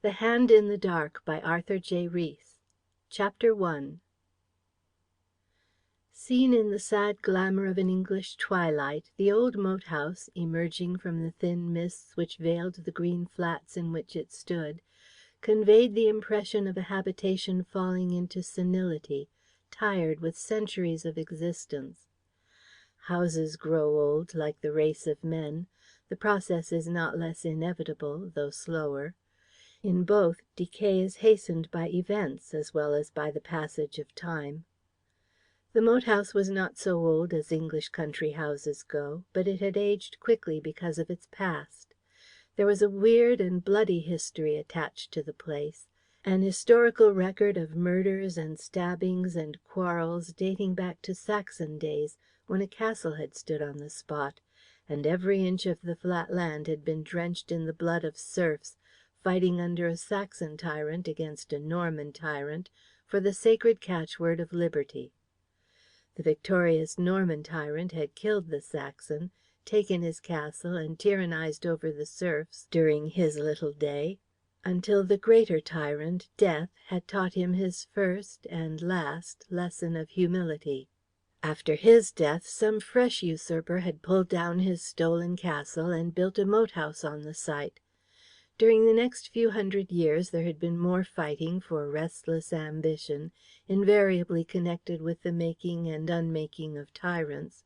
The Hand in the Dark by Arthur J. Rees. Chapter 1. Seen in the sad glamour of an English twilight, the old moat house, emerging from the thin mists which veiled the green flats in which it stood, conveyed the impression of a habitation falling into senility, tired with centuries of existence. Houses grow old, like the race of men. The process is not less inevitable, though slower. In both, decay is hastened by events as well as by the passage of time. The moat house was not so old as English country houses go, but it had aged quickly because of its past. There was a weird and bloody history attached to the place, an historical record of murders and stabbings and quarrels dating back to Saxon days, when a castle had stood on the spot, and every inch of the flat land had been drenched in the blood of serfs, fighting under a Saxon tyrant against a Norman tyrant for the sacred catchword of liberty. The victorious Norman tyrant had killed the Saxon, taken his castle and tyrannized over the serfs during his little day, until the greater tyrant, Death, had taught him his first and last lesson of humility. After his death some fresh usurper had pulled down his stolen castle and built a moat house on the site. During the next few hundred years there had been more fighting for restless ambition, invariably connected with the making and unmaking of tyrants,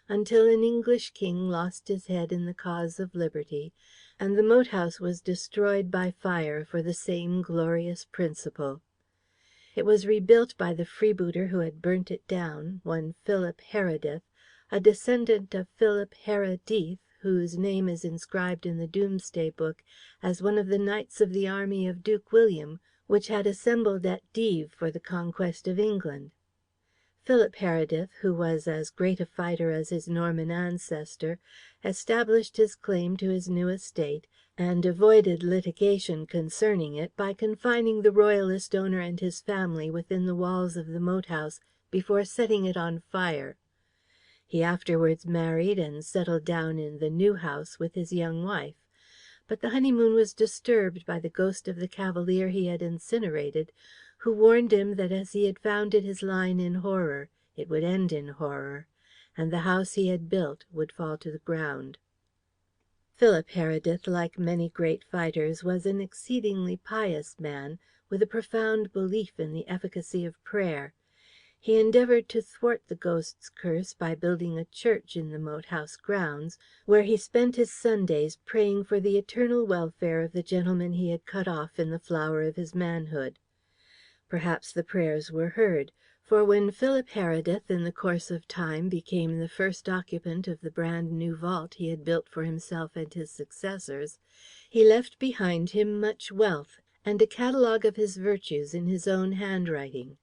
until an English king lost his head in the cause of liberty, and the moat house was destroyed by fire for the same glorious principle. It was rebuilt by the freebooter who had burnt it down, one Philip Heredith, a descendant of Philip Heredith, whose name is inscribed in the Domesday Book as one of the knights of the army of Duke William, which had assembled at Dives for the conquest of England. Philip Heredith, who was as great a fighter as his Norman ancestor, established his claim to his new estate, and avoided litigation concerning it by confining the royalist owner and his family within the walls of the moat house before setting it on fire. He afterwards married and settled down in the new house with his young wife. But the honeymoon was disturbed by the ghost of the cavalier he had incinerated, who warned him that as he had founded his line in horror, it would end in horror, and the house he had built would fall to the ground. Philip Heredith, like many great fighters, was an exceedingly pious man, with a profound belief in the efficacy of prayer. He endeavoured to thwart the ghost's curse by building a church in the moat house grounds, where he spent his Sundays praying for the eternal welfare of the gentleman he had cut off in the flower of his manhood. Perhaps the prayers were heard, for when Philip Heredith in the course of time became the first occupant of the brand new vault he had built for himself and his successors, he left behind him much wealth and a catalogue of his virtues in his own handwriting.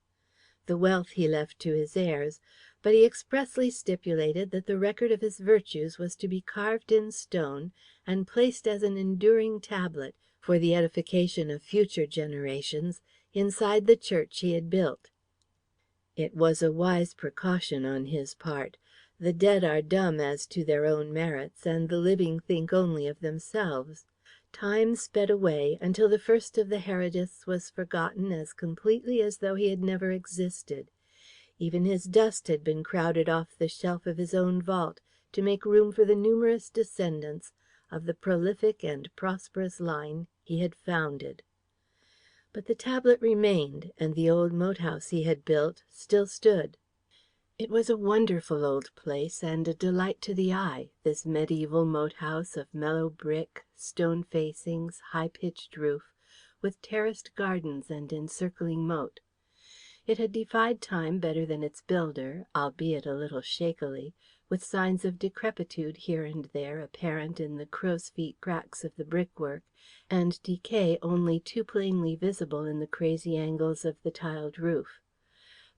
The wealth he left to his heirs, but he expressly stipulated that the record of his virtues was to be carved in stone and placed as an enduring tablet, for the edification of future generations, inside the church he had built. It was a wise precaution on his part. The dead are dumb as to their own merits, and the living think only of themselves. Time sped away until the first of the Herediths was forgotten as completely as though he had never existed. Even his dust had been crowded off the shelf of his own vault to make room for the numerous descendants of the prolific and prosperous line he had founded. But the tablet remained, and the old moat house he had built still stood. It was a wonderful old place and a delight to the eye, this medieval moat house of mellow brick, stone facings, high-pitched roof, with terraced gardens and encircling moat. It had defied time better than its builder, albeit a little shakily, with signs of decrepitude here and there apparent in the crow's-feet cracks of the brickwork, and decay only too plainly visible in the crazy angles of the tiled roof.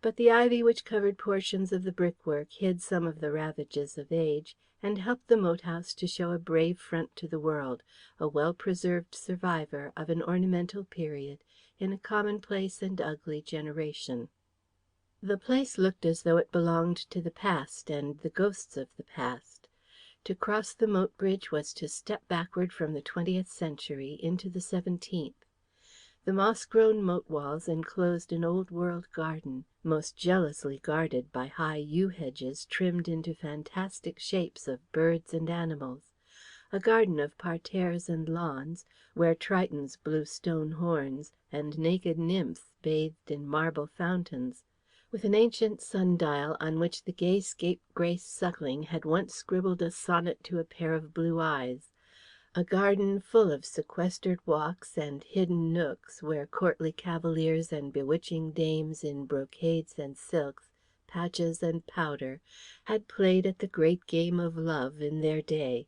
But the ivy which covered portions of the brickwork hid some of the ravages of age, and helped the moat house to show a brave front to the world, a well-preserved survivor of an ornamental period in a commonplace and ugly generation. The place looked as though it belonged to the past and the ghosts of the past. To cross the moat bridge was to step backward from the 20th century into the 17th. The moss-grown moat walls enclosed an old-world garden, most jealously guarded by high yew hedges trimmed into fantastic shapes of birds and animals, a garden of parterres and lawns, where tritons blew stone horns, and naked nymphs bathed in marble fountains, with an ancient sundial on which the gay scapegrace suckling had once scribbled a sonnet to a pair of blue eyes, a garden full of sequestered walks and hidden nooks where courtly cavaliers and bewitching dames in brocades and silks, patches and powder, had played at the great game of love in their day.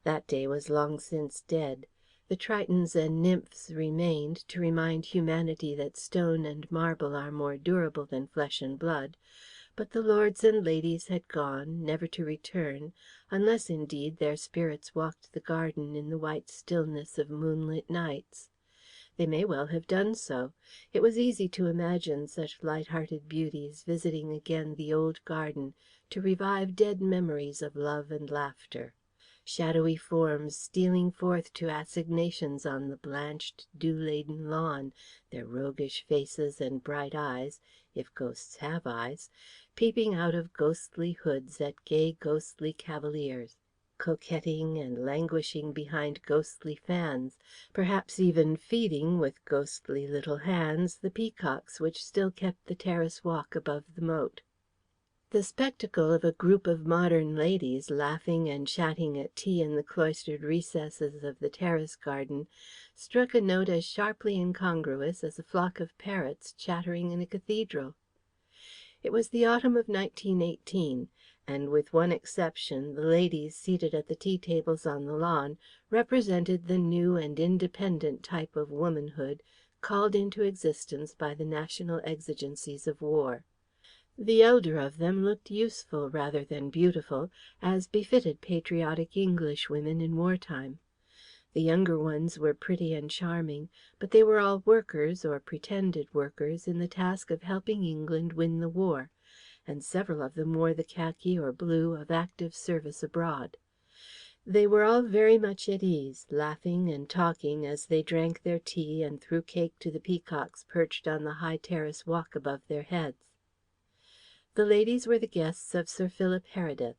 That day was long since dead. The tritons and nymphs remained, to remind humanity that stone and marble are more durable than flesh and blood, but the lords and ladies had gone, never to return, unless indeed their spirits walked the garden in the white stillness of moonlit nights. They may well have done so. It was easy to imagine such light-hearted beauties visiting again the old garden to revive dead memories of love and laughter. Shadowy forms stealing forth to assignations on the blanched, dew-laden lawn, their roguish faces and bright eyes, if ghosts have eyes, peeping out of ghostly hoods at gay ghostly cavaliers, coquetting and languishing behind ghostly fans, perhaps even feeding with ghostly little hands the peacocks which still kept the terrace walk above the moat. The spectacle of a group of modern ladies laughing and chatting at tea in the cloistered recesses of the terrace garden struck a note as sharply incongruous as a flock of parrots chattering in a cathedral. It was the autumn of 1918, and with one exception the ladies seated at the tea tables on the lawn represented the new and independent type of womanhood called into existence by the national exigencies of war. The elder of them looked useful rather than beautiful, as befitted patriotic Englishwomen in wartime. The younger ones were pretty and charming, but they were all workers, or pretended workers, in the task of helping England win the war, and several of them wore the khaki or blue of active service abroad. They were all very much at ease, laughing and talking as they drank their tea and threw cake to the peacocks perched on the high terrace walk above their heads. The ladies were the guests of Sir Philip Heredith.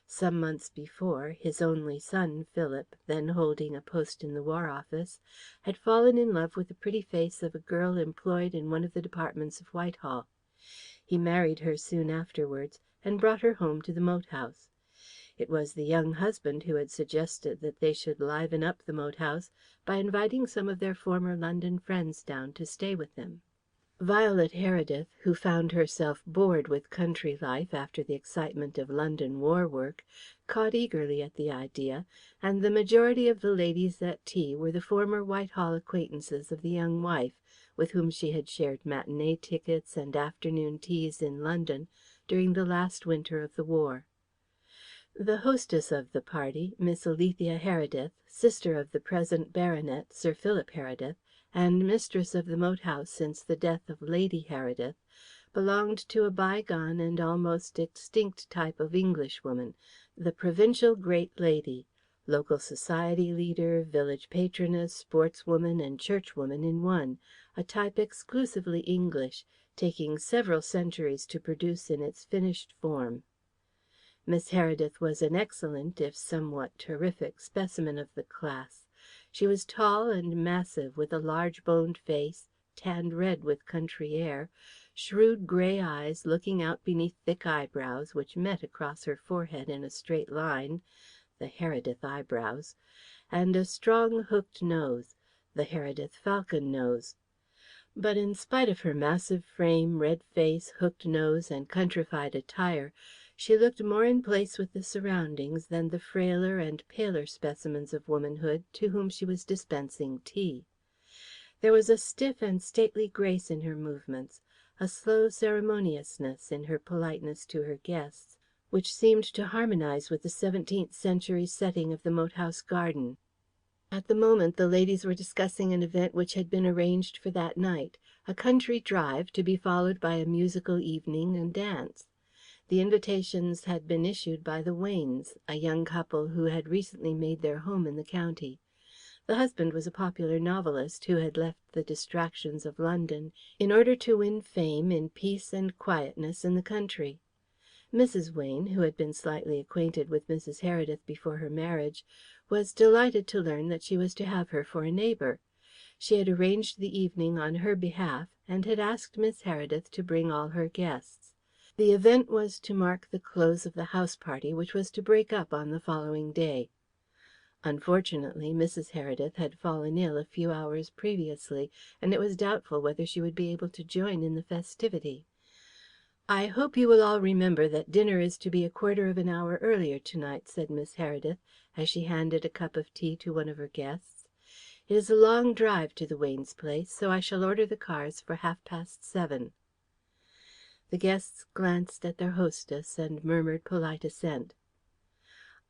Some months before, his only son, Philip, then holding a post in the War Office, had fallen in love with the pretty face of a girl employed in one of the departments of Whitehall. He married her soon afterwards, and brought her home to the moat house. It was the young husband who had suggested that they should liven up the moat house by inviting some of their former London friends down to stay with them. Violet Heredith, who found herself bored with country life after the excitement of London war work, caught eagerly at the idea, and the majority of the ladies at tea were the former Whitehall acquaintances of the young wife, with whom she had shared matinee tickets and afternoon teas in London during the last winter of the war. The hostess of the party, Miss Alethea Heredith, sister of the present baronet, Sir Philip Heredith, and mistress of the moat house since the death of Lady Heredith, belonged to a bygone and almost extinct type of Englishwoman, the provincial great lady, local society leader, village patroness, sportswoman and churchwoman in one, a type exclusively English, taking several centuries to produce in its finished form. Miss Heredith was an excellent, if somewhat terrific, specimen of the class. She was tall and massive, with a large-boned face, tanned red with country air, shrewd grey eyes looking out beneath thick eyebrows which met across her forehead in a straight line, the Heredith eyebrows, and a strong hooked nose, the Heredith falcon nose. But in spite of her massive frame, red face, hooked nose and countrified attire, she looked more in place with the surroundings than the frailer and paler specimens of womanhood to whom she was dispensing tea. There was a stiff and stately grace in her movements, a slow ceremoniousness in her politeness to her guests, which seemed to harmonize with the 17th century setting of the moat house garden. At the moment the ladies were discussing an event which had been arranged for that night, a country drive to be followed by a musical evening and dance. The invitations had been issued by the Waynes, a young couple who had recently made their home in the county. The husband was a popular novelist who had left the distractions of London in order to win fame in peace and quietness in the country. Mrs. Wayne, who had been slightly acquainted with Mrs. Heredith before her marriage, was delighted to learn that she was to have her for a neighbour. She had arranged the evening on her behalf, and had asked Miss Heredith to bring all her guests. The event was to mark the close of the house party, which was to break up on the following day. Unfortunately, Mrs. Heredith had fallen ill a few hours previously, and it was doubtful whether she would be able to join in the festivity. "I hope you will all remember that dinner is to be a quarter of an hour earlier tonight," said Miss Heredith, as she handed a cup of tea to one of her guests. "It is a long drive to the Waynes' place, so I shall order the cars for 7:30." The guests glanced at their hostess and murmured polite assent.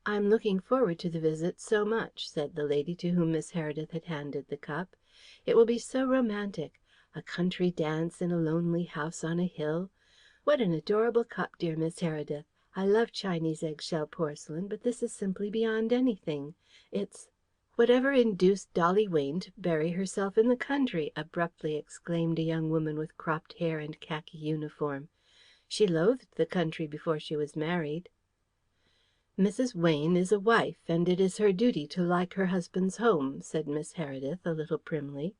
"I'm looking forward to the visit so much," said the lady to whom Miss Heredith had handed the cup. "It will be so romantic. A country dance in a lonely house on a hill. What an adorable cup, dear Miss Heredith. I love Chinese eggshell porcelain, but this is simply beyond anything. It's " "Whatever induced Dolly Wayne to bury herself in the country?" abruptly exclaimed a young woman with cropped hair and khaki uniform. "She loathed the country before she was married." "Mrs. Wayne is a wife, and it is her duty to like her husband's home," said Miss Heredith, a little primly.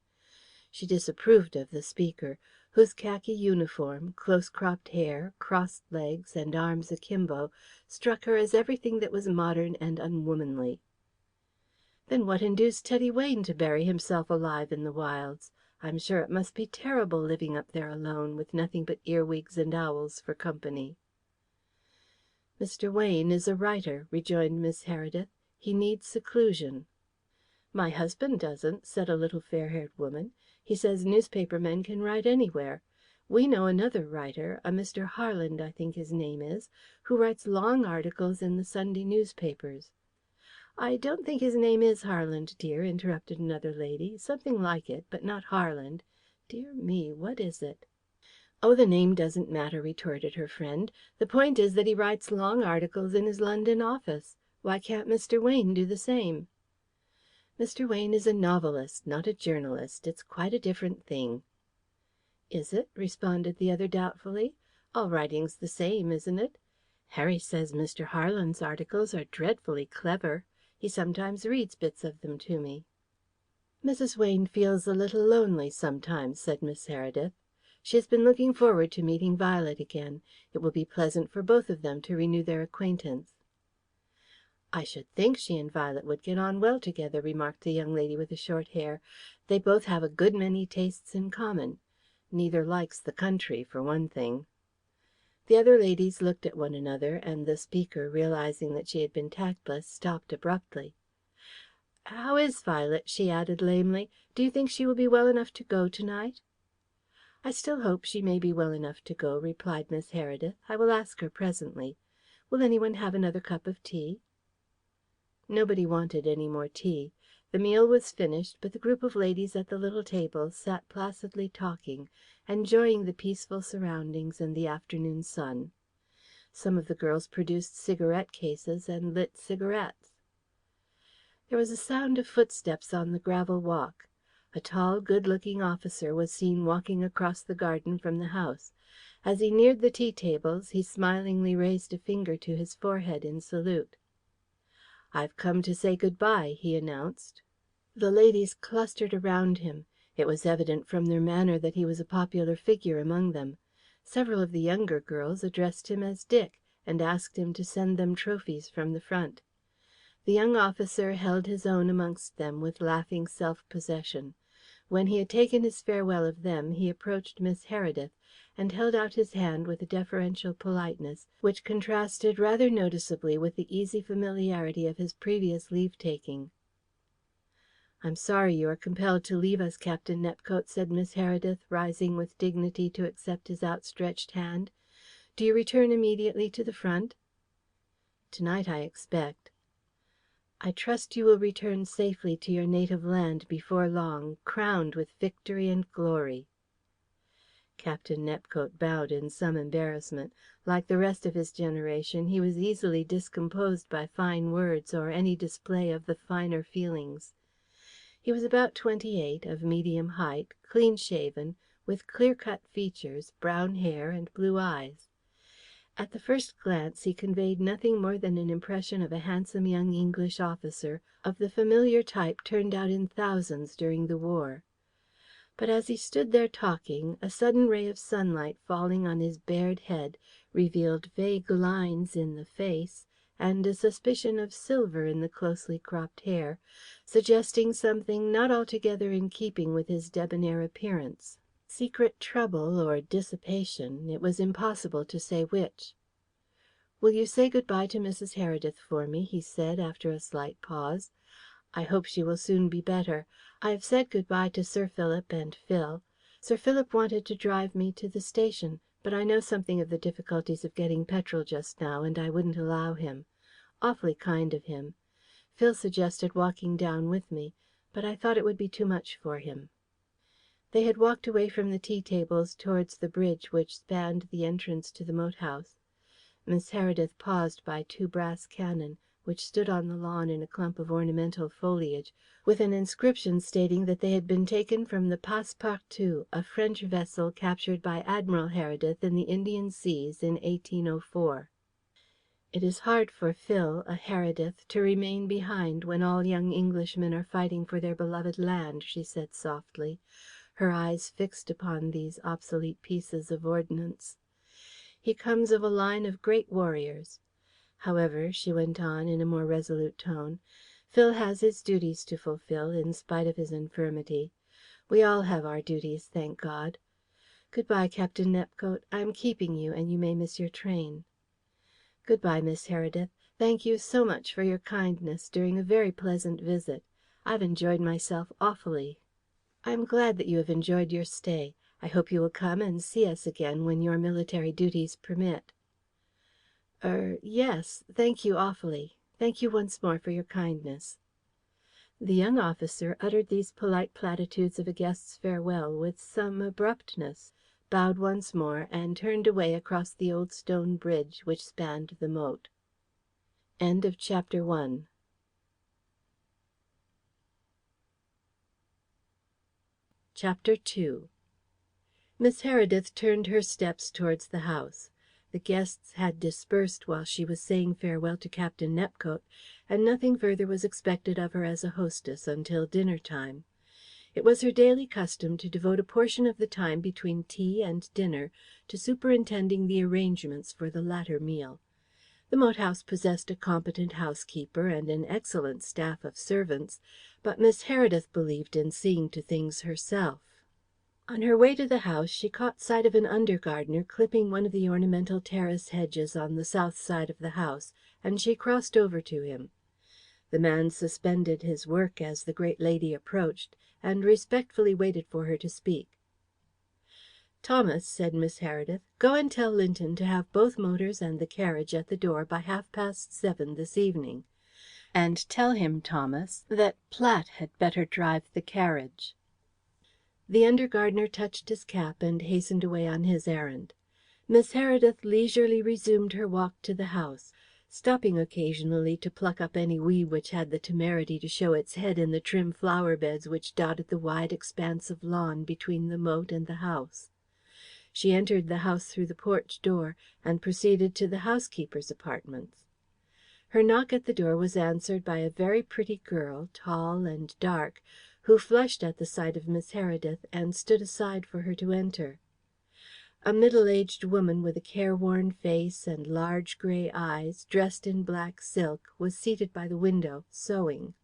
She disapproved of the speaker, whose khaki uniform, close cropped hair, crossed legs, and arms akimbo struck her as everything that was modern and unwomanly. "Then what induced Teddy Wayne to bury himself alive in the wilds? I'm sure it must be terrible living up there alone, with nothing but earwigs and owls for company." "Mr. Wayne is a writer," rejoined Miss Heredith. "He needs seclusion." "My husband doesn't," said a little fair-haired woman. "He says newspaper men can write anywhere. We know another writer, a Mr. Harland, I think his name is, who writes long articles in the Sunday newspapers." "I don't think his name is Harland, dear," interrupted another lady. "Something like it, but not Harland. Dear me, what is it?" "Oh, the name doesn't matter," retorted her friend. "The point is that he writes long articles in his London office. Why can't Mr. Wayne do the same?" "Mr. Wayne is a novelist, not a journalist. It's quite a different thing." "Is it?" responded the other doubtfully. "All writing's the same, isn't it? Harry says Mr. Harland's articles are dreadfully clever. He sometimes reads bits of them to me." "Mrs. Wayne feels a little lonely sometimes," said Miss Heredith. "She has been looking forward to meeting Violet again. It will be pleasant for both of them to renew their acquaintance." "I should think she and Violet would get on well together," remarked the young lady with the short hair. "They both have a good many tastes in common. Neither likes the country, for one thing." The other ladies looked at one another, and the speaker, realizing that she had been tactless, stopped abruptly. "How is Violet?" she added lamely. "Do you think she will be well enough to go tonight?" "I still hope she may be well enough to go," replied Miss Heredith. "I will ask her presently. Will any one have another cup of tea?" Nobody wanted any more tea. The meal was finished, but the group of ladies at the little table sat placidly talking, enjoying the peaceful surroundings and the afternoon sun. Some of the girls produced cigarette cases and lit cigarettes. There was a sound of footsteps on the gravel walk. A tall, good-looking officer was seen walking across the garden from the house. As he neared the tea tables, he smilingly raised a finger to his forehead in salute. "I've come to say good-bye," he announced. The ladies clustered around him. It was evident from their manner that he was a popular figure among them. Several of the younger girls addressed him as Dick, and asked him to send them trophies from the front. The young officer held his own amongst them with laughing self-possession. When he had taken his farewell of them, he approached Miss Heredith, and held out his hand with a deferential politeness which contrasted rather noticeably with the easy familiarity of his previous leave-taking. "I'm sorry you are compelled to leave us, Captain Nepcote," said Miss Heredith, rising with dignity to accept his outstretched hand. "Do you return immediately to the front?" "Tonight, I expect." "I trust you will return safely to your native land before long, crowned with victory and glory." Captain Nepcote bowed in some embarrassment. Like the rest of his generation, he was easily discomposed by fine words or any display of the finer feelings. He was about 28, of medium height, clean-shaven, with clear-cut features, brown hair, and blue eyes. At the first glance he conveyed nothing more than an impression of a handsome young English officer of the familiar type turned out in thousands during the war. But as he stood there talking, a sudden ray of sunlight falling on his bared head revealed vague lines in the face, and a suspicion of silver in the closely cropped hair, suggesting something not altogether in keeping with his debonair appearance. Secret trouble or dissipation, it was impossible to say which. "Will you say good-bye to Mrs. Heredith for me?" he said, after a slight pause. "I hope she will soon be better. I have said good-bye to Sir Philip and Phil. Sir Philip wanted to drive me to the station, but I know something of the difficulties of getting petrol just now, and I wouldn't allow him. Awfully kind of him. Phil suggested walking down with me, but I thought it would be too much for him." They had walked away from the tea tables towards the bridge which spanned the entrance to the moat house. Miss Heredith paused by two brass cannon, which stood on the lawn in a clump of ornamental foliage, with an inscription stating that they had been taken from the Passe-Partout, a French vessel captured by Admiral Heredith in the Indian Seas in 1804. "It is hard for Phil, a Heredith, to remain behind when all young Englishmen are fighting for their beloved land," she said softly, her eyes fixed upon these obsolete pieces of ordnance. "He comes of a line of great warriors. However," she went on, in a more resolute tone, "Phil has his duties to fulfil, in spite of his infirmity. We all have our duties, thank God. Good-bye, Captain Nepcote. I am keeping you, and you may miss your train." "Good-bye, Miss Heredith. Thank you so much for your kindness during a very pleasant visit. I've enjoyed myself awfully." "I am glad that you have enjoyed your stay. I hope you will come and see us again when your military duties permit." Yes. Thank you awfully. Thank you once more for your kindness." The young officer uttered these polite platitudes of a guest's farewell with some abruptness, bowed once more, and turned away across the old stone bridge which spanned the moat. Chapter 2. Miss Heredith turned her steps towards the house. The guests had dispersed while she was saying farewell to Captain Nepcote, and nothing further was expected of her as a hostess until dinner time. It was her daily custom to devote a portion of the time between tea and dinner to superintending the arrangements for the latter meal. The moat house possessed a competent housekeeper and an excellent staff of servants, but Miss Heredith believed in seeing to things herself. On her way to the house she caught sight of an under gardener clipping one of the ornamental terrace hedges on the south side of the house, and she crossed over to him. The man suspended his work as the great lady approached, and respectfully waited for her to speak. "Thomas," said Miss Heredith, "go and tell Linton to have both motors and the carriage at the door by 7:30 this evening. And tell him, Thomas, that Platt had better drive the carriage." The under gardener touched his cap and hastened away on his errand. Miss Heredith leisurely resumed her walk to the house, stopping occasionally to pluck up any weed which had the temerity to show its head in the trim flower beds which dotted the wide expanse of lawn between the moat and the house. She entered the house through the porch door, and proceeded to the housekeeper's apartments. Her knock at the door was answered by a very pretty girl, tall and dark, who flushed at the sight of Miss Heredith and stood aside for her to enter. A middle-aged woman with a careworn face and large grey eyes, dressed in black silk, was seated by the window, sewing.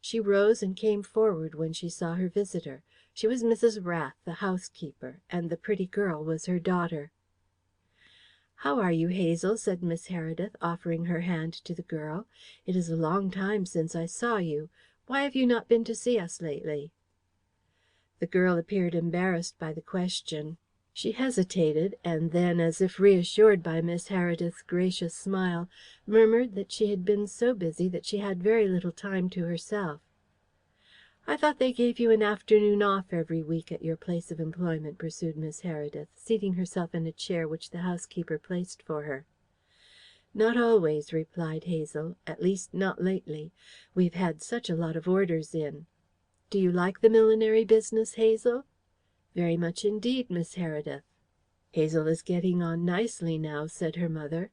She rose and came forward when she saw her visitor. She was Mrs. Rath, the housekeeper, and the pretty girl was her daughter. "How are you, Hazel?" said Miss Heredith, offering her hand to the girl. "It is a long time since I saw you. Why have you not been to see us lately?" The girl appeared embarrassed by the question. She hesitated, and then, as if reassured by Miss Heredith's gracious smile, murmured that she had been so busy that she had very little time to herself. "I thought they gave you an afternoon off every week at your place of employment," pursued Miss Heredith, seating herself in a chair which the housekeeper placed for her. "Not always," replied Hazel. "At least, not lately. We've had such a lot of orders in." Do you like the millinery business, Hazel?" "Very much indeed, Miss Heredith." "Hazel is getting on nicely now," said her mother.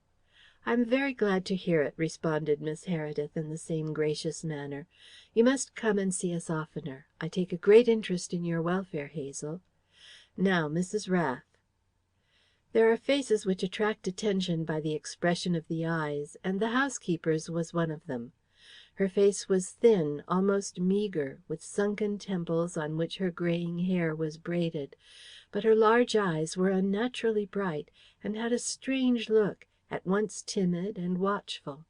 "I am very glad to hear it," responded Miss Heredith in the same gracious manner. "You must come and see us oftener. I take a great interest in your welfare, Hazel. Now, Mrs. Rath." There are faces which attract attention by the expression of the eyes, and the housekeeper's was one of them. Her face was thin, almost meagre, with sunken temples on which her greying hair was braided, but her large eyes were unnaturally bright, and had a strange look, at once timid and watchful.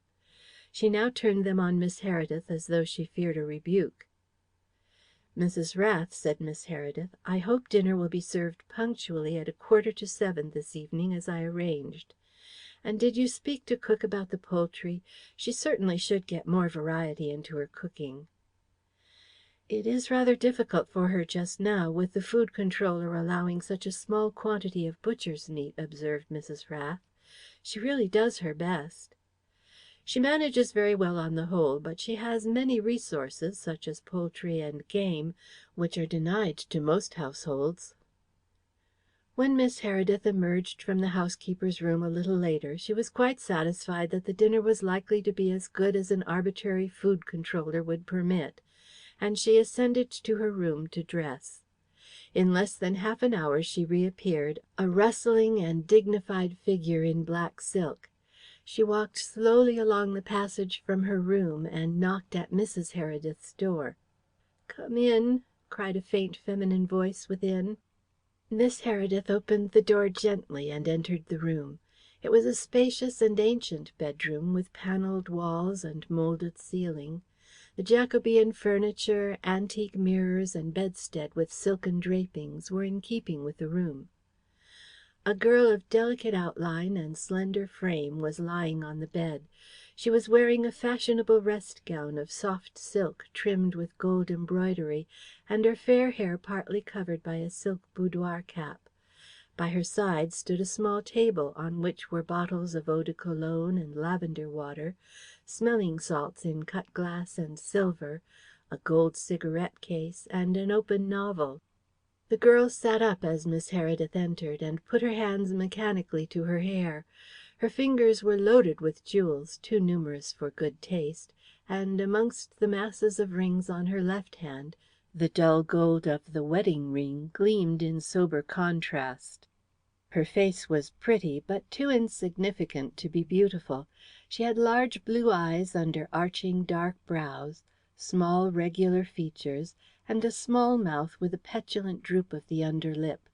She now turned them on Miss Heredith as though she feared a rebuke. "Mrs. Rath," said Miss Heredith, "I hope dinner will be served punctually at 6:45 this evening, as I arranged. And did you speak to cook about the poultry? She certainly should get more variety into her cooking." "It is rather difficult for her just now, with the food controller allowing such a small quantity of butcher's meat," observed Mrs. Rath. "She really does her best." "She manages very well on the whole, but she has many resources, such as poultry and game, which are denied to most households." When Miss Heredith emerged from the housekeeper's room a little later, she was quite satisfied that the dinner was likely to be as good as an arbitrary food controller would permit, and she ascended to her room to dress. In less than half an hour she reappeared, a rustling and dignified figure in black silk. She walked slowly along the passage from her room and knocked at Mrs. Heredith's door. "Come in," cried a faint feminine voice within. Miss Heredith opened the door gently and entered the room. It was a spacious and ancient bedroom, with panelled walls and moulded ceiling. The Jacobean furniture, antique mirrors, and bedstead with silken drapings were in keeping with the room. A girl of delicate outline and slender frame was lying on the bed. She was wearing a fashionable rest gown of soft silk trimmed with gold embroidery, and her fair hair partly covered by a silk boudoir cap. By her side stood a small table on which were bottles of eau de cologne and lavender water, smelling salts in cut glass and silver, a gold cigarette case, and an open novel. The girl sat up as Miss Heredith entered, and put her hands mechanically to her hair. Her fingers were loaded with jewels, too numerous for good taste, and amongst the masses of rings on her left hand, the dull gold of the wedding ring gleamed in sober contrast. Her face was pretty, but too insignificant to be beautiful. She had large blue eyes under arching dark brows, small regular features, and a small mouth with a petulant droop of the under lip.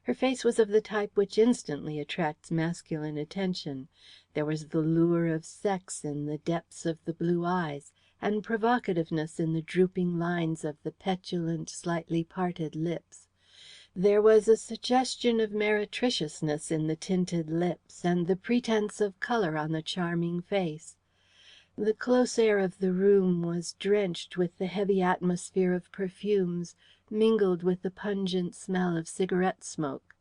Her face was of the type which instantly attracts masculine attention. There was the lure of sex in the depths of the blue eyes, and provocativeness in the drooping lines of the petulant, slightly parted lips. There was a suggestion of meretriciousness in the tinted lips, and the pretence of colour on the charming face. The close air of the room was drenched with the heavy atmosphere of perfumes, mingled with the pungent smell of cigarette smoke.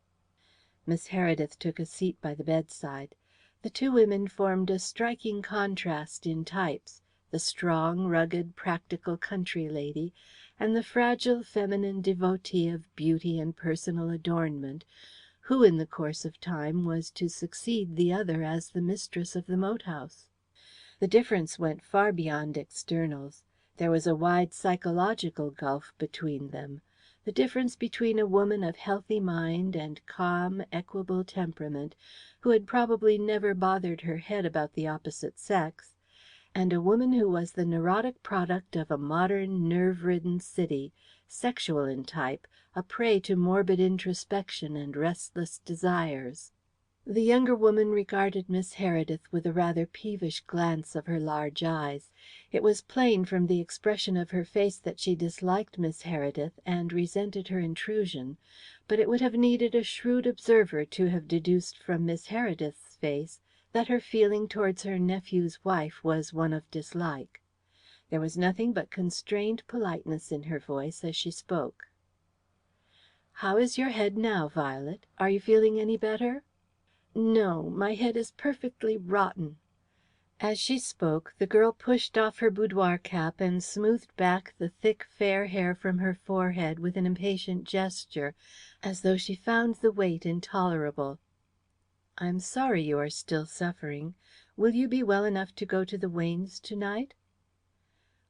Miss Heredith took a seat by the bedside. The two women formed a striking contrast in types, the strong, rugged, practical country lady, and the fragile feminine devotee of beauty and personal adornment, who in the course of time was to succeed the other as the mistress of the moat house. The difference went far beyond externals. There was a wide psychological gulf between them. The difference between a woman of healthy mind and calm, equable temperament, who had probably never bothered her head about the opposite sex, and a woman who was the neurotic product of a modern, nerve-ridden city, sexual in type, a prey to morbid introspection and restless desires. The younger woman regarded Miss Heredith with a rather peevish glance of her large eyes. It was plain from the expression of her face that she disliked Miss Heredith and resented her intrusion, but it would have needed a shrewd observer to have deduced from Miss Heredith's face that her feeling towards her nephew's wife was one of dislike. There was nothing but constrained politeness in her voice as she spoke. "How is your head now, Violet? Are you feeling any better?" "No, my head is perfectly rotten." As she spoke, the girl pushed off her boudoir cap and smoothed back the thick, fair hair from her forehead with an impatient gesture, as though she found the weight intolerable. "I'm sorry you are still suffering. Will you be well enough to go to the Waynes to-night?"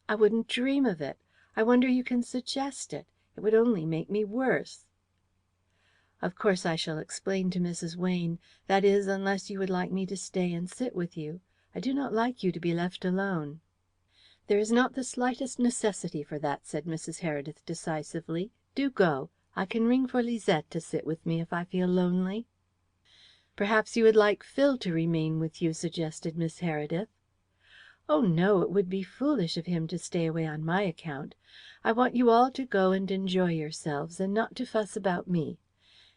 "I wouldn't dream of it. I wonder you can suggest it. It would only make me worse." "Of course I shall explain to Mrs. Wayne. That is, unless you would like me to stay and sit with you. I do not like you to be left alone." "There is not the slightest necessity for that," said Mrs. Heredith decisively. "Do go. I can ring for Lisette to sit with me if I feel lonely." "Perhaps you would like Phil to remain with you," suggested Miss Heredith. "Oh, no, it would be foolish of him to stay away on my account. I want you all to go and enjoy yourselves, and not to fuss about me.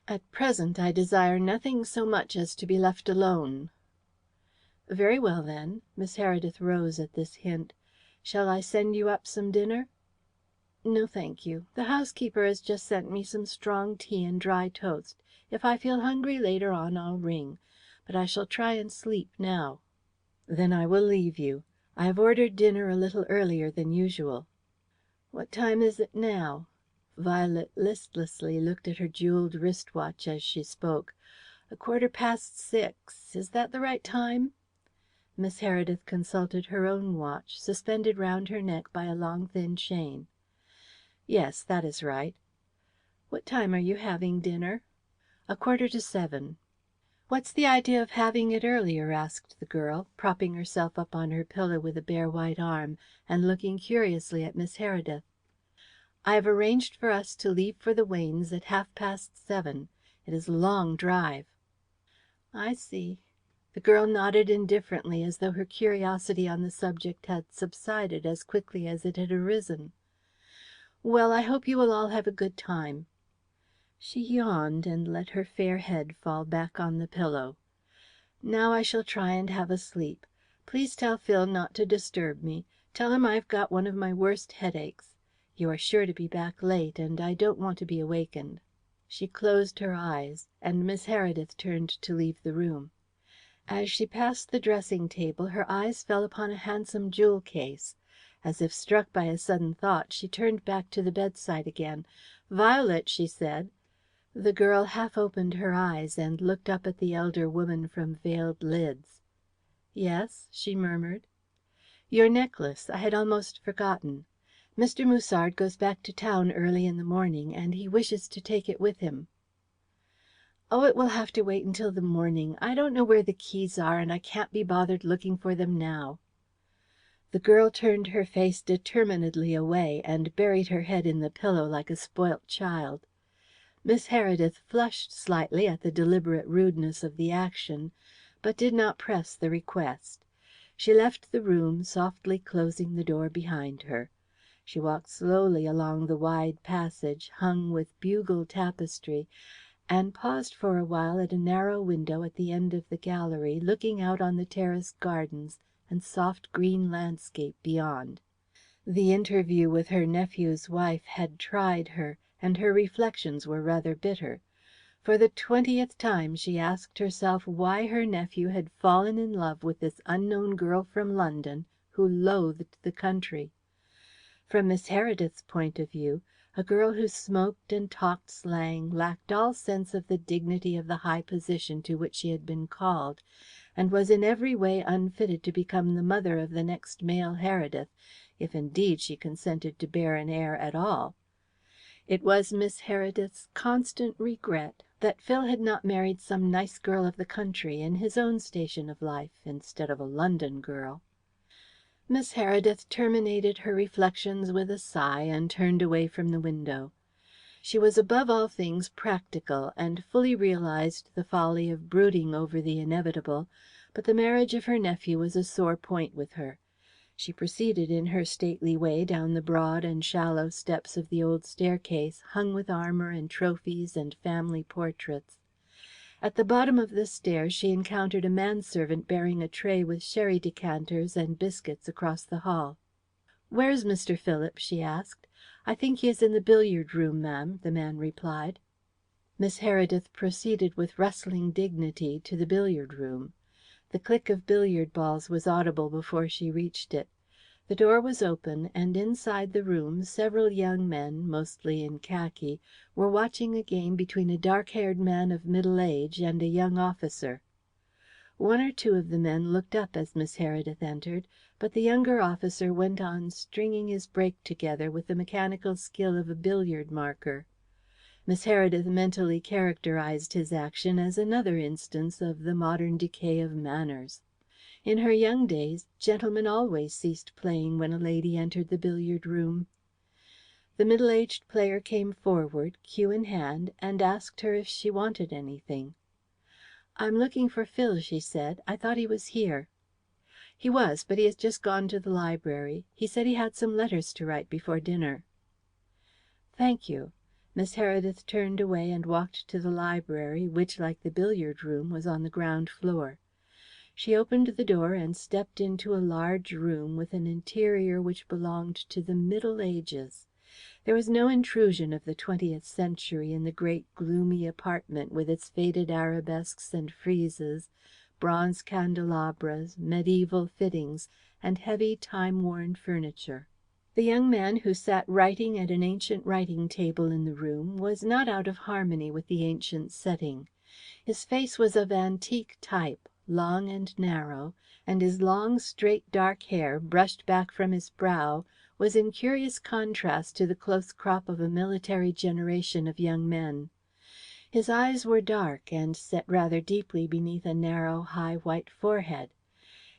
At present I desire nothing so much as to be left alone." "Very well, then." Miss Heredith rose at this hint. "Shall I send you up some dinner?" "No, thank you. The housekeeper has just sent me some strong tea and dry toast. If I feel hungry later on I'll ring. But I shall try and sleep now." "Then I will leave you. I have ordered dinner a little earlier than usual." "What time is it now?" Violet listlessly looked at her jewelled wrist watch as she spoke. "6:15. Is that the right time?" Miss Heredith consulted her own watch, suspended round her neck by a long thin chain. "Yes, that is right." "What time are you having dinner?" 7:15. "What's the idea of having it earlier?" asked the girl, propping herself up on her pillow with a bare white arm, and looking curiously at Miss Heredith. "I have arranged for us to leave for the Waynes at 7:30. It is a long drive." "I see." The girl nodded indifferently, as though her curiosity on the subject had subsided as quickly as it had arisen. "Well, I hope you will all have a good time." She yawned and let her fair head fall back on the pillow. "Now I shall try and have a sleep. Please tell Phil not to disturb me. Tell him I've got one of my worst headaches. You are sure to be back late, and I don't want to be awakened." She closed her eyes, and Miss Heredith turned to leave the room. As she passed the dressing table her eyes fell upon a handsome jewel case. As if struck by a sudden thought, she turned back to the bedside again. "Violet," she said. The girl half opened her eyes and looked up at the elder woman from veiled lids. "Yes?" she murmured. "Your necklace. I had almost forgotten. Mr. Musard goes back to town early in the morning, and he wishes to take it with him." "Oh, it will have to wait until the morning. I don't know where the keys are, and I can't be bothered looking for them now." The girl turned her face determinedly away, and buried her head in the pillow like a spoilt child. Miss Heredith flushed slightly at the deliberate rudeness of the action, but did not press the request. She left the room, softly closing the door behind her. She walked slowly along the wide passage, hung with bugle tapestry, and paused for a while at a narrow window at the end of the gallery, looking out on the terraced gardens and soft green landscape beyond. The interview with her nephew's wife had tried her, and her reflections were rather bitter. For the 20th time she asked herself why her nephew had fallen in love with this unknown girl from London who loathed the country. From Miss Heredith's point of view, a girl who smoked and talked slang lacked all sense of the dignity of the high position to which she had been called, and was in every way unfitted to become the mother of the next male Heredith, if indeed she consented to bear an heir at all. It was Miss Heredith's constant regret that Phil had not married some nice girl of the country in his own station of life instead of a London girl. Miss Heredith terminated her reflections with a sigh and turned away from the window. She was above all things practical, and fully realized the folly of brooding over the inevitable, but the marriage of her nephew was a sore point with her. She proceeded in her stately way down the broad and shallow steps of the old staircase, hung with armour and trophies and family portraits. At the bottom of the stairs she encountered a manservant bearing a tray with sherry decanters and biscuits across the hall. "Where is Mr. Philip?" she asked. "I think he is in the billiard room, ma'am," the man replied. Miss Heredith proceeded with rustling dignity to the billiard room. The click of billiard balls was audible before she reached it. The door was open, and inside the room several young men, mostly in khaki, were watching a game between a dark-haired man of middle age and a young officer. One or two of the men looked up as Miss Heredith entered, but the younger officer went on stringing his break together with the mechanical skill of a billiard marker. Miss Heredith mentally characterized his action as another instance of the modern decay of manners. In her young days, gentlemen always ceased playing when a lady entered the billiard room. The middle-aged player came forward, cue in hand, and asked her if she wanted anything. "I'm looking for Phil," she said. "I thought he was here." "He was, but he has just gone to the library. He said he had some letters to write before dinner." "Thank you." Miss Heredith turned away and walked to the library, which, like the billiard room, was on the ground floor. She opened the door and stepped into a large room with an interior which belonged to the Middle Ages. There was no intrusion of the 20th century in the great gloomy apartment with its faded arabesques and friezes, bronze candelabras, mediaeval fittings, and heavy time-worn furniture. The young man who sat writing at an ancient writing table in the room was not out of harmony with the ancient setting. His face was of antique type, long and narrow, and his long, straight dark hair, brushed back from his brow, was in curious contrast to the close crop of a military generation of young men. His eyes were dark, and set rather deeply beneath a narrow, high white forehead.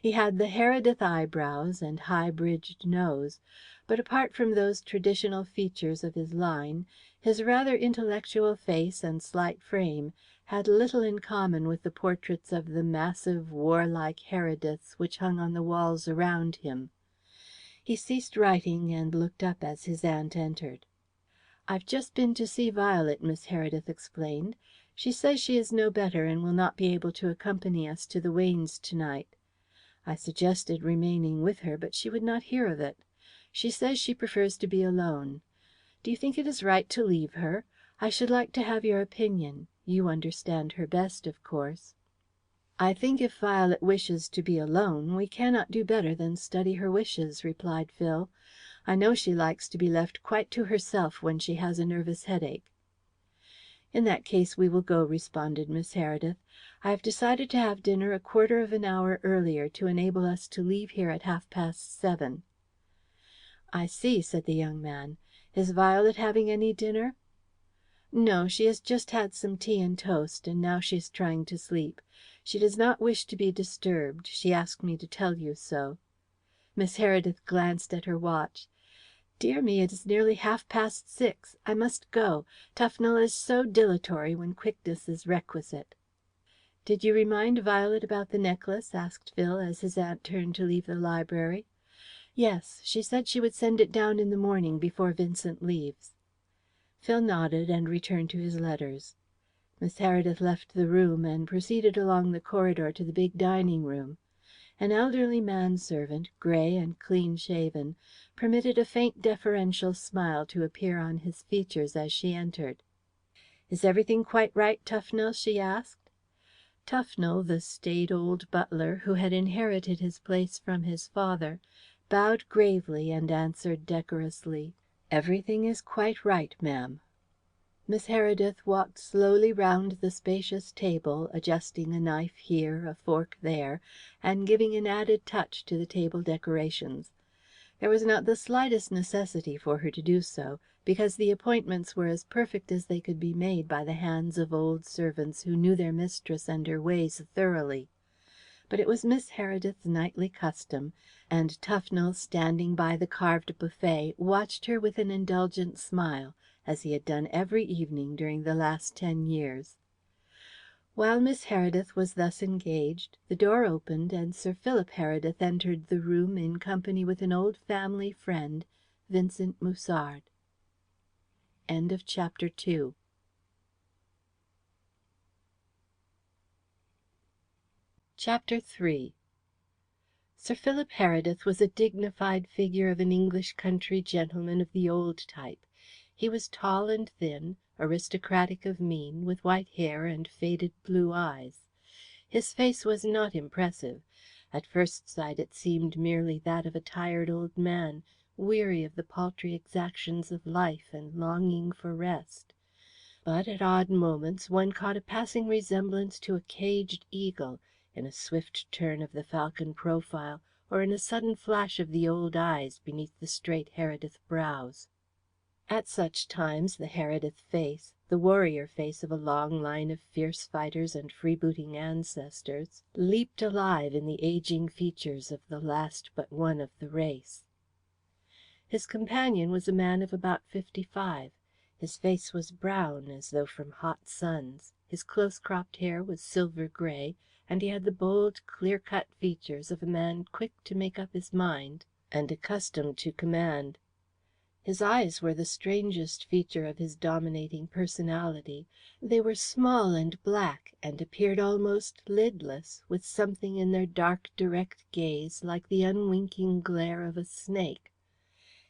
He had the Heredith eyebrows and high-bridged nose, but apart from those traditional features of his line, his rather intellectual face and slight frame had little in common with the portraits of the massive, warlike Herediths which hung on the walls around him. He ceased writing and looked up as his aunt entered. "I've just been to see Violet," Miss Heredith explained. "She says she is no better and will not be able to accompany us to the Waynes tonight. I suggested remaining with her, but she would not hear of it. She says she prefers to be alone. Do you think it is right to leave her? I should like to have your opinion. You understand her best, of course." "I think if Violet wishes to be alone, we cannot do better than study her wishes," replied Phil. "I know she likes to be left quite to herself when she has a nervous headache." "In that case we will go," responded Miss Heredith. "I have decided to have dinner a quarter of an hour earlier to enable us to leave here at 7:30. "I see," said the young man. "Is Violet having any dinner?" "No, she has just had some tea and toast, and now she is trying to sleep. She does not wish to be disturbed. She asked me to tell you so." Miss Heredith glanced at her watch. "Dear me, it is nearly 6:30. I must go. Tufnell is so dilatory when quickness is requisite." "Did you remind Violet about the necklace?" asked Phil, as his aunt turned to leave the library. "Yes. She said she would send it down in the morning before Vincent leaves." Phil nodded and returned to his letters. Miss Heredith left the room and proceeded along the corridor to the big dining room. An elderly manservant, grey and clean-shaven, permitted a faint deferential smile to appear on his features as she entered. "Is everything quite right, Tufnell?" she asked. Tufnell, the staid old butler, who had inherited his place from his father, bowed gravely and answered decorously, "Everything is quite right, ma'am." Miss Heredith walked slowly round the spacious table, adjusting a knife here, a fork there, and giving an added touch to the table decorations. There was not the slightest necessity for her to do so, because the appointments were as perfect as they could be made by the hands of old servants who knew their mistress and her ways thoroughly. But it was Miss Heredith's nightly custom, and Tufnell, standing by the carved buffet, watched her with an indulgent smile, as he had done every evening during the last 10 years. While Miss Heredith was thus engaged, the door opened and Sir Philip Heredith entered the room in company with an old family friend, Vincent Musard. End of chapter 2. Chapter 3. Sir Philip Heredith was a dignified figure of an English country gentleman of the old type. He was tall and thin, aristocratic of mien, with white hair and faded blue eyes. His face was not impressive. At first sight it seemed merely that of a tired old man, weary of the paltry exactions of life and longing for rest. But at odd moments one caught a passing resemblance to a caged eagle, in a swift turn of the falcon profile, or in a sudden flash of the old eyes beneath the straight Heredith brows. At such times the Heredith face, the warrior face of a long line of fierce fighters and freebooting ancestors, leaped alive in the ageing features of the last but one of the race. His companion was a man of about 55. His face was brown, as though from hot suns. His close-cropped hair was silver grey, and he had the bold, clear-cut features of a man quick to make up his mind and accustomed to command. His eyes were the strangest feature of his dominating personality. They were small and black, and appeared almost lidless, with something in their dark, direct gaze like the unwinking glare of a snake.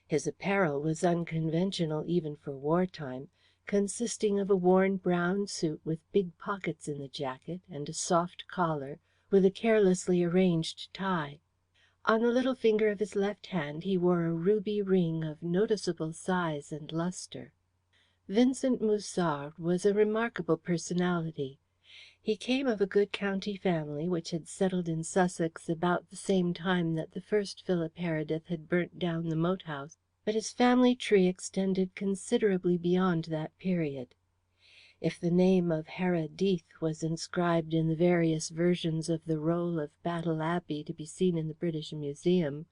His apparel was unconventional even for wartime, consisting of a worn brown suit with big pockets in the jacket and a soft collar, with a carelessly arranged tie. On the little finger of his left hand he wore a ruby ring of noticeable size and lustre. Vincent Musard was a remarkable personality. He came of a good county family which had settled in Sussex about the same time that the first Philip Heredith had burnt down the moat house, but his family tree extended considerably beyond that period. If the name of Heredith was inscribed in the various versions of the roll of Battle Abbey to be seen in the British Museum,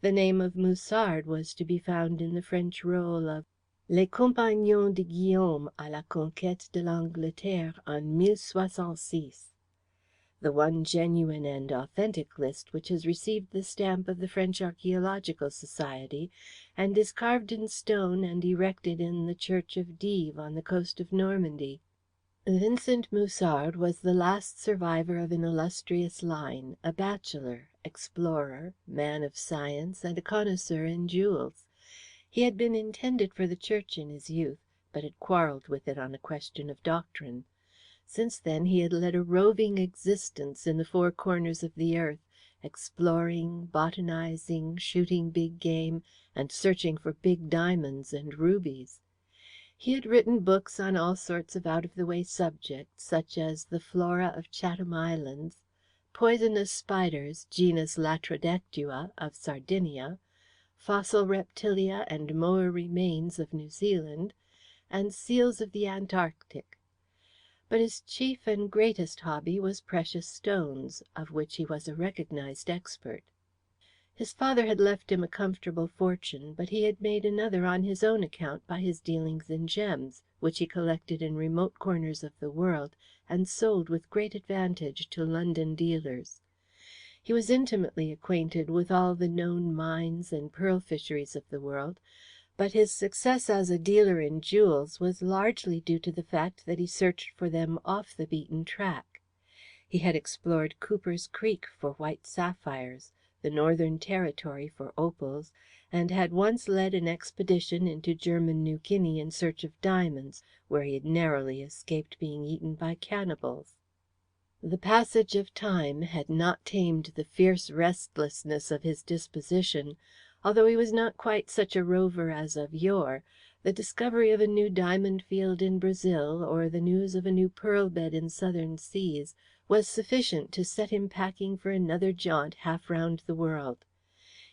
the name of Musard was to be found in the French roll of Les Compagnons de Guillaume à la Conquête de l'Angleterre en 1066, the one genuine and authentic list which has received the stamp of the French Archaeological Society, and is carved in stone and erected in the church of Dives on the coast of Normandy. Vincent Musard was the last survivor of an illustrious line, a bachelor, explorer, man of science, and a connoisseur in jewels. He had been intended for the Church in his youth, but had quarrelled with it on a question of doctrine. Since then he had led a roving existence in the four corners of the earth, exploring, botanizing, shooting big game, and searching for big diamonds and rubies. He had written books on all sorts of out-of-the-way subjects, such as the Flora of Chatham Islands, Poisonous Spiders, genus Latrodectua, of Sardinia, Fossil Reptilia and Moa Remains of New Zealand, and Seals of the Antarctic. But his chief and greatest hobby was precious stones, of which he was a recognized expert. His father had left him a comfortable fortune, but he had made another on his own account by his dealings in gems, which he collected in remote corners of the world and sold with great advantage to London dealers. He was intimately acquainted with all the known mines and pearl fisheries of the world, but his success as a dealer in jewels was largely due to the fact that he searched for them off the beaten track. He had explored Cooper's Creek for white sapphires, the Northern Territory for opals, and had once led an expedition into German New Guinea in search of diamonds, where he had narrowly escaped being eaten by cannibals. The passage of time had not tamed the fierce restlessness of his disposition. Although he was not quite such a rover as of yore, the discovery of a new diamond field in Brazil, or the news of a new pearl bed in southern seas, was sufficient to set him packing for another jaunt half round the world.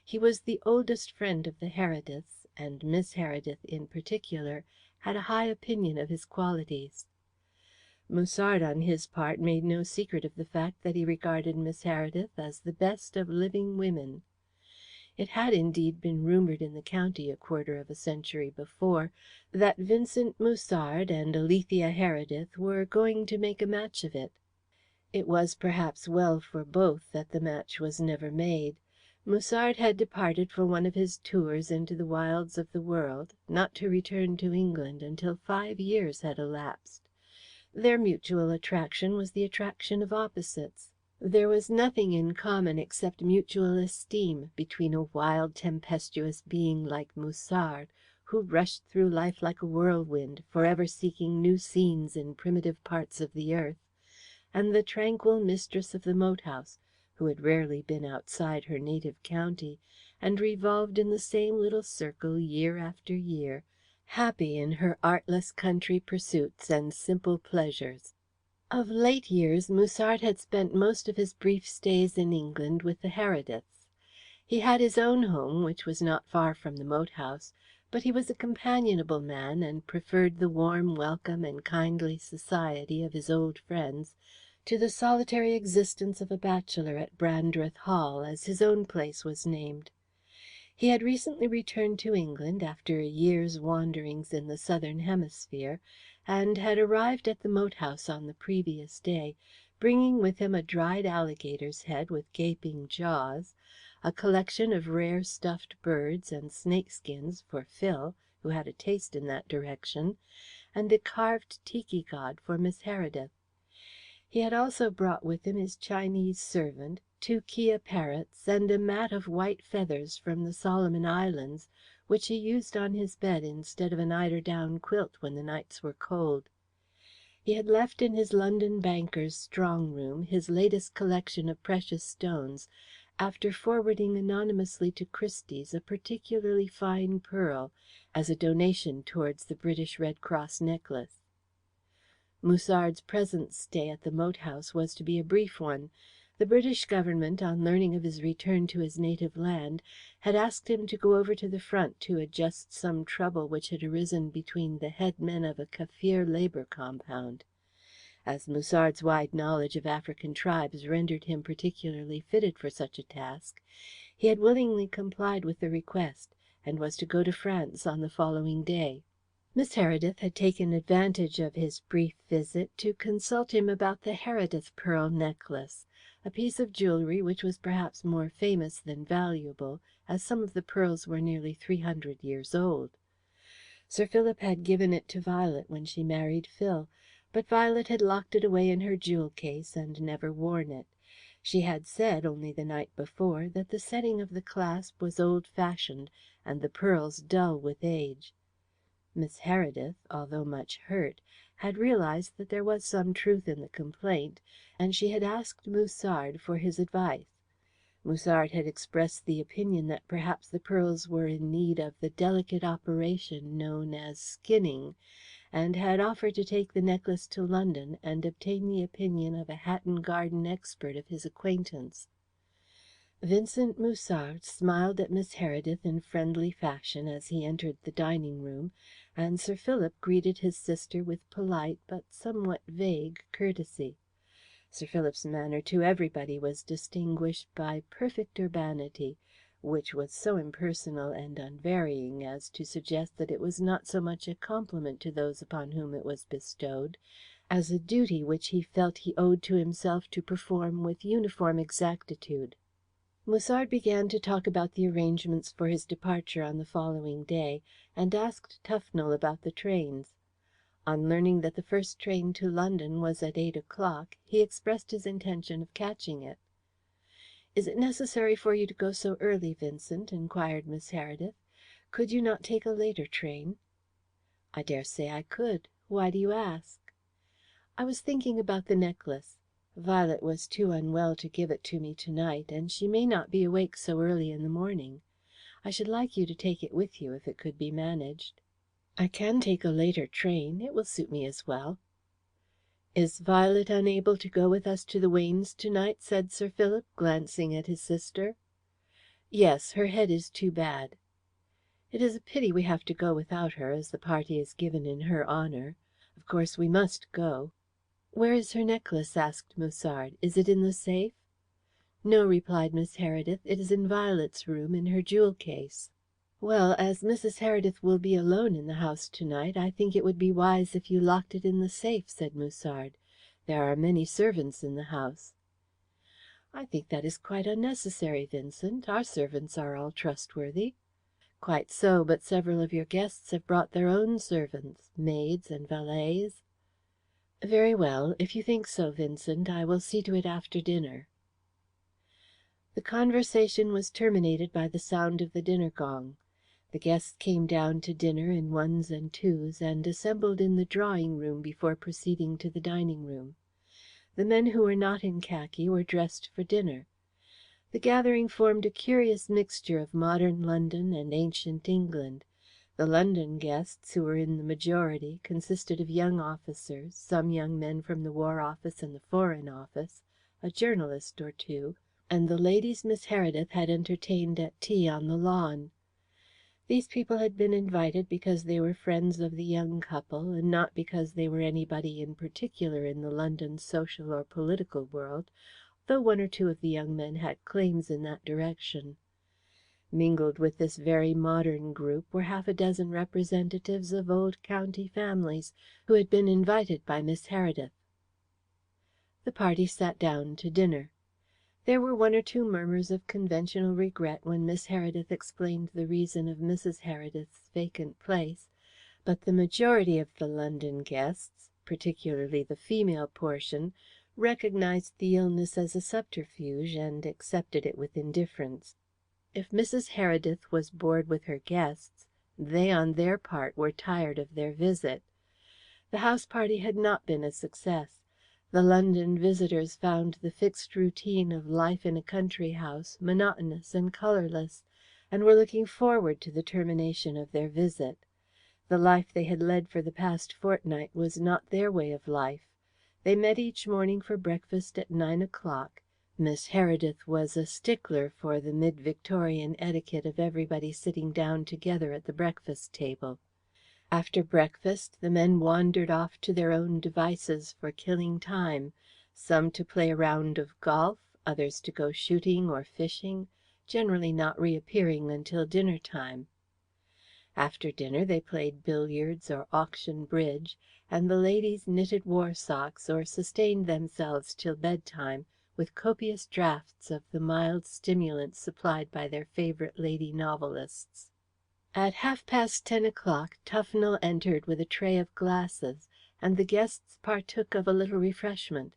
He was the oldest friend of the Herediths, and Miss Heredith in particular had a high opinion of his qualities. Musard, on his part, made no secret of the fact that he regarded Miss Heredith as the best of living women. It had indeed been rumoured in the county a quarter of a century before that Vincent Musard and Alethea Heredith were going to make a match of it. It was perhaps well for both that the match was never made. Musard had departed for one of his tours into the wilds of the world, not to return to England until 5 years had elapsed. Their mutual attraction was the attraction of opposites. There was nothing in common except mutual esteem between a wild, tempestuous being like Musard, who rushed through life like a whirlwind, forever seeking new scenes in primitive parts of the earth, and the tranquil mistress of the moat house, who had rarely been outside her native county, and revolved in the same little circle year after year, happy in her artless country pursuits and simple pleasures. Of late years Musard had spent most of his brief stays in England with the Herediths. He had his own home, which was not far from the moat house, but he was a companionable man, and preferred the warm welcome and kindly society of his old friends to the solitary existence of a bachelor at Brandreth Hall, as his own place was named. He had recently returned to England after a year's wanderings in the southern hemisphere, and had arrived at the moat house on the previous day, bringing with him a dried alligator's head with gaping jaws, a collection of rare stuffed birds and snakeskins for Phil, who had a taste in that direction, and a carved tiki god for Miss Heredith. He had also brought with him his Chinese servant, 2 kea parrots, and a mat of white feathers from the Solomon Islands, which he used on his bed instead of an eiderdown quilt when the nights were cold. He had left in his London banker's strong room his latest collection of precious stones, after forwarding anonymously to Christie's a particularly fine pearl as a donation towards the British Red Cross necklace. Musard's present stay at the moat house was to be a brief one. The British Government, on learning of his return to his native land, had asked him to go over to the front to adjust some trouble which had arisen between the head men of a Kaffir labour compound. As Musard's wide knowledge of African tribes rendered him particularly fitted for such a task, he had willingly complied with the request, and was to go to France on the following day. Miss Heredith had taken advantage of his brief visit to consult him about the Heredith pearl necklace, a piece of jewellery which was perhaps more famous than valuable, as some of the pearls were nearly 300 years old. Sir Philip had given it to Violet when she married Phil, but Violet had locked it away in her jewel case and never worn it. She had said, only the night before, that the setting of the clasp was old-fashioned, and the pearls dull with age. Miss Heredith, although much hurt, had realized that there was some truth in the complaint, and she had asked Musard for his advice. Musard had expressed the opinion that perhaps the pearls were in need of the delicate operation known as skinning, and had offered to take the necklace to London and obtain the opinion of a Hatton Garden expert of his acquaintance. Vincent Musard smiled at Miss Heredith in friendly fashion as he entered the dining room, and Sir Philip greeted his sister with polite but somewhat vague courtesy. Sir Philip's manner to everybody was distinguished by perfect urbanity, which was so impersonal and unvarying as to suggest that it was not so much a compliment to those upon whom it was bestowed, as a duty which he felt he owed to himself to perform with uniform exactitude. Musard began to talk about the arrangements for his departure on the following day, and asked Tufnell about the trains. On learning that the first train to London was at 8 o'clock, he expressed his intention of catching it. "Is it necessary for you to go so early, Vincent?" inquired Miss Heredith. "Could you not take a later train?" "I dare say I could. Why do you ask?" "I was thinking about the necklace. Violet was too unwell to give it to me tonight, and she may not be awake so early in the morning. I should like you to take it with you, if it could be managed." "I can take a later train. It will suit me as well." "Is Violet unable to go with us to the Waynes tonight?" said Sir Philip, glancing at his sister. "Yes, her head is too bad." "It is a pity we have to go without her, as the party is given in her honour. Of course we must go." "Where is her necklace?" asked Musard. "Is it in the safe?" "No," replied Miss Heredith. "It is in Violet's room, in her jewel case." "Well, as Mrs. Heredith will be alone in the house tonight, I think it would be wise if you locked it in the safe," said Musard. "There are many servants in the house." "I think that is quite unnecessary, Vincent. Our servants are all trustworthy." "Quite so, but several of your guests have brought their own servants, maids and valets." "Very well. If you think so, Vincent, I will see to it after dinner." The conversation was terminated by the sound of the dinner gong. The guests came down to dinner in ones and twos, and assembled in the drawing room before proceeding to the dining room. The men who were not in khaki were dressed for dinner. The gathering formed a curious mixture of modern London and ancient England. The London guests, who were in the majority, consisted of young officers, some young men from the War Office and the Foreign Office, a journalist or two, and the ladies Miss Heredith had entertained at tea on the lawn. These people had been invited because they were friends of the young couple, and not because they were anybody in particular in the London social or political world, though one or two of the young men had claims in that direction. Mingled with this very modern group were half a dozen representatives of old county families who had been invited by Miss Heredith. The party sat down to dinner. There were one or two murmurs of conventional regret when Miss Heredith explained the reason of Mrs. Heredith's vacant place, but the majority of the London guests, particularly the female portion, recognized the illness as a subterfuge and accepted it with indifference. If Mrs. Heredith was bored with her guests, they on their part were tired of their visit. The house party had not been a success. The London visitors found the fixed routine of life in a country house monotonous and colourless, and were looking forward to the termination of their visit. The life they had led for the past fortnight was not their way of life. They met each morning for breakfast at 9 o'clock. Miss Heredith was a stickler for the mid-Victorian etiquette of everybody sitting down together at the breakfast table. After breakfast the men wandered off to their own devices for killing time, some to play a round of golf, others to go shooting or fishing, generally not reappearing until dinner time. After dinner they played billiards or auction bridge, and the ladies knitted war socks or sustained themselves till bedtime with copious draughts of the mild stimulants supplied by their favourite lady novelists. At 10:30 o'clock Tufnell entered with a tray of glasses, and the guests partook of a little refreshment.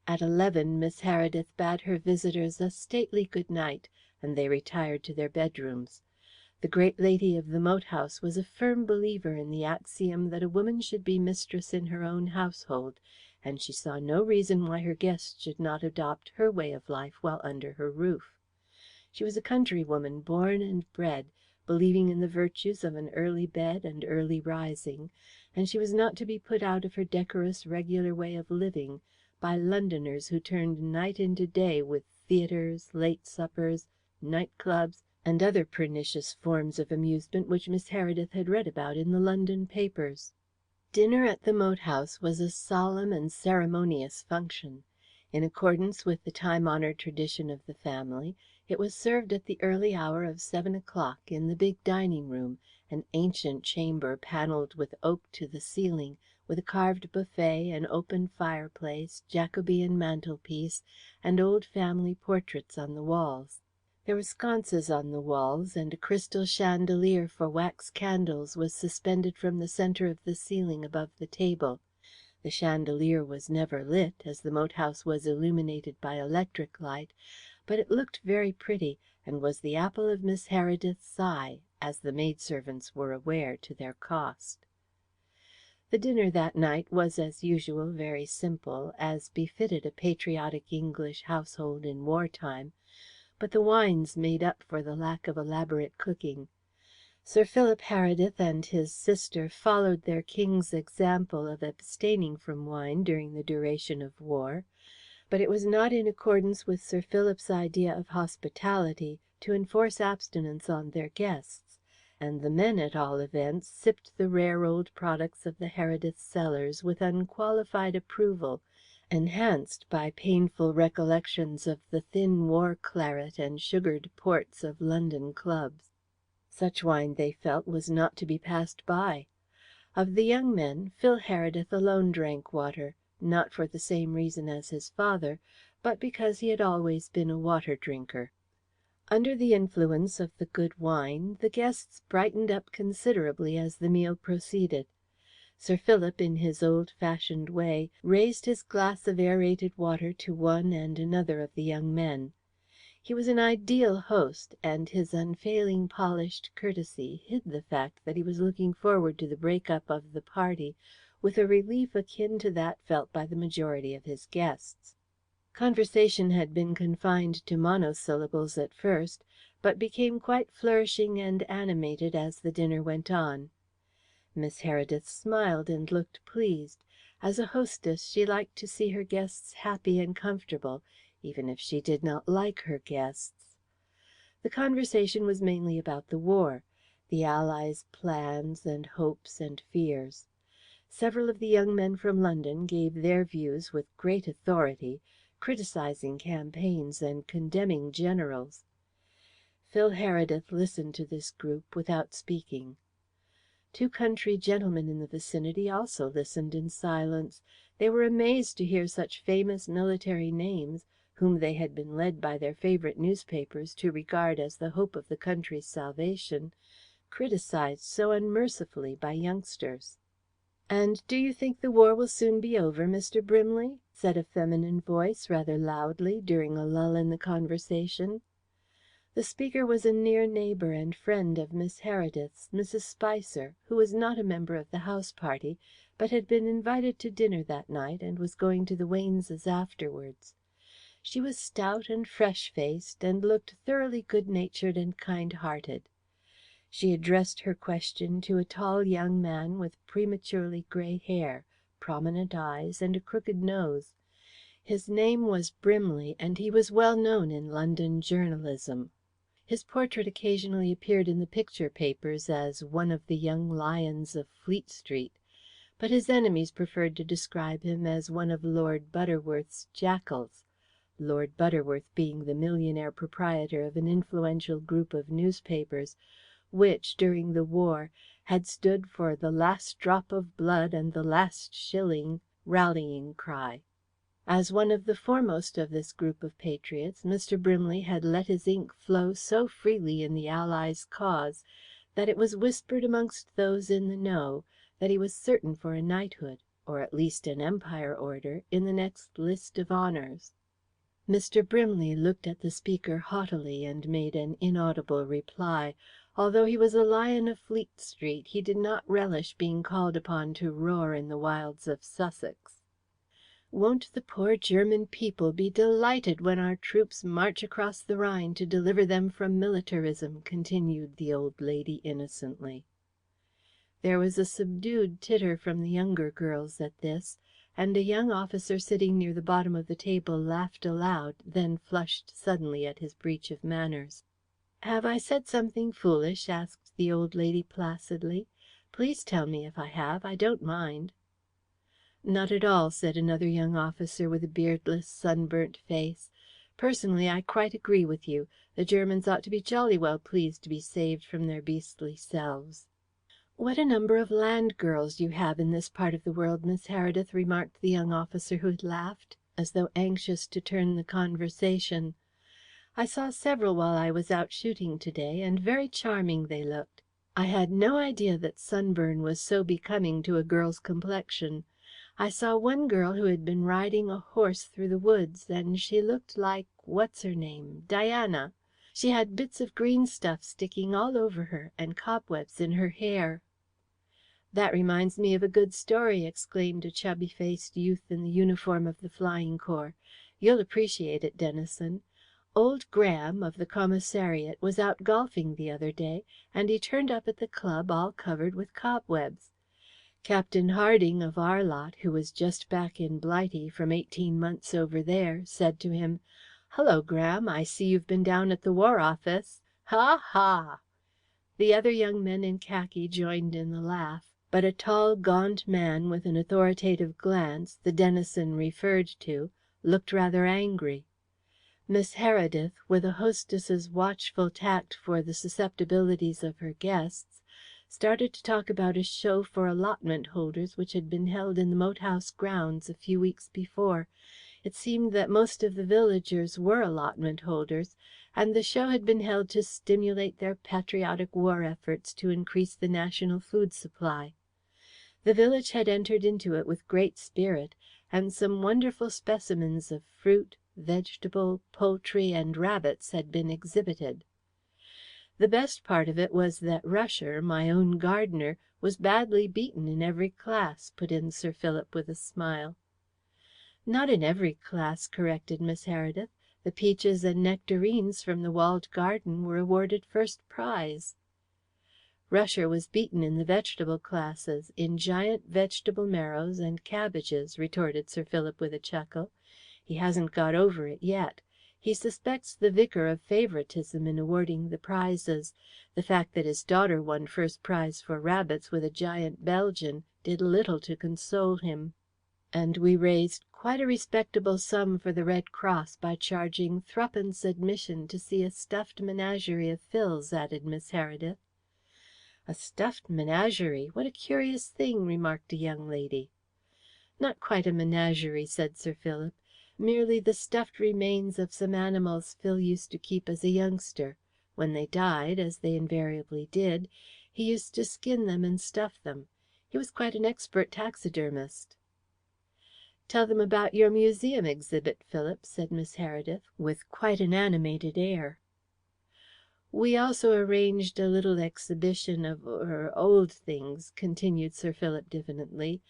At 11 Miss Heredith bade her visitors a stately good night, and they retired to their bedrooms. The great lady of the moat house was a firm believer in the axiom that a woman should be mistress in her own household, and she saw no reason why her guests should not adopt her way of life while under her roof. She was a countrywoman born and bred, believing in the virtues of an early bed and early rising, and she was not to be put out of her decorous regular way of living by Londoners who turned night into day with theatres, late suppers, night clubs, and other pernicious forms of amusement which Miss Heredith had read about in the London papers. Dinner at the moat house was a solemn and ceremonious function. In accordance with the time-honoured tradition of the family, it was served at the early hour of 7 o'clock in the big dining room, an ancient chamber panelled with oak to the ceiling, with a carved buffet, an open fireplace, Jacobean mantelpiece, and old family portraits on the walls. There were sconces on the walls, and a crystal chandelier for wax candles was suspended from the centre of the ceiling above the table. The chandelier was never lit, as the moat house was illuminated by electric light, but it looked very pretty, and was the apple of Miss Heredith's eye, as the maidservants were aware to their cost. The dinner that night was, as usual, very simple, as befitted a patriotic English household in war time, but the wines made up for the lack of elaborate cooking. Sir Philip Heredith and his sister followed their king's example of abstaining from wine during the duration of war, but it was not in accordance with Sir Philip's idea of hospitality to enforce abstinence on their guests, and the men, at all events, sipped the rare old products of the Heredith cellars with unqualified approval, enhanced by painful recollections of the thin war claret and sugared ports of London clubs. Such wine, they felt, was not to be passed by. Of the young men, Phil Heredith alone drank water, not for the same reason as his father, but because he had always been a water drinker. Under the influence of the good wine, the guests brightened up considerably as the meal proceeded. Sir Philip, in his old-fashioned way, raised his glass of aerated water to one and another of the young men. He was an ideal host, and his unfailing polished courtesy hid the fact that he was looking forward to the break-up of the party with a relief akin to that felt by the majority of his guests. Conversation had been confined to monosyllables at first, but became quite flourishing and animated as the dinner went on. Miss Heredith smiled and looked pleased. As a hostess, she liked to see her guests happy and comfortable, even if she did not like her guests. The conversation was mainly about the war, the Allies' plans and hopes and fears. Several of the young men from London gave their views with great authority, criticising campaigns and condemning generals. Phil Heredith listened to this group without speaking. Two country gentlemen in the vicinity also listened in silence. They were amazed to hear such famous military names, whom they had been led by their favourite newspapers to regard as the hope of the country's salvation, criticised so unmercifully by youngsters. "And do you think the war will soon be over, Mr. Brimley?" said a feminine voice rather loudly during a lull in the conversation. The speaker was a near neighbour and friend of Miss Heredith's, Mrs. Spicer, who was not a member of the house party, but had been invited to dinner that night and was going to the Wayneses afterwards. She was stout and fresh-faced, and looked thoroughly good-natured and kind-hearted. She addressed her question to a tall young man with prematurely grey hair, prominent eyes, and a crooked nose. His name was Brimley, and he was well known in London journalism. His portrait occasionally appeared in the picture papers as one of the young lions of Fleet Street, but his enemies preferred to describe him as one of Lord Butterworth's jackals, Lord Butterworth being the millionaire proprietor of an influential group of newspapers which, during the war, had stood for the last drop of blood and the last shilling rallying cry. As one of the foremost of this group of patriots, Mr. Brimley had let his ink flow so freely in the Allies' cause that it was whispered amongst those in the know that he was certain for a knighthood, or at least an Empire Order, in the next list of honours. Mr. Brimley looked at the speaker haughtily and made an inaudible reply. Although he was a lion of Fleet Street, he did not relish being called upon to roar in the wilds of Sussex. "Won't the poor German people be delighted when our troops march across the Rhine to deliver them from militarism?" continued the old lady innocently. There was a subdued titter from the younger girls at this, and a young officer sitting near the bottom of the table laughed aloud, then flushed suddenly at his breach of manners. "Have I said something foolish?" asked the old lady placidly. "Please tell me if I have. I don't mind." "Not at all," said another young officer with a beardless, sunburnt face. "Personally, I quite agree with you. The Germans ought to be jolly well pleased to be saved from their beastly selves." "What a number of land girls you have in this part of the world, Miss Heredith," remarked the young officer who had laughed, as though anxious to turn the conversation. "I saw several while I was out shooting today, and very charming they looked. I had no idea that sunburn was so becoming to a girl's complexion. I saw one girl who had been riding a horse through the woods, and she looked like what's her name Diana. She had bits of green stuff sticking all over her, and cobwebs in her hair." "That reminds me of a good story," exclaimed a chubby-faced youth in the uniform of the Flying Corps. "You'll appreciate it, Dennison. Old Graham, of the commissariat, was out golfing the other day, and he turned up at the club all covered with cobwebs. Captain Harding of our lot, who was just back in Blighty from 18 months over there, said to him, 'Hullo, Graham, I see you've been down at the War Office.' Ha, ha!" The other young men in khaki joined in the laugh, but a tall, gaunt man with an authoritative glance, the Dennison referred to, looked rather angry. Miss Heredith, with a hostess's watchful tact for the susceptibilities of her guests, started to talk about a show for allotment holders which had been held in the moat house grounds a few weeks before. It seemed that most of the villagers were allotment holders, and the show had been held to stimulate their patriotic war efforts to increase the national food supply. The village had entered into it with great spirit, and some wonderful specimens of fruit, vegetable, poultry, and rabbits had been exhibited. The best part of it was that Rusher, my own gardener, was badly beaten in every class," put in Sir Philip with a smile. "Not in every class," corrected Miss Heredith. "The peaches and nectarines from the walled garden were awarded first prize." "Rusher was beaten in the vegetable classes, in giant vegetable marrows and cabbages," retorted Sir Philip with a chuckle. "He hasn't got over it yet. He suspects the Vicar of favouritism in awarding the prizes. The fact that his daughter won first prize for rabbits with a giant Belgian did little to console him." "And we raised quite a respectable sum for the Red Cross by charging threepence admission to see a stuffed menagerie of Phil's," added Miss Heredith. "A stuffed menagerie! What a curious thing," remarked a young lady. "Not quite a menagerie," said Sir Philip. "Merely the stuffed remains of some animals Phil used to keep as a youngster. When they died, as they invariably did, he used to skin them and stuff them. He was quite an expert taxidermist." "Tell them about your museum exhibit, Philip," said Miss Heredith, with quite an animated air. "We also arranged a little exhibition of old things," continued Sir Philip diffidently.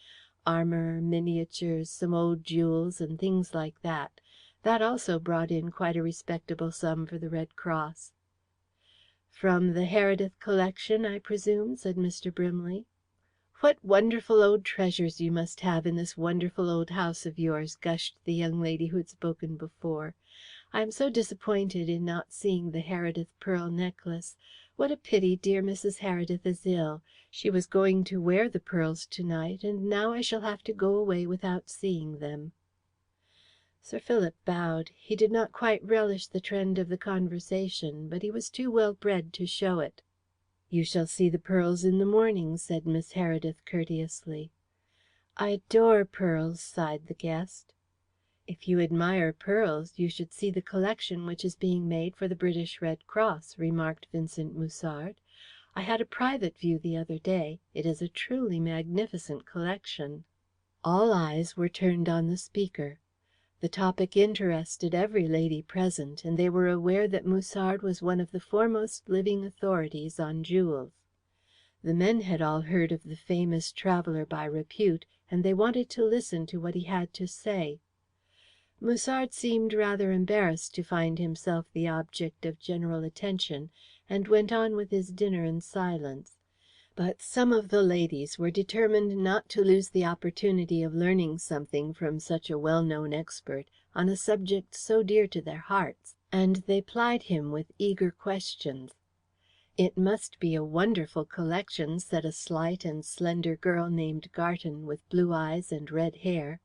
"Armour, miniatures, some old jewels, and things like that. That also brought in quite a respectable sum for the Red Cross." "From the Heredith collection, I presume?" said Mr. Brimley. "What wonderful old treasures you must have in this wonderful old house of yours," gushed the young lady who had spoken before. "I am so disappointed in not seeing the Heredith pearl necklace. What a pity dear Mrs. Heredith is ill. She was going to wear the pearls tonight, and now I shall have to go away without seeing them." Sir Philip bowed. He did not quite relish the trend of the conversation, but he was too well bred to show it. "You shall see the pearls in the morning," said Miss Heredith courteously. "I adore pearls," sighed the guest. "If you admire pearls, you should see the collection which is being made for the British Red Cross," remarked Vincent Musard. "I had a private view the other day. It is a truly magnificent collection." All eyes were turned on the speaker. The topic interested every lady present, and they were aware that Musard was one of the foremost living authorities on jewels. The men had all heard of the famous traveller by repute, and they wanted to listen to what he had to say. Musard seemed rather embarrassed to find himself the object of general attention, and went on with his dinner in silence. But some of the ladies were determined not to lose the opportunity of learning something from such a well-known expert on a subject so dear to their hearts, and they plied him with eager questions. "It must be a wonderful collection," said a slight and slender girl named Garton, with blue eyes and red hair.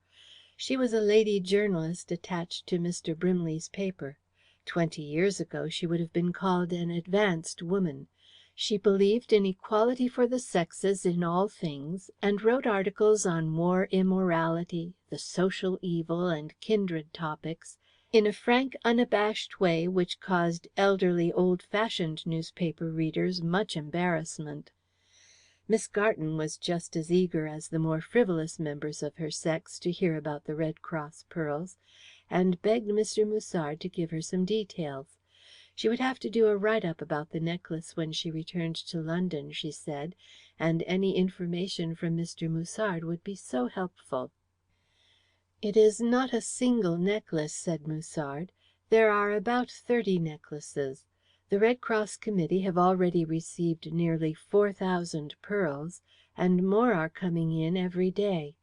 She was a lady journalist attached to Mr. Brimley's paper. 20 years ago she would have been called an advanced woman. She believed in equality for the sexes in all things, and wrote articles on war immorality, the social evil, and kindred topics, in a frank, unabashed way which caused elderly, old-fashioned newspaper readers much embarrassment. Miss Garton was just as eager as the more frivolous members of her sex to hear about the Red Cross pearls, and begged Mr. Musard to give her some details. She would have to do a write-up about the necklace when she returned to London, she said, and any information from Mr. Musard would be so helpful. "It is not a single necklace," said Musard. "There are about 30 necklaces. The Red Cross Committee have already received nearly 4,000 pearls, and more are coming in every day."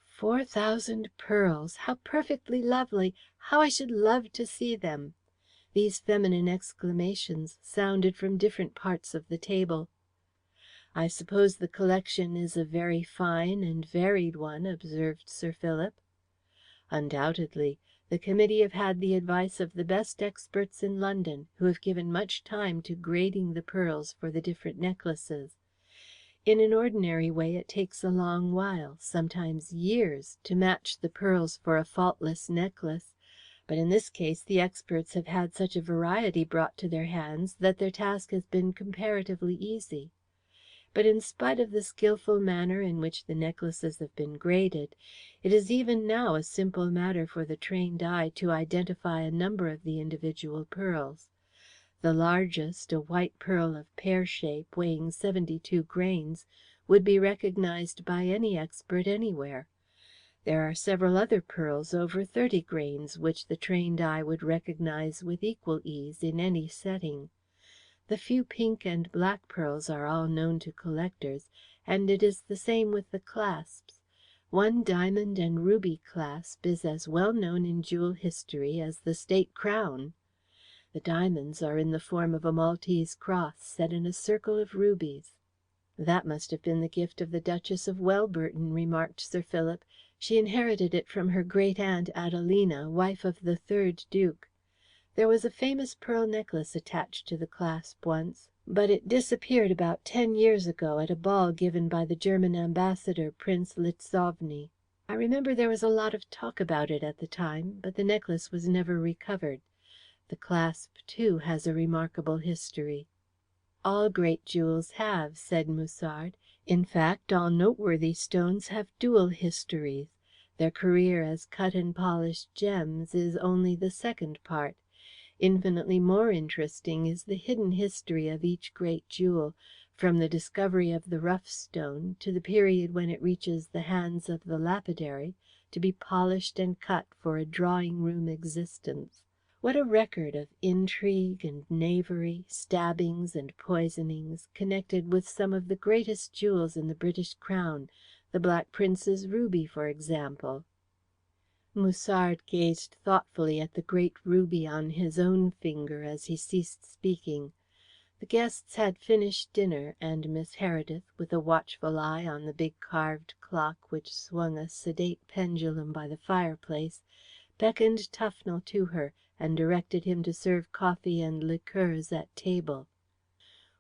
4,000 pearls! How perfectly lovely! How I should love to see them! These feminine exclamations sounded from different parts of the table. "I suppose the collection is a very fine and varied one," observed Sir Philip. "Undoubtedly. The committee have had the advice of the best experts in London, who have given much time to grading the pearls for the different necklaces. In an ordinary way it takes a long while, sometimes years, to match the pearls for a faultless necklace, but in this case the experts have had such a variety brought to their hands that their task has been comparatively easy. But in spite of the skilful manner in which the necklaces have been graded, it is even now a simple matter for the trained eye to identify a number of the individual pearls. The largest, a white pearl of pear shape, weighing 72 grains, would be recognized by any expert anywhere. There are several other pearls over 30 grains, which the trained eye would recognize with equal ease in any setting. The few pink and black pearls are all known to collectors, and it is the same with the clasps. One diamond and ruby clasp is as well known in jewel history as the State Crown. The diamonds are in the form of a Maltese cross set in a circle of rubies. "That must have been the gift of the Duchess of Welburton," remarked Sir Philip. "She inherited it from her great aunt Adelina, wife of the 3rd Duke. There was a famous pearl necklace attached to the clasp once, but it disappeared about 10 years ago at a ball given by the German ambassador, Prince Litzovny. I remember there was a lot of talk about it at the time, but the necklace was never recovered. The clasp, too, has a remarkable history." "All great jewels have," said Musard. "In fact, all noteworthy stones have dual histories. Their career as cut and polished gems is only the second part. Infinitely more interesting is the hidden history of each great jewel, from the discovery of the rough stone to the period when it reaches the hands of the lapidary to be polished and cut for a drawing-room existence. What a record of intrigue and knavery, stabbings and poisonings, connected with some of the greatest jewels in the British Crown, the Black Prince's ruby, for example." Musard gazed thoughtfully at the great ruby on his own finger as he ceased speaking. The guests had finished dinner, and Miss Heredith, with a watchful eye on the big carved clock which swung a sedate pendulum by the fireplace, beckoned Tufnell to her and directed him to serve coffee and liqueurs at table.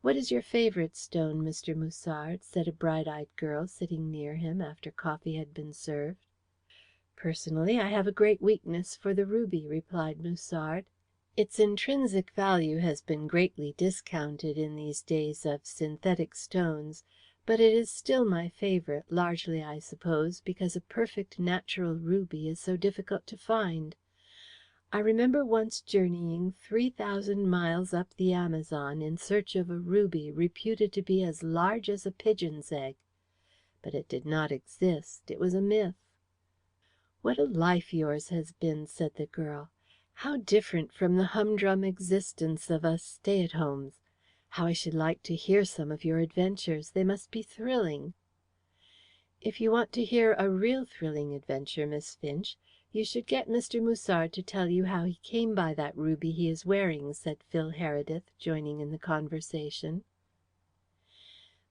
"What is your favourite stone, Mr. Musard?" said a bright-eyed girl sitting near him after coffee had been served. "Personally, I have a great weakness for the ruby," replied Musard. "Its intrinsic value has been greatly discounted in these days of synthetic stones, but it is still my favourite, largely, I suppose, because a perfect natural ruby is so difficult to find. I remember once journeying 3,000 miles up the Amazon in search of a ruby reputed to be as large as a pigeon's egg. But it did not exist. It was a myth." "What a life yours has been," said the girl. "How different from the humdrum existence of us stay-at-homes. How I should like to hear some of your adventures. They must be thrilling." "If you want to hear a real thrilling adventure, Miss Finch, you should get Mr. Musard to tell you how he came by that ruby he is wearing," said Phil Heredith, joining in the conversation.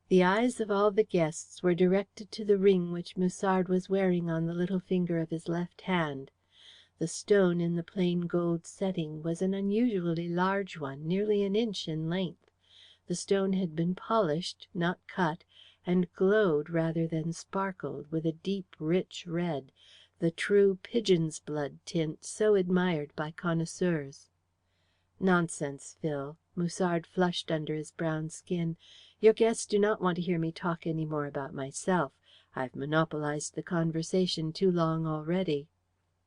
The eyes of all the guests were directed to the ring which Musard was wearing on the little finger of his left hand. The stone in the plain gold setting was an unusually large one, nearly an inch in length. The stone had been polished, not cut, and glowed rather than sparkled with a deep, rich red, the true pigeon's blood tint so admired by connoisseurs. "Nonsense, Phil." Musard flushed under his brown skin. "Your guests do not want to hear me talk any more about myself. I've monopolized the conversation too long already."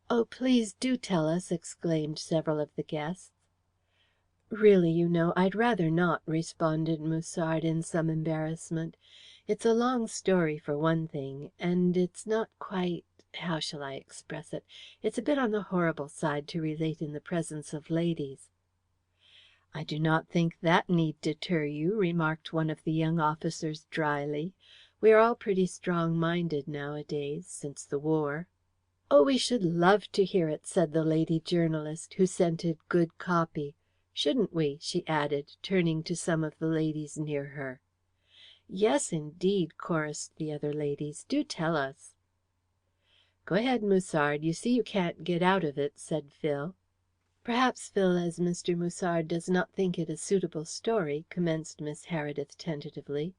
"Oh, please do tell us," exclaimed several of the guests. "Really, you know, I'd rather not," responded Musard in some embarrassment. "It's a long story, for one thing, and it's not quite how shall I express it? It's a bit on the horrible side to relate in the presence of ladies." "I do not think that need deter you," remarked one of the young officers dryly. "We are all pretty strong-minded nowadays, since the war." "Oh, we should love to hear it," said the lady journalist, who scented good copy. "Shouldn't we?" she added, turning to some of the ladies near her. "Yes, indeed," chorused the other ladies. "Do tell us." "Go ahead, Musard. You see you can't get out of it," said Phil. "Perhaps, Phil, as Mr. Musard does not think it a suitable story," commenced Miss Heredith tentatively.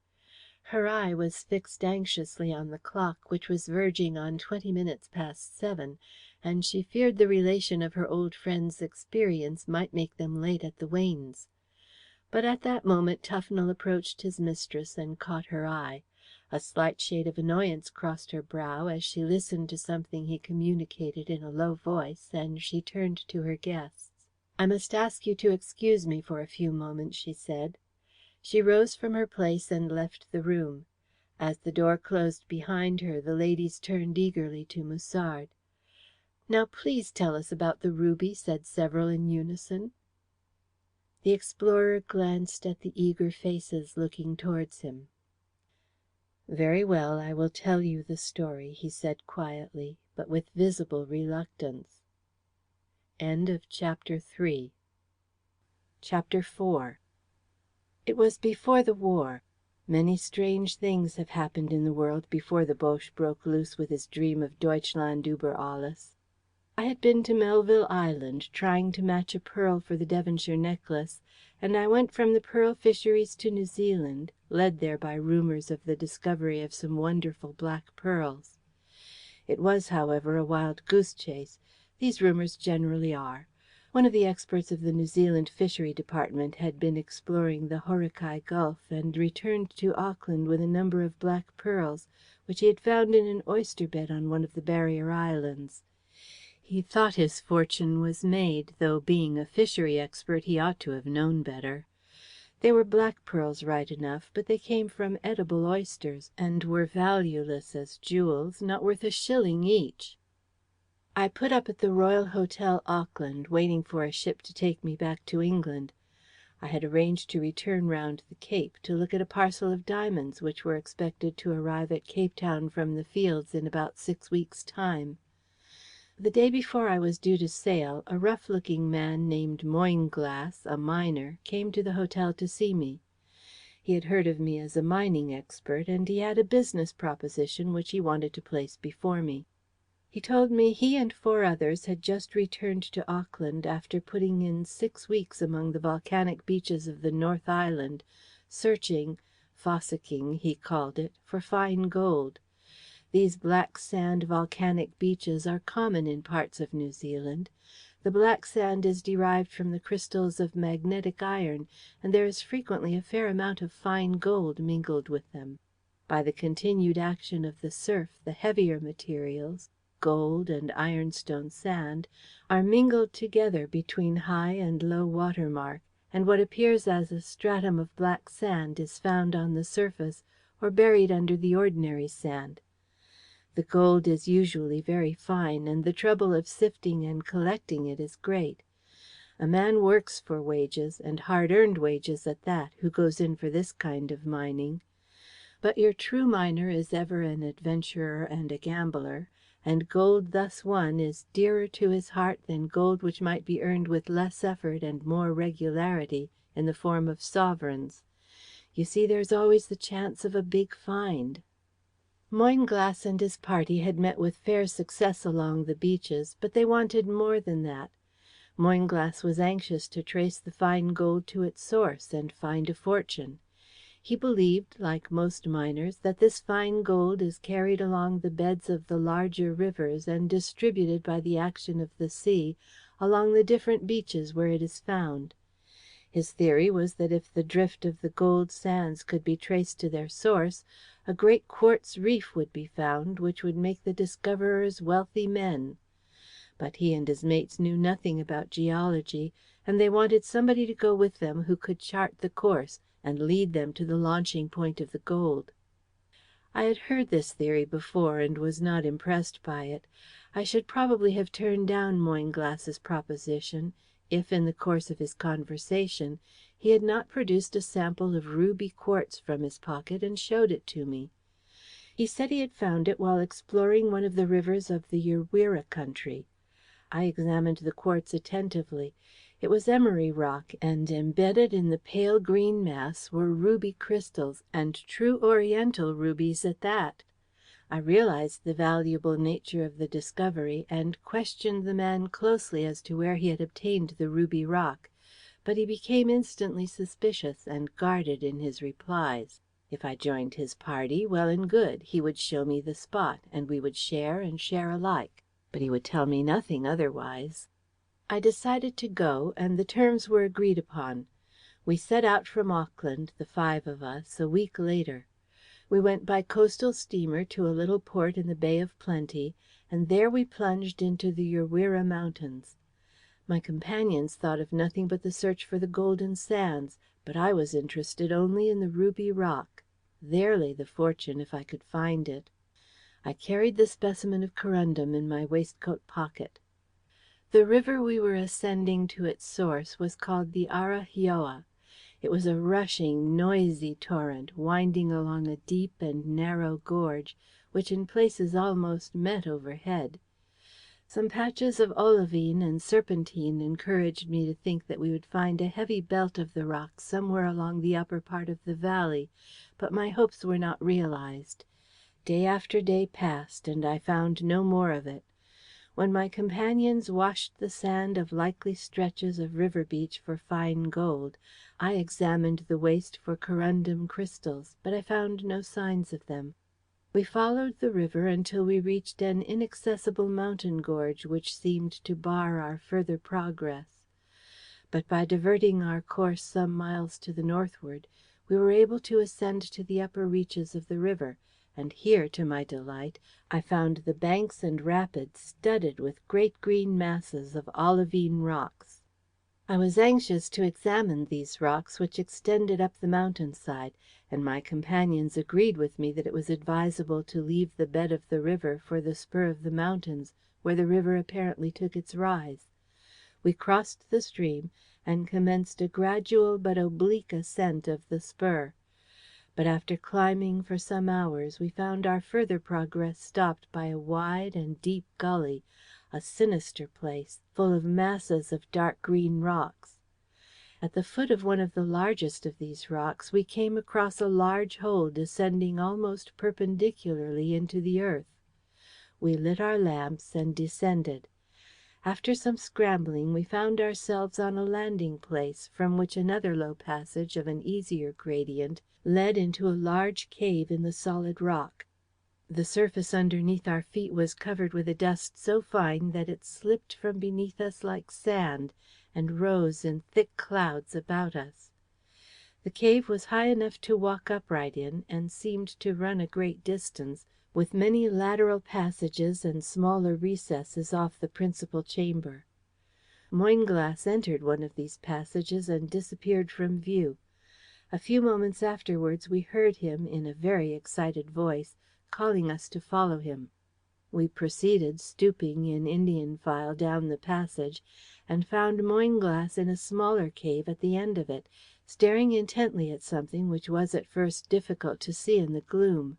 Her eye was fixed anxiously on the clock, which was verging on 20 minutes past 7, and she feared the relation of her old friend's experience might make them late at the Waynes'. But at that moment Tufnell approached his mistress and caught her eye. A slight shade of annoyance crossed her brow as she listened to something he communicated in a low voice, and she turned to her guests. "I must ask you to excuse me for a few moments," she said. She rose from her place and left the room. As the door closed behind her, the ladies turned eagerly to Musard. "Now please tell us about the ruby," said several in unison. The explorer glanced at the eager faces looking towards him. "Very well, I will tell you the story," he said quietly, but with visible reluctance. Chapter 4. It was before the war. Many strange things have happened in the world before the Boche broke loose with his dream of Deutschland über alles. I had been to Melville Island, trying to match a pearl for the Devonshire necklace, and I went from the pearl fisheries to New Zealand, led there by rumours of the discovery of some wonderful black pearls. It was, however, a wild goose chase. These rumours generally are. One of the experts of the New Zealand Fishery Department had been exploring the Hauraki Gulf and returned to Auckland with a number of black pearls, which he had found in an oyster bed on one of the Barrier Islands. He thought his fortune was made, though being a fishery expert he ought to have known better. They were black pearls right enough, but they came from edible oysters, and were valueless as jewels, not worth a shilling each. I put up at the Royal Hotel, Auckland, waiting for a ship to take me back to England. I had arranged to return round the Cape, to look at a parcel of diamonds which were expected to arrive at Cape Town from the fields in about 6 weeks' time. The day before I was due to sail, a rough-looking man named Moynglass, a miner, came to the hotel to see me. He had heard of me as a mining expert, and he had a business proposition which he wanted to place before me. He told me he and 4 others had just returned to Auckland after putting in 6 weeks among the volcanic beaches of the North Island, searching, fossicking he called it, for fine gold. These black sand volcanic beaches are common in parts of New Zealand. The black sand is derived from the crystals of magnetic iron, and there is frequently a fair amount of fine gold mingled with them. By the continued action of the surf, the heavier materials, gold and ironstone sand, are mingled together between high and low water mark, and what appears as a stratum of black sand is found on the surface or buried under the ordinary sand. The gold is usually very fine, and the trouble of sifting and collecting it is great. A man works for wages, and hard-earned wages at that, who goes in for this kind of mining. But your true miner is ever an adventurer and a gambler, and gold thus won is dearer to his heart than gold which might be earned with less effort and more regularity in the form of sovereigns. You see, there's always the chance of a big find. Moynglass and his party had met with fair success along the beaches, but they wanted more than that. Moynglass was anxious to trace the fine gold to its source and find a fortune. He believed, like most miners, that this fine gold is carried along the beds of the larger rivers and distributed by the action of the sea along the different beaches where it is found. His theory was that if the drift of the gold sands could be traced to their source, a great quartz reef would be found which would make the discoverers wealthy men. But he and his mates knew nothing about geology, and they wanted somebody to go with them who could chart the course and lead them to the launching point of the gold. I had heard this theory before and was not impressed by it. I should probably have turned down Moynglass's proposition if, in the course of his conversation, he had not produced a sample of ruby quartz from his pocket and showed it to me. He said he had found it while exploring one of the rivers of the Urewera country. I examined the quartz attentively. It was emery rock, and embedded in the pale green mass were ruby crystals, and true Oriental rubies at that. I realized the valuable nature of the discovery, and questioned the man closely as to where he had obtained the ruby rock, but he became instantly suspicious and guarded in his replies. If I joined his party, well and good, he would show me the spot, and we would share and share alike, but he would tell me nothing otherwise. I decided to go, and the terms were agreed upon. We set out from Auckland, the 5 of us, a week later. We went by coastal steamer to a little port in the Bay of Plenty, and there we plunged into the Urewera Mountains. My companions thought of nothing but the search for the golden sands, but I was interested only in the ruby rock. There lay the fortune, if I could find it. I carried the specimen of corundum in my waistcoat pocket. The river we were ascending to its source was called the Araheoa. It was a rushing, noisy torrent, winding along a deep and narrow gorge, which in places almost met overhead. Some patches of olivine and serpentine encouraged me to think that we would find a heavy belt of the rock somewhere along the upper part of the valley, but my hopes were not realized. Day after day passed, and I found no more of it. When my companions washed the sand of likely stretches of river beach for fine gold, I examined the waste for corundum crystals, but I found no signs of them. We followed the river until we reached an inaccessible mountain gorge which seemed to bar our further progress. But by diverting our course some miles to the northward, we were able to ascend to the upper reaches of the river, and here, to my delight, I found the banks and rapids studded with great green masses of olivine rocks. I was anxious to examine these rocks, which extended up the mountain side, and my companions agreed with me that it was advisable to leave the bed of the river for the spur of the mountains, where the river apparently took its rise. We crossed the stream, and commenced a gradual but oblique ascent of the spur. But after climbing for some hours, we found our further progress stopped by a wide and deep gully, a sinister place, full of masses of dark green rocks. At the foot of one of the largest of these rocks, we came across a large hole descending almost perpendicularly into the earth. We lit our lamps and descended. After some scrambling, we found ourselves on a landing place, from which another low passage of an easier gradient led into a large cave in the solid rock. The surface underneath our feet was covered with a dust so fine that it slipped from beneath us like sand, and rose in thick clouds about us. The cave was high enough to walk upright in, and seemed to run a great distance, with many lateral passages and smaller recesses off the principal chamber. Moynglass entered one of these passages and disappeared from view. A few moments afterwards we heard him, in a very excited voice, calling us to follow him. We proceeded, stooping in Indian file down the passage, and found Moynglass in a smaller cave at the end of it, staring intently at something which was at first difficult to see in the gloom.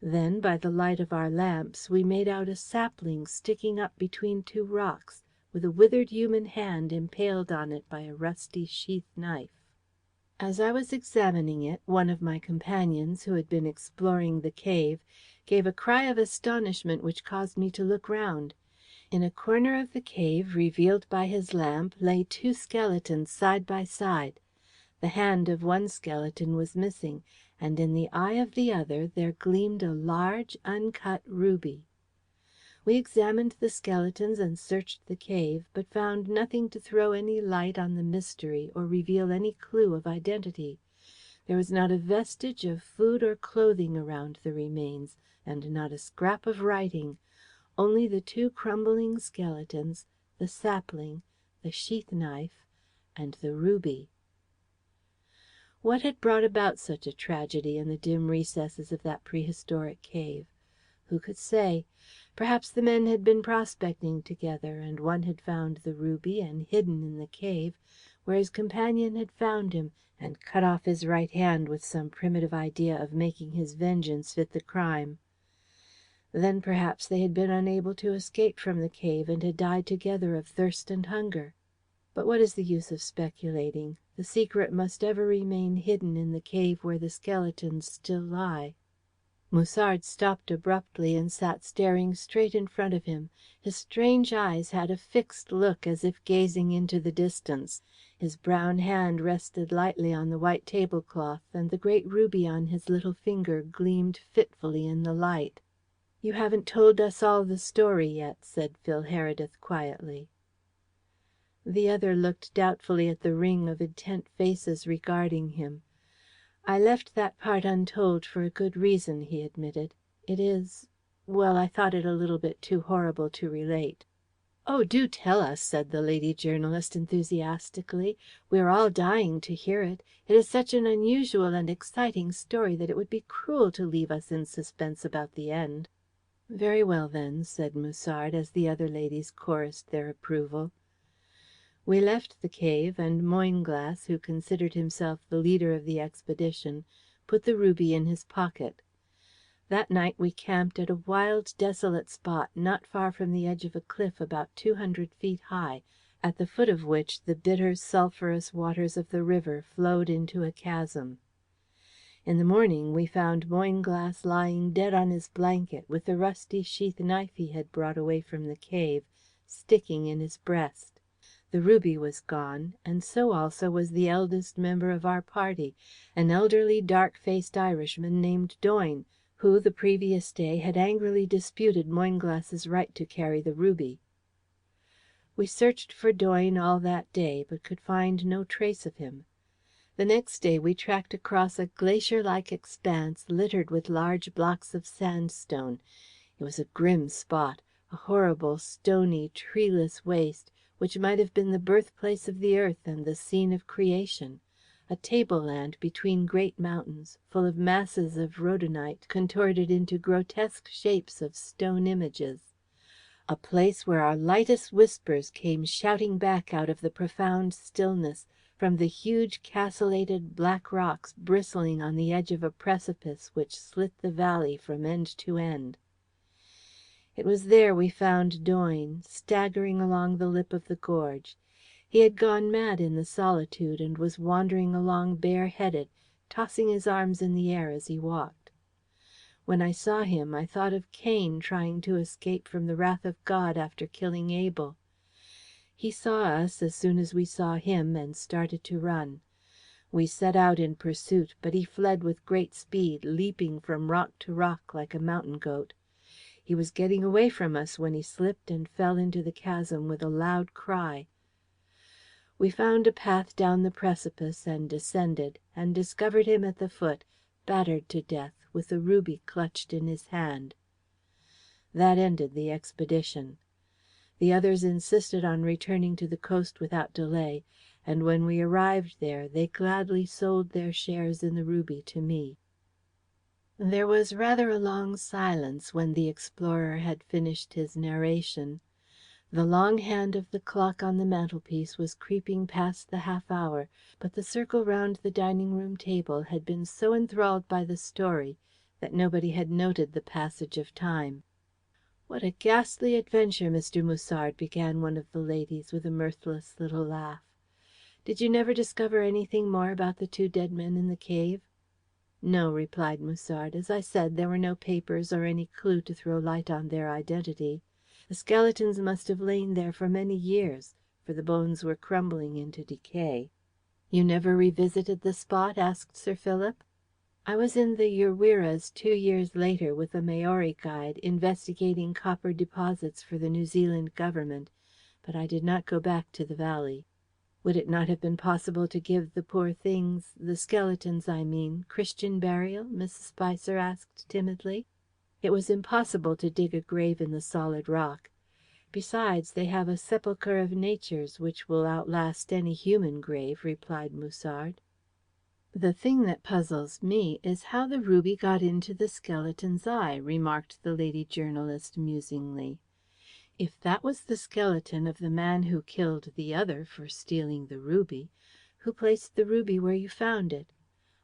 Then, by the light of our lamps, we made out a sapling sticking up between two rocks, with a withered human hand impaled on it by a rusty sheath knife. As I was examining it, one of my companions, who had been exploring the cave, gave a cry of astonishment which caused me to look round. In a corner of the cave, revealed by his lamp, lay two skeletons side by side. The hand of one skeleton was missing, and in the eye of the other there gleamed a large, uncut ruby. We examined the skeletons and searched the cave, but found nothing to throw any light on the mystery or reveal any clue of identity. There was not a vestige of food or clothing around the remains, and not a scrap of writing, only the two crumbling skeletons, the sapling, the sheath knife, and the ruby. What had brought about such a tragedy in the dim recesses of that prehistoric cave? Who could say? Perhaps the men had been prospecting together, and one had found the ruby and hidden in the cave, where his companion had found him and cut off his right hand with some primitive idea of making his vengeance fit the crime. Then perhaps they had been unable to escape from the cave, and had died together of thirst and hunger. But what is the use of speculating? The secret must ever remain hidden in the cave where the skeletons still lie. Musard stopped abruptly and sat staring straight in front of him. His strange eyes had a fixed look, as if gazing into the distance. His brown hand rested lightly on the white tablecloth, and the great ruby on his little finger gleamed fitfully in the light. "You haven't told us all the story yet," said Phil Heredith quietly. The other looked doubtfully at the ring of intent faces regarding him. "I left that part untold for a good reason," he admitted. "It is well, I thought it a little bit too horrible to relate." "Oh, do tell us," said the lady journalist enthusiastically. "We are all dying to hear it. It is such an unusual and exciting story that it would be cruel to leave us in suspense about the end." "Very well, then," said Musard, as the other ladies chorused their approval. We left the cave, and Moynglass, who considered himself the leader of the expedition, put the ruby in his pocket. That night we camped at a wild, desolate spot not far from the edge of a cliff about 200 feet high, at the foot of which the bitter, sulphurous waters of the river flowed into a chasm. In the morning we found Moynglass lying dead on his blanket, with the rusty sheath knife he had brought away from the cave sticking in his breast. The ruby was gone, and so also was the eldest member of our party, an elderly, dark-faced Irishman named Doyne, who, the previous day, had angrily disputed Moynglass's right to carry the ruby. We searched for Doyne all that day, but could find no trace of him. The next day we tracked across a glacier-like expanse littered with large blocks of sandstone. It was a grim spot, a horrible, stony, treeless waste, which might have been the birthplace of the earth and the scene of creation. A tableland between great mountains, full of masses of rhodonite contorted into grotesque shapes of stone images. A place where our lightest whispers came shouting back out of the profound stillness from the huge castellated black rocks bristling on the edge of a precipice which slit the valley from end to end. It was there we found Doyne, staggering along the lip of the gorge. He had gone mad in the solitude, and was wandering along bareheaded, tossing his arms in the air as he walked. When I saw him, I thought of Cain trying to escape from the wrath of God after killing Abel. He saw us as soon as we saw him, and started to run. We set out in pursuit, but he fled with great speed, leaping from rock to rock like a mountain goat. He was getting away from us when he slipped and fell into the chasm with a loud cry. We found a path down the precipice and descended, and discovered him at the foot, battered to death, with the ruby clutched in his hand. That ended the expedition. The others insisted on returning to the coast without delay, and when we arrived there, they gladly sold their shares in the ruby to me. There was rather a long silence when the explorer had finished his narration. The long hand of the clock on the mantelpiece was creeping past the half hour, but the circle round the dining room table had been so enthralled by the story that nobody had noted the passage of time. "What a ghastly adventure, Mr. Musard," began one of the ladies, with a mirthless little laugh. "Did you never discover anything more about the two dead men in the cave?" "No," replied Musard. "As I said, there were no papers or any clue to throw light on their identity. The skeletons must have lain there for many years, for the bones were crumbling into decay." "You never revisited the spot?" asked Sir Philip. "I was in the Urweras 2 years later with a Maori guide, investigating copper deposits for the New Zealand Government, but I did not go back to the valley." "Would it not have been possible to give the poor things, the skeletons, I mean, Christian burial?" Mrs. Spicer asked timidly. "It was impossible to dig a grave in the solid rock. Besides, they have a sepulchre of nature's which will outlast any human grave," replied Musard. "The thing that puzzles me is how the ruby got into the skeleton's eye," remarked the lady journalist musingly. "If that was the skeleton of the man who killed the other for stealing the ruby, who placed the ruby where you found it?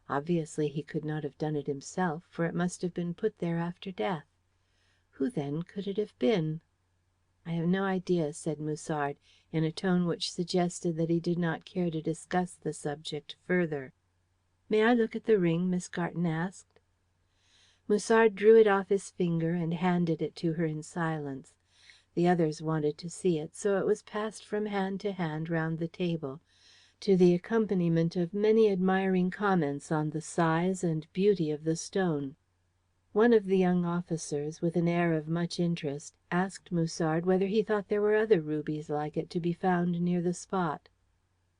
Obviously he could not have done it himself, for it must have been put there after death. Who, then, could it have been?" "I have no idea," said Musard, in a tone which suggested that he did not care to discuss the subject further. "May I look at the ring?" Miss Garton asked. Musard drew it off his finger and handed it to her in silence. The others wanted to see it, so it was passed from hand to hand round the table, to the accompaniment of many admiring comments on the size and beauty of the stone. One of the young officers, with an air of much interest, asked Musard whether he thought there were other rubies like it to be found near the spot.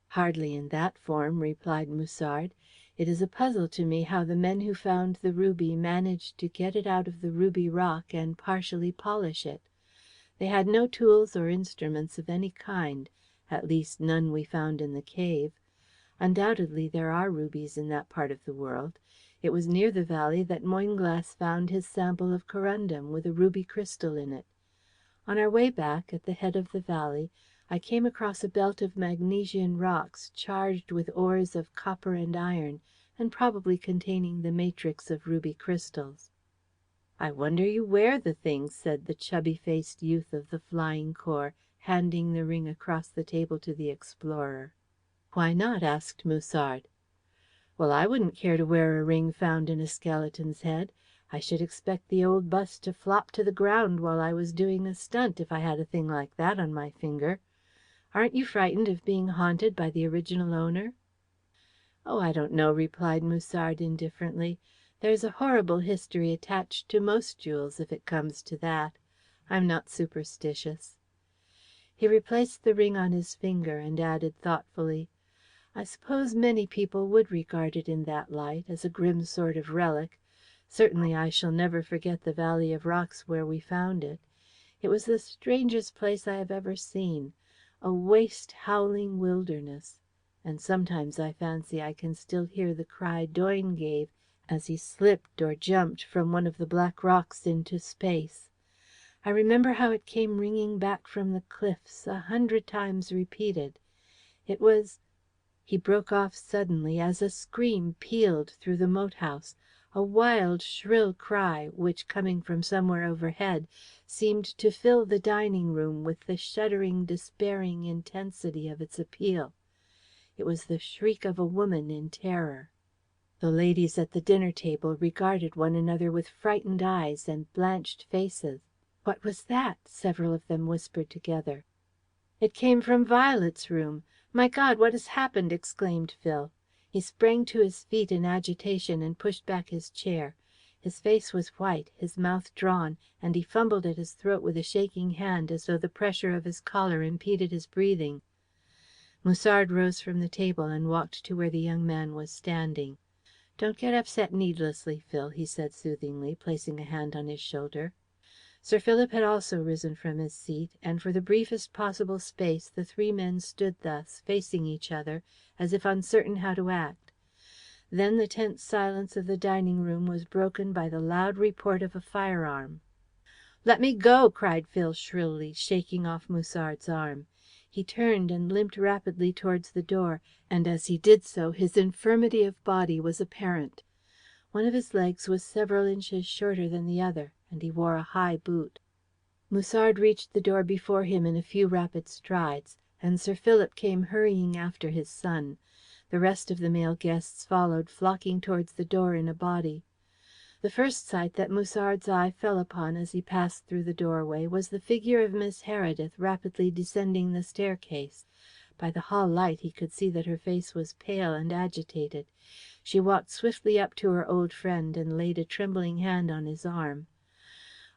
"Hardly in that form," replied Musard. "It is a puzzle to me how the men who found the ruby managed to get it out of the ruby rock and partially polish it. They had no tools or instruments of any kind, at least none we found in the cave. Undoubtedly there are rubies in that part of the world. It was near the valley that Moynglass found his sample of corundum with a ruby crystal in it. On our way back, at the head of the valley, I came across a belt of magnesian rocks charged with ores of copper and iron, and probably containing the matrix of ruby crystals. "I wonder you wear the things," said the chubby-faced youth of the Flying Corps, handing the ring across the table to the explorer. "Why not?" asked Musard. "Well, I wouldn't care to wear a ring found in a skeleton's head. I should expect the old bust to flop to the ground while I was doing a stunt if I had a thing like that on my finger. Aren't you frightened of being haunted by the original owner?" "Oh, I don't know," replied Musard indifferently. "There's a horrible history attached to most jewels, if it comes to that. I'm not superstitious." He replaced the ring on his finger, and added thoughtfully, "I suppose many people would regard it in that light, as a grim sort of relic. Certainly I shall never forget the valley of rocks where we found it. It was the strangest place I have ever seen, a waste, howling wilderness. And sometimes I fancy I can still hear the cry Doyne gave as he slipped or jumped from one of the black rocks into space. I remember how it came ringing back from the cliffs, 100 times repeated. It was..." He broke off suddenly as a scream pealed through the moat house, a wild, shrill cry, which, coming from somewhere overhead, seemed to fill the dining room with the shuddering, despairing intensity of its appeal. It was the shriek of a woman in terror. The ladies at the dinner table regarded one another with frightened eyes and blanched faces. "What was that?" several of them whispered together. "It came from Violet's room. My God, what has happened?" exclaimed Phil. He sprang to his feet in agitation and pushed back his chair. His face was white, his mouth drawn, and he fumbled at his throat with a shaking hand, as though the pressure of his collar impeded his breathing. Musard rose from the table and walked to where the young man was standing. "Don't get upset needlessly, Phil," he said soothingly, placing a hand on his shoulder. Sir Philip had also risen from his seat, and for the briefest possible space the three men stood thus, facing each other, as if uncertain how to act. Then the tense silence of the dining room was broken by the loud report of a firearm. "Let me go!" cried Phil shrilly, shaking off Musard's arm. He turned and limped rapidly towards the door, and as he did so his infirmity of body was apparent. One of his legs was several inches shorter than the other, and he wore a high boot. Musard reached the door before him in a few rapid strides, and Sir Philip came hurrying after his son. The rest of the male guests followed, flocking towards the door in a body. The first sight that Musard's eye fell upon as he passed through the doorway was the figure of Miss Heredith rapidly descending the staircase. By the hall light he could see that her face was pale and agitated. She walked swiftly up to her old friend and laid a trembling hand on his arm.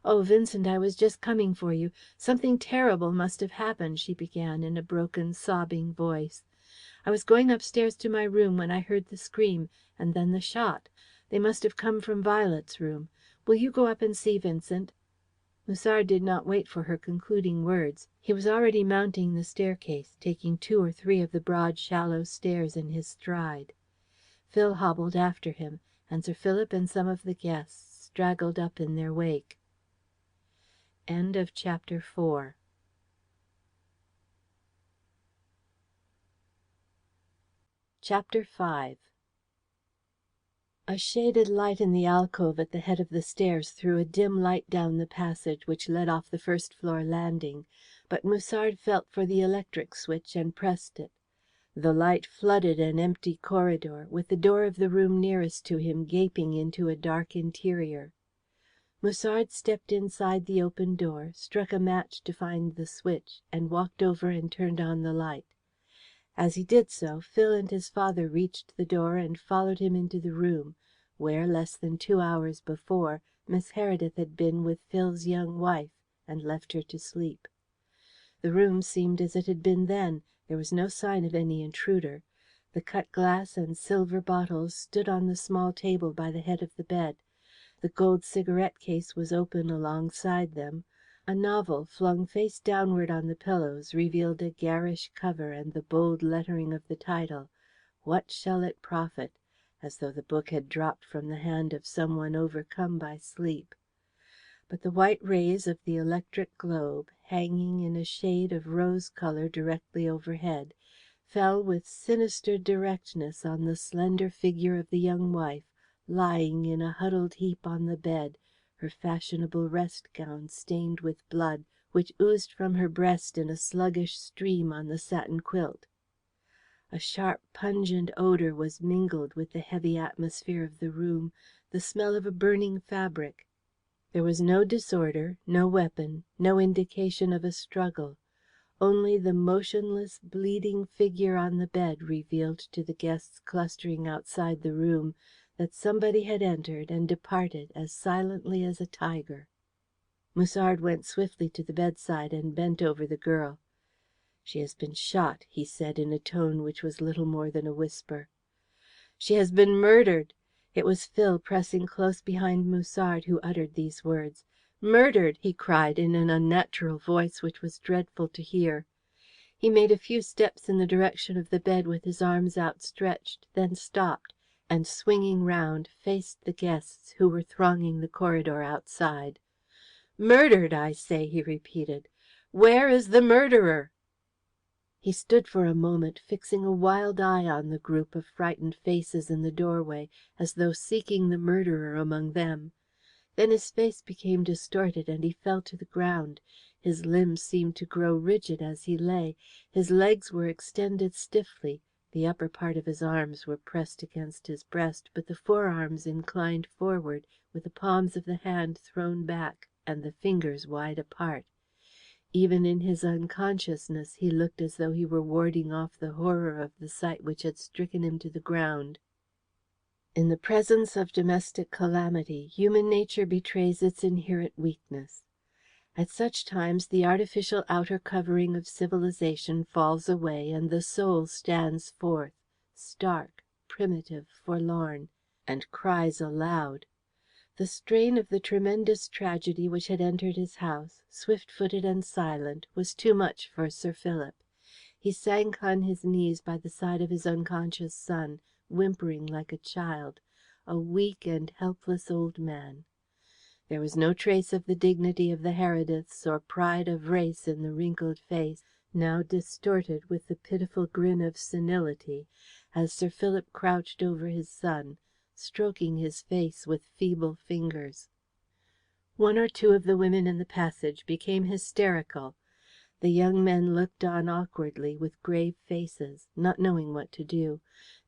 "Oh, Vincent, I was just coming for you. Something terrible must have happened," she began in a broken, sobbing voice. "I was going upstairs to my room when I heard the scream, and then the shot. They must have come from Violet's room. Will you go up and see, Vincent?" Musard did not wait for her concluding words. He was already mounting the staircase, taking 2 or 3 of the broad, shallow stairs in his stride. Phil hobbled after him, and Sir Philip and some of the guests straggled up in their wake. End of chapter 4. Chapter 5. A shaded light in the alcove at the head of the stairs threw a dim light down the passage which led off the first floor landing, but Musard felt for the electric switch and pressed it. The light flooded an empty corridor, with the door of the room nearest to him gaping into a dark interior. Musard stepped inside the open door, struck a match to find the switch, and walked over and turned on the light. As he did so, Phil and his father reached the door and followed him into the room, where, less than 2 hours before, Miss Heredith had been with Phil's young wife, and left her to sleep. The room seemed as it had been then. There was no sign of any intruder. The cut glass and silver bottles stood on the small table by the head of the bed. The gold cigarette case was open alongside them. A novel, flung face downward on the pillows, revealed a garish cover and the bold lettering of the title, "What Shall It Profit?" as though the book had dropped from the hand of some one overcome by sleep. But the white rays of the electric globe, hanging in a shade of rose colour directly overhead, fell with sinister directness on the slender figure of the young wife, lying in a huddled heap on the bed, her fashionable rest gown stained with blood, which oozed from her breast in a sluggish stream on the satin quilt. A sharp, pungent odour was mingled with the heavy atmosphere of the room, the smell of a burning fabric. There was no disorder, no weapon, no indication of a struggle. Only the motionless, bleeding figure on the bed revealed to the guests clustering outside the room that somebody had entered and departed as silently as a tiger. Musard went swiftly to the bedside and bent over the girl. "She has been shot," he said in a tone which was little more than a whisper. "She has been murdered!" It was Phil, pressing close behind Musard, who uttered these words. "Murdered!" he cried in an unnatural voice which was dreadful to hear. He made a few steps in the direction of the bed with his arms outstretched, then stopped, and swinging round, faced the guests who were thronging the corridor outside. "Murdered, I say," he repeated. "Where is the murderer?" He stood for a moment, fixing a wild eye on the group of frightened faces in the doorway, as though seeking the murderer among them. Then his face became distorted, and he fell to the ground. His limbs seemed to grow rigid as he lay. His legs were extended stiffly. The upper part of his arms were pressed against his breast, but the forearms inclined forward, with the palms of the hand thrown back, and the fingers wide apart. Even in his unconsciousness he looked as though he were warding off the horror of the sight which had stricken him to the ground. In the presence of domestic calamity, human nature betrays its inherent weakness. At such times the artificial outer covering of civilization falls away, and the soul stands forth, stark, primitive, forlorn, and cries aloud. The strain of the tremendous tragedy which had entered his house, swift-footed and silent, was too much for Sir Philip. He sank on his knees by the side of his unconscious son, whimpering like a child, a weak and helpless old man. There was no trace of the dignity of the Herediths or pride of race in the wrinkled face, now distorted with the pitiful grin of senility, as Sir Philip crouched over his son, stroking his face with feeble fingers. One or two of the women in the passage became hysterical. The young men looked on awkwardly, with grave faces, not knowing what to do.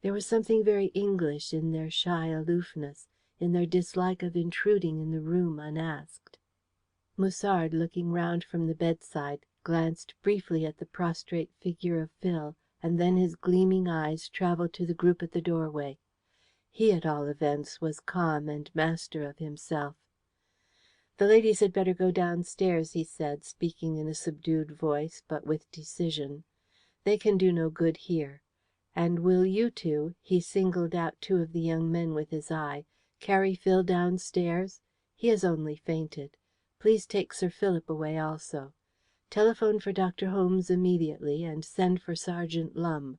There was something very English in their shy aloofness, in their dislike of intruding in the room unasked. Musard, looking round from the bedside, glanced briefly at the prostrate figure of Phil, and then his gleaming eyes travelled to the group at the doorway. He, at all events, was calm and master of himself. "The ladies had better go downstairs," he said, speaking in a subdued voice, but with decision. "They can do no good here. And will you two," he singled out two of the young men with his eye, "carry Phil downstairs? He has only fainted. Please take Sir Philip away also. Telephone for Dr. Holmes immediately, and send for Sergeant Lumb.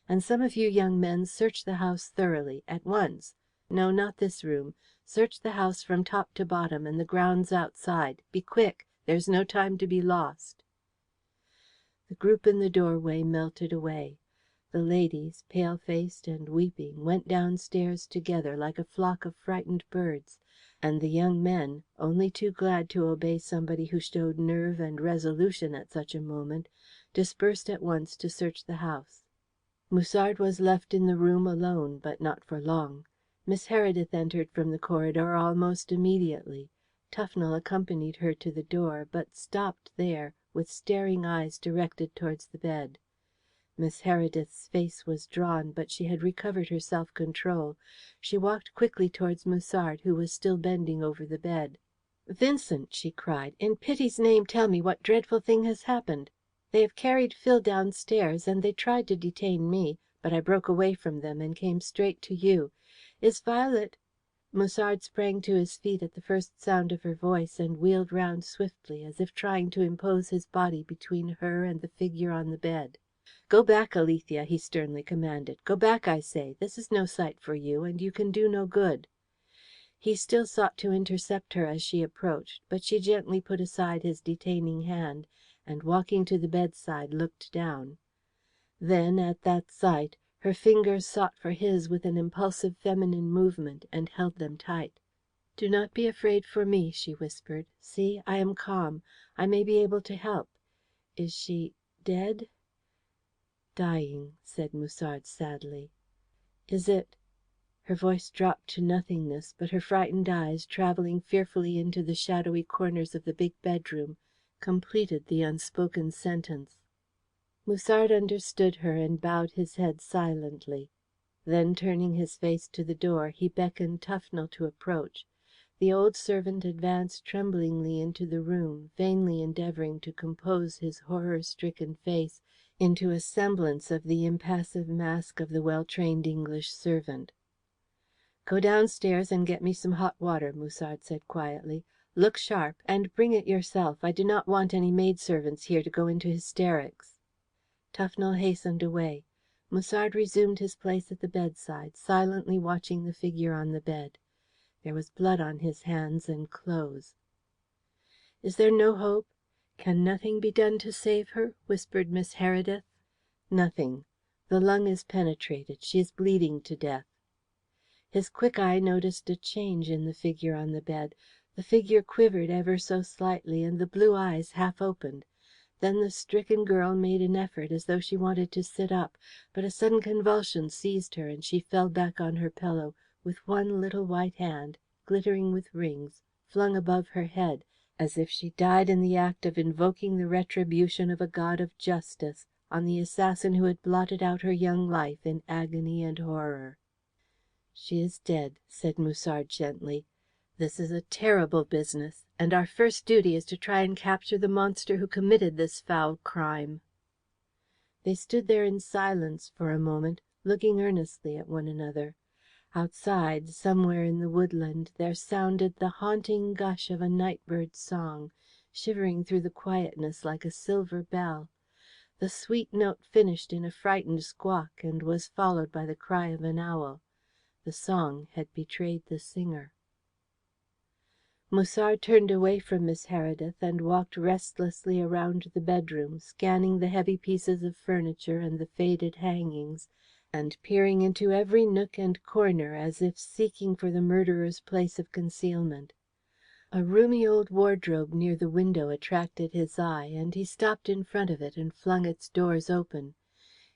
And some of you young men search the house thoroughly, at once. No, not this room. Search the house from top to bottom, and the grounds outside. Be quick. There's no time to be lost." The group in the doorway melted away. The ladies, pale-faced and weeping, went downstairs together like a flock of frightened birds, and the young men, only too glad to obey somebody who showed nerve and resolution at such a moment, dispersed at once to search the house. Musard was left in the room alone, but not for long. Miss Heredith entered from the corridor almost immediately. Tufnell accompanied her to the door, but stopped there, with staring eyes directed towards the bed. Miss Heredith's face was drawn, but she had recovered her self-control. She walked quickly towards Musard, who was still bending over the bed. "Vincent," she cried, "in pity's name tell me what dreadful thing has happened. They have carried Phil downstairs, and they tried to detain me, but I broke away from them and came straight to you. Is Violet Musard sprang to his feet at the first sound of her voice, and wheeled round swiftly, as if trying to impose his body between her and the figure on the bed. "Go back, Alethea," he sternly commanded. "Go back, I say. This is no sight for you, and you can do no good." He still sought to intercept her as she approached, but she gently put aside his detaining hand, and walking to the bedside looked down. Then, at that sight, her fingers sought for his with an impulsive feminine movement, and held them tight. "Do not be afraid for me," she whispered. "See, I am calm. I may be able to help. Is she dead?" "Dying," said Musard sadly. "Is it?" Her voice dropped to nothingness, but her frightened eyes, travelling fearfully into the shadowy corners of the big bedroom, completed the unspoken sentence. Musard understood her and bowed his head silently. Then, turning his face to the door, he beckoned Tufnell to approach. The old servant advanced tremblingly into the room, vainly endeavouring to compose his horror-stricken face into a semblance of the impassive mask of the well-trained English servant. "Go downstairs and get me some hot water," Musard said quietly. "Look sharp, and bring it yourself. I do not want any maidservants here to go into hysterics." Tufnell hastened away. Musard resumed his place at the bedside, silently watching the figure on the bed. There was blood on his hands and clothes. "Is there no hope? Can nothing be done to save her?" whispered Miss Heredith. "Nothing. The lung is penetrated. She is bleeding to death." His quick eye noticed a change in the figure on the bed. The figure quivered ever so slightly, and the blue eyes half opened. Then the stricken girl made an effort as though she wanted to sit up, but a sudden convulsion seized her, and she fell back on her pillow, with one little white hand, glittering with rings, flung above her head, as if she died in the act of invoking the retribution of a god of justice on the assassin who had blotted out her young life in agony and horror. "She is dead," said Musard gently. "This is a terrible business, and our first duty is to try and capture the monster who committed this foul crime." They stood there in silence for a moment, looking earnestly at one another. Outside, somewhere in the woodland, there sounded the haunting gush of a night bird's song, shivering through the quietness like a silver bell. The sweet note finished in a frightened squawk, and was followed by the cry of an owl. The song had betrayed the singer. Musard turned away from Miss Heredith and walked restlessly around the bedroom, scanning the heavy pieces of furniture and the faded hangings, and peering into every nook and corner as if seeking for the murderer's place of concealment. A roomy old wardrobe near the window attracted his eye, and he stopped in front of it and flung its doors open.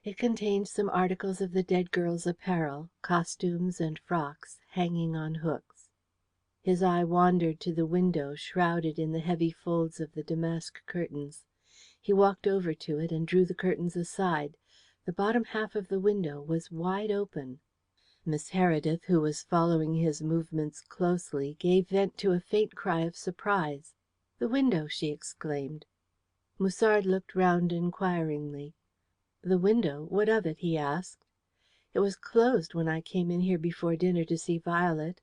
It contained some articles of the dead girl's apparel, costumes and frocks, hanging on hooks. His eye wandered to the window, shrouded in the heavy folds of the damask curtains. He walked over to it and drew the curtains aside. The bottom half of the window was wide open. Miss Heredith, who was following his movements closely, gave vent to a faint cry of surprise. "The window!" she exclaimed. Musard looked round inquiringly. "The window? What of it?" he asked. "It was closed when I came in here before dinner to see Violet."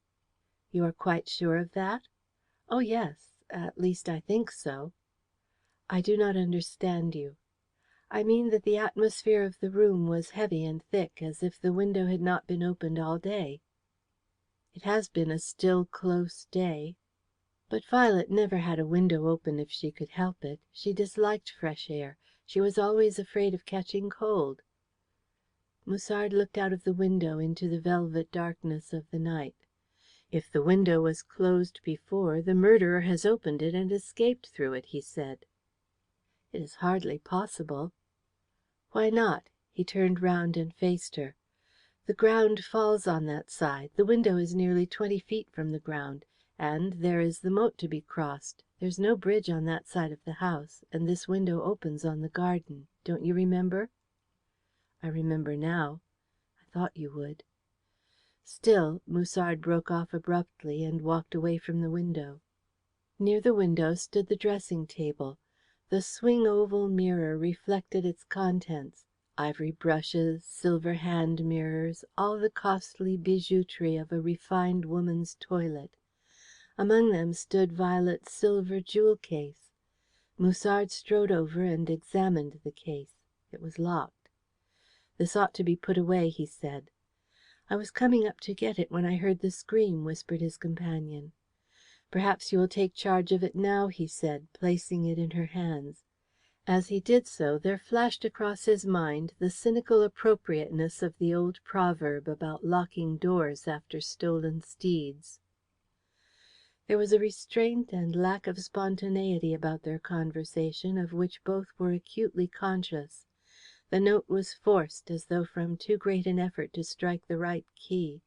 "You are quite sure of that?" "Oh, yes. At least, I think so." "I do not understand you." "I mean that the atmosphere of the room was heavy and thick, as if the window had not been opened all day." "It has been a still, close day." "But Violet never had a window open if she could help it. She disliked fresh air. She was always afraid of catching cold." Musard looked out of the window into the velvet darkness of the night. "If the window was closed before, the murderer has opened it and escaped through it," he said. "It is hardly possible." "Why not?" He turned round and faced her. "The ground falls on that side. The window is nearly 20 feet from the ground. And there is the moat to be crossed. There's no bridge on that side of the house, and this window opens on the garden. Don't you remember?" "I remember now. I thought you would." "Still," Musard broke off abruptly, and walked away from the window. Near the window stood the dressing table. The swing oval mirror reflected its contents. ivory brushes, silver hand mirrors, all the costly bijouterie of a refined woman's toilet. Among them stood Violet's silver jewel case. Musard strode over and examined the case. It was locked. "This ought to be put away," he said. "I was coming up to get it when I heard the scream," whispered his companion. "Perhaps you will take charge of it now," he said, placing it in her hands. As he did so, there flashed across his mind the cynical appropriateness of the old proverb about locking doors after stolen steeds. There was a restraint and lack of spontaneity about their conversation of which both were acutely conscious. The note was forced, as though from too great an effort to strike the right key.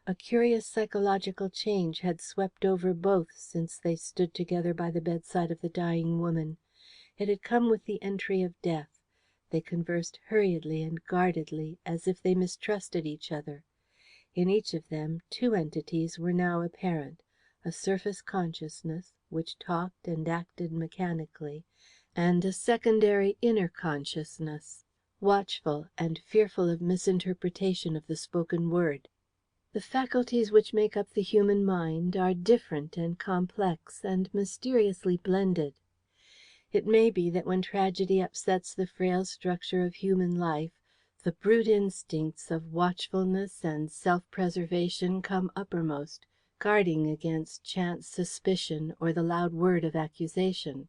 A curious psychological change had swept over both since they stood together by the bedside of the dying woman. It had come with the entry of death. They conversed hurriedly and guardedly, as if they mistrusted each other. In each of them two entities were now apparent: a surface consciousness, which talked and acted mechanically, and a secondary inner consciousness, watchful and fearful of misinterpretation of the spoken word. The faculties which make up the human mind are different and complex and mysteriously blended. It may be that when tragedy upsets the frail structure of human life, the brute instincts of watchfulness and self-preservation come uppermost, guarding against chance suspicion or the loud word of accusation.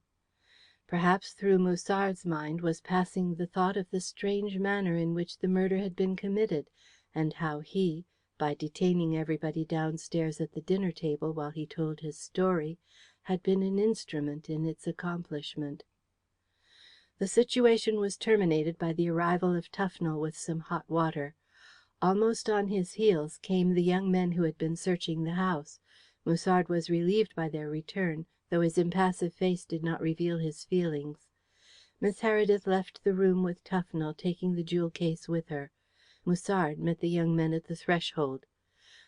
Perhaps through Musard's mind was passing the thought of the strange manner in which the murder had been committed, and how he, by detaining everybody downstairs at the dinner table while he told his story, had been an instrument in its accomplishment. The situation was terminated by the arrival of Tufnell with some hot water. Almost on his heels came the young men who had been searching the house. Musard was relieved by their return, though his impassive face did not reveal his feelings. Miss Heredith left the room with Tufnell, taking the jewel case with her. Musard met the young men at the threshold.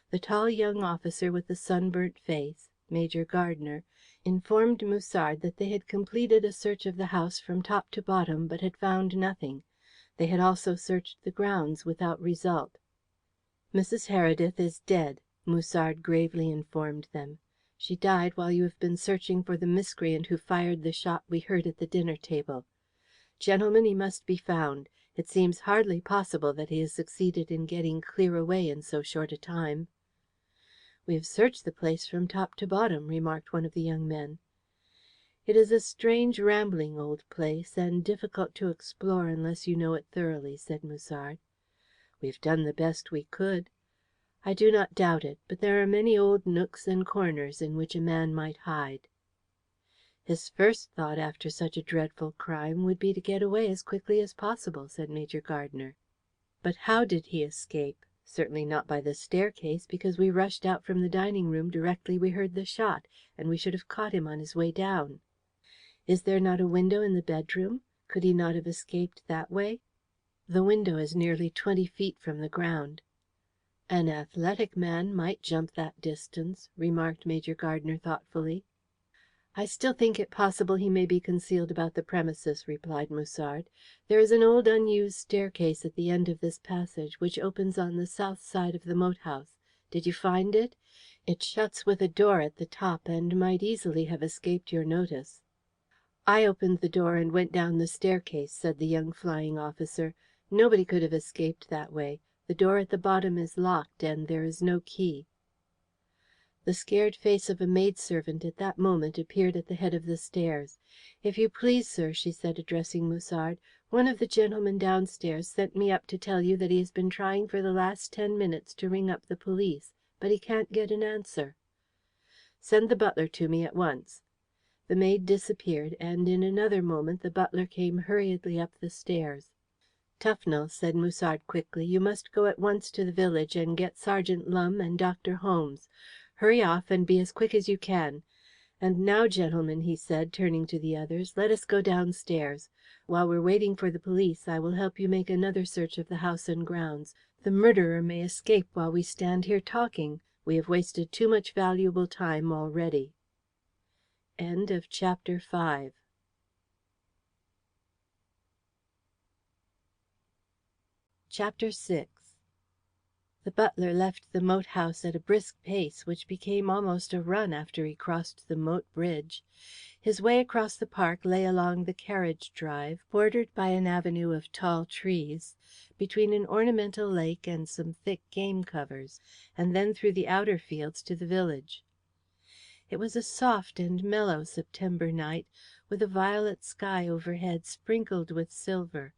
The tall young officer with the sunburnt face, Major Gardner, informed Musard that they had completed a search of the house from top to bottom, but had found nothing. They had also searched the grounds without result. "Mrs. Heredith is dead," Musard gravely informed them. "She died while you have been searching for the miscreant who fired the shot we heard at the dinner table. Gentlemen, he must be found. It seems hardly possible that he has succeeded in getting clear away in so short a time." "We have searched the place from top to bottom," remarked one of the young men. "It is a strange, rambling old place, and difficult to explore unless you know it thoroughly," said Musard. "We have done the best we could." "I do not doubt it, but there are many old nooks and corners in which a man might hide." "His first thought after such a dreadful crime would be to get away as quickly as possible," said Major Gardner. "But how did he escape? Certainly not by the staircase, because we rushed out from the dining room directly we heard the shot, and we should have caught him on his way down." "Is there not a window in the bedroom? Could he not have escaped that way?" "The window is nearly 20 feet from the ground." "An athletic man might jump that distance," remarked Major Gardner thoughtfully. "I still think it possible he may be concealed about the premises," replied Musard. "There is an old unused staircase at the end of this passage, which opens on the south side of the moat house. Did you find it? It shuts with a door at the top, and might easily have escaped your notice." "I opened the door and went down the staircase," said the young flying officer. "Nobody could have escaped that way. The door at the bottom is locked, and there is no key." The scared face of a maidservant at that moment appeared at the head of the stairs. "If you please, sir," she said, addressing Musard, "one of the gentlemen downstairs sent me up to tell you that he has been trying for the last 10 minutes to ring up the police, but he can't get an answer." "Send the butler to me at once." The maid disappeared, and in another moment the butler came hurriedly up the stairs. "Tufnell," said Musard quickly, "you must go at once to the village and get Sergeant Lumb and Dr. Holmes. Hurry off, and be as quick as you can. And now, gentlemen," he said, turning to the others, "let us go downstairs. While we're waiting for the police, I will help you make another search of the house and grounds. The murderer may escape while we stand here talking. We have wasted too much valuable time already." End of chapter 5. CHAPTER VI. The butler left the moat house at a brisk pace, which became almost a run after he crossed the moat bridge. His way across the park lay along the carriage drive, bordered by an avenue of tall trees, between an ornamental lake and some thick game covers, and then through the outer fields to the village. It was a soft and mellow September night, with a violet sky overhead sprinkled with silver.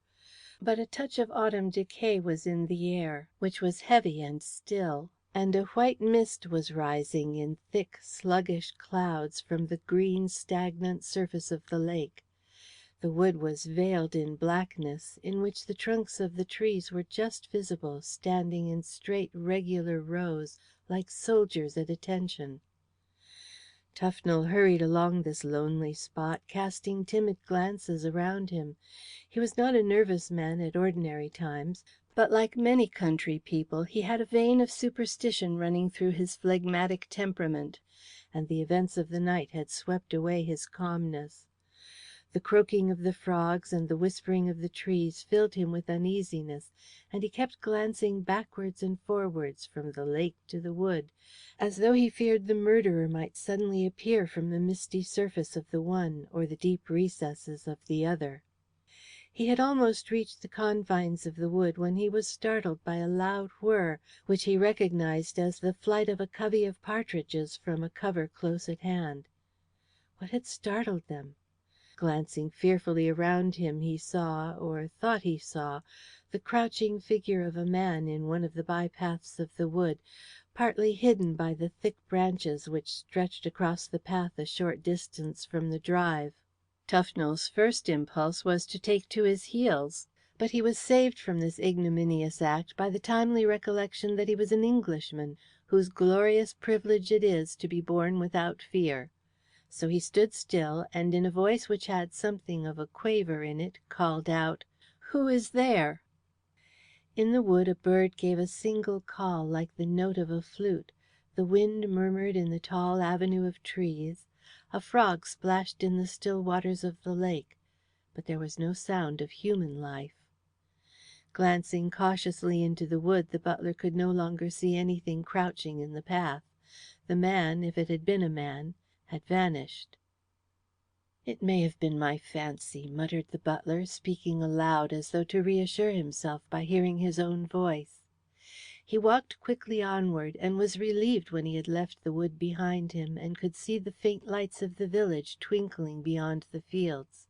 But a touch of autumn decay was in the air, which was heavy and still, and a white mist was rising in thick, sluggish clouds from the green, stagnant surface of the lake. The wood was veiled in blackness, in which the trunks of the trees were just visible, standing in straight, regular rows, like soldiers at attention. Tufnell hurried along this lonely spot, casting timid glances around him. He was not a nervous man at ordinary times, but like many country people he had a vein of superstition running through his phlegmatic temperament, and the events of the night had swept away his calmness. The croaking of the frogs and the whispering of the trees filled him with uneasiness, and he kept glancing backwards and forwards from the lake to the wood, as though he feared the murderer might suddenly appear from the misty surface of the one or the deep recesses of the other. He had almost reached the confines of the wood when he was startled by a loud whirr, which he recognized as the flight of a covey of partridges from a cover close at hand. What had startled them? Glancing fearfully around him, he saw, or thought he saw, the crouching figure of a man in one of the bypaths of the wood, partly hidden by the thick branches which stretched across the path a short distance from the drive. Tufnell's first impulse was to take to his heels, but he was saved from this ignominious act by the timely recollection that he was an Englishman, whose glorious privilege it is to be born without fear. So he stood still, and in a voice which had something of a quaver in it, called out, "Who is there?" In the wood a bird gave a single call like the note of a flute, the wind murmured in the tall avenue of trees, a frog splashed in the still waters of the lake, but there was no sound of human life. Glancing cautiously into the wood, the butler could no longer see anything crouching in the path. The man, if it had been a man, had vanished. "It may have been my fancy," muttered the butler, speaking aloud as though to reassure himself by hearing his own voice. He walked quickly onward, and was relieved when he had left the wood behind him and could see the faint lights of the village twinkling beyond the fields.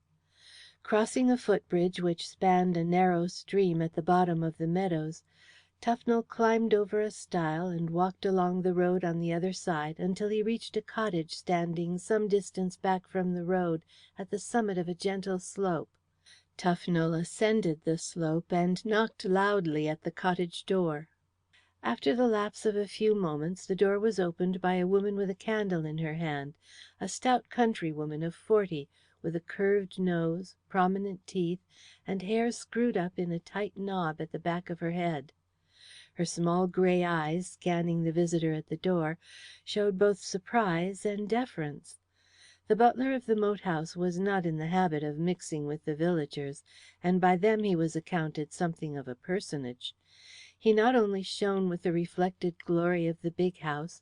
Crossing a footbridge which spanned a narrow stream at the bottom of the meadows, Tufnell climbed over a stile and walked along the road on the other side until he reached a cottage standing some distance back from the road at the summit of a gentle slope. Tufnell ascended the slope and knocked loudly at the cottage door. After the lapse of a few moments the door was opened by a woman with a candle in her hand, a stout countrywoman of 40, with a curved nose, prominent teeth, and hair screwed up in a tight knob at the back of her head. Her small grey eyes, scanning the visitor at the door, showed both surprise and deference. The butler of the moat house was not in the habit of mixing with the villagers, and by them he was accounted something of a personage. He not only shone with the reflected glory of the big house,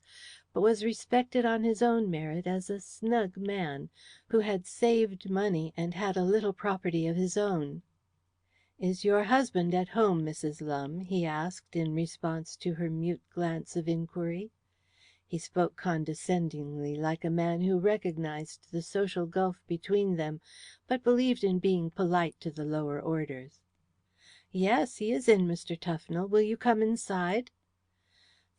but was respected on his own merit as a snug man, who had saved money and had a little property of his own. "Is your husband at home, Mrs. Lumbe?" he asked, in response to her mute glance of inquiry. He spoke condescendingly, like a man who recognized the social gulf between them, but believed in being polite to the lower orders. "Yes, he is in, Mr. Tufnell. Will you come inside?"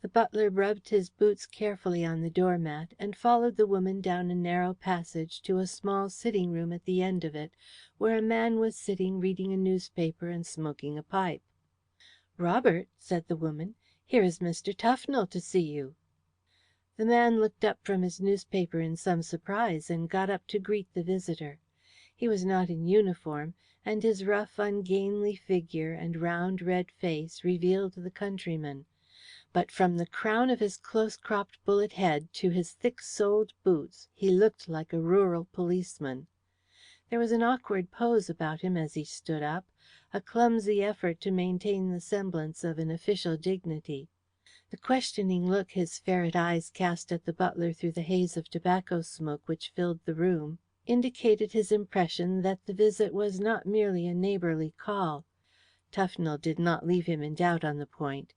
The butler rubbed his boots carefully on the door mat, and followed the woman down a narrow passage to a small sitting room at the end of it, where a man was sitting reading a newspaper and smoking a pipe. "Robert," said the woman, "here is Mr. Tufnell to see you." The man looked up from his newspaper in some surprise, and got up to greet the visitor. He was not in uniform, and his rough, ungainly figure and round red face revealed the countryman. But from the crown of his close-cropped bullet head to his thick-soled boots he looked like a rural policeman. There was an awkward pose about him as he stood up, a clumsy effort to maintain the semblance of an official dignity. The questioning look his ferret eyes cast at the butler through the haze of tobacco smoke which filled the room indicated his impression that the visit was not merely a neighbourly call. Tufnell did not leave him in doubt on the point.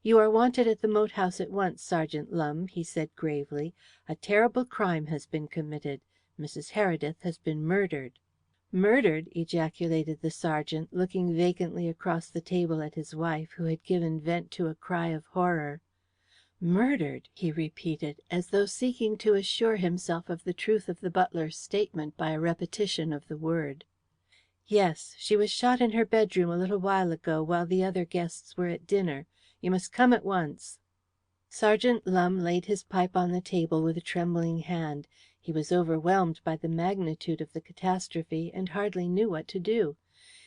"You are wanted at the moat house at once, Sergeant Lumb," he said gravely. "A terrible crime has been committed. Mrs. Heredith has been murdered." "Murdered!" ejaculated the sergeant, looking vacantly across the table at his wife, who had given vent to a cry of horror. "Murdered!" he repeated, as though seeking to assure himself of the truth of the butler's statement by a repetition of the word. "Yes. She was shot in her bedroom a little while ago, while the other guests were at dinner. You must come at once." Sergeant Lumb laid his pipe on the table with a trembling hand. He was overwhelmed by the magnitude of the catastrophe, and hardly knew what to do.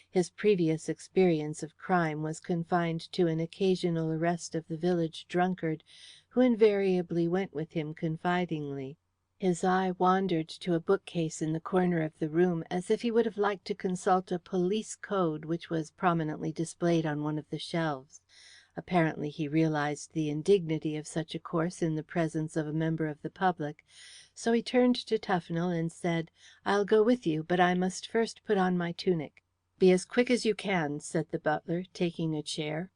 His previous experience of crime was confined to an occasional arrest of the village drunkard, who invariably went with him confidingly. His eye wandered to a bookcase in the corner of the room, as if he would have liked to consult a police code which was prominently displayed on one of the shelves. Apparently he realized the indignity of such a course in the presence of a member of the public, so he turned to Tufnell and said, "I'll go with you, but I must first put on my tunic." "Be as quick as you can," said the butler, taking a chair.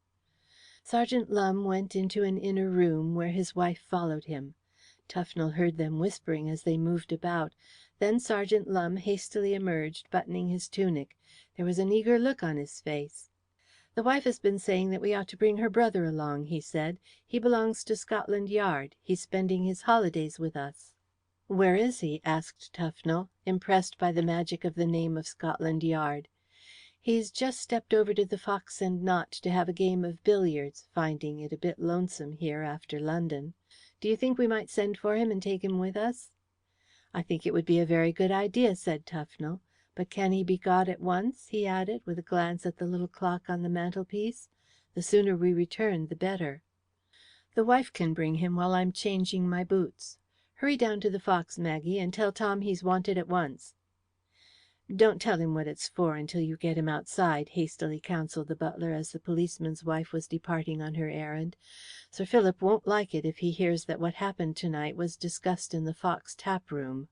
Sergeant Lumb went into an inner room, where his wife followed him. Tufnell heard them whispering as they moved about. Then Sergeant Lumb hastily emerged, buttoning his tunic. There was an eager look on his face. "The wife has been saying that we ought to bring her brother along," he said. "He belongs to Scotland Yard. He's spending his holidays with us." "Where is he?" asked Tufnell, impressed by the magic of the name of Scotland Yard. "He's just stepped over to the Fox and Knot to have a game of billiards, finding it a bit lonesome here after London. Do you think we might send for him and take him with us?" "I think it would be a very good idea," said Tufnell. "But can he be got at once?" he added, with a glance at the little clock on the mantelpiece. "The sooner we return the better." "The wife can bring him while I'm changing my boots. Hurry down to the Fox, Maggie, and tell Tom he's wanted at once." "Don't tell him what it's for until you get him outside," hastily counselled the butler as the policeman's wife was departing on her errand. "Sir Philip won't like it if he hears that what happened tonight was discussed in the Fox tap room."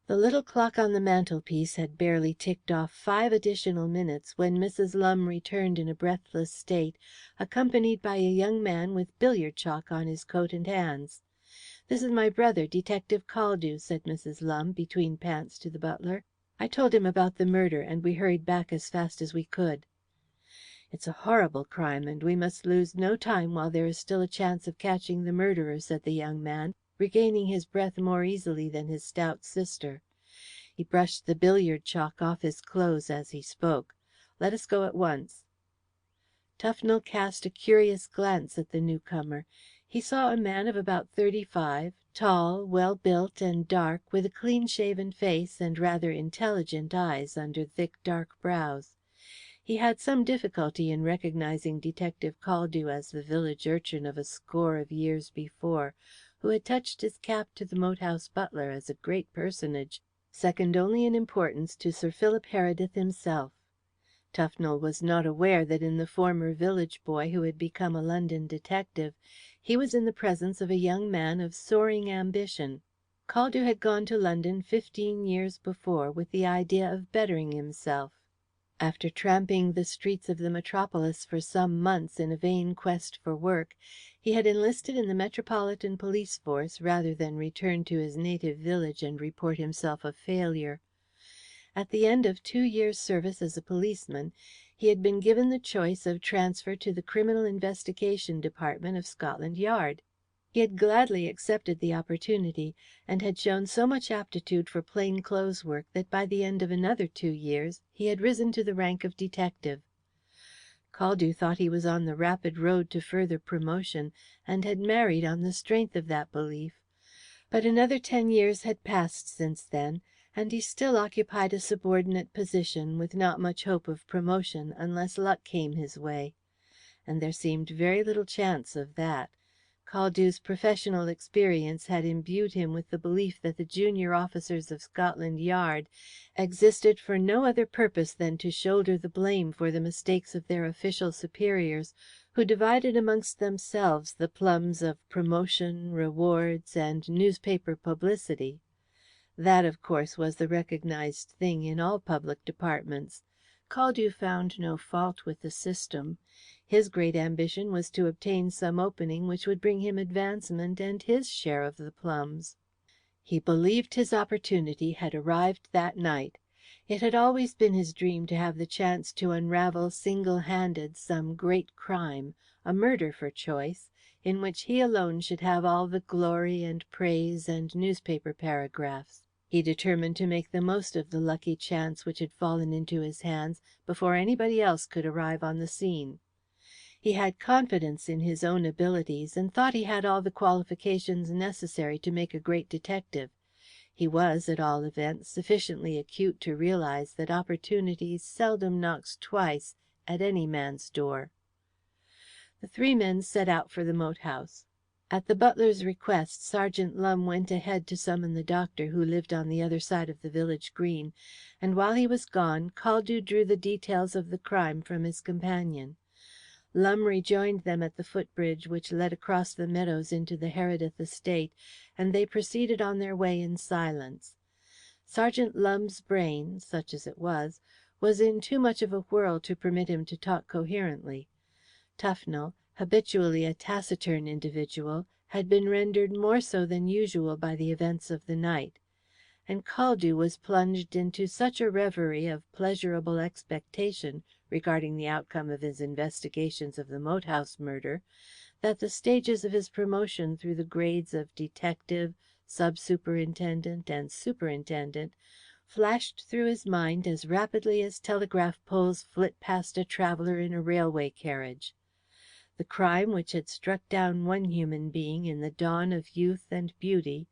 The little clock on the mantelpiece had barely ticked off 5 additional minutes when Mrs. Lumb returned in a breathless state, accompanied by a young man with billiard chalk on his coat and hands. "This is my brother, Detective Caldew," said Mrs. Lumb, between pants to the butler. "I told him about the murder, and we hurried back as fast as we could." "It's a horrible crime, and we must lose no time while there is still a chance of catching the murderer," said the young man, regaining his breath more easily than his stout sister. He brushed the billiard chalk off his clothes as he spoke. "Let us go at once." Tufnell cast a curious glance at the newcomer. He saw a man of about 35, tall, well built and dark, with a clean-shaven face and rather intelligent eyes under thick dark brows. He had some difficulty in recognizing Detective Caldew as the village urchin of a score of years before, who had touched his cap to the moat house butler as a great personage, second only in importance to Sir Philip Heredith himself. Tufnell was not aware that in the former village boy who had become a London detective he was in the presence of a young man of soaring ambition. Caldew had gone to London 15 years before with the idea of bettering himself. After tramping the streets of the metropolis for some months in a vain quest for work, he had enlisted in the Metropolitan Police Force rather than return to his native village and report himself a failure. At the end of 2 years' service as a policeman, he had been given the choice of transfer to the Criminal Investigation Department of Scotland Yard. He had gladly accepted the opportunity, and had shown so much aptitude for plain clothes work that by the end of another 2 years he had risen to the rank of detective. Caldew thought he was on the rapid road to further promotion, and had married on the strength of that belief. But another 10 years had passed since then, and he still occupied a subordinate position, with not much hope of promotion unless luck came his way. And there seemed very little chance of that. Caldew's professional experience had imbued him with the belief that the junior officers of Scotland Yard existed for no other purpose than to shoulder the blame for the mistakes of their official superiors, who divided amongst themselves the plums of promotion, rewards, and newspaper publicity. That, of course, was the recognized thing in all public departments. Caldew found no fault with the system. His great ambition was to obtain some opening which would bring him advancement and his share of the plums. He believed his opportunity had arrived that night. It had always been his dream to have the chance to unravel single-handed some great crime, a murder for choice, in which he alone should have all the glory and praise and newspaper paragraphs. He determined to make the most of the lucky chance which had fallen into his hands before anybody else could arrive on the scene. He had confidence in his own abilities, and thought he had all the qualifications necessary to make a great detective. He was, at all events, sufficiently acute to realize that opportunity seldom knocks twice at any man's door. The three men set out for the moat house. At the butler's request, Sergeant Lumb went ahead to summon the doctor, who lived on the other side of the village green, and while he was gone Caldew drew the details of the crime from his companion. Lumb rejoined them at the footbridge which led across the meadows into the Heredith estate, and they proceeded on their way in silence. Sergeant Lumb's brain, such as it was in too much of a whirl to permit him to talk coherently. Tufnell, habitually a taciturn individual, had been rendered more so than usual by the events of the night, and Caldew was plunged into such a reverie of pleasurable expectation regarding the outcome of his investigations of the moat house murder that the stages of his promotion through the grades of detective, sub-superintendent, and superintendent flashed through his mind as rapidly as telegraph poles flit past a traveller in a railway carriage. The crime which had struck down one human being in the dawn of youth and beauty,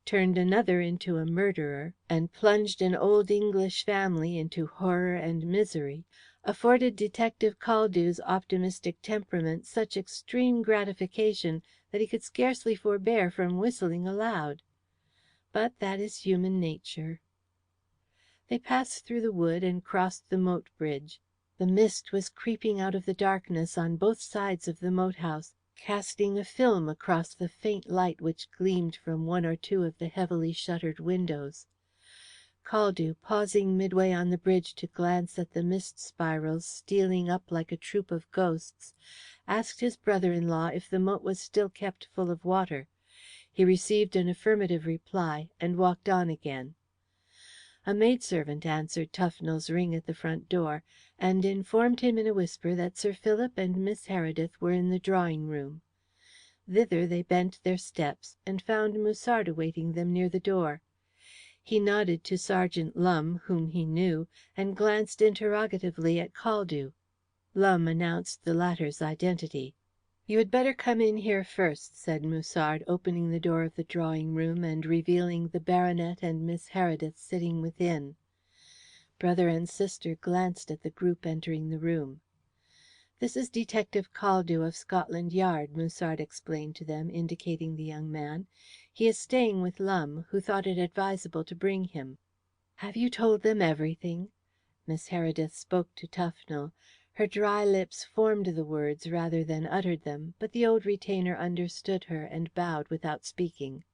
turned another into a murderer, and plunged an old English family into horror and misery, afforded Detective Caldew's optimistic temperament such extreme gratification that he could scarcely forbear from whistling aloud. But that is human nature. They passed through the wood and crossed the moat bridge. The mist was creeping out of the darkness on both sides of the moat house, casting a film across the faint light which gleamed from one or two of the heavily shuttered windows. Caldew, pausing midway on the bridge to glance at the mist spirals stealing up like a troop of ghosts, asked his brother-in-law if the moat was still kept full of water. He received an affirmative reply, and walked on again. A maidservant answered Tufnell's ring at the front door, and informed him in a whisper that Sir Philip and Miss Heredith were in the drawing-room. Thither they bent their steps, and found Musard awaiting them near the door. He nodded to Sergeant Lumb, whom he knew, and glanced interrogatively at Caldew. Lumb announced the latter's identity. "You had better come in here first," said Musard, opening the door of the drawing-room and revealing the baronet and Miss Heredith sitting within. Brother and sister glanced at the group entering the room. "This is Detective Caldew of Scotland Yard," Musard explained to them, indicating the young man. "He is staying with Lumb, who thought it advisable to bring him." "Have you told them everything?" Miss Heredith spoke to Tufnell. Her dry lips formed the words rather than uttered them, but the old retainer understood her, and bowed without speaking.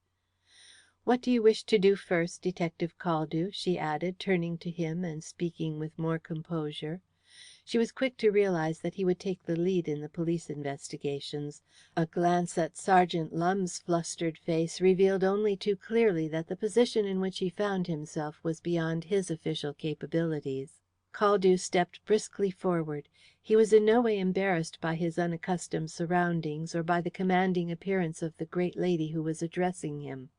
"What do you wish to do first, Detective Caldew?" she added, turning to him and speaking with more composure. She was quick to realize that he would take the lead in the police investigations. A glance at Sergeant Lumb's flustered face revealed only too clearly that the position in which he found himself was beyond his official capabilities. Caldew stepped briskly forward. He was in no way embarrassed by his unaccustomed surroundings or by the commanding appearance of the great lady who was addressing him.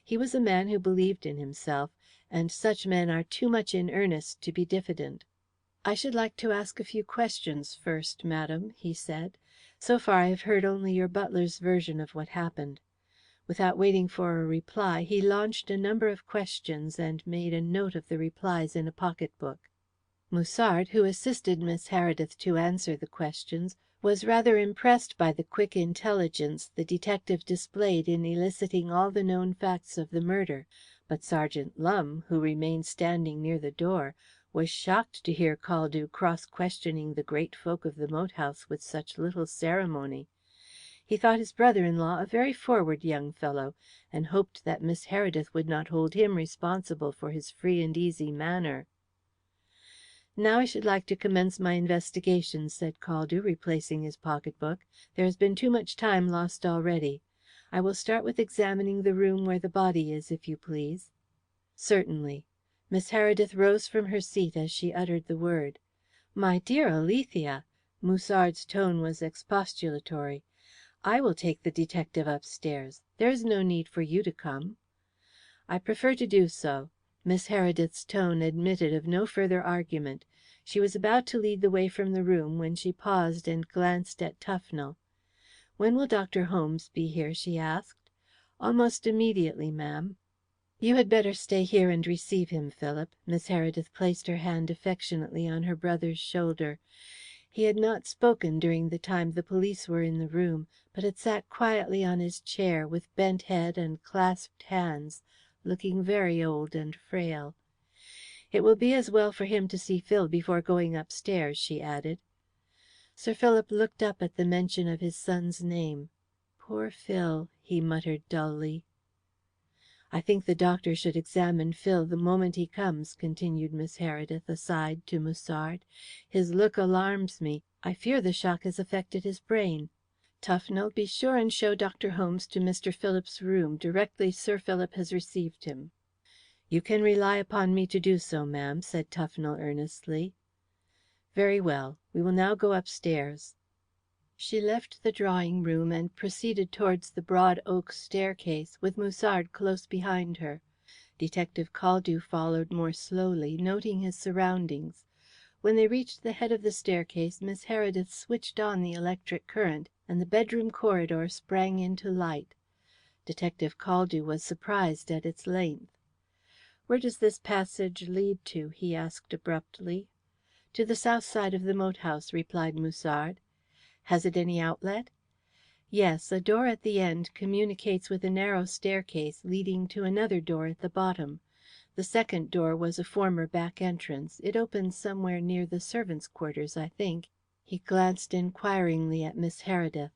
He was a man who believed in himself, and such men are too much in earnest to be diffident. "I should like to ask a few questions first, madam," he said. "So far I have heard only your butler's version of what happened." Without waiting for a reply, he launched a number of questions and made a note of the replies in a pocket book. Musard, who assisted Miss Heredith to answer the questions, was rather impressed by the quick intelligence the detective displayed in eliciting all the known facts of the murder, but Sergeant Lumb, who remained standing near the door, was shocked to hear Caldew cross-questioning the great folk of the moat house with such little ceremony. He thought his brother-in-law a very forward young fellow, and hoped that Miss Heredith would not hold him responsible for his free and easy manner. "Now I should like to commence my investigations," said Caldew, replacing his pocket-book. "There has been too much time lost already. I will start with examining the room where the body is, if you please." "Certainly." Miss Heredith rose from her seat as she uttered the word. "My dear Alethea!" Musard's tone was expostulatory. "I will take the detective upstairs. There is no need for you to come." "I prefer to do so." Miss Heredith's tone admitted of no further argument. She was about to lead the way from the room when she paused and glanced at Tufnell. "When will Dr. Holmes be here?" she asked. "Almost immediately, ma'am." "You had better stay here and receive him, Philip." Miss Heredith placed her hand affectionately on her brother's shoulder. He had not spoken during the time the police were in the room, but had sat quietly on his chair, with bent head and clasped hands, looking very old and frail. "It will be as well for him to see Phil before going upstairs," she added. Sir Philip looked up at the mention of his son's name. "Poor Phil," he muttered dully. "I think the doctor should examine Phil the moment he comes," continued Miss Heredith, aside to Musard. "His look alarms me. I fear the shock has affected his brain. Tufnell, be sure and show Dr. Holmes to Mr. Philip's room directly Sir Philip has received him." "You can rely upon me to do so, ma'am," said Tufnell earnestly. "Very well. We will now go upstairs." She left the drawing room and proceeded towards the broad oak staircase, with Musard close behind her. Detective Caldew followed more slowly, noting his surroundings. When they reached the head of the staircase, Miss Heredith switched on the electric current, and the bedroom corridor sprang into light. Detective Caldew was surprised at its length. "Where does this passage lead to?" he asked abruptly. "To the south side of the moat house," replied Musard. "Has it any outlet?" "Yes. A door at the end communicates with a narrow staircase leading to another door at the bottom. The second door was a former back entrance. It opens somewhere near the servants' quarters, I think." He glanced inquiringly at Miss Heredith.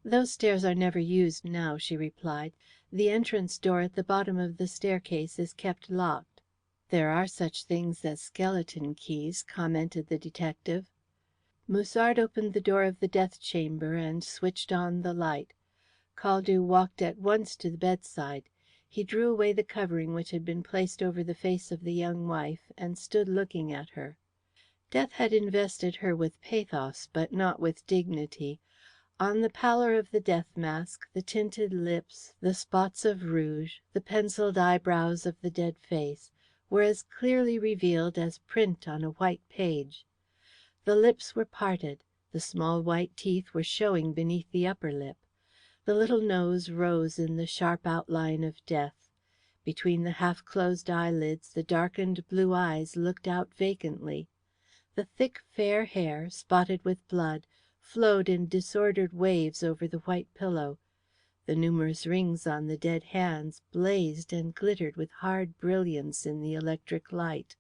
"Those stairs are never used now," she replied. "The entrance door at the bottom of the staircase is kept locked." "There are such things as skeleton keys," commented the detective. Musard opened the door of the death chamber and switched on the light. Caldew walked at once to the bedside. He drew away the covering which had been placed over the face of the young wife, and stood looking at her. Death had invested her with pathos, but not with dignity. On the pallor of the death mask, the tinted lips, the spots of rouge, the pencilled eyebrows of the dead face, were as clearly revealed as print on a white page. The lips were parted, the small white teeth were showing beneath the upper lip. The little nose rose in the sharp outline of death. Between the half-closed eyelids the darkened blue eyes looked out vacantly. The thick fair hair, spotted with blood, flowed in disordered waves over the white pillow. The numerous rings on the dead hands blazed and glittered with hard brilliance in the electric light.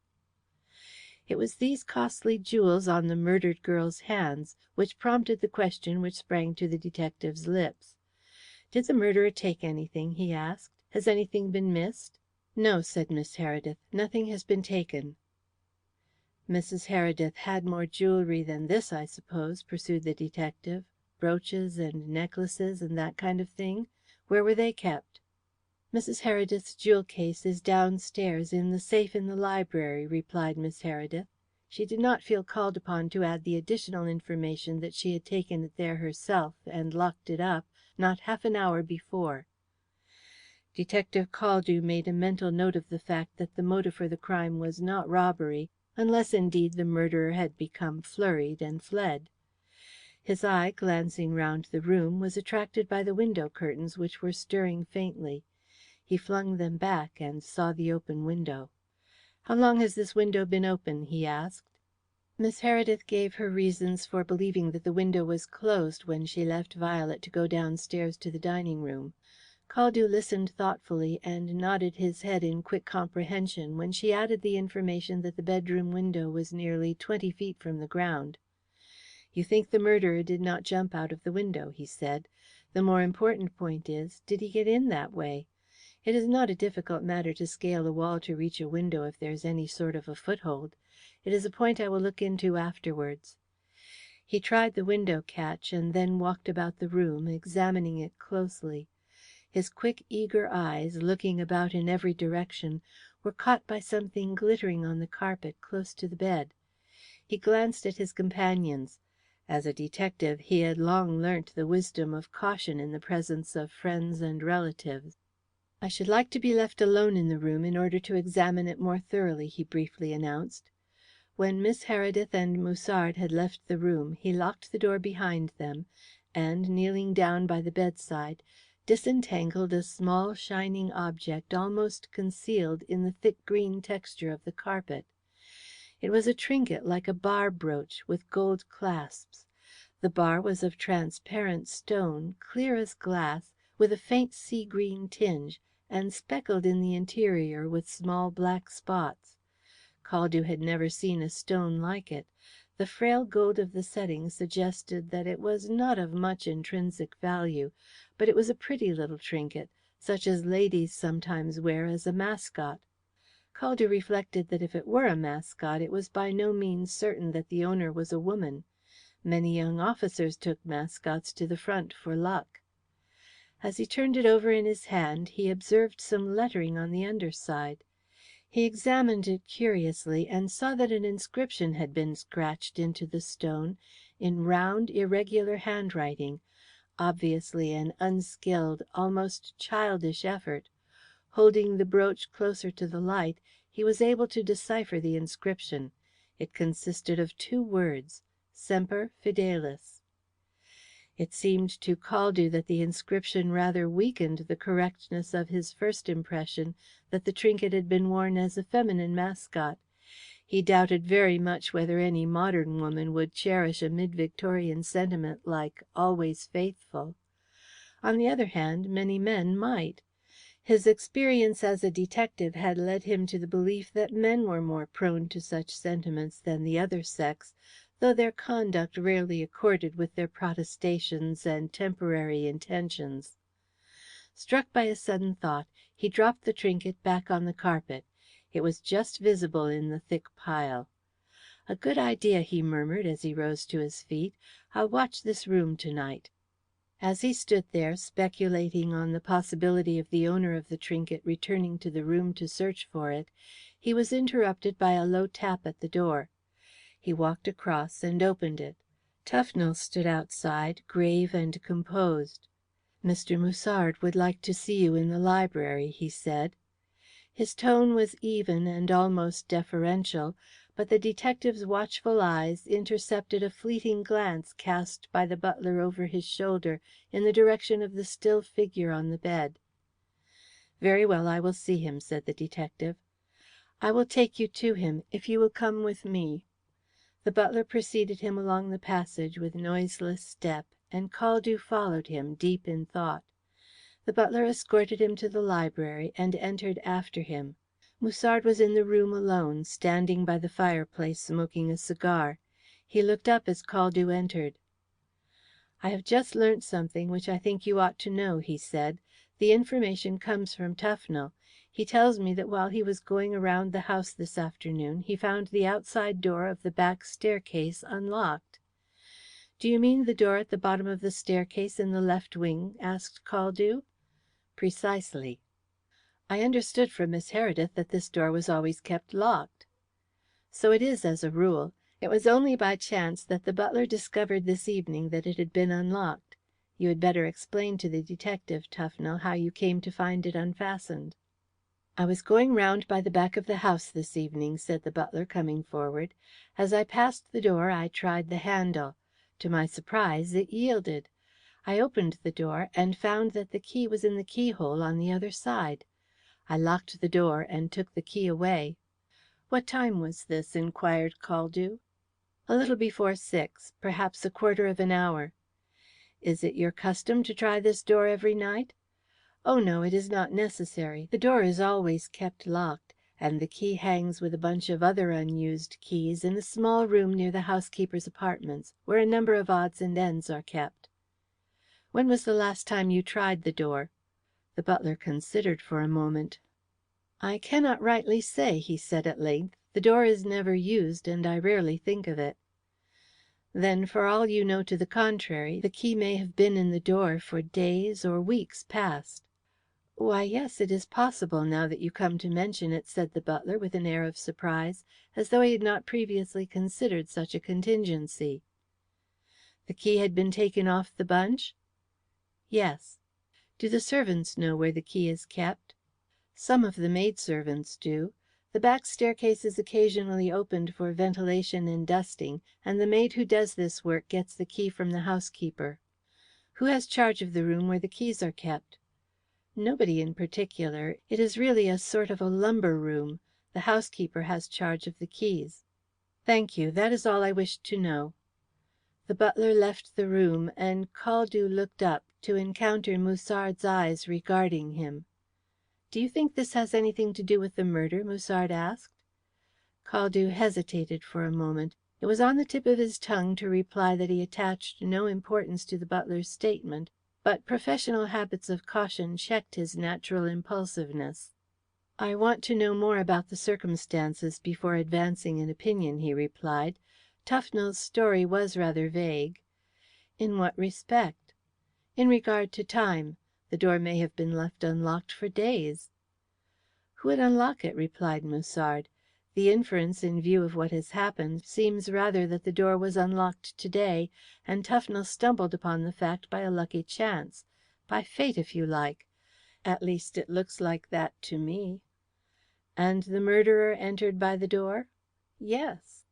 It was these costly jewels on the murdered girl's hands which prompted the question which sprang to the detective's lips. "Did the murderer take anything?" he asked. "Has anything been missed?" "No," said Miss Heredith. "Nothing has been taken." "Mrs. Heredith had more jewellery than this, I suppose," pursued the detective. "Brooches and necklaces and that kind of thing. Where were they kept?" "Mrs. Heredith's jewel case is downstairs in the safe in the library," replied Miss Heredith. She did not feel called upon to add the additional information that she had taken it there herself, and locked it up, not half an hour before. Detective Caldew made a mental note of the fact that the motive for the crime was not robbery, unless indeed the murderer had become flurried and fled. His eye, glancing round the room, was attracted by the window curtains which were stirring faintly. He flung them back and saw the open window. "How long has this window been open?" he asked. Miss Heredith gave her reasons for believing that the window was closed when she left Violet to go downstairs to the dining room. Caldew listened thoughtfully, and nodded his head in quick comprehension when she added the information that the bedroom window was nearly 20 feet from the ground. "You think the murderer did not jump out of the window," he said. "The more important point is, did he get in that way? It is not a difficult matter to scale a wall to reach a window if there is any sort of a foothold. It is a point I will look into afterwards." He tried the window catch, and then walked about the room, examining it closely. His quick, eager eyes, looking about in every direction, were caught by something glittering on the carpet close to the bed. He glanced at his companions. As a detective, he had long learnt the wisdom of caution in the presence of friends and relatives. "I should like to be left alone in the room in order to examine it more thoroughly," he briefly announced. When Miss Heredith and Musard had left the room, he locked the door behind them, and, kneeling down by the bedside, disentangled a small shining object almost concealed in the thick green texture of the carpet. It was a trinket like a bar brooch, with gold clasps. The bar was of transparent stone, clear as glass, with a faint sea green tinge, and speckled in the interior with small black spots. Caldew had never seen a stone like it. The frail gold of the setting suggested that it was not of much intrinsic value, but it was a pretty little trinket, such as ladies sometimes wear as a mascot. Caldew reflected that if it were a mascot, it was by no means certain that the owner was a woman. Many young officers took mascots to the front for luck. As he turned it over in his hand, he observed some lettering on the underside. He examined it curiously, and saw that an inscription had been scratched into the stone in round, irregular handwriting, obviously an unskilled, almost childish effort. Holding the brooch closer to the light, he was able to decipher the inscription. It consisted of 2 words, Semper Fidelis. It seemed to Caldew that the inscription rather weakened the correctness of his first impression that the trinket had been worn as a feminine mascot. He doubted very much whether any modern woman would cherish a mid-Victorian sentiment like "always faithful." On the other hand, many men might. His experience as a detective had led him to the belief that men were more prone to such sentiments than the other sex, though their conduct rarely accorded with their protestations and temporary intentions. Struck by a sudden thought, he dropped the trinket back on the carpet. It was just visible in the thick pile. "A good idea," he murmured, as he rose to his feet. "I'll watch this room to-night." As he stood there, speculating on the possibility of the owner of the trinket returning to the room to search for it, he was interrupted by a low tap at the door. He walked across and opened it. Tufnell stood outside, grave and composed. "Mr. Musard would like to see you in the library," he said. His tone was even and almost deferential, but the detective's watchful eyes intercepted a fleeting glance cast by the butler over his shoulder in the direction of the still figure on the bed. "Very well, I will see him," said the detective. "I will take you to him, if you will come with me." The butler preceded him along the passage with noiseless step, and Caldew followed him, deep in thought. The butler escorted him to the library, and entered after him. Musard was in the room alone, standing by the fireplace smoking a cigar. He looked up as Caldew entered. "I have just learnt something which I think you ought to know," he said. "The information comes from Tufnell. He tells me that while he was going around the house this afternoon he found the outside door of the back staircase unlocked." "Do you mean the door at the bottom of the staircase in the left wing?" asked Caldew. "Precisely." "I understood from Miss Heredith that this door was always kept locked." "So it is, as a rule. It was only by chance that the butler discovered this evening that it had been unlocked. You had better explain to the detective, Tufnell, how you came to find it unfastened." "I was going round by the back of the house this evening," said the butler, coming forward. "As I passed the door I tried the handle. To my surprise it yielded. I opened the door, and found that the key was in the keyhole on the other side. I locked the door and took the key away." "What time was this?" inquired Caldew. "A little before 6, perhaps a quarter of an hour." "Is it your custom to try this door every night?" "Oh, no, it is not necessary. The door is always kept locked, and the key hangs with a bunch of other unused keys in a small room near the housekeeper's apartments, where a number of odds and ends are kept." "When was the last time you tried the door?" The butler considered for a moment. "I cannot rightly say," he said at length. "The door is never used, and I rarely think of it." "Then, for all you know to the contrary, the key may have been in the door for days or weeks past." "Why, yes, it is possible, now that you come to mention it," said the butler, with an air of surprise, as though he had not previously considered such a contingency. "The key had been taken off the bunch?" "Yes." "Do the servants know where the key is kept?" "Some of the maidservants do. The back staircase is occasionally opened for ventilation and dusting, and the maid who does this work gets the key from the housekeeper." "Who has charge of the room where the keys are kept?" "Nobody in particular. It is really a sort of a lumber room. The housekeeper has charge of the keys." "Thank you. That is all I wished to know." The butler left the room, and Caldew looked up, to encounter Musard's eyes regarding him. "Do you think this has anything to do with the murder?" Musard asked. Caldew hesitated for a moment. It was on the tip of his tongue to reply that he attached no importance to the butler's statement, but professional habits of caution checked his natural impulsiveness. "I want to know more about the circumstances before advancing an opinion," he replied. "Tufnell's story was rather vague." "In what respect?" "In regard to time. The door may have been left unlocked for days." "Who would unlock it?" replied Musard. "The inference, in view of what has happened, seems rather that the door was unlocked to day, and Tufnell stumbled upon the fact by a lucky chance by fate, if you like. At least, it looks like that to me." "And the murderer entered by the door?" "Yes."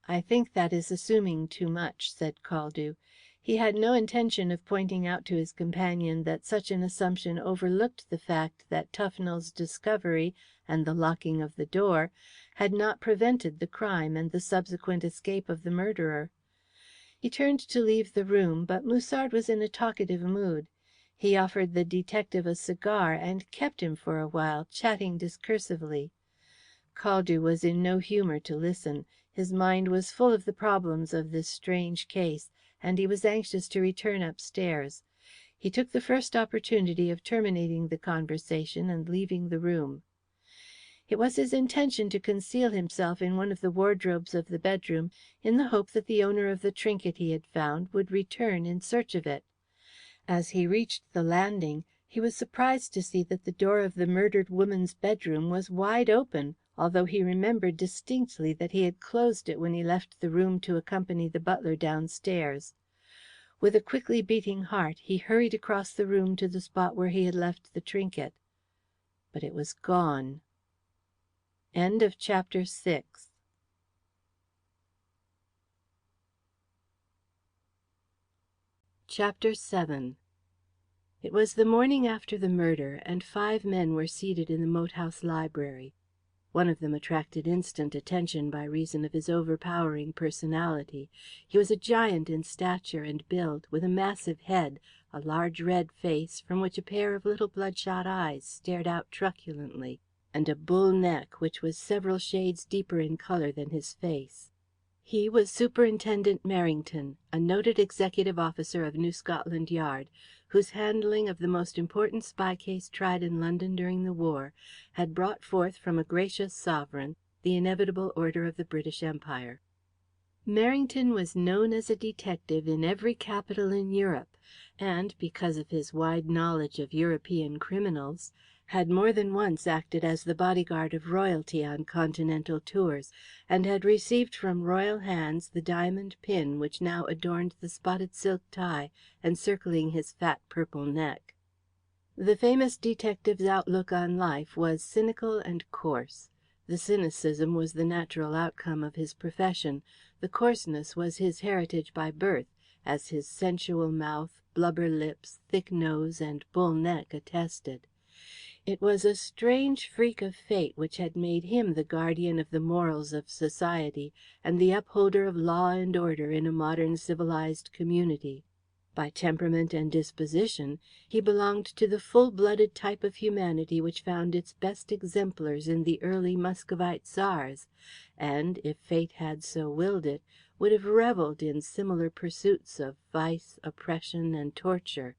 "I think that is assuming too much," said Caldew. He had no intention of pointing out to his companion that such an assumption overlooked the fact that Tufnell's discovery and the locking of the door had not prevented the crime and the subsequent escape of the murderer. He turned to leave the room, but Musard was in a talkative mood. He offered the detective a cigar, and kept him for a while, chatting discursively. Caldew was in no humour to listen. His mind was full of the problems of this strange case, and he was anxious to return upstairs. He took the first opportunity of terminating the conversation and leaving the room. It was his intention to conceal himself in one of the wardrobes of the bedroom, in the hope that the owner of the trinket he had found would return in search of it. As he reached the landing, he was surprised to see that the door of the murdered woman's bedroom was wide open, although he remembered distinctly that he had closed it when he left the room to accompany the butler downstairs. With a quickly beating heart he hurried across the room to the spot where he had left the trinket. But it was gone. End of chapter 6. Chapter 7. It was the morning after the murder, and 5 men were seated in the moat house library. One of them attracted instant attention by reason of his overpowering personality. He was a giant in stature and build, with a massive head, a large red face, from which a pair of little bloodshot eyes stared out truculently, and a bull neck which was several shades deeper in colour than his face. He was Superintendent Merrington, a noted executive officer of New Scotland Yard, whose handling of the most important spy case tried in London during the war had brought forth from a gracious sovereign the inevitable order of the British Empire. Merrington was known as a detective in every capital in Europe, and, because of his wide knowledge of European criminals, had more than once acted as the bodyguard of royalty on continental tours, and had received from royal hands the diamond pin which now adorned the spotted silk tie encircling his fat purple neck. The famous detective's outlook on life was cynical and coarse. The cynicism was the natural outcome of his profession. The coarseness was his heritage by birth, as his sensual mouth, blubber lips, thick nose, and bull neck attested. It was a strange freak of fate which had made him the guardian of the morals of society and the upholder of law and order in a modern civilized community. By temperament and disposition he belonged to the full-blooded type of humanity which found its best exemplars in the early Muscovite Tsars, and, if fate had so willed it, would have revelled in similar pursuits of vice, oppression, and torture.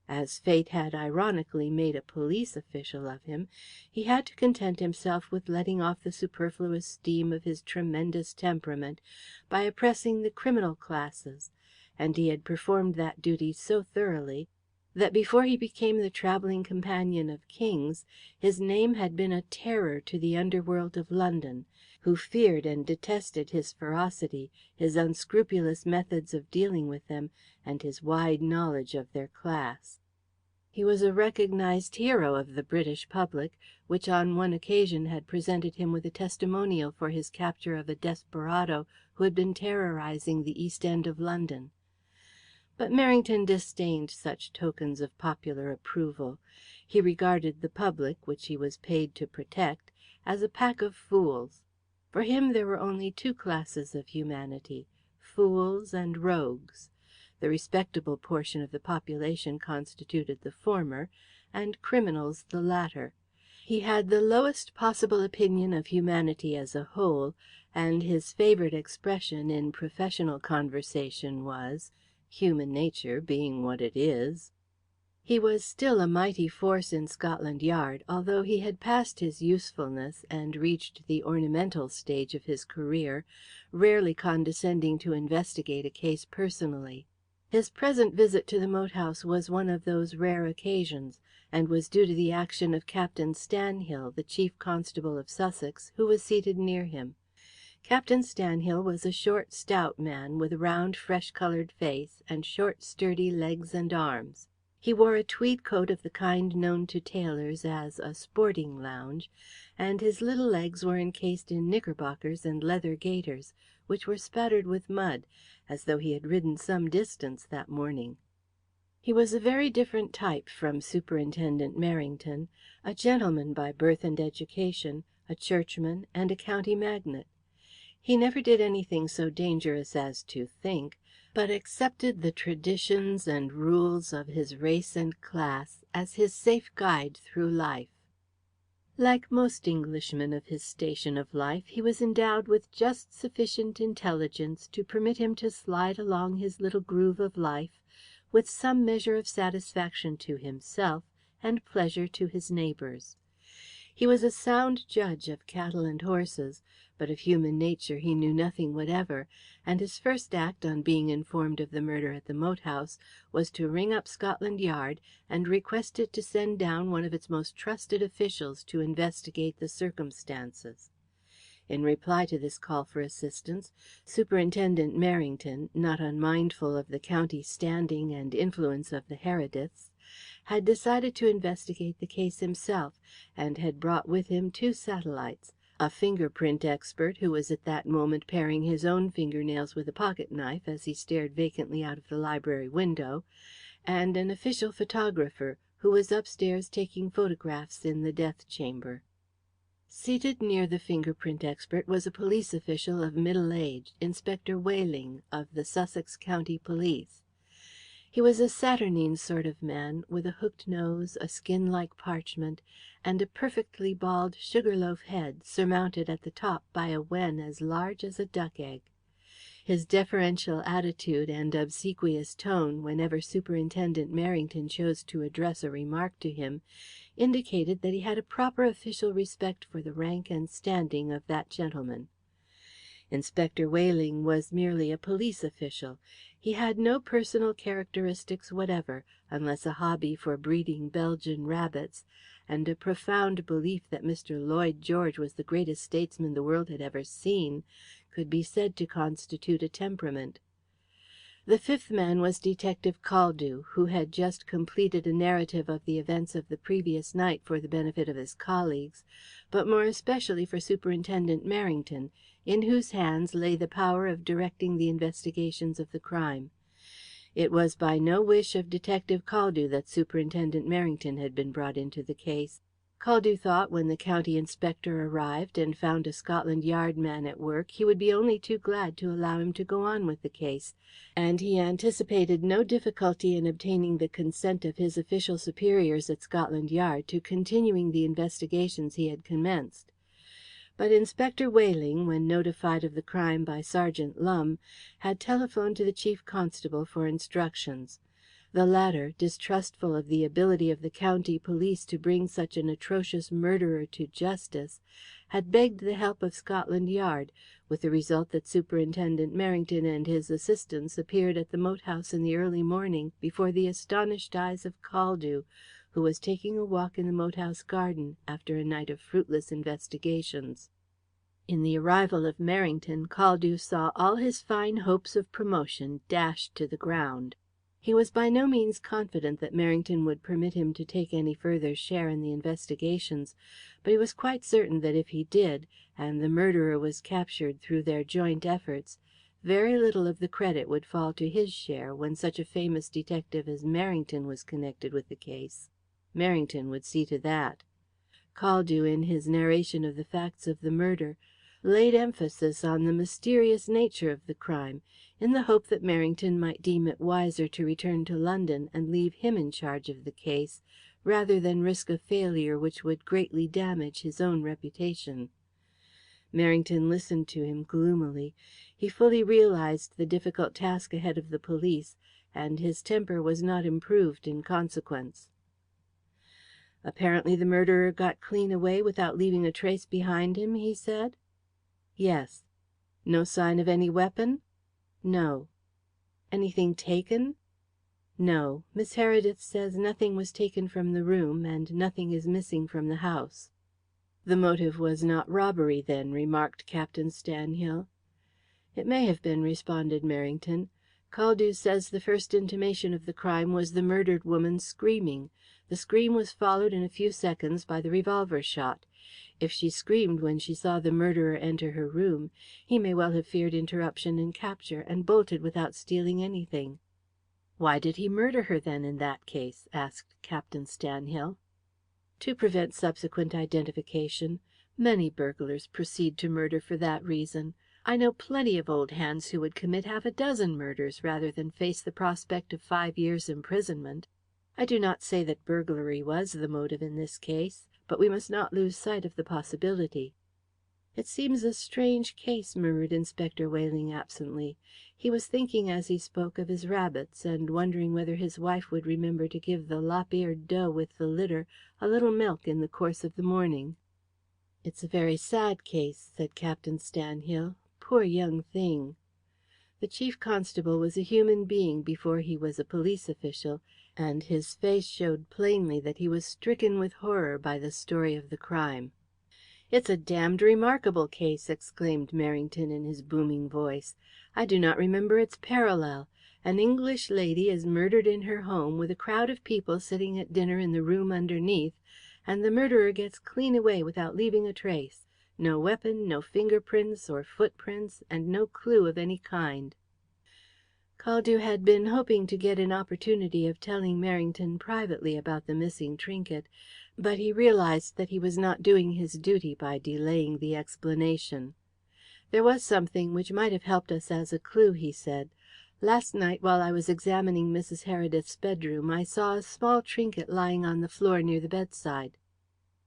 As fate had ironically made a police official of him, he had to content himself with letting off the superfluous steam of his tremendous temperament by oppressing the criminal classes, and he had performed that duty so thoroughly that before he became the travelling companion of kings, his name had been a terror to the underworld of London, who feared and detested his ferocity, his unscrupulous methods of dealing with them, and his wide knowledge of their class. He was a recognized hero of the British public, which on one occasion had presented him with a testimonial for his capture of a desperado who had been terrorizing the East End of London. But Merrington disdained such tokens of popular approval. He regarded the public, which he was paid to protect, as a pack of fools. For him there were only two classes of humanity, fools and rogues. The respectable portion of the population constituted the former, and criminals the latter. He had the lowest possible opinion of humanity as a whole, and his favourite expression in professional conversation was, "Human nature being what it is." He was still a mighty force in Scotland Yard, although he had passed his usefulness and reached the ornamental stage of his career, rarely condescending to investigate a case personally. His present visit to the moat house was one of those rare occasions, and was due to the action of Captain Stanhill, the Chief Constable of Sussex, who was seated near him. Captain Stanhill was a short, stout man, with a round, fresh-coloured face, and short, sturdy legs and arms. He wore a tweed coat of the kind known to tailors as a sporting lounge, and his little legs were encased in knickerbockers and leather gaiters, which were spattered with mud, as though he had ridden some distance that morning. He was a very different type from Superintendent Merrington, a gentleman by birth and education, a churchman, and a county magnate. He never did anything so dangerous as to think, but accepted the traditions and rules of his race and class as his safe guide through life. Like most Englishmen of his station of life, he was endowed with just sufficient intelligence to permit him to slide along his little groove of life with some measure of satisfaction to himself and pleasure to his neighbours. He was a sound judge of cattle and horses, but of human nature he knew nothing whatever, and his first act on being informed of the murder at the moat house was to ring up Scotland Yard and request it to send down one of its most trusted officials to investigate the circumstances. In reply to this call for assistance, Superintendent Merrington, not unmindful of the county standing and influence of the Herediths, had decided to investigate the case himself, and had brought with him two satellites, a finger-print expert who was at that moment paring his own finger-nails with a pocket-knife as he stared vacantly out of the library window, and an official photographer who was upstairs taking photographs in the death chamber. Seated near the finger-print expert was a police official of middle age, Inspector Wayling, of the Sussex County Police. He was a saturnine sort of man, with a hooked nose, a skin like parchment, and a perfectly bald sugar-loaf head surmounted at the top by a wen as large as a duck-egg. His deferential attitude and obsequious tone whenever Superintendent Merrington chose to address a remark to him indicated that he had a proper official respect for the rank and standing of that gentleman. Inspector Wayling was merely a police official. He had no personal characteristics whatever, unless a hobby for breeding Belgian rabbits, and a profound belief that Mr. Lloyd George was the greatest statesman the world had ever seen, could be said to constitute a temperament. The fifth man was Detective Caldew, who had just completed a narrative of the events of the previous night for the benefit of his colleagues, but more especially for Superintendent Merrington, in whose hands lay the power of directing the investigations of the crime. It was by no wish of Detective Caldew that Superintendent Merrington had been brought into the case. Caldew thought when the county inspector arrived and found a Scotland Yard man at work he would be only too glad to allow him to go on with the case, and he anticipated no difficulty in obtaining the consent of his official superiors at Scotland Yard to continuing the investigations he had commenced. But Inspector Wayling, when notified of the crime by Sergeant Lumb, had telephoned to the Chief Constable for instructions. The latter, distrustful of the ability of the county police to bring such an atrocious murderer to justice, had begged the help of Scotland Yard, with the result that Superintendent Merrington and his assistants appeared at the moat house in the early morning before the astonished eyes of Caldew, who was taking a walk in the moat house garden after a night of fruitless investigations. In the arrival of Merrington, Caldew saw all his fine hopes of promotion dashed to the ground. He was by no means confident that Merrington would permit him to take any further share in the investigations, but he was quite certain that if he did, and the murderer was captured through their joint efforts, very little of the credit would fall to his share when such a famous detective as Merrington was connected with the case. Merrington would see to that. Caldew, in his narration of the facts of the murder, laid emphasis on the mysterious nature of the crime, in the hope that Merrington might deem it wiser to return to London and leave him in charge of the case, rather than risk a failure which would greatly damage his own reputation. Merrington listened to him gloomily. He fully realized the difficult task ahead of the police, and his temper was not improved in consequence. "Apparently the murderer got clean away without leaving a trace behind him?" he said. "Yes." "No sign of any weapon?" "No." "Anything taken?" "No. Miss Heredith says nothing was taken from the room, and nothing is missing from the house." "The motive was not robbery, then," remarked Captain Stanhill. "It may have been," responded Merrington. "Caldew says the first intimation of the crime was the murdered woman screaming. The scream was followed in a few seconds by the revolver shot. If she screamed when she saw the murderer enter her room, he may well have feared interruption and capture, and bolted without stealing anything." "Why did he murder her, then, in that case?" asked Captain Stanhill. "To prevent subsequent identification. Many burglars proceed to murder for that reason. I know plenty of old hands who would commit half a dozen murders rather than face the prospect of 5 years' imprisonment. I do not say that burglary was the motive in this case, but we must not lose sight of the possibility." "It seems a strange case," murmured Inspector Wayling absently. He was thinking as he spoke of his rabbits, and wondering whether his wife would remember to give the lop-eared doe with the litter a little milk in the course of the morning. "It's a very sad case," said Captain Stanhill. "Poor young thing." The Chief Constable was a human being before he was a police official, and his face showed plainly that he was stricken with horror by the story of the crime. "It's a damned remarkable case," exclaimed Merrington in his booming voice. "I do not remember its parallel. An English lady is murdered in her home, with a crowd of people sitting at dinner in the room underneath, and the murderer gets clean away without leaving a trace. No weapon, no fingerprints or footprints, and no clue of any kind." Caldew had been hoping to get an opportunity of telling Merrington privately about the missing trinket, but he realized that he was not doing his duty by delaying the explanation. "There was something which might have helped us as a clue," he said. "Last night, while I was examining Mrs. Heredith's bedroom, I saw a small trinket lying on the floor near the bedside."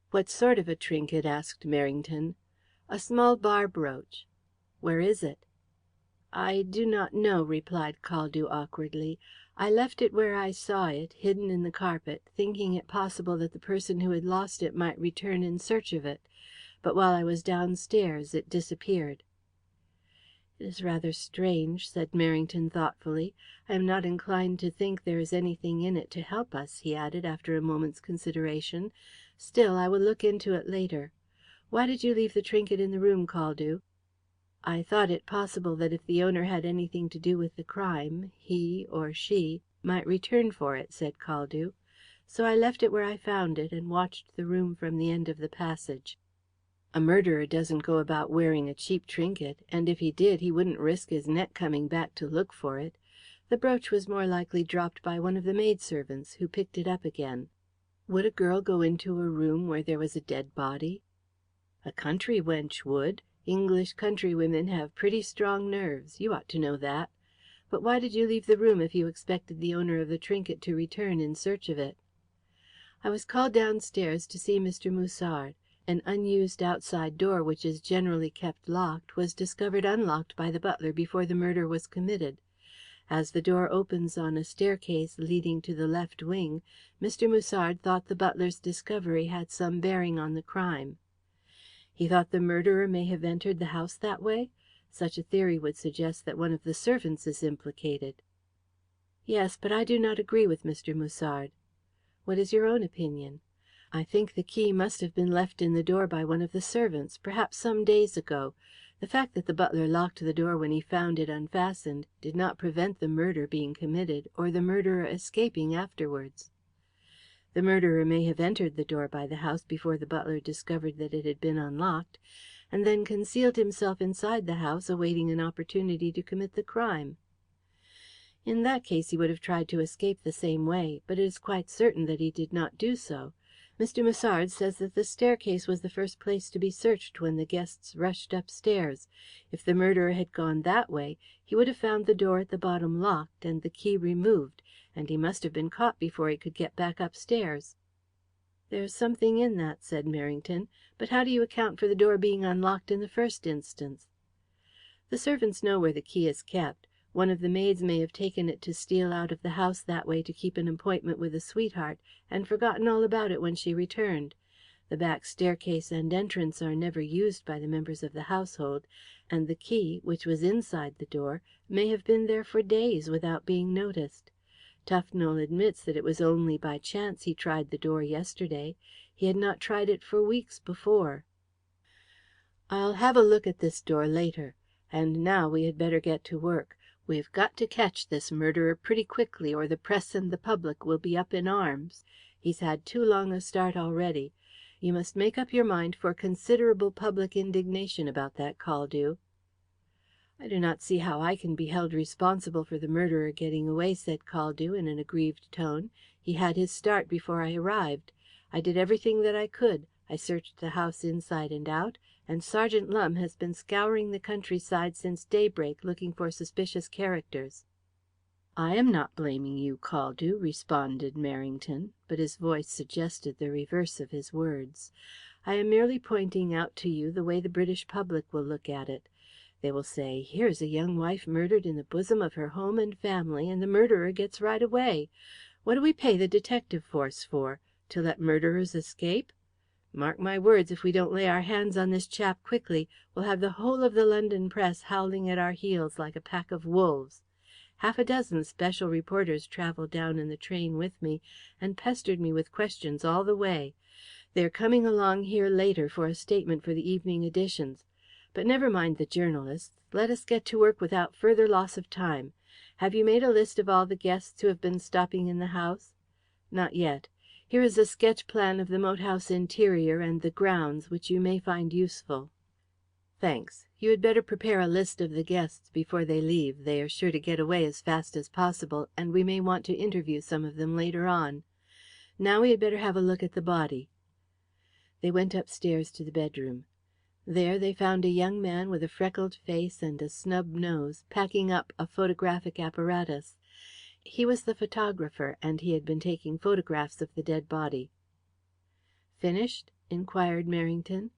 "What sort of a trinket?" asked Merrington. "A small bar brooch." "Where is it?" "I do not know," replied Caldew awkwardly. "I left it where I saw it, hidden in the carpet, thinking it possible that the person who had lost it might return in search of it. But while I was downstairs it disappeared." "It is rather strange," said Merrington thoughtfully. "I am not inclined to think there is anything in it to help us," he added, after a moment's consideration. "Still, I will look into it later. Why did you leave the trinket in the room, Caldew?" "I thought it possible that if the owner had anything to do with the crime, he, or she, might return for it," said Caldew. "So I left it where I found it, and watched the room from the end of the passage." "A murderer doesn't go about wearing a cheap trinket, and if he did he wouldn't risk his neck coming back to look for it. The brooch was more likely dropped by one of the maidservants, who picked it up again." Would a girl go into a room where there was a dead body? A country wench would. English countrywomen have pretty strong nerves. You ought to know that. But why did you leave the room if you expected the owner of the trinket to return in search of it?" "I was called downstairs to see Mr. Musard. An unused outside door, which is generally kept locked, was discovered unlocked by the butler before the murder was committed. As the door opens on a staircase leading to the left wing, Mr. Musard thought the butler's discovery had some bearing on the crime." "He thought the murderer may have entered the house that way? Such a theory would suggest that one of the servants is implicated." "Yes, but I do not agree with Mr. Musard." "What is your own opinion?" "I think the key must have been left in the door by one of the servants, perhaps some days ago. The fact that the butler locked the door when he found it unfastened did not prevent the murder being committed or the murderer escaping afterwards." "The murderer may have entered the door by the house before the butler discovered that it had been unlocked, and then concealed himself inside the house awaiting an opportunity to commit the crime." "In that case he would have tried to escape the same way, but it is quite certain that he did not do so. Mr. Musard says that the staircase was the first place to be searched when the guests rushed upstairs. If the murderer had gone that way, he would have found the door at the bottom locked and the key removed, and he must have been caught before he could get back upstairs." "There's something in that," said Merrington. "But how do you account for the door being unlocked in the first instance?" "The servants know where the key is kept. One of the maids may have taken it to steal out of the house that way to keep an appointment with a sweetheart, and forgotten all about it when she returned. The back staircase and entrance are never used by the members of the household, and the key, which was inside the door, may have been there for days without being noticed. Tufnell admits that it was only by chance he tried the door yesterday. He had not tried it for weeks before." "I'll have a look at this door later. And now we had better get to work. We've got to catch this murderer pretty quickly, or the press and the public will be up in arms. He's had too long a start already. You must make up your mind for considerable public indignation about that, Caldew." "I do not see how I can be held responsible for the murderer getting away," said Caldew, in an aggrieved tone. "He had his start before I arrived. I did everything that I could. I searched the house inside and out, and Sergeant Lumb has been scouring the countryside since daybreak looking for suspicious characters." "I am not blaming you, Caldew," responded Merrington, but his voice suggested the reverse of his words. "I am merely pointing out to you the way the British public will look at it. They will say, 'Here's a young wife murdered in the bosom of her home and family, and the murderer gets right away. What do we pay the detective force for? To let murderers escape? Mark my words, if we don't lay our hands on this chap quickly, we'll have the whole of the London press howling at our heels like a pack of wolves. Half a dozen special reporters travelled down in the train with me, and pestered me with questions all the way. They are coming along here later for a statement for the evening editions. But never mind the journalists. Let us get to work without further loss of time. Have you made a list of all the guests who have been stopping in the house?" "Not yet. Here is a sketch plan of the moat house interior and the grounds, which you may find useful." "Thanks. You had better prepare a list of the guests before they leave. They are sure to get away as fast as possible, and we may want to interview some of them later on. Now we had better have a look at the body." They went upstairs to the bedroom. There they found a young man with a freckled face and a snub nose, packing up a photographic apparatus. He was the photographer, and he had been taking photographs of the dead body. "Finished?" inquired Merrington.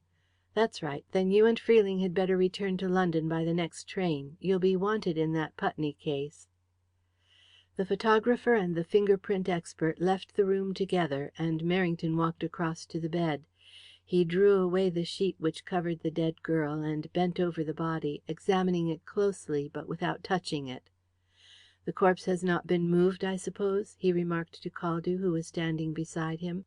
"That's right. Then you and Freeling had better return to London by the next train. You'll be wanted in that Putney case." The photographer and the finger print expert left the room together, and Merrington walked across to the bed. He drew away the sheet which covered the dead girl and bent over the body, examining it closely but without touching it. "The corpse has not been moved, I suppose?" he remarked to Caldew, who was standing beside him.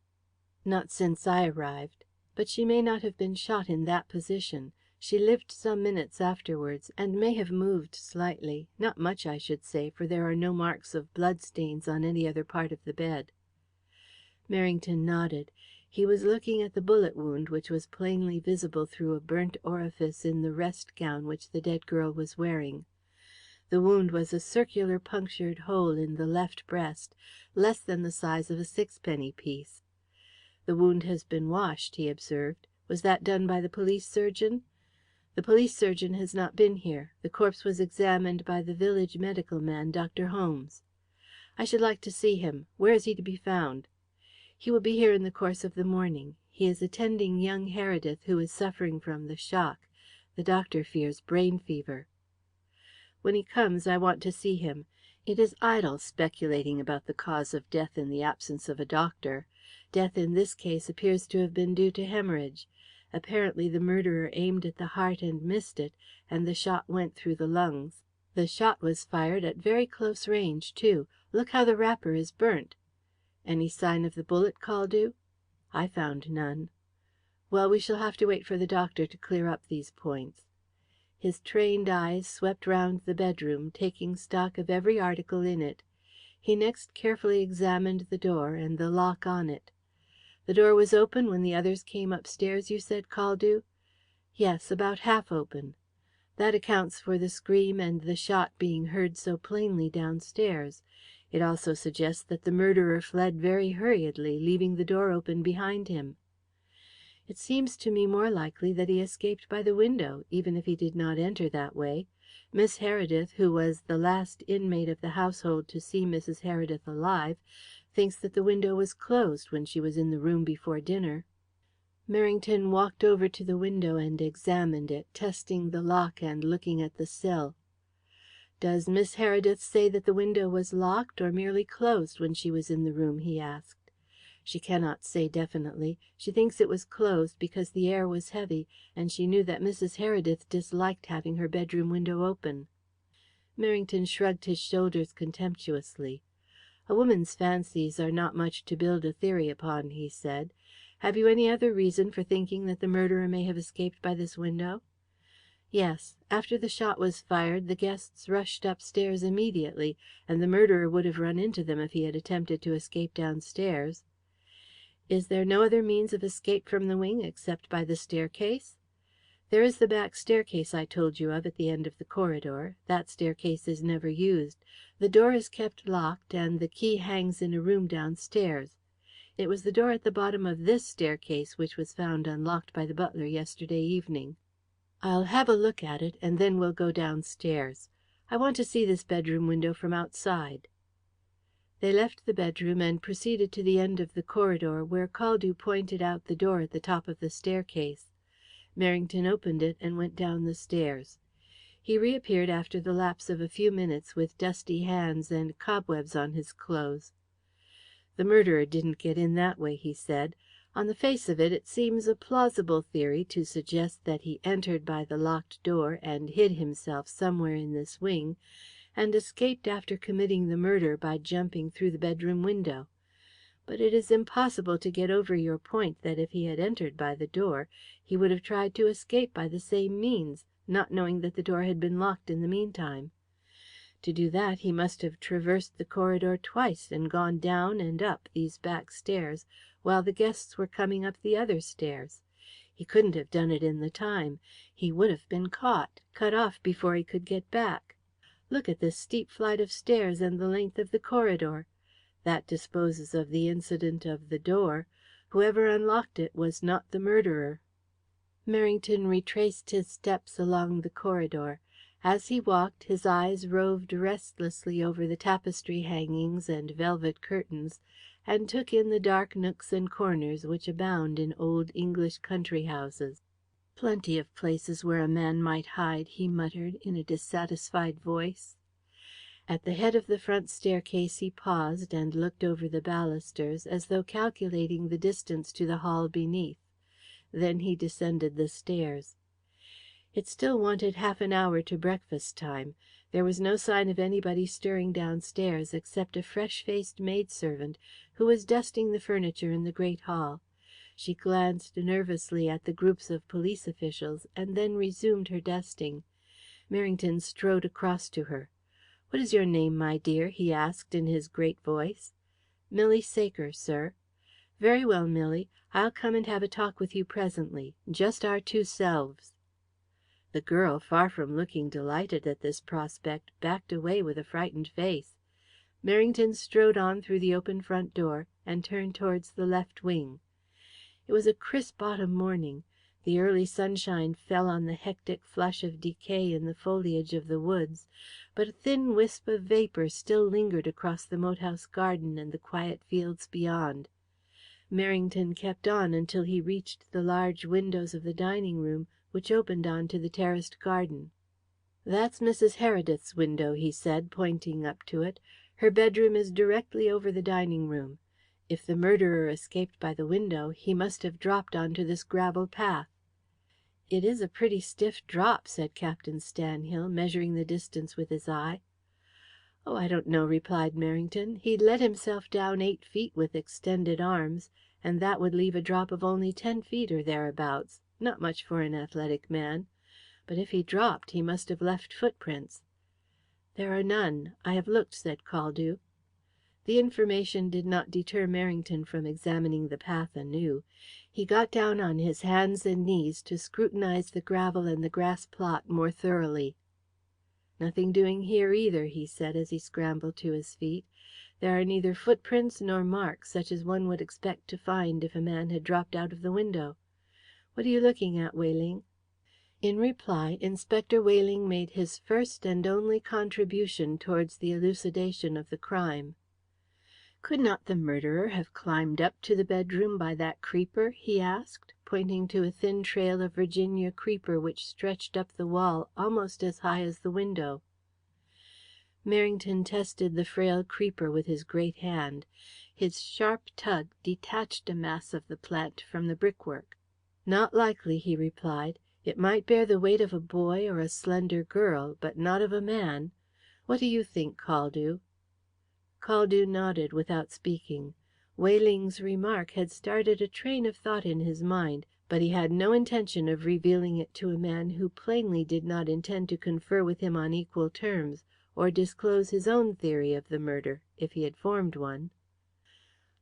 "Not since I arrived. But she may not have been shot in that position. She lived some minutes afterwards, and may have moved slightly. Not much, I should say, for there are no marks of bloodstains on any other part of the bed." Merrington nodded. He was looking at the bullet wound, which was plainly visible through a burnt orifice in the rest gown which the dead girl was wearing. The wound was a circular punctured hole in the left breast, less than the size of a sixpenny piece. "The wound has been washed," he observed. "Was that done by the police surgeon?" "The police surgeon has not been here. The corpse was examined by the village medical man, Dr. Holmes." "I should like to see him. Where is he to be found?" "He will be here in the course of the morning. He is attending young Heredith, who is suffering from the shock. The doctor fears brain fever." "When he comes I want to see him. It is idle speculating about the cause of death in the absence of a doctor. Death in this case appears to have been due to hæmorrhage. Apparently the murderer aimed at the heart and missed it, and the shot went through the lungs. The shot was fired at very close range, too. Look how the wrapper is burnt." "Any sign of the bullet, Caldew?" "I found none." "Well, we shall have to wait for the doctor to clear up these points." His trained eyes swept round the bedroom, taking stock of every article in it. He next carefully examined the door and the lock on it. "The door was open when the others came upstairs, you said, Caldew?" "Yes, about half open." "That accounts for the scream and the shot being heard so plainly downstairs. It also suggests that the murderer fled very hurriedly, leaving the door open behind him." "It seems to me more likely that he escaped by the window, even if he did not enter that way. Miss Heredith, who was the last inmate of the household to see Mrs. Heredith alive, thinks that the window was closed when she was in the room before dinner." Merrington walked over to the window and examined it, testing the lock and looking at the sill. "Does Miss Heredith say that the window was locked or merely closed when she was in the room?" he asked. "She cannot say definitely. She thinks it was closed because the air was heavy, and she knew that Mrs. Heredith disliked having her bedroom window open." Merrington shrugged his shoulders contemptuously. "A woman's fancies are not much to build a theory upon," he said. "Have you any other reason for thinking that the murderer may have escaped by this window?" "Yes. After the shot was fired the guests rushed upstairs immediately, and the murderer would have run into them if he had attempted to escape downstairs." "Is there no other means of escape from the wing except by the staircase?" "There is the back staircase I told you of at the end of the corridor. That staircase is never used. The door is kept locked, and the key hangs in a room downstairs. It was the door at the bottom of this staircase which was found unlocked by the butler yesterday evening." "I'll have a look at it, and then we'll go downstairs. I want to see this bedroom window from outside." They left the bedroom and proceeded to the end of the corridor, where Caldew pointed out the door at the top of the staircase. Merrington opened it and went down the stairs. He reappeared after the lapse of a few minutes with dusty hands and cobwebs on his clothes. "The murderer didn't get in that way," he said. "On the face of it, it seems a plausible theory to suggest that he entered by the locked door and hid himself somewhere in this wing, and escaped after committing the murder by jumping through the bedroom window. But it is impossible to get over your point that if he had entered by the door he would have tried to escape by the same means, not knowing that the door had been locked in the meantime. To do that he must have traversed the corridor twice and gone down and up these back stairs while the guests were coming up the other stairs. He couldn't have done it in the time. He would have been caught, cut off before he could get back. Look at this steep flight of stairs and the length of the corridor. That disposes of the incident of the door. Whoever unlocked it was not the murderer." Merrington retraced his steps along the corridor. As he walked, his eyes roved restlessly over the tapestry hangings and velvet curtains, and took in the dark nooks and corners which abound in old English country houses. "Plenty of places where a man might hide," he muttered, in a dissatisfied voice. At the head of the front staircase he paused and looked over the balusters, as though calculating the distance to the hall beneath. Then he descended the stairs. It still wanted half an hour to breakfast time. There was no sign of anybody stirring downstairs except a fresh-faced maidservant who was dusting the furniture in the great hall. She glanced nervously at the groups of police officials, and then resumed her dusting. Merrington strode across to her. "What is your name, my dear?" he asked in his great voice. "Milly Saker, sir." "Very well, Milly. I'll come and have a talk with you presently. Just our two selves." The girl, far from looking delighted at this prospect, backed away with a frightened face. Merrington strode on through the open front door and turned towards the left wing. It was a crisp autumn morning. The early sunshine fell on the hectic flush of decay in the foliage of the woods, but a thin wisp of vapour still lingered across the moat house garden and the quiet fields beyond. Merrington kept on until he reached the large windows of the dining room, which opened on to the terraced garden. "That's Mrs. Heredith's window," he said, pointing up to it. "Her bedroom is directly over the dining room. If the murderer escaped by the window, he must have dropped on to this gravel path." "It is a pretty stiff drop," said Captain Stanhill, measuring the distance with his eye. "Oh, I don't know," replied Merrington. "He'd let himself down 8 feet with extended arms, and that would leave a drop of only 10 feet or thereabouts. Not much for an athletic man. But if he dropped, he must have left footprints." "There are none. I have looked," said Caldew. The information did not deter Merrington from examining the path anew. He got down on his hands and knees to scrutinize the gravel and the grass plot more thoroughly. "Nothing doing here either," he said, as he scrambled to his feet. "There are neither footprints nor marks such as one would expect to find if a man had dropped out of the window. What are you looking at, Wayling?" In reply, Inspector Wayling made his first and only contribution towards the elucidation of the crime. "Could not the murderer have climbed up to the bedroom by that creeper?" he asked, pointing to a thin trail of Virginia creeper which stretched up the wall almost as high as the window. Merrington tested the frail creeper with his great hand. His sharp tug detached a mass of the plant from the brickwork. "Not likely," he replied. "It might bear the weight of a boy or a slender girl, but not of a man. What do you think, Caldew?" Caldew nodded without speaking. Wayling's remark had started a train of thought in his mind, but he had no intention of revealing it to a man who plainly did not intend to confer with him on equal terms, or disclose his own theory of the murder, if he had formed one.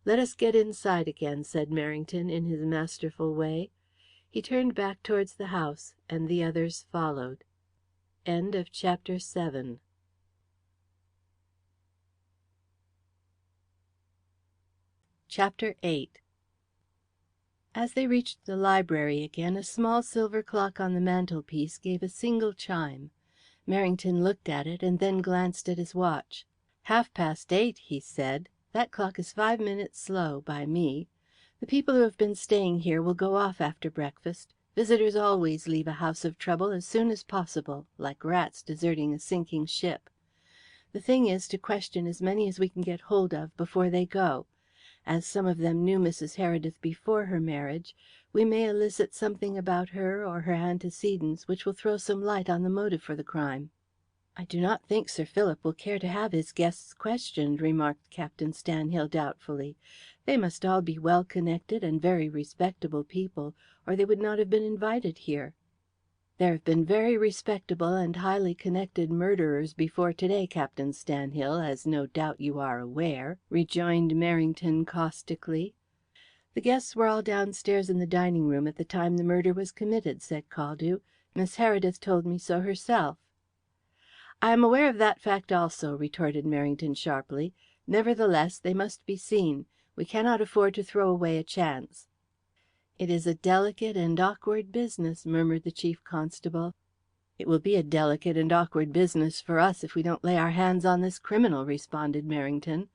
"Let us get inside again," said Merrington, in his masterful way. He turned back towards the house, and the others followed. Chapter 8. As they reached the library again, a small silver clock on the mantelpiece gave a single chime. Merrington looked at it, and then glanced at his watch. "8:30," he said. "That clock is 5 minutes slow, by me. The people who have been staying here will go off after breakfast. Visitors always leave a house of trouble as soon as possible, like rats deserting a sinking ship. The thing is to question as many as we can get hold of before they go. As some of them knew Mrs. Heredith before her marriage, we may elicit something about her or her antecedents which will throw some light on the motive for the crime." "I do not think Sir Philip will care to have his guests questioned," remarked Captain Stanhill doubtfully. "They must all be well connected and very respectable people, or they would not have been invited here." "There have been very respectable and highly connected murderers before to day, Captain Stanhill, as no doubt you are aware," rejoined Merrington caustically. "The guests were all downstairs in the dining room at the time the murder was committed," said Caldew. "Miss Heredith told me so herself." "I am aware of that fact also," retorted Merrington sharply. "Nevertheless, they must be seen. We cannot afford to throw away a chance." "It is a delicate and awkward business," murmured the Chief Constable. "It will be a delicate and awkward business for us if we don't lay our hands on this criminal," responded Merrington.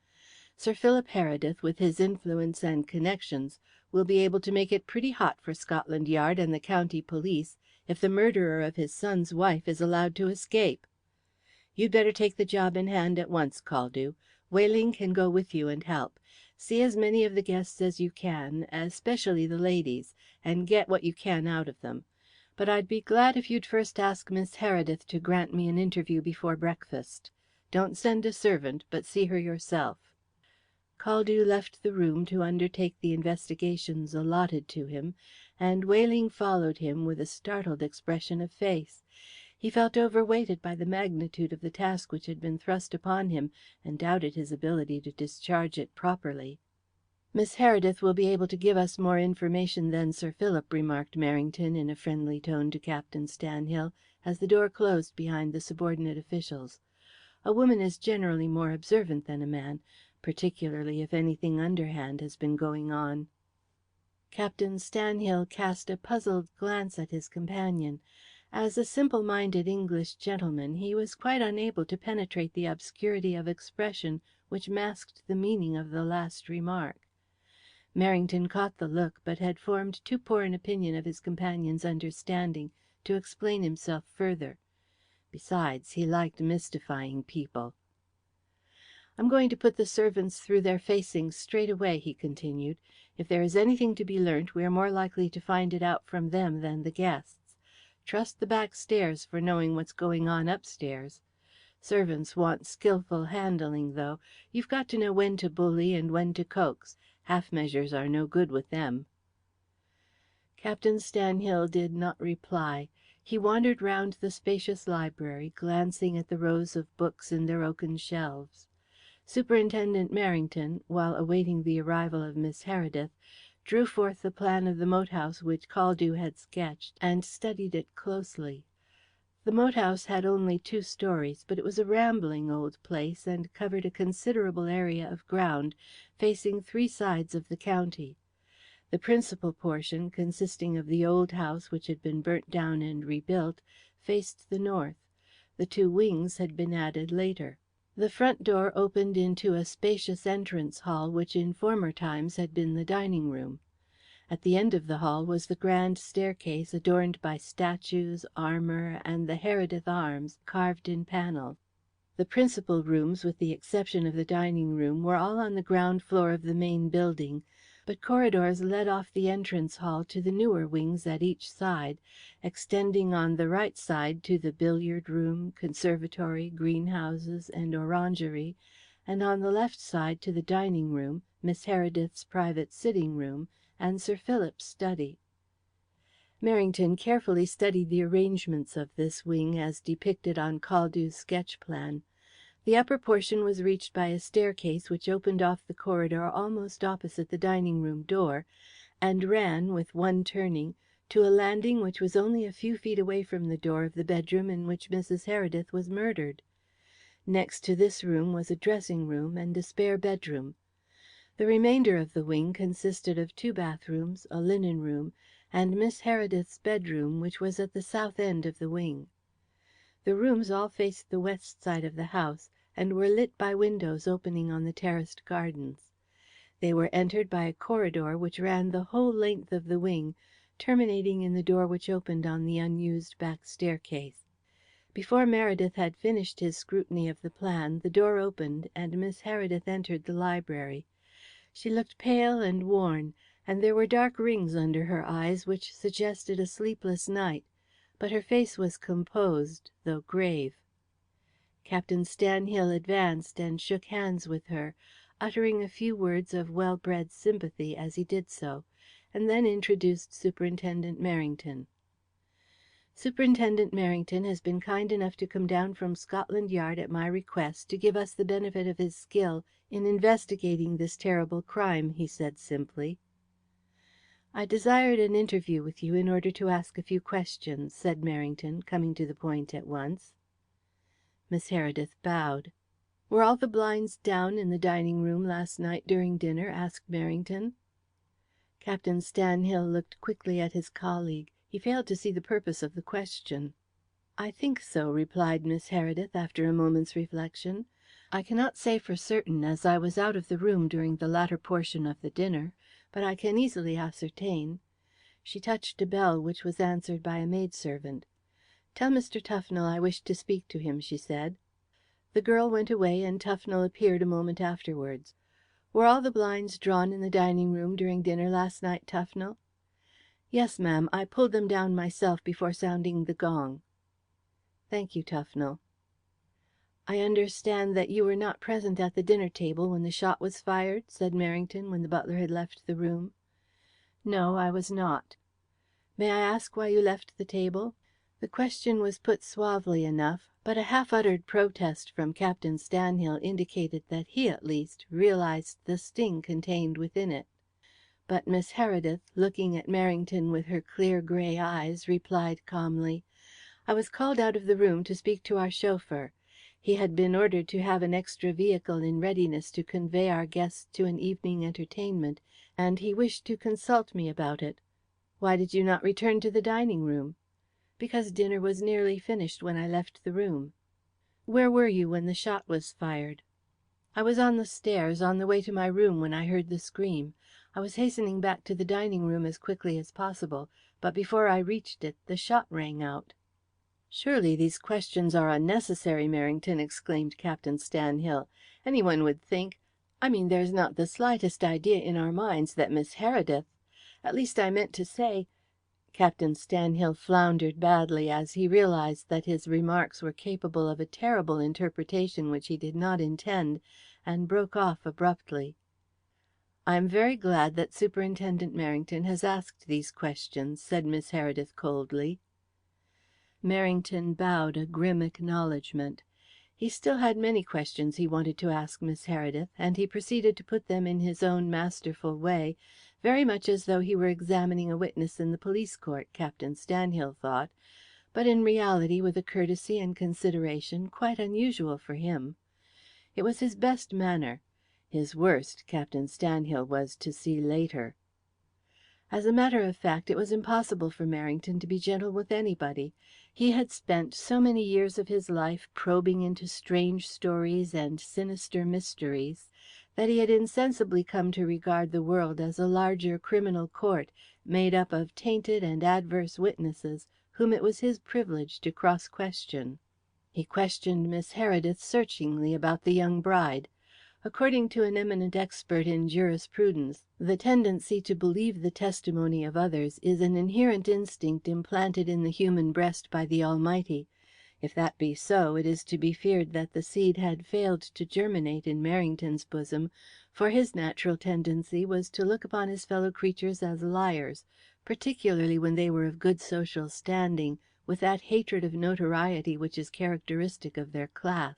"Sir Philip Heredith, with his influence and connections, will be able to make it pretty hot for Scotland Yard and the county police if the murderer of his son's wife is allowed to escape. You'd better take the job in hand at once, Caldew. Wayling can go with you and help. See as many of the guests as you can, especially the ladies, and get what you can out of them. But I'd be glad if you'd first ask Miss Heredith to grant me an interview before breakfast. Don't send a servant, but see her yourself." Caldew left the room to undertake the investigations allotted to him, and Wayling followed him with a startled expression of face. He felt overweighted by the magnitude of the task which had been thrust upon him, and doubted his ability to discharge it properly. "Miss Heredith will be able to give us more information than Sir Philip," remarked Merrington in a friendly tone to Captain Stanhill, as the door closed behind the subordinate officials. "A woman is generally more observant than a man, particularly if anything underhand has been going on." Captain Stanhill cast a puzzled glance at his companion. As a simple-minded English gentleman, he was quite unable to penetrate the obscurity of expression which masked the meaning of the last remark. Merrington caught the look, but had formed too poor an opinion of his companion's understanding to explain himself further. Besides, he liked mystifying people. "I'm going to put the servants through their facings straight away," he continued. "If there is anything to be learnt, we are more likely to find it out from them than the guests. Trust the back stairs for knowing what's going on upstairs. Servants want skilful handling, though. You've got to know when to bully and when to coax. Half measures are no good with them." Captain Stanhill did not reply. He wandered round the spacious library, glancing at the rows of books in their oaken shelves. Superintendent Merrington, while awaiting the arrival of Miss Heredith, drew forth the plan of the moat house which Caldew had sketched, and studied it closely. The moat house had only 2 stories, but it was a rambling old place, and covered a considerable area of ground, facing 3 sides of the county. The principal portion, consisting of the old house which had been burnt down and rebuilt, faced the north. The 2 wings had been added later. The front door opened into a spacious entrance hall which in former times had been the dining room. At the end of the hall was the grand staircase adorned by statues, armour, and the Heredith arms carved in panel. The principal rooms, with the exception of the dining room, were all on the ground floor of the main building, but corridors led off the entrance hall to the newer wings at each side, extending on the right side to the billiard room, conservatory, greenhouses, and orangery, and on the left side to the dining room, Miss Heredith's private sitting room, and Sir Philip's study. Merrington carefully studied the arrangements of this wing as depicted on Caldew's sketch plan. The upper portion was reached by a staircase which opened off the corridor almost opposite the dining room door, and ran, with one turning, to a landing which was only a few feet away from the door of the bedroom in which Mrs. Heredith was murdered. Next to this room was a dressing room and a spare bedroom. The remainder of the wing consisted of 2 bathrooms, a linen room, and Miss Heredith's bedroom, which was at the south end of the wing. The rooms all faced the west side of the house, and were lit by windows opening on the terraced gardens. They were entered by a corridor which ran the whole length of the wing, terminating in the door which opened on the unused back staircase. Before Meredith had finished his scrutiny of the plan, the door opened, and Miss Heredith entered the library. She looked pale and worn, and there were dark rings under her eyes which suggested a sleepless night, but her face was composed, though grave. Captain Stanhill advanced and shook hands with her, uttering a few words of well-bred sympathy as he did so, and then introduced Superintendent Merrington. "Superintendent Merrington has been kind enough to come down from Scotland Yard at my request to give us the benefit of his skill in investigating this terrible crime," he said simply. "I desired an interview with you in order to ask a few questions," said Merrington, coming to the point at once. Miss Heredith bowed. "Were all the blinds down in the dining room last night during dinner?" asked Merrington. Captain Stanhill looked quickly at his colleague. He failed to see the purpose of the question. "I think so," replied Miss Heredith, after a moment's reflection. "I cannot say for certain, as I was out of the room during the latter portion of the dinner, but I can easily ascertain." She touched a bell, which was answered by a maidservant. "Tell Mr. Tufnell I wish to speak to him," she said. The girl went away, and Tufnell appeared a moment afterwards. "Were all the blinds drawn in the dining room during dinner last night, Tufnell?" "Yes, ma'am. I pulled them down myself before sounding the gong." "Thank you, Tufnell." "I understand that you were not present at the dinner table when the shot was fired?" said Merrington, when the butler had left the room. "No, I was not." "May I ask why you left the table?" The question was put suavely enough, but a half uttered protest from Captain Stanhill indicated that he, at least, realized the sting contained within it. But Miss Heredith, looking at Merrington with her clear grey eyes, replied calmly, "I was called out of the room to speak to our chauffeur. He had been ordered to have an extra vehicle in readiness to convey our guests to an evening entertainment, and he wished to consult me about it." "Why did you not return to the dining room?" "Because dinner was nearly finished when I left the room." "Where were you when the shot was fired?" "I was on the stairs, on the way to my room, when I heard the scream. I was hastening back to the dining room as quickly as possible, but before I reached it the shot rang out." "Surely these questions are unnecessary, Merrington," exclaimed Captain Stanhill. "Any one would think I mean, there's not the slightest idea in our minds that Miss Heredith at least, I meant to say " Captain Stanhill floundered badly as he realized that his remarks were capable of a terrible interpretation which he did not intend, and broke off abruptly. "I am very glad that Superintendent Merrington has asked these questions," said Miss Heredith coldly. Merrington bowed a grim acknowledgment. He still had many questions he wanted to ask Miss Heredith, and he proceeded to put them in his own masterful way, very much as though he were examining a witness in the police court, Captain Stanhill thought, but in reality with a courtesy and consideration quite unusual for him. It was his best manner. His worst, Captain Stanhill was to see later. As a matter of fact, it was impossible for Merrington to be gentle with anybody. He had spent so many years of his life probing into strange stories and sinister mysteries that he had insensibly come to regard the world as a larger criminal court, made up of tainted and adverse witnesses whom it was his privilege to cross-question. He questioned Miss Heredith searchingly about the young bride. According to an eminent expert in jurisprudence, the tendency to believe the testimony of others is an inherent instinct implanted in the human breast by the Almighty. If that be so, it is to be feared that the seed had failed to germinate in Merrington's bosom, for his natural tendency was to look upon his fellow creatures as liars, particularly when they were of good social standing, with that hatred of notoriety which is characteristic of their class.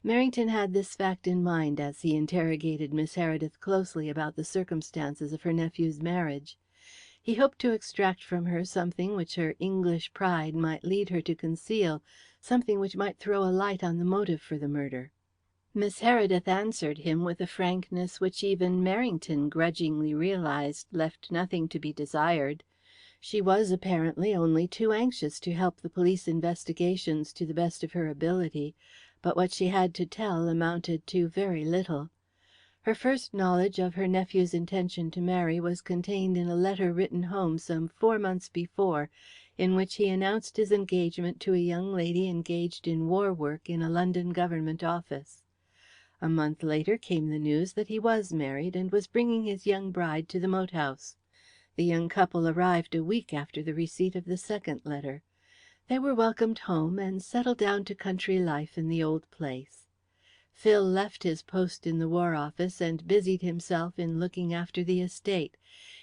Merrington had this fact in mind as he interrogated Miss Heredith closely about the circumstances of her nephew's marriage. He hoped to extract from her something which her English pride might lead her to conceal, something which might throw a light on the motive for the murder. Miss Heredith answered him with a frankness which even Merrington grudgingly realized left nothing to be desired. She was apparently only too anxious to help the police investigations to the best of her ability, but what she had to tell amounted to very little. Her first knowledge of her nephew's intention to marry was contained in a letter written home some 4 months before, in which he announced his engagement to a young lady engaged in war work in a London Government office. A month later came the news that he was married and was bringing his young bride to the moat house. The young couple arrived a week after the receipt of the second letter. They were welcomed home and settled down to country life in the old place. Phil left his post in the War Office and busied himself in looking after the estate.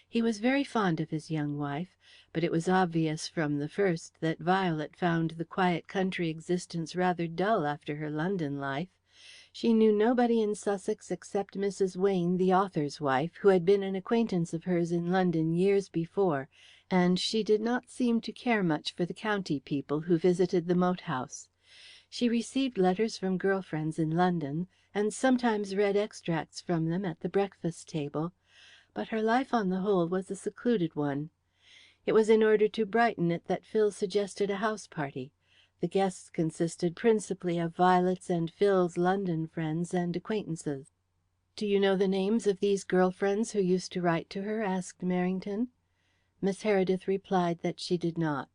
He was very fond of his young wife, but it was obvious from the first that Violet found the quiet country existence rather dull after her London life. She knew nobody in Sussex except Mrs. Wayne, the author's wife, who had been an acquaintance of hers in London years before, and she did not seem to care much for the county people who visited the moat house. She received letters from girl friends in London, and sometimes read extracts from them at the breakfast table, but her life on the whole was a secluded one. It was in order to brighten it that Phil suggested a house party. The guests consisted principally of Violet's and Phil's London friends and acquaintances. "Do you know the names of these girl friends who used to write to her?" asked Merrington. Miss Heredith replied that she did not.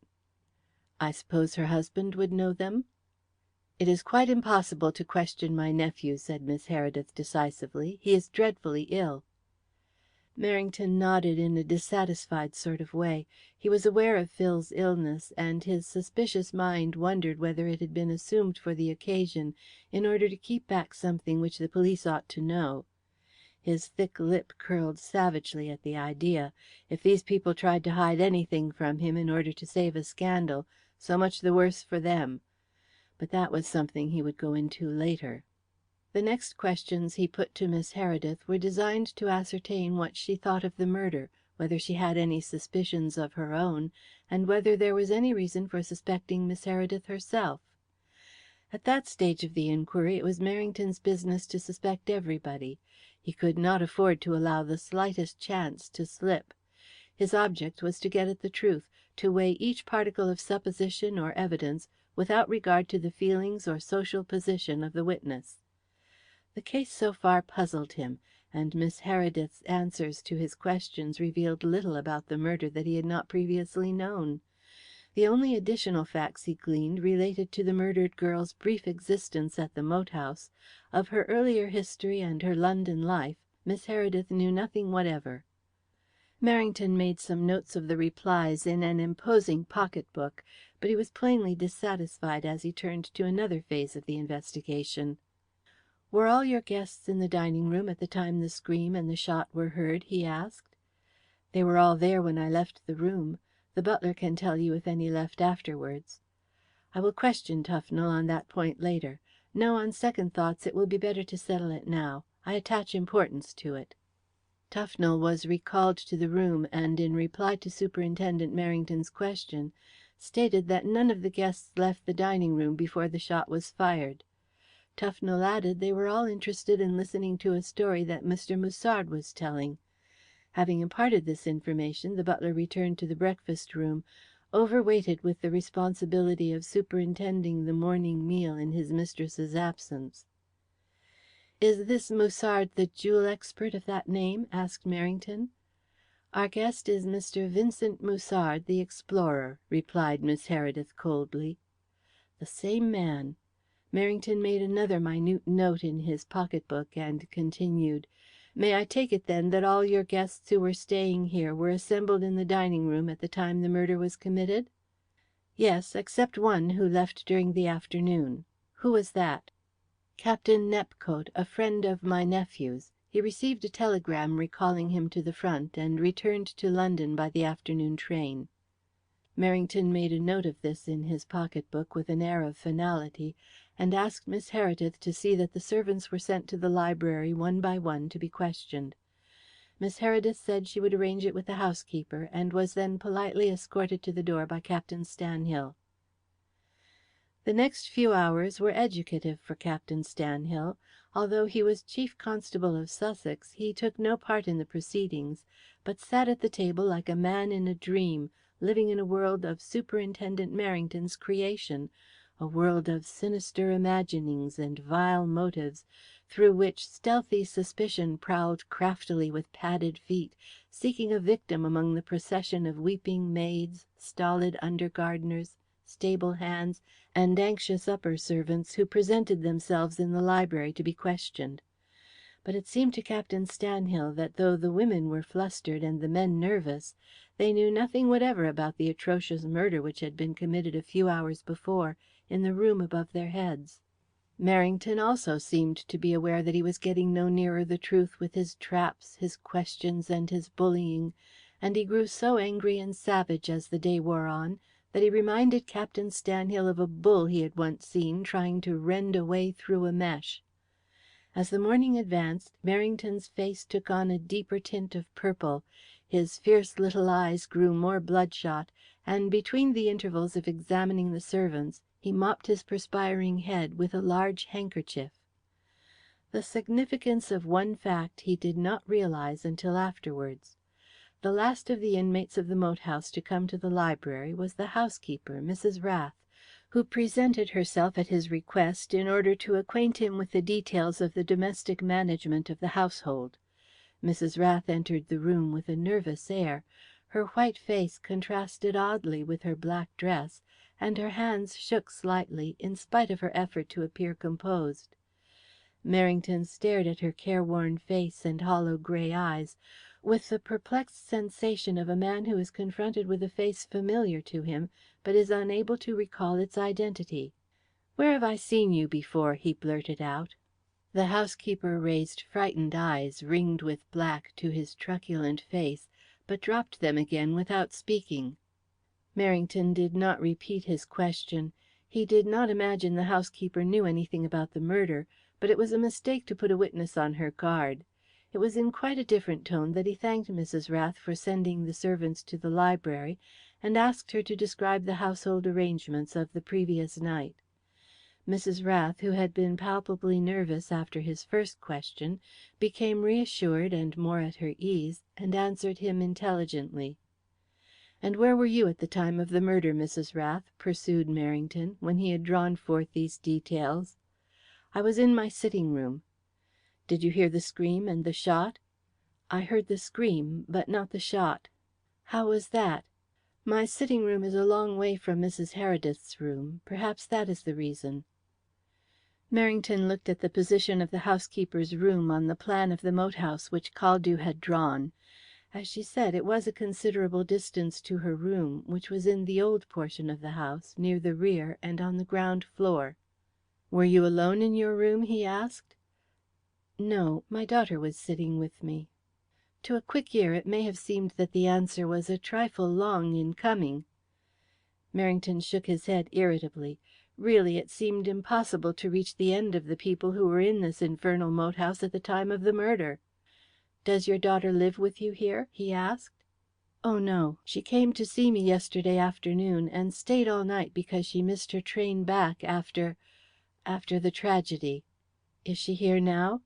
"I suppose her husband would know them?" "It is quite impossible to question my nephew," said Miss Heredith decisively. "He is dreadfully ill." Merrington nodded in a dissatisfied sort of way. He was aware of Phil's illness, and his suspicious mind wondered whether it had been assumed for the occasion in order to keep back something which the police ought to know. His thick lip curled savagely at the idea. If these people tried to hide anything from him in order to save a scandal, so much the worse for them. But that was something he would go into later. The next questions he put to Miss Heredith were designed to ascertain what she thought of the murder, whether she had any suspicions of her own, and whether there was any reason for suspecting Miss Heredith herself. At that stage of the inquiry it was Merrington's business to suspect everybody. He could not afford to allow the slightest chance to slip. His object was to get at the truth, to weigh each particle of supposition or evidence without regard to the feelings or social position of the witness. The case so far puzzled him, and Miss Heredith's answers to his questions revealed little about the murder that he had not previously known. The only additional facts he gleaned related to the murdered girl's brief existence at the moat house. Of her earlier history and her London life, Miss Heredith knew nothing whatever. Merrington made some notes of the replies in an imposing pocket book, but he was plainly dissatisfied as he turned to another phase of the investigation. "Were all your guests in the dining room at the time the scream and the shot were heard?" he asked. "They were all there when I left the room. The butler can tell you if any left afterwards." "I will question Tufnell on that point later. No, on second thoughts it will be better to settle it now. I attach importance to it." Tufnell was recalled to the room, and in reply to Superintendent Merrington's question, stated that none of the guests left the dining room before the shot was fired. Tufnell added they were all interested in listening to a story that Mr. Musard was telling. Having imparted this information, the butler returned to the breakfast room, overweighted with the responsibility of superintending the morning meal in his mistress's absence. "Is this Musard the jewel expert of that name?" asked Merrington. "Our guest is Mr. Vincent Musard, the explorer," replied Miss Heredith coldly. The same man. Merrington made another minute note in his pocket book, and continued, "May I take it, then, that all your guests who were staying here were assembled in the dining room at the time the murder was committed?" "Yes, except one who left during the afternoon." "Who was that?" "Captain Nepcote, a friend of my nephew's. He received a telegram recalling him to the front, and returned to London by the afternoon train." Merrington made a note of this in his pocket book with an air of finality, and asked Miss Heredith to see that the servants were sent to the library one by one to be questioned. Miss Heredith said she would arrange it with the housekeeper, and was then politely escorted to the door by Captain Stanhill. The next few hours were educative for Captain Stanhill. Although he was Chief Constable of Sussex, he took no part in the proceedings, but sat at the table like a man in a dream, living in a world of Superintendent Merrington's creation, a world of sinister imaginings and vile motives, through which stealthy suspicion prowled craftily with padded feet, seeking a victim among the procession of weeping maids, stolid under gardeners, stable hands, and anxious upper servants who presented themselves in the library to be questioned. But it seemed to Captain Stanhill that though the women were flustered and the men nervous, they knew nothing whatever about the atrocious murder which had been committed a few hours before in the room above their heads. Merrington also seemed to be aware that he was getting no nearer the truth with his traps, his questions, and his bullying, and he grew so angry and savage as the day wore on that he reminded Captain Stanhill of a bull he had once seen trying to rend a way through a mesh. As the morning advanced, Merrington's face took on a deeper tint of purple, his fierce little eyes grew more bloodshot, and between the intervals of examining the servants he mopped his perspiring head with a large handkerchief. The significance of one fact he did not realize until afterwards. The last of the inmates of the moat house to come to the library was the housekeeper, Mrs. Rath, who presented herself at his request in order to acquaint him with the details of the domestic management of the household. Mrs. Rath entered the room with a nervous air. Her white face contrasted oddly with her black dress, and her hands shook slightly, in spite of her effort to appear composed. Merrington stared at her careworn face and hollow grey eyes with the perplexed sensation of a man who is confronted with a face familiar to him, but is unable to recall its identity. "Where have I seen you before?" he blurted out. The housekeeper raised frightened eyes, ringed with black, to his truculent face, but dropped them again without speaking. Merrington did not repeat his question. He did not imagine the housekeeper knew anything about the murder, but it was a mistake to put a witness on her guard. It was in quite a different tone that he thanked Mrs. Rath for sending the servants to the library, and asked her to describe the household arrangements of the previous night. Mrs. Rath, who had been palpably nervous after his first question, became reassured and more at her ease, and answered him intelligently. "And where were you at the time of the murder, Mrs. Rath?" pursued Merrington, when he had drawn forth these details. "I was in my sitting room." "Did you hear the scream and the shot?" "I heard the scream, but not the shot." "How was that?" "My sitting room is a long way from Mrs. Heredith's room. Perhaps that is the reason." Merrington looked at the position of the housekeeper's room on the plan of the moat house which Caldew had drawn. As she said, it was a considerable distance to her room, which was in the old portion of the house, near the rear, and on the ground floor. "Were you alone in your room?" he asked. "No, my daughter was sitting with me." To a quick ear it may have seemed that the answer was a trifle long in coming. Merrington shook his head irritably. Really, it seemed impossible to reach the end of the people who were in this infernal moat house at the time of the murder. "Does your daughter live with you here?" he asked. "Oh, no. She came to see me yesterday afternoon, and stayed all night because she missed her train back after the tragedy." "Is she here now?"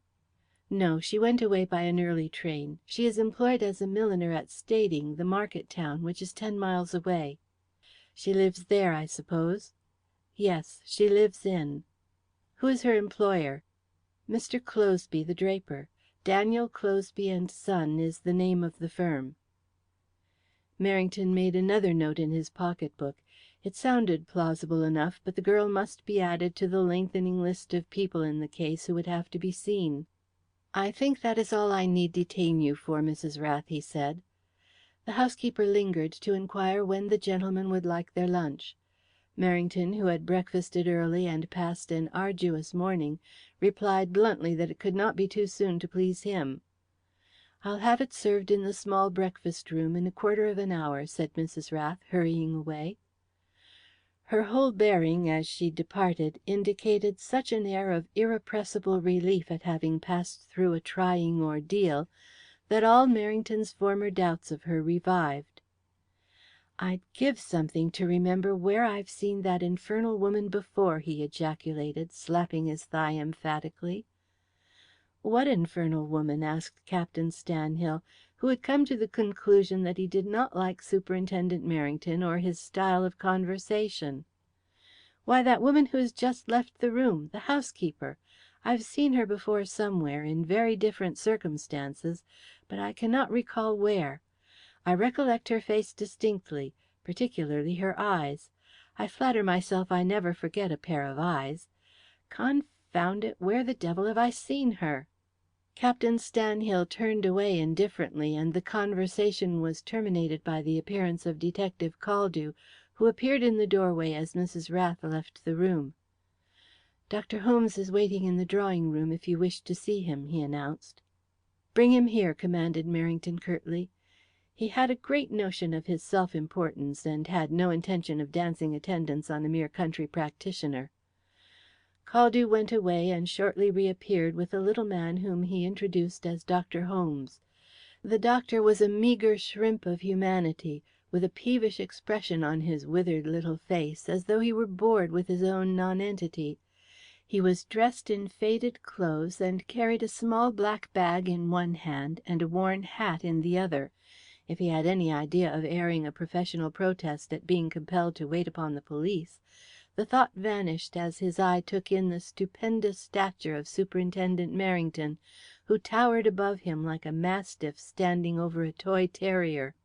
"No, she went away by an early train. She is employed as a milliner at Stading, the market town, which is 10 miles away." "She lives there, I suppose?" "Yes, she lives in." "Who is her employer?" "Mr. Closeby, the draper. Daniel Closeby and Son is the name of the firm." Merrington made another note in his pocketbook. It sounded plausible enough, but the girl must be added to the lengthening list of people in the case who would have to be seen. "I think that is all I need detain you for, Mrs. Rath," he said. The housekeeper lingered to inquire when the gentlemen would like their lunch. Merrington, who had breakfasted early and passed an arduous morning, replied bluntly that it could not be too soon to please him. "I'll have it served in the small breakfast room in a quarter of an hour," said Mrs. Rath, hurrying away. Her whole bearing as she departed indicated such an air of irrepressible relief at having passed through a trying ordeal that all Merrington's former doubts of her revived. "I'd give something to remember where I've seen that infernal woman before," he ejaculated, slapping his thigh emphatically. "What infernal woman?" asked Captain Stanhill, who had come to the conclusion that he did not like Superintendent Merrington or his style of conversation. "Why, that woman who has just left the room, the housekeeper. I've seen her before somewhere, in very different circumstances, but I cannot recall where. I recollect her face distinctly, particularly her eyes. I flatter myself I never forget a pair of eyes. Confound it, where the devil have I seen her?" Captain Stanhill turned away indifferently, and the conversation was terminated by the appearance of Detective Caldew, who appeared in the doorway as Mrs. Rath left the room. "Dr. Holmes is waiting in the drawing room if you wish to see him," he announced. "Bring him here," commanded Merrington curtly. He had a great notion of his self-importance, and had no intention of dancing attendance on a mere country practitioner. Caldew went away and shortly reappeared with a little man whom he introduced as Dr. Holmes. The doctor was a meagre shrimp of humanity, with a peevish expression on his withered little face, as though he were bored with his own nonentity. He was dressed in faded clothes, and carried a small black bag in one hand and a worn hat in the other. If he had any idea of airing a professional protest at being compelled to wait upon the police, the thought vanished as his eye took in the stupendous stature of Superintendent Merrington, who towered above him like a mastiff standing over a toy terrier.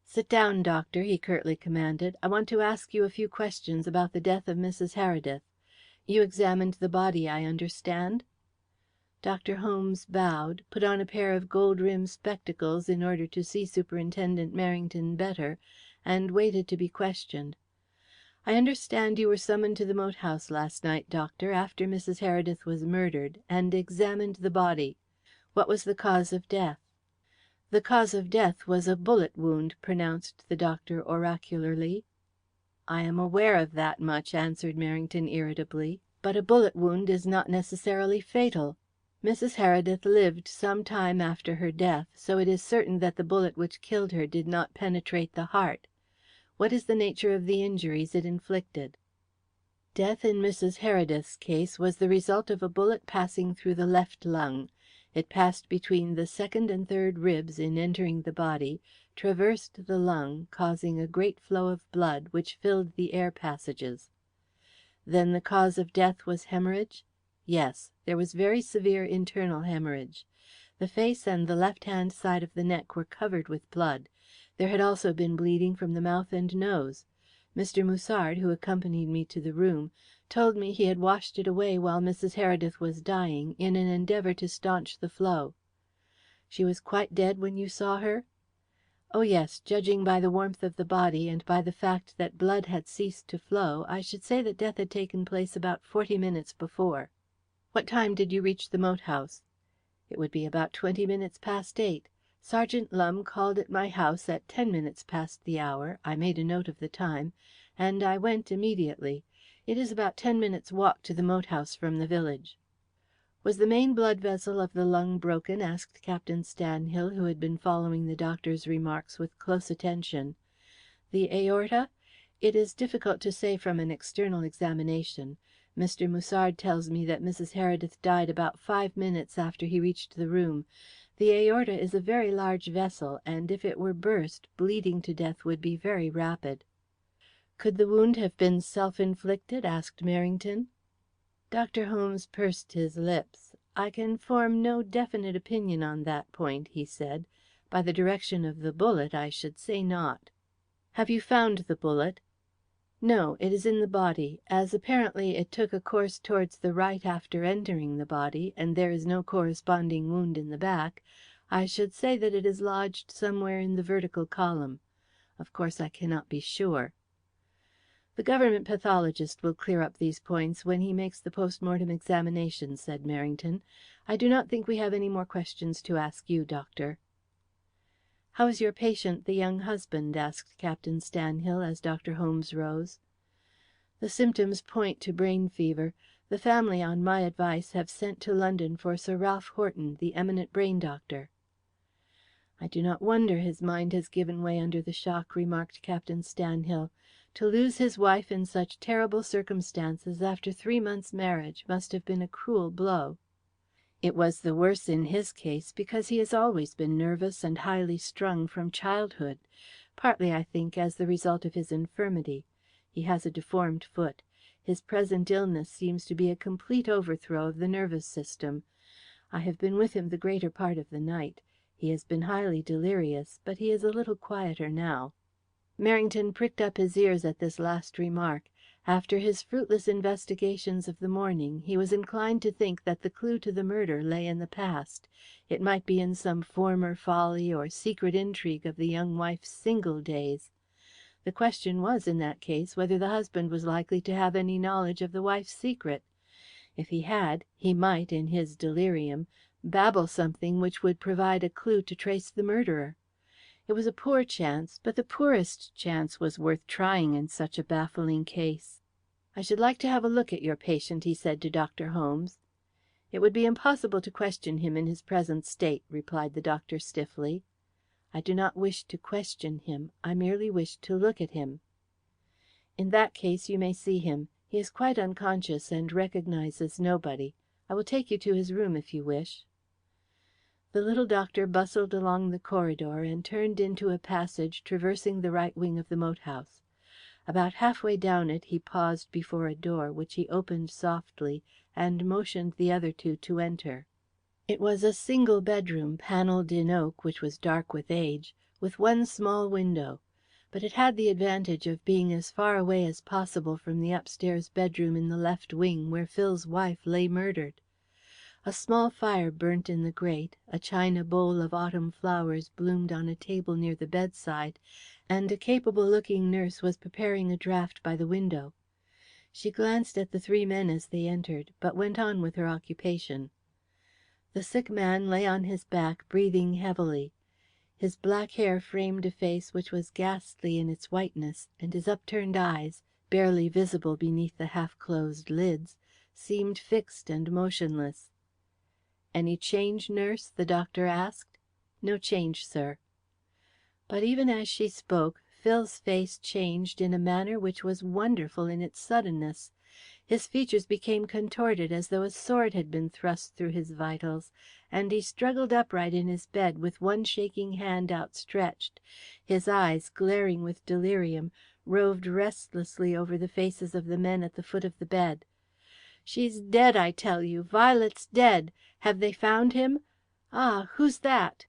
"Sit down, doctor," he curtly commanded. "I want to ask you a few questions about the death of Mrs. Heredith. You examined the body, I understand?" Dr. Holmes bowed, put on a pair of gold-rimmed spectacles in order to see Superintendent Merrington better, and waited to be questioned. "I understand you were summoned to the moat house last night, doctor, after Mrs. Heredith was murdered, and examined the body. What was the cause of death?" "The cause of death was a bullet wound," pronounced the doctor oracularly. "I am aware of that much," answered Merrington irritably. "But a bullet wound is not necessarily fatal. Mrs. Heredith lived some time after her death, so it is certain that the bullet which killed her did not penetrate the heart. What is the nature of the injuries it inflicted?" Death in Mrs. Heredith's case was the result of a bullet passing through the left lung. It passed between the second and third ribs in entering the body, traversed the lung, causing a great flow of blood, which filled the air passages. Then the cause of death was hemorrhage? Yes, there was very severe internal hemorrhage. The face and the left-hand side of the neck were covered with blood. There had also been bleeding from the mouth and nose. Mr. Musard, who accompanied me to the room, told me he had washed it away while Mrs. Heredith was dying, in an endeavour to staunch the flow. She was quite dead when you saw her? Oh, yes, judging by the warmth of the body and by the fact that blood had ceased to flow, I should say that death had taken place about 40 minutes before. What time did you reach the moat house? It would be about 20 minutes past 8. Sergeant Lumbe called at my house at 10 minutes past the hour. I made a note of the time, and I went immediately. It is about 10 minutes' walk to the moat house from the village." "Was the main blood vessel of the lung broken?" asked Captain Stanhill, who had been following the doctor's remarks with close attention. "The aorta? It is difficult to say from an external examination. Mr. Musard tells me that Mrs. Heredith died about 5 minutes after he reached the room. The aorta is a very large vessel, and if it were burst, bleeding to death would be very rapid." "Could the wound have been self-inflicted?" asked Merrington. Dr. Holmes pursed his lips. "I can form no definite opinion on that point," he said. "By the direction of the bullet, I should say not." "Have you found the bullet?" "No, it is in the body. As apparently it took a course towards the right after entering the body, and there is no corresponding wound in the back, I should say that it is lodged somewhere in the vertical column. Of course, I cannot be sure." "The Government pathologist will clear up these points when he makes the post mortem examination," said Merrington. "I do not think we have any more questions to ask you, doctor." "How is your patient, the young husband?" asked Captain Stanhill, as Dr. Holmes rose. "The symptoms point to brain fever. The family, on my advice, have sent to London for Sir Ralph Horton, the eminent brain doctor." "I do not wonder his mind has given way under the shock," remarked Captain Stanhill. "To lose his wife in such terrible circumstances after 3 months' marriage must have been a cruel blow." "It was the worse in his case because he has always been nervous and highly strung from childhood, partly, I think, as the result of his infirmity. He has a deformed foot. His present illness seems to be a complete overthrow of the nervous system. I have been with him the greater part of the night. He has been highly delirious, but he is a little quieter now." Merrington pricked up his ears at this last remark. After his fruitless investigations of the morning, he was inclined to think that the clue to the murder lay in the past. It might be in some former folly or secret intrigue of the young wife's single days. The question was, in that case, whether the husband was likely to have any knowledge of the wife's secret. If he had, he might, in his delirium, babble something which would provide a clue to trace the murderer. It was a poor chance, but the poorest chance was worth trying in such a baffling case. "I should like to have a look at your patient," he said to Dr. Holmes. "It would be impossible to question him in his present state," replied the doctor stiffly. "I do not wish to question him. I merely wish to look at him." "In that case you may see him. He is quite unconscious and recognizes nobody. I will take you to his room if you wish." The little doctor bustled along the corridor and turned into a passage traversing the right wing of the moat house. About halfway down it he paused before a door, which he opened softly, and motioned the other two to enter. It was a single bedroom, panelled in oak, which was dark with age, with one small window. But it had the advantage of being as far away as possible from the upstairs bedroom in the left wing where Phil's wife lay murdered. A small fire burnt in the grate, a china bowl of autumn flowers bloomed on a table near the bedside, and a capable-looking nurse was preparing a draught by the window. She glanced at the three men as they entered, but went on with her occupation. The sick man lay on his back, breathing heavily. His black hair framed a face which was ghastly in its whiteness, and his upturned eyes, barely visible beneath the half-closed lids, seemed fixed and motionless. "Any change, nurse?" the doctor asked. "No change, sir." But even as she spoke, Phil's face changed in a manner which was wonderful in its suddenness. His features became contorted as though a sword had been thrust through his vitals, and he struggled upright in his bed with one shaking hand outstretched. His eyes, glaring with delirium, roved restlessly over the faces of the men at the foot of the bed. "She's dead, I tell you. Violet's dead. Have they found him? Ah, who's that?"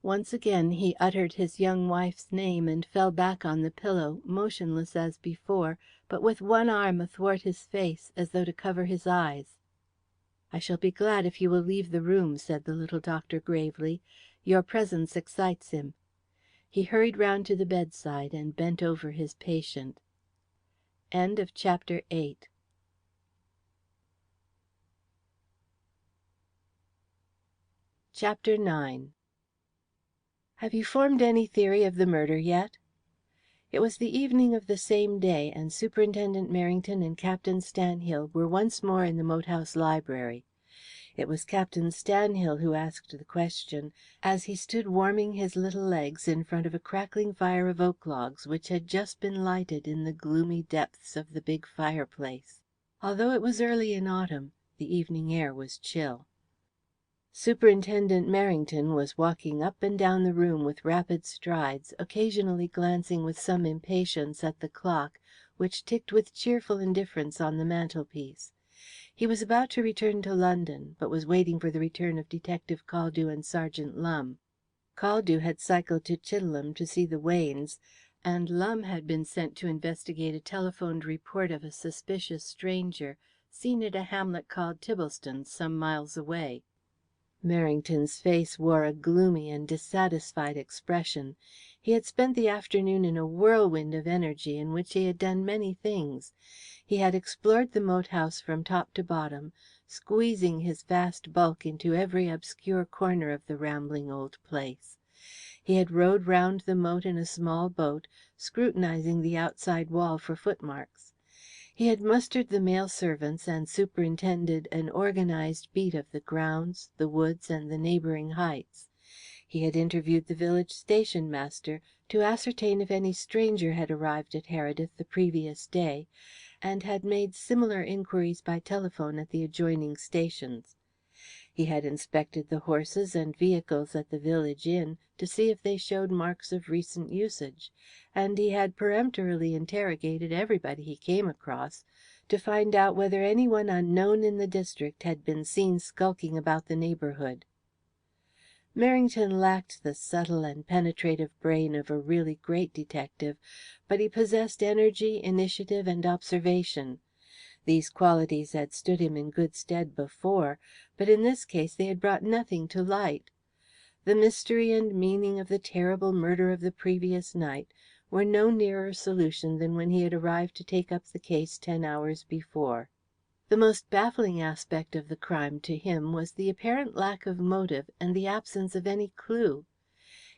Once again he uttered his young wife's name and fell back on the pillow, motionless as before, but with one arm athwart his face, as though to cover his eyes. "I shall be glad if you will leave the room," said the little doctor gravely. "Your presence excites him." He hurried round to the bedside and bent over his patient. Chapter 9. "Have you formed any theory of the murder yet?" It was the evening of the same day, and Superintendent Merrington and Captain Stanhill were once more in the moat house library. It was Captain Stanhill who asked the question, as he stood warming his little legs in front of a crackling fire of oak logs which had just been lighted in the gloomy depths of the big fireplace. Although it was early in autumn, the evening air was chill. Superintendent Merrington was walking up and down the room with rapid strides, occasionally glancing with some impatience at the clock, which ticked with cheerful indifference on the mantelpiece. He was about to return to London, but was waiting for the return of Detective Caldew and Sergeant Lumb. Caldew had cycled to Chidelham to see the Waynes, and Lumb had been sent to investigate a telephoned report of a suspicious stranger seen at a hamlet called Tibblestone, some miles away. Merrington's face wore a gloomy and dissatisfied expression. He had spent the afternoon in a whirlwind of energy in which he had done many things. He had explored the moat house from top to bottom, squeezing his vast bulk into every obscure corner of the rambling old place. He had rowed round the moat in a small boat, scrutinizing the outside wall for footmarks. He had mustered the male servants and superintended an organized beat of the grounds, the woods, and the neighbouring heights. He had interviewed the village station master to ascertain if any stranger had arrived at Heredith the previous day, and had made similar inquiries by telephone at the adjoining stations. He had inspected the horses and vehicles at the village inn to see if they showed marks of recent usage, and he had peremptorily interrogated everybody he came across to find out whether any one unknown in the district had been seen skulking about the neighbourhood. Merrington lacked the subtle and penetrative brain of a really great detective, but he possessed energy, initiative, and observation. These qualities had stood him in good stead before, but in this case they had brought nothing to light. The mystery and meaning of the terrible murder of the previous night were no nearer solution than when he had arrived to take up the case 10 hours before. The most baffling aspect of the crime to him was the apparent lack of motive and the absence of any clue.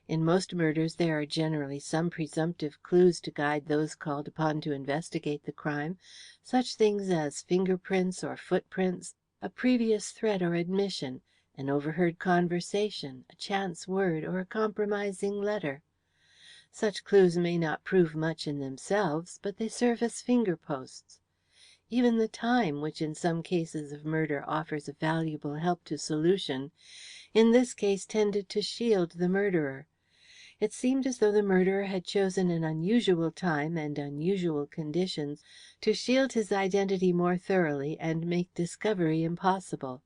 In most murders there are generally some presumptive clues to guide those called upon to investigate the crime, such things as finger prints or footprints, a previous threat or admission, an overheard conversation, a chance word, or a compromising letter. Such clues may not prove much in themselves, but they serve as finger posts. Even the time, which in some cases of murder offers a valuable help to solution, in this case tended to shield the murderer. It seemed as though the murderer had chosen an unusual time and unusual conditions to shield his identity more thoroughly and make discovery impossible.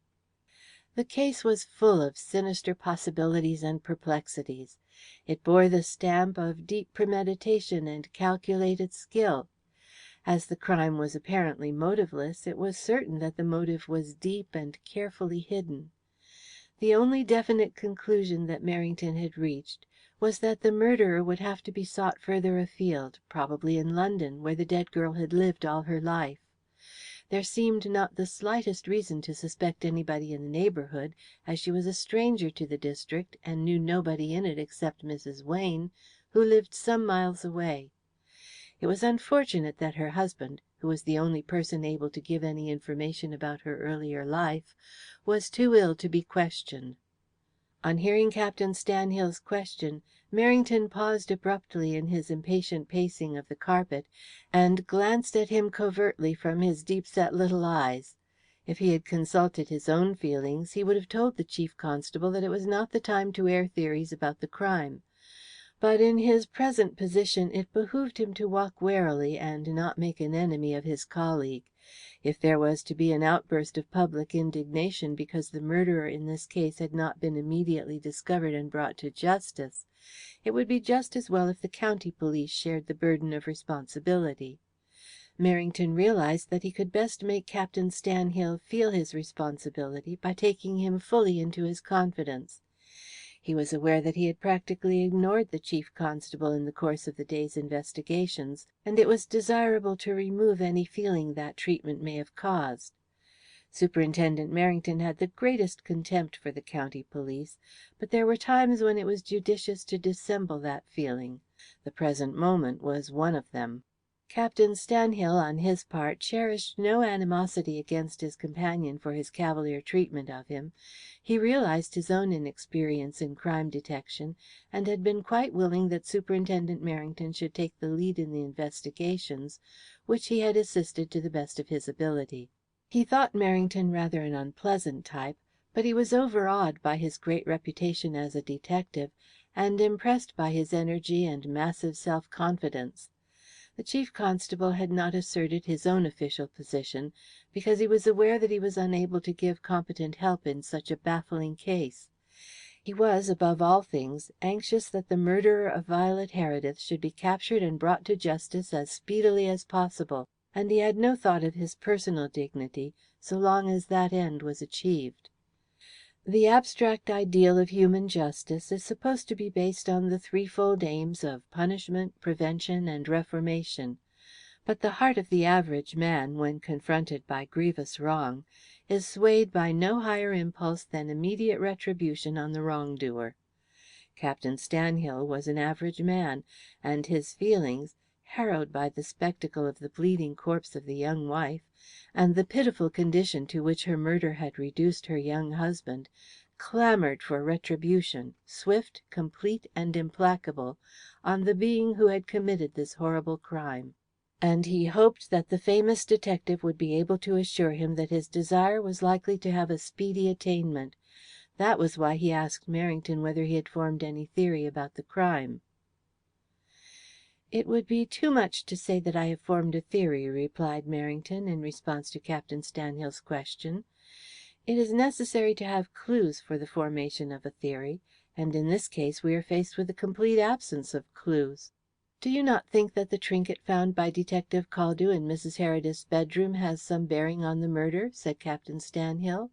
The case was full of sinister possibilities and perplexities. It bore the stamp of deep premeditation and calculated skill. As the crime was apparently motiveless, it was certain that the motive was deep and carefully hidden. The only definite conclusion that Merrington had reached was that the murderer would have to be sought further afield, probably in London, where the dead girl had lived all her life. There seemed not the slightest reason to suspect anybody in the neighbourhood, as she was a stranger to the district and knew nobody in it except Mrs. Wayne, who lived some miles away. It was unfortunate that her husband, who was the only person able to give any information about her earlier life, was too ill to be questioned. On hearing Captain Stanhill's question, Merrington paused abruptly in his impatient pacing of the carpet, and glanced at him covertly from his deep set little eyes. If he had consulted his own feelings, he would have told the Chief Constable that it was not the time to air theories about the crime. But in his present position it behooved him to walk warily and not make an enemy of his colleague. If there was to be an outburst of public indignation because the murderer in this case had not been immediately discovered and brought to justice, it would be just as well if the county police shared the burden of responsibility. Merrington realized that he could best make Captain Stanhill feel his responsibility by taking him fully into his confidence. He was aware that he had practically ignored the Chief Constable in the course of the day's investigations, and it was desirable to remove any feeling that treatment may have caused. Superintendent Merrington had the greatest contempt for the county police, but there were times when it was judicious to dissemble that feeling. The present moment was one of them. Captain Stanhill, on his part, cherished no animosity against his companion for his cavalier treatment of him. He realized his own inexperience in crime detection, and had been quite willing that Superintendent Merrington should take the lead in the investigations, which he had assisted to the best of his ability. He thought Merrington rather an unpleasant type, but he was overawed by his great reputation as a detective, and impressed by his energy and massive self-confidence. The Chief Constable had not asserted his own official position, because he was aware that he was unable to give competent help in such a baffling case. He was, above all things, anxious that the murderer of Violet Heredith should be captured and brought to justice as speedily as possible, and he had no thought of his personal dignity so long as that end was achieved. The abstract ideal of human justice is supposed to be based on the threefold aims of punishment, prevention, and reformation. But the heart of the average man, when confronted by grievous wrong, is swayed by no higher impulse than immediate retribution on the wrongdoer. Captain Stanhill was an average man, and his feelings, harrowed by the spectacle of the bleeding corpse of the young wife, and the pitiful condition to which her murder had reduced her young husband, clamoured for retribution, swift, complete, and implacable, on the being who had committed this horrible crime. And he hoped that the famous detective would be able to assure him that his desire was likely to have a speedy attainment. That was why he asked Merrington whether he had formed any theory about the crime. "It would be too much to say that I have formed a theory," replied Merrington, in response to Captain Stanhill's question. "It is necessary to have clues for the formation of a theory, and in this case we are faced with a complete absence of clues." "Do you not think that the trinket found by Detective Caldew in Mrs. Heredith's bedroom has some bearing on the murder?" said Captain Stanhill.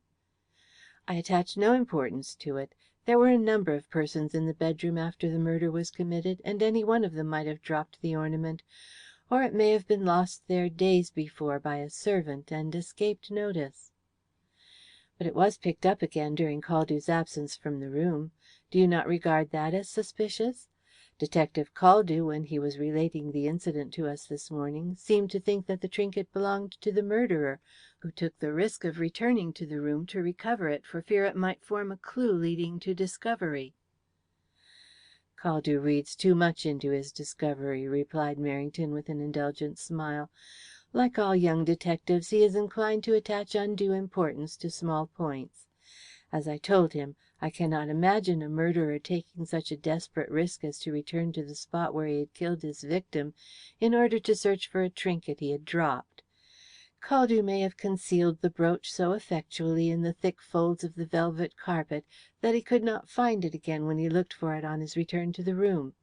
"I attach no importance to it. There were a number of persons in the bedroom after the murder was committed, and any one of them might have dropped the ornament, or it may have been lost there days before by a servant and escaped notice." "But it was picked up again during Caldew's absence from the room. Do you not regard that as suspicious? Detective Caldew, when he was relating the incident to us this morning, seemed to think that the trinket belonged to the murderer, who took the risk of returning to the room to recover it for fear it might form a clue leading to discovery." "Caldew reads too much into his discovery," replied Merrington, with an indulgent smile. "Like all young detectives, he is inclined to attach undue importance to small points. As I told him, I cannot imagine a murderer taking such a desperate risk as to return to the spot where he had killed his victim in order to search for a trinket he had dropped. Caldew may have concealed the brooch so effectually in the thick folds of the velvet carpet that he could not find it again when he looked for it on his return to the room.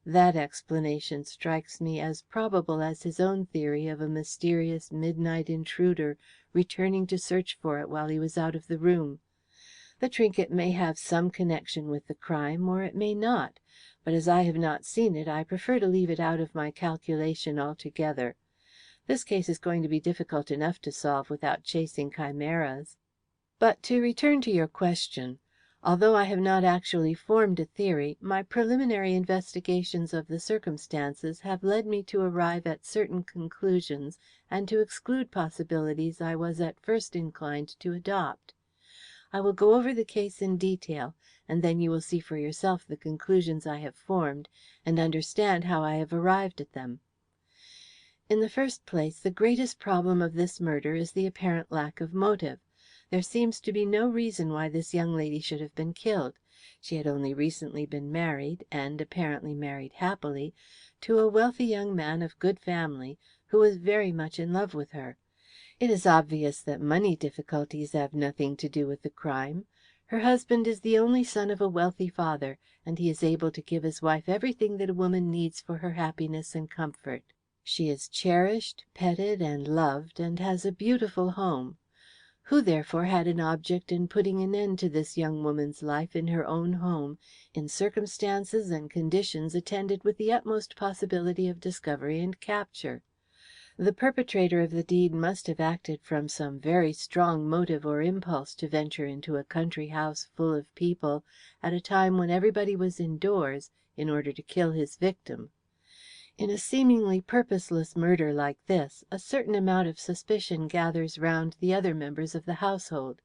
That explanation strikes me as probable as his own theory of a mysterious midnight intruder returning to search for it while he was out of the room. The trinket may have some connection with the crime, or it may not, but as I have not seen it, I prefer to leave it out of my calculation altogether. This case is going to be difficult enough to solve without chasing chimeras. But to return to your question. Although I have not actually formed a theory, my preliminary investigations of the circumstances have led me to arrive at certain conclusions and to exclude possibilities I was at first inclined to adopt. I will go over the case in detail, and then you will see for yourself the conclusions I have formed, and understand how I have arrived at them. In the first place, the greatest problem of this murder is the apparent lack of motive. There seems to be no reason why this young lady should have been killed. She had only recently been married, and apparently married happily, to a wealthy young man of good family, who was very much in love with her. It is obvious that money difficulties have nothing to do with the crime. Her husband is the only son of a wealthy father, and he is able to give his wife everything that a woman needs for her happiness and comfort. She is cherished, petted, and loved, and has a beautiful home. Who, therefore, had an object in putting an end to this young woman's life in her own home, in circumstances and conditions attended with the utmost possibility of discovery and capture? The perpetrator of the deed must have acted from some very strong motive or impulse to venture into a country house full of people at a time when everybody was indoors in order to kill his victim. In a seemingly purposeless murder like this, a certain amount of suspicion gathers round the other members of the household.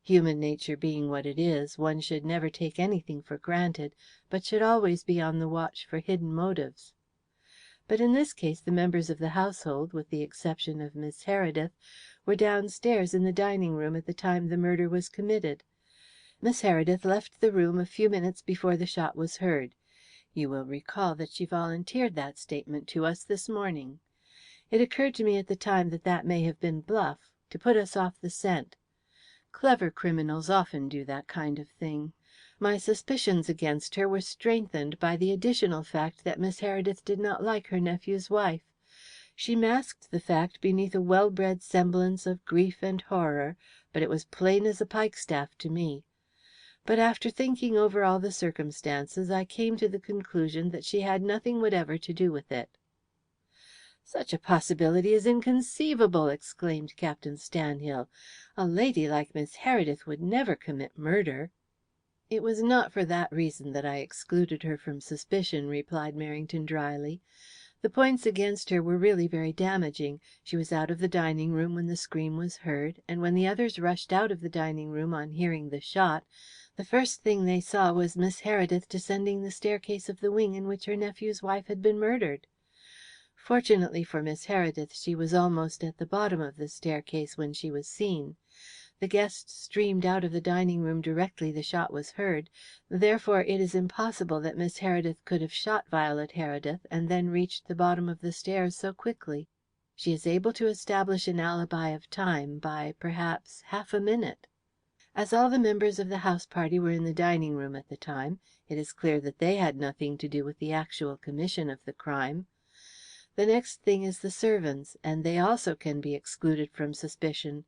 Human nature being what it is, one should never take anything for granted, but should always be on the watch for hidden motives. But in this case the members of the household, with the exception of Miss Heredith, were downstairs in the dining room at the time the murder was committed. Miss Heredith left the room a few minutes before the shot was heard. You will recall that she volunteered that statement to us this morning. It occurred to me at the time that that may have been bluff, to put us off the scent. Clever criminals often do that kind of thing. My suspicions against her were strengthened by the additional fact that Miss Heredith did not like her nephew's wife. She masked the fact beneath a well-bred semblance of grief and horror, but it was plain as a pikestaff to me. But after thinking over all the circumstances, I came to the conclusion that she had nothing whatever to do with it." "Such a possibility is inconceivable!" exclaimed Captain Stanhill. "A lady like Miss Heredith would never commit murder." "It was not for that reason that I excluded her from suspicion," replied Merrington drily. "The points against her were really very damaging. She was out of the dining room when the scream was heard, and when the others rushed out of the dining room on hearing the shot, the first thing they saw was Miss Heredith descending the staircase of the wing in which her nephew's wife had been murdered. Fortunately for Miss Heredith, she was almost at the bottom of the staircase when she was seen. The guests streamed out of the dining room directly the shot was heard, therefore it is impossible that Miss Heredith could have shot Violet Heredith and then reached the bottom of the stairs so quickly. She is able to establish an alibi of time by, perhaps, half a minute. As all the members of the house party were in the dining room at the time, it is clear that they had nothing to do with the actual commission of the crime. The next thing is the servants, and they also can be excluded from suspicion.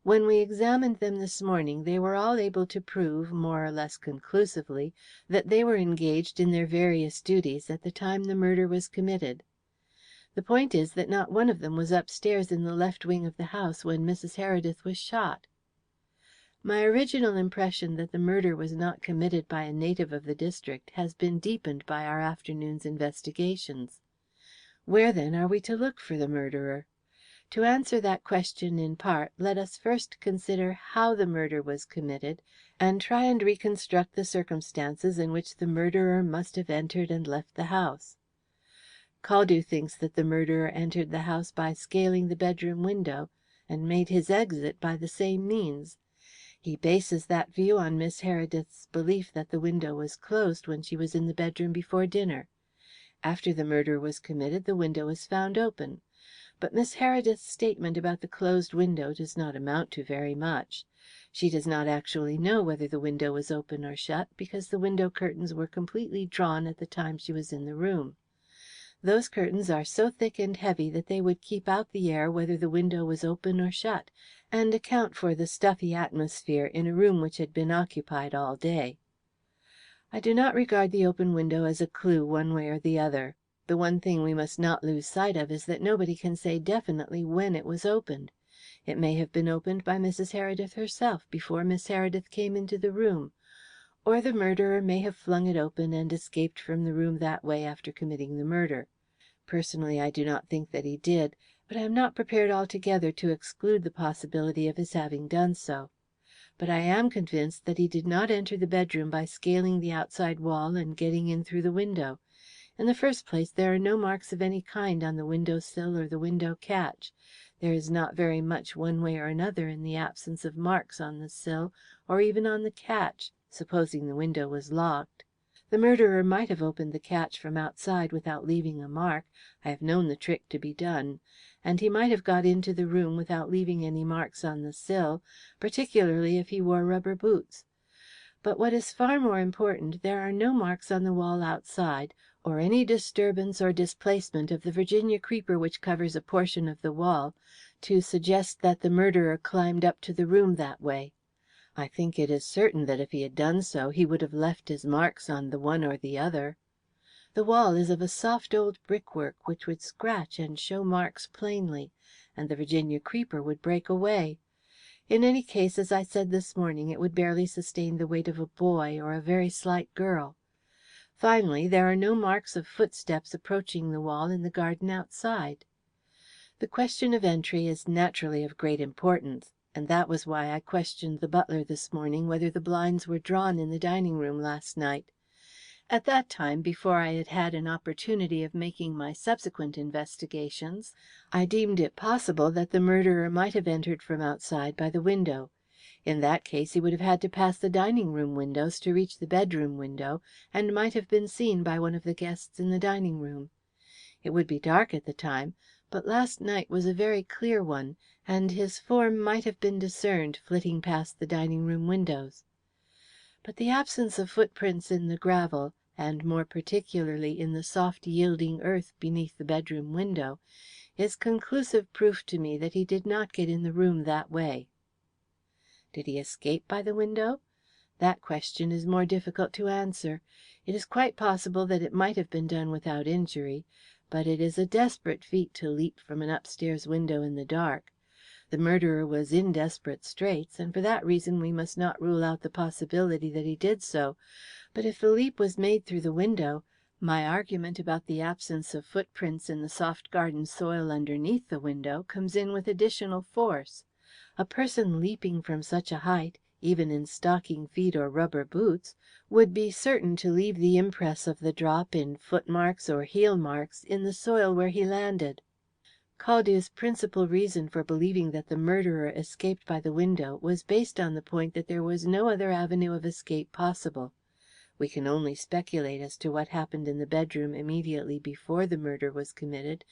When we examined them this morning, they were all able to prove, more or less conclusively, that they were engaged in their various duties at the time the murder was committed. The point is that not one of them was upstairs in the left wing of the house when Mrs. Heredith was shot. My original impression that the murder was not committed by a native of the district has been deepened by our afternoon's investigations. Where, then, are we to look for the murderer? To answer that question in part, let us first consider how the murder was committed, and try and reconstruct the circumstances in which the murderer must have entered and left the house. Caldew thinks that the murderer entered the house by scaling the bedroom window, and made his exit by the same means. He bases that view on Miss Heredith's belief that the window was closed when she was in the bedroom before dinner. After the murder was committed the window was found open. But Miss Heredith's statement about the closed window does not amount to very much. She does not actually know whether the window was open or shut, because the window curtains were completely drawn at the time she was in the room. Those curtains are so thick and heavy that they would keep out the air whether the window was open or shut, and account for the stuffy atmosphere in a room which had been occupied all day. I do not regard the open window as a clue one way or the other. The one thing we must not lose sight of is that nobody can say definitely when it was opened. It may have been opened by Mrs. Heredith herself before Miss Heredith came into the room, or the murderer may have flung it open and escaped from the room that way after committing the murder. Personally, I do not think that he did, but I am not prepared altogether to exclude the possibility of his having done so. But I am convinced that he did not enter the bedroom by scaling the outside wall and getting in through the window. In the first place, there are no marks of any kind on the window sill or the window catch. There is not very much one way or another in the absence of marks on the sill or even on the catch, supposing the window was locked. The murderer might have opened the catch from outside without leaving a mark. I have known the trick to be done. And he might have got into the room without leaving any marks on the sill, particularly if he wore rubber boots. But what is far more important, there are no marks on the wall outside, or any disturbance or displacement of the Virginia creeper which covers a portion of the wall, to suggest that the murderer climbed up to the room that way. I think it is certain that if he had done so, he would have left his marks on the one or the other. The wall is of a soft old brickwork which would scratch and show marks plainly, and the Virginia creeper would break away. In any case, as I said this morning, it would barely sustain the weight of a boy or a very slight girl. Finally, there are no marks of footsteps approaching the wall in the garden outside. The question of entry is naturally of great importance, and that was why I questioned the butler this morning whether the blinds were drawn in the dining room last night. At that time, before I had had an opportunity of making my subsequent investigations, I deemed it possible that the murderer might have entered from outside by the window. In that case he would have had to pass the dining room windows to reach the bedroom window, and might have been seen by one of the guests in the dining room. It would be dark at the time, but last night was a very clear one, and his form might have been discerned flitting past the dining room windows. But the absence of footprints in the gravel, and more particularly in the soft yielding earth beneath the bedroom window, is conclusive proof to me that he did not get in the room that way. Did he escape by the window? That question is more difficult to answer. It is quite possible that it might have been done without injury, but it is a desperate feat to leap from an upstairs window in the dark. The murderer was in desperate straits, and for that reason we must not rule out the possibility that he did so. But if the leap was made through the window, my argument about the absence of footprints in the soft garden soil underneath the window comes in with additional force. A person leaping from such a height, even in stocking feet or rubber boots, would be certain to leave the impress of the drop in footmarks or heel marks in the soil where he landed. Caldew's principal reason for believing that the murderer escaped by the window was based on the point that there was no other avenue of escape possible. We can only speculate as to what happened in the bedroom immediately before the murder was committed,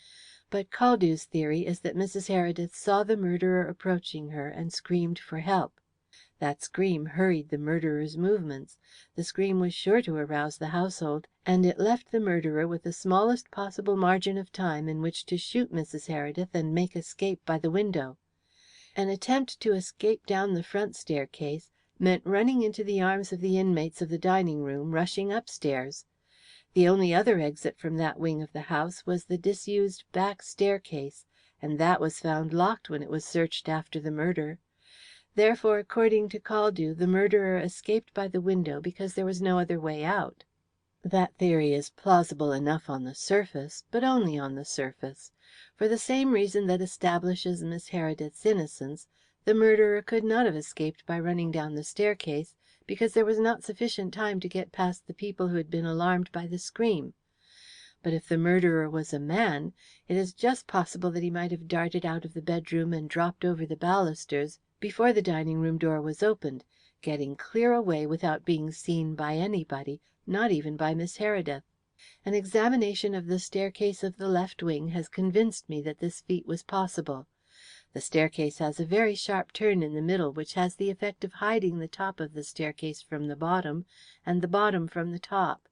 but Caldew's theory is that Mrs. Heredith saw the murderer approaching her and screamed for help. That scream hurried the murderer's movements. The scream was sure to arouse the household, and it left the murderer with the smallest possible margin of time in which to shoot Mrs. Heredith and make escape by the window. An attempt to escape down the front staircase meant running into the arms of the inmates of the dining room, rushing upstairs. The only other exit from that wing of the house was the disused back staircase, and that was found locked when it was searched after the murder. Therefore, according to Caldew, the murderer escaped by the window because there was no other way out. That theory is plausible enough on the surface, but only on the surface. For the same reason that establishes Miss Heredith's innocence, the murderer could not have escaped by running down the staircase, because there was not sufficient time to get past the people who had been alarmed by the scream. But if the murderer was a man, it is just possible that he might have darted out of the bedroom and dropped over the balusters before the dining room door was opened, getting clear away without being seen by anybody, not even by Miss Heredith. An examination of the staircase of the left wing has convinced me that this feat was possible. The staircase has a very sharp turn in the middle, which has the effect of hiding the top of the staircase from the bottom, and the bottom from the top.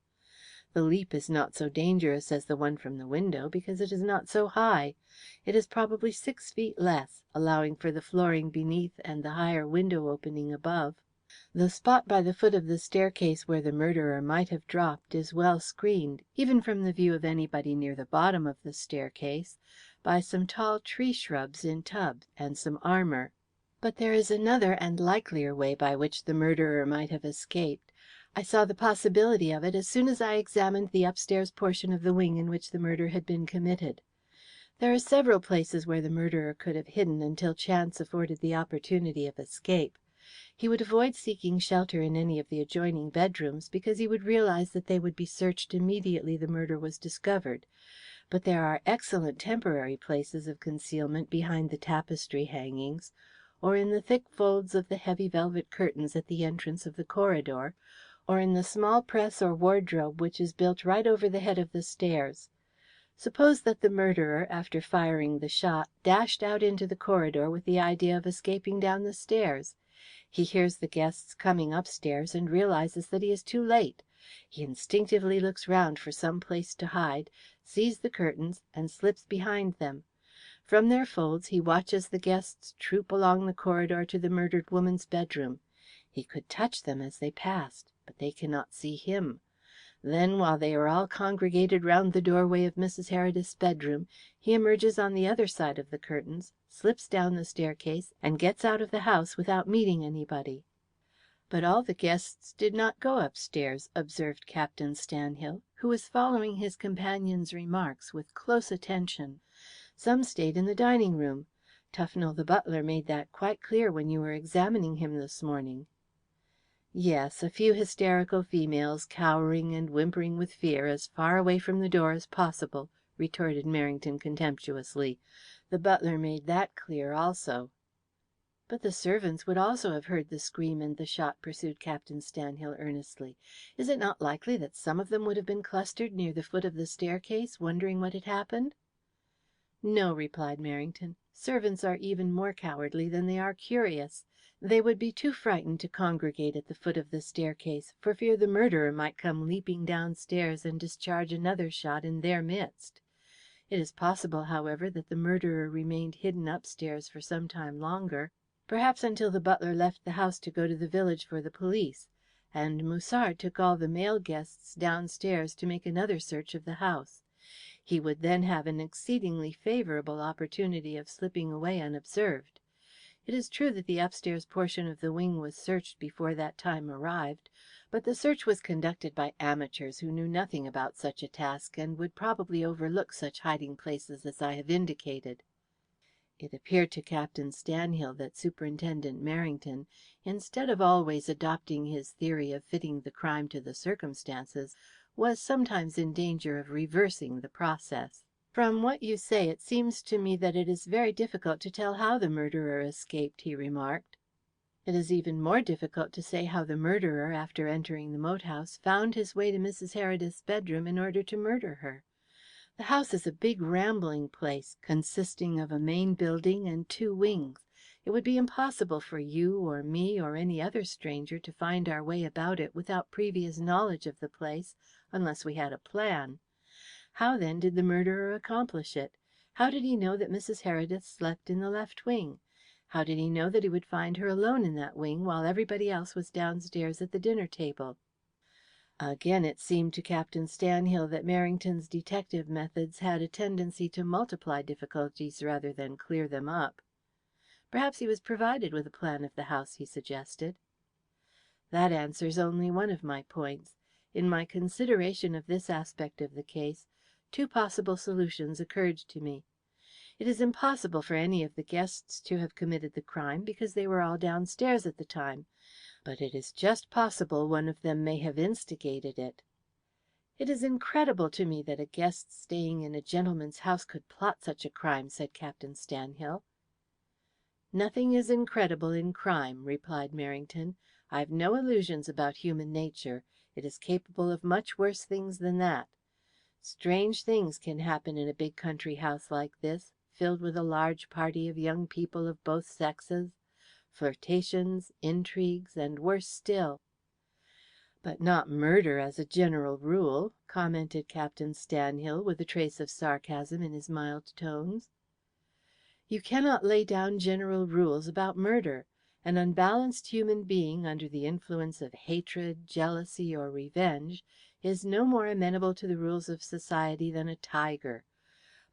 The leap is not so dangerous as the one from the window, because it is not so high. It is probably 6 feet less, allowing for the flooring beneath and the higher window opening above. The spot by the foot of the staircase where the murderer might have dropped is well screened, even from the view of anybody near the bottom of the staircase, by some tall tree shrubs in tubs and some armour. But there is another and likelier way by which the murderer might have escaped. I saw the possibility of it as soon as I examined the upstairs portion of the wing in which the murder had been committed. There are several places where the murderer could have hidden until chance afforded the opportunity of escape. He would avoid seeking shelter in any of the adjoining bedrooms, because he would realize that they would be searched immediately the murder was discovered. But there are excellent temporary places of concealment behind the tapestry hangings, or in the thick folds of the heavy velvet curtains at the entrance of the corridor, or in the small press or wardrobe which is built right over the head of the stairs. Suppose that the murderer, after firing the shot, dashed out into the corridor with the idea of escaping down the stairs. He hears the guests coming upstairs and realizes that he is too late. He instinctively looks round for some place to hide, sees the curtains, and slips behind them. From their folds he watches the guests troop along the corridor to the murdered woman's bedroom. He could touch them as they passed, but they cannot see him. Then, while they are all congregated round the doorway of Mrs. Heredith's bedroom, he emerges on the other side of the curtains, slips down the staircase, and gets out of the house without meeting anybody. "But all the guests did not go upstairs," observed Captain Stanhill, who was following his companion's remarks with close attention. "Some stayed in the dining room. Tufnell the butler made that quite clear when you were examining him this morning." "Yes, a few hysterical females cowering and whimpering with fear as far away from the door as possible," retorted Merrington contemptuously. "The butler made that clear also." "But the servants would also have heard the scream and the shot," pursued Captain Stanhill earnestly. "Is it not likely that some of them would have been clustered near the foot of the staircase, wondering what had happened?" "No," replied Merrington. "Servants are even more cowardly than they are curious. They would be too frightened to congregate at the foot of the staircase, for fear the murderer might come leaping downstairs and discharge another shot in their midst. It is possible, however, that the murderer remained hidden upstairs for some time longer, perhaps until the butler left the house to go to the village for the police, and Musard took all the male guests downstairs to make another search of the house. He would then have an exceedingly favourable opportunity of slipping away unobserved. It is true that the upstairs portion of the wing was searched before that time arrived, but the search was conducted by amateurs who knew nothing about such a task and would probably overlook such hiding places as I have indicated." It appeared to Captain Stanhill that Superintendent Merrington, instead of always adopting his theory of fitting the crime to the circumstances, was sometimes in danger of reversing the process. "From what you say, it seems to me that it is very difficult to tell how the murderer escaped," he remarked. "It is even more difficult to say how the murderer, after entering the moat house, found his way to Mrs. Heredith's bedroom in order to murder her. The house is a big rambling place, consisting of a main building and two wings. It would be impossible for you or me or any other stranger to find our way about it without previous knowledge of the place, unless we had a plan. How, then, did the murderer accomplish it? How did he know that Mrs. Heredith slept in the left wing? How did he know that he would find her alone in that wing while everybody else was downstairs at the dinner table?" Again it seemed to Captain Stanhill that Merrington's detective methods had a tendency to multiply difficulties rather than clear them up. "Perhaps he was provided with a plan of the house," he suggested. "That answers only one of my points. In my consideration of this aspect of the case, two possible solutions occurred to me. It is impossible for any of the guests to have committed the crime, because they were all downstairs at the time, but it is just possible one of them may have instigated it." "It is incredible to me that a guest staying in a gentleman's house could plot such a crime," said Captain Stanhill. "Nothing is incredible in crime," replied Merrington. "I've no illusions about human nature. It is capable of much worse things than that. Strange things can happen in a big country house like this, filled with a large party of young people of both sexes. Flirtations, intrigues, and worse still." "But not murder as a general rule," commented Captain Stanhill, with a trace of sarcasm in his mild tones. "You cannot lay down general rules about murder. An unbalanced human being, under the influence of hatred, jealousy, or revenge, is no more amenable to the rules of society than a tiger.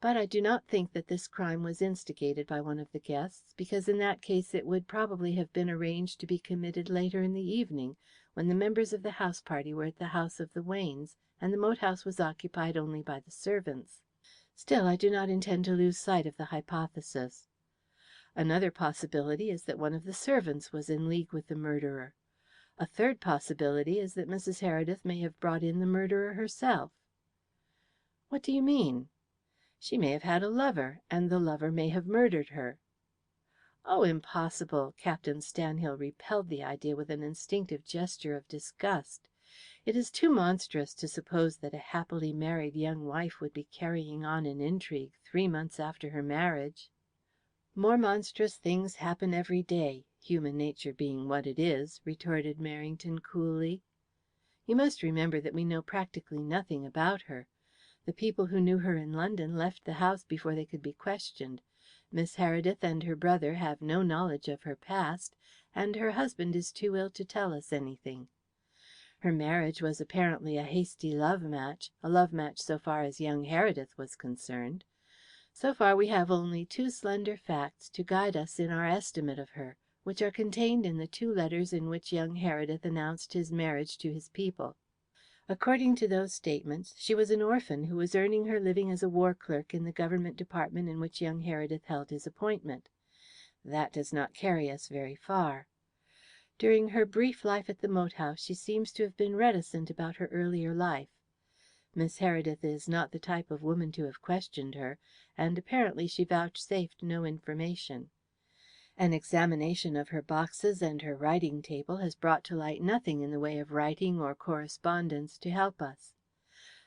But I do not think that this crime was instigated by one of the guests, because in that case it would probably have been arranged to be committed later in the evening, when the members of the house party were at the house of the Waynes, and the moat house was occupied only by the servants. Still, I do not intend to lose sight of the hypothesis." Another possibility is that one of the servants was in league with the murderer. A third possibility is that Mrs. Heredith may have brought in the murderer herself." "What do you mean?" "She may have had a lover, and the lover may have murdered her." "Oh, impossible!" Captain Stanhill repelled the idea with an instinctive gesture of disgust. "It is too monstrous to suppose that a happily married young wife would be carrying on an intrigue 3 months after her marriage." "More monstrous things happen every day, human nature being what it is," retorted Merrington coolly. "You must remember that we know practically nothing about her. The people who knew her in London left the house before they could be questioned. Miss Heredith and her brother have no knowledge of her past, and her husband is too ill to tell us anything. Her marriage was apparently a hasty love match, a love match so far as young Heredith was concerned. So far we have only two slender facts to guide us in our estimate of her, which are contained in the 2 letters in which young Heredith announced his marriage to his people. According to those statements, she was an orphan who was earning her living as a war clerk in the Government department in which young Heredith held his appointment. That does not carry us very far. During her brief life at the moat house she seems to have been reticent about her earlier life. Miss Heredith is not the type of woman to have questioned her, and apparently she vouchsafed no information. An examination of her boxes and her writing table has brought to light nothing in the way of writing or correspondence to help us.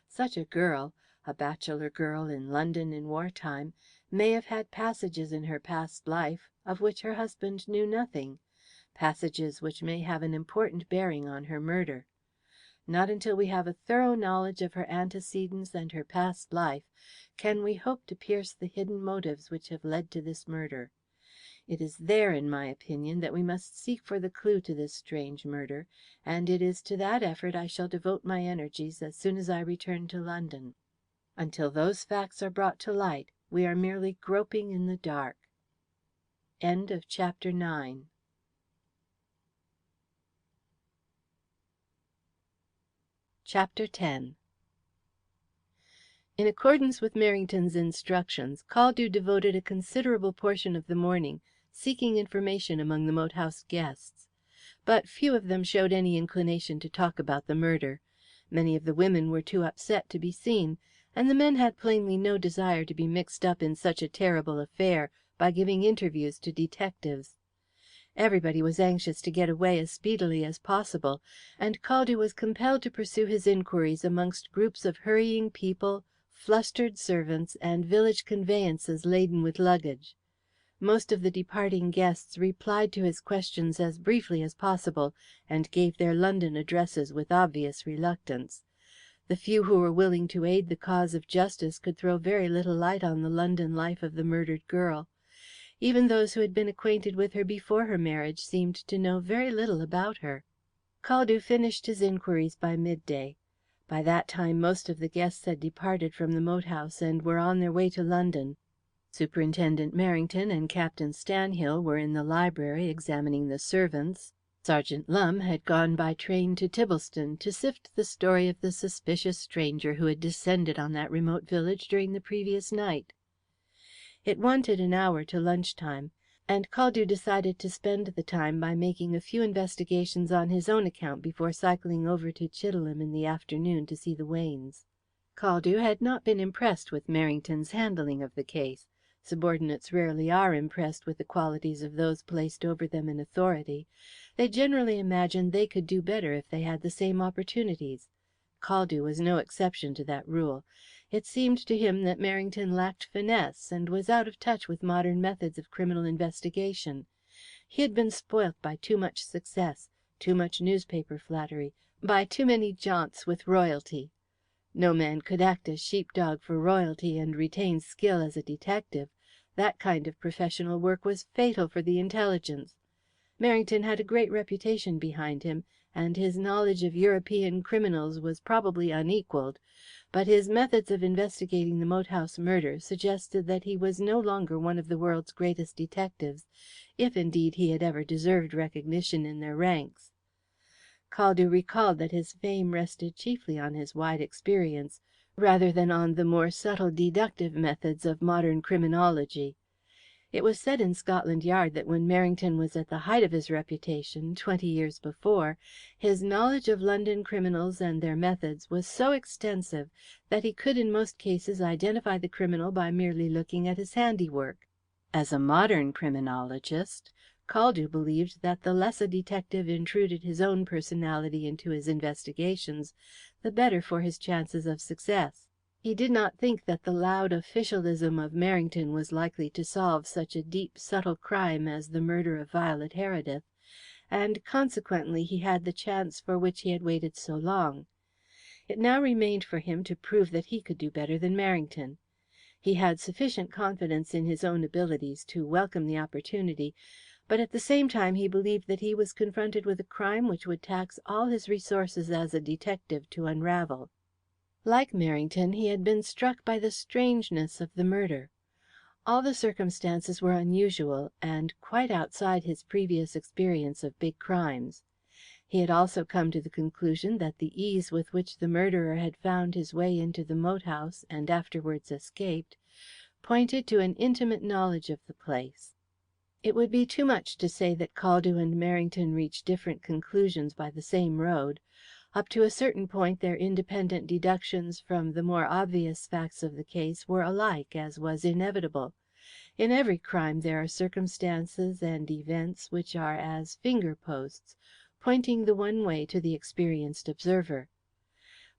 Such a girl, a bachelor girl in London in war time, may have had passages in her past life of which her husband knew nothing, passages which may have an important bearing on her murder. Not until we have a thorough knowledge of her antecedents and her past life can we hope to pierce the hidden motives which have led to this murder. It is there, in my opinion, that we must seek for the clue to this strange murder, and it is to that effort I shall devote my energies as soon as I return to London. Until those facts are brought to light, we are merely groping in the dark. End of chapter 9. Chapter 10. In accordance with Merrington's instructions, Caldew devoted a considerable portion of the morning seeking information among the moat house guests. But few of them showed any inclination to talk about the murder. Many of the women were too upset to be seen, and the men had plainly no desire to be mixed up in such a terrible affair by giving interviews to detectives. Everybody was anxious to get away as speedily as possible, and Caldew was compelled to pursue his inquiries amongst groups of hurrying people, flustered servants, and village conveyances laden with luggage. Most of the departing guests replied to his questions as briefly as possible, and gave their London addresses with obvious reluctance. The few who were willing to aid the cause of justice could throw very little light on the London life of the murdered girl. Even those who had been acquainted with her before her marriage seemed to know very little about her. Caldew finished his inquiries by midday. By that time most of the guests had departed from the moat house and were on their way to London. Superintendent Merrington and Captain Stanhill were in the library examining the servants. Sergeant Lumb had gone by train to Tibbleston to sift the story of the suspicious stranger who had descended on that remote village during the previous night. It wanted an hour to lunch time, and Caldew decided to spend the time by making a few investigations on his own account before cycling over to Chidelham in the afternoon to see the Waynes. Caldew had not been impressed with Merrington's handling of the case. Subordinates rarely are impressed with the qualities of those placed over them in authority. They generally imagine they could do better if they had the same opportunities. Caldew was no exception to that rule. It seemed to him that Merrington lacked finesse, and was out of touch with modern methods of criminal investigation. He had been spoilt by too much success, too much newspaper flattery, by too many jaunts with royalty. No man could act as sheepdog for royalty and retain skill as a detective. That kind of professional work was fatal for the intelligence. Merrington had a great reputation behind him, and his knowledge of European criminals was probably unequalled, but his methods of investigating the moat house murder suggested that he was no longer one of the world's greatest detectives, if indeed he had ever deserved recognition in their ranks. Caldew recalled that his fame rested chiefly on his wide experience, rather than on the more subtle deductive methods of modern criminology. It was said in Scotland Yard that when Merrington was at the height of his reputation, 20 years before, his knowledge of London criminals and their methods was so extensive that he could in most cases identify the criminal by merely looking at his handiwork. As a modern criminologist, Caldew believed that the less a detective intruded his own personality into his investigations, the better for his chances of success. He did not think that the loud officialism of Merrington was likely to solve such a deep, subtle crime as the murder of Violet Heredith, and consequently he had the chance for which he had waited so long. It now remained for him to prove that he could do better than Merrington. He had sufficient confidence in his own abilities to welcome the opportunity, but at the same time he believed that he was confronted with a crime which would tax all his resources as a detective to unravel. Like Merrington, he had been struck by the strangeness of the murder. All the circumstances were unusual, and quite outside his previous experience of big crimes. He had also come to the conclusion that the ease with which the murderer had found his way into the moat house and afterwards escaped pointed to an intimate knowledge of the place. It would be too much to say that Caldew and Merrington reached different conclusions by the same road. Up to a certain point their independent deductions from the more obvious facts of the case were alike, as was inevitable. In every crime there are circumstances and events which are as finger posts, pointing the one way to the experienced observer.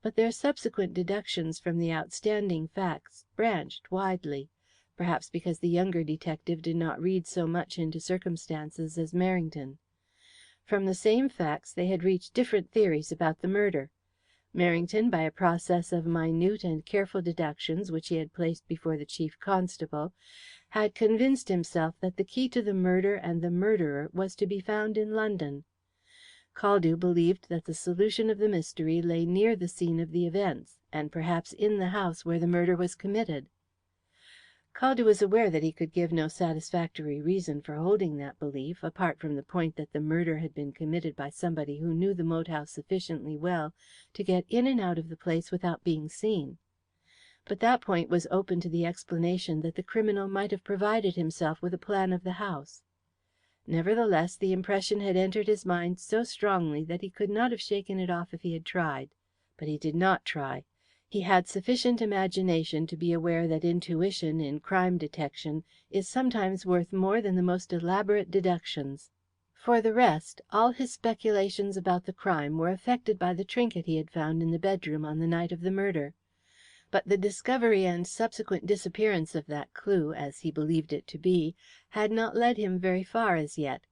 But their subsequent deductions from the outstanding facts branched widely, perhaps because the younger detective did not read so much into circumstances as Merrington. From the same facts they had reached different theories about the murder. Merrington, by a process of minute and careful deductions which he had placed before the Chief Constable, had convinced himself that the key to the murder and the murderer was to be found in London. Caldew believed that the solution of the mystery lay near the scene of the events, and perhaps in the house where the murder was committed. Caldew was aware that he could give no satisfactory reason for holding that belief, apart from the point that the murder had been committed by somebody who knew the moat house sufficiently well to get in and out of the place without being seen. But that point was open to the explanation that the criminal might have provided himself with a plan of the house. Nevertheless, the impression had entered his mind so strongly that he could not have shaken it off if he had tried. But he did not try. He had sufficient imagination to be aware that intuition in crime detection is sometimes worth more than the most elaborate deductions. For the rest, all his speculations about the crime were affected by the trinket he had found in the bedroom on the night of the murder. But the discovery and subsequent disappearance of that clue, as he believed it to be, had not led him very far as yet.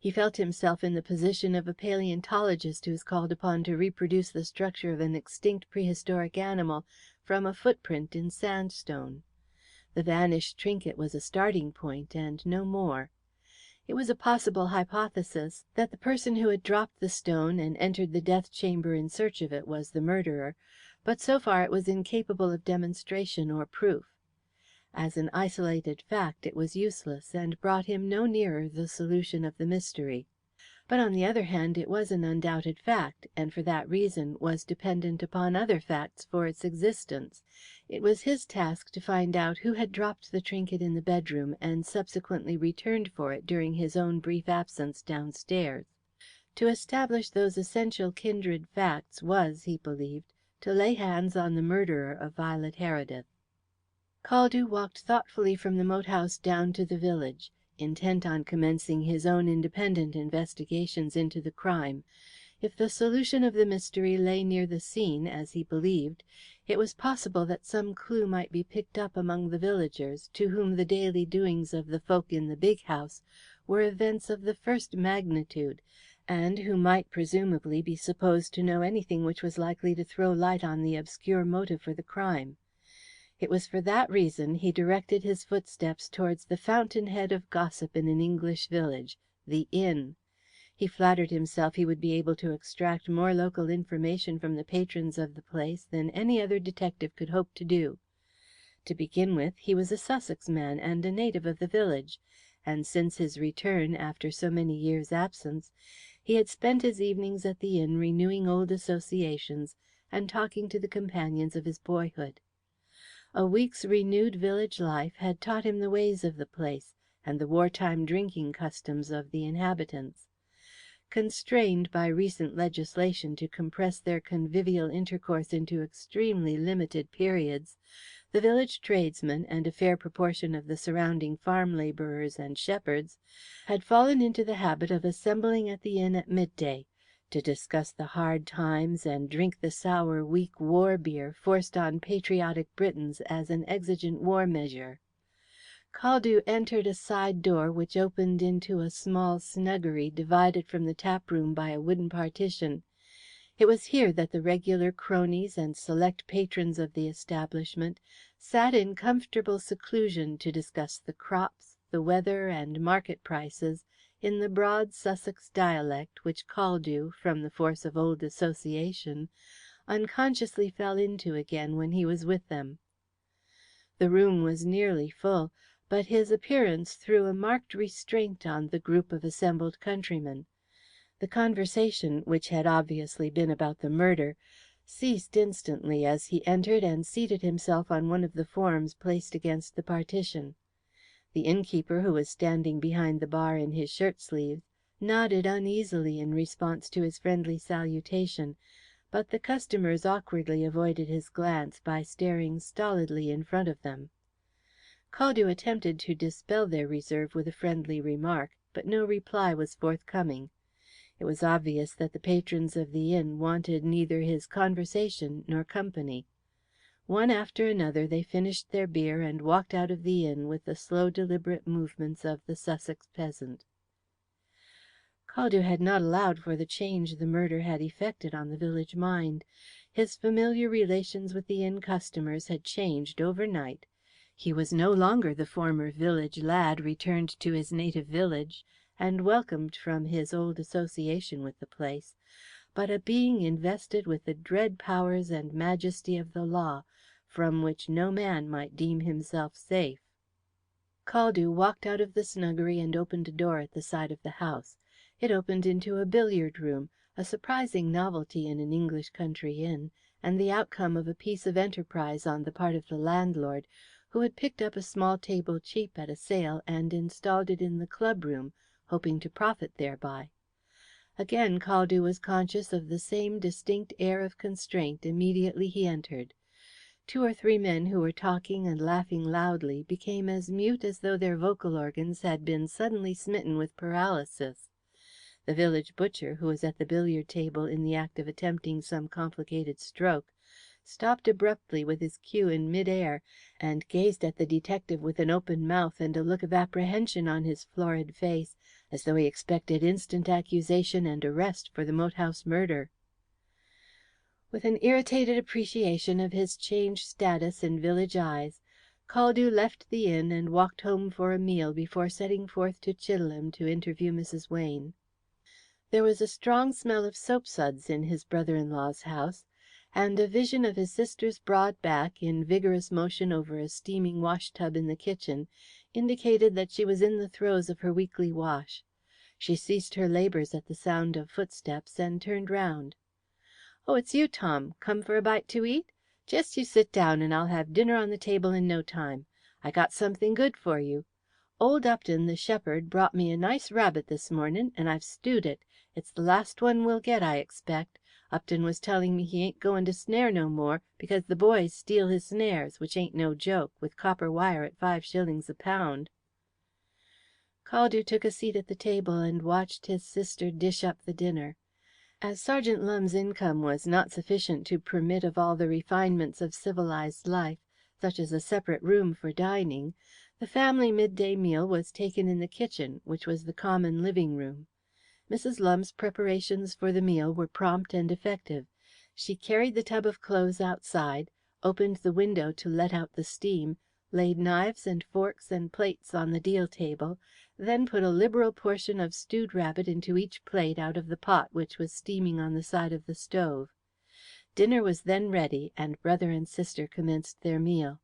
He felt himself in the position of a paleontologist who is called upon to reproduce the structure of an extinct prehistoric animal from a footprint in sandstone. The vanished trinket was a starting point, and no more. It was a possible hypothesis that the person who had dropped the stone and entered the death chamber in search of it was the murderer, but so far it was incapable of demonstration or proof. As an isolated fact, it was useless, and brought him no nearer the solution of the mystery. But on the other hand, it was an undoubted fact, and for that reason was dependent upon other facts for its existence. It was his task to find out who had dropped the trinket in the bedroom and subsequently returned for it during his own brief absence downstairs. To establish those essential kindred facts was, he believed, to lay hands on the murderer of Violet Heredith. Caldew walked thoughtfully from the moat house down to the village, intent on commencing his own independent investigations into the crime. If the solution of the mystery lay near the scene, as he believed, it was possible that some clue might be picked up among the villagers, to whom the daily doings of the folk in the big house were events of the first magnitude, and who might presumably be supposed to know anything which was likely to throw light on the obscure motive for the crime. It was for that reason he directed his footsteps towards the fountainhead of gossip in an English village, the inn. He flattered himself he would be able to extract more local information from the patrons of the place than any other detective could hope to do. To begin with, he was a Sussex man and a native of the village, and since his return, after so many years' absence, he had spent his evenings at the inn renewing old associations and talking to the companions of his boyhood. A week's renewed village life had taught him the ways of the place, and the wartime drinking customs of the inhabitants. Constrained by recent legislation to compress their convivial intercourse into extremely limited periods, the village tradesmen and a fair proportion of the surrounding farm labourers and shepherds had fallen into the habit of assembling at the inn at midday, to discuss the hard times and drink the sour weak war beer forced on patriotic Britons as an exigent war measure. Caldew entered a side door which opened into a small snuggery divided from the tap room by a wooden partition. It was here that the regular cronies and select patrons of the establishment sat in comfortable seclusion to discuss the crops, the weather, and market prices in the broad Sussex dialect which Caldew, from the force of old association, unconsciously fell into again when he was with them. The room was nearly full, but his appearance threw a marked restraint on the group of assembled countrymen. The conversation, which had obviously been about the murder, ceased instantly as he entered and seated himself on one of the forms placed against the partition. The innkeeper, who was standing behind the bar in his shirt sleeves, nodded uneasily in response to his friendly salutation, but the customers awkwardly avoided his glance by staring stolidly in front of them. Caldew attempted to dispel their reserve with a friendly remark, but no reply was forthcoming. It was obvious that the patrons of the inn wanted neither his conversation nor company. One after another they finished their beer and walked out of the inn with the slow deliberate movements of the Sussex peasant. Caldew had not allowed for the change the murder had effected on the village mind. His familiar relations with the inn customers had changed overnight. He was no longer the former village lad returned to his native village and welcomed from his old association with the place, but a being invested with the dread powers and majesty of the law, from which no man might deem himself safe. Caldew walked out of the snuggery and opened a door at the side of the house. It opened into a billiard room, a surprising novelty in an English country inn, and the outcome of a piece of enterprise on the part of the landlord, who had picked up a small table cheap at a sale and installed it in the club room, hoping to profit thereby. Again Caldew was conscious of the same distinct air of constraint immediately he entered. Two or three men who were talking and laughing loudly became as mute as though their vocal organs had been suddenly smitten with paralysis. The village butcher, who was at the billiard table in the act of attempting some complicated stroke, stopped abruptly with his cue in mid-air, and gazed at the detective with an open mouth and a look of apprehension on his florid face, as though he expected instant accusation and arrest for the moat house murder. With an irritated appreciation of his changed status in village eyes, Caldew left the inn and walked home for a meal before setting forth to Chidelham to interview Mrs. Wayne. There was a strong smell of soapsuds in his brother-in-law's house, and a vision of his sister's broad back in vigorous motion over a steaming wash-tub in the kitchen indicated that she was in the throes of her weekly wash. She ceased her labours at the sound of footsteps and turned round. "Oh, it's you, Tom. Come for a bite to eat? Just you sit down, and I'll have dinner on the table in no time. I got something good for you. Old Upton, the shepherd, brought me a nice rabbit this mornin', and I've stewed it. It's the last one we'll get, I expect. Upton was telling me he ain't going to snare no more, because the boys steal his snares, which ain't no joke, with copper wire at 5 shillings a pound." Caldew took a seat at the table and watched his sister dish up the dinner. As Sergeant Lum's income was not sufficient to permit of all the refinements of civilized life, such as a separate room for dining, the family midday meal was taken in the kitchen, which was the common living room. Mrs. Lum's preparations for the meal were prompt and effective. She carried the tub of clothes outside, opened the window to let out the steam, laid knives and forks and plates on the deal table, then put a liberal portion of stewed rabbit into each plate out of the pot which was steaming on the side of the stove. Dinner was then ready, and brother and sister commenced their meal.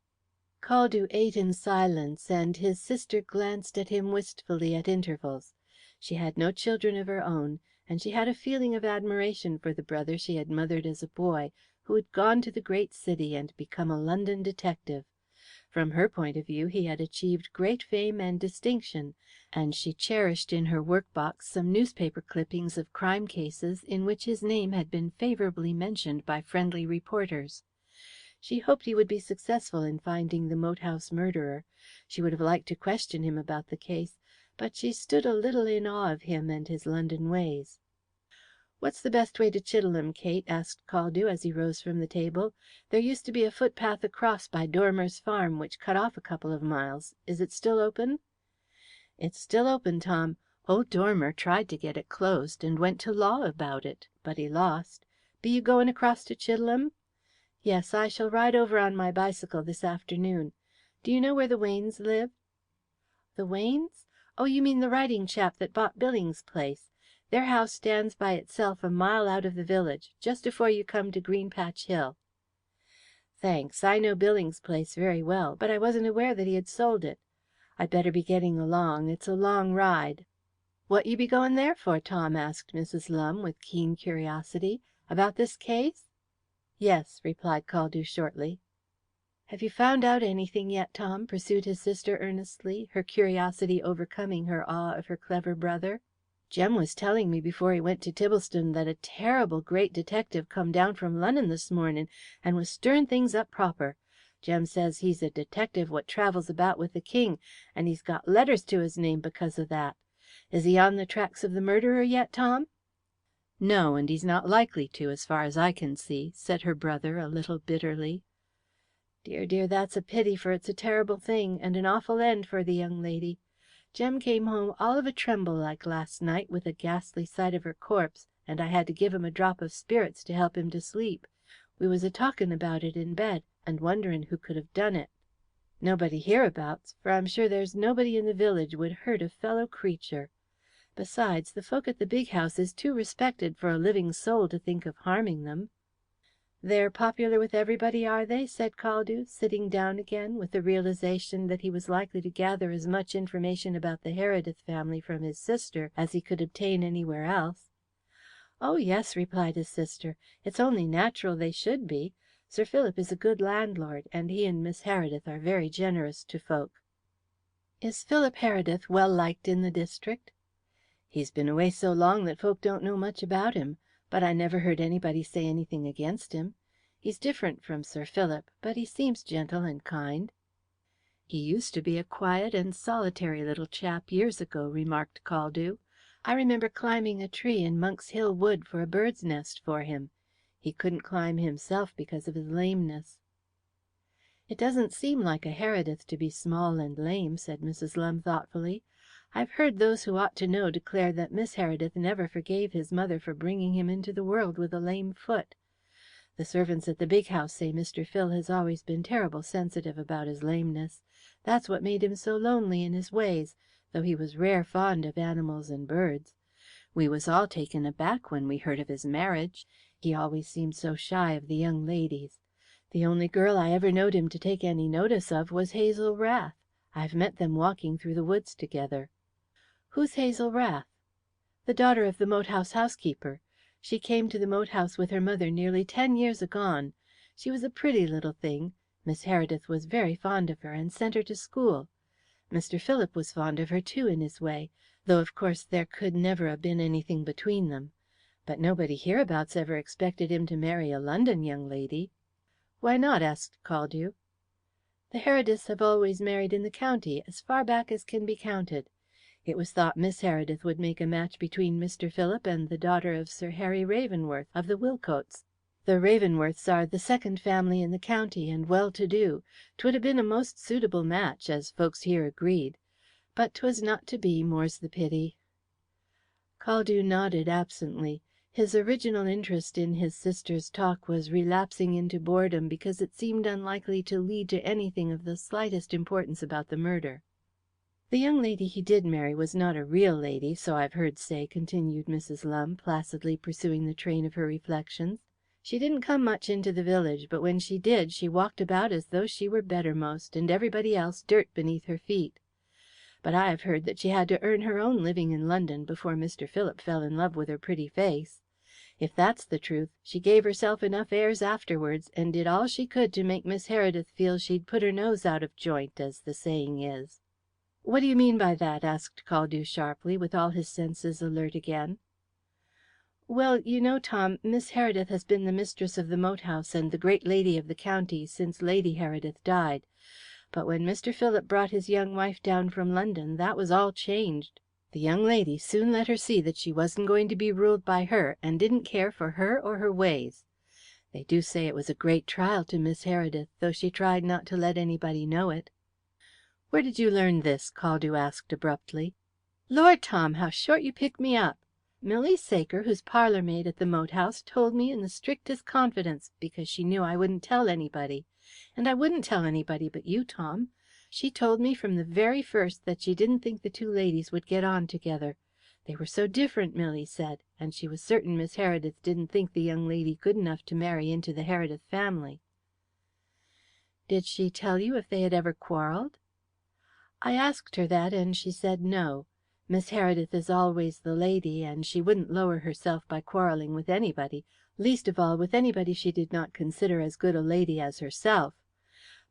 Caldew ate in silence, and his sister glanced at him wistfully at intervals. She had no children of her own, and she had a feeling of admiration for the brother she had mothered as a boy, who had gone to the great city and become a London detective. From her point of view he had achieved great fame and distinction, and she cherished in her work box some newspaper clippings of crime cases in which his name had been favourably mentioned by friendly reporters. She hoped he would be successful in finding the moat house murderer. She would have liked to question him about the case, but she stood a little in awe of him and his London ways. "What's the best way to Chidelham, Kate?" asked Caldew, as he rose from the table. "There used to be a footpath across by Dormer's farm, which cut off a couple of miles. Is it still open?" "It's still open, Tom. Old Dormer tried to get it closed, and went to law about it, but he lost. Be you going across to Chidelham?" "Yes, I shall ride over on my bicycle this afternoon. Do you know where the Waynes live?" "The Waynes? Oh, you mean the writing chap that bought Billings' place. Their house stands by itself a mile out of the village, just afore you come to Green Patch Hill." "Thanks. I know Billings' place very well, but I wasn't aware that he had sold it. I'd better be getting along. It's a long ride." "What you be going there for, Tom?" asked Mrs. Lumbe, with keen curiosity. "About this case?" "Yes," replied Caldew shortly. "Have you found out anything yet, Tom?" pursued his sister earnestly, her curiosity overcoming her awe of her clever brother. "Jem was telling me before he went to Tibblestone that a terrible great detective come down from Lunnon this morning, and was stirring things up proper. Jem says he's a detective what travels about with the King, and he's got letters to his name because of that. Is he on the tracks of the murderer yet, Tom?" "No, and he's not likely to, as far as I can see," said her brother, a little bitterly. "Dear, dear, that's a pity, for it's a terrible thing, and an awful end for the young lady. Jem came home all of a tremble like last night, with a ghastly sight of her corpse, and I had to give him a drop of spirits to help him to sleep. We was a talking about it in bed, and wondering who could have done it. Nobody hereabouts, for I'm sure there's nobody in the village would hurt a fellow creature. Besides, the folk at the big house is too respected for a living soul to think of harming them." "They're popular with everybody, are they?" said Caldew, sitting down again, with the realization that he was likely to gather as much information about the Heredith family from his sister as he could obtain anywhere else. "Oh, yes," replied his sister. "It's only natural they should be. Sir Philip is a good landlord, and he and Miss Heredith are very generous to folk." "Is Philip Heredith well liked in the district?" "He's been away so long that folk don't know much about him. But I never heard anybody say anything against him. He's different from Sir Philip, but he seems gentle and kind." "He used to be a quiet and solitary little chap years ago," remarked Caldew. "I remember climbing a tree in Monk's Hill Wood for a bird's nest for him. He couldn't climb himself because of his lameness." "It doesn't seem like a Heredith to be small and lame," said Mrs. Lumbe thoughtfully. "I've heard those who ought to know declare that Miss Heredith never forgave his mother for bringing him into the world with a lame foot. The servants at the big house say Mr. Phil has always been terrible sensitive about his lameness. That's what made him so lonely in his ways, though he was rare fond of animals and birds. We was all taken aback when we heard of his marriage. He always seemed so shy of the young ladies. The only girl I ever knowed him to take any notice of was Hazel Rath. I've met them walking through the woods together." "Who's Hazel Rath?" "The daughter of the moat house housekeeper. She came to the moat house with her mother nearly 10 years agone. She was a pretty little thing. Miss Heredith was very fond of her, and sent her to school. Mr. Philip was fond of her too, in his way, though of course there could never 'a been anything between them. But nobody hereabouts ever expected him to marry a London young lady." "Why not?" asked Caldew. "The Herediths have always married in the county, as far back as can be counted. It was thought Miss Heredith would make a match between Mr. Philip and the daughter of Sir Harry Ravenworth, of the Wilcotes. The Ravenworths are the second family in the county, and well to do. 'Twould have been a most suitable match, as folks here agreed. But 'twas not to be, more's the pity." Caldew nodded absently. His original interest in his sister's talk was relapsing into boredom because it seemed unlikely to lead to anything of the slightest importance about the murder. "The young lady he did marry was not a real lady, so I've heard say," continued Mrs. Lumbe, placidly pursuing the train of her reflections. "She didn't come much into the village, but when she did she walked about as though she were bettermost, and everybody else dirt beneath her feet. But I have heard that she had to earn her own living in London before Mr. Philip fell in love with her pretty face. If that's the truth, she gave herself enough airs afterwards, and did all she could to make Miss Heredith feel she'd put her nose out of joint, as the saying is." "What do you mean by that?" asked Caldew sharply, with all his senses alert again. "Well, you know, Tom, Miss Heredith has been the mistress of the moat house and the great lady of the county since Lady Heredith died. But when Mr. Philip brought his young wife down from London, that was all changed. The young lady soon let her see that she wasn't going to be ruled by her, and didn't care for her or her ways. They do say it was a great trial to Miss Heredith, though she tried not to let anybody know it." "Where did you learn this?" Caldew asked abruptly. "Lord, Tom, how short you pick me up! Milly Saker, who's parlour maid at the moat house, told me in the strictest confidence, because she knew I wouldn't tell anybody. And I wouldn't tell anybody but you, Tom. She told me from the very first that she didn't think the two ladies would get on together. They were so different, Milly said, and she was certain Miss Heredith didn't think the young lady good enough to marry into the Heredith family." "Did she tell you if they had ever quarrelled?" "I asked her that, and she said no. Miss Heredith is always the lady, and she wouldn't lower herself by quarrelling with anybody, least of all with anybody she did not consider as good a lady as herself.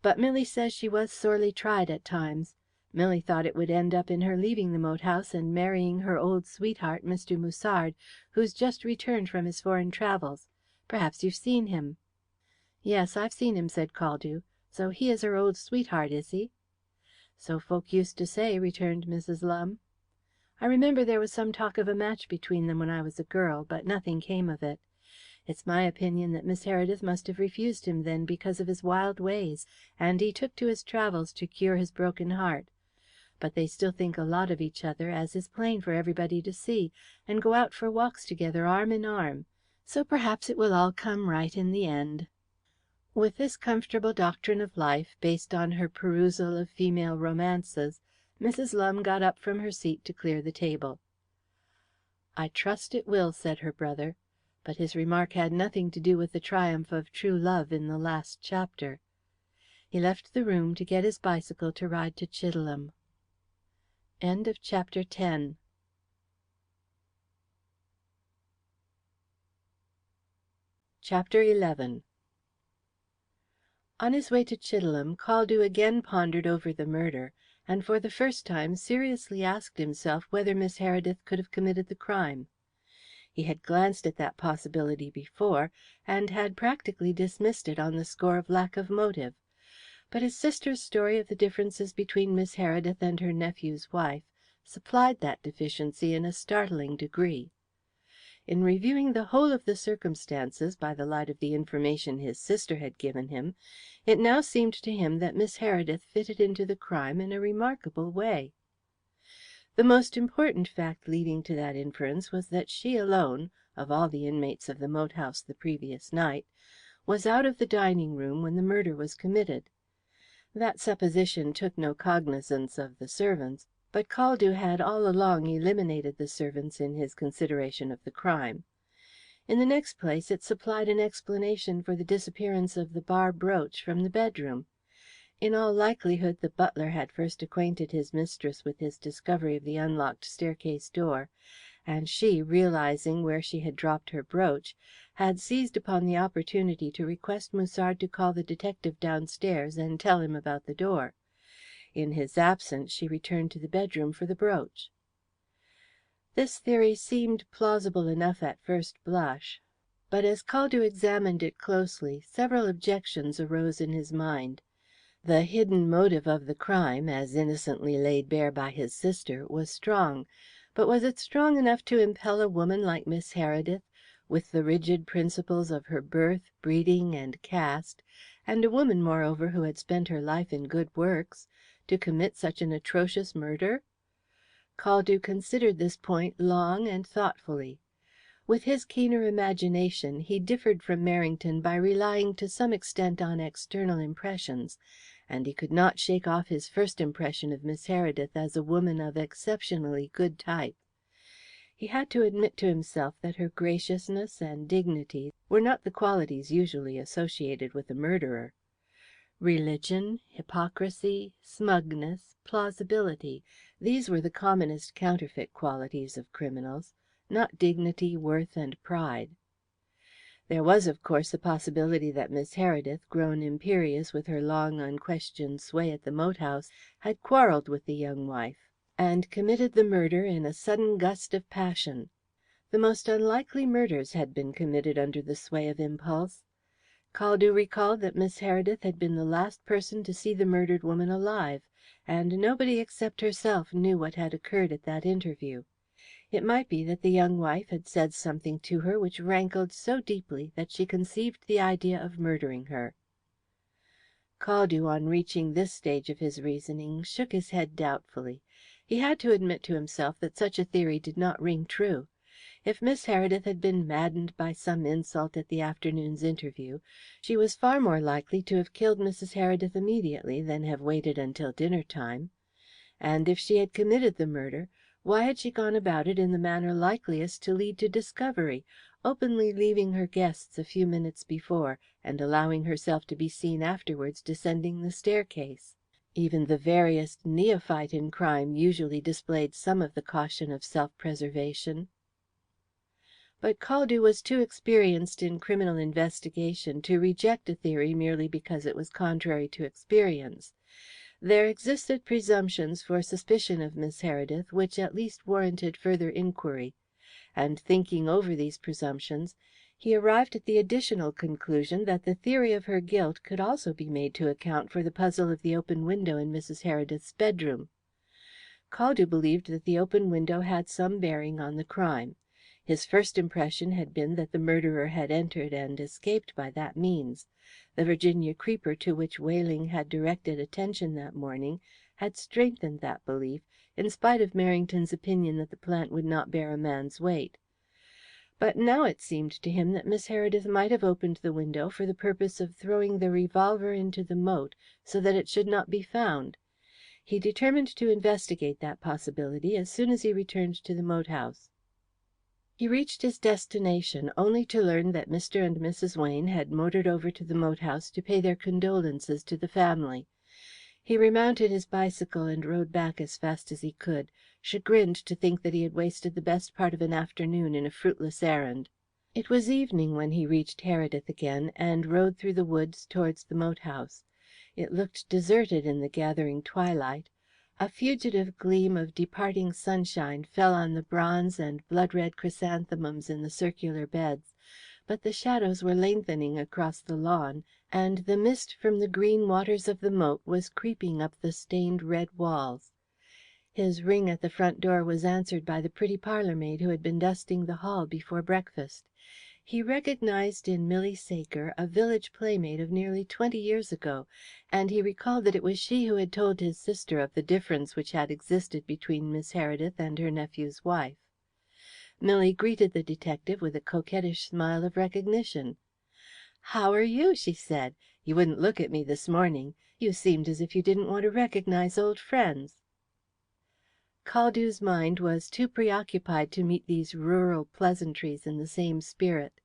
But Milly says she was sorely tried at times. Milly thought it would end up in her leaving the moat house and marrying her old sweetheart, Mr. Musard, who's just returned from his foreign travels. Perhaps you've seen him." "Yes, I've seen him," said Caldew. "So he is her old sweetheart, is he?" "So folk used to say," returned Mrs. Lumbe. "I remember there was some talk of a match between them when I was a girl, but nothing came of it. It's my opinion that Miss Heredith must have refused him then because of his wild ways, and he took to his travels to cure his broken heart. But they still think a lot of each other, as is plain for everybody to see, and go out for walks together arm in arm. So perhaps it will all come right in the end." With this comfortable doctrine of life, based on her perusal of female romances, Mrs. Lumbe got up from her seat to clear the table. "I trust it will," said her brother. But his remark had nothing to do with the triumph of true love in the last chapter. He left the room to get his bicycle to ride to Chidelham. End of chapter 10. Chapter 11. On his way to Chidelham, Caldew again pondered over the murder, and for the first time seriously asked himself whether Miss Heredith could have committed the crime. He had glanced at that possibility before, and had practically dismissed it on the score of lack of motive. But his sister's story of the differences between Miss Heredith and her nephew's wife supplied that deficiency in a startling degree. In reviewing the whole of the circumstances by the light of the information his sister had given him, it now seemed to him that Miss Heredith fitted into the crime in a remarkable way. The most important fact leading to that inference was that she alone, of all the inmates of the moat house the previous night, was out of the dining room when the murder was committed. That supposition took no cognizance of the servants, but Caldew had all along eliminated the servants in his consideration of the crime. In the next place, it supplied an explanation for the disappearance of the bar brooch from the bedroom. In all likelihood the butler had first acquainted his mistress with his discovery of the unlocked staircase door, and she, realizing where she had dropped her brooch, had seized upon the opportunity to request Musard to call the detective downstairs and tell him about the door. In his absence she returned to the bedroom for the brooch. This theory seemed plausible enough at first blush, but as Caldew examined it closely, several objections arose in his mind. The hidden motive of the crime, as innocently laid bare by his sister, was strong, but was it strong enough to impel a woman like Miss Heredith, with the rigid principles of her birth, breeding, and caste, and a woman, moreover, who had spent her life in good works, to commit such an atrocious murder? Caldew considered this point long and thoughtfully. With his keener imagination, he differed from Merrington by relying to some extent on external impressions, and he could not shake off his first impression of Miss Heredith as a woman of exceptionally good type. He had to admit to himself that her graciousness and dignity were not the qualities usually associated with a murderer. Religion, hypocrisy, smugness, plausibility, these were the commonest counterfeit qualities of criminals, not dignity, worth, and pride. There was, of course, the possibility that Miss Heredith, grown imperious with her long unquestioned sway at the moat house, had quarrelled with the young wife, and committed the murder in a sudden gust of passion. The most unlikely murders had been committed under the sway of impulse. Caldew recalled that Miss Heredith had been the last person to see the murdered woman alive, and nobody except herself knew what had occurred at that interview. It might be that the young wife had said something to her which rankled so deeply that she conceived the idea of murdering her. Caldew, on reaching this stage of his reasoning, shook his head doubtfully. He had to admit to himself that such a theory did not ring true. If Miss Heredith had been maddened by some insult at the afternoon's interview, she was far more likely to have killed Mrs. Heredith immediately than have waited until dinner time. And if she had committed the murder, why had she gone about it in the manner likeliest to lead to discovery, openly leaving her guests a few minutes before, and allowing herself to be seen afterwards descending the staircase? Even the veriest neophyte in crime usually displayed some of the caution of self-preservation. But Caldew was too experienced in criminal investigation to reject a theory merely because it was contrary to experience. There existed presumptions for suspicion of Miss Heredith which at least warranted further inquiry, and thinking over these presumptions, he arrived at the additional conclusion that the theory of her guilt could also be made to account for the puzzle of the open window in Mrs. Heredith's bedroom. Caldew believed that the open window had some bearing on the crime. His first impression had been that the murderer had entered and escaped by that means. The Virginia creeper to which Wayling had directed attention that morning had strengthened that belief, in spite of Merrington's opinion that the plant would not bear a man's weight. But now it seemed to him that Miss Heredith might have opened the window for the purpose of throwing the revolver into the moat so that it should not be found. He determined to investigate that possibility as soon as he returned to the moat house. He reached his destination only to learn that Mr. and Mrs. Wayne had motored over to the moat house to pay their condolences to the family. He remounted his bicycle and rode back as fast as he could, chagrined to think that he had wasted the best part of an afternoon in a fruitless errand. It was evening when he reached Heredith again, and rode through the woods towards the moat house. It looked deserted in the gathering twilight. A fugitive gleam of departing sunshine fell on the bronze and blood-red chrysanthemums in the circular beds, but the shadows were lengthening across the lawn, and the mist from the green waters of the moat was creeping up the stained red walls. His ring at the front door was answered by the pretty parlour-maid who had been dusting the hall before breakfast. He recognized in Milly Saker a village playmate of nearly 20 years ago, and he recalled that it was she who had told his sister of the difference which had existed between Miss Heredith and her nephew's wife. Milly greeted the detective with a coquettish smile of recognition. "How are you?" she said. "You wouldn't look at me this morning. You seemed as if you didn't want to recognize old friends." Caldew's mind was too preoccupied to meet these rural pleasantries in the same spirit.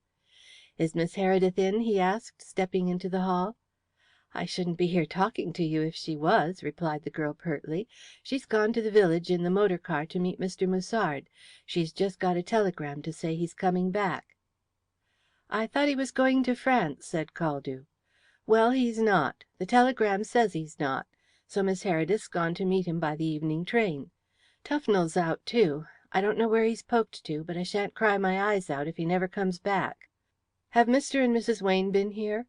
"Is Miss Heredith in?" he asked, stepping into the hall. "I shouldn't be here talking to you if she was," replied the girl pertly. "She's gone to the village in the motor car to meet Mr. Musard. She's just got a telegram to say he's coming back." "I thought he was going to France," said Caldew. "Well, he's not. The telegram says he's not. So Miss Heredith's gone to meet him by the evening train. Tufnell's out, too. I don't know where he's poked to, but I shan't cry my eyes out if he never comes back." "Have Mr. and Mrs. Wayne been here?"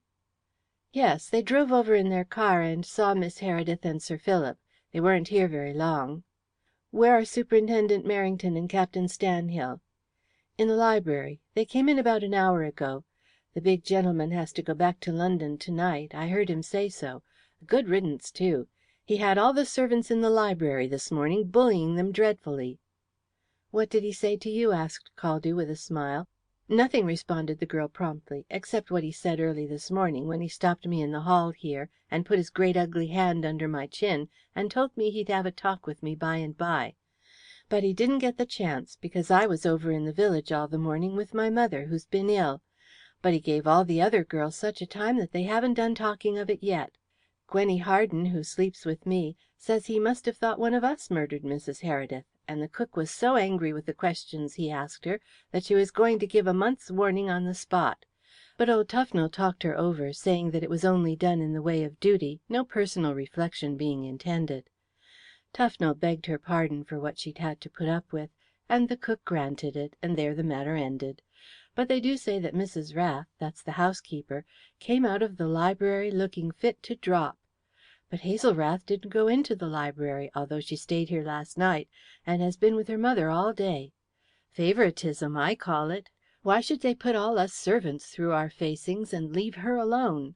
"Yes. They drove over in their car and saw Miss Heredith and Sir Philip. They weren't here very long." "Where are Superintendent Merrington and Captain Stanhill?" "In the library. They came in about an hour ago. The big gentleman has to go back to London tonight. I heard him say so. A good riddance, too. He had all the servants in the library this morning, bullying them dreadfully." "What did he say to you?" asked Caldew, with a smile. "Nothing," responded the girl promptly, "except what he said early this morning, when he stopped me in the hall here, and put his great ugly hand under my chin, and told me he'd have a talk with me by and by. But he didn't get the chance, because I was over in the village all the morning with my mother, who's been ill. But he gave all the other girls such a time that they haven't done talking of it yet. Gwennie Harden, who sleeps with me, says he must have thought one of us murdered Mrs. Heredith, and the cook was so angry with the questions he asked her that she was going to give a month's warning on the spot. But old Tufnell talked her over, saying that it was only done in the way of duty, no personal reflection being intended. Tufnell begged her pardon for what she'd had to put up with, and the cook granted it, and there the matter ended. But they do say that Mrs. Rath, that's the housekeeper, came out of the library looking fit to drop. But Hazel Rath didn't go into the library, although she stayed here last night, and has been with her mother all day. Favouritism, I call it. Why should they put all us servants through our facings and leave her alone?"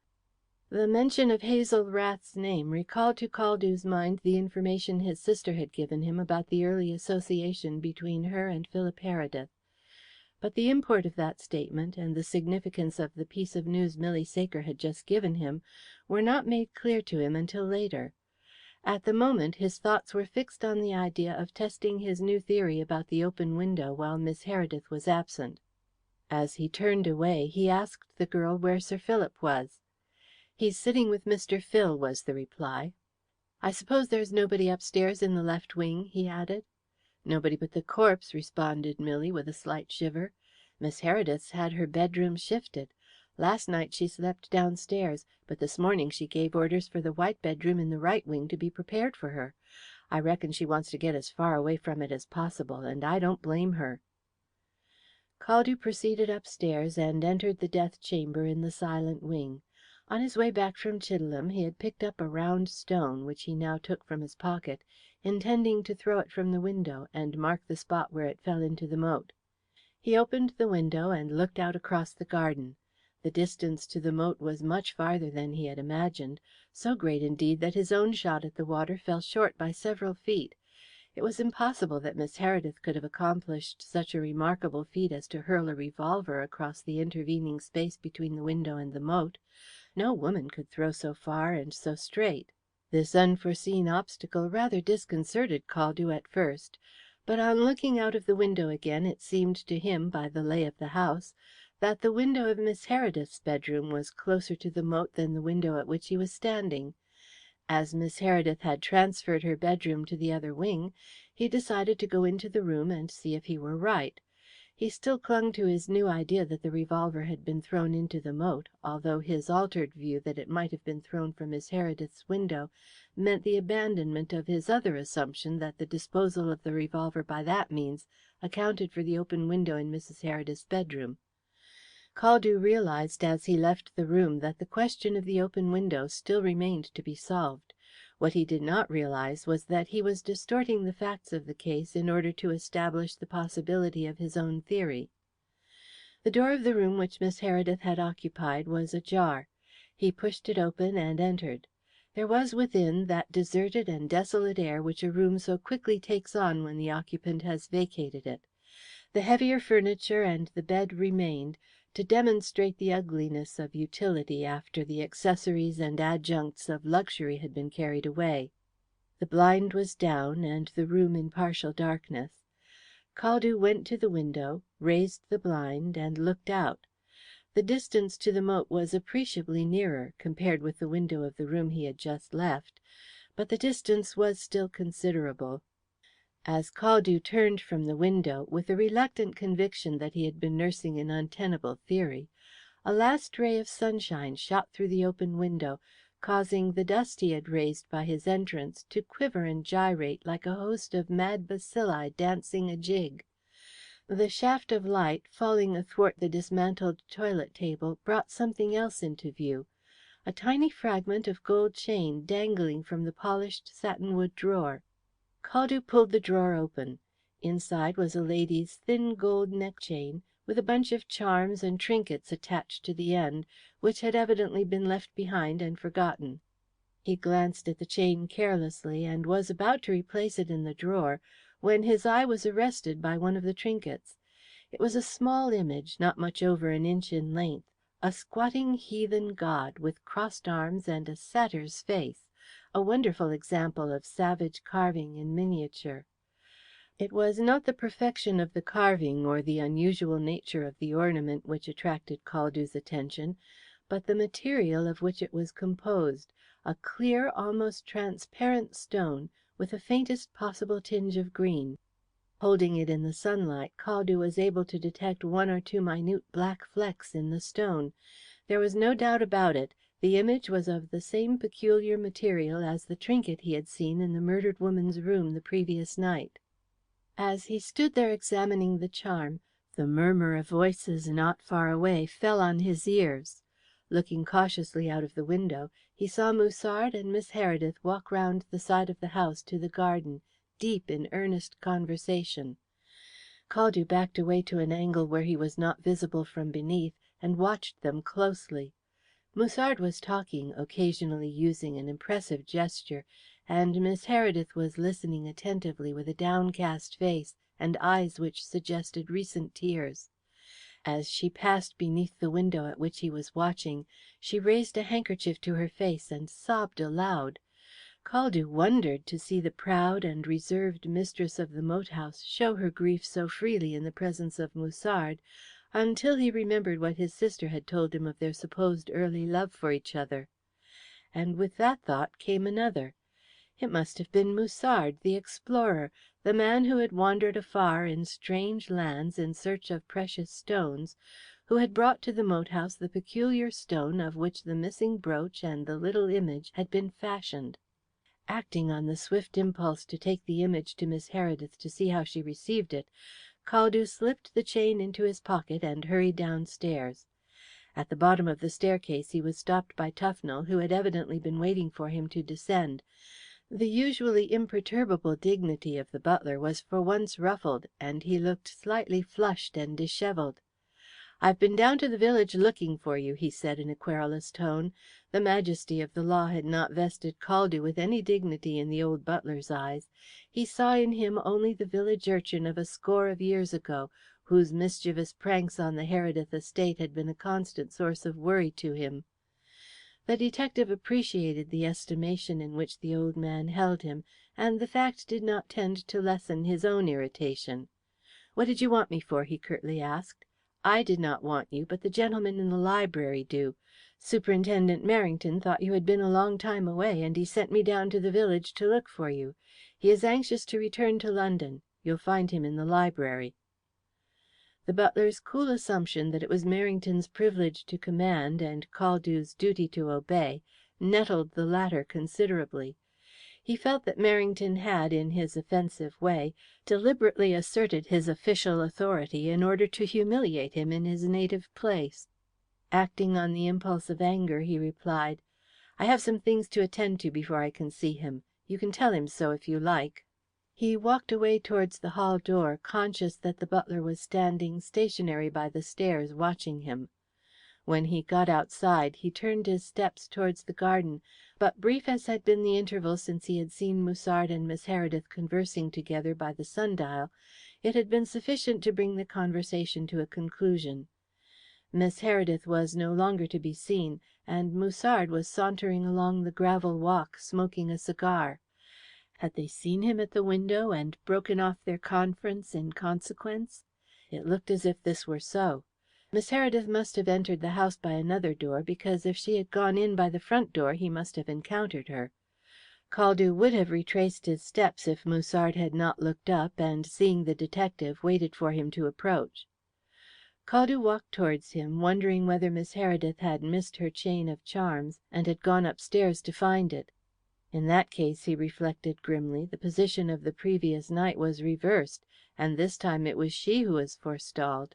The mention of Hazel Rath's name recalled to Caldew's mind the information his sister had given him about the early association between her and Philip Heredith. But the import of that statement, and the significance of the piece of news Milly Saker had just given him, were not made clear to him until later. At the moment his thoughts were fixed on the idea of testing his new theory about the open window while Miss Heredith was absent. As he turned away, he asked the girl where Sir Philip was. "He's sitting with Mr. Phil," was the reply. "I suppose there's nobody upstairs in the left wing?" he added. "Nobody but the corpse," responded Milly, with a slight shiver. "Miss Heredith's had her bedroom shifted. Last night she slept downstairs, but this morning she gave orders for the white bedroom in the right wing to be prepared for her. I reckon she wants to get as far away from it as possible, and I don't blame her." Caldew proceeded upstairs and entered the death chamber in the silent wing. On his way back from Chidelham he had picked up a round stone, which he now took from his pocket, intending to throw it from the window and mark the spot where it fell into the moat. He opened the window and looked out across the garden. The distance to the moat was much farther than he had imagined, so great indeed that his own shot at the water fell short by several feet. It was impossible that Miss Heredith could have accomplished such a remarkable feat as to hurl a revolver across the intervening space between the window and the moat. No woman could throw so far and so straight. This unforeseen obstacle rather disconcerted Caldew at first, but on looking out of the window again it seemed to him, by the lay of the house, that the window of Miss Heredith's bedroom was closer to the moat than the window at which he was standing. As Miss Heredith had transferred her bedroom to the other wing, he decided to go into the room and see if he were right. He still clung to his new idea that the revolver had been thrown into the moat, although his altered view that it might have been thrown from Miss Heredith's window meant the abandonment of his other assumption that the disposal of the revolver by that means accounted for the open window in Mrs. Heredith's bedroom. Caldew realized as he left the room that the question of the open window still remained to be solved. What he did not realize was that he was distorting the facts of the case in order to establish the possibility of his own theory. The door of the room which Miss Heredith had occupied was ajar. He pushed it open and entered. There was within that deserted and desolate air which a room so quickly takes on when the occupant has vacated it. The heavier furniture and the bed remained, to demonstrate the ugliness of utility after the accessories and adjuncts of luxury had been carried away. The blind was down, and the room in partial darkness. Caldew went to the window, raised the blind, and looked out. The distance to the moat was appreciably nearer, compared with the window of the room he had just left, but the distance was still considerable. As Caldew turned from the window, with the reluctant conviction that he had been nursing an untenable theory, a last ray of sunshine shot through the open window, causing the dust he had raised by his entrance to quiver and gyrate like a host of mad bacilli dancing a jig. The shaft of light, falling athwart the dismantled toilet table, brought something else into view, a tiny fragment of gold chain dangling from the polished satinwood drawer. Caldew pulled the drawer open. Inside was a lady's thin gold neck chain, with a bunch of charms and trinkets attached to the end, which had evidently been left behind and forgotten. He glanced at the chain carelessly, and was about to replace it in the drawer, when his eye was arrested by one of the trinkets. It was a small image, not much over an inch in length, a squatting heathen god, with crossed arms and a satyr's face, a wonderful example of savage carving in miniature. It was not the perfection of the carving or the unusual nature of the ornament which attracted Caldew's attention, but the material of which it was composed, a clear, almost transparent stone, with the faintest possible tinge of green. Holding it in the sunlight, Caldew was able to detect one or two minute black flecks in the stone. There was no doubt about it. The image was of the same peculiar material as the trinket he had seen in the murdered woman's room the previous night. As he stood there examining the charm, the murmur of voices not far away fell on his ears. Looking cautiously out of the window, he saw Musard and Miss Heredith walk round the side of the house to the garden, deep in earnest conversation. Caldew backed away to an angle where he was not visible from beneath, and watched them closely. Musard was talking, occasionally using an impressive gesture, and Miss Heredith was listening attentively with a downcast face and eyes which suggested recent tears. As she passed beneath the window at which he was watching, she raised a handkerchief to her face and sobbed aloud. Caldew wondered to see the proud and reserved mistress of the moat house show her grief so freely in the presence of Musard, until he remembered what his sister had told him of their supposed early love for each other. And with that thought came another. It must have been Musard, the explorer, the man who had wandered afar in strange lands in search of precious stones, who had brought to the moat house the peculiar stone of which the missing brooch and the little image had been fashioned. Acting on the swift impulse to take the image to Miss Heredith to see how she received it, Caldew slipped the chain into his pocket and hurried downstairs. At the bottom of the staircase he was stopped by Tufnell, who had evidently been waiting for him to descend. The usually imperturbable dignity of the butler was for once ruffled, and he looked slightly flushed and dishevelled. "I've been down to the village looking for you," he said in a querulous tone. The majesty of the law had not vested Caldew with any dignity in the old butler's eyes. He saw in him only the village urchin of a score of years ago, whose mischievous pranks on the Heredith estate had been a constant source of worry to him. The detective appreciated the estimation in which the old man held him, and the fact did not tend to lessen his own irritation. "What did you want me for?" he curtly asked. "I did not want you, but the gentlemen in the library do. Superintendent Merrington thought you had been a long time away, and he sent me down to the village to look for you. He is anxious to return to London. You'll find him in the library." The butler's cool assumption that it was Merrington's privilege to command and Caldew's duty to obey nettled the latter considerably. He felt that Merrington had, in his offensive way, deliberately asserted his official authority in order to humiliate him in his native place. Acting on the impulse of anger, he replied, "I have some things to attend to before I can see him. You can tell him so if you like." He walked away towards the hall door, conscious that the butler was standing stationary by the stairs watching him. When he got outside he turned his steps towards the garden, but brief as had been the interval since he had seen Musard and Miss Heredith conversing together by the sundial, it had been sufficient to bring the conversation to a conclusion. Miss Heredith was no longer to be seen, and Musard was sauntering along the gravel walk, smoking a cigar. Had they seen him at the window and broken off their conference in consequence? It looked as if this were so. Miss Heredith must have entered the house by another door, because if she had gone in by the front door he must have encountered her. Caldew would have retraced his steps if Musard had not looked up and, seeing the detective, waited for him to approach. Caldew walked towards him, wondering whether Miss Heredith had missed her chain of charms and had gone upstairs to find it. In that case, he reflected grimly, the position of the previous night was reversed, and this time it was she who was forestalled.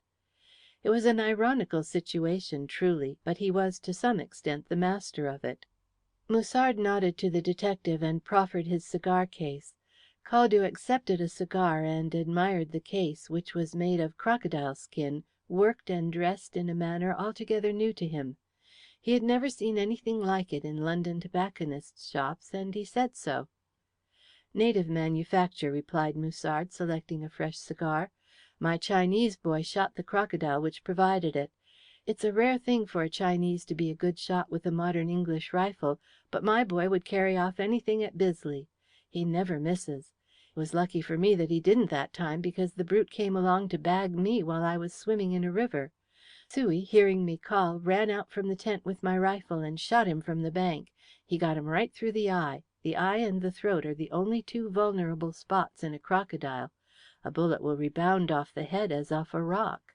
It was an ironical situation, truly, but he was to some extent the master of it. Musard nodded to the detective and proffered his cigar case. Caldew accepted a cigar and admired the case, which was made of crocodile skin, worked and dressed in a manner altogether new to him. He had never seen anything like it in London tobacconists' shops, and he said so. "Native manufacture," replied Musard, selecting a fresh cigar. "My Chinese boy shot the crocodile which provided it. It's a rare thing for a Chinese to be a good shot with a modern English rifle, but my boy would carry off anything at Bisley. He never misses. It was lucky for me that he didn't that time, because the brute came along to bag me while I was swimming in a river. Suey, hearing me call, ran out from the tent with my rifle and shot him from the bank. He got him right through the eye. The eye and the throat are the only two vulnerable spots in a crocodile. A bullet will rebound off the head as off a rock."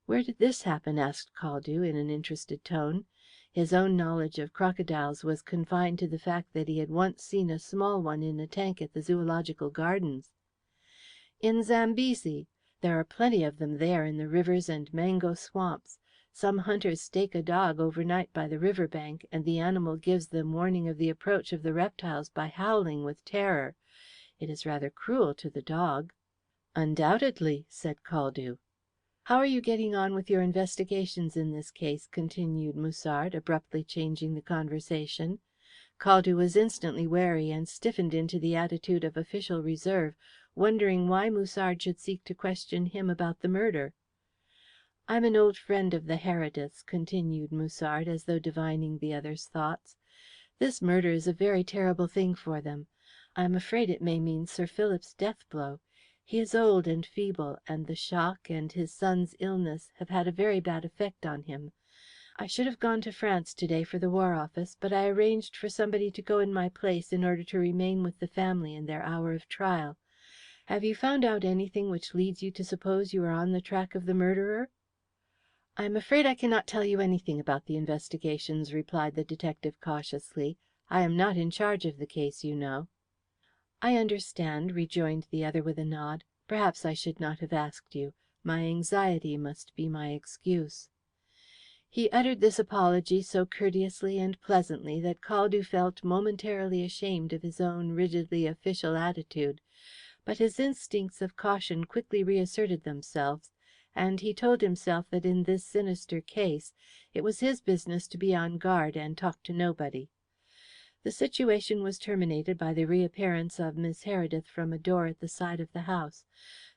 "Where did this happen?" asked Caldew, in an interested tone. His own knowledge of crocodiles was confined to the fact that he had once seen a small one in a tank at the Zoological Gardens. "In Zambesi. There are plenty of them there in the rivers and mango swamps. Some hunters stake a dog overnight by the river bank, and the animal gives them warning of the approach of the reptiles by howling with terror. It is rather cruel to the dog." "Undoubtedly," said Caldew. "How are you getting on with your investigations in this case?" continued Musard, abruptly changing the conversation. Caldew was instantly wary, and stiffened into the attitude of official reserve, wondering why Musard should seek to question him about the murder. "I'm an old friend of the Herediths," continued Musard, as though divining the other's thoughts. "This murder is a very terrible thing for them. I am afraid it may mean Sir Philip's death blow. He is old and feeble, and the shock and his son's illness have had a very bad effect on him. I should have gone to France to day for the War Office, but I arranged for somebody to go in my place in order to remain with the family in their hour of trial. Have you found out anything which leads you to suppose you are on the track of the murderer?" "I am afraid I cannot tell you anything about the investigations," replied the detective cautiously. "I am not in charge of the case, you know." "I understand," rejoined the other with a nod. "Perhaps I should not have asked you. My anxiety must be my excuse." He uttered this apology so courteously and pleasantly that Caldew felt momentarily ashamed of his own rigidly official attitude. But his instincts of caution quickly reasserted themselves, and he told himself that in this sinister case it was his business to be on guard and talk to nobody. The situation was terminated by the reappearance of Miss Heredith from a door at the side of the house.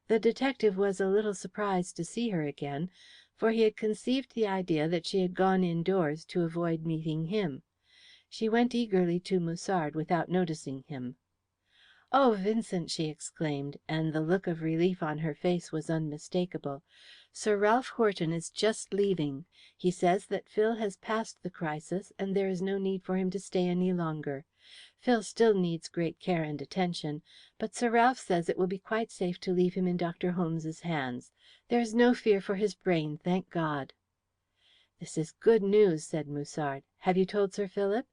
The detective was a little surprised to see her again, for he had conceived the idea that she had gone indoors to avoid meeting him. She went eagerly to Musard without noticing him. "Oh, Vincent!" she exclaimed, and the look of relief on her face was unmistakable. "Sir Ralph Horton is just leaving. He says that Phil has passed the crisis, and there is no need for him to stay any longer. Phil still needs great care and attention, but Sir Ralph says it will be quite safe to leave him in Dr. Holmes's hands. There is no fear for his brain, thank God." "This is good news," said Musard. "Have you told Sir Philip?"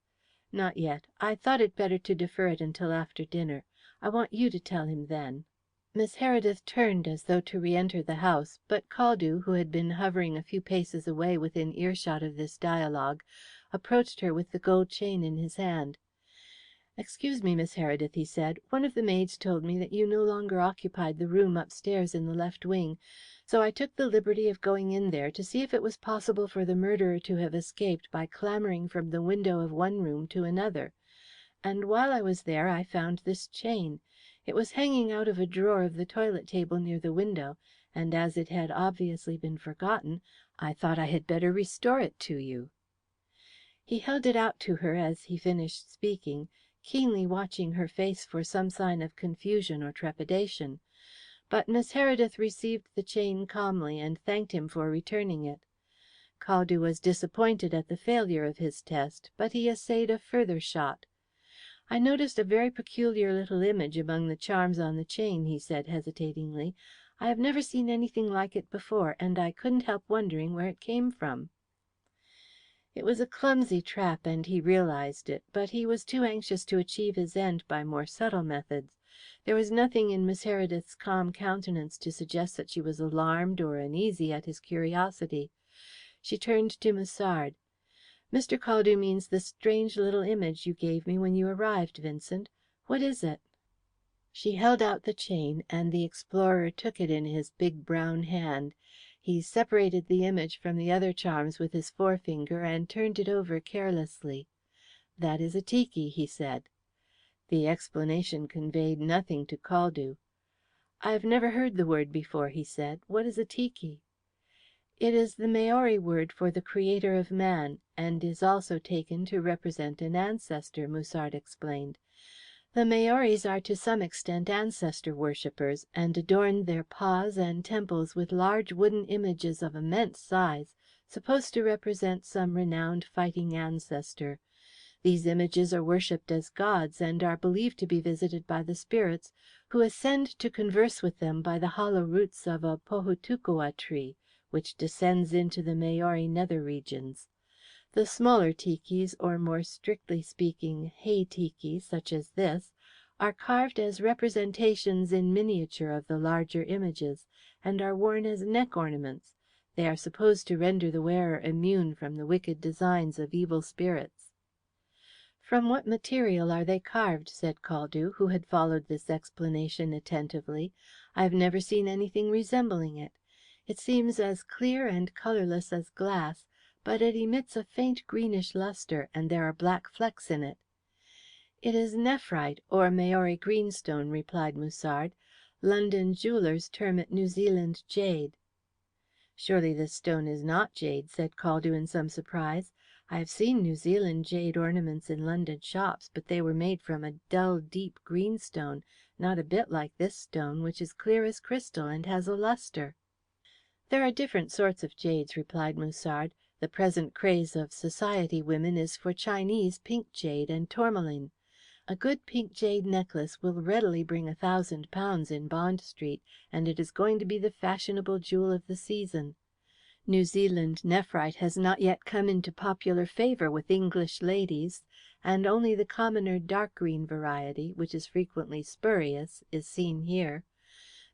"Not yet. I thought it better to defer it until after dinner. I want you to tell him then." Miss Heredith turned as though to re-enter the house, but Caldew, who had been hovering a few paces away within earshot of this dialogue, approached her with the gold chain in his hand. "Excuse me, Miss Heredith," he said. "One of the maids told me that you no longer occupied the room upstairs in the left wing, so I took the liberty of going in there to see if it was possible for the murderer to have escaped by clambering from the window of one room to another. And while I was there I found this chain. It was hanging out of a drawer of the toilet table near the window, and as it had obviously been forgotten, I thought I had better restore it to you." He held it out to her as he finished speaking, keenly watching her face for some sign of confusion or trepidation. But Miss Heredith received the chain calmly, and thanked him for returning it. Caldew was disappointed at the failure of his test, but he essayed a further shot. "I noticed a very peculiar little image among the charms on the chain," he said hesitatingly. "I have never seen anything like it before, and I couldn't help wondering where it came from." It was a clumsy trap, and he realized it, but he was too anxious to achieve his end by more subtle methods. There was nothing in Miss Heredith's calm countenance to suggest that she was alarmed or uneasy at his curiosity. She turned to Musard. "Mr. Caldew means the strange little image you gave me when you arrived, Vincent. What is it?" She held out the chain, and the explorer took it in his big brown hand. He separated the image from the other charms with his forefinger and turned it over carelessly. "That is a tiki," he said. The explanation conveyed nothing to Caldew. "I have never heard the word before," he said. "What is a tiki?" "It is the Maori word for the creator of man, and is also taken to represent an ancestor," Musard explained. "The Maoris are to some extent ancestor worshippers, and adorn their pas and temples with large wooden images of immense size, supposed to represent some renowned fighting ancestor. These images are worshipped as gods, and are believed to be visited by the spirits, who ascend to converse with them by the hollow roots of a pohutukawa tree, which descends into the Maori nether regions. The smaller tikis, or more strictly speaking, hei tiki, such as this, are carved as representations in miniature of the larger images, and are worn as neck ornaments. They are supposed to render the wearer immune from the wicked designs of evil spirits. "From what material are they carved?" said Caldew, who had followed this explanation attentively. "I have never seen anything resembling it. It seems as clear and colourless as glass, but it emits a faint greenish lustre, and there are black flecks in it." "It is nephrite, or Maori greenstone," replied Musard. "London jewellers term it New Zealand jade." "Surely this stone is not jade," said Caldew in some surprise. "I have seen New Zealand jade ornaments in London shops, but they were made from a dull, deep greenstone, not a bit like this stone, which is clear as crystal and has a lustre." "There are different sorts of jades," replied Musard. "The present craze of society women is for Chinese pink jade and tourmaline. A good pink jade necklace will readily bring £1,000 in Bond Street, and it is going to be the fashionable jewel of the season. New Zealand nephrite has not yet come into popular favour with English ladies, and only the commoner dark green variety, which is frequently spurious, is seen here.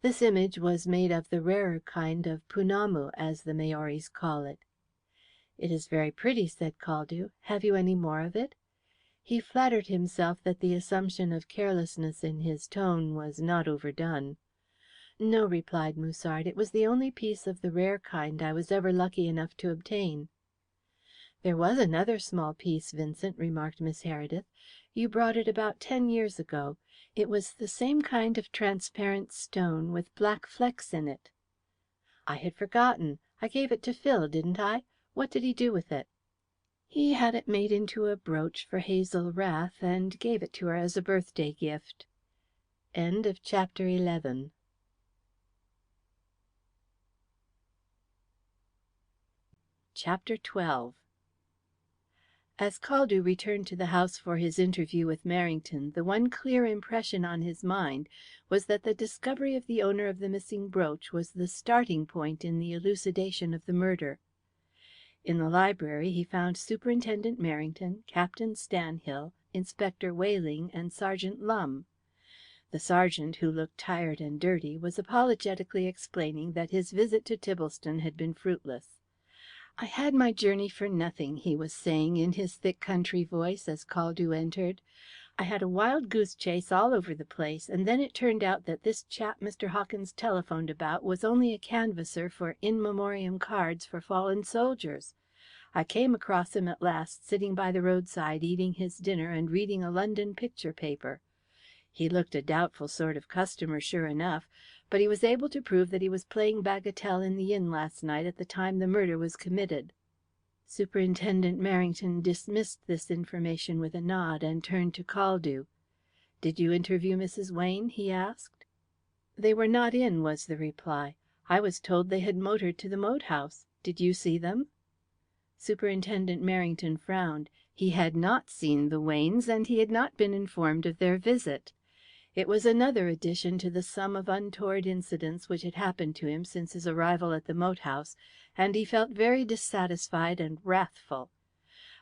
This image was made of the rarer kind of punamu, as the Maoris call it." "It is very pretty," said Caldew. "Have you any more of it?" He flattered himself that the assumption of carelessness in his tone was not overdone. "No," replied Musard. "It was the only piece of the rare kind I was ever lucky enough to obtain." "There was another small piece, Vincent," remarked Miss Heredith. "You brought it about 10 years ago. It was the same kind of transparent stone, with black flecks in it." "I had forgotten. I gave it to Phil, didn't I? What did he do with it?" "He had it made into a brooch for Hazel Rath, and gave it to her as a birthday gift." End of Chapter 11. Chapter 12. As Caldew returned to the house for his interview with Merrington, the one clear impression on his mind was that the discovery of the owner of the missing brooch was the starting point in the elucidation of the murder. In the library he found Superintendent Merrington, Captain Stanhill, Inspector Wayling, and Sergeant Lumb. The sergeant, who looked tired and dirty, was apologetically explaining that his visit to Tibblestone had been fruitless. "I had my journey for nothing," he was saying in his thick country voice as Caldew entered. "I had a wild goose chase all over the place, and then it turned out that this chap Mr. Hawkins telephoned about was only a canvasser for in memoriam cards for fallen soldiers. I came across him at last sitting by the roadside eating his dinner and reading a London picture paper. He looked a doubtful sort of customer, sure enough, but he was able to prove that he was playing bagatelle in the inn last night at the time the murder was committed." Superintendent Merrington dismissed this information with a nod, and turned to Caldew. "Did you interview Mrs. Wayne?" he asked. "They were not in," was the reply. "I was told they had motored to the moat house. Did you see them?" Superintendent Merrington frowned. He had not seen the Waynes, and he had not been informed of their visit. It was another addition to the sum of untoward incidents which had happened to him since his arrival at the moat house, and he felt very dissatisfied and wrathful.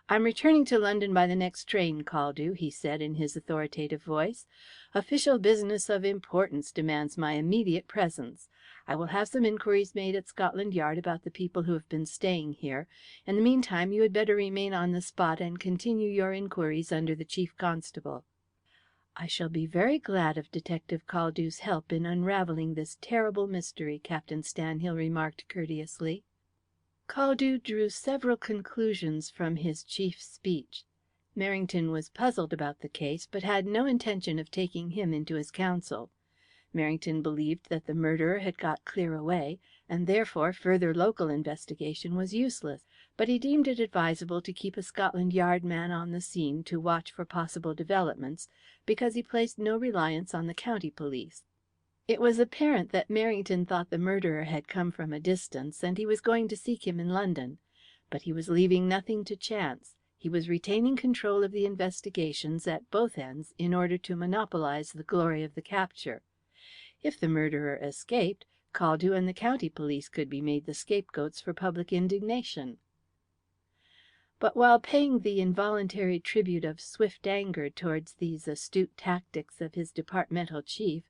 "I'm returning to London by the next train, Caldew," he said in his authoritative voice. "Official business of importance demands my immediate presence. I will have some inquiries made at Scotland Yard about the people who have been staying here. In the meantime, you had better remain on the spot and continue your inquiries under the Chief Constable." "I shall be very glad of Detective Caldew's help in unravelling this terrible mystery," Captain Stanhill remarked courteously. Caldew drew several conclusions from his chief's speech. Merrington was puzzled about the case, but had no intention of taking him into his counsel. Merrington believed that the murderer had got clear away, and therefore further local investigation was useless, but he deemed it advisable to keep a Scotland Yard man on the scene to watch for possible developments, because he placed no reliance on the county police. It was apparent that Merrington thought the murderer had come from a distance, and he was going to seek him in London. But he was leaving nothing to chance. He was retaining control of the investigations at both ends in order to monopolize the glory of the capture. If the murderer escaped, Caldew and the county police could be made the scapegoats for public indignation. But while paying the involuntary tribute of swift anger towards these astute tactics of his departmental chief,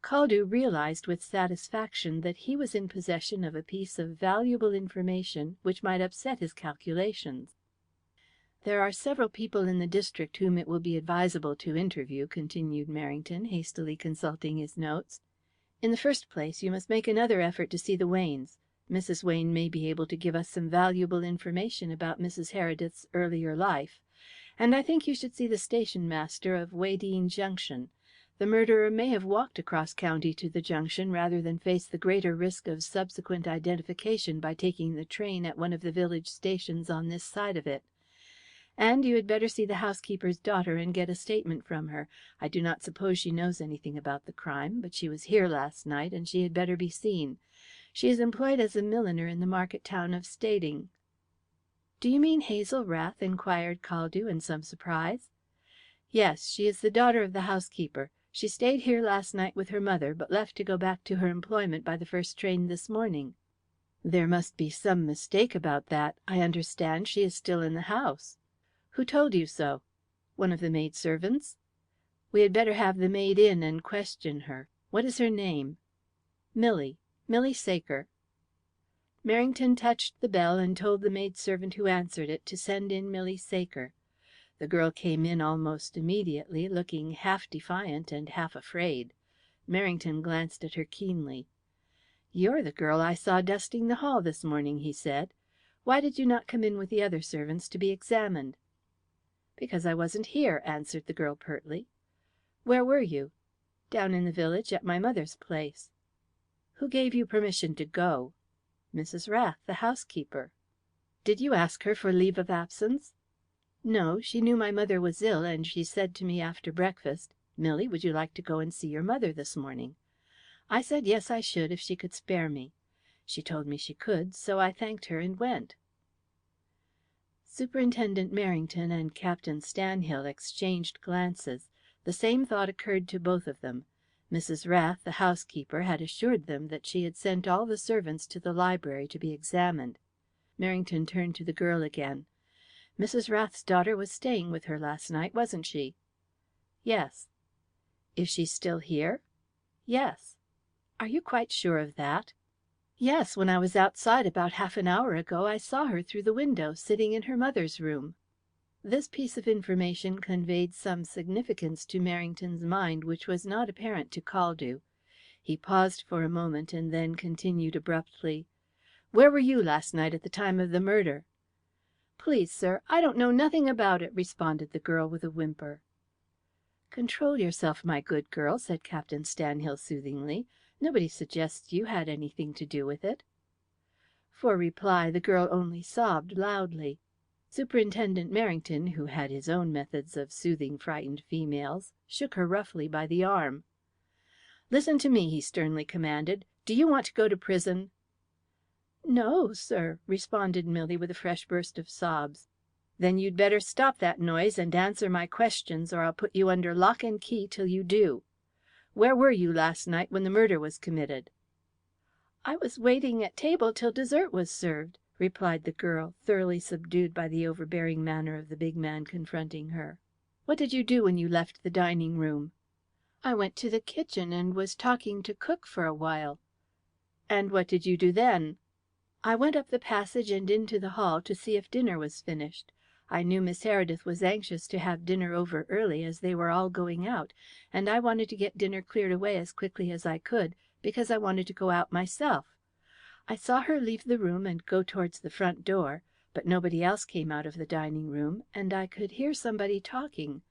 Caldew realized with satisfaction that he was in possession of a piece of valuable information which might upset his calculations. "There are several people in the district whom it will be advisable to interview," continued Merrington, hastily consulting his notes. "In the first place, you must make another effort to see the Waynes. Mrs. Wayne may be able to give us some valuable information about Mrs. Heredith's earlier life. And I think you should see the station master of Weydene Junction. The murderer may have walked across county to the junction rather than face the greater risk of subsequent identification by taking the train at one of the village stations on this side of it. And you had better see the housekeeper's daughter and get a statement from her. I do not suppose she knows anything about the crime, but she was here last night, and she had better be seen. She is employed as a milliner in the market town of Stading." "Do you mean Hazel Rath?" inquired Caldew in some surprise. "Yes, she is the daughter of the housekeeper. She stayed here last night with her mother, but left to go back to her employment by the first train this morning." "There must be some mistake about that. I understand she is still in the house." "Who told you so?" "One of the maidservants." "We had better have the maid in and question her. What is her name?" "Milly Saker." Merrington touched the bell and told the maidservant who answered it to send in Milly Saker. The girl came in almost immediately, looking half defiant and half afraid. Merrington glanced at her keenly. "You're the girl I saw dusting the hall this morning," he said. "Why did you not come in with the other servants to be examined?" "Because I wasn't here," answered the girl pertly. "Where were you?" "Down in the village at my mother's place." "Who gave you permission to go?" "Mrs. Rath, the housekeeper." "Did you ask her for leave of absence?" "No. She knew my mother was ill, and she said to me after breakfast, 'Milly, would you like to go and see your mother this morning?' I said yes, I should, if she could spare me. She told me she could, so I thanked her and went." Superintendent Merrington and Captain Stanhill exchanged glances. The same thought occurred to both of them. Mrs. Rath, the housekeeper, had assured them that she had sent all the servants to the library to be examined. Merrington turned to the girl again. "Mrs. Rath's daughter was staying with her last night, wasn't she?" "Yes." "Is she still here?" "Yes." "Are you quite sure of that?" "Yes. When I was outside about half an hour ago I saw her through the window, sitting in her mother's room." This piece of information conveyed some significance to Merrington's mind which was not apparent to Caldew. He paused for a moment, and then continued abruptly, "Where were you last night at the time of the murder?" "Please, sir, I don't know nothing about it," responded the girl with a whimper. "Control yourself, my good girl," said Captain Stanhill soothingly. "Nobody suggests you had anything to do with it." For reply the girl only sobbed loudly. Superintendent Merrington, who had his own methods of soothing frightened females, shook her roughly by the arm. "Listen to me," he sternly commanded. "Do you want to go to prison?" "No, sir," responded Milly with a fresh burst of sobs. "Then you'd better stop that noise and answer my questions, or I'll put you under lock and key till you do. Where were you last night when the murder was committed?" "I was waiting at table till dessert was served," replied the girl, thoroughly subdued by the overbearing manner of the big man confronting her. "What did you do when you left the dining room?" "I went to the kitchen and was talking to cook for a while." "And what did you do then?" "I went up the passage and into the hall to see if dinner was finished. I knew Miss Heredith was anxious to have dinner over early, as they were all going out, and I wanted to get dinner cleared away as quickly as I could, because I wanted to go out myself. I saw her leave the room and go towards the front door, but nobody else came out of the dining room, and I could hear somebody talking.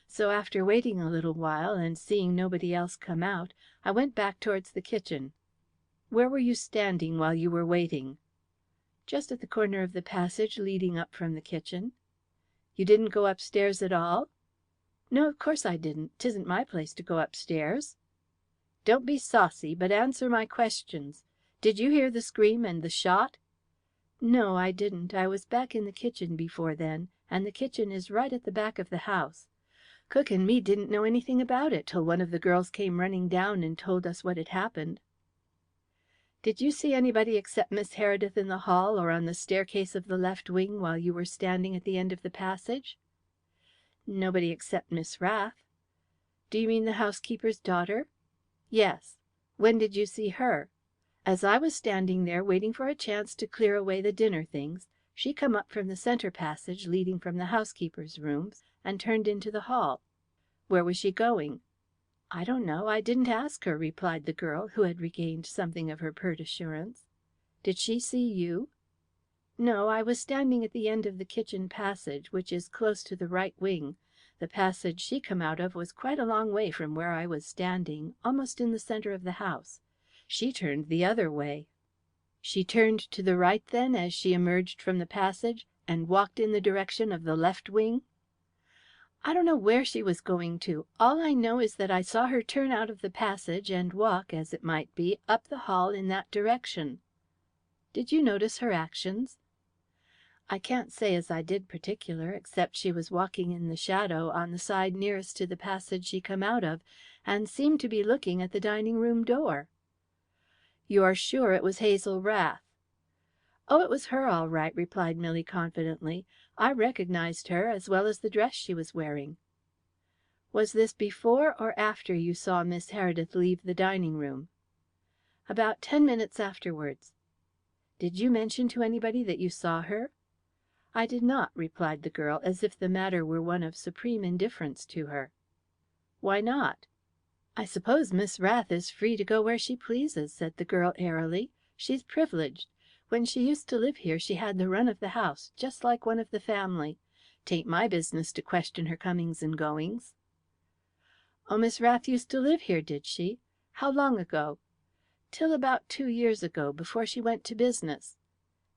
So after waiting a little while, and seeing nobody else come out, I went back towards the kitchen." "Where were you standing while you were waiting?" "Just at the corner of the passage leading up from the kitchen." "You didn't go upstairs at all?" "No, of course I didn't. 'Tisn't my place to go upstairs." "Don't be saucy, but answer my questions. Did you hear the scream and the shot?" "No, I didn't. I was back in the kitchen before then. and the kitchen is right at the back of the house. Cook and me didn't know anything about it till one of the girls came running down and told us what had happened." "Did you see anybody except Miss Heredith in the hall or on the staircase of the left wing while you were standing at the end of the passage?" "Nobody except Miss Rath." "Do you mean the housekeeper's daughter?" "Yes." "When did you see her?" "As I was standing there waiting for a chance to clear away the dinner things, she come up from the centre passage leading from the housekeeper's rooms, and turned into the hall." "Where was she going?" "I don't know. I didn't ask her," replied the girl, who had regained something of her pert assurance. "Did she see you?" "No, I was standing at the end of the kitchen passage, which is close to the right wing. The passage she come out of was quite a long way from where I was standing, almost in the centre of the house. She turned the other way." "She turned to the right, then, as she emerged from the passage, and walked in the direction of the left wing?" "I don't know where she was going to. All I know is that I saw her turn out of the passage and walk, as it might be, up the hall in that direction." "Did you notice her actions?" "I can't say as I did particular, except she was walking in the shadow on the side nearest to the passage she come out of, and seemed to be looking at the dining room door." "You are sure it was Hazel Rath?" "Oh, it was her all right," replied Milly confidently. "I recognized her, as well as the dress she was wearing." "Was this before or after you saw Miss Heredith leave the dining room?" "About 10 minutes afterwards." "Did you mention to anybody that you saw her?" "I did not," replied the girl, as if the matter were one of supreme indifference to her. "Why not?" "I suppose Miss Rath is free to go where she pleases," said the girl airily. "She's privileged. When she used to live here she had the run of the house, just like one of the family. 'Tain't my business to question her comings and goings." "Oh, Miss Rath used to live here, did she? How long ago?" "Till about 2 years ago, before she went to business."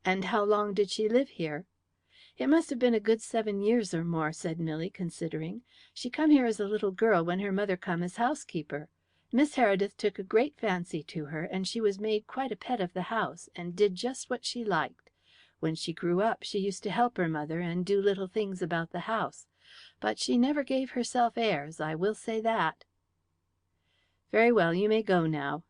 "And how long did she live here?" "It must have been a good 7 years or more," said Milly, considering. "She come here as a little girl when her mother come as housekeeper. Miss Heredith took a great fancy to her, and she was made quite a pet of the house, and did just what she liked. When she grew up she used to help her mother and do little things about the house. But she never gave herself airs, I will say that." "Very well, you may go now."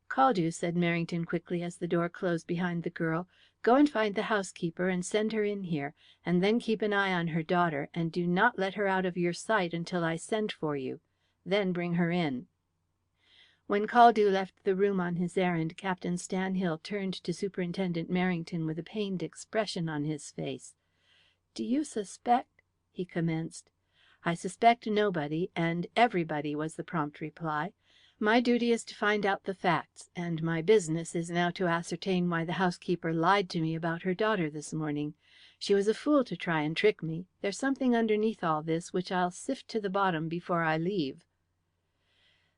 "Caldew," said Merrington quickly, as the door closed behind the girl, "go and find the housekeeper and send her in here, and then keep an eye on her daughter, and do not let her out of your sight until I send for you. Then bring her in." When Caldew left the room on his errand, Captain Stanhill turned to Superintendent Merrington with a pained expression on his face. "Do you suspect?" he commenced. "I suspect nobody, and everybody," was the prompt reply. "My duty is to find out the facts, and my business is now to ascertain why the housekeeper lied to me about her daughter this morning. She was a fool to try and trick me. There's something underneath all this which I'll sift to the bottom before I leave."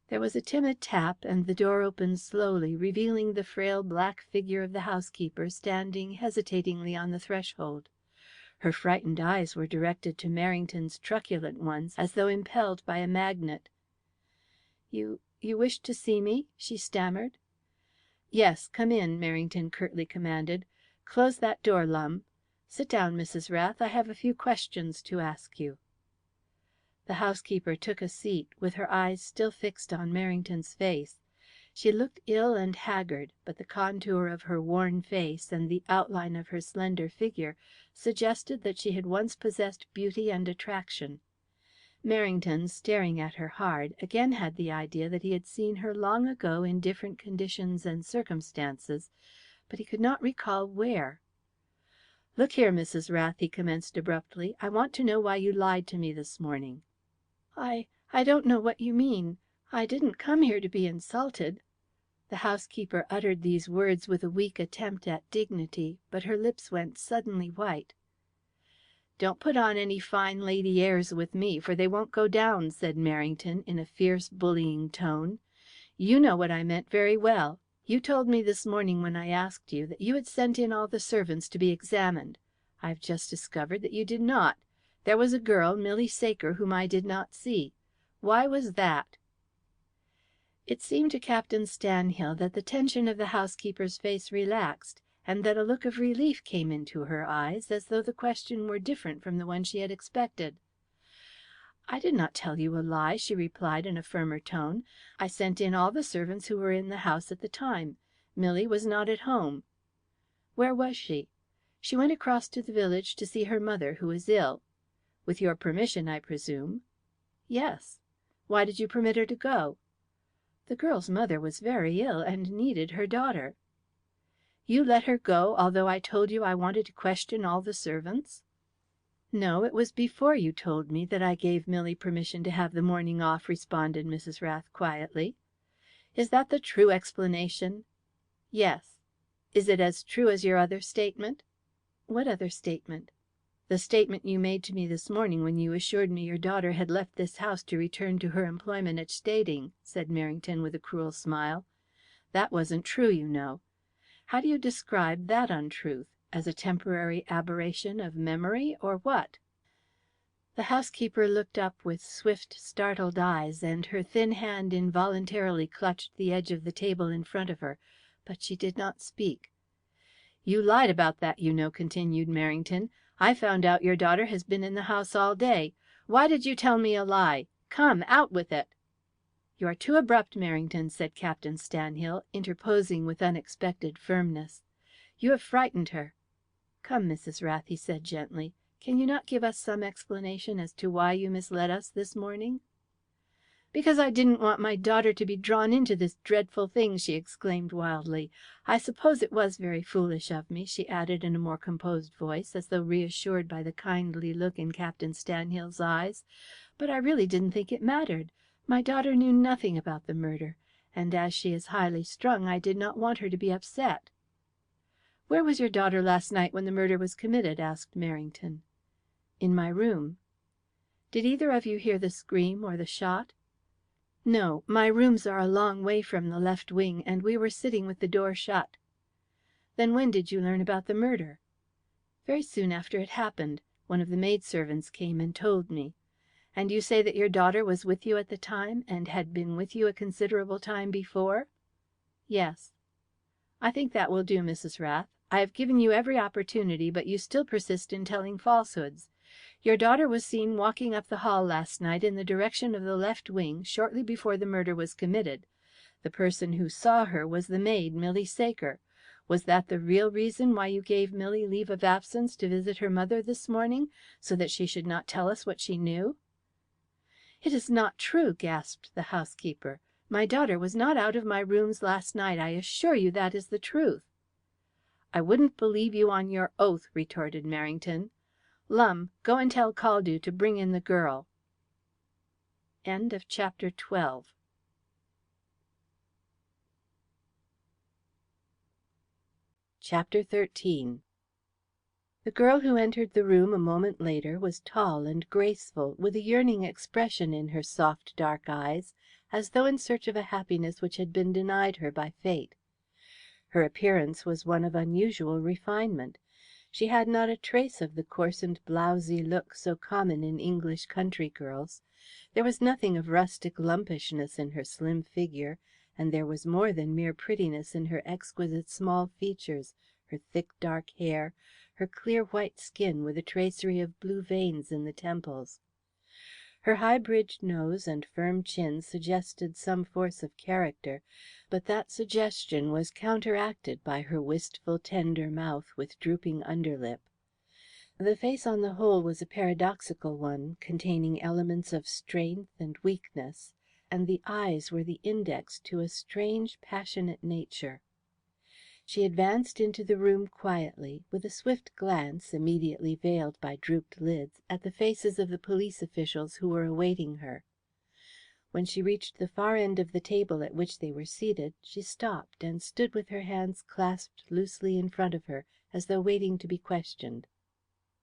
There was a timid tap, and the door opened slowly, revealing the frail black figure of the housekeeper standing hesitatingly on the threshold. Her frightened eyes were directed to Merrington's truculent ones, as though impelled by a magnet. You wished to see me?" she stammered. "Yes, come in," Merrington curtly commanded. "Close that door, Lum. Sit down, Mrs. Rath. I have a few questions to ask you." The housekeeper took a seat, with her eyes still fixed on Merrington's face. She looked ill and haggard, but the contour of her worn face and the outline of her slender figure suggested that she had once possessed beauty and attraction. Merrington, staring at her hard, again had the idea that he had seen her long ago in different conditions and circumstances, but he could not recall where. "Look here, Mrs. Rath," he commenced abruptly, "I want to know why you lied to me this morning." I don't know what you mean. I didn't come here to be insulted." The housekeeper uttered these words with a weak attempt at dignity, but her lips went suddenly white. "Don't put on any fine lady airs with me, for they won't go down," said Merrington, in a fierce, bullying tone. "You know what I meant very well. You told me this morning when I asked you that you had sent in all the servants to be examined. I have just discovered that you did not. There was a girl, Milly Saker, whom I did not see. Why was that?" It seemed to Captain Stanhill that the tension of the housekeeper's face relaxed, and that a look of relief came into her eyes, as though the question were different from the one she had expected. "I did not tell you a lie," she replied in a firmer tone. "I sent in all the servants who were in the house at the time. Milly was not at home." "Where was she?" "She went across to the village to see her mother, who is ill." "With your permission, I presume?" "Yes." "Why did you permit her to go?" "The girl's mother was very ill, and needed her daughter." "You let her go, although I told you I wanted to question all the servants?" "No, it was before you told me that I gave Milly permission to have the morning off," responded Mrs. Rath quietly. "Is that the true explanation?" "Yes." "Is it as true as your other statement?" "What other statement?" "The statement you made to me this morning when you assured me your daughter had left this house to return to her employment at Stading," said Merrington with a cruel smile. "That wasn't true, you know. How do you describe that untruth? As a temporary aberration of memory, or what?" The housekeeper looked up with swift, startled eyes, and her thin hand involuntarily clutched the edge of the table in front of her, but she did not speak. "You lied about that, you know," continued Merrington. "I found out your daughter has been in the house all day. Why did you tell me a lie? Come, out with it!" "You are too abrupt, Merrington," said Captain Stanhill, interposing with unexpected firmness. "You have frightened her." "Come, Mrs. Rath," he said gently. "Can you not give us some explanation as to why you misled us this morning?" "Because I didn't want my daughter to be drawn into this dreadful thing," she exclaimed wildly. "I suppose it was very foolish of me," she added in a more composed voice, as though reassured by the kindly look in Captain Stanhill's eyes. "But I really didn't think it mattered. My daughter knew nothing about the murder, and as she is highly strung, I did not want her to be upset." "Where was your daughter last night when the murder was committed?" asked Merrington. "In my room." "Did either of you hear the scream or the shot?" "No. My rooms are a long way from the left wing, and we were sitting with the door shut." "Then when did you learn about the murder?" "Very soon after it happened. One of the maidservants came and told me." "And you say that your daughter was with you at the time, and had been with you a considerable time before?" "Yes." "I think that will do, Mrs. Rath. I have given you every opportunity, but you still persist in telling falsehoods. Your daughter was seen walking up the hall last night in the direction of the left wing shortly before the murder was committed. The person who saw her was the maid, Milly Saker. Was that the real reason why you gave Milly leave of absence to visit her mother this morning, so that she should not tell us what she knew?" "It is not true," gasped the housekeeper. "My daughter was not out of my rooms last night. I assure you that is the truth." "I wouldn't believe you on your oath," retorted Merrington. "Lumbe, go and tell Caldew to bring in the girl." Chapter XIII. The girl who entered the room a moment later was tall and graceful, with a yearning expression in her soft dark eyes, as though in search of a happiness which had been denied her by fate. Her appearance was one of unusual refinement. She had not a trace of the coarse and blowsy look so common in English country girls. There was nothing of rustic lumpishness in her slim figure, and there was more than mere prettiness in her exquisite small features, her thick dark hair, her clear white skin with a tracery of blue veins in the temples. Her high-bridged nose and firm chin suggested some force of character, but that suggestion was counteracted by her wistful, tender mouth with drooping underlip. The face on the whole was a paradoxical one, containing elements of strength and weakness, and the eyes were the index to a strange, passionate nature. She advanced into the room quietly, with a swift glance, immediately veiled by drooped lids, at the faces of the police officials who were awaiting her. When she reached the far end of the table at which they were seated, she stopped and stood with her hands clasped loosely in front of her, as though waiting to be questioned.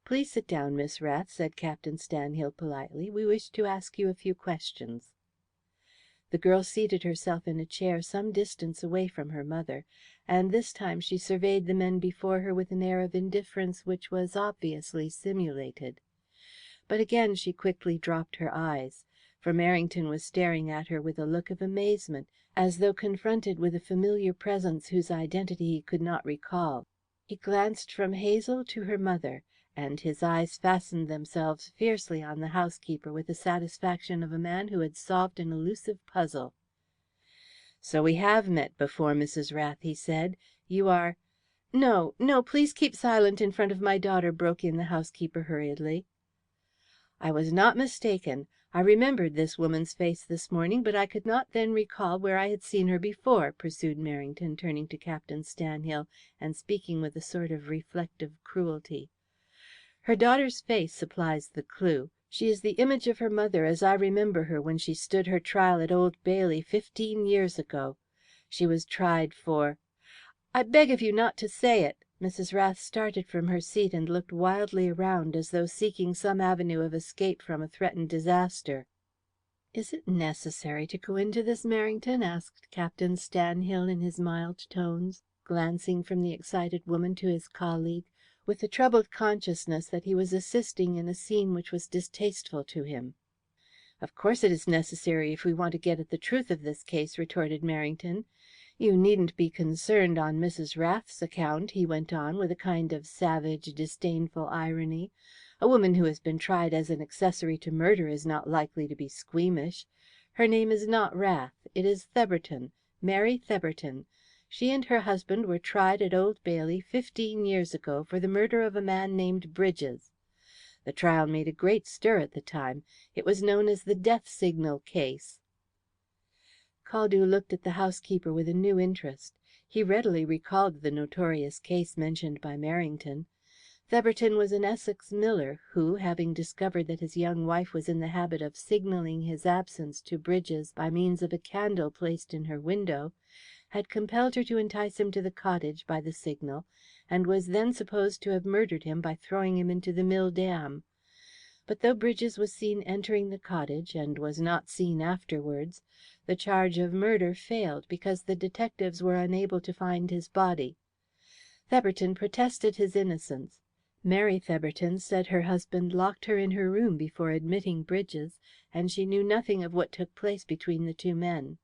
"Please sit down, Miss Rath," said Captain Stanhill politely. "We wish to ask you a few questions." The girl seated herself in a chair some distance away from her mother, and this time she surveyed the men before her with an air of indifference which was obviously simulated. But again she quickly dropped her eyes, for Merrington was staring at her with a look of amazement, as though confronted with a familiar presence whose identity he could not recall. He glanced from Hazel to her mother, and his eyes fastened themselves fiercely on the housekeeper with the satisfaction of a man who had solved an elusive puzzle. "So we have met before, Mrs. Rath," he said. "You are " "No, no, please keep silent in front of my daughter," broke in the housekeeper hurriedly. "I was not mistaken. I remembered this woman's face this morning, but I could not then recall where I had seen her before," pursued Merrington, turning to Captain Stanhill, and speaking with a sort of reflective cruelty. "Her daughter's face supplies the clue. She is the image of her mother as I remember her when she stood her trial at Old Bailey 15 years ago. She was tried for " "I beg of you not to say it." Mrs. Rath started from her seat and looked wildly around as though seeking some avenue of escape from a threatened disaster. "Is it necessary to go into this, Merrington?" asked Captain Stanhill in his mild tones, glancing from the excited woman to his colleague, with the troubled consciousness that he was assisting in a scene which was distasteful to him. "Of course it is necessary if we want to get at the truth of this case," retorted Merrington. "You needn't be concerned on Mrs. Rath's account," he went on, with a kind of savage, disdainful irony. "A woman who has been tried as an accessory to murder is not likely to be squeamish. Her name is not Rath. It is Theberton, Mary Theberton. She and her husband were tried at Old Bailey 15 years ago for the murder of a man named Bridges. The trial made a great stir at the time. It was known as the death signal case." Caldew looked at the housekeeper with a new interest. He readily recalled the notorious case mentioned by Merrington. Theberton was an Essex miller who, having discovered that his young wife was in the habit of signalling his absence to Bridges by means of a candle placed in her window, had compelled her to entice him to the cottage by the signal, and was then supposed to have murdered him by throwing him into the mill dam. But though Bridges was seen entering the cottage, and was not seen afterwards, the charge of murder failed because the detectives were unable to find his body. Theberton protested his innocence. Mary Theberton said her husband locked her in her room before admitting Bridges, and she knew nothing of what took place between the two men.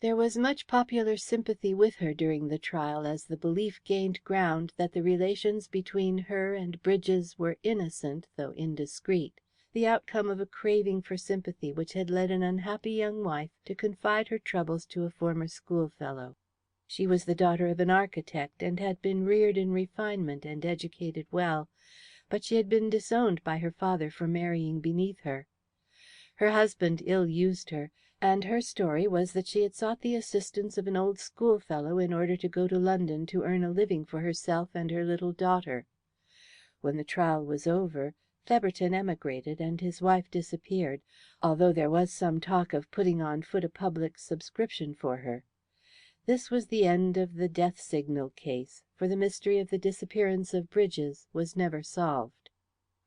There was much popular sympathy with her during the trial as the belief gained ground that the relations between her and Bridges were innocent, though indiscreet, the outcome of a craving for sympathy which had led an unhappy young wife to confide her troubles to a former schoolfellow. She was the daughter of an architect, and had been reared in refinement and educated well, but she had been disowned by her father for marrying beneath her. Her husband ill-used her, and her story was that she had sought the assistance of an old schoolfellow in order to go to London to earn a living for herself and her little daughter. When the trial was over, Theberton emigrated, and his wife disappeared, although there was some talk of putting on foot a public subscription for her. This was the end of the death signal case, for the mystery of the disappearance of Bridges was never solved.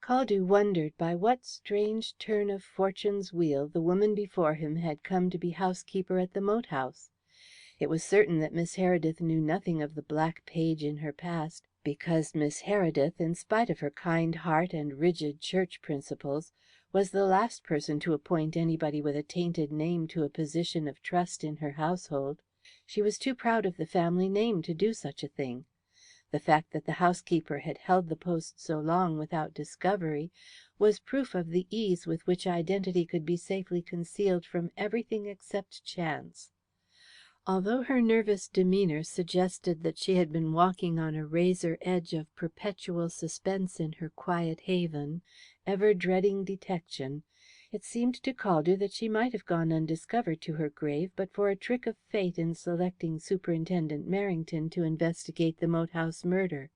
Caldew wondered by what strange turn of fortune's wheel the woman before him had come to be housekeeper at the moat house. It was certain that Miss Heredith knew nothing of the black page in her past, because Miss Heredith, in spite of her kind heart and rigid church principles, was the last person to appoint anybody with a tainted name to a position of trust in her household. She was too proud of the family name to do such a thing. The fact that the housekeeper had held the post so long without discovery was proof of the ease with which identity could be safely concealed from everything except chance. Although her nervous demeanour suggested that she had been walking on a razor edge of perpetual suspense in her quiet haven, ever dreading detection, it seemed to Caldew that she might have gone undiscovered to her grave but for a trick of fate in selecting Superintendent Merrington to investigate the moat house murder.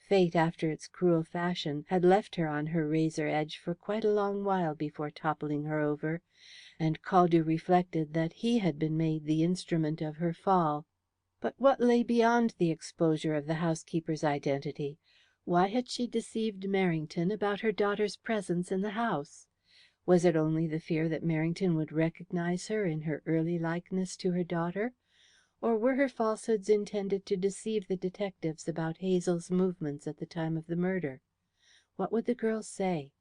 Fate, after its cruel fashion, had left her on her razor edge for quite a long while before toppling her over, and Caldew reflected that he had been made the instrument of her fall. But what lay beyond the exposure of the housekeeper's identity? Why had she deceived Merrington about her daughter's presence in the house? Was it only the fear that Merrington would recognize her in her early likeness to her daughter? Or were her falsehoods intended to deceive the detectives about Hazel's movements at the time of the murder? What would the girl say?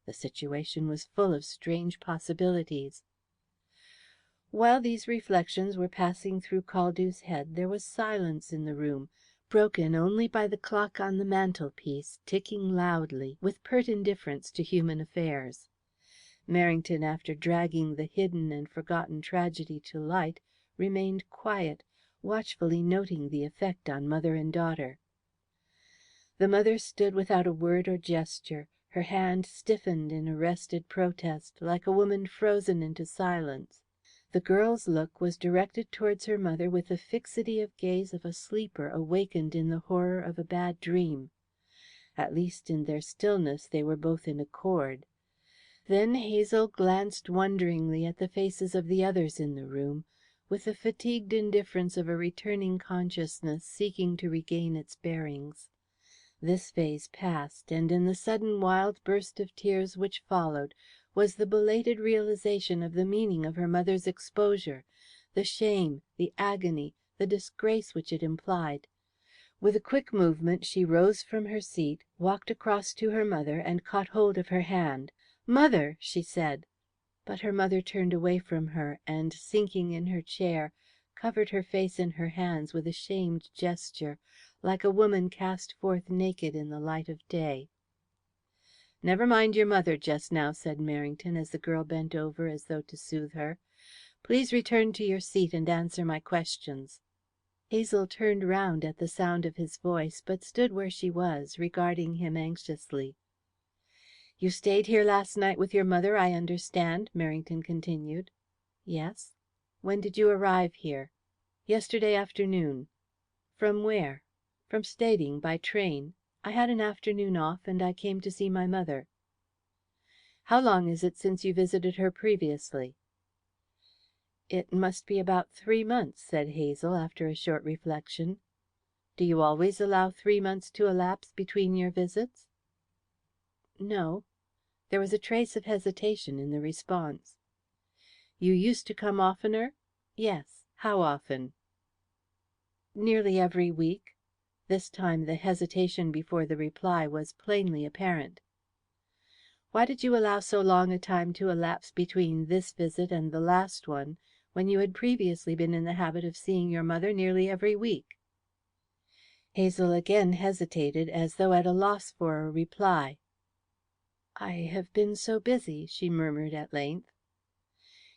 The situation was full of strange possibilities. While these reflections were passing through Caldew's head there was silence in the room, broken only by the clock on the mantelpiece, ticking loudly, with pert indifference to human affairs. Merrington, after dragging the hidden and forgotten tragedy to light, remained quiet, watchfully noting the effect on mother and daughter. The mother stood without a word or gesture, her hand stiffened in arrested protest, like a woman frozen into silence. The girl's look was directed towards her mother with the fixity of gaze of a sleeper awakened in the horror of a bad dream. At least in their stillness they were both in accord. Then Hazel glanced wonderingly at the faces of the others in the room, with the fatigued indifference of a returning consciousness seeking to regain its bearings. This phase passed, and in the sudden wild burst of tears which followed was the belated realization of the meaning of her mother's exposure, the shame, the agony, the disgrace which it implied. With a quick movement she rose from her seat, walked across to her mother, and caught hold of her hand. "Mother!" she said. But her mother turned away from her, and, sinking in her chair, covered her face in her hands with a shamed gesture, like a woman cast forth naked in the light of day. "Never mind your mother just now," said Merrington, as the girl bent over as though to soothe her. "Please return to your seat and answer my questions." Hazel turned round at the sound of his voice, but stood where she was, regarding him anxiously. "You stayed here last night with your mother, I understand," Merrington continued. "Yes." "When did you arrive here?" "Yesterday afternoon." "From where?" "From Stading, by train. I had an afternoon off, and I came to see my mother." "How long is it since you visited her previously?" "It must be about 3 months," said Hazel, after a short reflection. "Do you always allow 3 months to elapse between your visits?" "No." There was a trace of hesitation in the response. "You used to come oftener?" "Yes." "How often?" "Nearly every week." This time the hesitation before the reply was plainly apparent. "Why did you allow so long a time to elapse between this visit and the last one, when you had previously been in the habit of seeing your mother nearly every week?" Hazel again hesitated, as though at a loss for a reply. "I have been so busy," she murmured at length.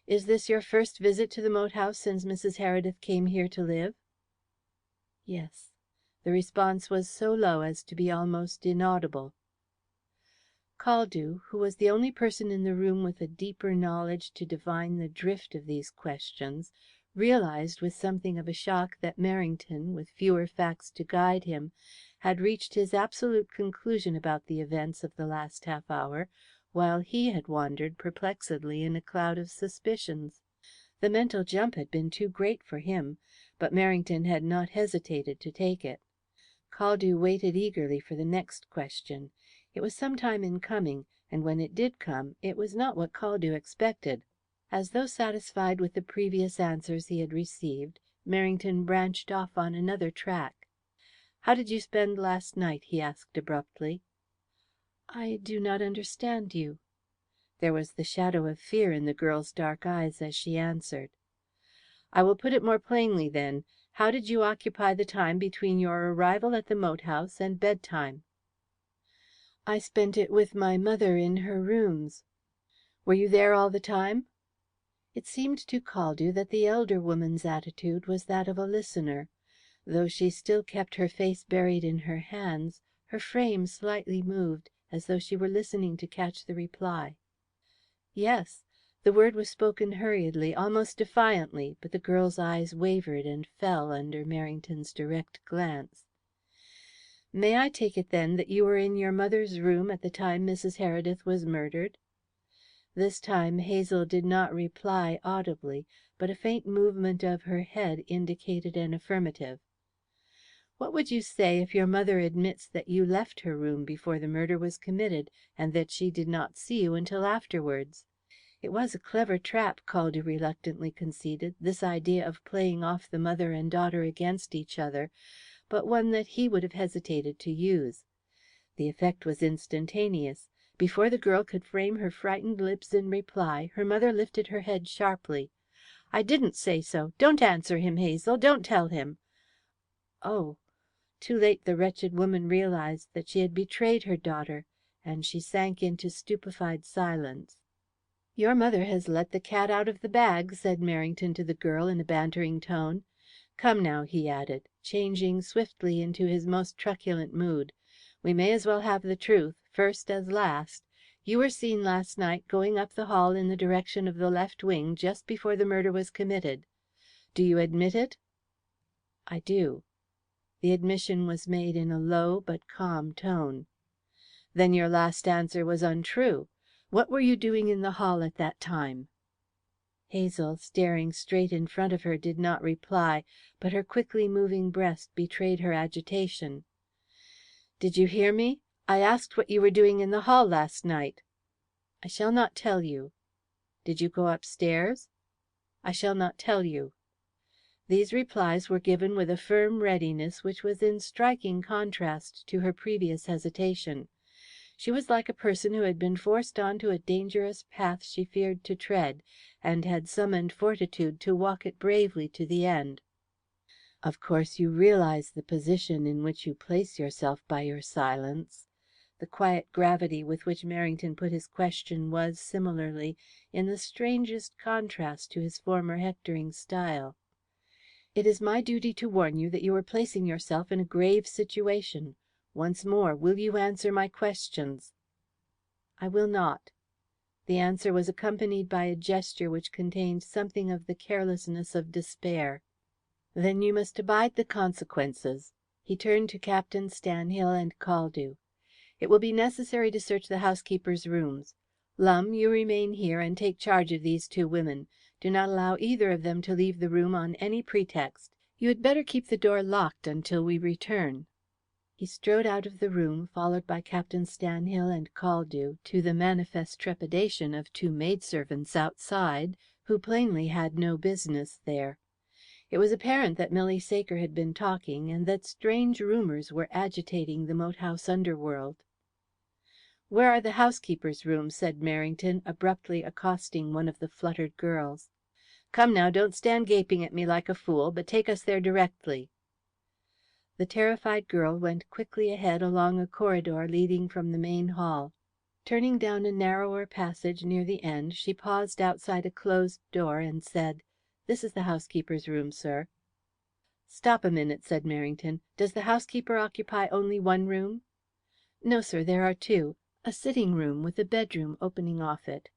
"Is this your first visit to the moat house since Mrs. Heredith came here to live?" "Yes." The response was so low as to be almost inaudible. Caldew, who was the only person in the room with a deeper knowledge to divine the drift of these questions, realized with something of a shock that Merrington, with fewer facts to guide him, had reached his absolute conclusion about the events of the last half hour, while he had wandered perplexedly in a cloud of suspicions. The mental jump had been too great for him, but Merrington had not hesitated to take it. Caldew waited eagerly for the next question. It was some time in coming, and when it did come it was not what Caldew expected. As though satisfied with the previous answers he had received, Merrington branched off on another track. "How did you spend last night?" he asked abruptly. "I do not understand you." There was the shadow of fear in the girl's dark eyes as she answered. "I will put it more plainly, then. How did you occupy the time between your arrival at the moat house and bedtime?" "I spent it with my mother in her rooms." "Were you there all the time?" It seemed to Caldew that the elder woman's attitude was that of a listener. Though she still kept her face buried in her hands, her frame slightly moved, as though she were listening to catch the reply. "Yes." The word was spoken hurriedly, almost defiantly, but the girl's eyes wavered and fell under Merrington's direct glance. "May I take it, then, that you were in your mother's room at the time Mrs. Heredith was murdered?" This time Hazel did not reply audibly, but a faint movement of her head indicated an affirmative. "What would you say if your mother admits that you left her room before the murder was committed, and that she did not see you until afterwards?" It was a clever trap, Caldew reluctantly conceded, this idea of playing off the mother and daughter against each other, but one that he would have hesitated to use. The effect was instantaneous. Before the girl could frame her frightened lips in reply, her mother lifted her head sharply. "I didn't say so. Don't answer him, Hazel. Don't tell him." "Oh!" Too late the wretched woman realized that she had betrayed her daughter, and she sank into stupefied silence. "Your mother has let the cat out of the bag," said Merrington to the girl in a bantering tone. "Come now," he added, changing swiftly into his most truculent mood. "We may as well have the truth, first as last. You were seen last night going up the hall in the direction of the left wing just before the murder was committed. Do you admit it?" "I do." The admission was made in a low but calm tone. "Then your last answer was untrue. What were you doing in the hall at that time?" Hazel, staring straight in front of her, did not reply, but her quickly moving breast betrayed her agitation. "Did you hear me? I asked what you were doing in the hall last night." "I shall not tell you." "Did you go upstairs?" "I shall not tell you." These replies were given with a firm readiness which was in striking contrast to her previous hesitation. She was like a person who had been forced on to a dangerous path she feared to tread, and had summoned fortitude to walk it bravely to the end. "Of course you realize the position in which you place yourself by your silence." The quiet gravity with which Merrington put his question was, similarly, in the strangest contrast to his former hectoring style. "It is my duty to warn you that you are placing yourself in a grave situation. Once more, will you answer my questions?" "I will not." The answer was accompanied by a gesture which contained something of the carelessness of despair. "Then you must abide the consequences." He turned to Captain Stanhill and Caldew. "It will be necessary to search the housekeeper's rooms. Lumbe, you remain here and take charge of these two women. Do not allow either of them to leave the room on any pretext. You had better keep the door locked until we return." He strode out of the room, followed by Captain Stanhill and Caldew, to the manifest trepidation of two maidservants outside, who plainly had no business there. It was apparent that Milly Saker had been talking, and that strange rumours were agitating the moat house underworld. "Where are the housekeeper's rooms?" said Merrington, abruptly accosting one of the fluttered girls. "Come now, don't stand gaping at me like a fool, but take us there directly." The terrified girl went quickly ahead along a corridor leading from the main hall. Turning down a narrower passage near the end, she paused outside a closed door and said, "This is the housekeeper's room, sir." "Stop a minute," said Merrington. "Does the housekeeper occupy only one room?" "No, sir, there are two. A sitting room with a bedroom opening off it."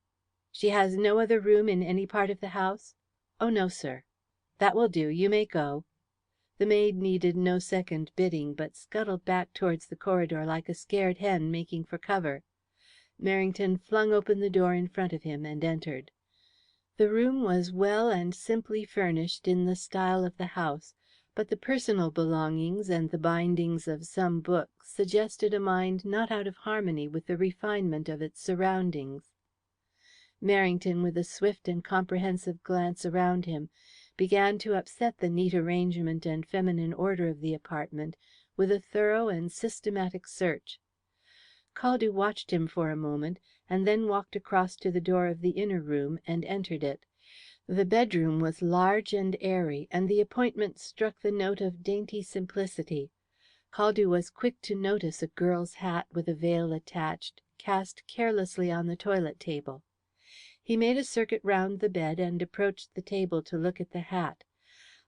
"She has no other room in any part of the house?" "Oh, no, sir." "That will do. You may go." The maid needed no second bidding, but scuttled back towards the corridor like a scared hen making for cover. Merrington flung open the door in front of him and entered. The room was well and simply furnished in the style of the house, but the personal belongings and the bindings of some books suggested a mind not out of harmony with the refinement of its surroundings. Merrington, with a swift and comprehensive glance around him, began to upset the neat arrangement and feminine order of the apartment with a thorough and systematic search. Caldew watched him for a moment, and then walked across to the door of the inner room and entered it. The bedroom was large and airy, and the appointment struck the note of dainty simplicity. Caldew was quick to notice a girl's hat with a veil attached, cast carelessly on the toilet table. He made a circuit round the bed and approached the table to look at the hat.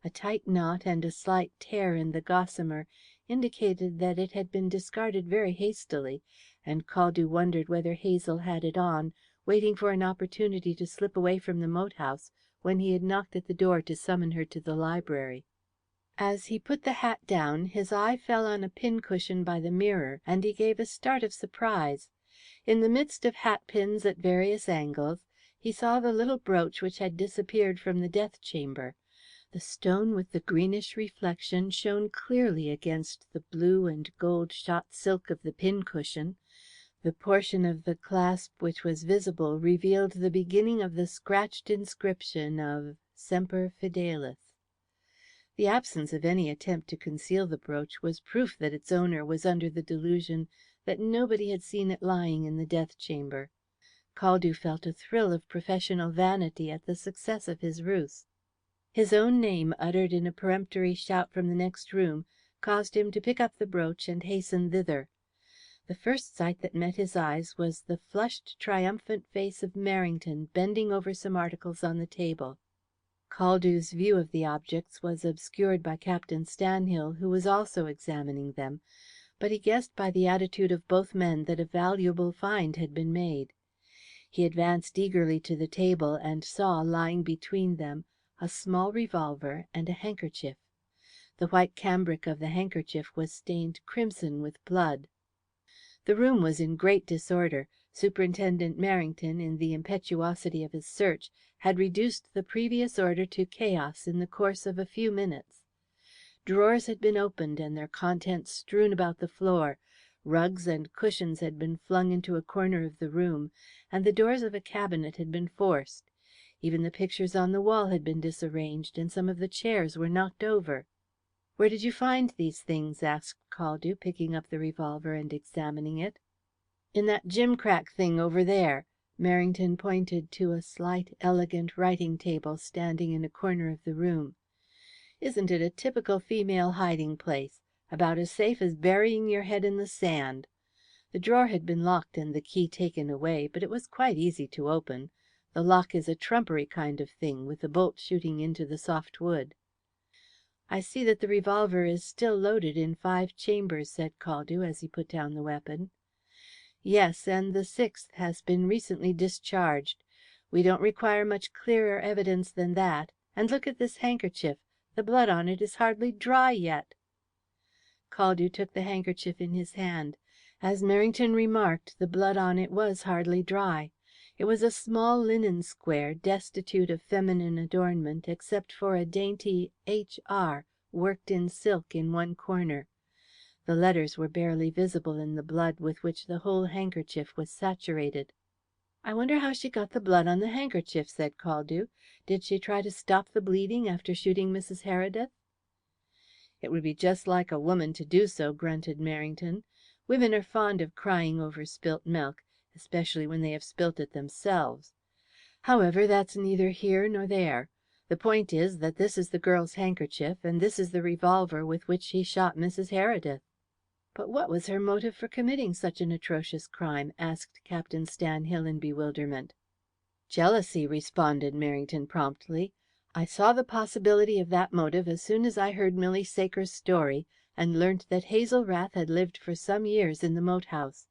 A tight knot and a slight tear in the gossamer indicated that it had been discarded very hastily, and Caldew wondered whether Hazel had it on, waiting for an opportunity to slip away from the moat house when he had knocked at the door to summon her to the library. As he put the hat down, his eye fell on a pincushion by the mirror, and he gave a start of surprise. In the midst of hat pins at various angles, he saw the little brooch which had disappeared from the death chamber. The stone with the greenish reflection shone clearly against the blue and gold shot silk of the pincushion. The portion of the clasp which was visible revealed the beginning of the scratched inscription of Semper Fidelis. The absence of any attempt to conceal the brooch was proof that its owner was under the delusion that nobody had seen it lying in the death chamber. Caldew felt a thrill of professional vanity at the success of his ruse. His own name, uttered in a peremptory shout from the next room, caused him to pick up the brooch and hasten thither. The first sight that met his eyes was the flushed, triumphant face of Merrington bending over some articles on the table. Caldew's view of the objects was obscured by Captain Stanhill, who was also examining them, but he guessed by the attitude of both men that a valuable find had been made. He advanced eagerly to the table and saw, lying between them, a small revolver and a handkerchief. The white cambric of the handkerchief was stained crimson with blood. The room was in great disorder. Superintendent Merrington, in the impetuosity of his search, had reduced the previous order to chaos in the course of a few minutes. Drawers had been opened and their contents strewn about the floor, rugs and cushions had been flung into a corner of the room, and the doors of a cabinet had been forced. Even the pictures on the wall had been disarranged, and some of the chairs were knocked over. "Where did you find these things?" asked Caldew, picking up the revolver and examining it. "In that gimcrack thing over there." Merrington pointed to a slight, elegant writing table standing in a corner of the room. "Isn't it a typical female hiding place? About as safe as burying your head in the sand. The drawer had been locked and the key taken away, but it was quite easy to open. The lock is a trumpery kind of thing, with the bolt shooting into the soft wood." "I see that the revolver is still loaded in 5 chambers," said Caldew, as he put down the weapon. "Yes, and the 6th has been recently discharged. We don't require much clearer evidence than that. And look at this handkerchief. The blood on it is hardly dry yet." Caldew took the handkerchief in his hand. As Merrington remarked, the blood on it was hardly dry. It was a small linen square, destitute of feminine adornment, except for a dainty H.R. worked in silk in one corner. The letters were barely visible in the blood with which the whole handkerchief was saturated. "I wonder how she got the blood on the handkerchief," said Caldew. "Did she try to stop the bleeding after shooting Mrs. Heredith?" "It would be just like a woman to do so," grunted Merrington. "Women are fond of crying over spilt milk, especially when they have spilt it themselves. However, that's neither here nor there. The point is that this is the girl's handkerchief, and this is the revolver with which she shot Mrs. Heredith." "But what was her motive for committing such an atrocious crime?" asked Captain Stanhill in bewilderment. "Jealousy," responded Merrington promptly. "I saw the possibility of that motive as soon as I heard Milly Saker's story, and learnt that Hazel Rath had lived for some years in the moat house.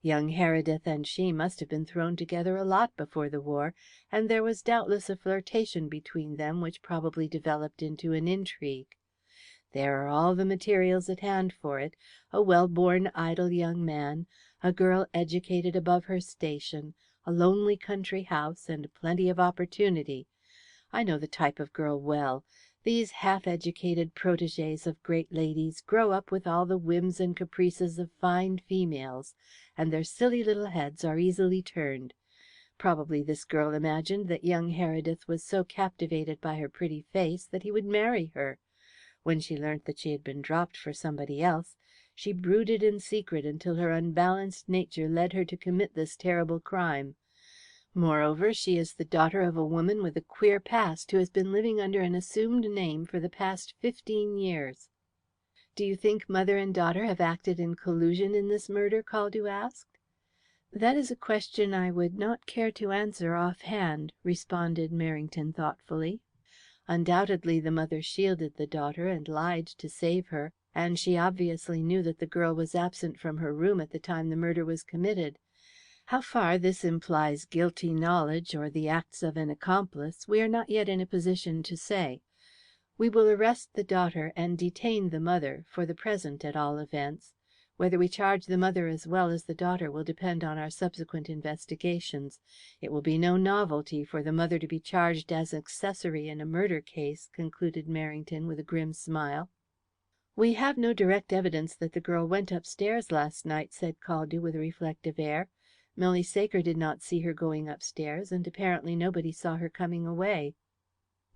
Young Heredith and she must have been thrown together a lot before the war, and there was doubtless a flirtation between them which probably developed into an intrigue. There are all the materials at hand for it: a well-born, idle young man, a girl educated above her station, a lonely country house, and plenty of opportunity. I know the type of girl well. These half-educated protégées of great ladies grow up with all the whims and caprices of fine females, and their silly little heads are easily turned. Probably this girl imagined that young Heredith was so captivated by her pretty face that he would marry her. When she learnt that she had been dropped for somebody else, she brooded in secret until her unbalanced nature led her to commit this terrible crime. Moreover, she is the daughter of a woman with a queer past who has been living under an assumed name for the past 15 years." "Do you think mother and daughter have acted in collusion in this murder?" Caldew asked. "That is a question I would not care to answer offhand," responded Merrington thoughtfully. "Undoubtedly the mother shielded the daughter and lied to save her, and she obviously knew that the girl was absent from her room at the time the murder was committed. How far this implies guilty knowledge or the acts of an accomplice we are not yet in a position to say. We will arrest the daughter and detain the mother, for the present at all events. Whether we charge the mother as well as the daughter will depend on our subsequent investigations. It will be no novelty for the mother to be charged as accessory in a murder case," concluded Merrington, with a grim smile. "We have no direct evidence that the girl went upstairs last night," said Caldew, with a reflective air. "Milly Saker did not see her going upstairs, and apparently nobody saw her coming away."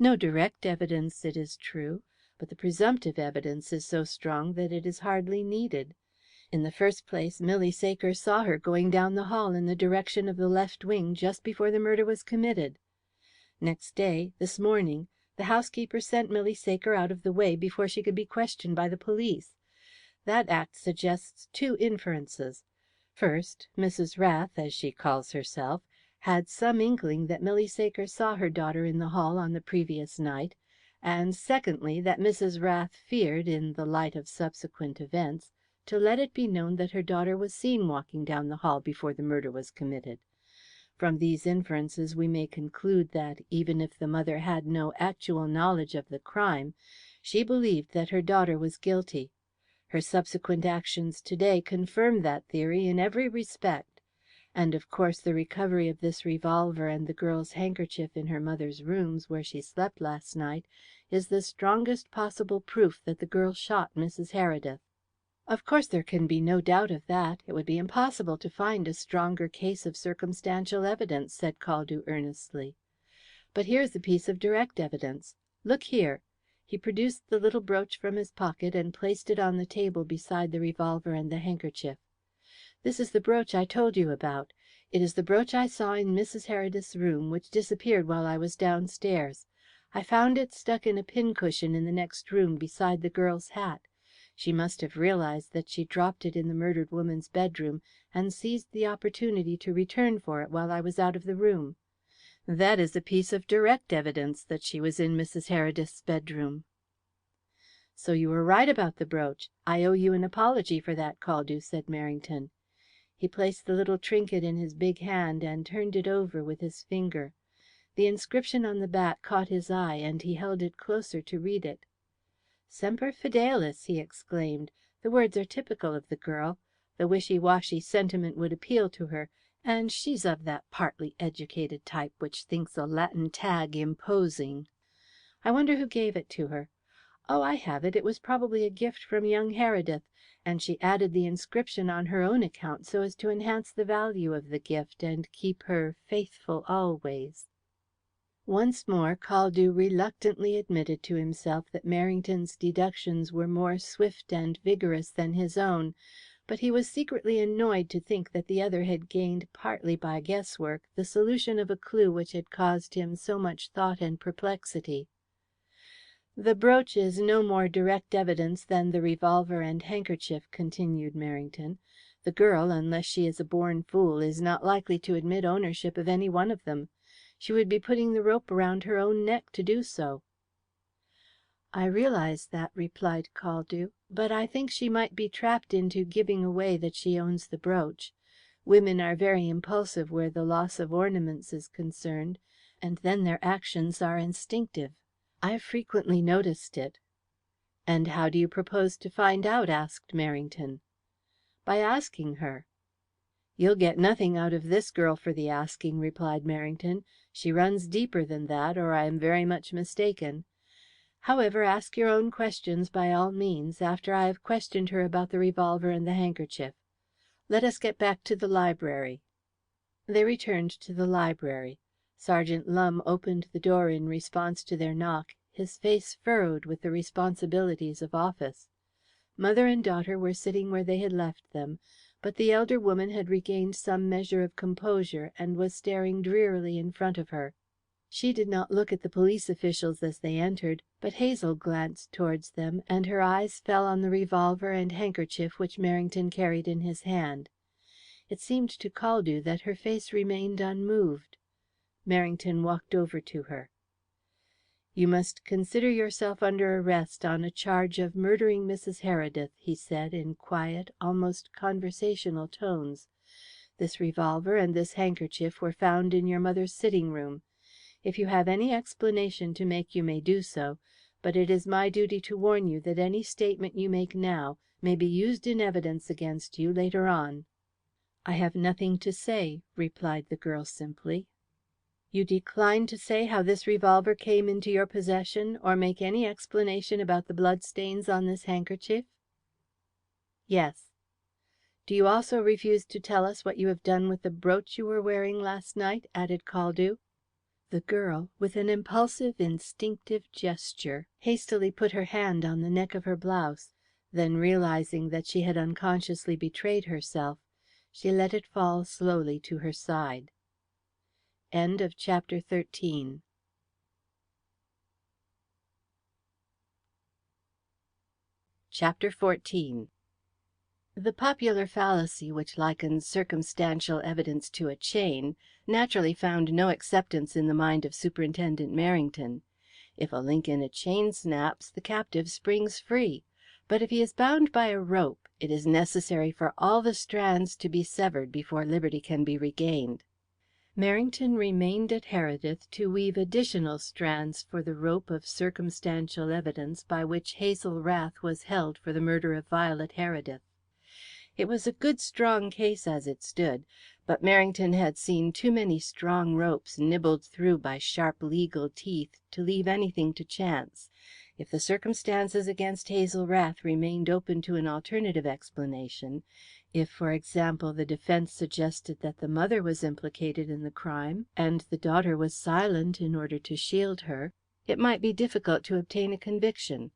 "No direct evidence, it is true, but the presumptive evidence is so strong that it is hardly needed. In the first place, Milly Saker saw her going down the hall in the direction of the left wing just before the murder was committed. Next day, this morning, The housekeeper sent Milly Saker out of the way before she could be questioned by the police. That act suggests two inferences. First, Mrs. Rath, as she calls herself, had some inkling that Milly Saker saw her daughter in the hall on the previous night, and secondly, that Mrs. Rath feared, in the light of subsequent events, to let it be known that her daughter was seen walking down the hall before the murder was committed. From these inferences we may conclude that, even if the mother had no actual knowledge of the crime, she believed that her daughter was guilty. Her subsequent actions to day confirm that theory in every respect. And of course the recovery of this revolver and the girl's handkerchief in her mother's rooms, where she slept last night, is the strongest possible proof that the girl shot Mrs. Heredith." "Of course there can be no doubt of that. It would be impossible to find a stronger case of circumstantial evidence," said Caldew earnestly. "But here's a piece of direct evidence. Look here." He produced the little brooch from his pocket and placed it on the table beside the revolver and the handkerchief. "This is the brooch I told you about. It is the brooch I saw in Mrs. Heredith's room, which disappeared while I was downstairs. I found it stuck in a pincushion in the next room, beside the girl's hat. She must have realized that she dropped it in the murdered woman's bedroom, and seized the opportunity to return for it while I was out of the room. That is a piece of direct evidence that she was in Mrs. Heredith's bedroom." "So you were right about the brooch. I owe you an apology for that, Caldew," said Merrington. He placed the little trinket in his big hand and turned it over with his finger. The inscription on the back caught his eye, and he held it closer to read it. "Semper Fidelis!" he exclaimed. "The words are typical of the girl. The wishy-washy sentiment would appeal to her, and she's of that partly educated type which thinks a Latin tag imposing. I wonder who gave it to her. Oh, I have it. It was probably a gift from young Heredith, and she added the inscription on her own account so as to enhance the value of the gift and keep her faithful always." Once more Caldew reluctantly admitted to himself that Merrington's deductions were more swift and vigorous than his own, but he was secretly annoyed to think that the other had gained, partly by guesswork, the solution of a clue which had caused him so much thought and perplexity. "The brooch is no more direct evidence than the revolver and handkerchief," continued Merrington. "The girl, unless she is a born fool, is not likely to admit ownership of any one of them. She would be putting the rope around her own neck to do so." "I realize that," replied Caldew, "but I think she might be trapped into giving away that she owns the brooch. Women are very impulsive where the loss of ornaments is concerned, and then their actions are instinctive. I've frequently noticed it." "And how do you propose to find out?" asked Merrington. "By asking her." "You'll get nothing out of this girl for the asking," replied Merrington. "She runs deeper than that, or I am very much mistaken. However, ask your own questions by all means, after I have questioned her about the revolver and the handkerchief. Let us get back to the library." They returned to the library. Sergeant Lumb opened the door in response to their knock, his face furrowed with the responsibilities of office. Mother and daughter were sitting where they had left them, but the elder woman had regained some measure of composure, and was staring drearily in front of her. She did not look at the police officials as they entered, but Hazel glanced towards them, and her eyes fell on the revolver and handkerchief which Merrington carried in his hand. It seemed to Caldew that her face remained unmoved. Merrington walked over to her. "You must consider yourself under arrest on a charge of murdering Mrs. Heredith," he said, in quiet, almost conversational tones. "This revolver and this handkerchief were found in your mother's sitting room. If you have any explanation to make, you may do so, but it is my duty to warn you that any statement you make now may be used in evidence against you later on." "I have nothing to say," replied the girl simply. "You decline to say how this revolver came into your possession, or make any explanation about the bloodstains on this handkerchief?" "Yes." "Do you also refuse to tell us what you have done with the brooch you were wearing last night?" added Caldew. The girl, with an impulsive, instinctive gesture, hastily put her hand on the neck of her blouse. Then, realizing that she had unconsciously betrayed herself, she let it fall slowly to her side. End of chapter 13. CHAPTER XIV The popular fallacy which likens circumstantial evidence to a chain naturally found no acceptance in the mind of Superintendent Merrington. If a link in a chain snaps, the captive springs free. But if he is bound by a rope, it is necessary for all the strands to be severed before liberty can be regained. Merrington remained at Heredith to weave additional strands for the rope of circumstantial evidence by which Hazel Rath was held for the murder of Violet Heredith. It was a good strong case as it stood, but Merrington had seen too many strong ropes nibbled through by sharp legal teeth to leave anything to chance. If the circumstances against Hazel Rath remained open to an alternative explanation, if, for example, the defence suggested that the mother was implicated in the crime, and the daughter was silent in order to shield her, it might be difficult to obtain a conviction.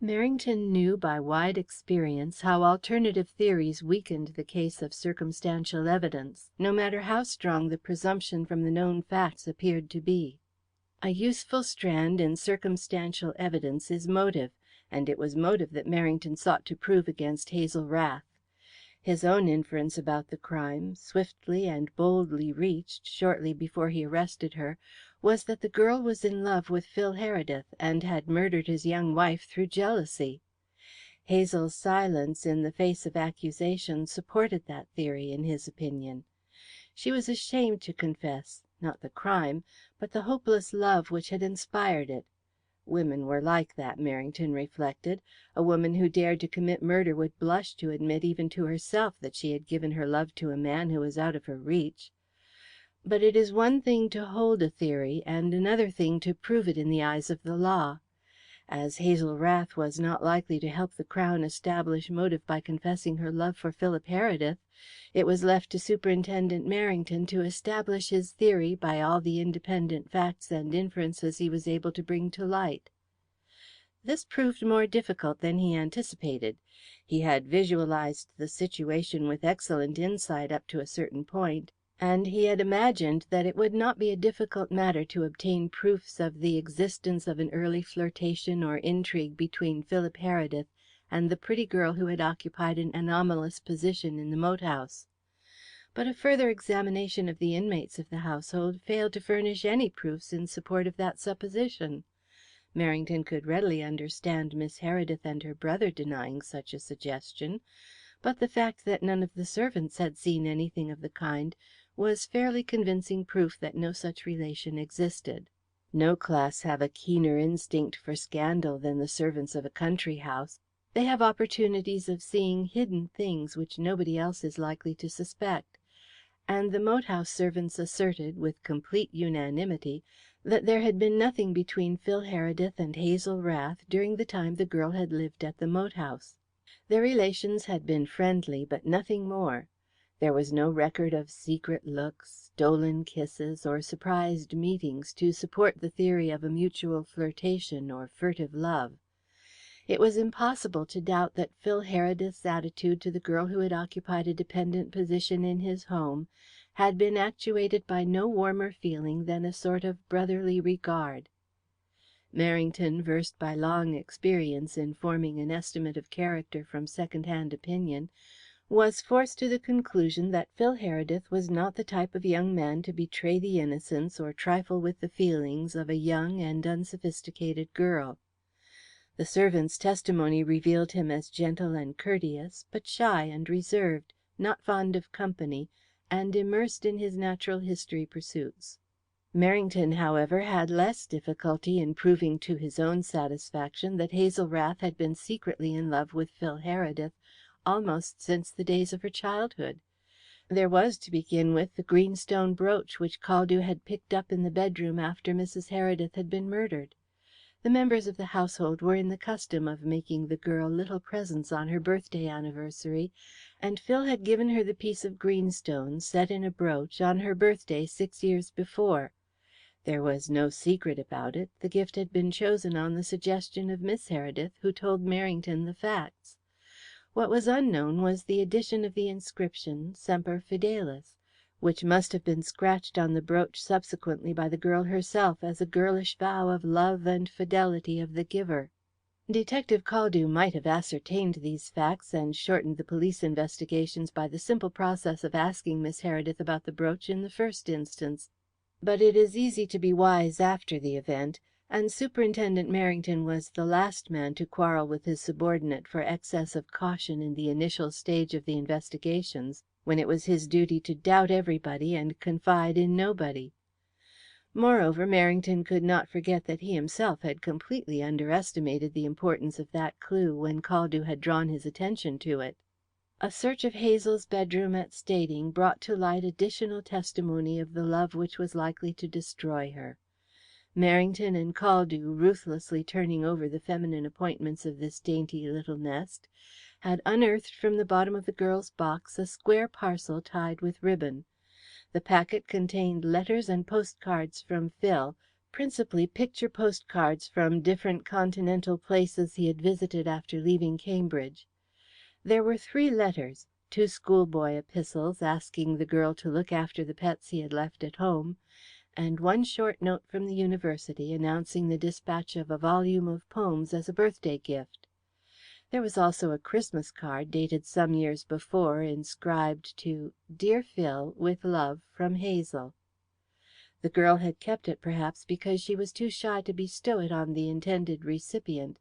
Merrington knew by wide experience how alternative theories weakened the case of circumstantial evidence, no matter how strong the presumption from the known facts appeared to be. A useful strand in circumstantial evidence is motive, and it was motive that Merrington sought to prove against Hazel Rath. His own inference about the crime, swiftly and boldly reached shortly before he arrested her, was that the girl was in love with Phil Heredith, and had murdered his young wife through jealousy. Hazel's silence in the face of accusation supported that theory, in his opinion. She was ashamed to confess, not the crime, but the hopeless love which had inspired it. Women were like that, Merrington reflected. A woman who dared to commit murder would blush to admit even to herself that she had given her love to a man who was out of her reach. But it is one thing to hold a theory, and another thing to prove it in the eyes of the law. As Hazel Rath was not likely to help the Crown establish motive by confessing her love for Philip Heredith, it was left to Superintendent Merrington to establish his theory by all the independent facts and inferences he was able to bring to light. This proved more difficult than he anticipated. He had visualized the situation with excellent insight up to a certain point, and he had imagined that it would not be a difficult matter to obtain proofs of the existence of an early flirtation or intrigue between Philip Heredith and the pretty girl who had occupied an anomalous position in the moat house. But a further examination of the inmates of the household failed to furnish any proofs in support of that supposition. Merrington could readily understand Miss Heredith and her brother denying such a suggestion, but the fact that none of the servants had seen anything of the kind was fairly convincing proof that no such relation existed. No class have a keener instinct for scandal than the servants of a country house. They have opportunities of seeing hidden things which nobody else is likely to suspect. And the moat house servants asserted, with complete unanimity, that there had been nothing between Phil Heredith and Hazel Rath during the time the girl had lived at the moat house. Their relations had been friendly, but nothing more. There was no record of secret looks, stolen kisses, or surprised meetings to support the theory of a mutual flirtation or furtive love. It was impossible to doubt that Phil Heredith's attitude to the girl who had occupied a dependent position in his home had been actuated by no warmer feeling than a sort of brotherly regard. Merrington, versed by long experience in forming an estimate of character from second-hand opinion, was forced to the conclusion that Phil Heredith was not the type of young man to betray the innocence or trifle with the feelings of a young and unsophisticated girl. The servant's testimony revealed him as gentle and courteous, but shy and reserved, not fond of company, and immersed in his natural history pursuits. Merrington, however, had less difficulty in proving to his own satisfaction that Hazel Rath had been secretly in love with Phil Heredith almost since the days of her childhood. There was, to begin with, the greenstone brooch which Caldew had picked up in the bedroom after Mrs. Heredith had been murdered. The members of the household were in the custom of making the girl little presents on her birthday anniversary, and Phil had given her the piece of greenstone, set in a brooch, on her birthday 6 years before. There was no secret about it. The gift had been chosen on the suggestion of Miss Heredith, who told Merrington the facts. What was unknown was the addition of the inscription Semper Fidelis, which must have been scratched on the brooch subsequently by the girl herself as a girlish vow of love and fidelity of the giver. Detective Caldew might have ascertained these facts and shortened the police investigations by the simple process of asking Miss Heredith about the brooch in the first instance. But it is easy to be wise after the event, and Superintendent Merrington was the last man to quarrel with his subordinate for excess of caution in the initial stage of the investigations, when it was his duty to doubt everybody and confide in nobody. Moreover, Merrington could not forget that he himself had completely underestimated the importance of that clue when Caldew had drawn his attention to it. A search of Hazel's bedroom at Stading brought to light additional testimony of the love which was likely to destroy her. Merrington and Caldew, ruthlessly turning over the feminine appointments of this dainty little nest, had unearthed from the bottom of the girl's box a square parcel tied with ribbon. The packet contained letters and postcards from Phil, principally picture postcards from different continental places he had visited after leaving Cambridge. There were 3 letters, 2 schoolboy epistles asking the girl to look after the pets he had left at home, and 1 short note from the university announcing the dispatch of a volume of poems as a birthday gift. There was also a Christmas card, dated some years before, inscribed to "Dear Phil, with love, from Hazel." The girl had kept it, perhaps, because she was too shy to bestow it on the intended recipient,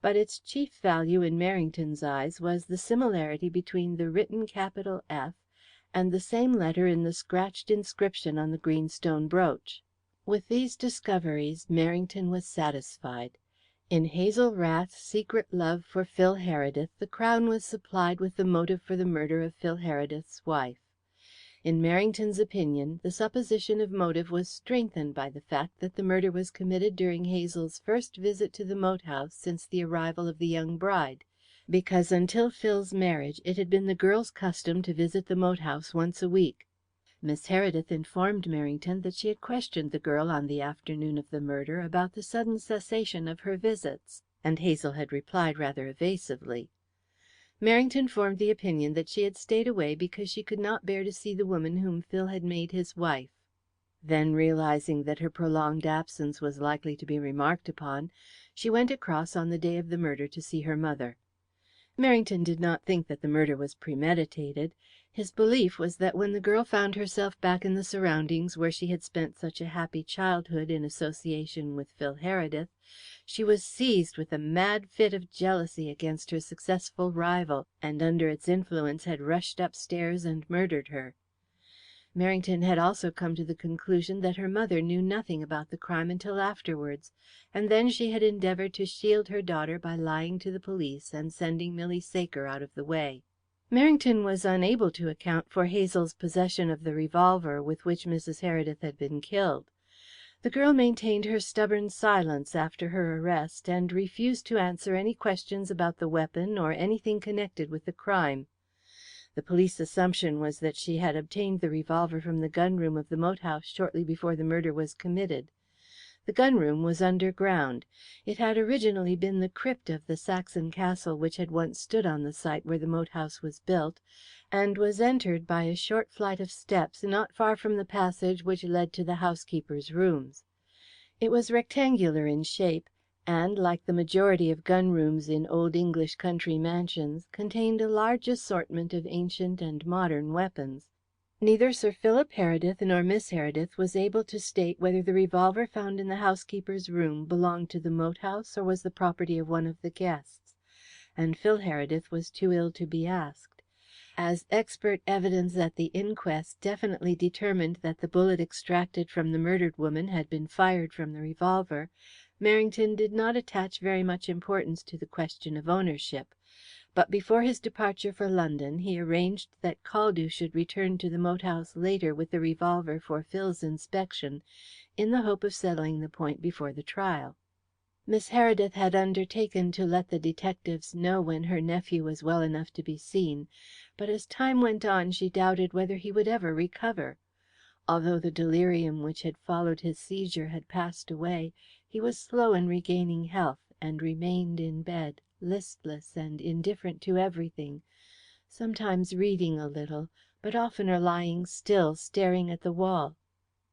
but its chief value in Merrington's eyes was the similarity between the written capital F and the same letter in the scratched inscription on the green stone brooch. With these discoveries Merrington was satisfied. In Hazel Rath's secret love for Phil Heredith, the Crown was supplied with the motive for the murder of Phil Heredith's wife. In Merrington's opinion, the supposition of motive was strengthened by the fact that the murder was committed during Hazel's first visit to the moat house since the arrival of the young bride, because until Phil's marriage it had been the girl's custom to visit the moat house once a week. Miss Heredith informed Merrington that she had questioned the girl on the afternoon of the murder about the sudden cessation of her visits, and Hazel had replied rather evasively. Merrington formed the opinion that she had stayed away because she could not bear to see the woman whom Phil had made his wife. Then, realizing that her prolonged absence was likely to be remarked upon, she went across on the day of the murder to see her mother. Merrington did not think that the murder was premeditated. His belief was that when the girl found herself back in the surroundings where she had spent such a happy childhood in association with Phil Heredith, she was seized with a mad fit of jealousy against her successful rival, and under its influence had rushed upstairs and murdered her. Merrington had also come to the conclusion that her mother knew nothing about the crime until afterwards, and then she had endeavoured to shield her daughter by lying to the police and sending Milly Saker out of the way. Merrington was unable to account for Hazel's possession of the revolver with which Mrs. Heredith had been killed. The girl maintained her stubborn silence after her arrest, and refused to answer any questions about the weapon or anything connected with the crime. The police assumption was that she had obtained the revolver from the gun room of the moat house shortly before the murder was committed. The gun room was underground. It had originally been the crypt of the Saxon castle which had once stood on the site where the moat house was built, and was entered by a short flight of steps not far from the passage which led to the housekeeper's rooms. It was rectangular in shape, and, like the majority of gun rooms in old English country mansions, contained a large assortment of ancient and modern weapons. Neither Sir Philip Heredith nor Miss Heredith was able to state whether the revolver found in the housekeeper's room belonged to the moat house or was the property of one of the guests, and Phil Heredith was too ill to be asked. As expert evidence at the inquest definitely determined that the bullet extracted from the murdered woman had been fired from the revolver, Merrington did not attach very much importance to the question of ownership. But before his departure for London he arranged that Caldew should return to the moat house later with the revolver for Phil's inspection, in the hope of settling the point before the trial. Miss Heredith had undertaken to let the detectives know when her nephew was well enough to be seen, but as time went on she doubted whether he would ever recover. Although the delirium which had followed his seizure had passed away, he was slow in regaining health, and remained in bed, listless and indifferent to everything, sometimes reading a little, but oftener lying still, staring at the wall.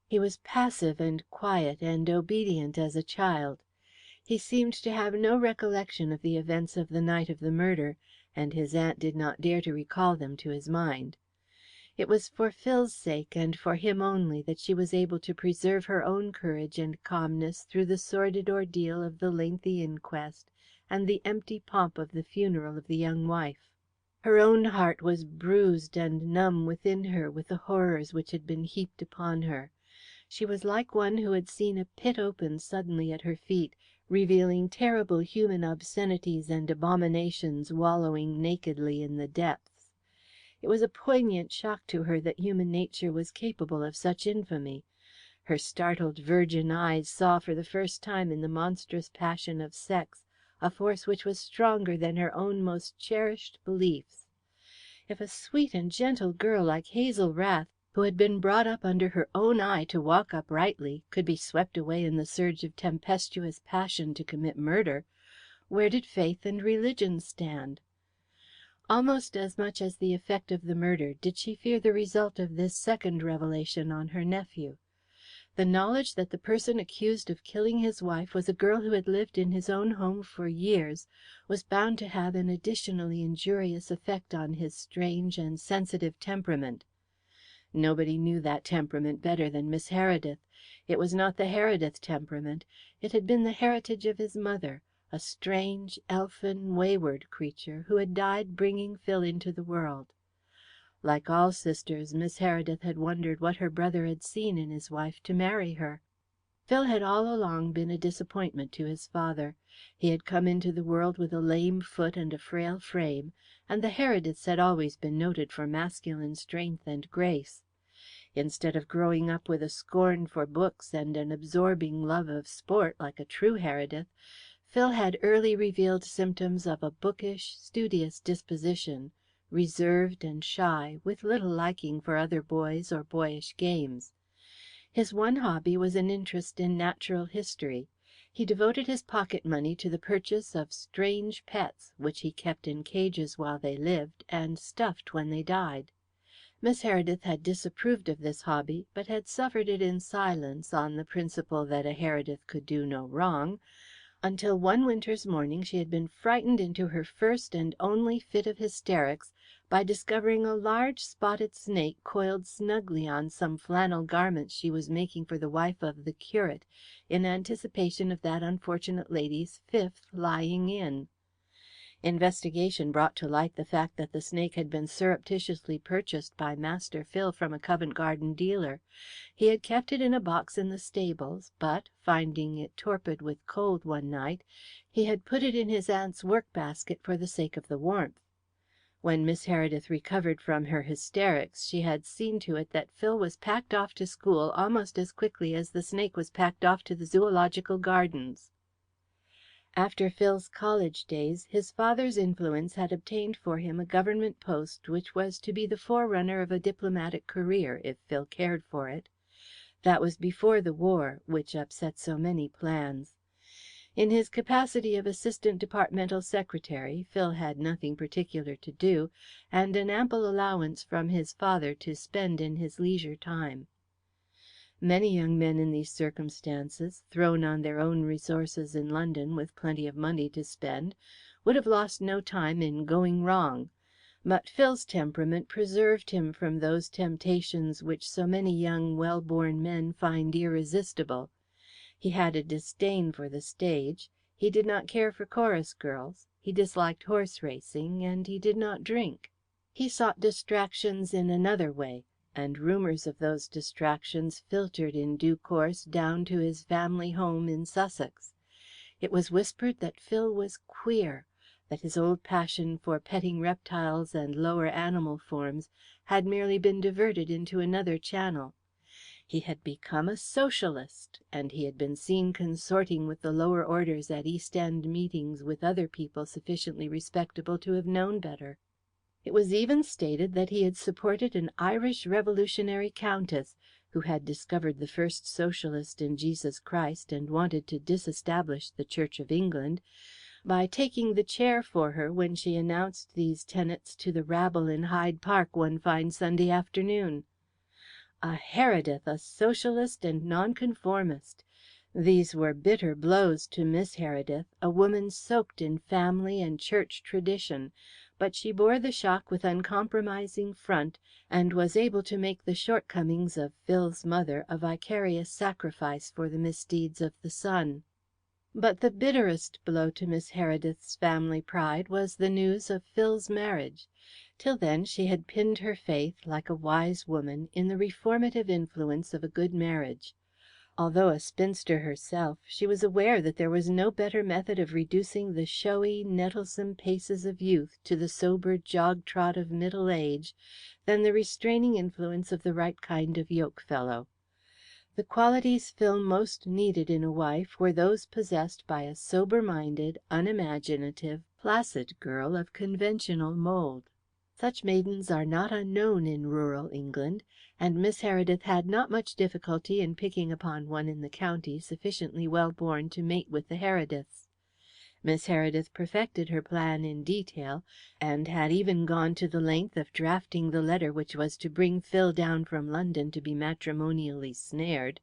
He was passive and quiet and obedient as a child. He seemed to have no recollection of the events of the night of the murder, and his aunt did not dare to recall them to his mind. It was for Phil's sake, and for him only, that she was able to preserve her own courage and calmness through the sordid ordeal of the lengthy inquest and the empty pomp of the funeral of the young wife. Her own heart was bruised and numb within her with the horrors which had been heaped upon her. She was like one who had seen a pit open suddenly at her feet, revealing terrible human obscenities and abominations wallowing nakedly in the depths. It was a poignant shock to her that human nature was capable of such infamy. Her startled virgin eyes saw for the first time in the monstrous passion of sex a force which was stronger than her own most cherished beliefs. If a sweet and gentle girl like Hazel Rath, who had been brought up under her own eye to walk uprightly, could be swept away in the surge of tempestuous passion to commit murder, where did faith and religion stand? Almost as much as the effect of the murder did she fear the result of this second revelation on her nephew. The knowledge that the person accused of killing his wife was a girl who had lived in his own home for years was bound to have an additionally injurious effect on his strange and sensitive temperament. Nobody knew that temperament better than Miss Heredith. It was not the Heredith temperament. It had been the heritage of his mother, a strange, elfin, wayward creature who had died bringing Phil into the world. Like all sisters, Miss Heredith had wondered what her brother had seen in his wife to marry her. Phil had all along been a disappointment to his father. He had come into the world with a lame foot and a frail frame, and the Herediths had always been noted for masculine strength and grace. Instead of growing up with a scorn for books and an absorbing love of sport like a true Heredith, Phil had early revealed symptoms of a bookish, studious disposition, reserved and shy, with little liking for other boys or boyish games. His one hobby was an interest in natural history. He devoted his pocket money to the purchase of strange pets, which he kept in cages while they lived, and stuffed when they died. Miss Heredith had disapproved of this hobby, but had suffered it in silence, on the principle that a Heredith could do no wrong, until one winter's morning she had been frightened into her first and only fit of hysterics by discovering a large spotted snake coiled snugly on some flannel garments she was making for the wife of the curate, in anticipation of that unfortunate lady's fifth lying in. Investigation brought to light the fact that the snake had been surreptitiously purchased by Master Phil from a Covent Garden dealer. He had kept it in a box in the stables, but, finding it torpid with cold one night, he had put it in his aunt's work-basket for the sake of the warmth. When Miss Heredith recovered from her hysterics, she had seen to it that Phil was packed off to school almost as quickly as the snake was packed off to the Zoological Gardens. After Phil's college days, his father's influence had obtained for him a government post which was to be the forerunner of a diplomatic career, if Phil cared for it. That was before the war, which upset so many plans. In his capacity of assistant departmental secretary, Phil had nothing particular to do, and an ample allowance from his father to spend in his leisure time. Many young men in these circumstances, thrown on their own resources in London with plenty of money to spend, would have lost no time in going wrong. But Phil's temperament preserved him from those temptations which so many young well-born men find irresistible. He had a disdain for the stage, he did not care for chorus girls, he disliked horse racing, and he did not drink. He sought distractions in another way, and rumours of those distractions filtered in due course down to his family home in Sussex. It was whispered that Phil was queer, that his old passion for petting reptiles and lower animal forms had merely been diverted into another channel. He had become a Socialist, and he had been seen consorting with the lower orders at East End meetings with other people sufficiently respectable to have known better. It was even stated that he had supported an Irish revolutionary countess, who had discovered the first Socialist in Jesus Christ and wanted to disestablish the Church of England, by taking the chair for her when she announced these tenets to the rabble in Hyde Park one fine Sunday afternoon. A Heredith, a Socialist and Nonconformist! These were bitter blows to Miss Heredith, a woman soaked in family and church tradition, but she bore the shock with uncompromising front, and was able to make the shortcomings of Phil's mother a vicarious sacrifice for the misdeeds of the son. But the bitterest blow to Miss Heredith's family pride was the news of Phil's marriage. Till then she had pinned her faith, like a wise woman, in the reformative influence of a good marriage. Although a spinster herself, she was aware that there was no better method of reducing the showy, nettlesome paces of youth to the sober jog trot of middle age than the restraining influence of the right kind of yoke fellow. The qualities Phil most needed in a wife were those possessed by a sober-minded, unimaginative, placid girl of conventional mould. Such maidens are not unknown in rural England, and Miss Heredith had not much difficulty in picking upon one in the county sufficiently well born to mate with the Herediths. Miss Heredith perfected her plan in detail, and had even gone to the length of drafting the letter which was to bring Phil down from London to be matrimonially snared,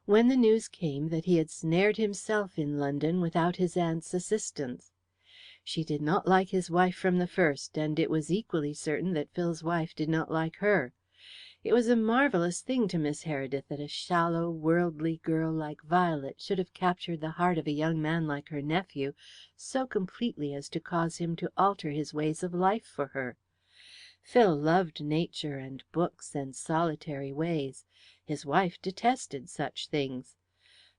when the news came that he had snared himself in London without his aunt's assistance. She did not like his wife from the first, and it was equally certain that Phil's wife did not like her. It was a marvellous thing to Miss Heredith that a shallow, worldly girl like Violet should have captured the heart of a young man like her nephew so completely as to cause him to alter his ways of life for her. Phil loved nature and books and solitary ways. His wife detested such things.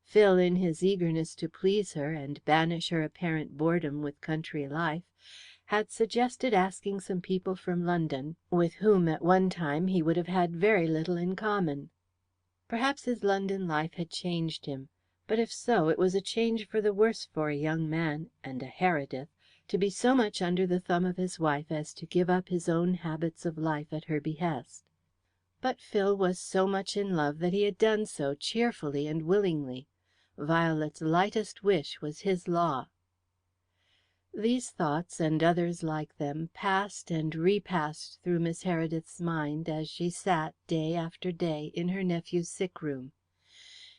Phil, in his eagerness to please her and banish her apparent boredom with country life, had suggested asking some people from London, with whom at one time he would have had very little in common. Perhaps his London life had changed him, but if so, it was a change for the worse for a young man, and a Heredith, to be so much under the thumb of his wife as to give up his own habits of life at her behest. But Phil was so much in love that he had done so cheerfully and willingly. Violet's lightest wish was his law. These thoughts, and others like them, passed and repassed through Miss Heredith's mind as she sat, day after day, in her nephew's sick room.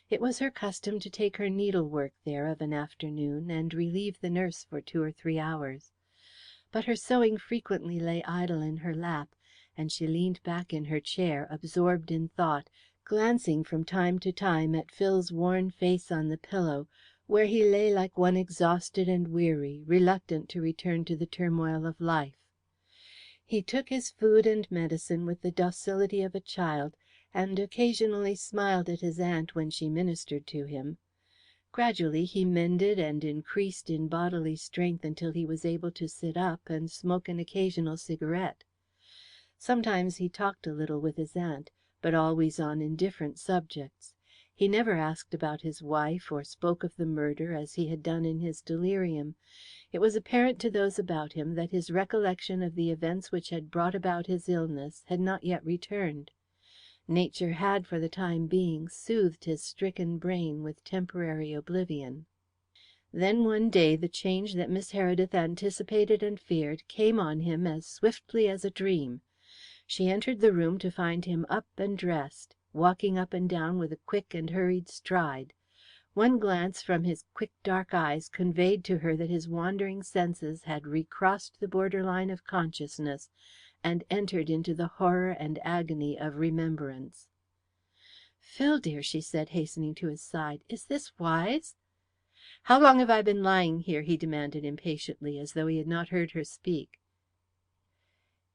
It was her custom to take her needlework there of an afternoon, and relieve the nurse for 2 or 3 hours. But her sewing frequently lay idle in her lap, and she leaned back in her chair, absorbed in thought, glancing from time to time at Phil's worn face on the pillow, where he lay like one exhausted and weary, reluctant to return to the turmoil of life. He took his food and medicine with the docility of a child, and occasionally smiled at his aunt when she ministered to him. Gradually he mended and increased in bodily strength until he was able to sit up and smoke an occasional cigarette. Sometimes he talked a little with his aunt, but always on indifferent subjects. He never asked about his wife, or spoke of the murder, as he had done in his delirium. It was apparent to those about him that his recollection of the events which had brought about his illness had not yet returned. Nature had, for the time being, soothed his stricken brain with temporary oblivion. Then one day the change that Miss Heredith anticipated and feared came on him as swiftly as a dream. She entered the room to find him up and dressed, walking up and down with a quick and hurried stride. One glance from his quick dark eyes conveyed to her that his wandering senses had recrossed the border line of consciousness and entered into the horror and agony of remembrance. "Phil, dear," she said, hastening to his side, "is this wise?" "How long have I been lying here?" he demanded impatiently, as though he had not heard her speak.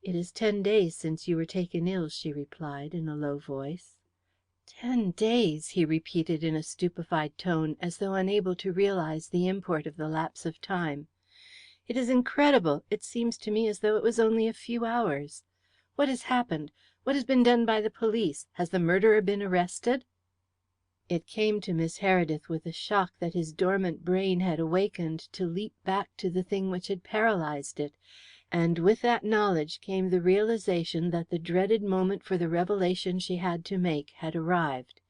"It is 10 days since you were taken ill," she replied, in a low voice. 10 days!" he repeated in a stupefied tone, as though unable to realize the import of the lapse of time. "It is incredible. It seems to me as though it was only a few hours. What has happened? What has been done by the police? Has the murderer been arrested?" It came to Miss Heredith with a shock that his dormant brain had awakened to leap back to the thing which had paralyzed it, and with that knowledge came the realization that the dreaded moment for the revelation she had to make had arrived.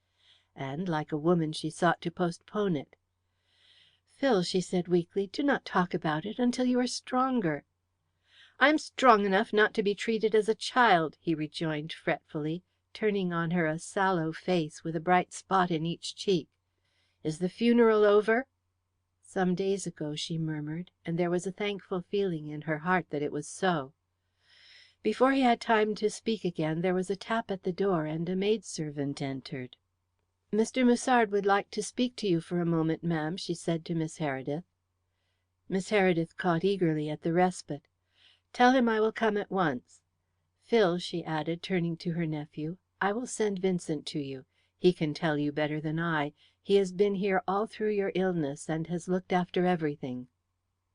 And, like a woman, she sought to postpone it. "Phil," she said weakly, "do not talk about it until you are stronger." "I am strong enough not to be treated as a child," he rejoined fretfully, turning on her a sallow face with a bright spot in each cheek. Is the funeral over?" "Some days ago," she murmured, and there was a thankful feeling in her heart that it was so. Before he had time to speak again there was a tap at the door, and a maidservant entered. "Mr. Musard would like to speak to you for a moment, ma'am," she said to Miss Heredith. Miss Heredith caught eagerly at the respite. "Tell him I will come at once. Phil," she added, turning to her nephew, "I will send Vincent to you. He can tell you better than I. He has been here all through your illness, and has looked after everything."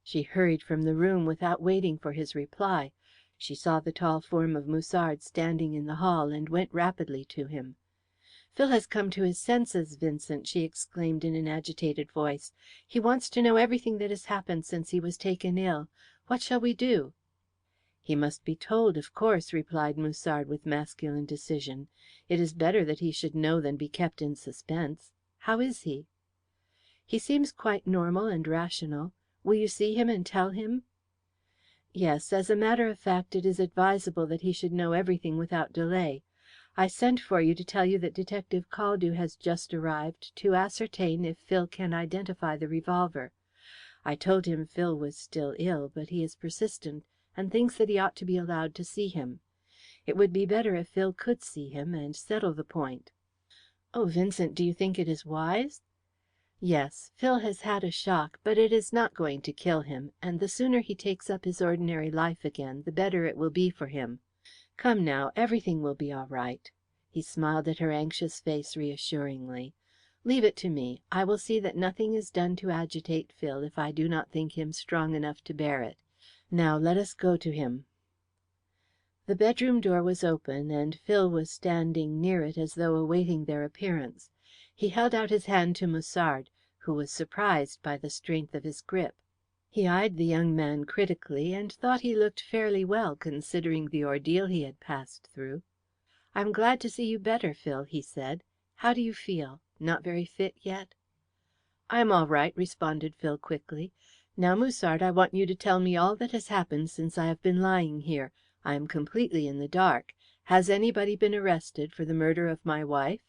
She hurried from the room without waiting for his reply. She saw the tall form of Musard standing in the hall, and went rapidly to him. "Phil has come to his senses, Vincent," she exclaimed in an agitated voice. "He wants to know everything that has happened since he was taken ill. What shall we do?" "He must be told, of course," replied Musard with masculine decision. "It is better that he should know than be kept in suspense. How is he?" "He seems quite normal and rational. Will you see him and tell him?" "Yes. As a matter of fact, it is advisable that he should know everything without delay. I sent for you to tell you that Detective Caldew has just arrived to ascertain if Phil can identify the revolver. I told him Phil was still ill, but he is persistent, and thinks that he ought to be allowed to see him. It would be better if Phil could see him and settle the point." "Oh, Vincent, do you think it is wise?" "Yes. Phil has had a shock, but it is not going to kill him, and the sooner he takes up his ordinary life again the better it will be for him. Come now, everything will be all right." He smiled at her anxious face reassuringly. "Leave it to me. I will see that nothing is done to agitate Phil if I do not think him strong enough to bear it. Now let us go to him." The bedroom door was open, and Phil was standing near it as though awaiting their appearance. He held out his hand to Musard, who was surprised by the strength of his grip. He eyed the young man critically, and thought he looked fairly well, considering the ordeal he had passed through. "I'm glad to see you better, Phil," he said. "How do you feel? Not very fit yet?" "I am all right," responded Phil quickly. "Now, Musard, I want you to tell me all that has happened since I have been lying here. I am completely in the dark. Has anybody been arrested for the murder of my wife?"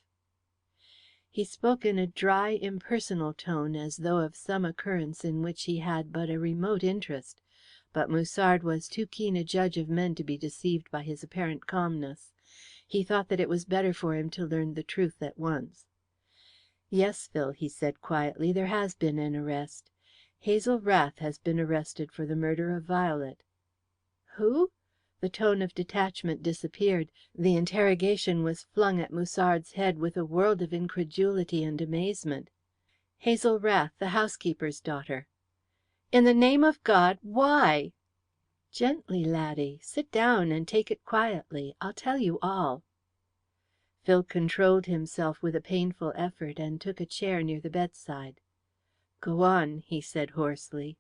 He spoke in a dry, impersonal tone, as though of some occurrence in which he had but a remote interest. But Musard was too keen a judge of men to be deceived by his apparent calmness. He thought that it was better for him to learn the truth at once. "Yes, Phil," he said quietly, "there has been an arrest. Hazel Rath has been arrested for the murder of Violet." "Who?" The tone of detachment disappeared. The interrogation was flung at Musard's head with a world of incredulity and amazement. "Hazel Rath, the housekeeper's daughter." "In the name of God, why?" "Gently, laddie. Sit down and take it quietly. I'll tell you all." Phil controlled himself with a painful effort, and took a chair near the bedside. "Go on," he said hoarsely.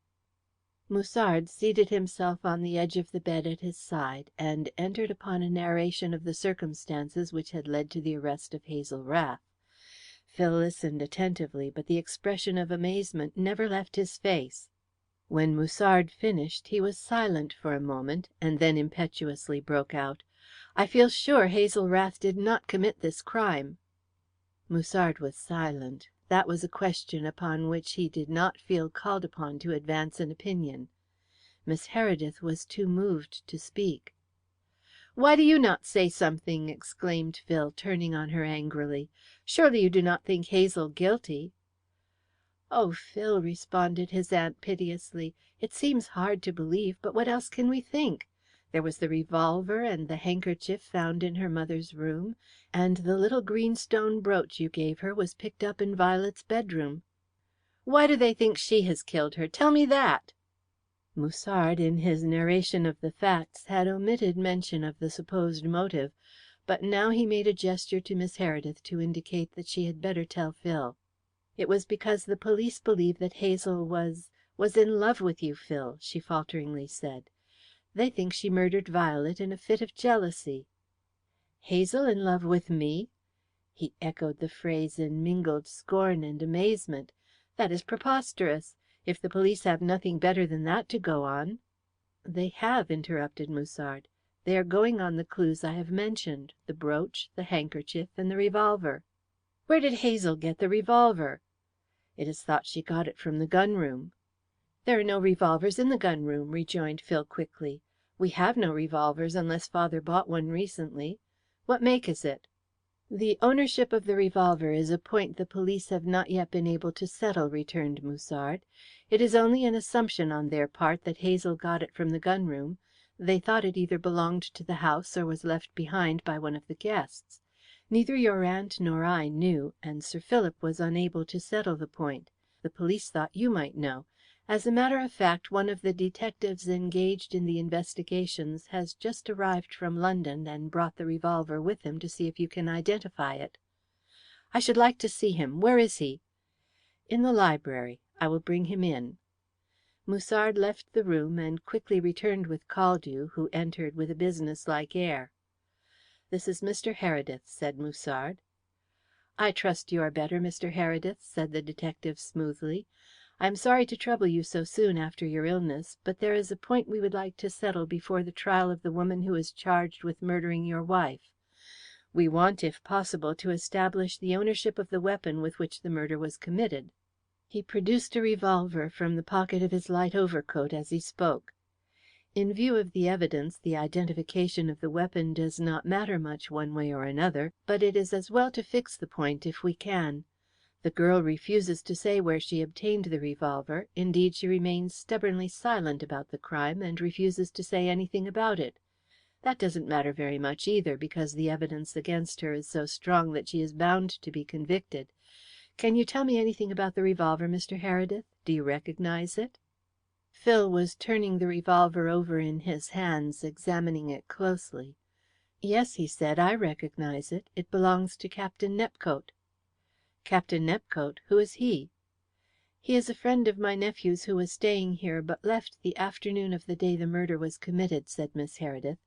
Musard seated himself on the edge of the bed at his side, and entered upon a narration of the circumstances which had led to the arrest of Hazel Rath. Phil listened attentively, but the expression of amazement never left his face. When Musard finished he was silent for a moment, and then impetuously broke out, "I feel sure Hazel Rath did not commit this crime." Musard was silent. That was a question upon which he did not feel called upon to advance an opinion. Miss Heredith was too moved to speak. "Why do you not say something?" exclaimed Phil, turning on her angrily. "Surely you do not think Hazel guilty?" "Oh, Phil," responded his aunt piteously, "it seems hard to believe, but what else can we think? There was the revolver and the handkerchief found in her mother's room, and the little green stone brooch you gave her was picked up in Violet's bedroom." "Why do they think she has killed her? Tell me that." Musard, in his narration of the facts, had omitted mention of the supposed motive, but now he made a gesture to Miss Heredith to indicate that she had better tell Phil. "It was because the police believe that Hazel was in love with you, Phil," she falteringly said. "They think she murdered Violet in a fit of jealousy." "Hazel in love with me?" He echoed the phrase in mingled scorn and amazement. "That is preposterous. If the police have nothing better than that to go on " "They have," interrupted Musard. "They are going on the clues I have mentioned the brooch, the handkerchief, and the revolver." "Where did Hazel get the revolver?" It is thought she got it from the gun room." "There are no revolvers in the gun room," rejoined Phil quickly. "We have no revolvers unless father bought one recently. What make is it?" "The ownership of the revolver is a point the police have not yet been able to settle," returned Musard. "It is only an assumption on their part that Hazel got it from the gun room. They thought it either belonged to the house or was left behind by one of the guests. Neither your aunt nor I knew, and Sir Philip was unable to settle the point. The police thought you might know. As a matter of fact, one of the detectives engaged in the investigations has just arrived from London and brought the revolver with him to see if you can identify it." "I should like to see him. Where is he?" "In the library. I will bring him in." Musard left the room and quickly returned with Caldew, who entered with a businesslike air. "This is Mr. Heredith," said Musard. "I trust you are better, Mr. Heredith," said the detective smoothly. "I am sorry to trouble you so soon after your illness, but there is a point we would like to settle before the trial of the woman who is charged with murdering your wife. We want, if possible, to establish the ownership of the weapon with which the murder was committed." He produced a revolver from the pocket of his light overcoat as he spoke. "In view of the evidence, the identification of the weapon does not matter much one way or another, but it is as well to fix the point if we can. The girl refuses to say where she obtained the revolver. Indeed, she remains stubbornly silent about the crime, and refuses to say anything about it. That doesn't matter very much either, because the evidence against her is so strong that she is bound to be convicted. Can you tell me anything about the revolver, Mr. Heredith? Do you recognize it?" Phil was turning the revolver over in his hands, examining it closely. "Yes," he said, "I recognize it. It belongs to Captain Nepcote." "Captain Nepcote? Who is he?" "He is a friend of my nephew's who was staying here, but left the afternoon of the day the murder was committed," said Miss Heredith.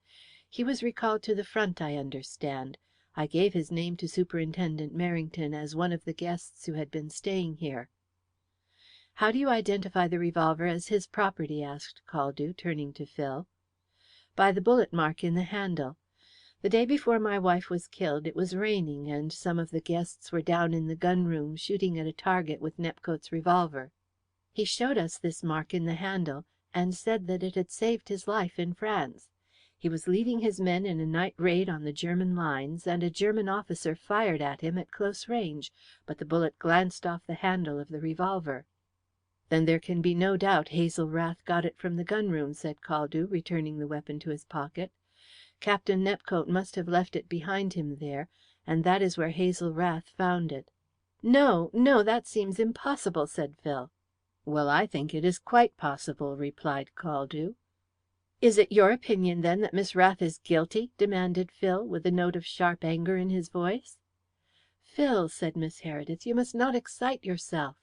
"He was recalled to the front, I understand. I gave his name to Superintendent Merrington as one of the guests who had been staying here." "How do you identify the revolver as his property?" asked Caldew, turning to Phil. "By the bullet mark in the handle. The day before my wife was killed it was raining, and some of the guests were down in the gun room shooting at a target with Nepcote's revolver. He showed us this mark in the handle, and said that it had saved his life in France. He was leading his men in a night raid on the German lines, and a German officer fired at him at close range, but the bullet glanced off the handle of the revolver." "Then there can be no doubt Hazel Rath got it from the gun room," said Caldew, returning the weapon to his pocket. "Captain Nepcote must have left it behind him there, and that is where Hazel Rath found it." "No, no, that seems impossible," said Phil. "Well, I think it is quite possible," replied Caldew. "Is it your opinion, then, that Miss Rath is guilty?" demanded Phil, with a note of sharp anger in his voice. "Phil," said Miss Heredith, "you must not excite yourself."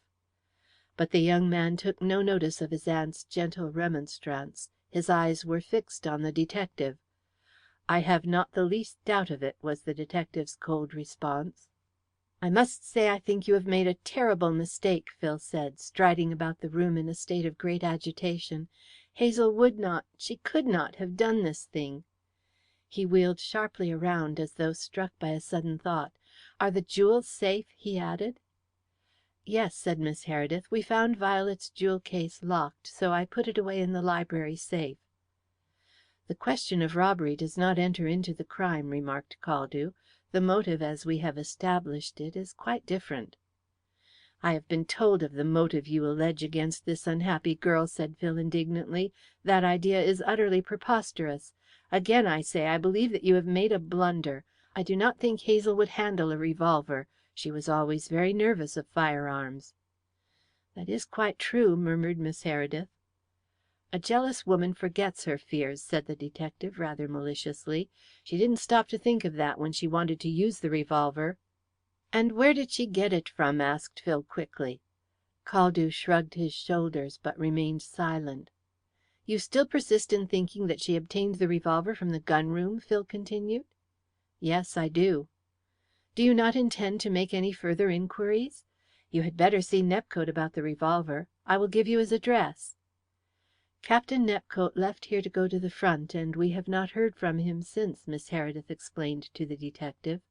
But the young man took no notice of his aunt's gentle remonstrance. His eyes were fixed on the detective. "I have not the least doubt of it," was the detective's cold response. "I must say I think you have made a terrible mistake," Phil said, striding about the room in a state of great agitation. "Hazel would not, she could not, have done this thing." He wheeled sharply around as though struck by a sudden thought. "Are the jewels safe?" he added. "Yes," said Miss Heredith. "We found Violet's jewel case locked, so I put it away in the library safe." "The question of robbery does not enter into the crime," remarked Caldew. "The motive, as we have established it, is quite different." "I have been told of the motive you allege against this unhappy girl," said Phil indignantly. "That idea is utterly preposterous. Again I say I believe that you have made a blunder. I do not think Hazel would handle a revolver. She was always very nervous of firearms." "That is quite true," murmured Miss Heredith. "A jealous woman forgets her fears," said the detective, rather maliciously. "She didn't stop to think of that when she wanted to use the revolver." "And where did she get it from?" asked Phil quickly. Caldew shrugged his shoulders, but remained silent. "You still persist in thinking that she obtained the revolver from the gun room?" Phil continued. "Yes, I do." "Do you not intend to make any further inquiries? You had better see Nepcote about the revolver. I will give you his address." "Captain Nepcote left here to go to the front, and we have not heard from him since," Miss Heredith explained to the detective.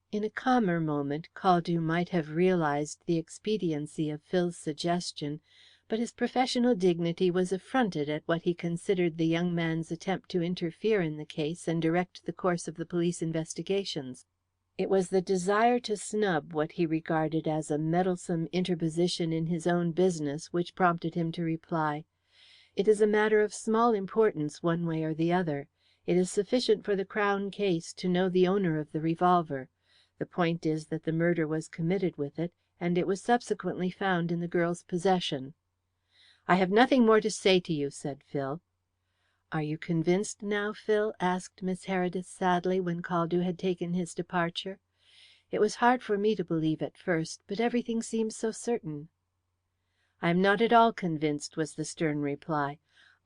In a calmer moment Caldew might have realized the expediency of Phil's suggestion, but his professional dignity was affronted at what he considered the young man's attempt to interfere in the case and direct the course of the police investigations. It was the desire to snub what he regarded as a meddlesome interposition in his own business which prompted him to reply: "It is a matter of small importance one way or the other. It is sufficient for the Crown case to know the owner of the revolver. The point is that the murder was committed with it, and it was subsequently found in the girl's possession." "I have nothing more to say to you," said Phil. "Are you convinced now, Phil?" asked Miss Heredith sadly, when Caldew had taken his departure. "It was hard for me to believe at first, but everything seems so certain." "I am not at all convinced," was the stern reply.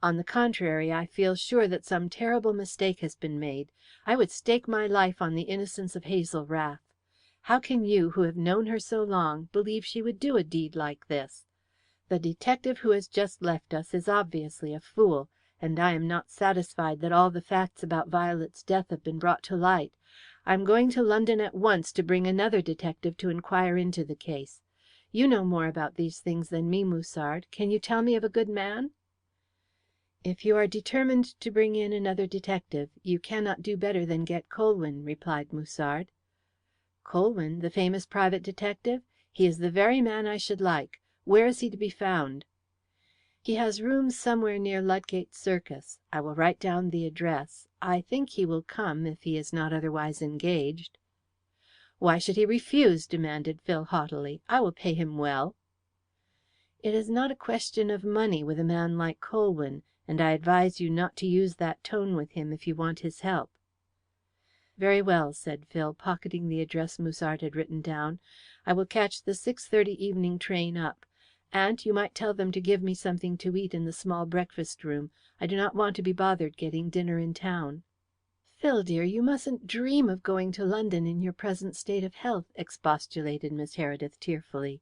"On the contrary, I feel sure that some terrible mistake has been made. I would stake my life on the innocence of Hazel Rath. How can you, who have known her so long, believe she would do a deed like this? The detective who has just left us is obviously a fool, and I am not satisfied that all the facts about Violet's death have been brought to light. I am going to London at once to bring another detective to inquire into the case. You know more about these things than me, Musard. Can you tell me of a good man?" "If you are determined to bring in another detective, you cannot do better than get Colwyn," replied Musard. "Colwyn, the famous private detective? He is the very man I should like. Where is he to be found?" "He has rooms somewhere near Ludgate Circus. I will write down the address. I think he will come, if he is not otherwise engaged." "Why should he refuse?" demanded Phil haughtily. "I will pay him well." "It is not a question of money with a man like Colwyn, and I advise you not to use that tone with him if you want his help." "Very well," said Phil, pocketing the address Musard had written down. "I will catch the 6:30 evening train up. Aunt, you might tell them to give me something to eat in the small breakfast room. I do not want to be bothered getting dinner in town." "Phil, dear, you mustn't dream of going to London in your present state of health," expostulated Miss Heredith tearfully.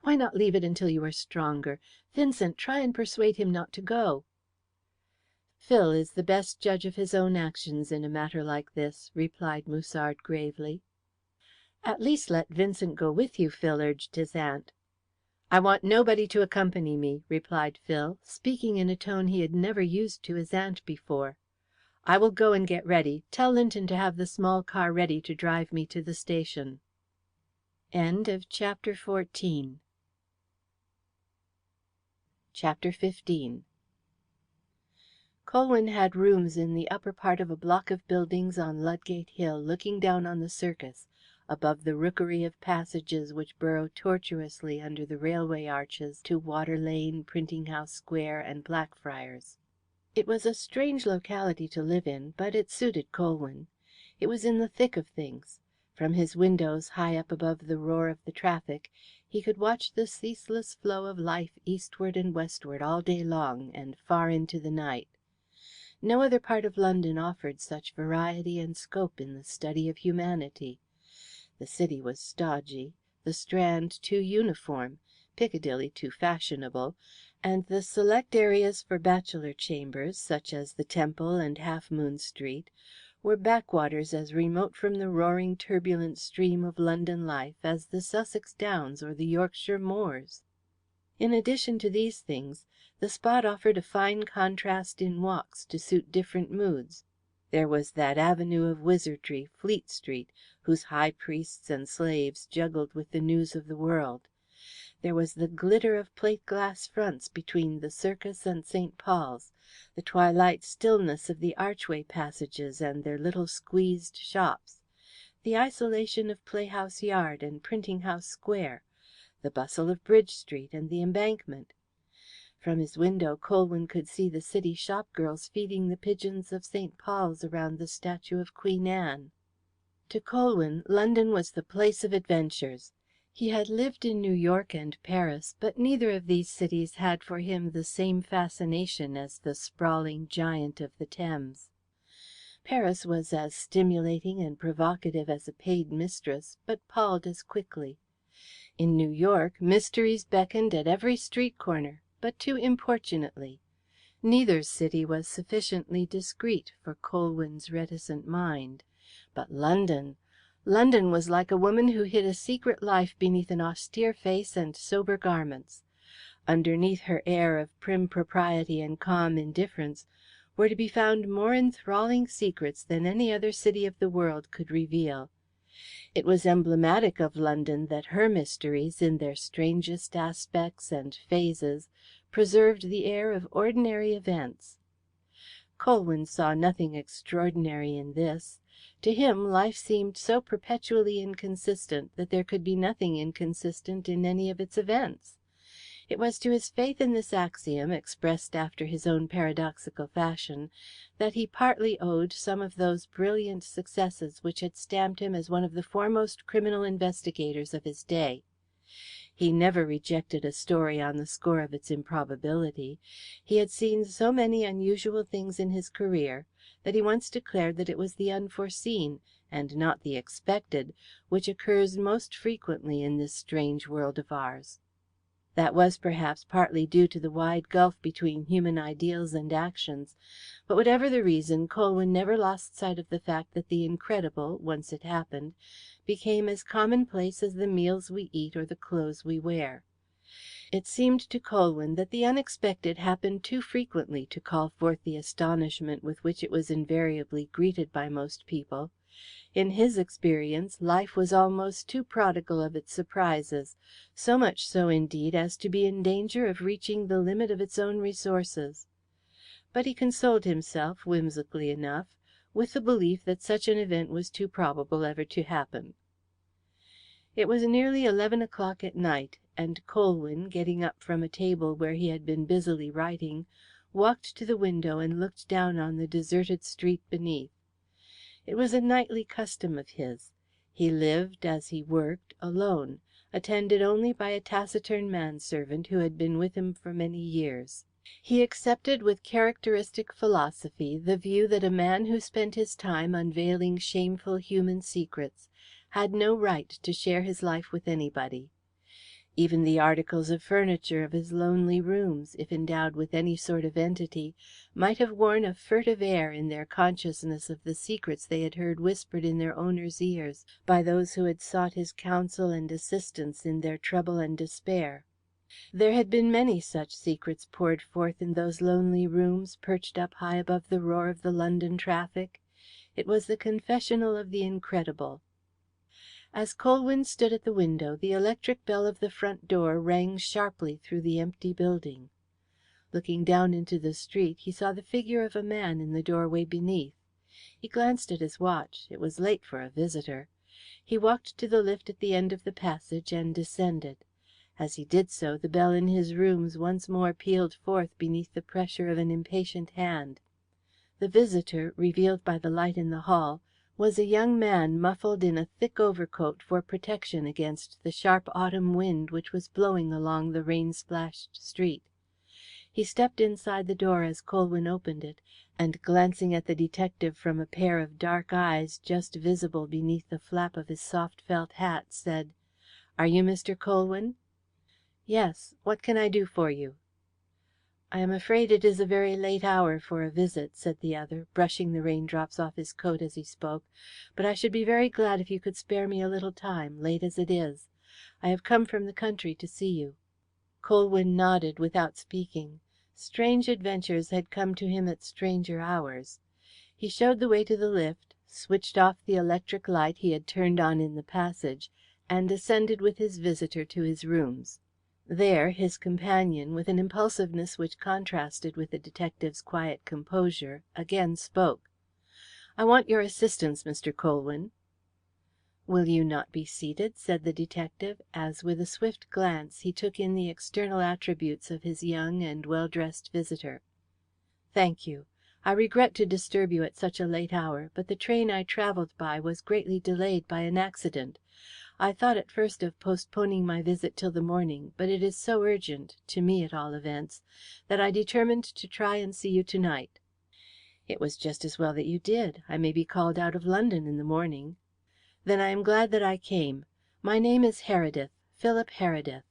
"Why not leave it until you are stronger? Vincent, try and persuade him not to go." "Phil is the best judge of his own actions in a matter like this," replied Musard gravely. "At least let Vincent go with you, Phil," urged his aunt. "I want nobody to accompany me," replied Phil, speaking in a tone he had never used to his aunt before. "I will go and get ready. Tell Linton to have the small car ready to drive me to the station." Chapter 15. Colwyn had rooms in the upper part of a block of buildings on Ludgate Hill, looking down on the Circus, above the rookery of passages which burrow tortuously under the railway arches to Water Lane, Printing House Square, and Blackfriars. It was a strange locality to live in, but it suited Colwyn. It was in the thick of things. From his windows, high up above the roar of the traffic, he could watch the ceaseless flow of life eastward and westward all day long and far into the night. No other part of London offered such variety and scope in the study of humanity. The City was stodgy, the Strand too uniform, Piccadilly too fashionable, and the select areas for bachelor chambers, such as the Temple and Half Moon Street, were backwaters as remote from the roaring turbulent stream of London life as the Sussex Downs or the Yorkshire moors. In addition to these things, the spot offered a fine contrast in walks to suit different moods. There was that avenue of wizardry, Fleet Street, whose high priests and slaves juggled with the news of the world. There was the glitter of plate glass fronts between the Circus and St. Paul's, the twilight stillness of the archway passages and their little squeezed shops, the isolation of Playhouse Yard and Printing House Square, the bustle of Bridge Street and the Embankment. From his window Colwyn could see the City shop girls feeding the pigeons of St. Paul's around the statue of Queen Anne. To Colwyn, London was the place of adventures. He had lived in New York and Paris, but neither of these cities had for him the same fascination as the sprawling giant of the Thames. Paris was as stimulating and provocative as a paid mistress, but palled as quickly. In New York, mysteries beckoned at every street corner, but too importunately. Neither city was sufficiently discreet for Colwyn's reticent mind. But London! London was like a woman who hid a secret life beneath an austere face and sober garments. Underneath her air of prim propriety and calm indifference were to be found more enthralling secrets than any other city of the world could reveal. It was emblematic of London that her mysteries, in their strangest aspects and phases, preserved the air of ordinary events. Colwyn saw nothing extraordinary in this. To him life seemed so perpetually inconsistent that there could be nothing inconsistent in any of its events. It was to his faith in this axiom, expressed after his own paradoxical fashion, that he partly owed some of those brilliant successes which had stamped him as one of the foremost criminal investigators of his day. He never rejected a story on the score of its improbability. He had seen so many unusual things in his career that he once declared that it was the unforeseen, and not the expected, which occurs most frequently in this strange world of ours. That was perhaps partly due to the wide gulf between human ideals and actions, but whatever the reason, Colwyn never lost sight of the fact that the incredible, once it happened, became as commonplace as the meals we eat or the clothes we wear. It seemed to Colwyn that the unexpected happened too frequently to call forth the astonishment with which it was invariably greeted by most people. In his experience, life was almost too prodigal of its surprises, so much so indeed as to be in danger of reaching the limit of its own resources. But he consoled himself, whimsically enough, with the belief that such an event was too probable ever to happen. It was nearly 11 o'clock at night, and Colwyn, getting up from a table where he had been busily writing, walked to the window and looked down on the deserted street beneath. It was a nightly custom of his. He lived, as he worked, alone, attended only by a taciturn manservant who had been with him for many years. He accepted with characteristic philosophy the view that a man who spent his time unveiling shameful human secrets had no right to share his life with anybody. Even the articles of furniture of his lonely rooms, if endowed with any sort of entity, might have worn a furtive air in their consciousness of the secrets they had heard whispered in their owner's ears by those who had sought his counsel and assistance in their trouble and despair. There had been many such secrets poured forth in those lonely rooms perched up high above the roar of the London traffic. It was the confessional of the incredible. As Colwyn stood at the window, the electric bell of the front door rang sharply through the empty building. Looking down into the street, he saw the figure of a man in the doorway beneath. He glanced at his watch. It was late for a visitor. He walked to the lift at the end of the passage and descended. As he did so, the bell in his rooms once more pealed forth beneath the pressure of an impatient hand. The visitor, revealed by the light in the hall, was a young man muffled in a thick overcoat for protection against the sharp autumn wind which was blowing along the rain-splashed street. He stepped inside the door as Colwyn opened it, and glancing at the detective from a pair of dark eyes just visible beneath the flap of his soft felt hat, said, "Are you Mr. Colwyn?" "Yes. What can I do for you?" "I am afraid it is a very late hour for a visit," said the other, brushing the raindrops off his coat as he spoke, "but I should be very glad if you could spare me a little time, late as it is. I have come from the country to see you." Colwyn nodded without speaking. Strange adventures had come to him at stranger hours. He showed the way to the lift, switched off the electric light he had turned on in the passage, and ascended with his visitor to his rooms. There his companion, with an impulsiveness which contrasted with the detective's quiet composure, again spoke. "I want your assistance, Mr. Colwyn." "Will you not be seated?" said the detective, as with a swift glance he took in the external attributes of his young and well-dressed visitor. "Thank you. I regret to disturb you at such a late hour, but the train I travelled by was greatly delayed by an accident. I thought at first of postponing my visit till the morning, but it is so urgent, to me at all events, that I determined to try and see you to night." "It was just as well that you did. I may be called out of London in the morning." "Then I am glad that I came. My name is Heredith, Philip Heredith."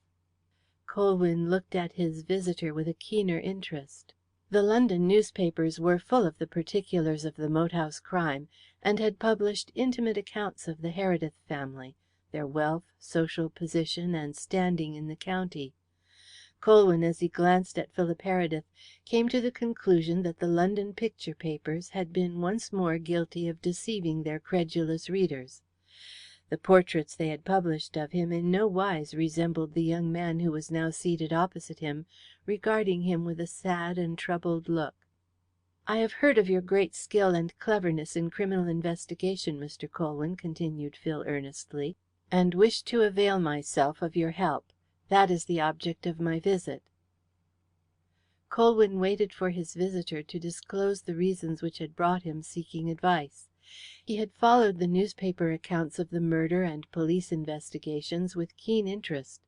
Colwyn looked at his visitor with a keener interest. The London newspapers were full of the particulars of the moat house crime, and had published intimate accounts of the Heredith family, their wealth, social position, and standing in the county. Colwyn, as he glanced at Philip Heredith, came to the conclusion that the London picture papers had been once more guilty of deceiving their credulous readers. The portraits they had published of him in no wise resembled the young man who was now seated opposite him, regarding him with a sad and troubled look. "I have heard of your great skill and cleverness in criminal investigation, Mr. Colwyn," continued Phil earnestly, "and wish to avail myself of your help. That is the object of my visit." Colwyn waited for his visitor to disclose the reasons which had brought him seeking advice. He had followed the newspaper accounts of the murder and police investigations with keen interest.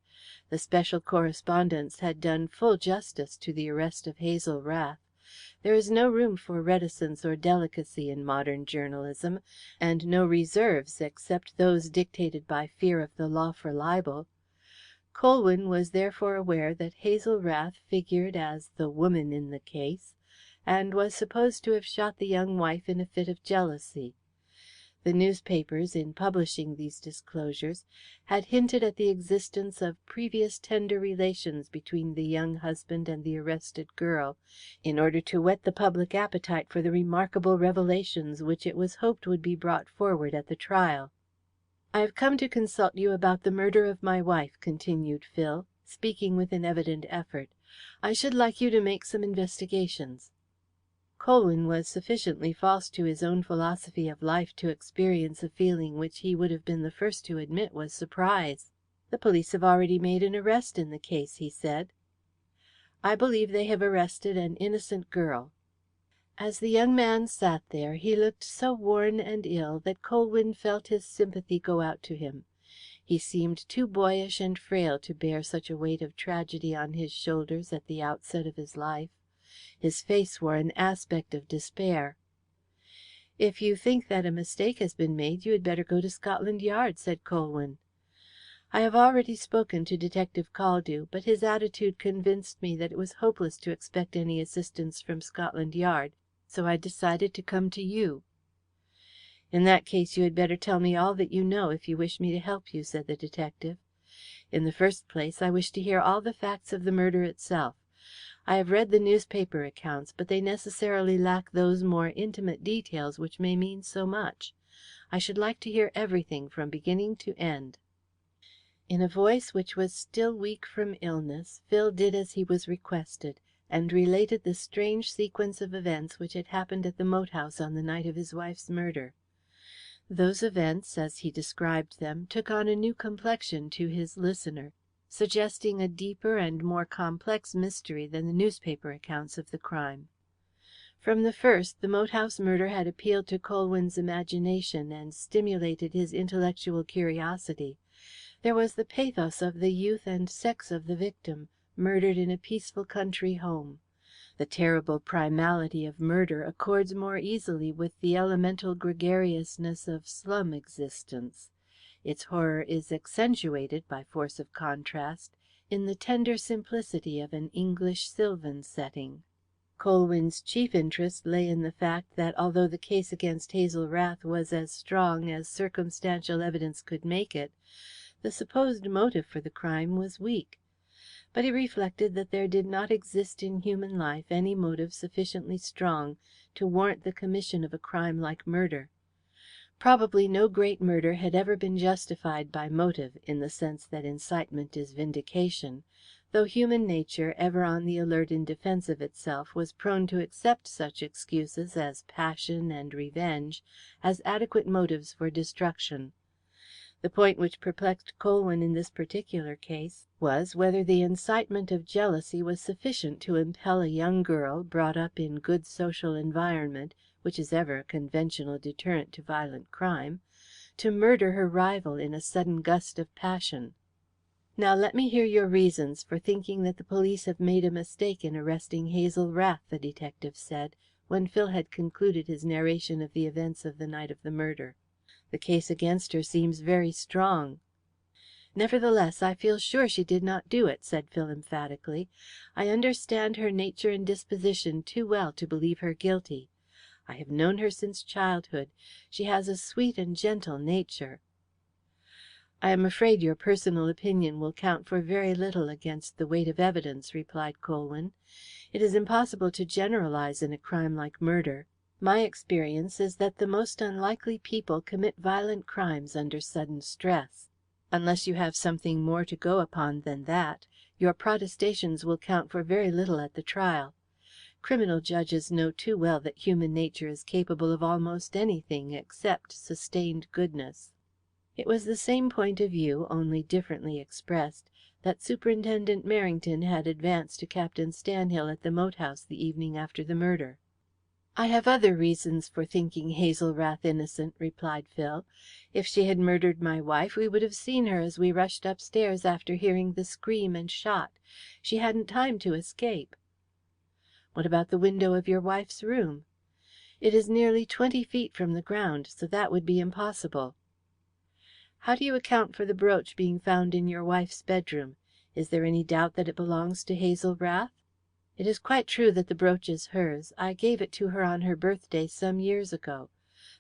The special correspondents had done full justice to the arrest of Hazel Rath. There is no room for reticence or delicacy in modern journalism, and no reserves except those dictated by fear of the law for libel. Colwyn was therefore aware that Hazel Rath figured as the woman in the case, and was supposed to have shot the young wife in a fit of jealousy. The newspapers, in publishing these disclosures, had hinted at the existence of previous tender relations between the young husband and the arrested girl, in order to whet the public appetite for the remarkable revelations which it was hoped would be brought forward at the trial. "I have come to consult you about the murder of my wife," continued Phil, speaking with an evident effort. "I should like you to make some investigations." Colwyn was sufficiently false to his own philosophy of life to experience a feeling which he would have been the first to admit was surprise. "The police have already made an arrest in the case," he said. "I believe they have arrested an innocent girl." As the young man sat there, he looked so worn and ill that Colwyn felt his sympathy go out to him. He seemed too boyish and frail to bear such a weight of tragedy on his shoulders at the outset of his life. His face wore an aspect of despair. "If you think that a mistake has been made, you had better go to Scotland Yard," said Colwyn. "I have already spoken to Detective Caldew, but his attitude convinced me that it was hopeless to expect any assistance from Scotland Yard, so I decided to come to you." "In that case you had better tell me all that you know if you wish me to help you," said the detective. "In the first place, I wish to hear all the facts of the murder itself. I have read the newspaper accounts, but they necessarily lack those more intimate details which may mean so much. I should like to hear everything from beginning to end." In a voice which was still weak from illness, Phil did as he was requested, and related the strange sequence of events which had happened at the moat house on the night of his wife's murder. Those events, as he described them, took on a new complexion to his listener, suggesting a deeper and more complex mystery than the newspaper accounts of the crime. From the first, the moat house murder had appealed to Colwyn's imagination and stimulated his intellectual curiosity. There was the pathos of the youth and sex of the victim, murdered in a peaceful country home. The terrible primality of murder accords more easily with the elemental gregariousness of slum existence. Its horror is accentuated, by force of contrast, in the tender simplicity of an English sylvan setting. Colwyn's chief interest lay in the fact that, although the case against Hazel Rath was as strong as circumstantial evidence could make it, the supposed motive for the crime was weak. But he reflected that there did not exist in human life any motive sufficiently strong to warrant the commission of a crime like murder. Probably no great murder had ever been justified by motive in the sense that incitement is vindication, though human nature, ever on the alert in defence of itself, was prone to accept such excuses as passion and revenge as adequate motives for destruction. The point which perplexed Colwyn in this particular case was whether the incitement of jealousy was sufficient to impel a young girl, brought up in good social environment, which is ever a conventional deterrent to violent crime, to murder her rival in a sudden gust of passion. "Now let me hear your reasons for thinking that the police have made a mistake in arresting Hazel Rath," the detective said, when Phil had concluded his narration of the events of the night of the murder. "The case against her seems very strong." "Nevertheless, I feel sure she did not do it," said Phil emphatically. "I understand her nature and disposition too well to believe her guilty. I have known her since childhood. She has a sweet and gentle nature." "I am afraid your personal opinion will count for very little against the weight of evidence," replied Colwyn. "It is impossible to generalize in a crime like murder. My experience is that the most unlikely people commit violent crimes under sudden stress. Unless you have something more to go upon than that, your protestations will count for very little at the trial. Criminal judges know too well that human nature is capable of almost anything except sustained goodness." It was the same point of view, only differently expressed, that Superintendent Merrington had advanced to Captain Stanhill at the moat house the evening after the murder. "I have other reasons for thinking Hazel Rath innocent," replied Phil. "If she had murdered my wife we would have seen her as we rushed upstairs after hearing the scream and shot. She hadn't time to escape." "What about the window of your wife's room?" "It is nearly 20 feet from the ground, so that would be impossible." "How do you account for the brooch being found in your wife's bedroom? Is there any doubt that it belongs to Hazel Rath?" "It is quite true that the brooch is hers. I gave it to her on her birthday some years ago.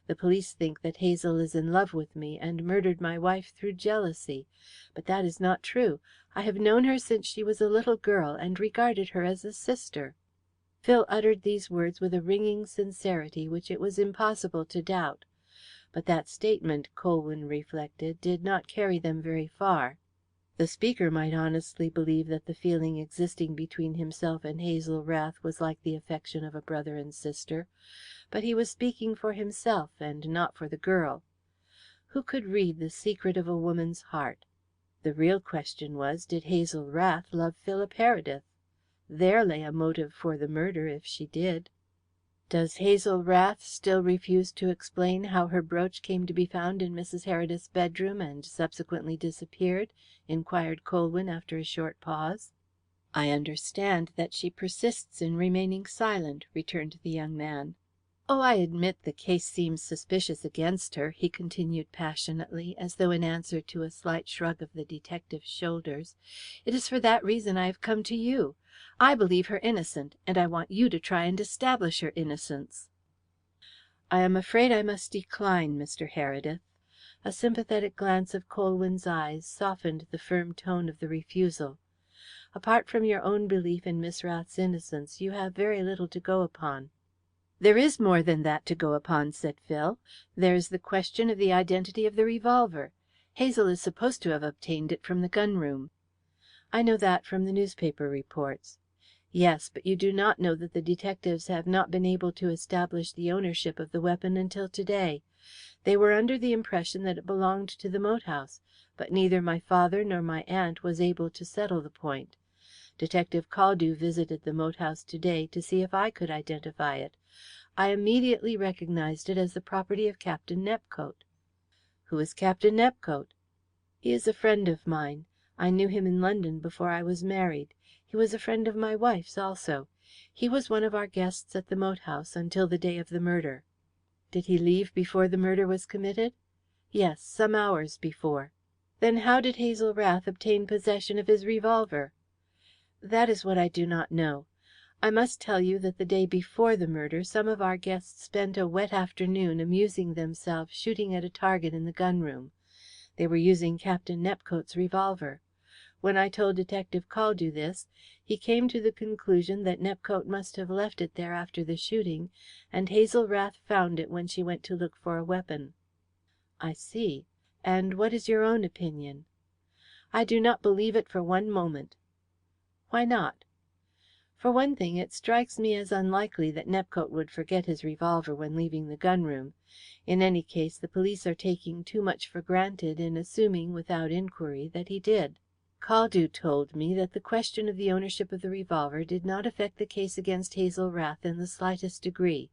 The police think that Hazel is in love with me, and murdered my wife through jealousy. But that is not true. I have known her since she was a little girl, and regarded her as a sister." Phil uttered these words with a ringing sincerity which it was impossible to doubt. But that statement, Colwyn reflected, did not carry them very far. The speaker might honestly believe that the feeling existing between himself and Hazel Rath was like the affection of a brother and sister, but he was speaking for himself and not for the girl. Who could read the secret of a woman's heart? The real question was, did Hazel Rath love Philip Heredith? There lay a motive for the murder, if she did. "Does Hazel Rath still refuse to explain how her brooch came to be found in Mrs. Heredith's bedroom and subsequently disappeared?" inquired Colwyn after a short pause. "I understand that she persists in remaining silent," returned the young man. "Oh, I admit the case seems suspicious against her," he continued passionately, as though in answer to a slight shrug of the detective's shoulders. "It is for that reason I have come to you. I believe her innocent, and I want you to try and establish her innocence." "I am afraid I must decline, Mr. Heredith." A sympathetic glance of Colwyn's eyes softened the firm tone of the refusal. "Apart from your own belief in Miss Rath's innocence, you have very little to go upon." "There is more than that to go upon," said Phil. "There is the question of the identity of the revolver. Hazel is supposed to have obtained it from the gun room." "I know that from the newspaper reports." "Yes, but you do not know that the detectives have not been able to establish the ownership of the weapon until to day. They were under the impression that it belonged to the moat house, but neither my father nor my aunt was able to settle the point. Detective Caldew visited the moat house to day to see if I could identify it. I immediately recognized it as the property of Captain Nepcote." "Who is Captain Nepcote?" "He is a friend of mine. I knew him in London before I was married. He was a friend of my wife's also. He was one of our guests at the moat house until the day of the murder." "Did he leave before the murder was committed?" "Yes, some hours before." "Then how did Hazel Rath obtain possession of his revolver?" "That is what I do not know. I must tell you that the day before the murder some of our guests spent a wet afternoon amusing themselves shooting at a target in the gun room. They were using Captain Nepcote's revolver. When I told Detective Caldew this, he came to the conclusion that Nepcote must have left it there after the shooting, and Hazel Rath found it when she went to look for a weapon." "I see. And what is your own opinion?" "I do not believe it for one moment." "Why not?" "For one thing, it strikes me as unlikely that Nepcote would forget his revolver when leaving the gun room. In any case, the police are taking too much for granted in assuming, without inquiry, that he did. Caldew told me that the question of the ownership of the revolver did not affect the case against Hazel Rath in the slightest degree.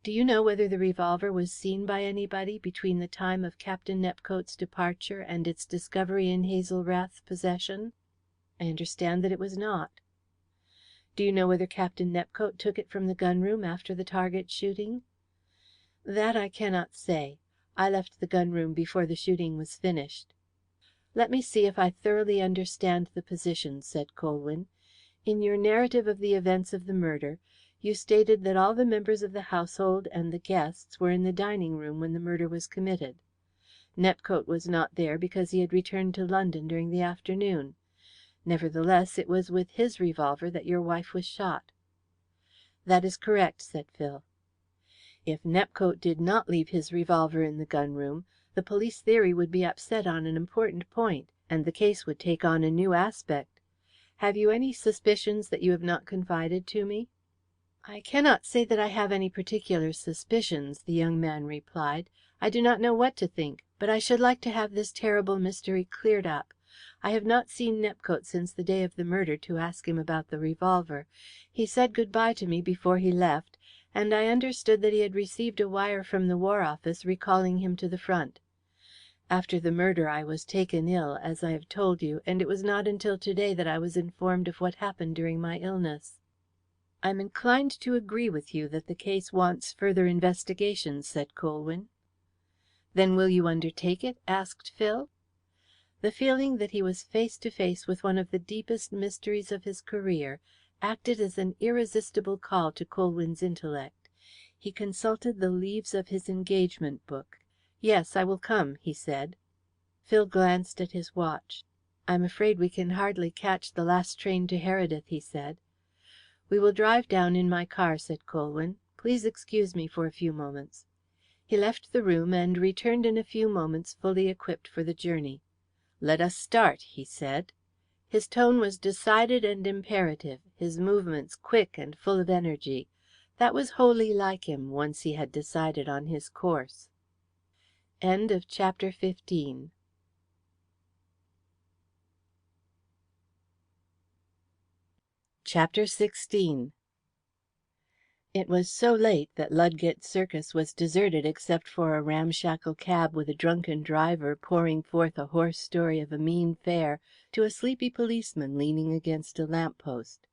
Do you know whether the revolver was seen by anybody between the time of Captain Nepcote's departure and its discovery in Hazel Rath's possession?" "I understand that it was not." "Do you know whether Captain Nepcote took it from the gun room after the target shooting?" "That I cannot say. I left the gun room before the shooting was finished." "Let me see if I thoroughly understand the position," said Colwyn. "In your narrative of the events of the murder, you stated that all the members of the household and the guests were in the dining room when the murder was committed. Nepcote was not there because he had returned to London during the afternoon. Nevertheless, it was with his revolver that your wife was shot." "That is correct," said Phil. "If Nepcote did not leave his revolver in the gun room, the police theory would be upset on an important point, and the case would take on a new aspect. Have you any suspicions that you have not confided to me?" "I cannot say that I have any particular suspicions," the young man replied. "I do not know what to think, but I should like to have this terrible mystery cleared up. I have not seen Nepcote since the day of the murder to ask him about the revolver. He said good bye to me before he left, and I understood that he had received a wire from the War Office recalling him to the front. After the murder I was taken ill, as I have told you, and it was not until to day that I was informed of what happened during my illness." "I am inclined to agree with you that the case wants further investigation," said Colwyn. "Then will you undertake it?" asked Phil. The feeling that he was face to face with one of the deepest mysteries of his career acted as an irresistible call to Colwyn's intellect. He consulted the leaves of his engagement book. "Yes, I will come," he said. Phil glanced at his watch. "I'm afraid we can hardly catch the last train to Heredith," he said. "We will drive down in my car," said Colwyn. "Please excuse me for a few moments." He left the room and returned in a few moments fully equipped for the journey. "Let us start," he said. His tone was decided and imperative, his movements quick and full of energy. That was wholly like him, once he had decided on his course. CHapter 16. It was so late that Ludgate Circus was deserted except for a ramshackle cab with a drunken driver pouring forth a hoarse story of a mean fare to a sleepy policeman leaning against a lamp post.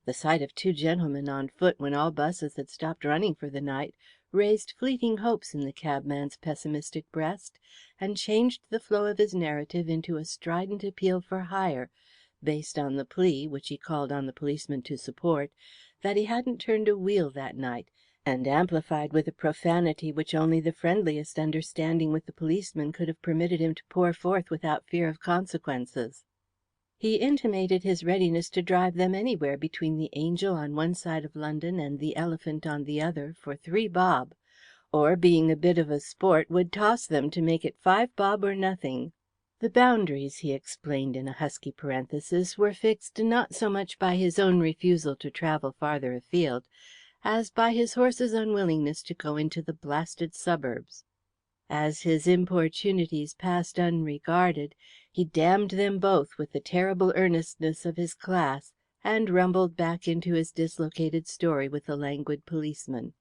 The sight of two gentlemen on foot when all buses had stopped running for the night raised fleeting hopes in the cabman's pessimistic breast, and changed the flow of his narrative into a strident appeal for hire, based on the plea, which he called on the policeman to support, that he hadn't turned a wheel that night, and amplified with a profanity which only the friendliest understanding with the policeman could have permitted him to pour forth without fear of consequences. He intimated his readiness to drive them anywhere between the Angel on one side of London and the Elephant on the other for 3 bob, or, being a bit of a sport, would toss them to make it 5 bob or nothing. The boundaries, he explained in a husky parenthesis, were fixed not so much by his own refusal to travel farther afield as by his horse's unwillingness to go into the blasted suburbs. As his importunities passed unregarded, he damned them both with the terrible earnestness of his class, and rumbled back into his dislocated story with the languid policeman.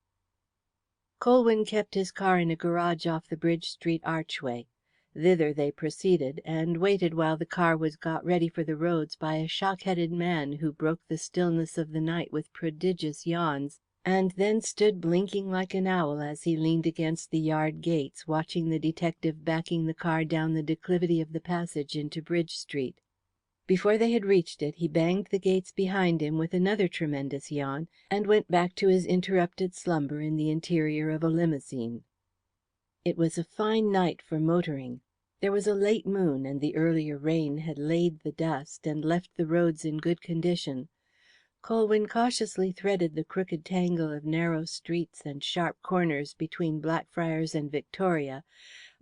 Colwyn kept his car in a garage off the Bridge Street archway. Thither they proceeded, and waited while the car was got ready for the roads by a shock-headed man who broke the stillness of the night with prodigious yawns, and then stood blinking like an owl as he leaned against the yard gates, watching the detective backing the car down the declivity of the passage into Bridge Street. Before they had reached it, he banged the gates behind him with another tremendous yawn, and went back to his interrupted slumber in the interior of a limousine. It was a fine night for motoring. There was a late moon, and the earlier rain had laid the dust and left the roads in good condition. Colwyn cautiously threaded the crooked tangle of narrow streets and sharp corners between Blackfriars and Victoria,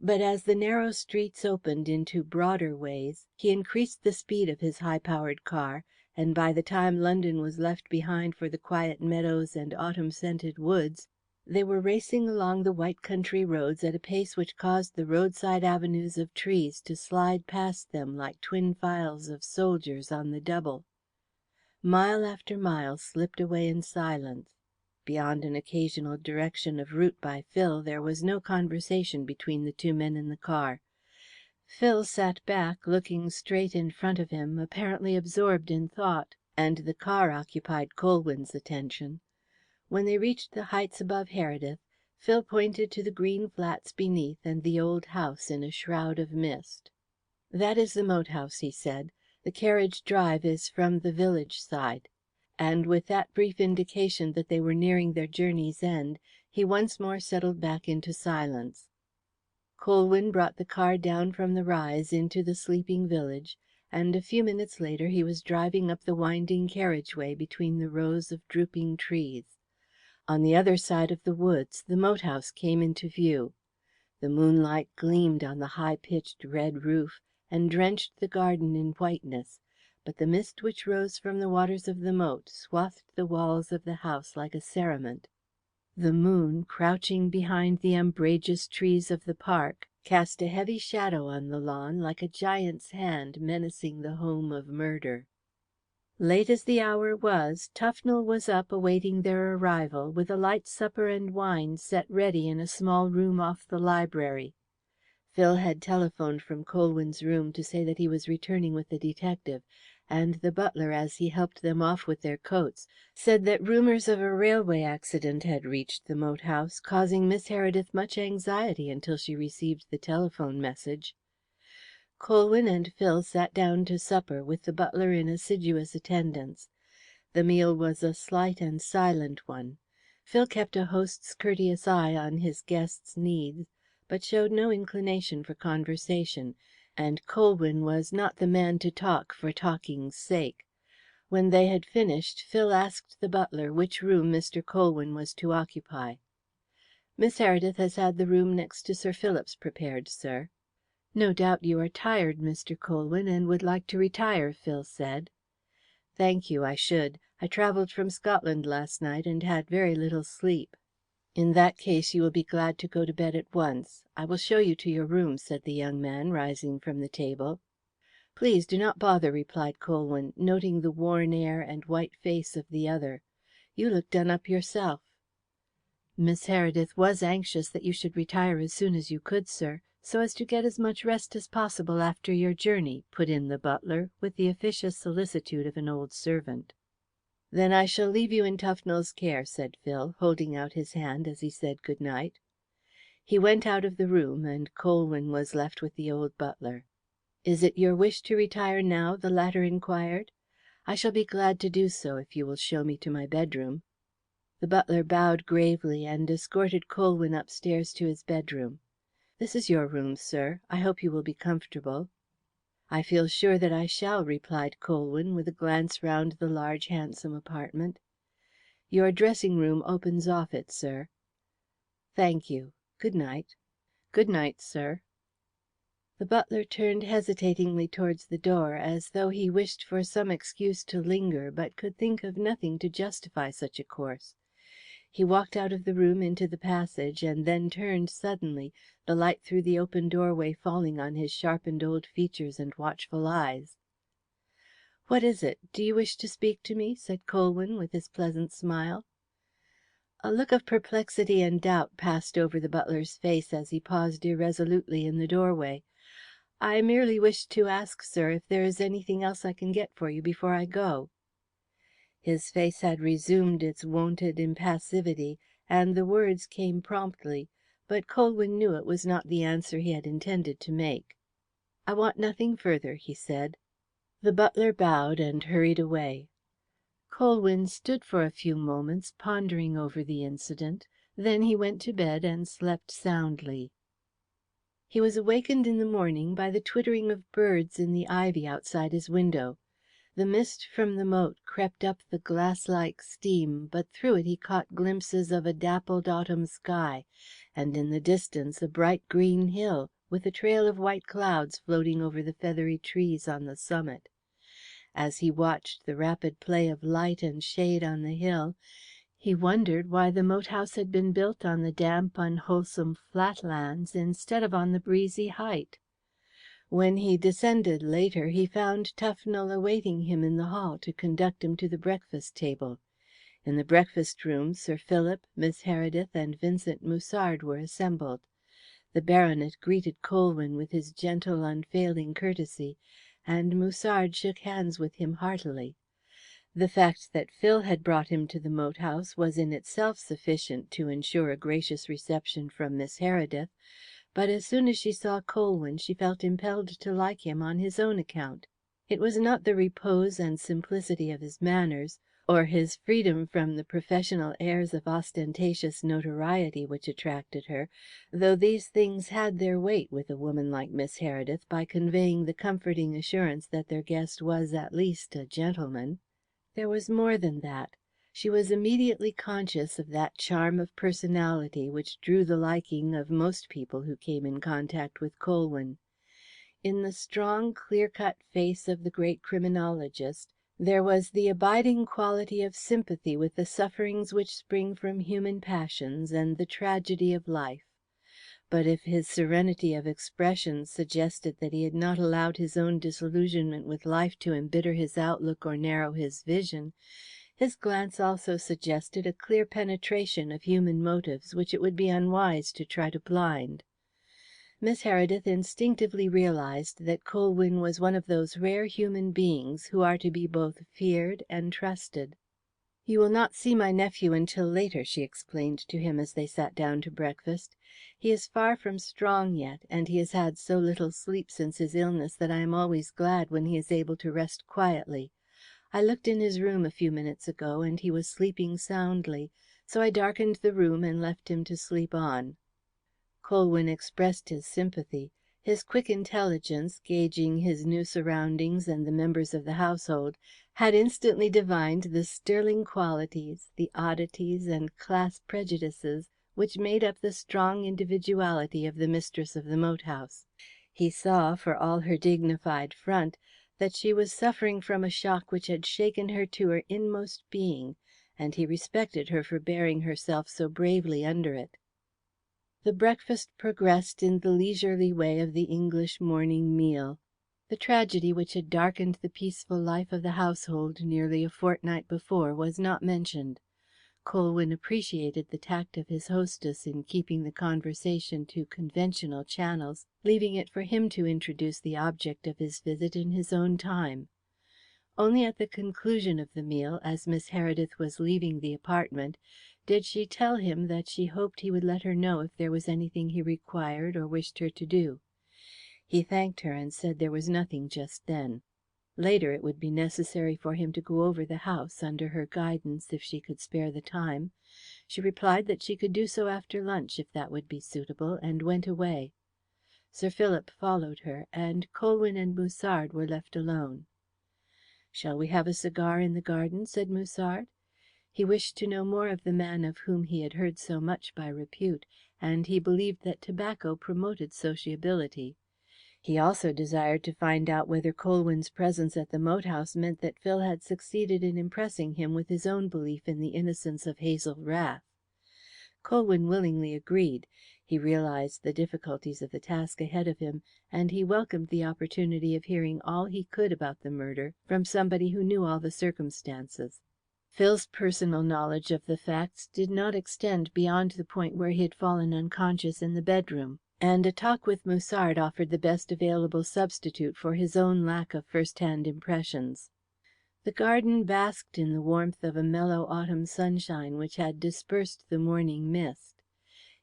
but as the narrow streets opened into broader ways he increased the speed of his high-powered car, and by the time London was left behind for the quiet meadows and autumn-scented woods, they were racing along the white country roads at a pace which caused the roadside avenues of trees to slide past them like twin files of soldiers on the double. Mile after mile slipped away in silence. Beyond an occasional direction of route by Phil, there was no conversation between the two men in the car. Phil sat back, looking straight in front of him, apparently absorbed in thought, and the car occupied Colwyn's attention. When they reached the heights above Heredith, Phil pointed to the green flats beneath and the old house in a shroud of mist. "That is the moat house," he said. "The carriage drive is from the village side." And with that brief indication that they were nearing their journey's end, he once more settled back into silence. Colwyn brought the car down from the rise into the sleeping village, and a few minutes later he was driving up the winding carriage way between the rows of drooping trees. On the other side of the woods the moat house came into view. The moonlight gleamed on the high pitched red roof, and drenched the garden in whiteness, but the mist which rose from the waters of the moat swathed the walls of the house like a cerement. The moon, crouching behind the umbrageous trees of the park, cast a heavy shadow on the lawn like a giant's hand menacing the home of murder. Late as the hour was, Tufnell was up awaiting their arrival, with a light supper and wine set ready in a small room off the library. Phil had telephoned from Colwyn's room to say that he was returning with the detective, and the butler, as he helped them off with their coats, said that rumours of a railway accident had reached the moat house, causing Miss Heredith much anxiety until she received the telephone message. Colwyn and Phil sat down to supper, with the butler in assiduous attendance. The meal was a slight and silent one. Phil kept a host's courteous eye on his guest's needs, but showed no inclination for conversation, and Colwyn was not the man to talk for talking's sake. When they had finished, Phil asked the butler which room Mr. Colwyn was to occupy. "Miss Heredith has had the room next to Sir Philip's prepared, sir." "No doubt you are tired, Mr. Colwyn, and would like to retire," Phil said. "Thank you, I should. I travelled from Scotland last night, and had very little sleep." "In that case you will be glad to go to bed at once. I will show you to your room," said the young man, rising from the table. "Please do not bother," replied Colwyn, noting the worn air and white face of the other. "You look done up yourself." "Miss Heredith was anxious that you should retire as soon as you could, sir, so as to get as much rest as possible after your journey," put in the butler, with the officious solicitude of an old servant. "Then I shall leave you in Tufnell's care," said Phil, holding out his hand as he said good night. He went out of the room, and Colwyn was left with the old butler. "Is it your wish to retire now?" the latter inquired. "I shall be glad to do so, if you will show me to my bedroom." The butler bowed gravely and escorted Colwyn upstairs to his bedroom. "This is your room, sir. I hope you will be comfortable." "I feel sure that I shall," replied Colwyn, with a glance round the large handsome apartment. "Your dressing room opens off it, sir." "Thank you. Good night." "Good night, sir." The butler turned hesitatingly towards the door, as though he wished for some excuse to linger, but could think of nothing to justify such a course. He walked out of the room into the passage, and then turned suddenly, the light through the open doorway falling on his sharpened old features and watchful eyes. "What is it? Do you wish to speak to me?" said Colwyn, with his pleasant smile. A look of perplexity and doubt passed over the butler's face as he paused irresolutely in the doorway. "I merely wished to ask, sir, if there is anything else I can get for you before I go." His face had resumed its wonted impassivity, and the words came promptly, but Colwyn knew it was not the answer he had intended to make. "I want nothing further," he said. The butler bowed and hurried away. Colwyn stood for a few moments pondering over the incident. Then he went to bed and slept soundly. He was awakened in the morning by the twittering of birds in the ivy outside his window. The mist from the moat crept up the glass-like steam, but through it he caught glimpses of a dappled autumn sky, and in the distance a bright green hill, with a trail of white clouds floating over the feathery trees on the summit. As he watched the rapid play of light and shade on the hill, he wondered why the moat house had been built on the damp, unwholesome flatlands instead of on the breezy height. When he descended later, he found Tufnell awaiting him in the hall to conduct him to the breakfast table. In the breakfast room Sir Philip, Miss Heredith, and Vincent Musard were assembled. The baronet greeted Colwyn with his gentle, unfailing courtesy, and Musard shook hands with him heartily. The fact that Phil had brought him to the moat house was in itself sufficient to ensure a gracious reception from Miss Heredith, But as soon as she saw Colwyn she felt impelled to like him on his own account. It was not the repose and simplicity of his manners, or his freedom from the professional airs of ostentatious notoriety which attracted her, though these things had their weight with a woman like Miss Heredith by conveying the comforting assurance that their guest was at least a gentleman. There was more than that. She was immediately conscious of that charm of personality which drew the liking of most people who came in contact with Colwyn. In the strong, clear-cut face of the great criminologist there was the abiding quality of sympathy with the sufferings which spring from human passions and the tragedy of life. But if his serenity of expression suggested that he had not allowed his own disillusionment with life to embitter his outlook or narrow his vision, his glance also suggested a clear penetration of human motives which it would be unwise to try to blind. Miss Heredith instinctively realized that Colwyn was one of those rare human beings who are to be both feared and trusted. "You will not see my nephew until later," she explained to him as they sat down to breakfast. "He is far from strong yet, and he has had so little sleep since his illness that I am always glad when he is able to rest quietly. I looked in his room a few minutes ago, and he was sleeping soundly, so I darkened the room and left him to sleep on." Colwyn expressed his sympathy. His quick intelligence, gauging his new surroundings and the members of the household, had instantly divined the sterling qualities, the oddities and class prejudices which made up the strong individuality of the mistress of the moat house. He saw, for all her dignified front, that she was suffering from a shock which had shaken her to her inmost being, and he respected her for bearing herself so bravely under it. The breakfast progressed in the leisurely way of the English morning meal. The tragedy which had darkened the peaceful life of the household nearly a fortnight before was not mentioned. Colwyn appreciated the tact of his hostess in keeping the conversation to conventional channels, leaving it for him to introduce the object of his visit in his own time. Only at the conclusion of the meal, as Miss Heredith was leaving the apartment, did she tell him that she hoped he would let her know if there was anything he required or wished her to do. He thanked her and said there was nothing just then. Later it would be necessary for him to go over the house, under her guidance, if she could spare the time. She replied that she could do so after lunch, if that would be suitable, and went away. Sir Philip followed her, and Colwyn and Musard were left alone. "Shall we have a cigar in the garden?" said Musard. He wished to know more of the man of whom he had heard so much by repute, and he believed that tobacco promoted sociability. He also desired to find out whether Colwyn's presence at the moat house meant that Phil had succeeded in impressing him with his own belief in the innocence of Hazel Rath. Colwyn willingly agreed. He realized the difficulties of the task ahead of him, and he welcomed the opportunity of hearing all he could about the murder from somebody who knew all the circumstances. Phil's personal knowledge of the facts did not extend beyond the point where he had fallen unconscious in the bedroom, and a talk with Musard offered the best available substitute for his own lack of first-hand impressions. The garden basked in the warmth of a mellow autumn sunshine which had dispersed the morning mist.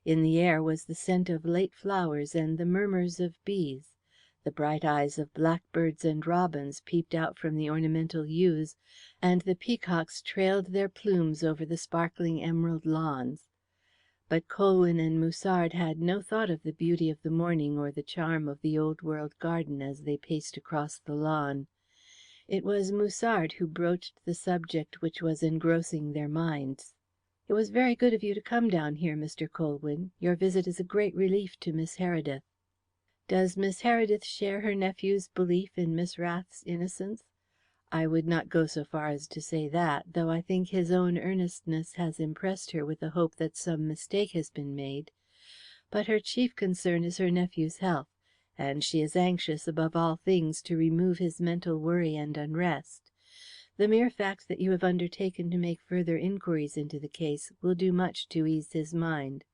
In the air was the scent of late flowers and the murmurs of bees. The bright eyes of blackbirds and robins peeped out from the ornamental yews, and the peacocks trailed their plumes over the sparkling emerald lawns. But Colwyn and Musard had no thought of the beauty of the morning or the charm of the old world garden as they paced across the lawn. It was Musard who broached the subject which was engrossing their minds. "It was very good of you to come down here, Mr. Colwyn. Your visit is a great relief to Miss Heredith." "Does Miss Heredith share her nephew's belief in Miss Rath's innocence?" "I would not go so far as to say that, though I think his own earnestness has impressed her with the hope that some mistake has been made. But her chief concern is her nephew's health, and she is anxious above all things to remove his mental worry and unrest. The mere fact that you have undertaken to make further inquiries into the case will do much to ease his mind."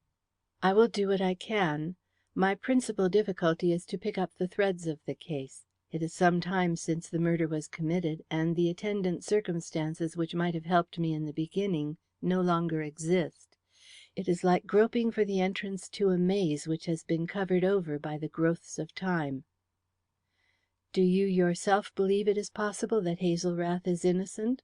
"I will do what I can. My principal difficulty is to pick up the threads of the case. It is some time since the murder was committed, and the attendant circumstances which might have helped me in the beginning no longer exist. It is like groping for the entrance to a maze which has been covered over by the growths of time." "Do you yourself believe it is possible that Hazel Rath is innocent?"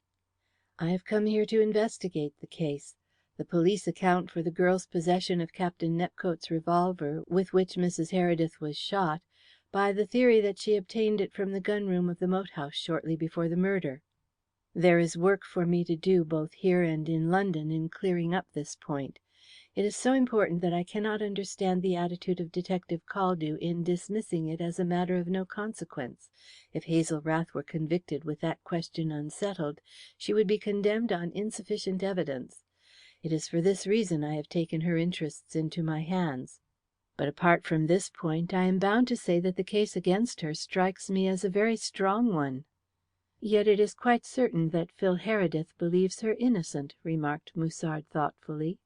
"I have come here to investigate the case. The police account for the girl's possession of Captain Nepcote's revolver, with which Mrs. Heredith was shot, by the theory that she obtained it from the gun room of the moat house shortly before the murder. There is work for me to do both here and in London in clearing up this point. It is so important that I cannot understand the attitude of Detective Caldew in dismissing it as a matter of no consequence. If Hazel Rath were convicted with that question unsettled, she would be condemned on insufficient evidence. It is for this reason I have taken her interests into my hands. But apart from this point, I am bound to say that the case against her strikes me as a very strong one." "Yet it is quite certain that Phil Heredith believes her innocent," remarked Musard thoughtfully.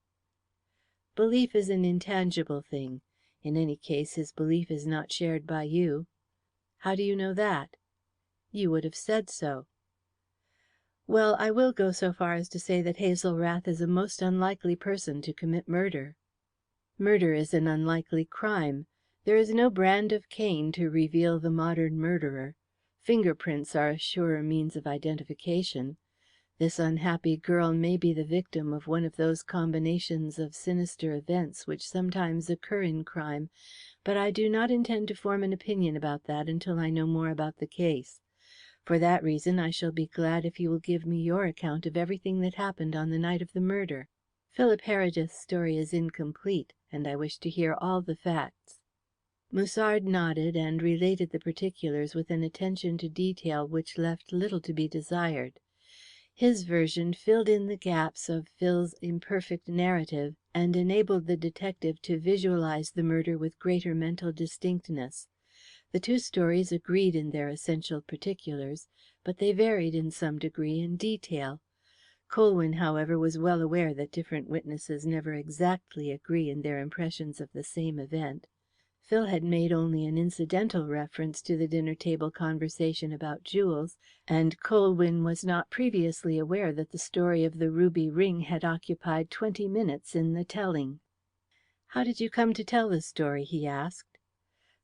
"Belief is an intangible thing. In any case, his belief is not shared by you." "How do you know that?" "You would have said so." "Well, I will go so far as to say that Hazel Rath is a most unlikely person to commit murder." "Murder is an unlikely crime. There is no brand of Cain to reveal the modern murderer. Finger prints are a surer means of identification. This unhappy girl may be the victim of one of those combinations of sinister events which sometimes occur in crime, but I do not intend to form an opinion about that until I know more about the case. For that reason I shall be glad if you will give me your account of everything that happened on the night of the murder. Philip Heredith's story is incomplete, and I wish to hear all the facts." Musard nodded and related the particulars with an attention to detail which left little to be desired. His version filled in the gaps of Phil's imperfect narrative, and enabled the detective to visualize the murder with greater mental distinctness. The two stories agreed in their essential particulars, but they varied in some degree in detail. Colwyn, however, was well aware that different witnesses never exactly agree in their impressions of the same event. Phil had made only an incidental reference to the dinner-table conversation about jewels, and Colwyn was not previously aware that the story of the ruby ring had occupied 20 minutes in the telling. "How did you come to tell the story?" he asked.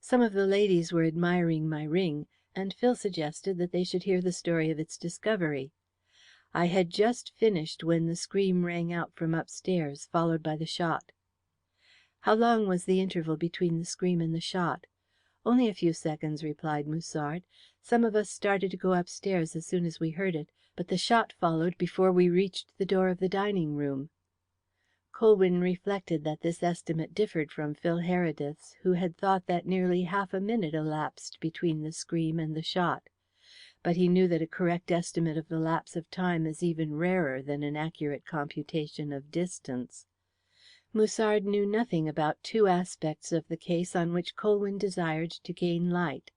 "Some of the ladies were admiring my ring, and Phil suggested that they should hear the story of its discovery. I had just finished when the scream rang out from upstairs, followed by the shot." "How long was the interval between the scream and the shot?" "Only a few seconds," replied Musard. "Some of us started to go upstairs as soon as we heard it, but the shot followed before we reached the door of the dining room." Colwyn reflected that this estimate differed from Phil Heredith's, who had thought that nearly half a minute elapsed between the scream and the shot. But he knew that a correct estimate of the lapse of time is even rarer than an accurate computation of distance. Musard knew nothing about two aspects of the case on which Colwyn desired to gain light.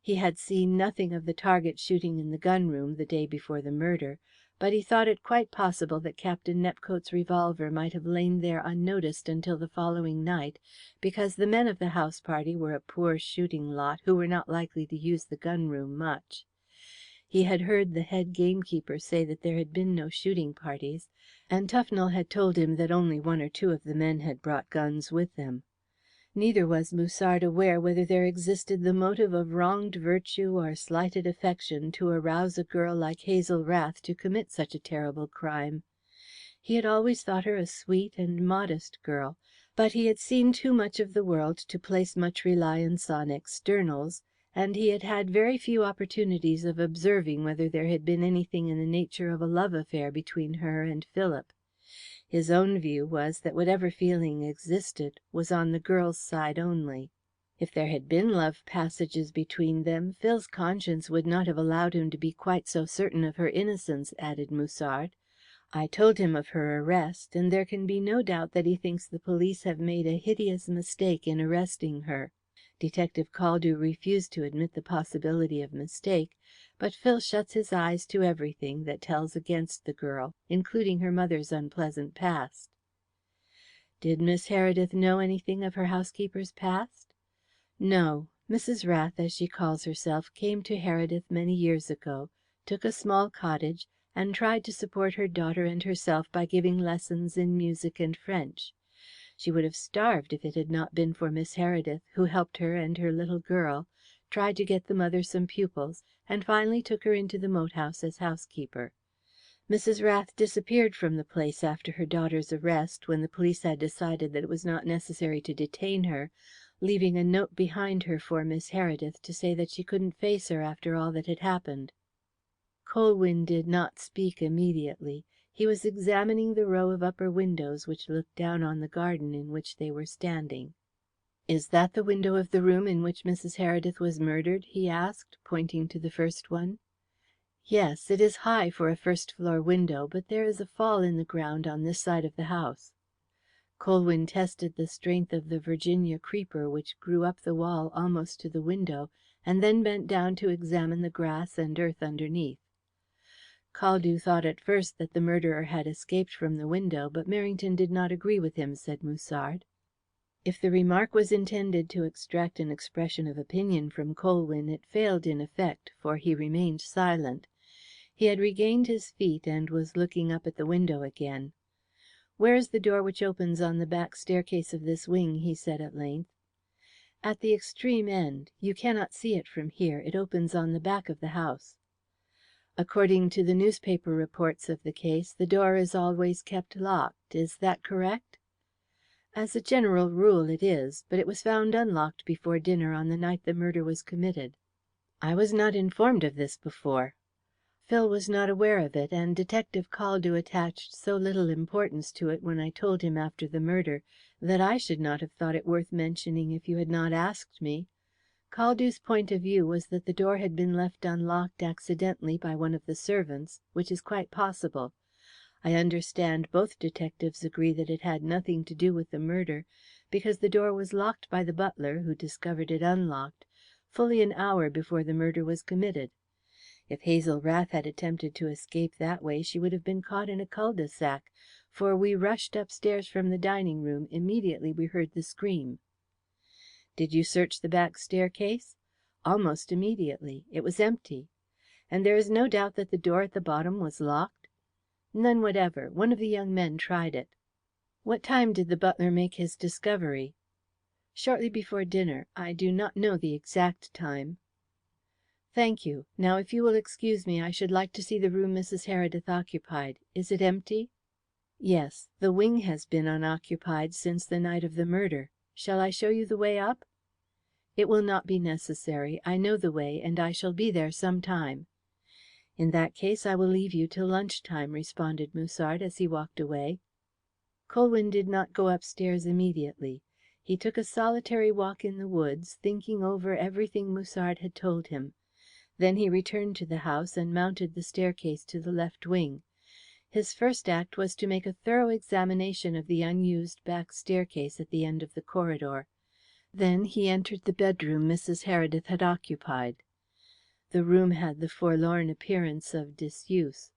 He had seen nothing of the target shooting in the gun room the day before the murder, but he thought it quite possible that Captain Nepcote's revolver might have lain there unnoticed until the following night, because the men of the house party were a poor shooting lot who were not likely to use the gun room much. He had heard the head gamekeeper say that there had been no shooting parties, and Tufnell had told him that only one or two of the men had brought guns with them. Neither was Musard aware whether there existed the motive of wronged virtue or slighted affection to arouse a girl like Hazel Rath to commit such a terrible crime. He had always thought her a sweet and modest girl, but he had seen too much of the world to place much reliance on externals, and he had had very few opportunities of observing whether there had been anything in the nature of a love affair between her and Philip. His own view was that whatever feeling existed was on the girl's side only. If there had been love passages between them, Phil's conscience would not have allowed him to be quite so certain of her innocence, added Musard. I told him of her arrest, and there can be no doubt that he thinks the police have made a hideous mistake in arresting her. Detective Caldew refused to admit the possibility of mistake, but Phil shuts his eyes to everything that tells against the girl, including her mother's unpleasant past." "Did Miss Heredith know anything of her housekeeper's past?" "No. Mrs. Rath, as she calls herself, came to Heredith many years ago, took a small cottage, and tried to support her daughter and herself by giving lessons in music and French. She would have starved if it had not been for Miss Heredith, who helped her and her little girl, tried to get the mother some pupils, and finally took her into the moat house as housekeeper. Mrs. Rath disappeared from the place after her daughter's arrest, when the police had decided that it was not necessary to detain her, leaving a note behind her for Miss Heredith to say that she couldn't face her after all that had happened. Colwyn did not speak immediately. He was examining the row of upper windows which looked down on the garden in which they were standing. "Is that the window of the room in which Mrs. Heredith was murdered?" he asked, pointing to the first one. "Yes, it is high for a first-floor window, but there is a fall in the ground on this side of the house." Colwyn tested the strength of the Virginia creeper which grew up the wall almost to the window, and then bent down to examine the grass and earth underneath. "Caldew thought at first that the murderer had escaped from the window, but Merrington did not agree with him," said Musard. If the remark was intended to extract an expression of opinion from Colwyn, it failed in effect, for he remained silent. He had regained his feet and was looking up at the window again. "Where is the door which opens on the back staircase of this wing?" he said at length. "At the extreme end. You cannot see it from here. It opens on the back of the house." "According to the newspaper reports of the case, the door is always kept locked. Is that correct?" "As a general rule it is, but it was found unlocked before dinner on the night the murder was committed." "I was not informed of this before." "Phil was not aware of it, and Detective Caldew attached so little importance to it when I told him after the murder that I should not have thought it worth mentioning if you had not asked me. Caldew's point of view was that the door had been left unlocked accidentally by one of the servants, which is quite possible. I understand both detectives agree that it had nothing to do with the murder, because the door was locked by the butler, who discovered it unlocked, fully an hour before the murder was committed. If Hazel Rath had attempted to escape that way she would have been caught in a cul-de-sac, for we rushed upstairs from the dining room immediately we heard the scream." "Did you search the back staircase?" "Almost immediately. It was empty." "And there is no doubt that the door at the bottom was locked?" "None whatever. One of the young men tried it." "What time did the butler make his discovery?" "Shortly before dinner. I do not know the exact time." "Thank you. Now, if you will excuse me, I should like to see the room Mrs. Heredith occupied. Is it empty?" "Yes. The wing has been unoccupied since the night of the murder. Shall I show you the way up?" "It will not be necessary. I know the way, and I shall be there some time." "In that case I will leave you till lunch time," responded Musard, as he walked away. Colwyn did not go upstairs immediately. He took a solitary walk in the woods, thinking over everything Musard had told him. Then he returned to the house and mounted the staircase to the left wing. His first act was to make a thorough examination of the unused back staircase at the end of the corridor. Then he entered the bedroom Mrs. Heredith had occupied. The room had the forlorn appearance of disuse.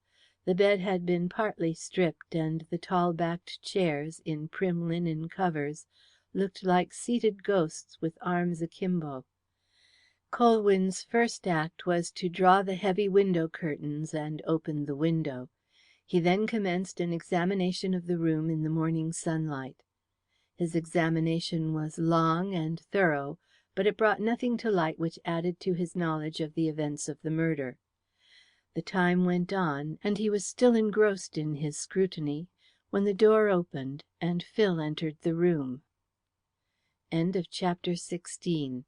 The bed had been partly stripped, and the tall-backed chairs, in prim linen covers, looked like seated ghosts with arms akimbo. Colwyn's first act was to draw the heavy window curtains and open the window. He then commenced an examination of the room in the morning sunlight. His examination was long and thorough, but it brought nothing to light which added to his knowledge of the events of the murder. The time went on, and he was still engrossed in his scrutiny, when the door opened and Phil entered the room. End of chapter 16.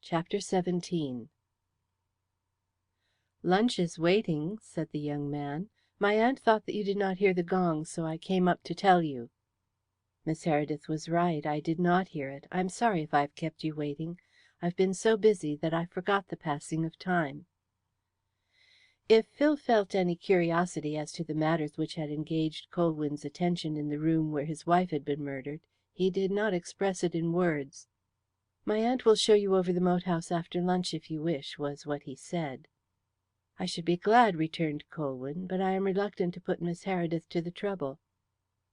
Chapter 17. "Lunch is waiting," said the young man. "My aunt thought that you did not hear the gong, so I came up to tell you." "Miss Heredith was right. I did not hear it. I'm sorry if I've kept you waiting. I've been so busy that I forgot the passing of time." If Phil felt any curiosity as to the matters which had engaged Colwyn's attention in the room where his wife had been murdered, he did not express it in words. "My aunt will show you over the moat house after lunch if you wish," was what he said. "I should be glad," returned Colwyn, "but I am reluctant to put Miss Heredith to the trouble."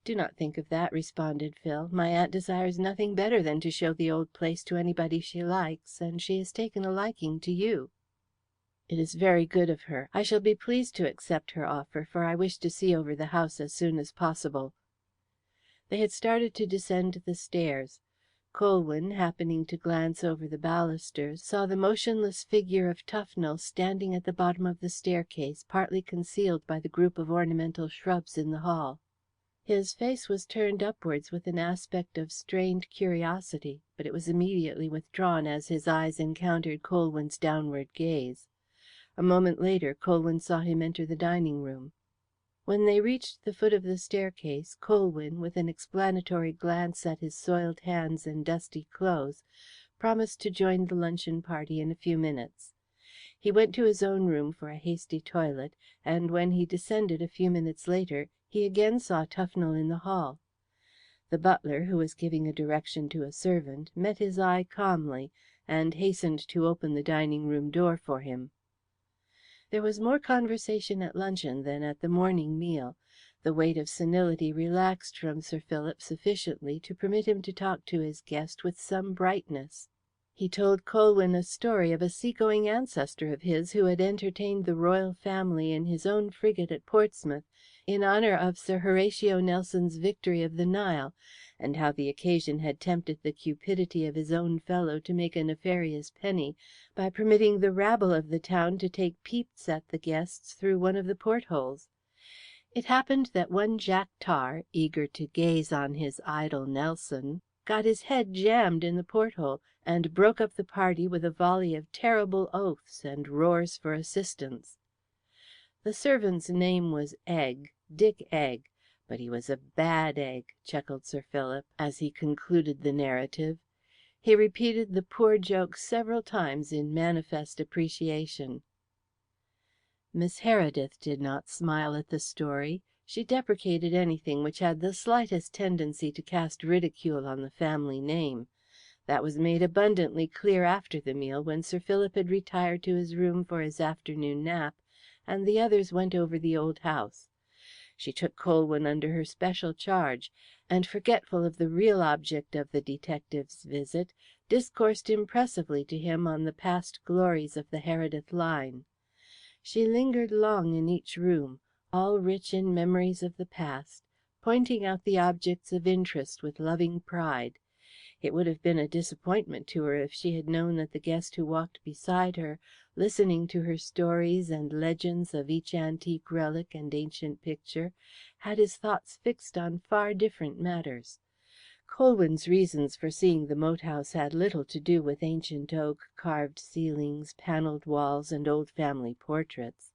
"Do not think of that," responded Phil. "My aunt desires nothing better than to show the old place to anybody she likes, and she has taken a liking to you." "It is very good of her. I shall be pleased to accept her offer, for I wish to see over the house as soon as possible." They had started to descend the stairs. Colwyn, happening to glance over the balusters, saw the motionless figure of Tufnell standing at the bottom of the staircase, partly concealed by the group of ornamental shrubs in the hall. His face was turned upwards with an aspect of strained curiosity, but it was immediately withdrawn as his eyes encountered Colwyn's downward gaze. A moment later Colwyn saw him enter the dining room. When they reached the foot of the staircase, Colwyn, with an explanatory glance at his soiled hands and dusty clothes, promised to join the luncheon party in a few minutes. He went to his own room for a hasty toilet, and when he descended a few minutes later he again saw Tufnell in the hall. The butler, who was giving a direction to a servant, met his eye calmly, and hastened to open the dining room door for him. There was more conversation at luncheon than at the morning meal. The weight of senility relaxed from Sir Philip sufficiently to permit him to talk to his guest with some brightness. He told Colwyn a story of a seagoing ancestor of his who had entertained the royal family in his own frigate at Portsmouth in honour of Sir Horatio Nelson's victory of the Nile, and how the occasion had tempted the cupidity of his own fellow to make a nefarious penny by permitting the rabble of the town to take peeps at the guests through one of the portholes. It happened that one Jack Tar, eager to gaze on his idol Nelson, got his head jammed in the porthole, and broke up the party with a volley of terrible oaths and roars for assistance. The servant's name was Egg, Dick Egg, but he was a bad egg, chuckled Sir Philip, as he concluded the narrative. He repeated the poor joke several times in manifest appreciation. Miss Heredith did not smile at the story. She deprecated anything which had the slightest tendency to cast ridicule on the family name. That was made abundantly clear after the meal, when Sir Philip had retired to his room for his afternoon nap, and the others went over the old house. She took Colwyn under her special charge, and forgetful of the real object of the detective's visit, discoursed impressively to him on the past glories of the Heredith line. She lingered long in each room, all rich in memories of the past, pointing out the objects of interest with loving pride. It would have been a disappointment to her if she had known that the guest who walked beside her, listening to her stories and legends of each antique relic and ancient picture, had his thoughts fixed on far different matters. Colwyn's reasons for seeing the moat house had little to do with ancient oak, carved ceilings, panelled walls, and old family portraits.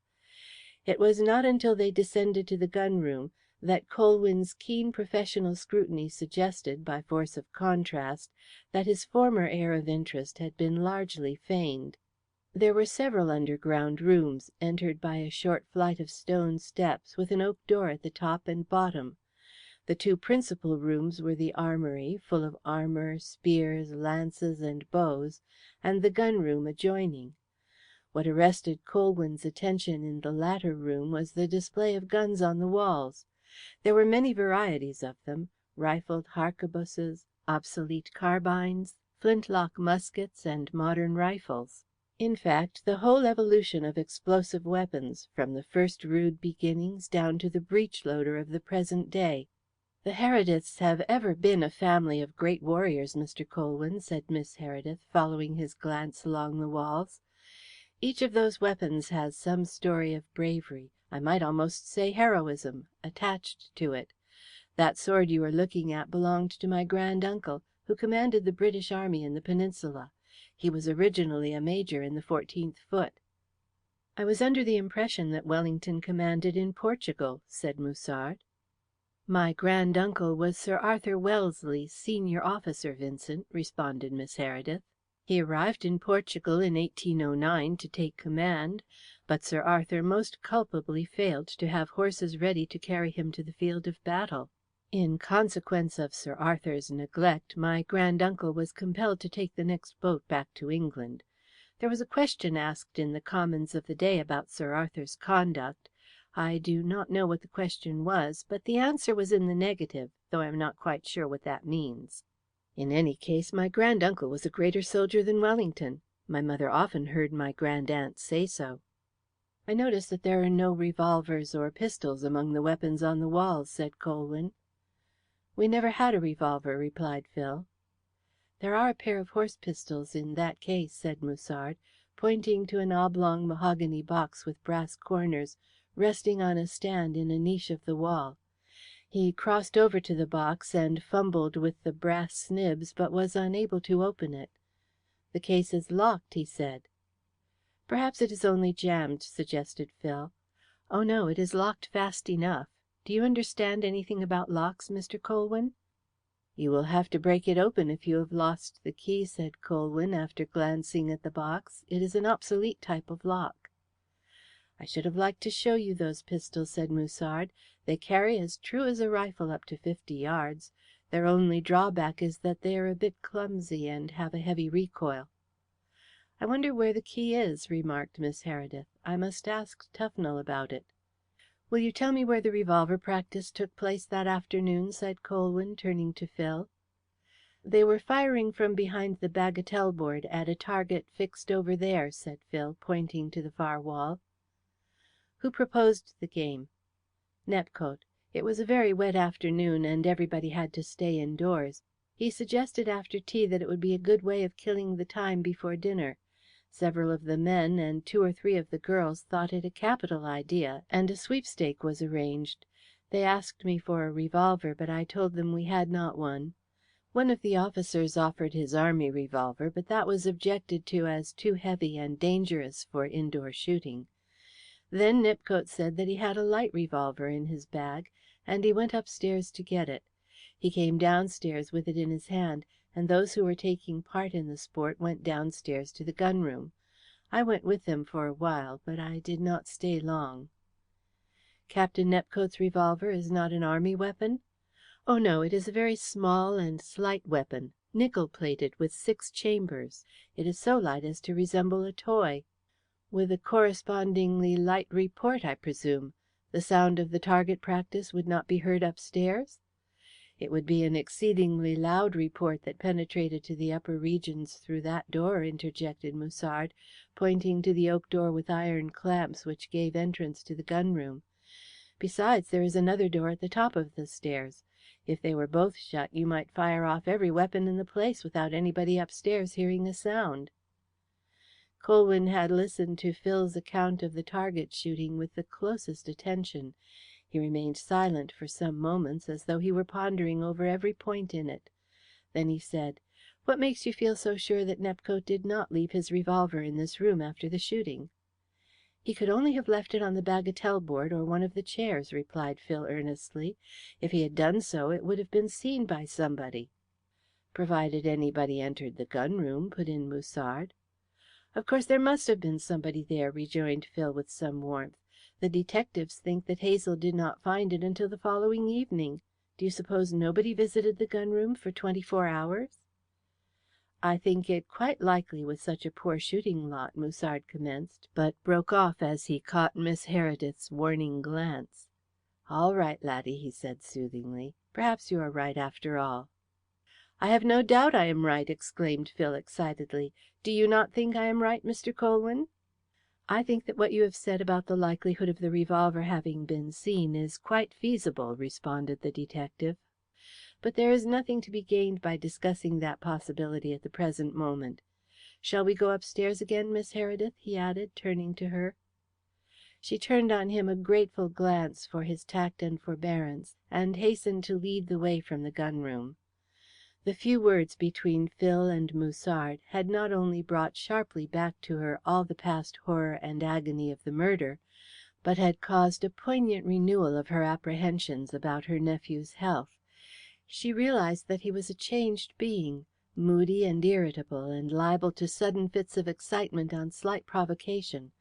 It was not until they descended to the gun room that Colwyn's keen professional scrutiny suggested, by force of contrast, that his former air of interest had been largely feigned. There were several underground rooms, entered by a short flight of stone steps, with an oak door at the top and bottom. The two principal rooms were the armoury, full of armour, spears, lances, and bows, and the gun room adjoining. What arrested Colwyn's attention in the latter room was the display of guns on the walls. There were many varieties of them, rifled harquebuses, obsolete carbines, flintlock muskets, and modern rifles. In fact, the whole evolution of explosive weapons, from the first rude beginnings down to the breech loader of the present day. "The Herediths have ever been a family of great warriors, Mr. Colwyn," said Miss Heredith, following his glance along the walls. "Each of those weapons has some story of bravery, I might almost say heroism, attached to it. That sword you are looking at belonged to my grand uncle, who commanded the British army in the Peninsula. He was originally a major in the 14th Foot." "I was under the impression that Wellington commanded in Portugal," said Musard. "My grand uncle was Sir Arthur Wellesley, senior officer, Vincent," responded Miss Heredith. "He arrived in Portugal in 1809 to take command, but Sir Arthur most culpably failed to have horses ready to carry him to the field of battle. In consequence of Sir Arthur's neglect, my grand uncle was compelled to take the next boat back to England. There was a question asked in the Commons of the day about Sir Arthur's conduct. I do not know what the question was, but the answer was in the negative, though I am not quite sure what that means. In any case, my granduncle was a greater soldier than Wellington. My mother often heard my grandaunt say so." "I notice that there are no revolvers or pistols among the weapons on the walls," said Colwyn. "We never had a revolver," replied Phil. "There are a pair of horse pistols in that case," said Musard, pointing to an oblong mahogany box with brass corners, resting on a stand in a niche of the wall. He crossed over to the box and fumbled with the brass snibs, but was unable to open it. "The case is locked," he said. "Perhaps it is only jammed," suggested Phil. "Oh, no, it is locked fast enough. Do you understand anything about locks, Mr. Colwyn?" "You will have to break it open if you have lost the key," said Colwyn, after glancing at the box. "It is an obsolete type of lock." "I should have liked to show you those pistols," said Musard. "They carry as true as a rifle up to 50 yards. Their only drawback is that they are a bit clumsy and have a heavy recoil." "I wonder where the key is," remarked Miss Heredith. "I must ask Tufnell about it." "Will you tell me where the revolver practice took place that afternoon?" said Colwyn, turning to Phil. "They were firing from behind the bagatelle board at a target fixed over there," said Phil, pointing to the far wall. "Who proposed the game?" "Nepcote. It was a very wet afternoon, and everybody had to stay indoors. He suggested after tea that it would be a good way of killing the time before dinner. Several of the men and 2 or 3 of the girls thought it a capital idea, and a sweepstake was arranged. They asked me for a revolver, but I told them we had not one. One of the officers offered his army revolver, but that was objected to as too heavy and dangerous for indoor shooting. Then Nepcote said that he had a light revolver in his bag, and he went upstairs to get it. He came downstairs with it in his hand, and those who were taking part in the sport went downstairs to the gun room. I went with them for a while, but I did not stay long." "Captain Nepcote's revolver is not an army weapon?" "Oh, no, it is a very small and slight weapon, nickel plated with 6 chambers. It is so light as to resemble a toy." "With a correspondingly light report, I presume. The sound of the target practice would not be heard upstairs?" "It would be an exceedingly loud report that penetrated to the upper regions through that door," interjected Musard, pointing to the oak door with iron clamps which gave entrance to the gun room. "Besides, there is another door at the top of the stairs. If they were both shut you might fire off every weapon in the place without anybody upstairs hearing a sound." Colwyn had listened to Phil's account of the target shooting with the closest attention. He remained silent for some moments, as though he were pondering over every point in it. Then he said, "What makes you feel so sure that Nepcote did not leave his revolver in this room after the shooting?" "He could only have left it on the bagatelle board or one of the chairs," replied Phil earnestly. "If he had done so, it would have been seen by somebody." "Provided anybody entered the gun room," put in Musard. "Of course there must have been somebody there," rejoined Phil with some warmth. "The detectives think that Hazel did not find it until the following evening. Do you suppose nobody visited the gun room for 24 hours?" "I think it quite likely with such a poor shooting lot," Musard commenced, but broke off as he caught Miss Heredith's warning glance. "All right, laddie," he said soothingly. "Perhaps you are right after all." "I have no doubt I am right," exclaimed Phil excitedly. "Do you not think I am right, Mr. Colwyn?" "I think that what you have said about the likelihood of the revolver having been seen is quite feasible," responded the detective. "But there is nothing to be gained by discussing that possibility at the present moment. Shall we go upstairs again, Miss Heredith?" he added, turning to her. She turned on him a grateful glance for his tact and forbearance, and hastened to lead the way from the gun room. The few words between Phil and Musard had not only brought sharply back to her all the past horror and agony of the murder, but had caused a poignant renewal of her apprehensions about her nephew's health. She realized that he was a changed being, moody and irritable, and liable to sudden fits of excitement on slight provocation.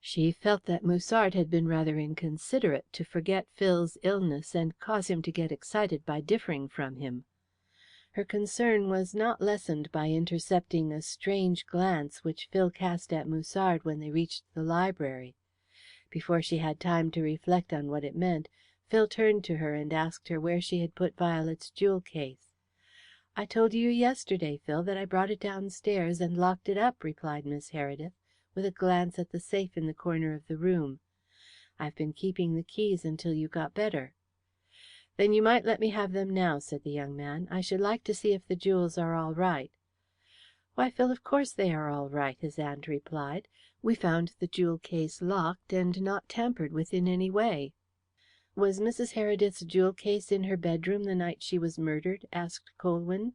She felt that Musard had been rather inconsiderate to forget Phil's illness and cause him to get excited by differing from him. Her concern was not lessened by intercepting a strange glance which Phil cast at Musard when they reached the library. Before she had time to reflect on what it meant, Phil turned to her and asked her where she had put Violet's jewel case. "I told you yesterday, Phil, that I brought it downstairs and locked it up," replied Miss Heredith, with a glance at the safe in the corner of the room. "I've been keeping the keys until you got better." "Then you might let me have them now," said the young man. "I should like to see if the jewels are all right." "Why, Phil, of course they are all right," his aunt replied. "We found the jewel case locked and not tampered with in any way." "Was Mrs. Heredith's jewel case in her bedroom the night she was murdered?" asked Colwyn.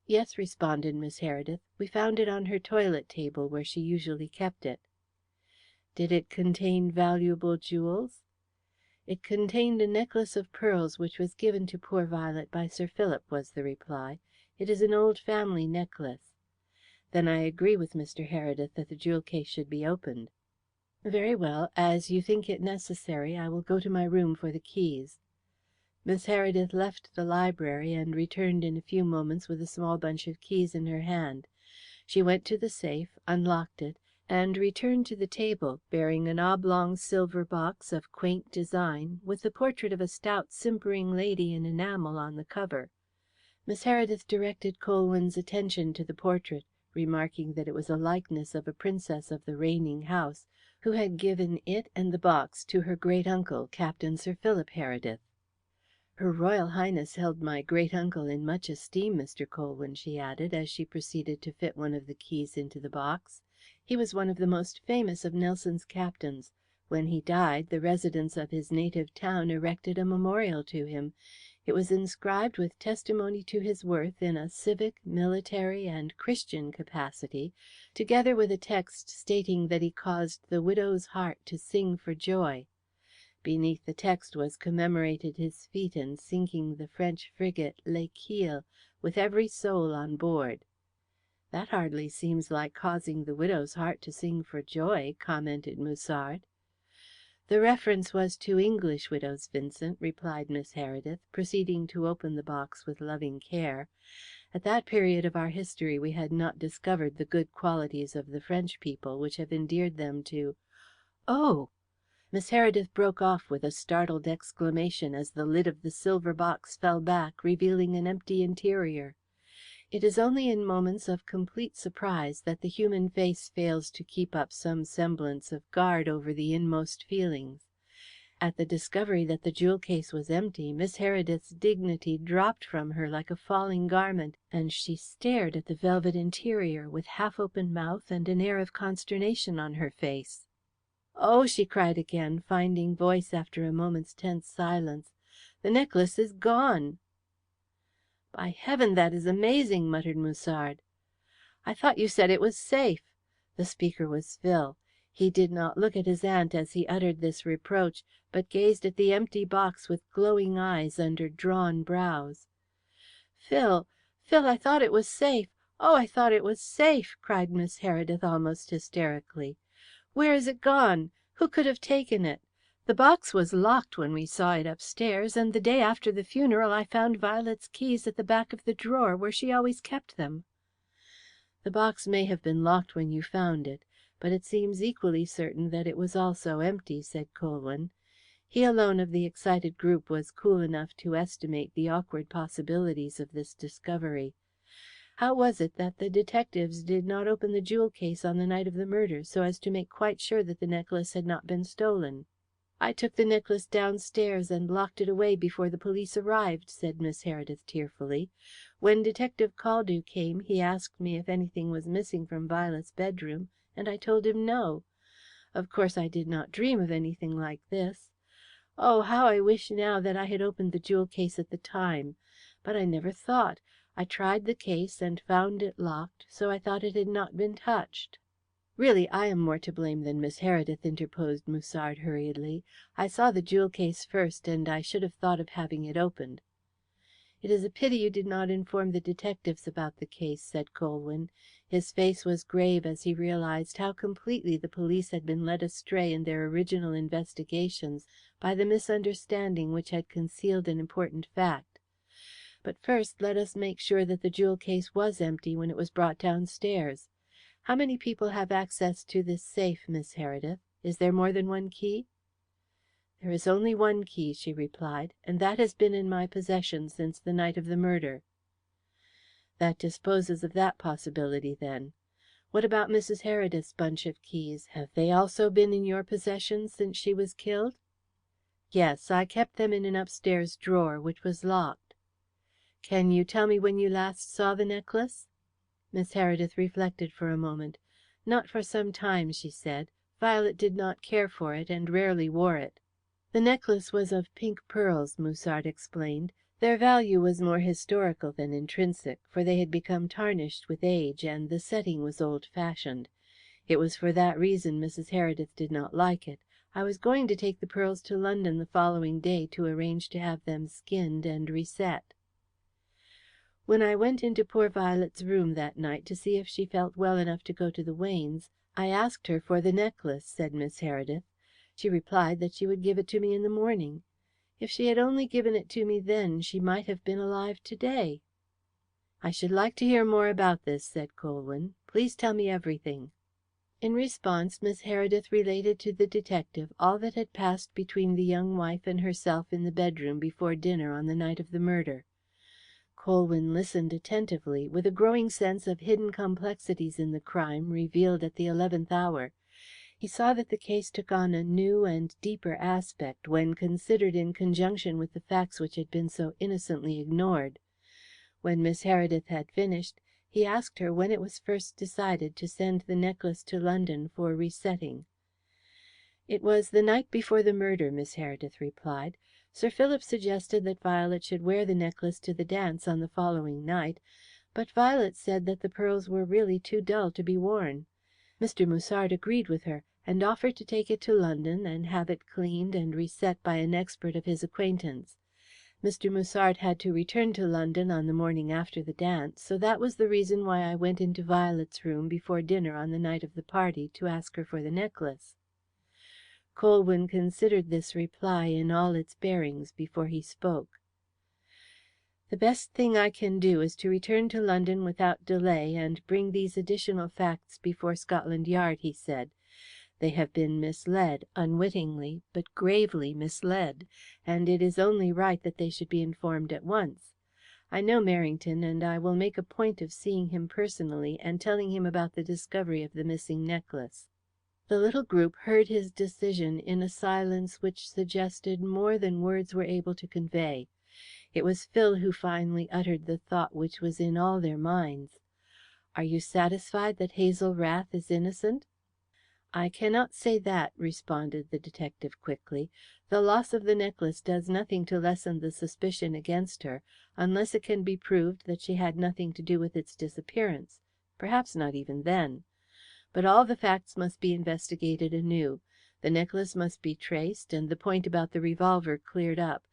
"Yes," responded Miss Heredith. "We found it on her toilet table, where she usually kept it." "Did it contain valuable jewels?" "It contained a necklace of pearls which was given to poor Violet by Sir Philip," was the reply. "It is an old family necklace." "Then I agree with Mr. Heredith that the jewel case should be opened." "Very well. As you think it necessary, I will go to my room for the keys." Miss Heredith left the library and returned in a few moments with a small bunch of keys in her hand. She went to the safe, unlocked it, and returned to the table, bearing an oblong silver box of quaint design, with the portrait of a stout simpering lady in enamel on the cover. Miss Heredith directed Colwyn's attention to the portrait, remarking that it was a likeness of a princess of the reigning house, who had given it and the box to her great uncle, Captain Sir Philip Heredith. "Her Royal Highness held my great uncle in much esteem, Mr. Colwyn," she added, as she proceeded to fit one of the keys into the box. "He was one of the most famous of Nelson's captains. When he died, the residents of his native town erected a memorial to him. It was inscribed with testimony to his worth in a civic, military, and Christian capacity, together with a text stating that he caused the widow's heart to sing for joy. Beneath the text was commemorated his feat in sinking the French frigate L'Équille, with every soul on board." "That hardly seems like causing the widow's heart to sing for joy," commented Musard. "The reference was to English widows, Vincent," replied Miss Heredith, proceeding to open the box with loving care. "At that period of our history we had not discovered the good qualities of the French people which have endeared them to Oh!" Miss Heredith broke off with a startled exclamation as the lid of the silver box fell back, revealing an empty interior. It is only in moments of complete surprise that the human face fails to keep up some semblance of guard over the inmost feelings. At the discovery that the jewel case was empty, Miss Heredith's dignity dropped from her like a falling garment, and she stared at the velvet interior with half open mouth and an air of consternation on her face. "Oh!" she cried again, finding voice after a moment's tense silence. "The necklace is gone!" "By heaven, that is amazing!" muttered Musard. "I thought you said it was safe." The speaker was Phil. He did not look at his aunt as he uttered this reproach, but gazed at the empty box with glowing eyes under drawn brows. "Phil, Phil, I thought it was safe. Oh, I thought it was safe!" cried Miss Heredith almost hysterically. "Where is it gone? Who could have taken it? The box was locked when we saw it upstairs, and the day after the funeral I found Violet's keys at the back of the drawer where she always kept them." "The box may have been locked when you found it, but it seems equally certain that it was also empty," said Colwyn. He alone of the excited group was cool enough to estimate the awkward possibilities of this discovery. "How was it that the detectives did not open the jewel case on the night of the murder, so as to make quite sure that the necklace had not been stolen?" "I took the necklace downstairs and locked it away before the police arrived," said Miss Heredith tearfully. "When Detective Caldew came he asked me if anything was missing from Violet's bedroom, and I told him no. Of course I did not dream of anything like this. Oh, how I wish now that I had opened the jewel case at the time. But I never thought. I tried the case and found it locked, so I thought it had not been touched." "Really, I am more to blame than Miss Heredith," interposed Musard hurriedly. "I saw the jewel case first, and I should have thought of having it opened." "It is a pity you did not inform the detectives about the case," said Colwyn. His face was grave as he realized how completely the police had been led astray in their original investigations by the misunderstanding which had concealed an important fact. "But first let us make sure that the jewel case was empty when it was brought downstairs. How many people have access to this safe, Miss Heredith?" Is there more than one key?" "There is only one key," she replied, "and that has been in my possession since the night of the murder." "That disposes of that possibility, then. What about Mrs. Heredith's bunch of keys? Have they also been in your possession since she was killed?" "Yes. I kept them in an upstairs drawer, which was locked." "Can you tell me when you last saw the necklace?" Miss Heredith reflected for a moment. "Not for some time," she said. "Violet did not care for it, and rarely wore it." "The necklace was of pink pearls," Musard explained. "Their value was more historical than intrinsic, for they had become tarnished with age, and the setting was old fashioned. It was for that reason Mrs. Heredith did not like it. I was going to take the pearls to London the following day to arrange to have them skinned and reset. When I went into poor Violet's room that night to see if she felt well enough to go to the Waynes', I asked her for the necklace," said Miss Heredith. "She replied that she would give it to me in the morning. If she had only given it to me then she might have been alive to day." "I should like to hear more about this," said Colwyn. "Please tell me everything." In response Miss Heredith related to the detective all that had passed between the young wife and herself in the bedroom before dinner on the night of the murder. Colwyn listened attentively, with a growing sense of hidden complexities in the crime revealed at the 11th hour. He saw that the case took on a new and deeper aspect when considered in conjunction with the facts which had been so innocently ignored. When Miss Heredith had finished, he asked her when it was first decided to send the necklace to London for resetting. "It was the night before the murder," Miss Heredith replied. "Sir Philip suggested that Violet should wear the necklace to the dance on the following night, but Violet said that the pearls were really too dull to be worn. Mr. Musard agreed with her, and offered to take it to London and have it cleaned and reset by an expert of his acquaintance. Mr. Musard had to return to London on the morning after the dance, so that was the reason why I went into Violet's room before dinner on the night of the party to ask her for the necklace." Colwyn considered this reply in all its bearings before he spoke. "The best thing I can do is to return to London without delay and bring these additional facts before Scotland Yard," he said. "They have been misled, unwittingly, but gravely misled, and it is only right that they should be informed at once. I know Merrington, and I will make a point of seeing him personally and telling him about the discovery of the missing necklace." The little group heard his decision in a silence which suggested more than words were able to convey. It was Phil who finally uttered the thought which was in all their minds. "Are you satisfied that Hazel Rath is innocent?" "I cannot say that," responded the detective quickly. "The loss of the necklace does nothing to lessen the suspicion against her, unless it can be proved that she had nothing to do with its disappearance. Perhaps not even then. But all the facts must be investigated anew. The necklace must be traced, and the point about the revolver cleared up.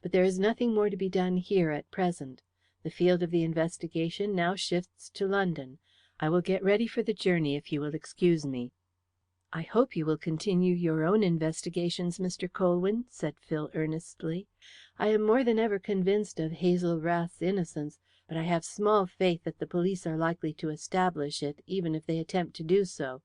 But there is nothing more to be done here at present. The field of the investigation now shifts to London. I will get ready for the journey, if you will excuse me." "I hope you will continue your own investigations, Mr. Colwyn," said Phil earnestly. "I am more than ever convinced of Hazel Rath's innocence, but I have small faith that the police are likely to establish it, even if they attempt to do so.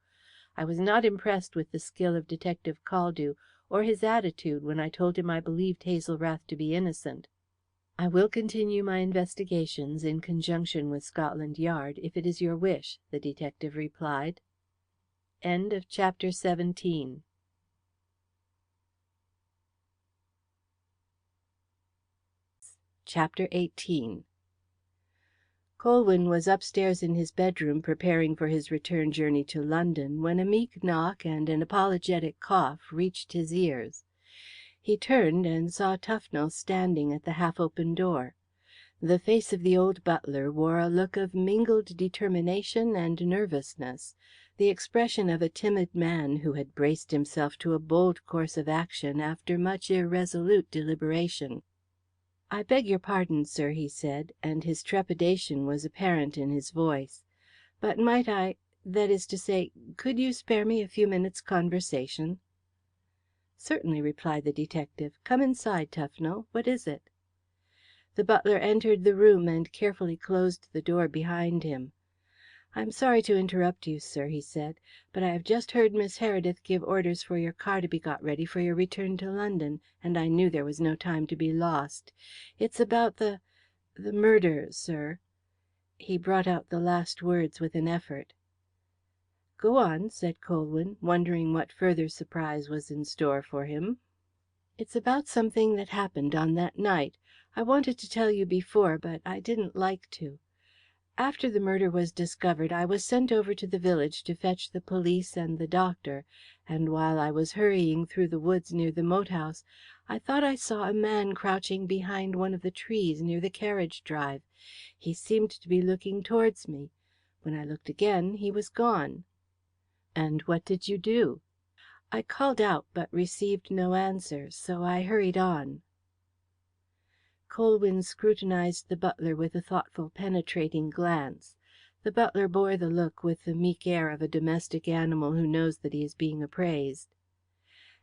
I was not impressed with the skill of Detective Caldew, or his attitude when I told him I believed Hazel Rath to be innocent." "I will continue my investigations in conjunction with Scotland Yard, if it is your wish," the detective replied. End of chapter 17. Chapter 18. Colwyn was upstairs in his bedroom preparing for his return journey to London when a meek knock and an apologetic cough reached his ears. He turned and saw Tufnell standing at the half-open door. The face of the old butler wore a look of mingled determination and nervousness, the expression of a timid man who had braced himself to a bold course of action after much irresolute deliberation. "I beg your pardon, sir," he said, and his trepidation was apparent in his voice. "But might I that is to say, could you spare me a few minutes' conversation?" "Certainly," replied the detective. "Come inside, Tufnell. What is it?" The butler entered the room and carefully closed the door behind him. "I'm sorry to interrupt you, sir," he said, "but I have just heard Miss Heredith give orders for your car to be got ready for your return to London, and I knew there was no time to be lost. It's about the murder, sir." He brought out the last words with an effort. "Go on," said Colwyn, wondering what further surprise was in store for him. "It's about something that happened on that night. I wanted to tell you before, but I didn't like to. After the murder was discovered I was sent over to the village to fetch the police and the doctor, and while I was hurrying through the woods near the moat house, I thought I saw a man crouching behind one of the trees near the carriage drive. He seemed to be looking towards me. When I looked again he was gone." "And what did you do?" "I called out, but received no answer, so I hurried on." Colwyn scrutinized the butler with a thoughtful, penetrating glance. The butler bore the look with the meek air of a domestic animal who knows that he is being appraised.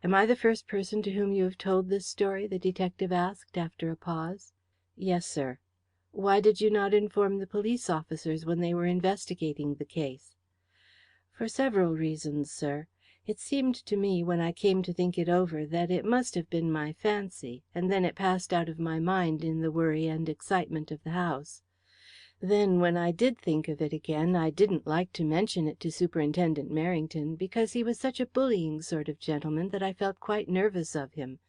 "Am I the first person to whom you have told this story?" the detective asked, after a pause. "Yes, sir." "Why did you not inform the police officers when they were investigating the case?" "For several reasons, sir. It seemed to me, when I came to think it over, that it must have been my fancy, and then it passed out of my mind in the worry and excitement of the house. Then, when I did think of it again, I didn't like to mention it to Superintendent Merrington, because he was such a bullying sort of gentleman that I felt quite nervous of him.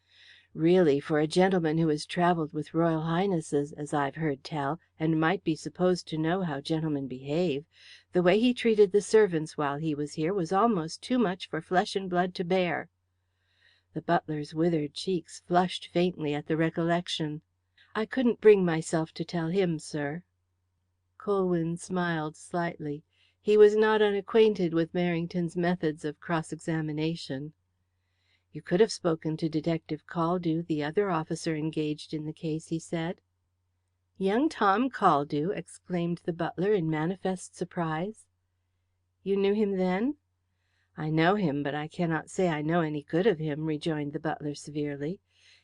Really, for a gentleman who has travelled with Royal Highnesses, as I've heard tell, and might be supposed to know how gentlemen behave, the way he treated the servants while he was here was almost too much for flesh and blood to bear." The butler's withered cheeks flushed faintly at the recollection. "I couldn't bring myself to tell him, sir." Colwyn smiled slightly. He was not unacquainted with Merrington's methods of cross-examination. "You could have spoken to Detective Caldew, the other officer engaged in the case," he said. "Young Tom Caldew!" exclaimed the butler in manifest surprise. "You knew him then?" "I know him, but I cannot say I know any good of him," rejoined the butler severely.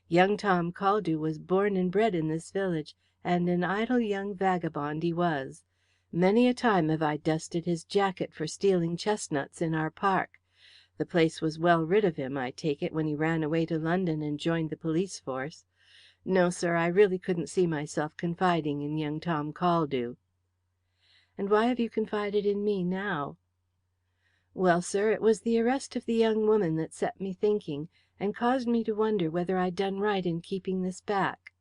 "Young Tom Caldew was born and bred in this village, and an idle young vagabond he was. Many a time have I dusted his jacket for stealing chestnuts in our park. The place was well rid of him, I take it, when he ran away to London and joined the police force. No, sir, I really couldn't see myself confiding in young Tom Caldew." "And why have you confided in me now?" "Well, sir, it was the arrest of the young woman that set me thinking, and caused me to wonder whether I'd done right in keeping this back.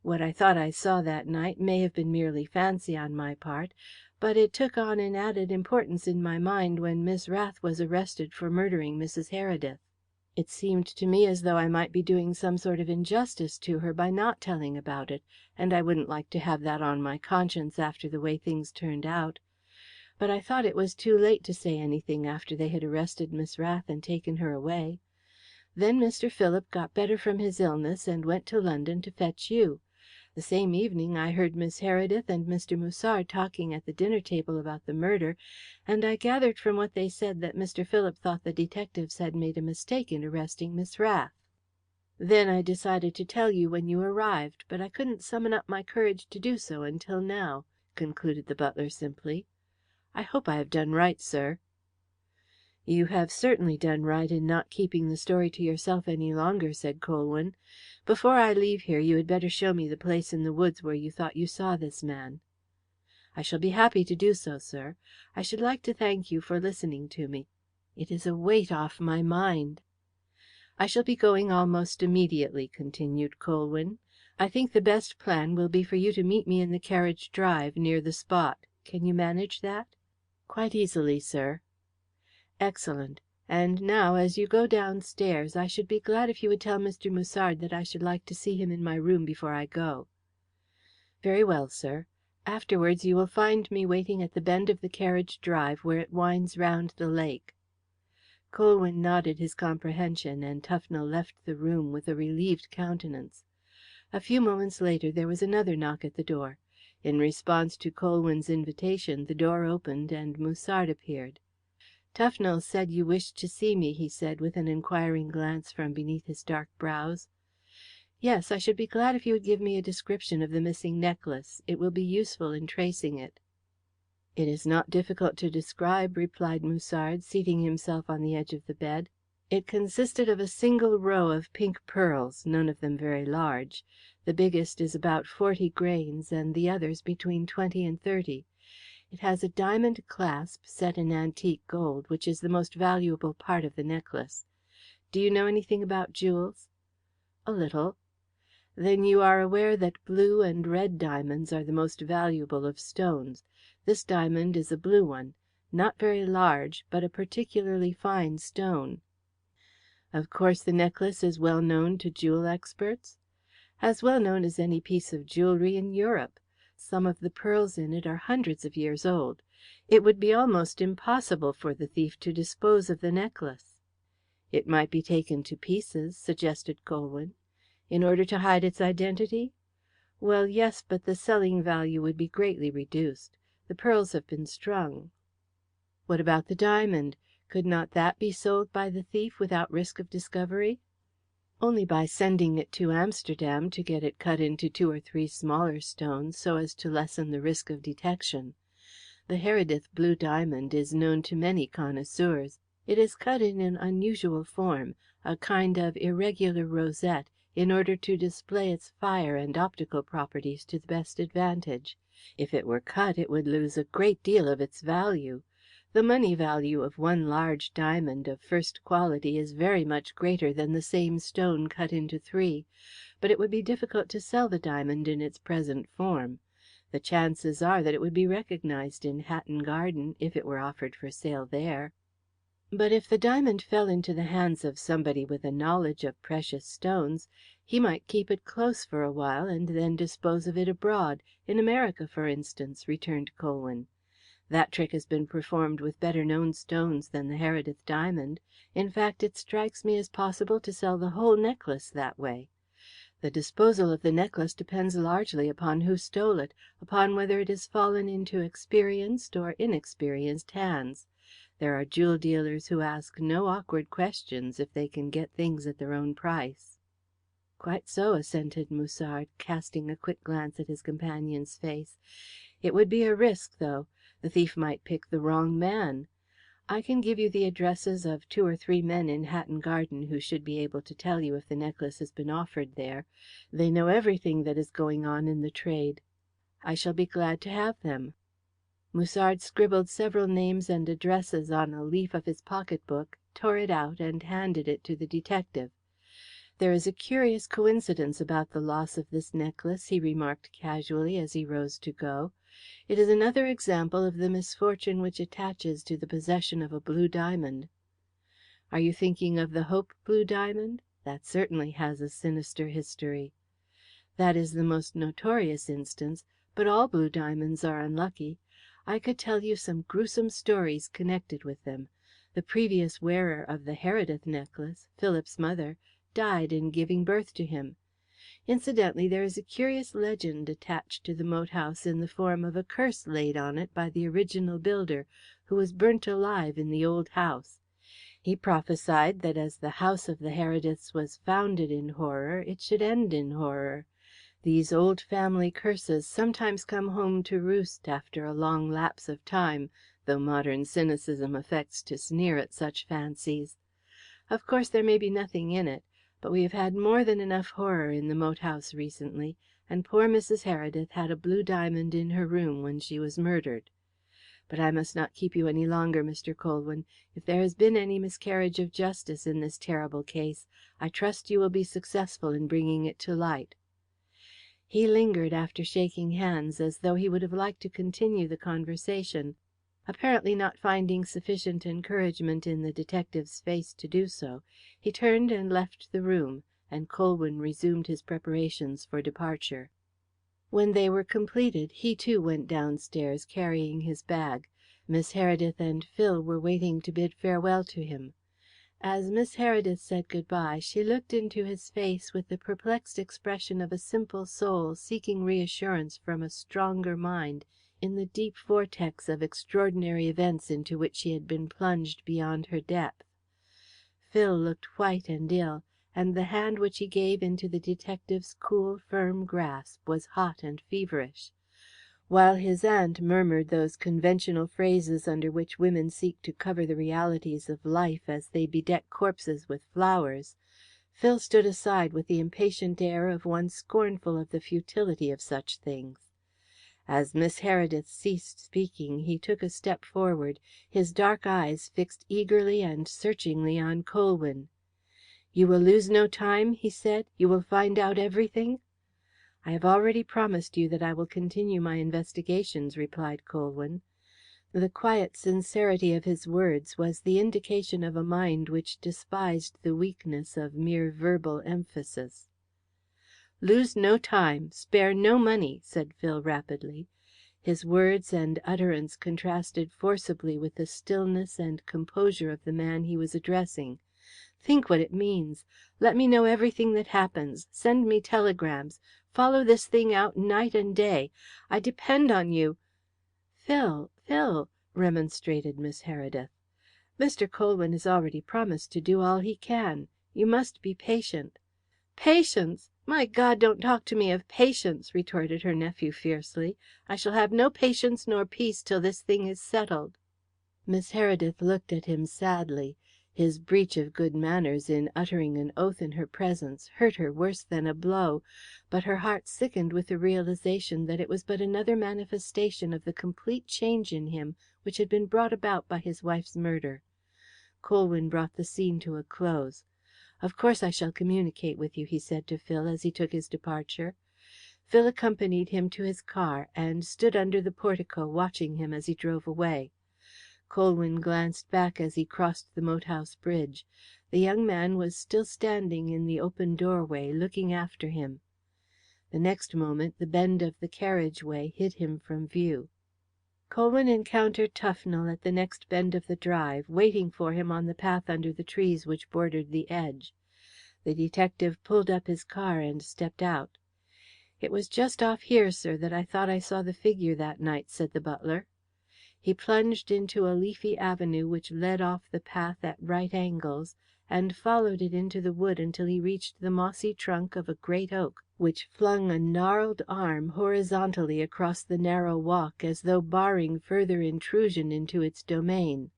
What I thought I saw that night may have been merely fancy on my part, but it took on an added importance in my mind when Miss Rath was arrested for murdering Mrs. Heredith. It seemed to me as though I might be doing some sort of injustice to her by not telling about it, and I wouldn't like to have that on my conscience after the way things turned out. But I thought it was too late to say anything after they had arrested Miss Rath and taken her away. Then Mr. Philip got better from his illness and went to London to fetch you. The same evening I heard Miss Heredith and Mr. Musard talking at the dinner table about the murder, and I gathered from what they said that Mr. Philip thought the detectives had made a mistake in arresting Miss Rath. Then I decided to tell you when you arrived, but I couldn't summon up my courage to do so until now," concluded the butler simply. "I hope I have done right, sir." "You have certainly done right in not keeping the story to yourself any longer," said Colwyn. "Before I leave here you had better show me the place in the woods where you thought you saw this man." "I shall be happy to do so, sir. I should like to thank you for listening to me. It is a weight off my mind." "I shall be going almost immediately," continued Colwyn. "I think the best plan will be for you to meet me in the carriage drive, near the spot. Can you manage that?" "Quite easily, sir." "Excellent. And now, as you go downstairs, I should be glad if you would tell Mr. Musard that I should like to see him in my room before I go." "Very well, sir. Afterwards you will find me waiting at the bend of the carriage drive where it winds round the lake." Colwyn nodded his comprehension, and Tufnell left the room with a relieved countenance. A few moments later there was another knock at the door. In response to Colwyn's invitation the door opened and Musard appeared. "Tufnell said you wished to see me," he said, with an inquiring glance from beneath his dark brows. "Yes, I should be glad if you would give me a description of the missing necklace. It will be useful in tracing it." "It is not difficult to describe," replied Musard, seating himself on the edge of the bed. "It consisted of a single row of pink pearls, none of them very large. The biggest is about 40 grains, and the others between 20 and 30. It has a diamond clasp set in antique gold, which is the most valuable part of the necklace. Do you know anything about jewels?" "A little." "Then you are aware that blue and red diamonds are the most valuable of stones. This diamond is a blue one, not very large, but a particularly fine stone." "Of course the necklace is well known to jewel experts?" "As well known as any piece of jewellery in Europe. Some of the pearls in it are hundreds of years old. It would be almost impossible for the thief to dispose of the necklace." "It might be taken to pieces," suggested Colwyn. "In order to hide its identity? Well, yes, but the selling value would be greatly reduced. The pearls have been strung." "What about the diamond? Could not that be sold by the thief without risk of discovery?" "Only by sending it to Amsterdam to get it cut into 2 or 3 smaller stones, so as to lessen the risk of detection. The Heredith blue diamond is known to many connoisseurs. It is cut in an unusual form, a kind of irregular rosette, in order to display its fire and optical properties to the best advantage. If it were cut it would lose a great deal of its value. The money value of one large diamond of first quality is very much greater than the same stone cut into 3, but it would be difficult to sell the diamond in its present form. The chances are that it would be recognized in Hatton Garden if it were offered for sale there." "But if the diamond fell into the hands of somebody with a knowledge of precious stones, he might keep it close for a while and then dispose of it abroad, in America, for instance," returned Colwyn. "That trick has been performed with better known stones than the Heredith diamond. In fact, it strikes me as possible to sell the whole necklace that way. The disposal of the necklace depends largely upon who stole it, upon whether it has fallen into experienced or inexperienced hands. There are jewel dealers who ask no awkward questions if they can get things at their own price." "Quite so," assented Musard, casting a quick glance at his companion's face. "It would be a risk, though. The thief might pick the wrong man. I can give you the addresses of 2 or 3 men in Hatton Garden who should be able to tell you if the necklace has been offered there. They know everything that is going on in the trade." "I shall be glad to have them." Musard scribbled several names and addresses on a leaf of his pocket book, tore it out, and handed it to the detective. "There is a curious coincidence about the loss of this necklace," he remarked casually as he rose to go. "It is another example of the misfortune which attaches to the possession of a blue diamond." "Are you thinking of the Hope blue diamond? That certainly has a sinister history." "That is the most notorious instance, but all blue diamonds are unlucky. I could tell you some gruesome stories connected with them. The previous wearer of the Heredith necklace, Philip's mother, died in giving birth to him. Incidentally, there is a curious legend attached to the moat house in the form of a curse laid on it by the original builder, who was burnt alive in the old house. He prophesied that as the house of the Herediths was founded in horror, it should end in horror. These old family curses sometimes come home to roost after a long lapse of time, though modern cynicism affects to sneer at such fancies. Of course there may be nothing in it, but we have had more than enough horror in the moat house recently, and poor Mrs. Heredith had a blue diamond in her room when she was murdered. But I must not keep you any longer, Mr. Colwyn. If there has been any miscarriage of justice in this terrible case, I trust you will be successful in bringing it to light." He lingered after shaking hands, as though he would have liked to continue the conversation. Apparently not finding sufficient encouragement in the detective's face to do so, he turned and left the room, and Colwyn resumed his preparations for departure. When they were completed, he too went downstairs, carrying his bag. Miss Heredith and Phil were waiting to bid farewell to him. As Miss Heredith said good-bye, she looked into his face with the perplexed expression of a simple soul seeking reassurance from a stronger mind in the deep vortex of extraordinary events into which she had been plunged beyond her depth. Phil looked white and ill, and the hand which he gave into the detective's cool, firm grasp was hot and feverish. While his aunt murmured those conventional phrases under which women seek to cover the realities of life as they bedeck corpses with flowers, Phil stood aside with the impatient air of one scornful of the futility of such things. As Miss Heredith ceased speaking, he took a step forward, his dark eyes fixed eagerly and searchingly on Colwyn. "You will lose no time?" he said. "You will find out everything?" "I have already promised you that I will continue my investigations," replied Colwyn. The quiet sincerity of his words was the indication of a mind which despised the weakness of mere verbal emphasis. "Lose no time. Spare no money," said Phil rapidly. His words and utterance contrasted forcibly with the stillness and composure of the man he was addressing. "Think what it means. Let me know everything that happens. Send me telegrams. Follow this thing out night and day. I depend on you." Phil," remonstrated Miss Heredith. "Mr. Colwyn has already promised to do all he can. You must be patient." "Patience! My God, don't talk to me of patience," retorted her nephew fiercely. "I shall have no patience nor peace till this thing is settled." Miss Heredith looked at him sadly. His breach of good manners in uttering an oath in her presence hurt her worse than a blow, but her heart sickened with the realization that it was but another manifestation of the complete change in him which had been brought about by his wife's murder. Colwyn brought the scene to a close. "Of course I shall communicate with you," he said to Phil as he took his departure. Phil accompanied him to his car, and stood under the portico watching him as he drove away. Colwyn glanced back as he crossed the moat house bridge. The young man was still standing in the open doorway, looking after him. The next moment the bend of the carriage way hid him from view. Colwyn encountered Tufnell at the next bend of the drive, waiting for him on the path under the trees which bordered the edge. The detective pulled up his car and stepped out. "It was just off here, sir, that I thought I saw the figure that night," said the butler. He plunged into a leafy avenue which led off the path at right angles, and followed it into the wood until he reached the mossy trunk of a great oak, which flung a gnarled arm horizontally across the narrow walk, as though barring further intrusion into its domain.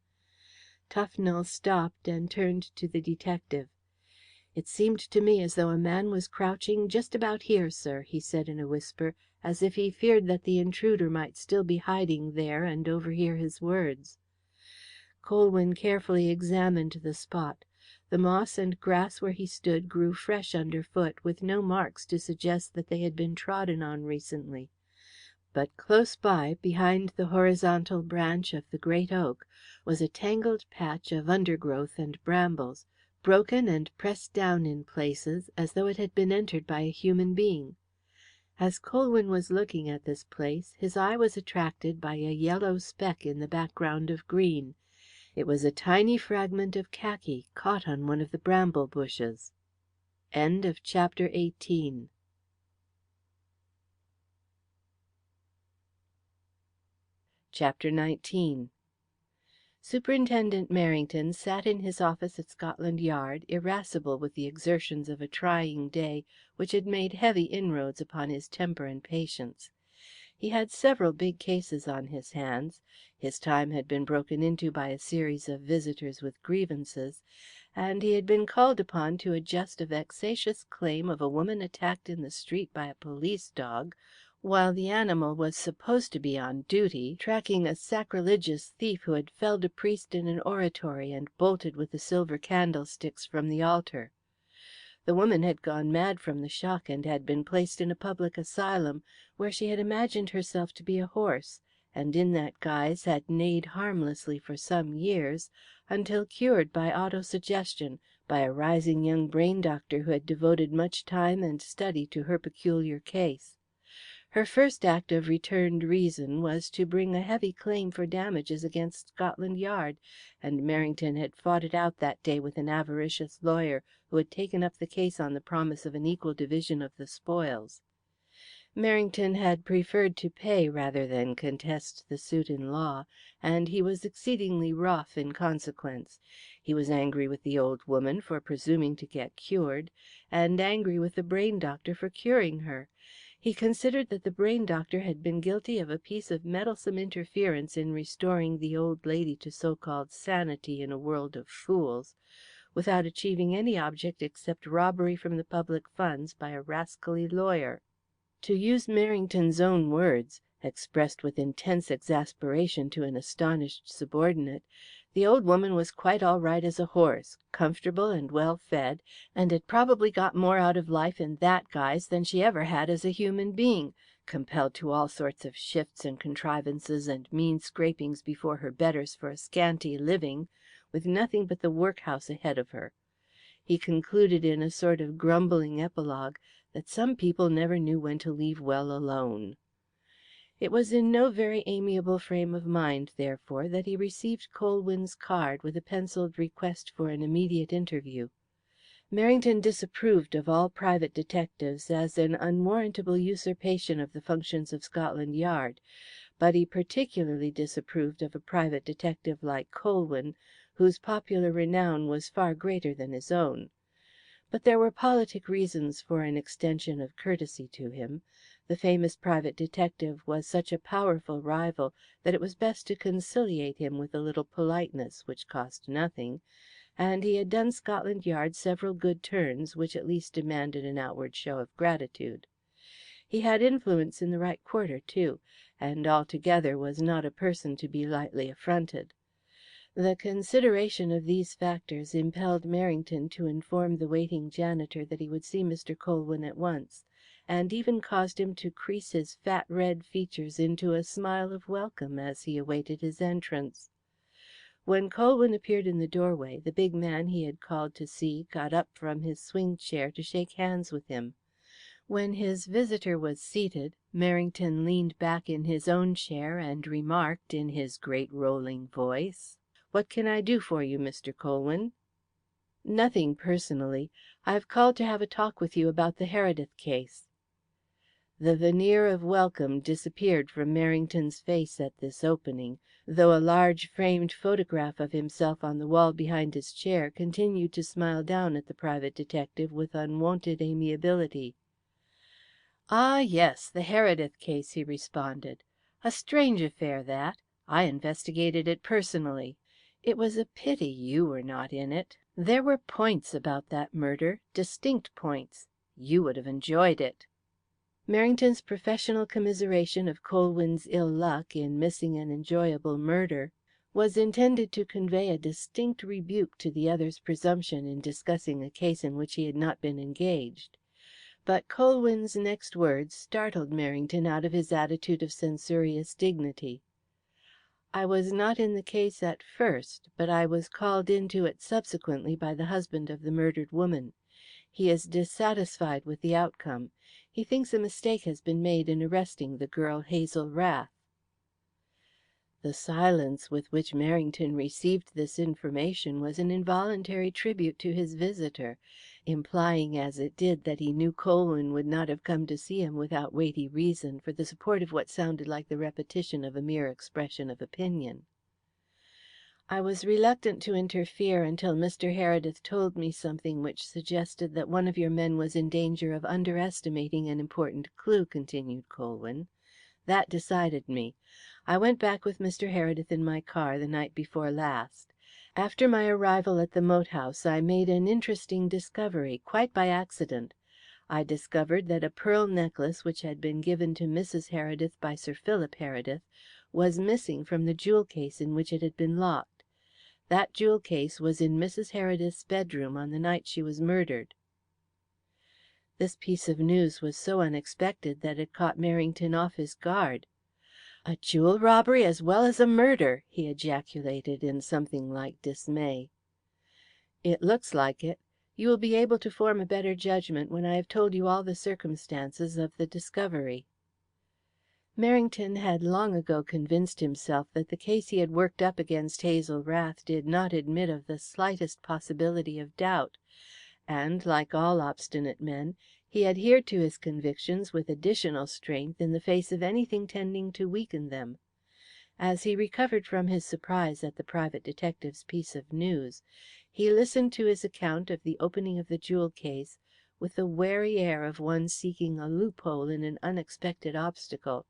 Tufnell stopped and turned to the detective. "It seemed to me as though a man was crouching just about here, sir," he said in a whisper, as if he feared that the intruder might still be hiding there and overhear his words. Colwyn carefully examined the spot. The moss and grass where he stood grew fresh underfoot, with no marks to suggest that they had been trodden on recently. But close by, behind the horizontal branch of the great oak, was a tangled patch of undergrowth and brambles, broken and pressed down in places, as though it had been entered by a human being. As Colwyn was looking at this place, his eye was attracted by a yellow speck in the background of green. It was a tiny fragment of khaki caught on one of the bramble bushes. Chapter 19. Superintendent Merrington sat in his office at Scotland Yard, irascible with the exertions of a trying day which had made heavy inroads upon his temper and patience. He had several big cases on his hands, his time had been broken into by a series of visitors with grievances, and he had been called upon to adjust a vexatious claim of a woman attacked in the street by a police dog, while the animal was supposed to be on duty, tracking a sacrilegious thief who had felled a priest in an oratory and bolted with the silver candlesticks from the altar. The woman had gone mad from the shock and had been placed in a public asylum, where she had imagined herself to be a horse, and in that guise had neighed harmlessly for some years, until cured by autosuggestion by a rising young brain doctor who had devoted much time and study to her peculiar case. Her first act of returned reason was to bring a heavy claim for damages against Scotland Yard, and Merrington had fought it out that day with an avaricious lawyer who had taken up the case on the promise of an equal division of the spoils. Merrington had preferred to pay rather than contest the suit in law, and he was exceedingly wroth in consequence. He was angry with the old woman for presuming to get cured, and angry with the brain doctor for curing her. He considered that the brain doctor had been guilty of a piece of meddlesome interference in restoring the old lady to so-called sanity in a world of fools, without achieving any object except robbery from the public funds by a rascally lawyer. To use Merrington's own words, expressed with intense exasperation to an astonished subordinate, the old woman was quite all right as a horse, comfortable and well fed, and had probably got more out of life in that guise than she ever had as a human being, compelled to all sorts of shifts and contrivances and mean scrapings before her betters for a scanty living, with nothing but the workhouse ahead of her. He concluded in a sort of grumbling epilogue that some people never knew when to leave well alone. It was in no very amiable frame of mind, therefore, that he received Colwyn's card with a pencilled request for an immediate interview. Merrington disapproved of all private detectives as an unwarrantable usurpation of the functions of Scotland Yard, but he particularly disapproved of a private detective like Colwyn, whose popular renown was far greater than his own. But there were politic reasons for an extension of courtesy to him. The famous private detective was such a powerful rival that it was best to conciliate him with a little politeness, which cost nothing, and he had done Scotland Yard several good turns which at least demanded an outward show of gratitude. He had influence in the right quarter, too, and altogether was not a person to be lightly affronted. The consideration of these factors impelled Merrington to inform the waiting janitor that he would see Mr. Colwyn at once, and even caused him to crease his fat red features into a smile of welcome as he awaited his entrance. When Colwyn appeared in the doorway, the big man he had called to see got up from his swing chair to shake hands with him. When his visitor was seated, Merrington leaned back in his own chair and remarked, in his great rolling voice, "What can I do for you, Mr. Colwyn?" "Nothing personally. I've called to have a talk with you about the Heredith case." The veneer of welcome disappeared from Merrington's face at this opening, though a large framed photograph of himself on the wall behind his chair continued to smile down at the private detective with unwonted amiability. "Ah, yes, the Heredith case," he responded. "A strange affair, that. I investigated it personally. It was a pity you were not in it. There were points about that murder, distinct points. You would have enjoyed it." Merrington's professional commiseration of Colwyn's ill luck in missing an enjoyable murder was intended to convey a distinct rebuke to the other's presumption in discussing a case in which he had not been engaged. But Colwyn's next words startled Merrington out of his attitude of censorious dignity. "I was not in the case at first, but I was called into it subsequently by the husband of the murdered woman. He is dissatisfied with the outcome. He thinks a mistake has been made in arresting the girl Hazel Rath." The silence with which Merrington received this information was an involuntary tribute to his visitor, implying as it did that he knew Colwyn would not have come to see him without weighty reason for the support of what sounded like the repetition of a mere expression of opinion. "I was reluctant to interfere until Mr. Heredith told me something which suggested that one of your men was in danger of underestimating an important clue," continued Colwyn. "That decided me. I went back with Mr. Heredith in my car the night before last. After my arrival at the moat house I made an interesting discovery, quite by accident. I discovered that a pearl necklace which had been given to Mrs. Heredith by Sir Philip Heredith was missing from the jewel case in which it had been locked. That jewel case was in Mrs. Heredith's bedroom on the night she was murdered." This piece of news was so unexpected that it caught Merrington off his guard. "A jewel robbery as well as a murder!" he ejaculated in something like dismay. "It looks like it. You will be able to form a better judgment when I have told you all the circumstances of the discovery." Merrington had long ago convinced himself that the case he had worked up against Hazel Rath did not admit of the slightest possibility of doubt, and, like all obstinate men, he adhered to his convictions with additional strength in the face of anything tending to weaken them. As he recovered from his surprise at the private detective's piece of news, he listened to his account of the opening of the jewel case with the wary air of one seeking a loophole in an unexpected obstacle.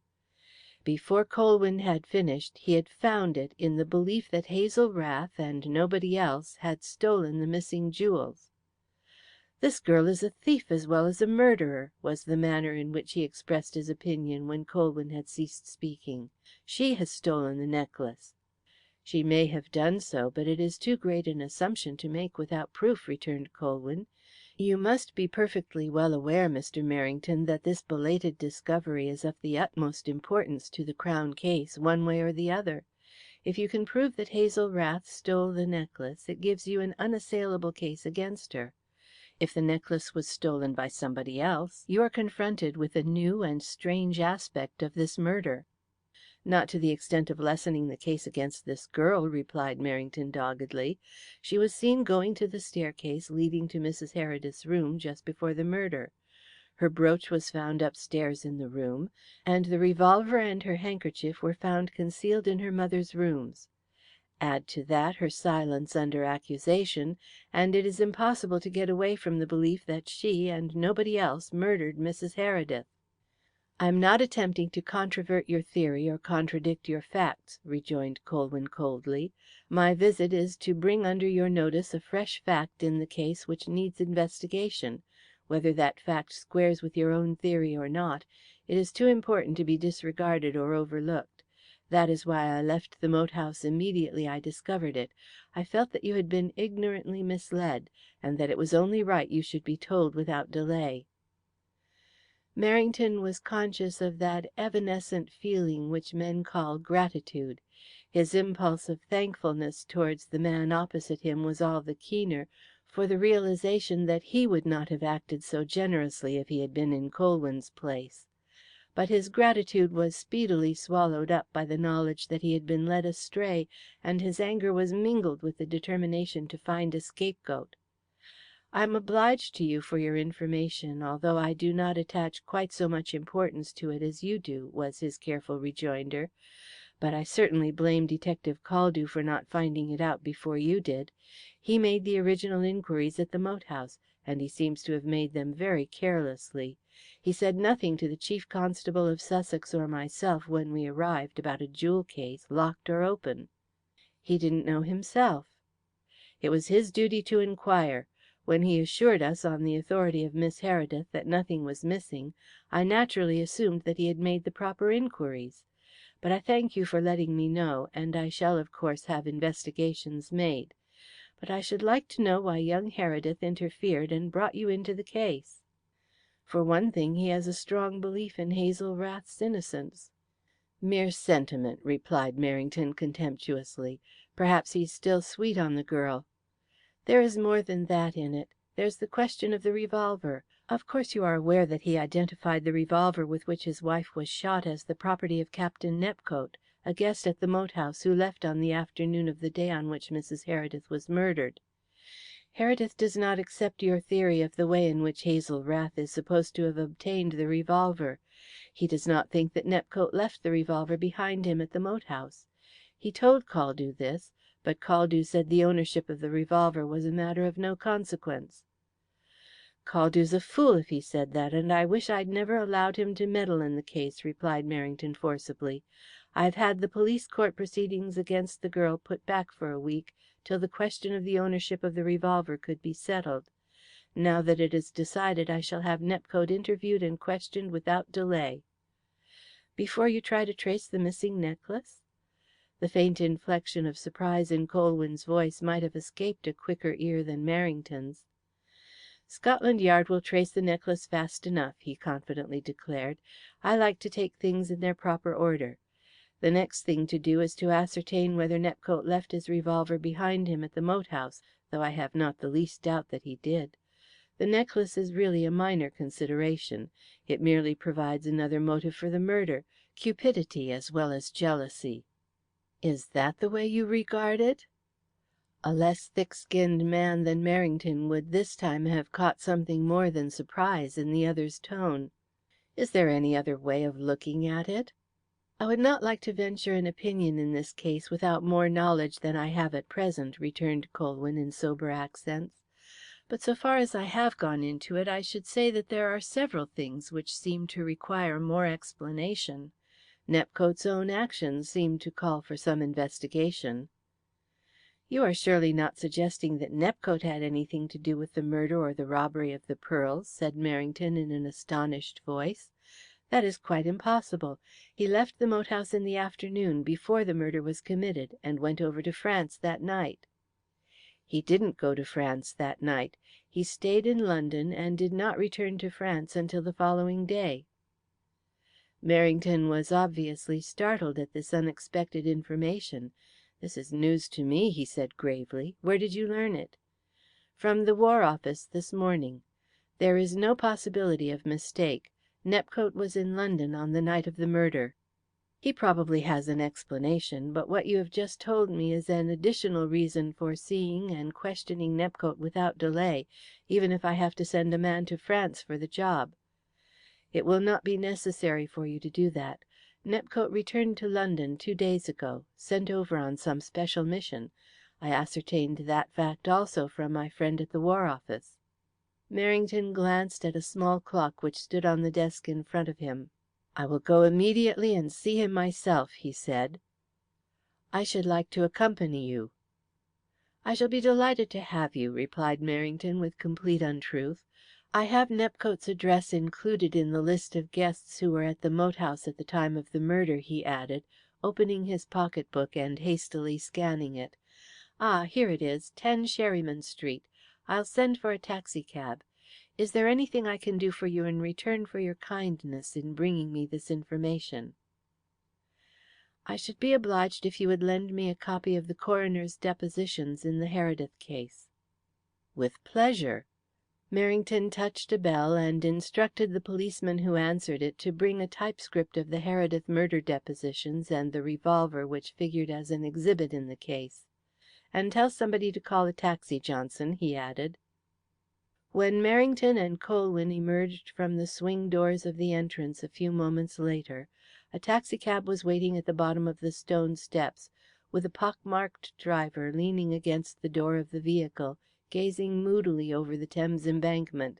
Before Colwyn had finished, he had found it in the belief that Hazel Rath and nobody else had stolen the missing jewels. "This girl is a thief as well as a murderer," was the manner in which he expressed his opinion when Colwyn had ceased speaking. "She has stolen the necklace." "She may have done so, but it is too great an assumption to make without proof," returned Colwyn. "You must be perfectly well aware, Mr. Merrington, that this belated discovery is of the utmost importance to the Crown case, one way or the other. If you can prove that Hazel Rath stole the necklace, it gives you an unassailable case against her. If the necklace was stolen by somebody else, you are confronted with a new and strange aspect of this murder." "Not to the extent of lessening the case against this girl," replied Merrington doggedly. "She was seen going to the staircase leading to Mrs. Heredith's room just before the murder. Her brooch was found upstairs in the room, and the revolver and her handkerchief were found concealed in her mother's rooms. Add to that her silence under accusation, and it is impossible to get away from the belief that she and nobody else murdered Mrs. Heredith." "I am not attempting to controvert your theory or contradict your facts," rejoined Colwyn coldly. "My visit is to bring under your notice a fresh fact in the case which needs investigation. Whether that fact squares with your own theory or not, it is too important to be disregarded or overlooked. That is why I left the moat house immediately I discovered it. I felt that you had been ignorantly misled, and that it was only right you should be told without delay." Merrington was conscious of that evanescent feeling which men call gratitude. His impulse of thankfulness towards the man opposite him was all the keener for the realization that he would not have acted so generously if he had been in Colwyn's place. But his gratitude was speedily swallowed up by the knowledge that he had been led astray, and his anger was mingled with the determination to find a scapegoat. "I am obliged to you for your information, although I do not attach quite so much importance to it as you do," was his careful rejoinder. "But I certainly blame Detective Caldew for not finding it out before you did. He made the original inquiries at the moat house, and he seems to have made them very carelessly. He said nothing to the Chief Constable of Sussex or myself when we arrived about a jewel case, locked or open." "He didn't know himself." "It was his duty to inquire. When he assured us, on the authority of Miss Heredith, that nothing was missing, I naturally assumed that he had made the proper inquiries. But I thank you for letting me know, and I shall, of course, have investigations made. But I should like to know why young Heredith interfered and brought you into the case." "For one thing, he has a strong belief in Hazel Rath's innocence." "Mere sentiment," replied Merrington contemptuously. "Perhaps he's still sweet on the girl." "There is more than that in it. There's the question of the revolver. Of course you are aware that he identified the revolver with which his wife was shot as the property of Captain Nepcote, a guest at the moat house who left on the afternoon of the day on which Mrs. Heredith was murdered. Heredith does not accept your theory of the way in which Hazel Rath is supposed to have obtained the revolver. He does not think that Nepcote left the revolver behind him at the moat house. He told Caldew this, but Caldew said the ownership of the revolver was a matter of no consequence." "Caldew's a fool if he said that, and I wish I'd never allowed him to meddle in the case," replied Merrington forcibly. "I've had the police court proceedings against the girl put back for a week, till the question of the ownership of the revolver could be settled. Now that it is decided, I shall have Nepcote interviewed and questioned without delay." "Before you try to trace the missing necklace?" The faint inflection of surprise in Colwyn's voice might have escaped a quicker ear than Merrington's. "Scotland Yard will trace the necklace fast enough," he confidently declared. "I like to take things in their proper order. The next thing to do is to ascertain whether Nepcote left his revolver behind him at the moat house, though I have not the least doubt that he did. The necklace is really a minor consideration. It merely provides another motive for the murder, cupidity as well as jealousy." "Is that the way you regard it?" A less thick-skinned man than Merrington would this time have caught something more than surprise in the other's tone. "Is there any other way of looking at it?" "I would not like to venture an opinion in this case without more knowledge than I have at present," returned Colwyn in sober accents. But so far as I have gone into it, I should say that there are several things which seem to require more explanation. Nepcote's own actions seem to call for some investigation." "You are surely not suggesting that Nepcote had anything to do with the murder or the robbery of the pearls?" said Merrington in an astonished voice. "That is quite impossible. He left the moat house in the afternoon, before the murder was committed, and went over to France that night." "He didn't go to France that night. He stayed in London and did not return to France until the following day." Merrington was obviously startled at this unexpected information. "This is news to me," he said gravely. "Where did you learn it?" "From the War Office this morning. There is no possibility of mistake. Nepcote was in London on the night of the murder." "He probably has an explanation, but what you have just told me is an additional reason for seeing and questioning Nepcote without delay, even if I have to send a man to France for the job." "It will not be necessary for you to do that. Nepcote returned to London 2 days ago, sent over on some special mission. I ascertained that fact also from my friend at the War Office." Merrington glanced at a small clock which stood on the desk in front of him. "I will go immediately and see him myself," he said. "I should like to accompany you." "I shall be delighted to have you," replied Merrington with complete untruth. "I have Nepcote's address included in the list of guests who were at the moat house at the time of the murder," he added, opening his pocket book and hastily scanning it. "Ah, here it is, 10 Sherryman Street. I'll send for a taxicab. Is there anything I can do for you in return for your kindness in bringing me this information?" "I should be obliged if you would lend me a copy of the coroner's depositions in the Heredith case." "With pleasure." Merrington touched a bell and instructed the policeman who answered it to bring a typescript of the Heredith murder depositions and the revolver which figured as an exhibit in the case. "And tell somebody to call a taxi, Johnson," he added. When Merrington and Colwyn emerged from the swing doors of the entrance a few moments later, a taxicab was waiting at the bottom of the stone steps, with a pock-marked driver leaning against the door of the vehicle, gazing moodily over the Thames Embankment.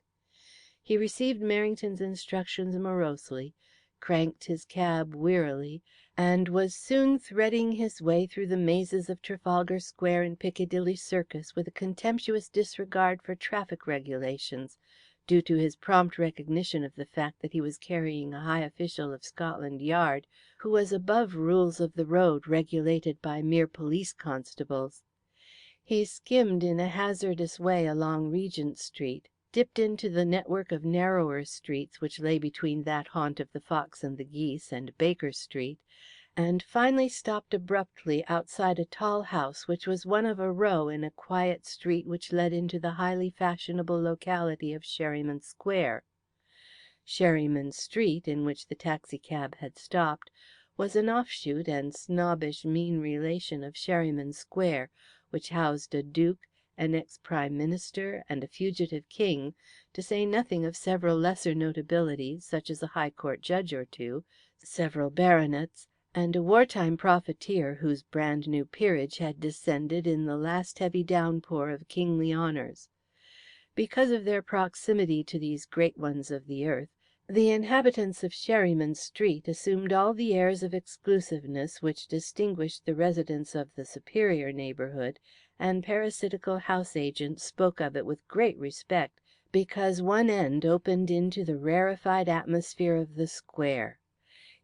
He received Merrington's instructions morosely, cranked his cab wearily, and was soon threading his way through the mazes of Trafalgar Square and Piccadilly Circus with a contemptuous disregard for traffic regulations, due to his prompt recognition of the fact that he was carrying a high official of Scotland Yard who was above rules of the road regulated by mere police constables. He skimmed in a hazardous way along Regent Street, dipped into the network of narrower streets which lay between that haunt of the Fox and the Geese and Baker Street, and finally stopped abruptly outside a tall house which was one of a row in a quiet street which led into the highly fashionable locality of Sherryman Square. Sherryman Street, in which the taxicab had stopped, was an offshoot and snobbish mean relation of Sherryman Square, which housed a duke, an ex-prime minister, and a fugitive king, to say nothing of several lesser notabilities, such as a High Court judge or two, several baronets, and a wartime profiteer whose brand new peerage had descended in the last heavy downpour of kingly honours. Because of their proximity to these great ones of the earth, the inhabitants of Sherryman Street assumed all the airs of exclusiveness which distinguished the residents of the superior neighbourhood, and parasitical house agents spoke of it with great respect because one end opened into the rarefied atmosphere of the square.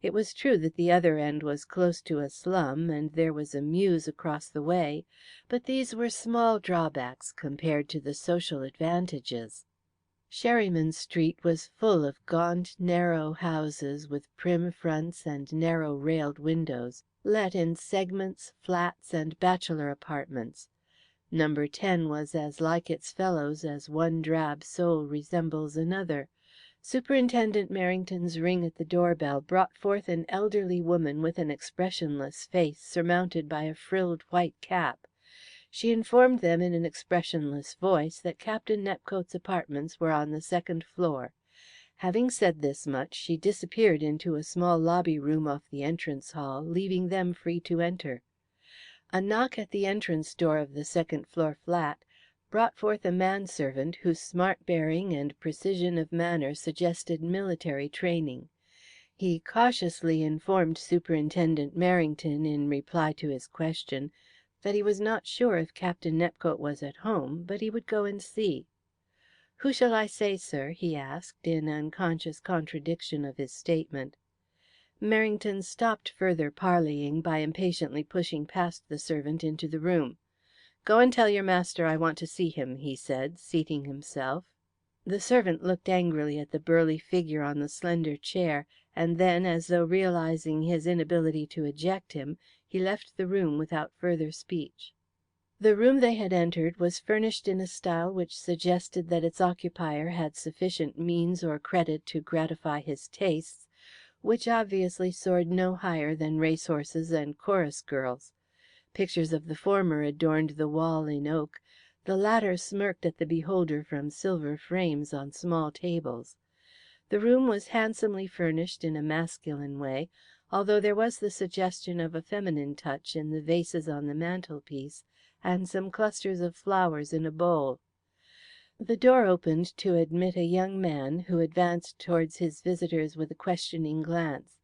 It was true that the other end was close to a slum, and there was a mews across the way, but these were small drawbacks compared to the social advantages. Sherryman Street was full of gaunt, narrow houses with prim fronts and narrow railed windows, let in segments, flats, and bachelor apartments. Number 10 was as like its fellows as one drab soul resembles another. Superintendent Merrington's ring at the doorbell brought forth an elderly woman with an expressionless face surmounted by a frilled white cap. She informed them in an expressionless voice that Captain Nepcote's apartments were on the second floor. Having said this much, she disappeared into a small lobby room off the entrance hall, leaving them free to enter. A knock at the entrance door of the second floor flat brought forth a manservant whose smart bearing and precision of manner suggested military training. He cautiously informed Superintendent Merrington, in reply to his question, that he was not sure if Captain Nepcote was at home, but he would go and see. "Who shall I say, sir?" he asked, in unconscious contradiction of his statement. Merrington stopped further parleying by impatiently pushing past the servant into the room. "Go and tell your master I want to see him," he said, seating himself. The servant looked angrily at the burly figure on the slender chair, and then, as though realizing his inability to eject him, he left the room without further speech. The room they had entered was furnished in a style which suggested that its occupier had sufficient means or credit to gratify his tastes, which obviously soared no higher than racehorses and chorus girls. Pictures of the former adorned the wall in oak, the latter smirked at the beholder from silver frames on small tables. The room was handsomely furnished in a masculine way, although there was the suggestion of a feminine touch in the vases on the mantelpiece and some clusters of flowers in a bowl. The door opened to admit a young man, who advanced towards his visitors with a questioning glance.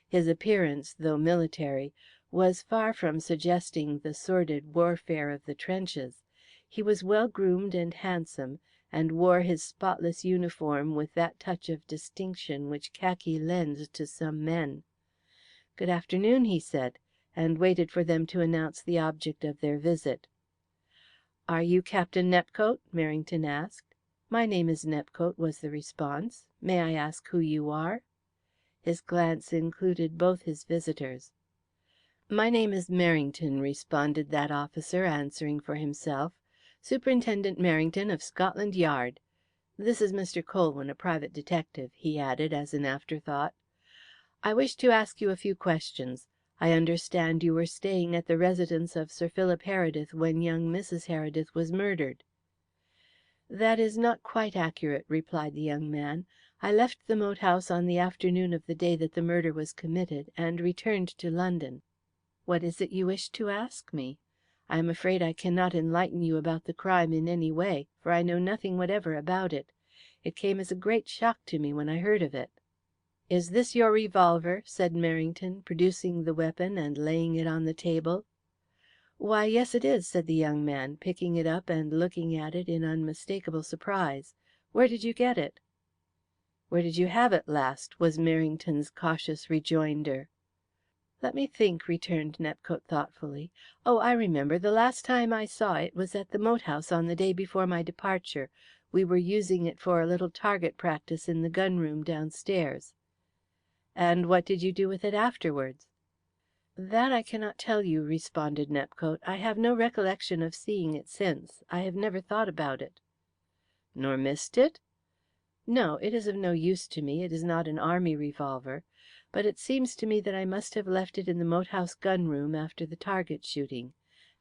His appearance, though military, was far from suggesting the sordid warfare of the trenches. He was well groomed and handsome, and wore his spotless uniform with that touch of distinction which khaki lends to some men. "Good afternoon," he said, and waited for them to announce the object of their visit. "Are you Captain Nepcote?" Merrington asked. "My name is Nepcote," was the response. "May I ask who you are?" His glance included both his visitors. "My name is Merrington," responded that officer, answering for himself. "Superintendent Merrington of Scotland Yard. This is Mr. Colwyn, a private detective," he added as an afterthought. "I wish to ask you a few questions. I understand you were staying at the residence of Sir Philip Heredith when young Mrs. Heredith was murdered." "That is not quite accurate," replied the young man. "I left the moat house on the afternoon of the day that the murder was committed, and returned to London." "What is it you wish to ask me? I am afraid I cannot enlighten you about the crime in any way, for I know nothing whatever about it. It came as a great shock to me when I heard of it." "Is this your revolver?" said Merrington, producing the weapon and laying it on the table. "Why, yes, it is," said the young man, picking it up and looking at it in unmistakable surprise. "Where did you get it?" "Where did you have it last?" was Merrington's cautious rejoinder. "Let me think," returned Nepcote thoughtfully. "Oh, I remember. The last time I saw it was at the moat house on the day before my departure. We were using it for a little target practice in the gun room downstairs." "And what did you do with it afterwards?" "That I cannot tell you," responded Nepcote. "I have no recollection of seeing it since. I have never thought about it." "Nor missed it?" "No, it is of no use to me. It is not an army revolver. But it seems to me that I must have left it in the moat house gun room after the target shooting.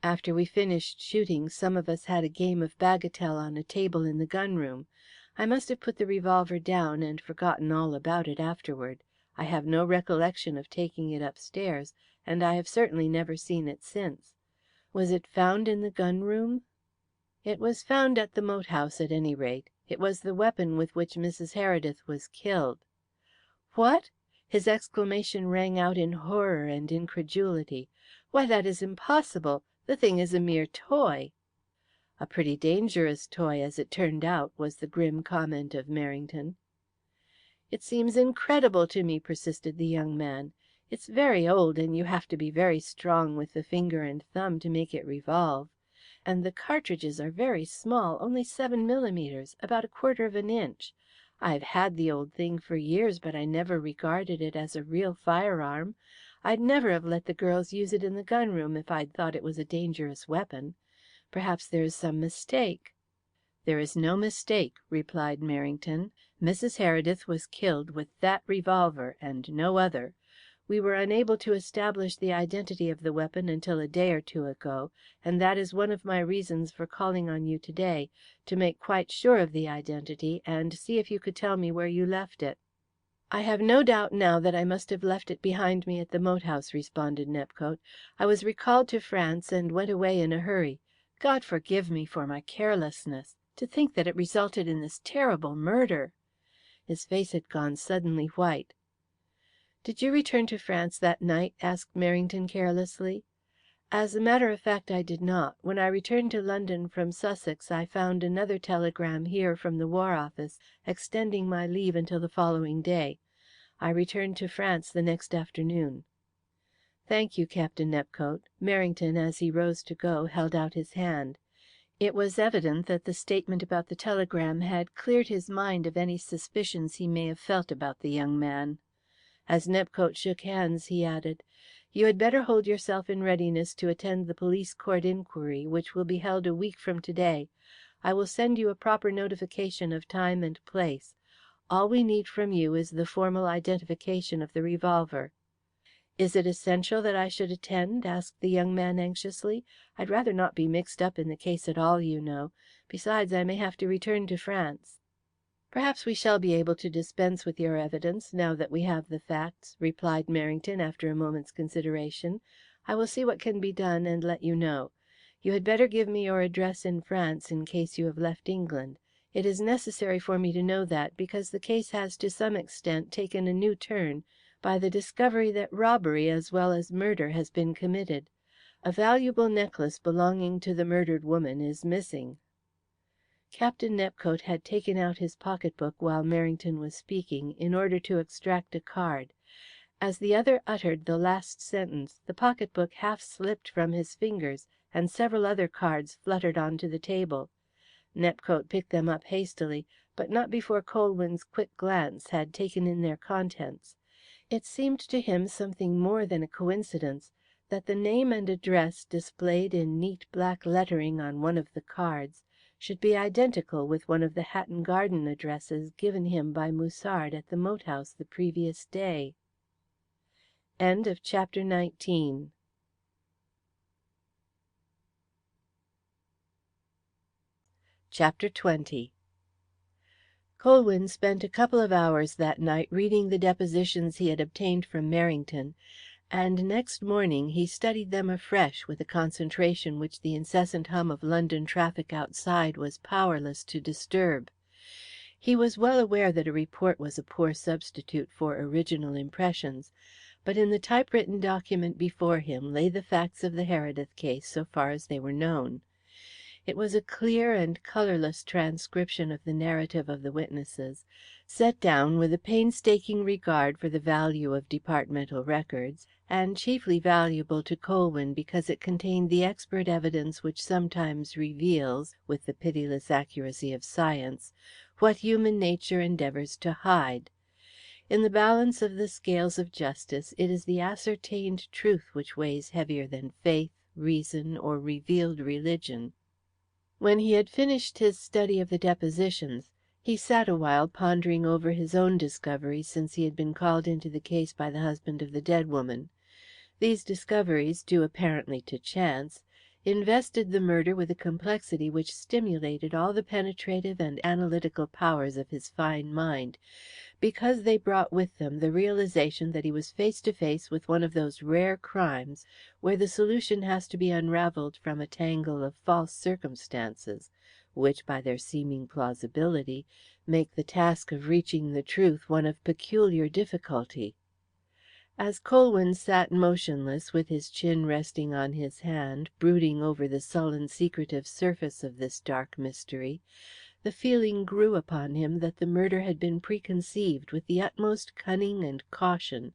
After we finished shooting some of us had a game of bagatelle on a table in the gun room. I must have put the revolver down and forgotten all about it afterward. I have no recollection of taking it upstairs, and I have certainly never seen it since. Was it found in the gun room?" "It was found at the moat house, at any rate. It was the weapon with which Mrs. Heredith was killed." "What?" His exclamation rang out in horror and incredulity. "Why, that is impossible. The thing is a mere toy." "A pretty dangerous toy, as it turned out," was the grim comment of Merrington. "It seems incredible to me," persisted the young man. "It's very old, and you have to be very strong with the finger and thumb to make it revolve. And the cartridges are very small, only 7 millimetres, about a quarter of an inch. I've had the old thing for years, but I never regarded it as a real firearm. I'd never have let the girls use it in the gun room if I'd thought it was a dangerous weapon. Perhaps there is some mistake." "There is no mistake," replied Merrington. "Mrs. Heredith was killed with that revolver and no other. We were unable to establish the identity of the weapon until a day or two ago, and that is one of my reasons for calling on you to day, to make quite sure of the identity and see if you could tell me where you left it." "I have no doubt now that I must have left it behind me at the moat house," responded Nepcote. "I was recalled to France and went away in a hurry. God forgive me for my carelessness. To think that it resulted in this terrible murder!" His face had gone suddenly white. "Did you return to France that night?" asked Merrington carelessly. "As a matter of fact, I did not. When I returned to London from Sussex I found another telegram here from the War Office extending my leave until the following day. I returned to France the next afternoon." "Thank you, Captain Nepcote." Merrington, as he rose to go, held out his hand. It was evident that the statement about the telegram had cleared his mind of any suspicions he may have felt about the young man. As Nepcote shook hands, he added, "You had better hold yourself in readiness to attend the police court inquiry, which will be held a week from to day. I will send you a proper notification of time and place. All we need from you is the formal identification of the revolver." "Is it essential that I should attend?" asked the young man anxiously. "I'd rather not be mixed up in the case at all, you know. Besides, I may have to return to France." "Perhaps we shall be able to dispense with your evidence, now that we have the facts," replied Merrington, after a moment's consideration. "I will see what can be done and let you know. You had better give me your address in France in case you have left England. It is necessary for me to know that, because the case has to some extent taken a new turn by the discovery that robbery as well as murder has been committed. A valuable necklace belonging to the murdered woman is missing." Captain Nepcote had taken out his pocketbook while Merrington was speaking, in order to extract a card. As the other uttered the last sentence, the pocketbook half slipped from his fingers, and several other cards fluttered on to the table. Nepcote picked them up hastily, but not before Colwyn's quick glance had taken in their contents. It seemed to him something more than a coincidence that the name and address displayed in neat black lettering on one of the cards should be identical with one of the Hatton Garden addresses given him by Musard at the moat house the previous day. Chapter 20. Colwyn spent a couple of hours that night reading the depositions he had obtained from Merrington, and next morning he studied them afresh with a concentration which the incessant hum of London traffic outside was powerless to disturb. He was well aware that a report was a poor substitute for original impressions, but in the typewritten document before him lay the facts of the Heredith case so far as they were known. It was a clear and colourless transcription of the narrative of the witnesses, set down with a painstaking regard for the value of departmental records, and chiefly valuable to Colwyn because it contained the expert evidence which sometimes reveals, with the pitiless accuracy of science, what human nature endeavours to hide. In the balance of the scales of justice it is the ascertained truth which weighs heavier than faith, reason, or revealed religion. When he had finished his study of the depositions, he sat a while pondering over his own discoveries since he had been called into the case by the husband of the dead woman. These discoveries, due apparently to chance, invested the murder with a complexity which stimulated all the penetrative and analytical powers of his fine mind, because they brought with them the realization that he was face to face with one of those rare crimes where the solution has to be unravelled from a tangle of false circumstances, which, by their seeming plausibility, make the task of reaching the truth one of peculiar difficulty. As Colwyn sat motionless, with his chin resting on his hand, brooding over the sullen secretive surface of this dark mystery, the feeling grew upon him that the murder had been preconceived with the utmost cunning and caution,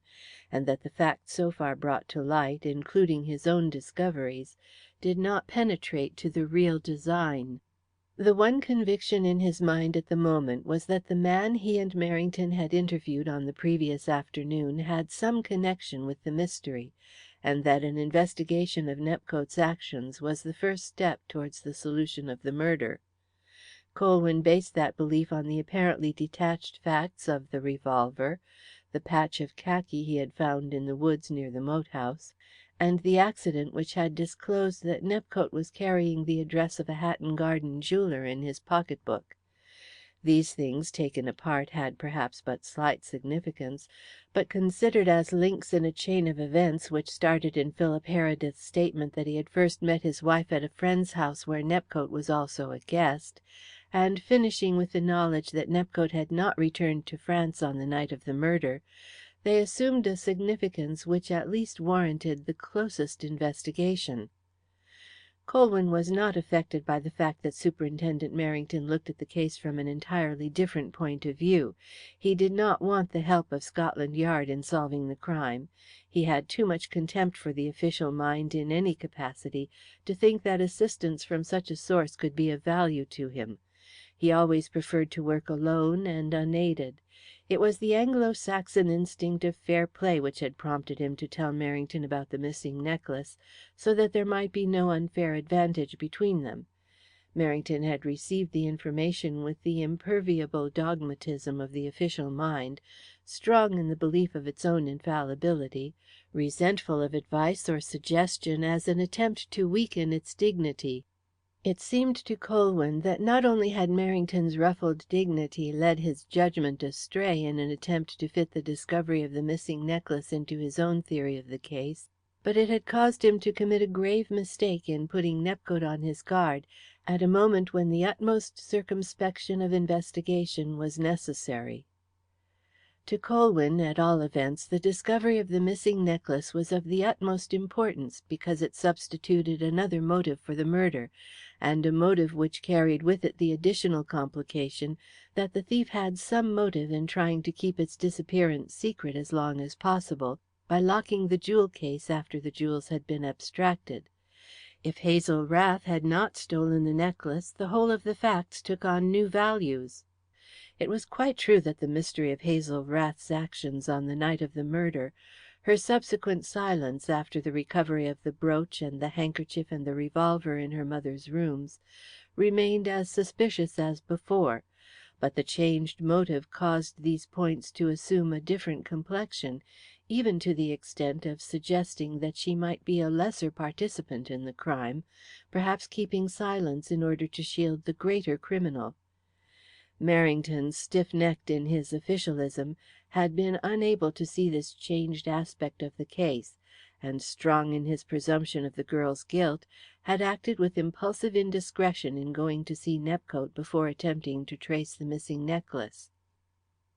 and that the facts so far brought to light, including his own discoveries, did not penetrate to the real design. The one conviction in his mind at the moment was that the man he and Merrington had interviewed on the previous afternoon had some connection with the mystery, and that an investigation of Nepcote's actions was the first step towards the solution of the murder. Colwyn based that belief on the apparently detached facts of the revolver, the patch of khaki he had found in the woods near the moat house, and the accident which had disclosed that Nepcote was carrying the address of a Hatton Garden jeweller in his pocket book. These things, taken apart, had perhaps but slight significance, but considered as links in a chain of events which started in Philip Heredith's statement that he had first met his wife at a friend's house where Nepcote was also a guest, and finishing with the knowledge that Nepcote had not returned to France on the night of the murder, they assumed a significance which at least warranted the closest investigation. Colwyn was not affected by the fact that Superintendent Merrington looked at the case from an entirely different point of view. He did not want the help of Scotland Yard in solving the crime. He had too much contempt for the official mind in any capacity to think that assistance from such a source could be of value to him. He always preferred to work alone and unaided. It was the Anglo Saxon instinct of fair play which had prompted him to tell Merrington about the missing necklace, so that there might be no unfair advantage between them. Merrington had received the information with the imperviable dogmatism of the official mind, strong in the belief of its own infallibility, resentful of advice or suggestion as an attempt to weaken its dignity. It seemed to Colwyn that not only had Merrington's ruffled dignity led his judgment astray in an attempt to fit the discovery of the missing necklace into his own theory of the case, but it had caused him to commit a grave mistake in putting Nepcote on his guard at a moment when the utmost circumspection of investigation was necessary. To Colwyn, at all events, the discovery of the missing necklace was of the utmost importance, because it substituted another motive for the murder, and a motive which carried with it the additional complication that the thief had some motive in trying to keep its disappearance secret as long as possible by locking the jewel case after the jewels had been abstracted. If Hazel Rath had not stolen the necklace, the whole of the facts took on new values. It was quite true that the mystery of Hazel Rath's actions on the night of the murder, her subsequent silence after the recovery of the brooch and the handkerchief and the revolver in her mother's rooms, remained as suspicious as before, but the changed motive caused these points to assume a different complexion, even to the extent of suggesting that she might be a lesser participant in the crime, perhaps keeping silence in order to shield the greater criminal. Merrington, stiff-necked in his officialism, had been unable to see this changed aspect of the case, and, strong in his presumption of the girl's guilt, had acted with impulsive indiscretion in going to see Nepcote before attempting to trace the missing necklace.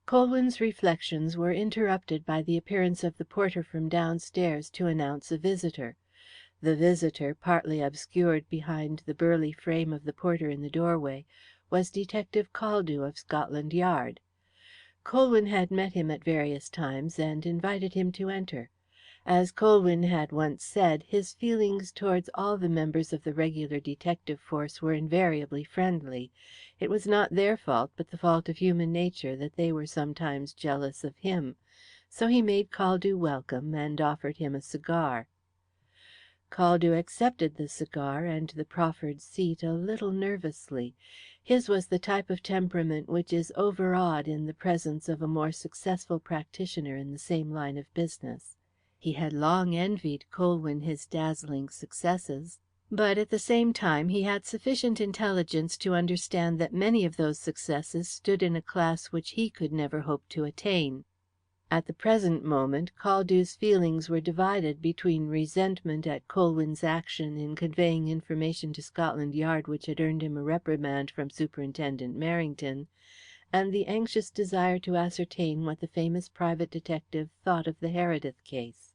Colwyn's reflections were interrupted by the appearance of the porter from downstairs to announce a visitor. The visitor, partly obscured behind the burly frame of the porter in the doorway, was Detective Caldew of Scotland Yard. Colwyn had met him at various times and invited him to enter. As Colwyn had once said, his feelings towards all the members of the regular detective force were invariably friendly. It was not their fault, but the fault of human nature, that they were sometimes jealous of him. So he made Caldew welcome and offered him a cigar. Caldew accepted the cigar and the proffered seat a little nervously. His was the type of temperament which is overawed in the presence of a more successful practitioner in the same line of business. He had long envied Colwyn his dazzling successes, but at the same time he had sufficient intelligence to understand that many of those successes stood in a class which he could never hope to attain. At the present moment Caldew's feelings were divided between resentment at Colwyn's action in conveying information to Scotland Yard which had earned him a reprimand from Superintendent Merrington, and the anxious desire to ascertain what the famous private detective thought of the Heredith case.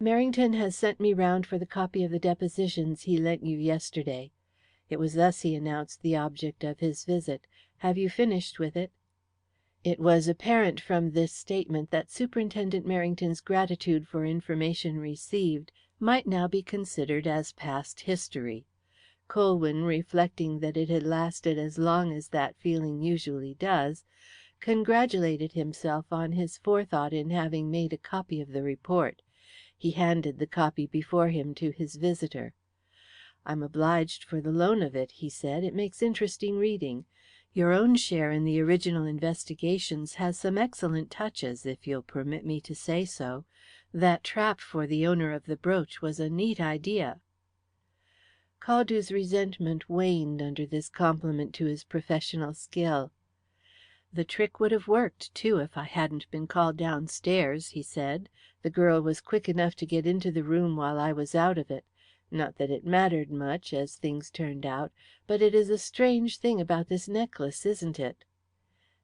"Merrington has sent me round for the copy of the depositions he lent you yesterday." It was thus he announced the object of his visit. "Have you finished with it?" It was apparent from this statement that Superintendent Merrington's gratitude for information received might now be considered as past history. Colwyn, reflecting that it had lasted as long as that feeling usually does, congratulated himself on his forethought in having made a copy of the report. He handed the copy before him to his visitor. "I'm obliged for the loan of it," he said. "It makes interesting reading. Your own share in the original investigations has some excellent touches, if you'll permit me to say so. That trap for the owner of the brooch was a neat idea." Caldew's resentment waned under this compliment to his professional skill. "The trick would have worked, too, if I hadn't been called downstairs," he said. "The girl was quick enough to get into the room while I was out of it. Not that it mattered much, as things turned out, but it is a strange thing about this necklace, isn't it?"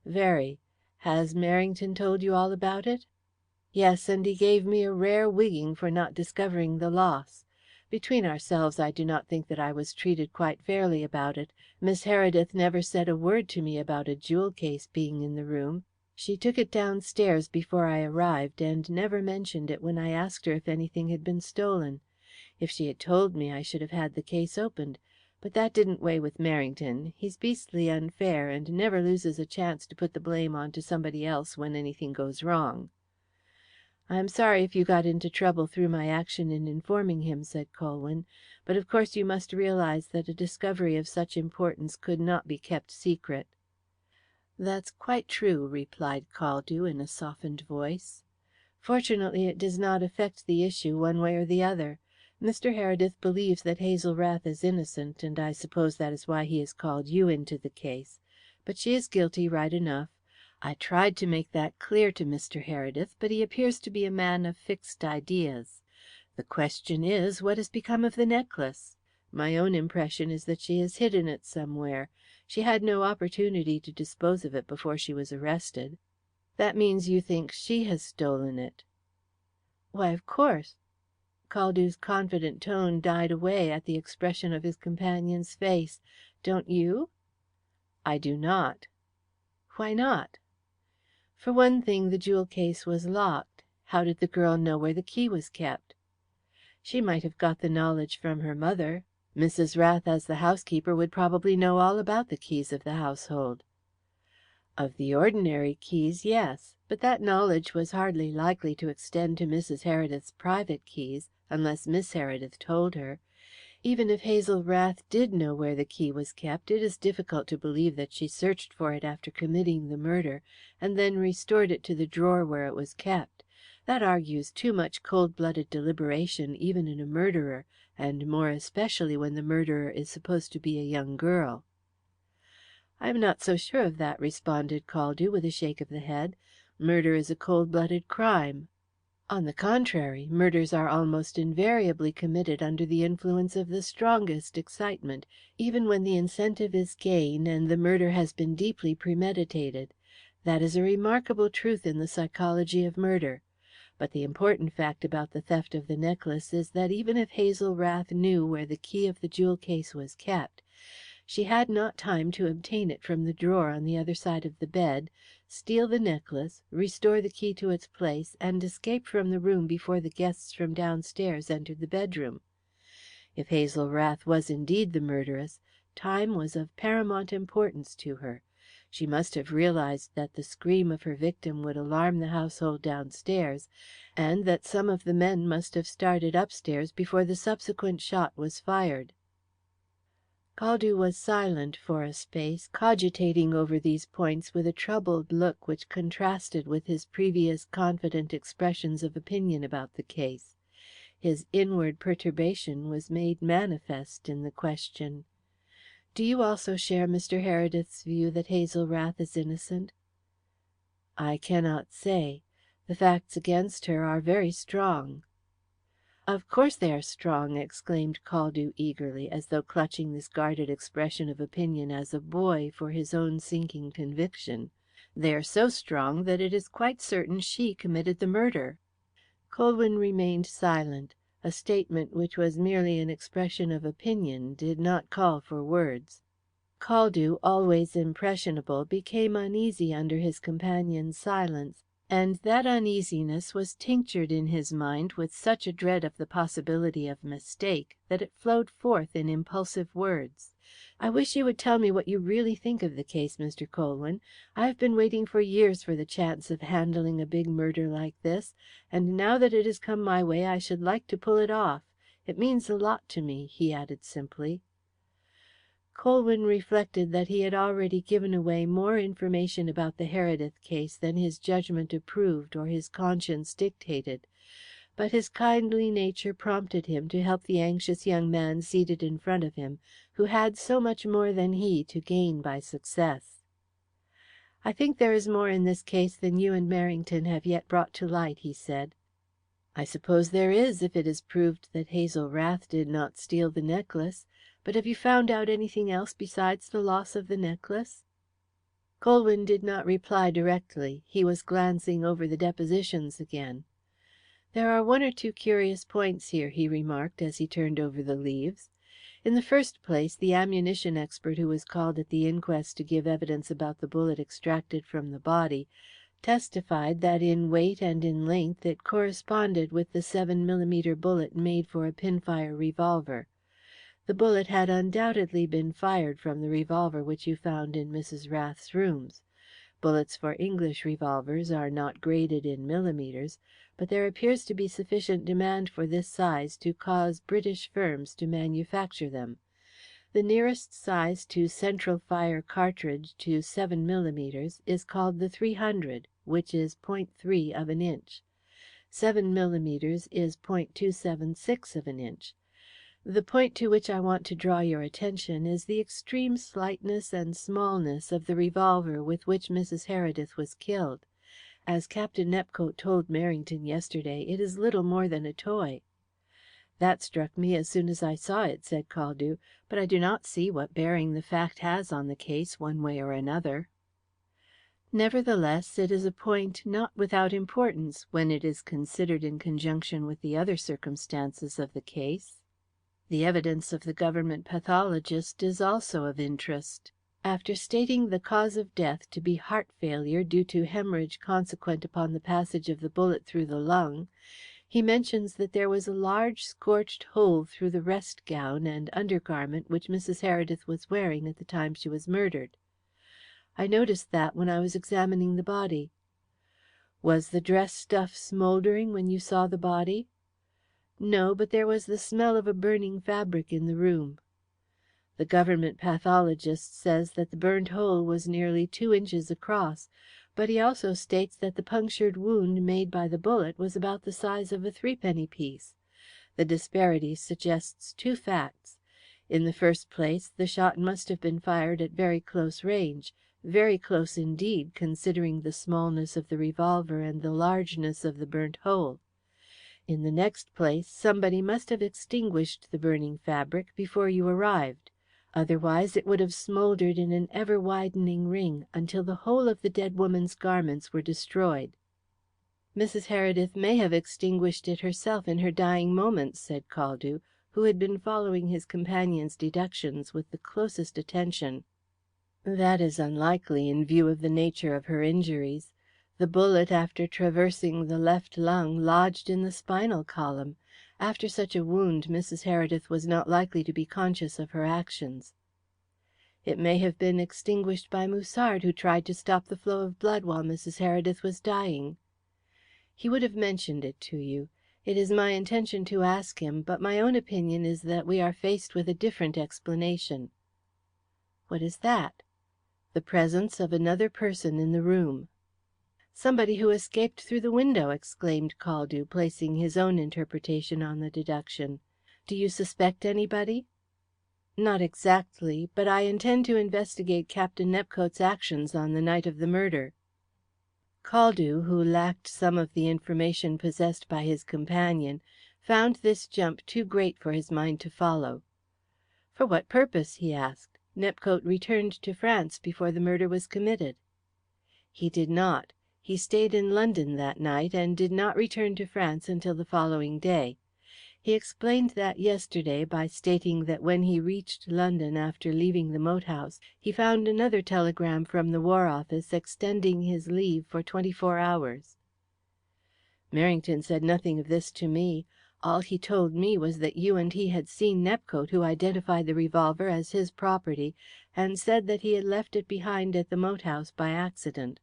"Very. Has Merrington told you all about it?" "Yes, and he gave me a rare wigging for not discovering the loss. Between ourselves, I do not think that I was treated quite fairly about it. Miss Heredith never said a word to me about a jewel case being in the room. She took it downstairs before I arrived, and never mentioned it when I asked her if anything had been stolen. If she had told me, I should have had the case opened. But that didn't weigh with Merrington. He's beastly unfair, and never loses a chance to put the blame on to somebody else when anything goes wrong." "I am sorry if you got into trouble through my action in informing him," said Colwyn. "But of course you must realize that a discovery of such importance could not be kept secret." "That's quite true," replied Caldew in a softened voice. "Fortunately it does not affect the issue one way or the other. Mr. Heredith believes that Hazel Rath is innocent, and I suppose that is why he has called you into the case. But she is guilty right enough. I tried to make that clear to Mr. Heredith, but he appears to be a man of fixed ideas. The question is, what has become of the necklace? My own impression is that she has hidden it somewhere. She had no opportunity to dispose of it before she was arrested." "That means you think she has stolen it." "Why, of course." Caldew's confident tone died away at the expression of his companion's face. "Don't you?" "I do not." "Why not?" "For one thing, the jewel case was locked. How did the girl know where the key was kept?" "She might have got the knowledge from her mother. Mrs. Rath, as the housekeeper, would probably know all about the keys of the household." "Of the ordinary keys, yes. But that knowledge was hardly likely to extend to Mrs. Heredith's private keys, unless Miss Heredith told her. Even if Hazel Rath did know where the key was kept, it is difficult to believe that she searched for it after committing the murder, and then restored it to the drawer where it was kept. That argues too much cold-blooded deliberation even in a murderer, and more especially when the murderer is supposed to be a young girl." "I am not so sure of that," responded Caldew, with a shake of the head. "Murder is a cold-blooded crime." "On the contrary, murders are almost invariably committed under the influence of the strongest excitement, even when the incentive is gain and the murder has been deeply premeditated. That is a remarkable truth in the psychology of murder. But the important fact about the theft of the necklace is that even if Hazel Rath knew where the key of the jewel case was kept, she had not time to obtain it from the drawer on the other side of the bed, steal the necklace, restore the key to its place, and escape from the room before the guests from downstairs entered the bedroom. If Hazel Rath was indeed the murderess, time was of paramount importance to her. She must have realized that the scream of her victim would alarm the household downstairs, and that some of the men must have started upstairs before the subsequent shot was fired." Caldew was silent for a space, cogitating over these points with a troubled look which contrasted with his previous confident expressions of opinion about the case. His inward perturbation was made manifest in the question, "Do you also share Mr. Heredith's view that Hazel Rath is innocent?" "I cannot say. The facts against her are very strong." "Of course they are strong," exclaimed Caldew eagerly, as though clutching this guarded expression of opinion as a boy for his own sinking conviction. "They are so strong that it is quite certain she committed the murder." Colwyn remained silent. A statement which was merely an expression of opinion did not call for words. Caldew, always impressionable, became uneasy under his companion's silence, and that uneasiness was tinctured in his mind with such a dread of the possibility of mistake that it flowed forth in impulsive words. "I wish you would tell me what you really think of the case, Mr. Colwyn. I have been waiting for years for the chance of handling a big murder like this, and now that it has come my way I should like to pull it off. It means a lot to me," he added simply. Colwyn reflected that he had already given away more information about the Heredith case than his judgment approved or his conscience dictated. But his kindly nature prompted him to help the anxious young man seated in front of him, who had so much more than he to gain by success. "I think there is more in this case than you and Merrington have yet brought to light," he said. "I suppose there is, if it is proved that Hazel Rath did not steal the necklace. But have you found out anything else besides the loss of the necklace?" Colwyn did not reply directly. He was glancing over the depositions again. "There are one or two curious points here," he remarked, as he turned over the leaves. "In the first place, the ammunition expert who was called at the inquest to give evidence about the bullet extracted from the body testified that in weight and in length it corresponded with the 7 mm bullet made for a pinfire revolver. The bullet had undoubtedly been fired from the revolver which you found in Mrs. Rath's rooms. Bullets for English revolvers are not graded in millimetres, but there appears to be sufficient demand for this size to cause British firms to manufacture them. The nearest size to central fire cartridge to 7 mm is called the 300, which is .3 of an inch. 7 mm is .276 of an inch. The point to which I want to draw your attention is the extreme slightness and smallness of the revolver with which Mrs. Heredith was killed. As Captain Nepcote told Merrington yesterday, it is little more than a toy." "That struck me as soon as I saw it," said Caldew, "but I do not see what bearing the fact has on the case, one way or another." "Nevertheless, it is a point not without importance when it is considered in conjunction with the other circumstances of the case. The evidence of the Government pathologist is also of interest. After stating the cause of death to be heart failure due to hemorrhage consequent upon the passage of the bullet through the lung, he mentions that there was a large scorched hole through the rest gown and undergarment which Mrs. Heredith was wearing at the time she was murdered. I noticed that when I was examining the body." "Was the dress stuff smouldering when you saw the body?" "No, but there was the smell of a burning fabric in the room." "The Government pathologist says that the burnt hole was nearly 2 inches across, but he also states that the punctured wound made by the bullet was about the size of a threepenny piece. The disparity suggests two facts. In the first place, the shot must have been fired at very close range, very close indeed, considering the smallness of the revolver and the largeness of the burnt hole. In the next place, somebody must have extinguished the burning fabric before you arrived. Otherwise it would have smouldered in an ever widening ring until the whole of the dead woman's garments were destroyed." "Mrs. Heredith may have extinguished it herself in her dying moments," said Caldew, who had been following his companion's deductions with the closest attention. "That is unlikely, in view of the nature of her injuries. The bullet, after traversing the left lung, lodged in the spinal column. After such a wound, Mrs. Heredith was not likely to be conscious of her actions." "It may have been extinguished by Musard, who tried to stop the flow of blood while Mrs. Heredith was dying." "He would have mentioned it to you. It is my intention to ask him, but my own opinion is that we are faced with a different explanation." "What is that?" "The presence of another person in the room." "Somebody who escaped through the window!" exclaimed Caldew, placing his own interpretation on the deduction. "Do you suspect anybody?" "Not exactly, but I intend to investigate Captain Nepcote's actions on the night of the murder." Caldew, who lacked some of the information possessed by his companion, found this jump too great for his mind to follow. "For what purpose?" he asked. "Nepcote returned to France before the murder was committed." "He did not. He stayed in London that night, and did not return to France until the following day. He explained that yesterday by stating that when he reached London after leaving the moat house he found another telegram from the War Office extending his leave for 24 hours." "Merrington said nothing of this to me. All he told me was that you and he had seen Nepcote, who identified the revolver as his property, and said that he had left it behind at the moat house by accident."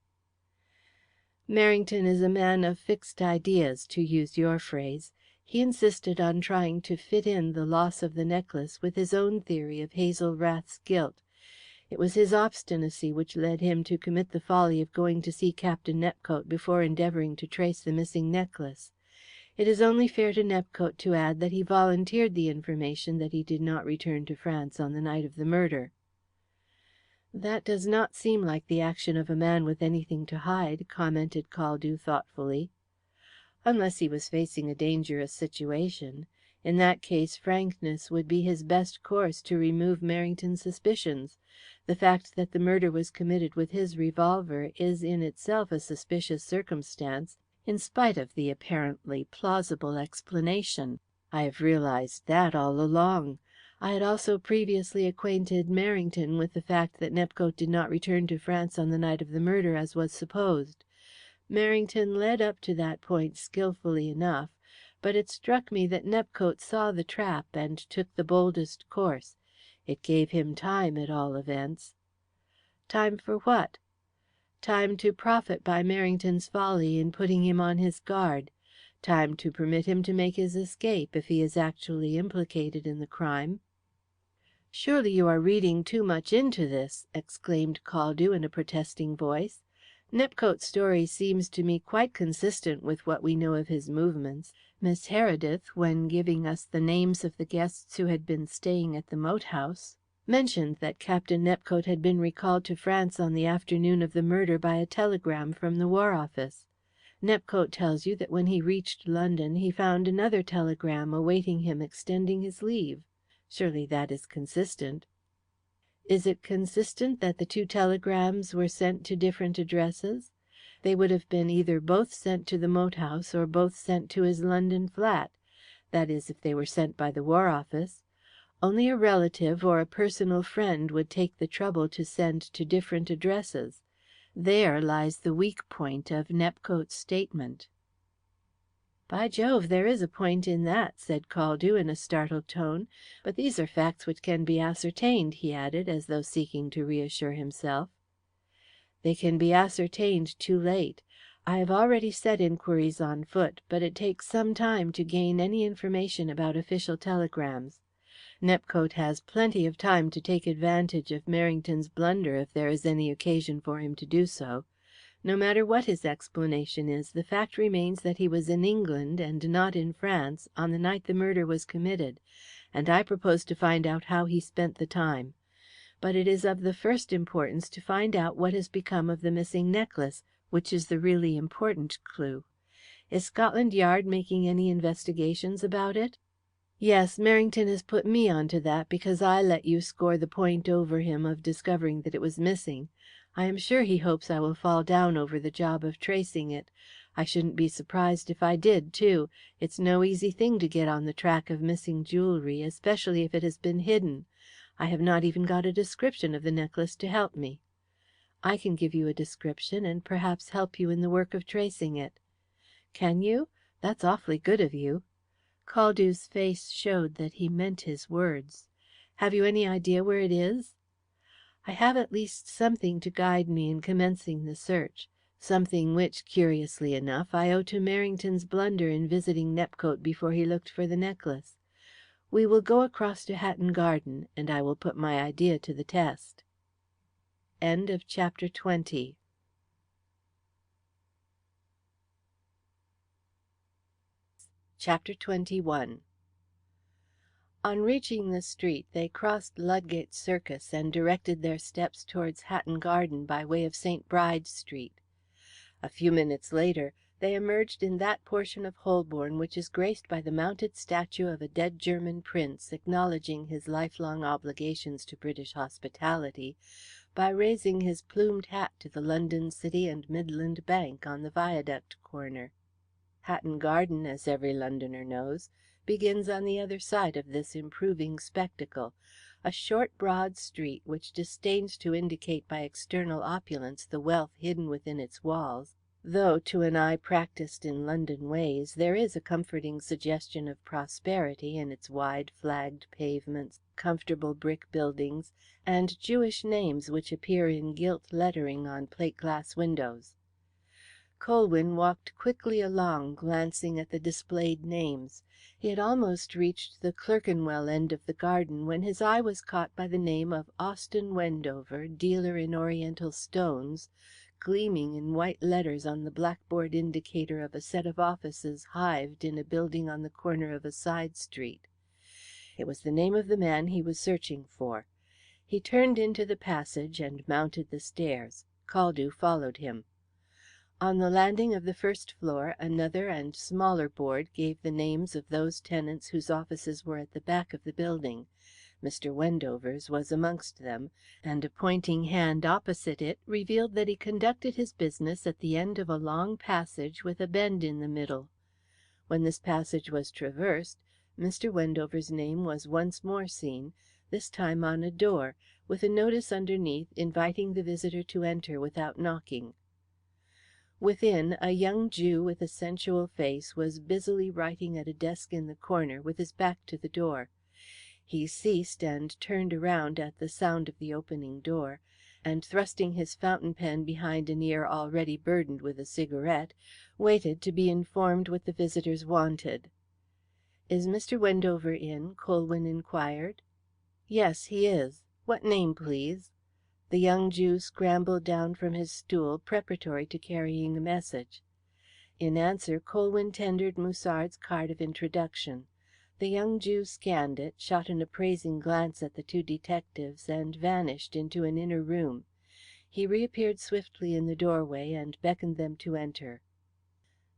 "Merrington is a man of fixed ideas, to use your phrase. He insisted on trying to fit in the loss of the necklace with his own theory of Hazel Rath's guilt. It was his obstinacy which led him to commit the folly of going to see Captain Nepcote before endeavouring to trace the missing necklace. It is only fair to Nepcote to add that he volunteered the information that he did not return to France on the night of the murder." "That does not seem like the action of a man with anything to hide," commented Caldew thoughtfully. "Unless he was facing a dangerous situation. In that case frankness would be his best course to remove Merrington's suspicions. The fact that the murder was committed with his revolver is in itself a suspicious circumstance, in spite of the apparently plausible explanation. I have realized that all along. I had also previously acquainted Merrington with the fact that Nepcote did not return to France on the night of the murder, as was supposed. Merrington led up to that point skilfully enough, but it struck me that Nepcote saw the trap and took the boldest course. It gave him time, at all events." "Time for what?" "Time to profit by Merrington's folly in putting him on his guard. Time to permit him to make his escape, if he is actually implicated in the crime." "Surely you are reading too much into this," exclaimed Caldew in a protesting voice. "Nepcote's story seems to me quite consistent with what we know of his movements. Miss Heredith, when giving us the names of the guests who had been staying at the moat house, mentioned that Captain Nepcote had been recalled to France on the afternoon of the murder by a telegram from the War Office. Nepcote tells you that when he reached London he found another telegram awaiting him extending his leave. Surely that is consistent." "Is it consistent that the two telegrams were sent to different addresses? They would have been either both sent to the moat house or both sent to his London flat. That is, if they were sent by the War Office. Only a relative or a personal friend would take the trouble to send to different addresses. There lies the weak point of Nepcote's statement." "By Jove, there is a point in that," said Caldew in a startled tone. "But these are facts which can be ascertained," he added, as though seeking to reassure himself. "They can be ascertained too late. I have already set inquiries on foot, but it takes some time to gain any information about official telegrams. Nepcote has plenty of time to take advantage of Merrington's blunder if there is any occasion for him to do so. No matter what his explanation is, the fact remains that he was in England, and not in France, on the night the murder was committed, and I propose to find out how he spent the time. But it is of the first importance to find out what has become of the missing necklace, which is the really important clue. Is Scotland Yard making any investigations about it?" "Yes, Merrington has put me on to that because I let you score the point over him of discovering that it was missing. I am sure he hopes I will fall down over the job of tracing it. I shouldn't be surprised if I did, too. It's no easy thing to get on the track of missing jewellery, especially if it has been hidden. I have not even got a description of the necklace to help me." "I can give you a description, and perhaps help you in the work of tracing it." "Can you? That's awfully good of you." Caldew's face showed that he meant his words. "Have you any idea where it is?" "I have at least something to guide me in commencing the search something which, curiously enough, I owe to Merrington's blunder in visiting Nepcote before he looked for the necklace. We will go across to Hatton Garden, and I will put my idea to the test." Chapter 21. On reaching the street they crossed Ludgate Circus and directed their steps towards Hatton Garden by way of St. Bride's Street. A few minutes later they emerged in that portion of Holborn which is graced by the mounted statue of a dead German prince acknowledging his lifelong obligations to British hospitality by raising his plumed hat to the London City and Midland Bank on the Viaduct corner. Hatton Garden, as every Londoner knows, begins on the other side of this improving spectacle, a short broad street which disdains to indicate by external opulence the wealth hidden within its walls, though to an eye practised in London ways there is a comforting suggestion of prosperity in its wide flagged pavements, comfortable brick buildings, and Jewish names which appear in gilt lettering on plate glass windows. Colwyn walked quickly along, glancing at the displayed names. He had almost reached the Clerkenwell end of the garden when his eye was caught by the name of Austin Wendover, dealer in Oriental stones, gleaming in white letters on the blackboard indicator of a set of offices hived in a building on the corner of a side street. It was the name of the man he was searching for. He turned into the passage and mounted the stairs. Caldew followed him. On the landing of the first floor another and smaller board gave the names of those tenants whose offices were at the back of the building. Mr. Wendover's was amongst them, and a pointing hand opposite it revealed that he conducted his business at the end of a long passage with a bend in the middle. When this passage was traversed, Mr. Wendover's name was once more seen, this time on a door, with a notice underneath inviting the visitor to enter without knocking. Within, a young Jew with a sensual face was busily writing at a desk in the corner, with his back to the door. He ceased and turned around at the sound of the opening door, and thrusting his fountain pen behind an ear already burdened with a cigarette, waited to be informed what the visitors wanted. "Is Mr. Wendover in?" Colwyn inquired. "Yes, he is. What name, please?" The young Jew scrambled down from his stool preparatory to carrying a message. In answer Colwyn tendered Musard's card of introduction. The young Jew scanned it, shot an appraising glance at the two detectives, and vanished into an inner room. He reappeared swiftly in the doorway and beckoned them to enter.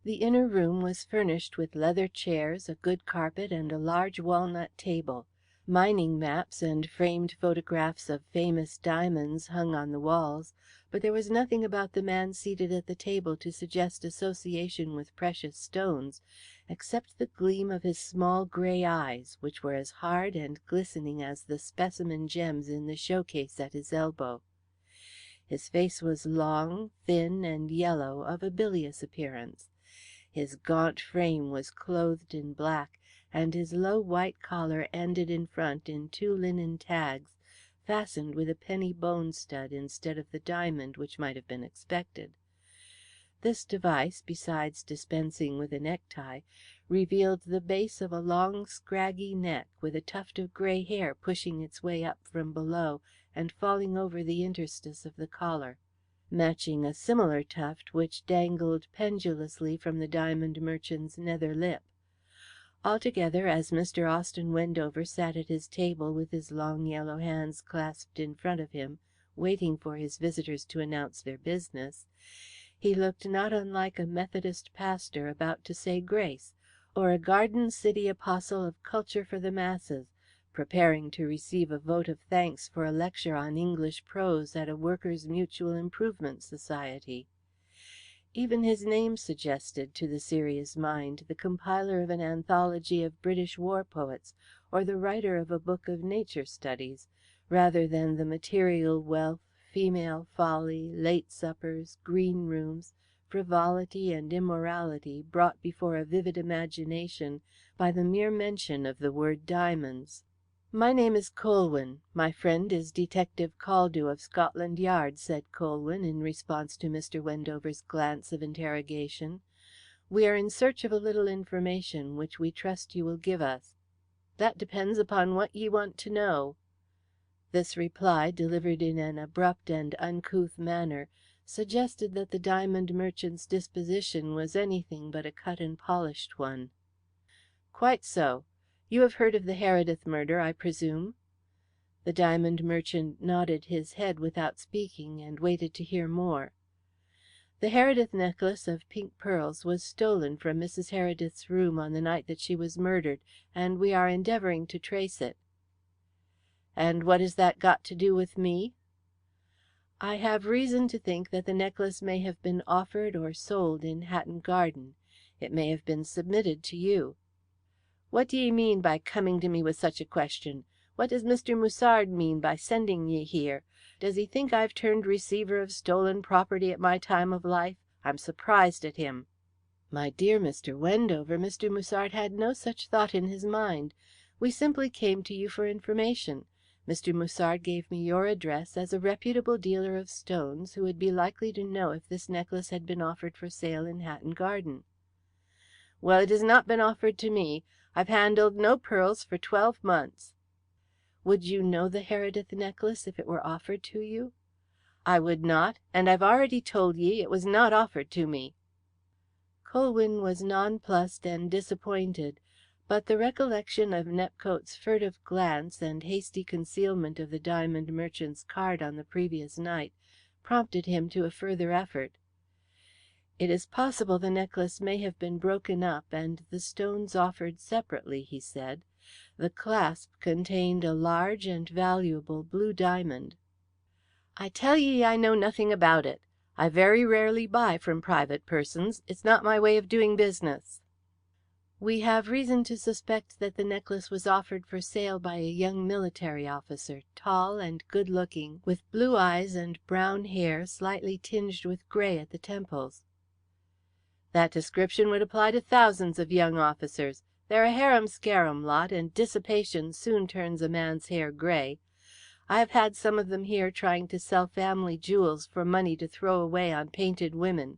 The inner room was furnished with leather chairs, a good carpet, and a large walnut table. Mining maps and framed photographs of famous diamonds hung on the walls, but there was nothing about the man seated at the table to suggest association with precious stones, except the gleam of his small grey eyes, which were as hard and glistening as the specimen gems in the showcase at his elbow. His face was long, thin, and yellow, of a bilious appearance. His gaunt frame was clothed in black, and his low white collar ended in front in two linen tags, fastened with a penny bone stud instead of the diamond which might have been expected. This device, besides dispensing with a necktie, revealed the base of a long, scraggy neck, with a tuft of grey hair pushing its way up from below and falling over the interstice of the collar, matching a similar tuft which dangled pendulously from the diamond merchant's nether lip. Altogether, as Mr. Austin Wendover sat at his table with his long yellow hands clasped in front of him, waiting for his visitors to announce their business, he looked not unlike a Methodist pastor about to say grace, or a Garden City apostle of culture for the masses, preparing to receive a vote of thanks for a lecture on English prose at a Workers' Mutual Improvement Society. Even his name suggested, to the serious mind, the compiler of an anthology of British war poets, or the writer of a book of nature studies, rather than the material wealth, female folly, late suppers, green rooms, frivolity and immorality brought before a vivid imagination by the mere mention of the word diamonds. "My name is Colwyn. My friend is Detective Caldew of Scotland Yard," said Colwyn, in response to Mr. Wendover's glance of interrogation. "We are in search of a little information, which we trust you will give us." "That depends upon what ye want to know." This reply, delivered in an abrupt and uncouth manner, suggested that the diamond merchant's disposition was anything but a cut and polished one. "Quite so. You have heard of the Heredith murder, I presume?" The diamond merchant nodded his head without speaking, and waited to hear more. "The Heredith necklace of pink pearls was stolen from Mrs. Heredith's room on the night that she was murdered, and we are endeavouring to trace it." "And what has that got to do with me?" "I have reason to think that the necklace may have been offered or sold in Hatton Garden. It may have been submitted to you." "What do ye mean by coming to me with such a question? What does Mr. Musard mean by sending ye here? Does he think I've turned receiver of stolen property at my time of life? I'm surprised at him." "My dear Mr. Wendover, Mr. Musard had no such thought in his mind. We simply came to you for information. Mr. Musard gave me your address as a reputable dealer of stones who would be likely to know if this necklace had been offered for sale in Hatton Garden." "Well, it has not been offered to me. I've handled no pearls for 12 months." "Would you know the Heredith necklace if it were offered to you?" "I would not, and I've already told ye it was not offered to me." Colwyn was nonplussed and disappointed, But the recollection of Nepcote's furtive glance and hasty concealment of the diamond merchant's card on the previous night prompted him to a further effort. "It is possible the necklace may have been broken up and the stones offered separately," he said. "The clasp contained a large and valuable blue diamond." "I tell ye I know nothing about it. I very rarely buy from private persons. It's not my way of doing business." "We have reason to suspect that the necklace was offered for sale by a young military officer, tall and good looking, with blue eyes and brown hair slightly tinged with grey at the temples." "That description would apply to thousands of young officers. They're a harum-scarum lot, and dissipation soon turns a man's hair grey. I have had some of them here trying to sell family jewels for money to throw away on painted women.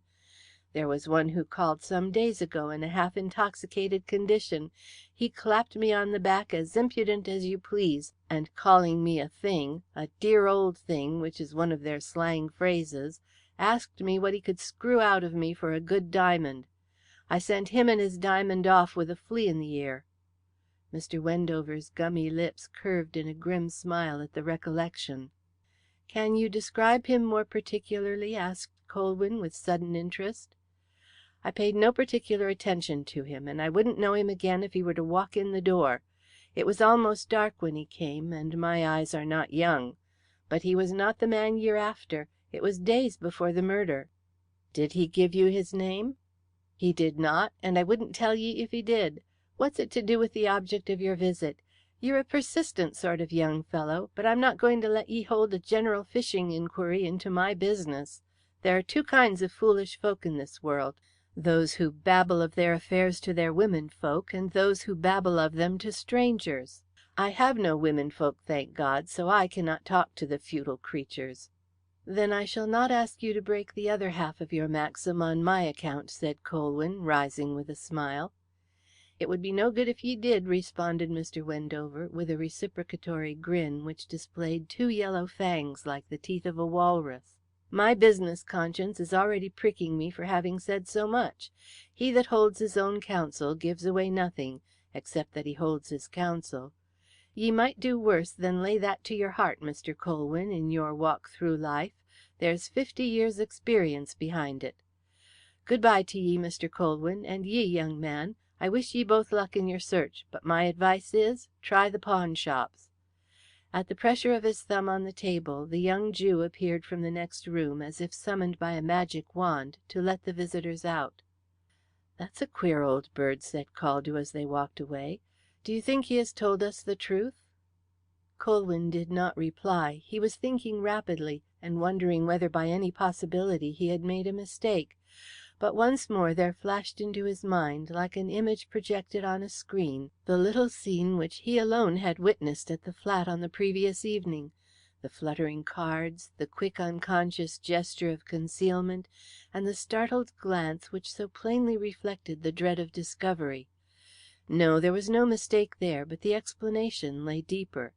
There was one who called some days ago in a half intoxicated condition. He clapped me on the back as impudent as you please, and calling me a thing, a dear old thing, which is one of their slang phrases, asked me what he could screw out of me for a good diamond. I sent him and his diamond off with a flea in the ear." Mr. Wendover's gummy lips curved in a grim smile at the recollection. "Can you describe him more particularly?" asked Colwyn, with sudden interest. "I paid no particular attention to him, and I wouldn't know him again if he were to walk in the door. It was almost dark when he came, and my eyes are not young. But he was not the man you're after. It was days before the murder." "Did he give you his name?" "He did not, and I wouldn't tell ye if he did. What's it to do with the object of your visit? You're a persistent sort of young fellow, but I'm not going to let ye hold a general fishing inquiry into my business. There are two kinds of foolish folk in this world. Those who babble of their affairs to their womenfolk, and those who babble of them to strangers. I have no womenfolk, thank God, so I cannot talk to the futile creatures." "Then I shall not ask you to break the other half of your maxim on my account," said Colwyn, rising with a smile. "It would be no good if ye did," responded Mr. Wendover, with a reciprocatory grin which displayed two yellow fangs like the teeth of a walrus. "My business conscience is already pricking me for having said so much. He that holds his own counsel gives away nothing, except that he holds his counsel. Ye might do worse than lay that to your heart, Mr. Colwyn, in your walk through life. There's 50 years' experience behind it. Good bye to ye, Mr. Colwyn, and ye, young man. I wish ye both luck in your search, but my advice is, try the pawn shops." At the pressure of his thumb on the table, the young Jew appeared from the next room, as if summoned by a magic wand, to let the visitors out. "That's a queer old bird," said Caldew as they walked away. "Do you think he has told us the truth?" Colwyn did not reply. He was thinking rapidly, and wondering whether by any possibility he had made a mistake. But once more there flashed into his mind, like an image projected on a screen, the little scene which he alone had witnessed at the flat on the previous evening, the fluttering cards, the quick unconscious gesture of concealment, and the startled glance which so plainly reflected the dread of discovery. No, there was no mistake there, but the explanation lay deeper.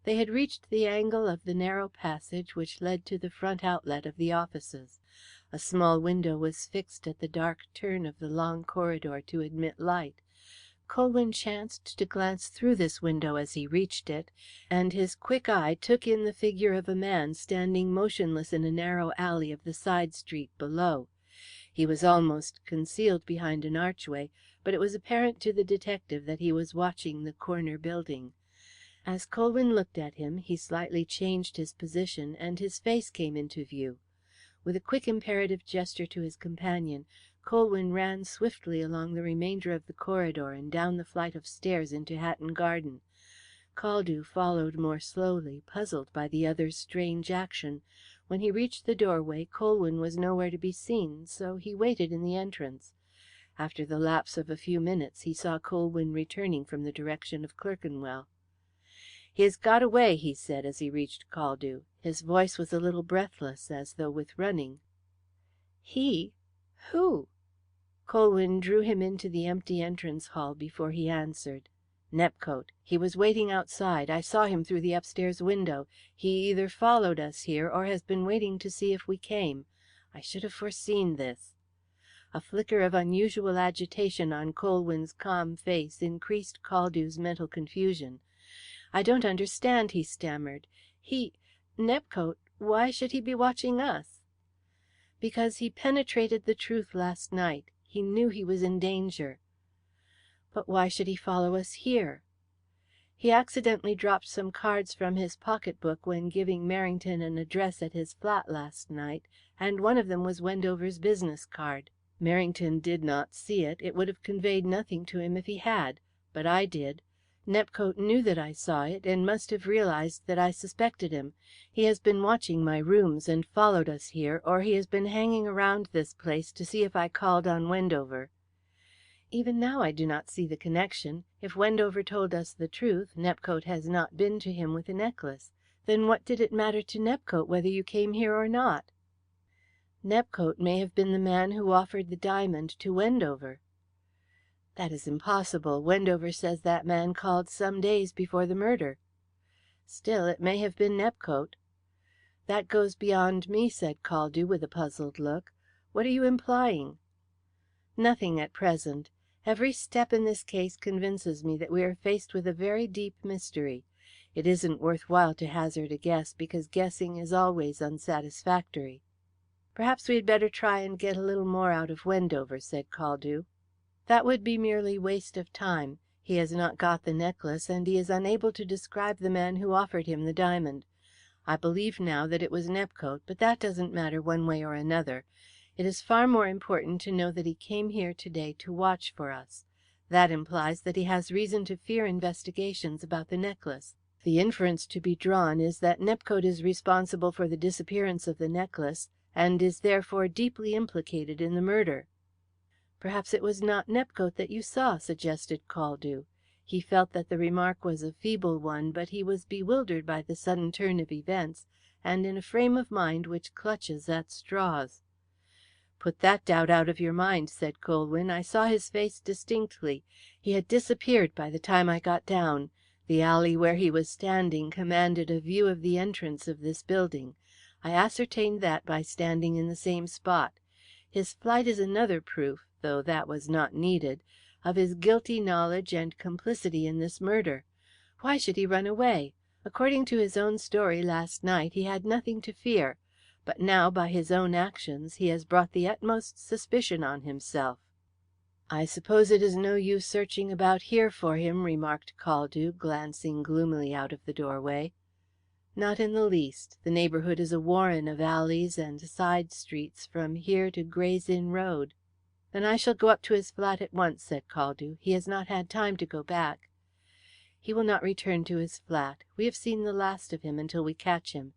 They had reached the angle of the narrow passage which led to the front outlet of the offices. A small window was fixed at the dark turn of the long corridor to admit light. Colwyn chanced to glance through this window as he reached it, and his quick eye took in the figure of a man standing motionless in a narrow alley of the side street below. He was almost concealed behind an archway, but it was apparent to the detective that he was watching the corner building. As Colwyn looked at him, he slightly changed his position, and his face came into view. With a quick imperative gesture to his companion, Colwyn ran swiftly along the remainder of the corridor and down the flight of stairs into Hatton Garden. Caldew followed more slowly, puzzled by the other's strange action. When he reached the doorway, Colwyn was nowhere to be seen, so he waited in the entrance. After the lapse of a few minutes, he saw Colwyn returning from the direction of Clerkenwell. "He has got away," he said, as he reached Caldew. His voice was a little breathless, as though with running. "He? Who?" Colwyn drew him into the empty entrance hall before he answered. "Nepcote. He was waiting outside. I saw him through the upstairs window. He either followed us here or has been waiting to see if we came. I should have foreseen this." A flicker of unusual agitation on Colwyn's calm face increased Caldew's mental confusion. "I don't understand," he stammered. "He Nepcote why should he be watching us?" "Because he penetrated the truth last night. He knew he was in danger." "But why should he follow us here?" "He accidentally dropped some cards from his pocket book when giving Merrington an address at his flat last night, and one of them was Wendover's business card. Merrington did not see it. It would have conveyed nothing to him if he had. But I did. Nepcote knew that I saw it, and must have realized that I suspected him. He has been watching my rooms, and followed us here, or he has been hanging around this place to see if I called on Wendover." "Even now I do not see the connection. If Wendover told us the truth, Nepcote has not been to him with the necklace. Then what did it matter to Nepcote whether you came here or not?" "Nepcote may have been the man who offered the diamond to Wendover." "That is impossible. Wendover says that man called some days before the murder." "Still, it may have been Nepcote." "That goes beyond me," said Caldew, with a puzzled look. "What are you implying?" "Nothing at present. Every step in this case convinces me that we are faced with a very deep mystery. It isn't worth while to hazard a guess, because guessing is always unsatisfactory." "Perhaps we had better try and get a little more out of Wendover," said Caldew. "That would be merely waste of time. He has not got the necklace, and he is unable to describe the man who offered him the diamond. I believe now that it was Nepcote, but that doesn't matter one way or another. It is far more important to know that he came here to day to watch for us. That implies that he has reason to fear investigations about the necklace. The inference to be drawn is that Nepcote is responsible for the disappearance of the necklace, and is therefore deeply implicated in the murder." "Perhaps it was not Nepcote that you saw," suggested Caldew. He felt that the remark was a feeble one, but he was bewildered by the sudden turn of events, and in a frame of mind which clutches at straws. "Put that doubt out of your mind," said Colwyn. "I saw his face distinctly. He had disappeared by the time I got down. The alley where he was standing commanded a view of the entrance of this building. I ascertained that by standing in the same spot. His flight is another proof, though that was not needed, of his guilty knowledge and complicity in this murder. Why should he run away? According to his own story last night, he had nothing to fear. But now, by his own actions, he has brought the utmost suspicion on himself." "I suppose it is no use searching about here for him," remarked Caldew, glancing gloomily out of the doorway. "Not in the least. The neighbourhood is a warren of alleys and side streets from here to Gray's Inn Road." "Then I shall go up to his flat at once," said Caldew. "He has not had time to go back." "He will not return to his flat. We have seen the last of him until we catch him.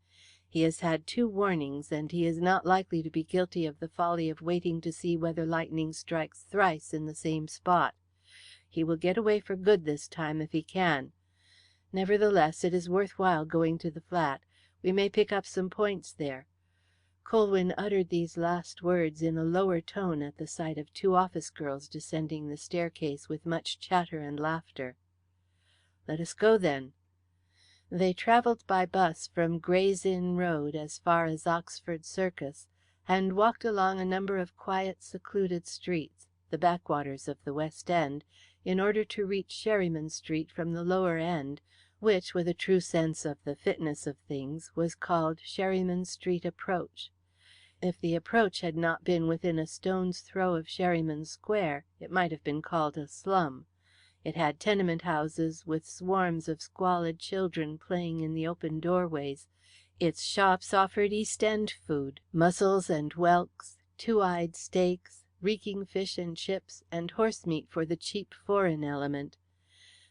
He has had 2 warnings, and he is not likely to be guilty of the folly of waiting to see whether lightning strikes thrice in the same spot. He will get away for good this time if he can. Nevertheless, it is worth while going to the flat. We may pick up some points there." Colwyn uttered these last words in a lower tone at the sight of 2 office girls descending the staircase with much chatter and laughter. "Let us go, then." They travelled by bus from Gray's Inn Road as far as Oxford Circus, and walked along a number of quiet, secluded streets, the backwaters of the West End, in order to reach Sherryman Street from the lower end, which, with a true sense of the fitness of things, was called Sherryman Street Approach. If the approach had not been within a stone's throw of Sherryman Square, it might have been called a slum. It had tenement houses with swarms of squalid children playing in the open doorways. Its shops offered East End food, mussels and whelks, 2-eyed steaks, reeking fish and chips, and horsemeat for the cheap foreign element.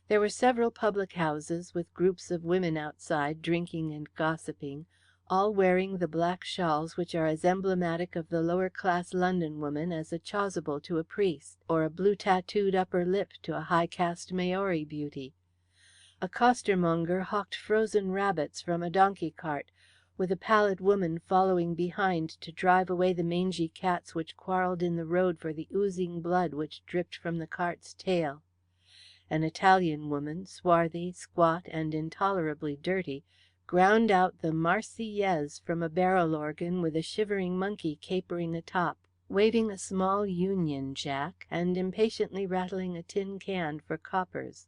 There were several public houses with groups of women outside drinking and gossiping, all wearing the black shawls which are as emblematic of the lower class London woman as a chasuble to a priest, or a blue tattooed upper lip to a high caste Maori beauty. A costermonger hawked frozen rabbits from a donkey cart, with a pallid woman following behind to drive away the mangy cats which quarrelled in the road for the oozing blood which dripped from the cart's tail. An Italian woman, swarthy, squat, and intolerably dirty, ground out the Marseillaise from a barrel organ with a shivering monkey capering atop. waving a small Union Jack, and impatiently rattling a tin can for coppers.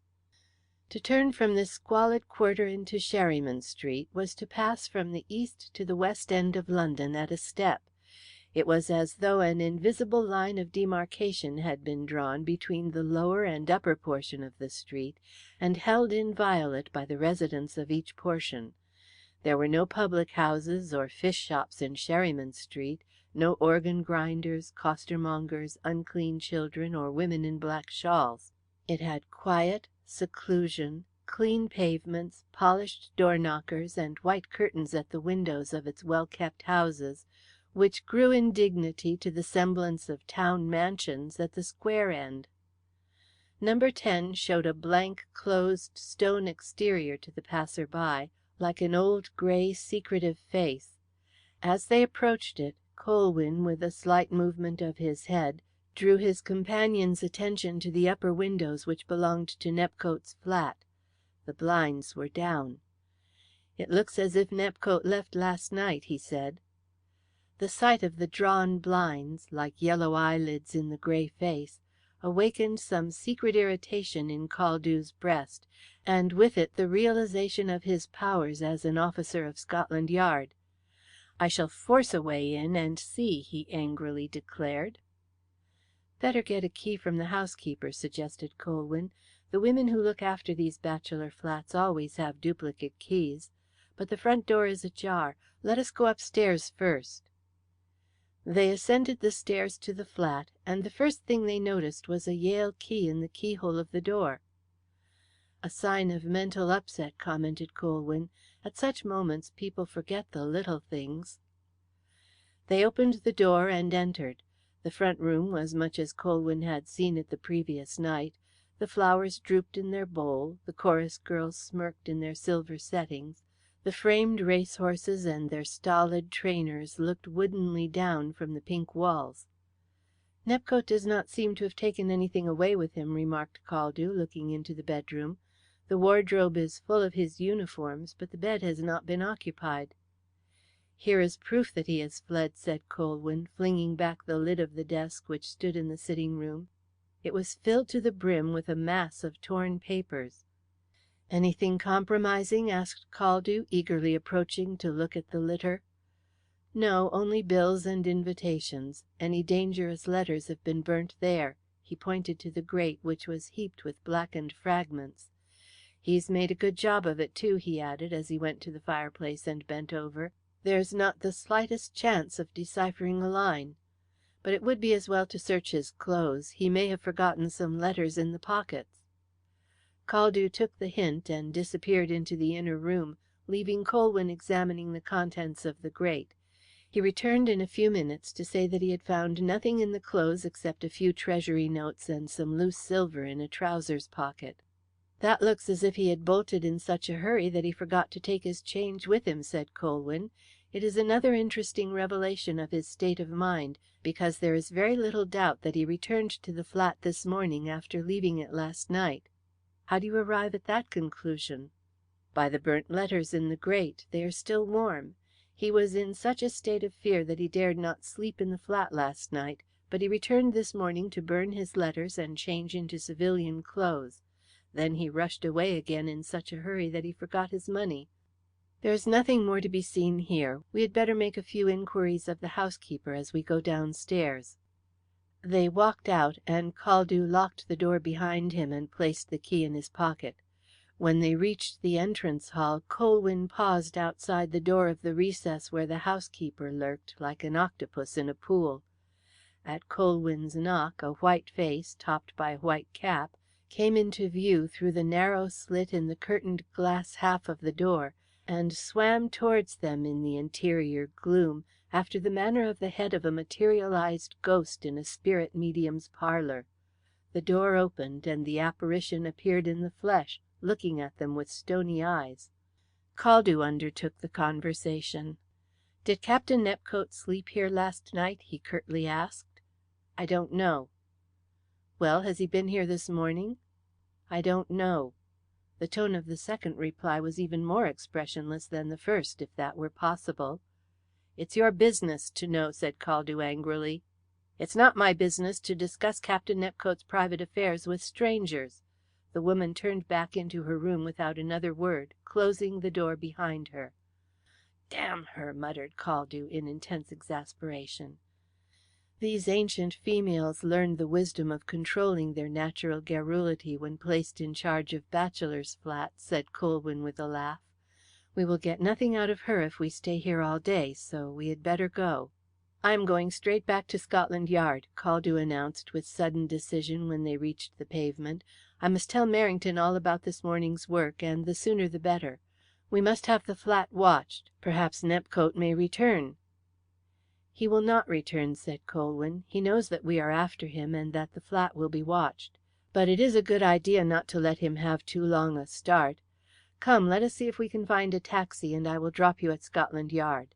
To turn from this squalid quarter into Sherryman Street was to pass from the east to the west end of London at a step. It was as though an invisible line of demarcation had been drawn between the lower and upper portion of the street, and held inviolate by the residents of each portion. There were no public houses or fish shops in Sherryman Street, no organ grinders, costermongers, unclean children, or women in black shawls. It had quiet, seclusion, clean pavements, polished door knockers, and white curtains at the windows of its well-kept houses, which grew in dignity to the semblance of town mansions at the square end. Number 10 showed a blank, closed stone exterior to the passer-by, like an old grey secretive face. As they approached it, Colwyn, with a slight movement of his head, drew his companion's attention to the upper windows which belonged to Nepcote's flat. The blinds were down. "It looks as if Nepcote left last night," he said. The sight of the drawn blinds, like yellow eyelids in the grey face, awakened some secret irritation in Caldew's breast, and with it the realization of his powers as an officer of Scotland Yard. "I shall force a way in and see," he angrily declared. "Better get a key from the housekeeper," suggested Colwyn. "The women who look after these bachelor flats always have duplicate keys. But the front door is ajar. Let us go upstairs first." They ascended the stairs to the flat, and the first thing they noticed was a Yale key in the keyhole of the door. "A sign of mental upset," commented Colwyn. "At such moments people forget the little things." They opened the door and entered. The front room was much as Colwyn had seen it the previous night. The flowers drooped in their bowl, the chorus girls smirked in their silver settings, the framed racehorses and their stolid trainers looked woodenly down from the pink walls. "Nepcote does not seem to have taken anything away with him," remarked Caldew, looking into the bedroom. "The wardrobe is full of his uniforms, but the bed has not been occupied." "Here is proof that he has fled," said Colwyn, flinging back the lid of the desk which stood in the sitting room. It was filled to the brim with a mass of torn papers. "Anything compromising?" asked Caldew, eagerly approaching to look at the litter. "No, only bills and invitations. Any dangerous letters have been burnt there." He pointed to the grate, which was heaped with blackened fragments. "He's made a good job of it, too," he added, as he went to the fireplace and bent over. "There's not the slightest chance of deciphering a line. But it would be as well to search his clothes. He may have forgotten some letters in the pockets." Caldew took the hint and disappeared into the inner room, leaving Colwyn examining the contents of the grate. He returned in a few minutes to say that he had found nothing in the clothes except a few Treasury notes and some loose silver in a trousers pocket. "That looks as if he had bolted in such a hurry that he forgot to take his change with him," said Colwyn. "It is another interesting revelation of his state of mind, because there is very little doubt that he returned to the flat this morning after leaving it last night." "How do you arrive at that conclusion?" "By the burnt letters in the grate. They are still warm. He was in such a state of fear that he dared not sleep in the flat last night, but he returned this morning to burn his letters and change into civilian clothes. Then he rushed away again in such a hurry that he forgot his money. There is nothing more to be seen here. We had better make a few inquiries of the housekeeper as we go downstairs." They walked out, and Caldew locked the door behind him and placed the key in his pocket. When they reached the entrance hall, Colwyn paused outside the door of the recess where the housekeeper lurked, like an octopus in a pool. At Colwyn's knock, a white face, topped by a white cap, came into view through the narrow slit in the curtained glass half of the door, and swam towards them in the interior gloom, after the manner of the head of a materialized ghost in a spirit medium's parlour. The door opened, and the apparition appeared in the flesh, looking at them with stony eyes. Caldew undertook the conversation. "Did Captain Nepcote sleep here last night?" he curtly asked. "I don't know." "Well, has he been here this morning?" "I don't know." The tone of the second reply was even more expressionless than the first, if that were possible. "It's your business to know," said Caldew angrily. It's not my business to discuss Captain Nepcote's private affairs with strangers." The woman turned back into her room without another word, closing the door behind her. "Damn her!" muttered Caldew, in intense exasperation. These ancient females learned the wisdom of controlling their natural garrulity when placed in charge of bachelors' flats, said Colwyn with a laugh. "We will get nothing out of her if we stay here all day, so we had better go." "I am going straight back to Scotland Yard," Caldew announced with sudden decision when they reached the pavement. "I must tell Merrington all about this morning's work, and the sooner the better. We must have the flat watched. Perhaps Nepcote may return." "He will not return," said Colwyn. "He knows that we are after him, and that the flat will be watched. But it is a good idea not to let him have too long a start. Come, let us see if we can find a taxi, and I will drop you at Scotland Yard."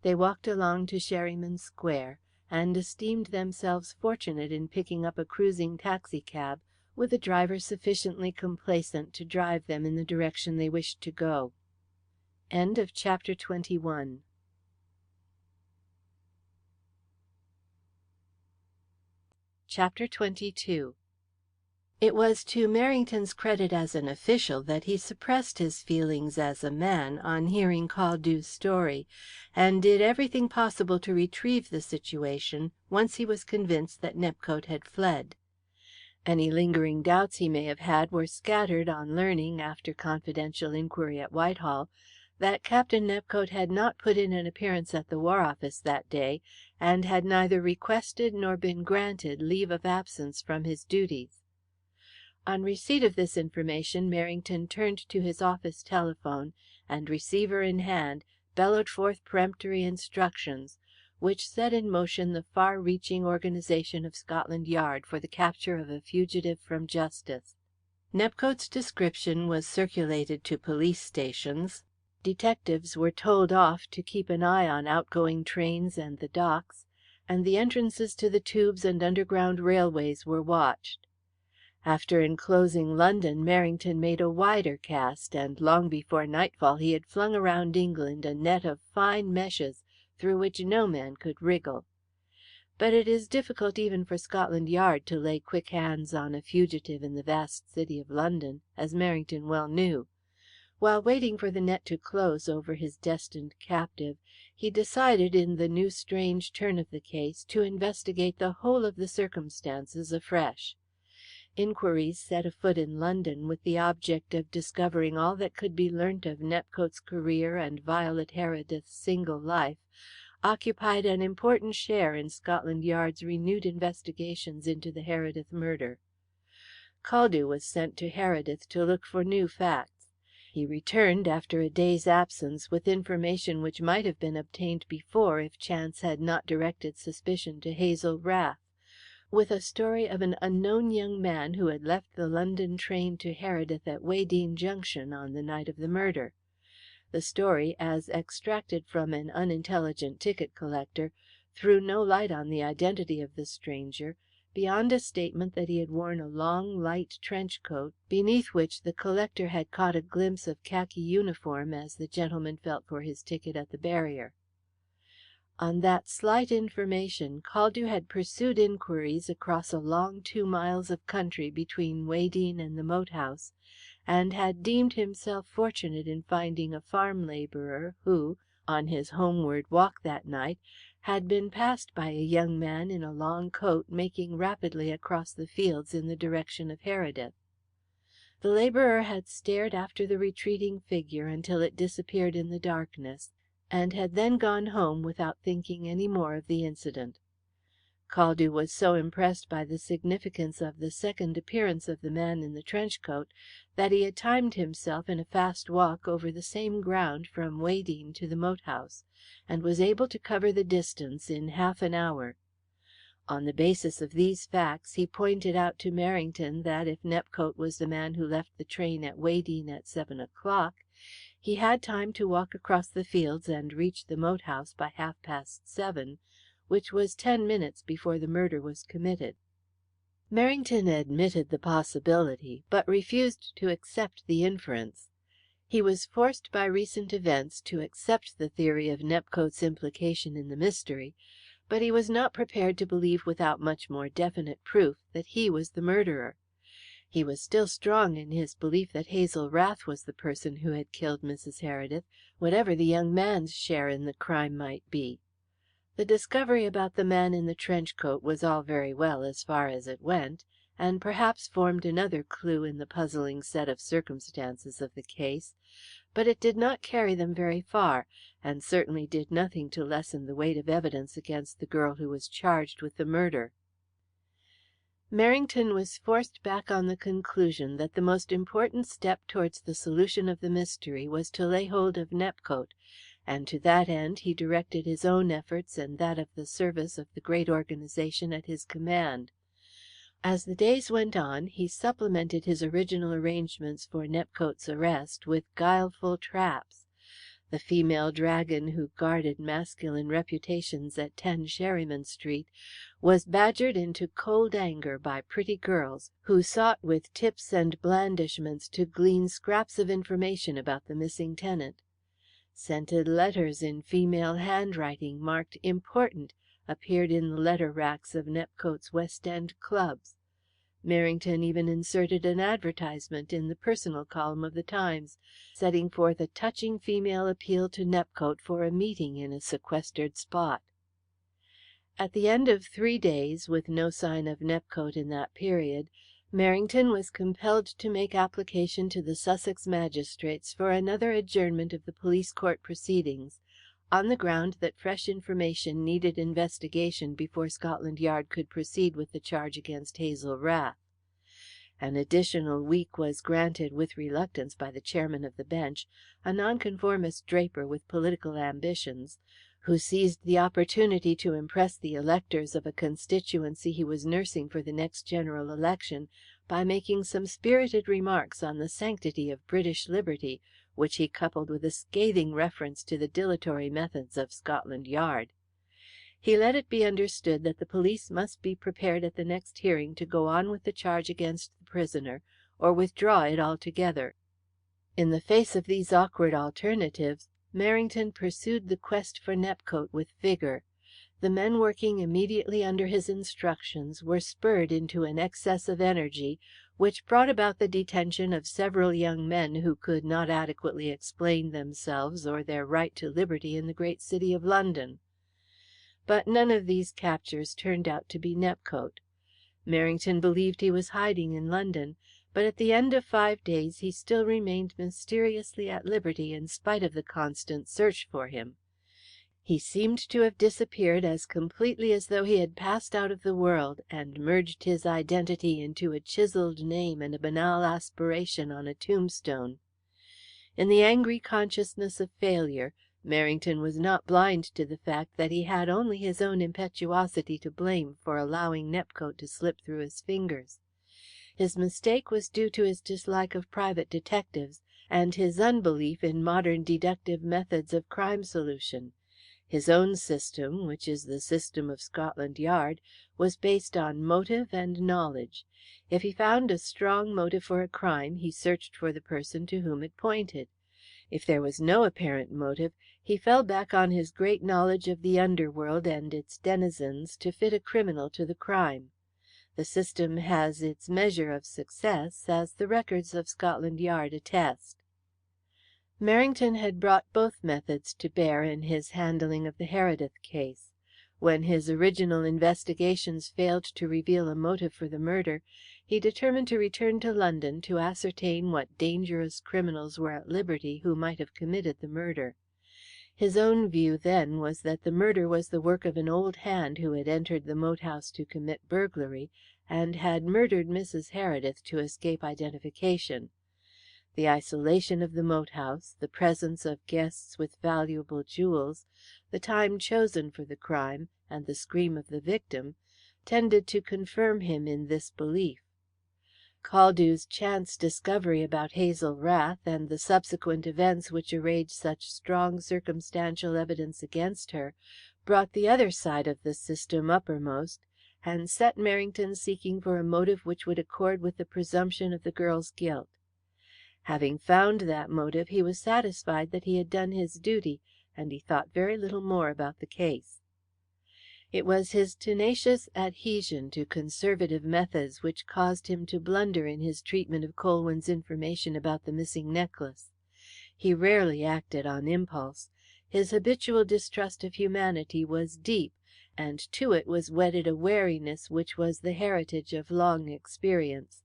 They walked along to Sherryman Square, and esteemed themselves fortunate in picking up a cruising taxicab, with a driver sufficiently complaisant to drive them in the direction they wished to go. CHAPter 22. It was to Merrington's credit as an official that he suppressed his feelings as a man on hearing Caldew's story, and did everything possible to retrieve the situation once he was convinced that Nepcote had fled. Any lingering doubts he may have had were scattered on learning, after confidential inquiry at Whitehall, that Captain Nepcote had not put in an appearance at the War Office that day, and had neither requested nor been granted leave of absence from his duties. On receipt of this information, Merrington turned to his office telephone, and, receiver in hand, bellowed forth peremptory instructions, which set in motion the far-reaching organization of Scotland Yard for the capture of a fugitive from justice. Nepcote's description was circulated to police stations. Detectives were told off to keep an eye on outgoing trains and the docks, and the entrances to the tubes and underground railways were watched. After enclosing London, Merrington made a wider cast, and long before nightfall he had flung around England a net of fine meshes through which no man could wriggle. But it is difficult even for Scotland Yard to lay quick hands on a fugitive in the vast city of London, as Merrington well knew. While waiting for the net to close over his destined captive, he decided, in the new strange turn of the case, to investigate the whole of the circumstances afresh. Inquiries set afoot in London with the object of discovering all that could be learnt of Nepcote's career and Violet Heredith's single life occupied an important share in Scotland Yard's renewed investigations into the Heredith murder. Caldew was sent to Heredith to look for new facts. He returned after a day's absence with information which might have been obtained before if chance had not directed suspicion to Hazel Rath, with a story of an unknown young man who had left the London train to Heredith at Weydene Junction on the night of the murder. The story, as extracted from an unintelligent ticket collector, threw no light on the identity of the stranger, beyond a statement that he had worn a long, light trench coat, beneath which the collector had caught a glimpse of khaki uniform as the gentleman felt for his ticket at the barrier. On that slight information, Caldew had pursued inquiries across a long 2 miles of country between Weydene and the moat house, and had deemed himself fortunate in finding a farm labourer who, on his homeward walk that night, had been passed by a young man in a long coat making rapidly across the fields in the direction of Heredith. The labourer had stared after the retreating figure until it disappeared in the darkness, and had then gone home without thinking any more of the incident. Caldew was so impressed by the significance of the second appearance of the man in the trench coat that he had timed himself in a fast walk over the same ground from Weydene to the moat house, and was able to cover the distance in half an hour. On the basis of these facts, he pointed out to Merrington that if Nepcote was the man who left the train at Weydene at 7 o'clock, he had time to walk across the fields and reach the moat house by 7:30, which was 10 minutes before the murder was committed. Merrington admitted the possibility, but refused to accept the inference. He was forced by recent events to accept the theory of Nepcote's implication in the mystery, but he was not prepared to believe without much more definite proof that he was the murderer. He was still strong in his belief that Hazel Rath was the person who had killed Mrs. Heredith, whatever the young man's share in the crime might be. The discovery about the man in the trench coat was all very well as far as it went, and perhaps formed another clue in the puzzling set of circumstances of the case, but it did not carry them very far, and certainly did nothing to lessen the weight of evidence against the girl who was charged with the murder. Merrington was forced back on the conclusion that the most important step towards the solution of the mystery was to lay hold of Nepcote, and to that end he directed his own efforts and that of the service of the great organization at his command. As the days went on, he supplemented his original arrangements for Nepcote's arrest with guileful traps. The female dragon who guarded masculine reputations at 10 Sherryman Street was badgered into cold anger by pretty girls who sought with tips and blandishments to glean scraps of information about the missing tenant. Scented letters in female handwriting marked "Important" appeared in the letter racks of Nepcote's West End clubs. Merrington even inserted an advertisement in the personal column of the Times, setting forth a touching female appeal to Nepcote for a meeting in a sequestered spot. At the end of 3 days, with no sign of Nepcote in that period, Merrington was compelled to make application to the Sussex magistrates for another adjournment of the police court proceedings, on the ground that fresh information needed investigation before Scotland Yard could proceed with the charge against Hazel Rath. An additional week was granted with reluctance by the chairman of the bench, a nonconformist draper with political ambitions, who seized the opportunity to impress the electors of a constituency he was nursing for the next general election by making some spirited remarks on the sanctity of British liberty, which he coupled with a scathing reference to the dilatory methods of Scotland Yard. He let it be understood that the police must be prepared at the next hearing to go on with the charge against the prisoner, or withdraw it altogether. In the face of these awkward alternatives, Merrington pursued the quest for Nepcote with vigour. The men working immediately under his instructions were spurred into an excess of energy which brought about the detention of several young men who could not adequately explain themselves or their right to liberty in the great city of London. But none of these captures turned out to be Nepcote. Merrington believed he was hiding in London, but at the end of 5 days he still remained mysteriously at liberty in spite of the constant search for him. He seemed to have disappeared as completely as though he had passed out of the world, and merged his identity into a chiselled name and a banal aspiration on a tombstone. In the angry consciousness of failure, Merrington was not blind to the fact that he had only his own impetuosity to blame for allowing Nepcote to slip through his fingers. His mistake was due to his dislike of private detectives, and his unbelief in modern deductive methods of crime solution. His own system, which is the system of Scotland Yard, was based on motive and knowledge. If he found a strong motive for a crime, he searched for the person to whom it pointed. If there was no apparent motive, he fell back on his great knowledge of the underworld and its denizens to fit a criminal to the crime. The system has its measure of success, as the records of Scotland Yard attest. Merrington had brought both methods to bear in his handling of the Heredith case. When his original investigations failed to reveal a motive for the murder, he determined to return to London to ascertain what dangerous criminals were at liberty who might have committed the murder. His own view then was that the murder was the work of an old hand who had entered the moat house to commit burglary, and had murdered Mrs. Heredith to escape identification. The isolation of the moat house, the presence of guests with valuable jewels, the time chosen for the crime, and the scream of the victim, tended to confirm him in this belief. Caldew's chance discovery about Hazel Rath, and the subsequent events which arrayed such strong circumstantial evidence against her, brought the other side of the system uppermost, and set Merrington seeking for a motive which would accord with the presumption of the girl's guilt. Having found that motive, he was satisfied that he had done his duty, and he thought very little more about the case. It was his tenacious adhesion to conservative methods which caused him to blunder in his treatment of Colwyn's information about the missing necklace. He rarely acted on impulse. His habitual distrust of humanity was deep, and to it was wedded a wariness which was the heritage of long experience.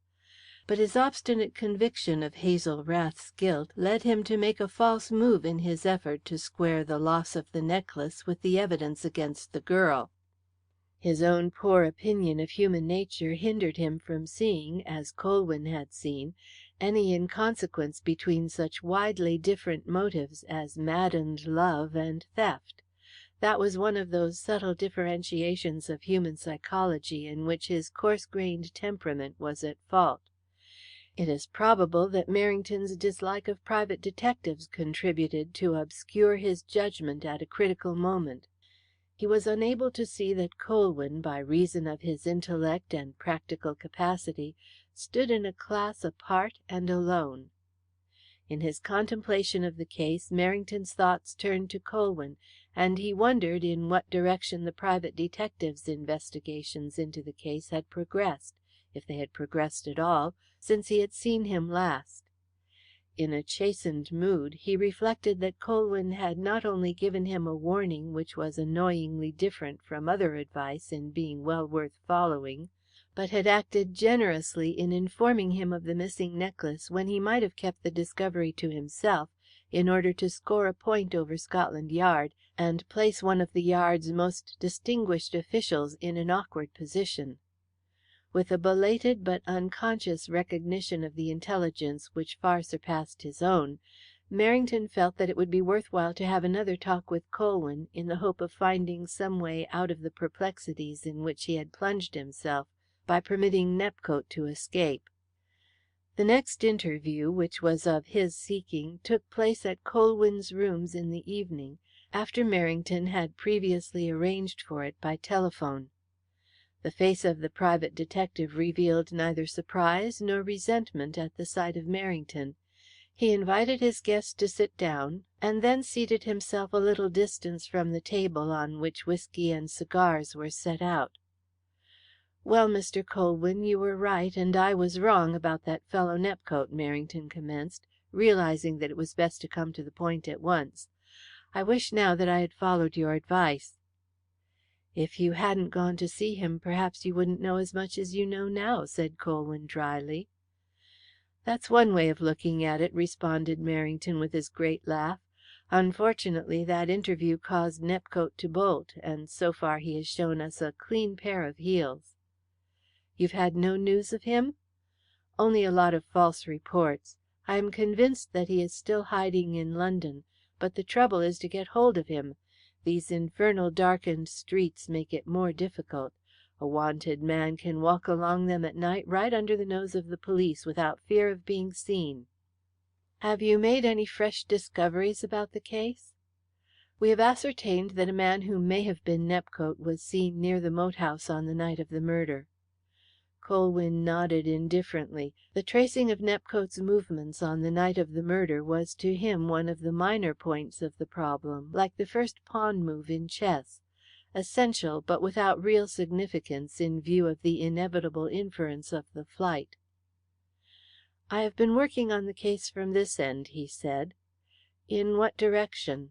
But his obstinate conviction of Hazel Rath's guilt led him to make a false move in his effort to square the loss of the necklace with the evidence against the girl. His own poor opinion of human nature hindered him from seeing, as Colwyn had seen, any inconsequence between such widely different motives as maddened love and theft. That was one of those subtle differentiations of human psychology in which his coarse-grained temperament was at fault. It is probable that Merrington's dislike of private detectives contributed to obscure his judgment at a critical moment. He was unable to see that Colwyn, by reason of his intellect and practical capacity, stood in a class apart and alone. In his contemplation of the case, Merrington's thoughts turned to Colwyn, and he wondered in what direction the private detectives' investigations into the case had progressed, if they had progressed at all, since he had seen him last. In a chastened mood, he reflected that Colwyn had not only given him a warning which was annoyingly different from other advice in being well worth following, but had acted generously in informing him of the missing necklace when he might have kept the discovery to himself in order to score a point over Scotland Yard and place one of the Yard's most distinguished officials in an awkward position. With a belated but unconscious recognition of the intelligence which far surpassed his own, Merrington felt that it would be worth while to have another talk with Colwyn in the hope of finding some way out of the perplexities in which he had plunged himself by permitting Nepcote to escape. The next interview, which was of his seeking, took place at Colwyn's rooms in the evening, after Merrington had previously arranged for it by telephone. The face of the private detective revealed neither surprise nor resentment at the sight of Merrington. He invited his guest to sit down, and then seated himself a little distance from the table on which whisky and cigars were set out. "Well, Mr. Colwyn, you were right and I was wrong about that fellow Nepcote," Merrington commenced, realizing that it was best to come to the point at once. "I wish now that I had followed your advice." "If you hadn't gone to see him, perhaps you wouldn't know as much as you know now," said Colwyn dryly. "That's one way of looking at it," responded Merrington with his great laugh. "Unfortunately, that interview caused Nepcote to bolt, and so far he has shown us a clean pair of heels." "You've had no news of him?" "Only a lot of false reports. I am convinced that he is still hiding in London, but the trouble is to get hold of him. These infernal darkened streets make it more difficult. A wanted man can walk along them at night right under the nose of the police without fear of being seen." "Have you made any fresh discoveries about the case?" "We have ascertained that a man who may have been Nepcote was seen near the moat house on the night of the murder." Colwyn nodded indifferently. The tracing of Nepcote's movements on the night of the murder was to him one of the minor points of the problem, like the first pawn move in chess, essential but without real significance in view of the inevitable inference of the flight. "I have been working on the case from this end," he said. "In what direction?"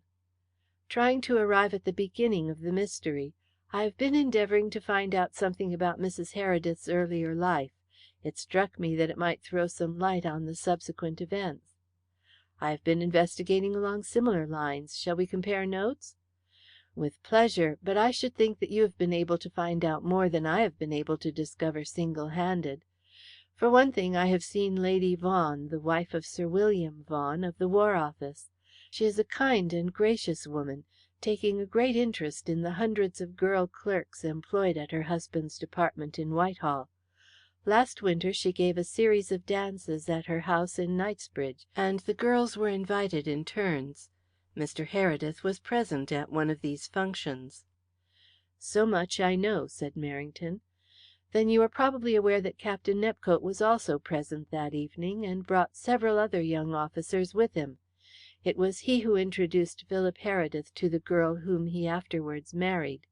"Trying to arrive at the beginning of the mystery. I have been endeavouring to find out something about Mrs. Heredith's earlier life. It struck me that it might throw some light on the subsequent events." "I have been investigating along similar lines. Shall we compare notes?" "With pleasure, but I should think that you have been able to find out more than I have been able to discover single-handed. For one thing, I have seen Lady Vaughan, the wife of Sir William Vaughan, of the War Office. She is a kind and gracious woman, taking a great interest in the hundreds of girl clerks employed at her husband's department in Whitehall. Last winter she gave a series of dances at her house in Knightsbridge, and the girls were invited in turns. Mr. Heredith was present at one of these functions." "So much I know," said Merrington. "Then you are probably aware that Captain Nepcote was also present that evening, and brought several other young officers with him. It was he who introduced Philip Heredith to the girl whom he afterwards married."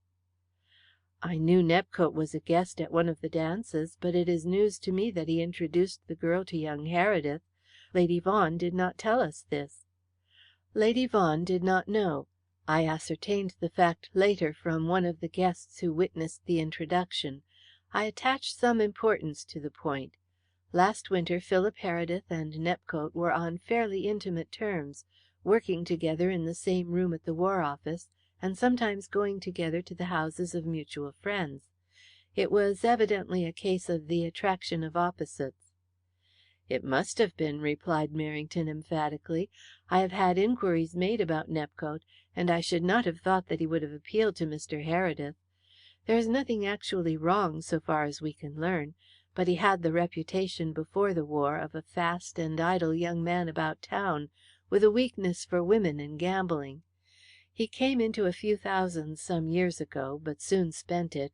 I knew Nepcote was a guest at one of the dances, but it is news to me that he introduced the girl to young Heredith. Lady Vaughan did not tell us this." "Lady Vaughan did not know. I ascertained the fact later from one of the guests who witnessed the introduction. I attach some importance to the point. Last winter Philip Heredith and Nepcote were on fairly intimate terms, working together in the same room at the War Office, and sometimes going together to the houses of mutual friends. It was evidently a case of the attraction of opposites." "It must have been," replied Merrington emphatically. "I have had inquiries made about Nepcote, and I should not have thought that he would have appealed to Mr. Heredith. There is nothing actually wrong, so far as we can learn, but he had the reputation before the war of a fast and idle young man about town, with a weakness for women and gambling. He came into a few thousands some years ago, but soon spent it.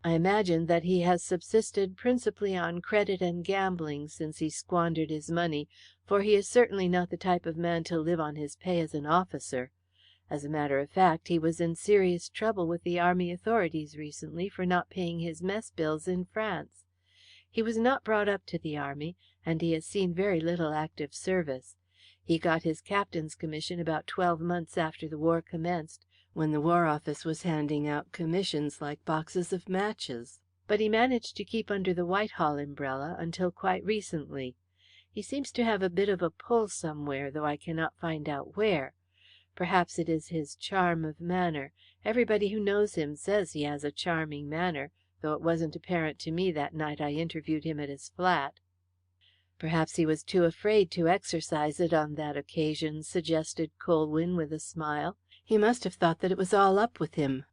I imagine that he has subsisted principally on credit and gambling since he squandered his money, for he is certainly not the type of man to live on his pay as an officer. As a matter of fact, he was in serious trouble with the army authorities recently for not paying his mess bills in France. He was not brought up to the army, and he has seen very little active service. He got his captain's commission about 12 months after the war commenced, when the War Office was handing out commissions like boxes of matches. But he managed to keep under the Whitehall umbrella until quite recently. He seems to have a bit of a pull somewhere, though I cannot find out where. Perhaps it is his charm of manner. Everybody who knows him says he has a charming manner, though it wasn't apparent to me that night I interviewed him at his flat." "Perhaps he was too afraid to exercise it on that occasion," suggested Colwyn with a smile. "He must have thought that it was all up with him."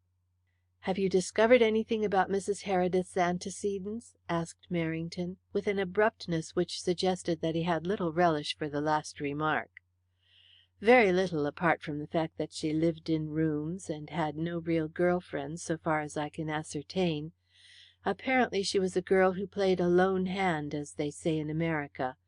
"Have you discovered anything about Mrs. Heredith's antecedents?" asked Merrington, with an abruptness which suggested that he had little relish for the last remark. "Very little, apart from the fact that she lived in rooms and had no real girl friends, so far as I can ascertain. Apparently she was a girl who played a lone hand, as they say in America.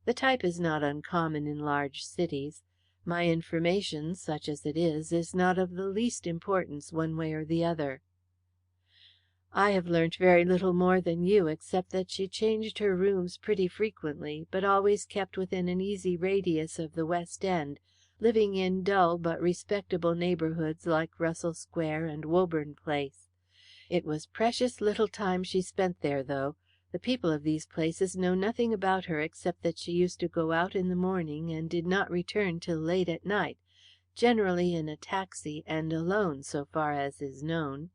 The type is not uncommon in large cities. My information, such as it is not of the least importance one way or the other." "I have learnt very little more than you, except that she changed her rooms pretty frequently, but always kept within an easy radius of the West End, living in dull but respectable neighbourhoods like Russell Square and Woburn Place. It was precious little time she spent there, though. The people of these places know nothing about her except that she used to go out in the morning and did not return till late at night, generally in a taxi and alone, so far as is known.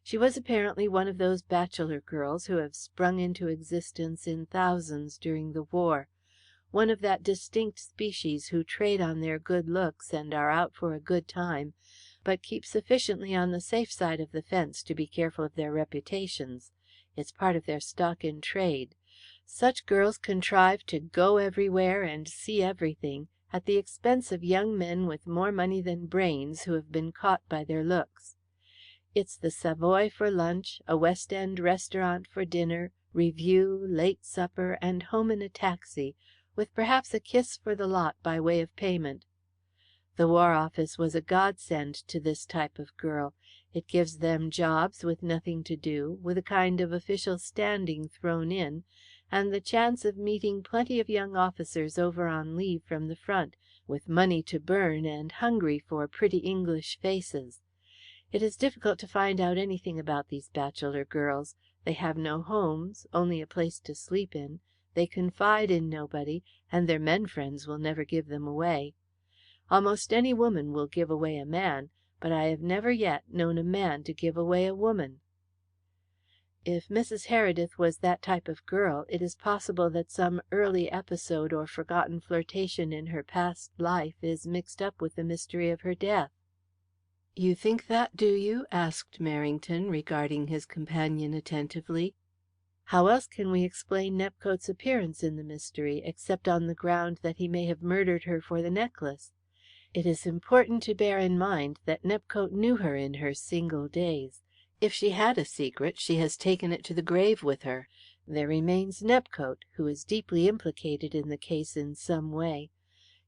She was apparently one of those bachelor girls who have sprung into existence in thousands during the war, one of that distinct species who trade on their good looks and are out for a good time, but keep sufficiently on the safe side of the fence to be careful of their reputations. It's part of their stock in trade. Such girls contrive to go everywhere and see everything, at the expense of young men with more money than brains who have been caught by their looks. It's the Savoy for lunch, a West End restaurant for dinner, review, late supper, and home in a taxi, with perhaps a kiss for the lot by way of payment. The War Office was a godsend to this type of girl. It gives them jobs with nothing to do, with a kind of official standing thrown in, and the chance of meeting plenty of young officers over on leave from the front, with money to burn and hungry for pretty English faces. It is difficult to find out anything about these bachelor girls. They have no homes, only a place to sleep in. They confide in nobody, and their men friends will never give them away. Almost any woman will give away a man, but I have never yet known a man to give away a woman." "If Mrs. Heredith was that type of girl, it is possible that some early episode or forgotten flirtation in her past life is mixed up with the mystery of her death." "You think that, do you?" asked Merrington, regarding his companion attentively. "How else can we explain Nepcote's appearance in the mystery, except on the ground that he may have murdered her for the necklace? It is important to bear in mind that Nepcote knew her in her single days. If she had a secret, she has taken it to the grave with her. There remains Nepcote, who is deeply implicated in the case in some way.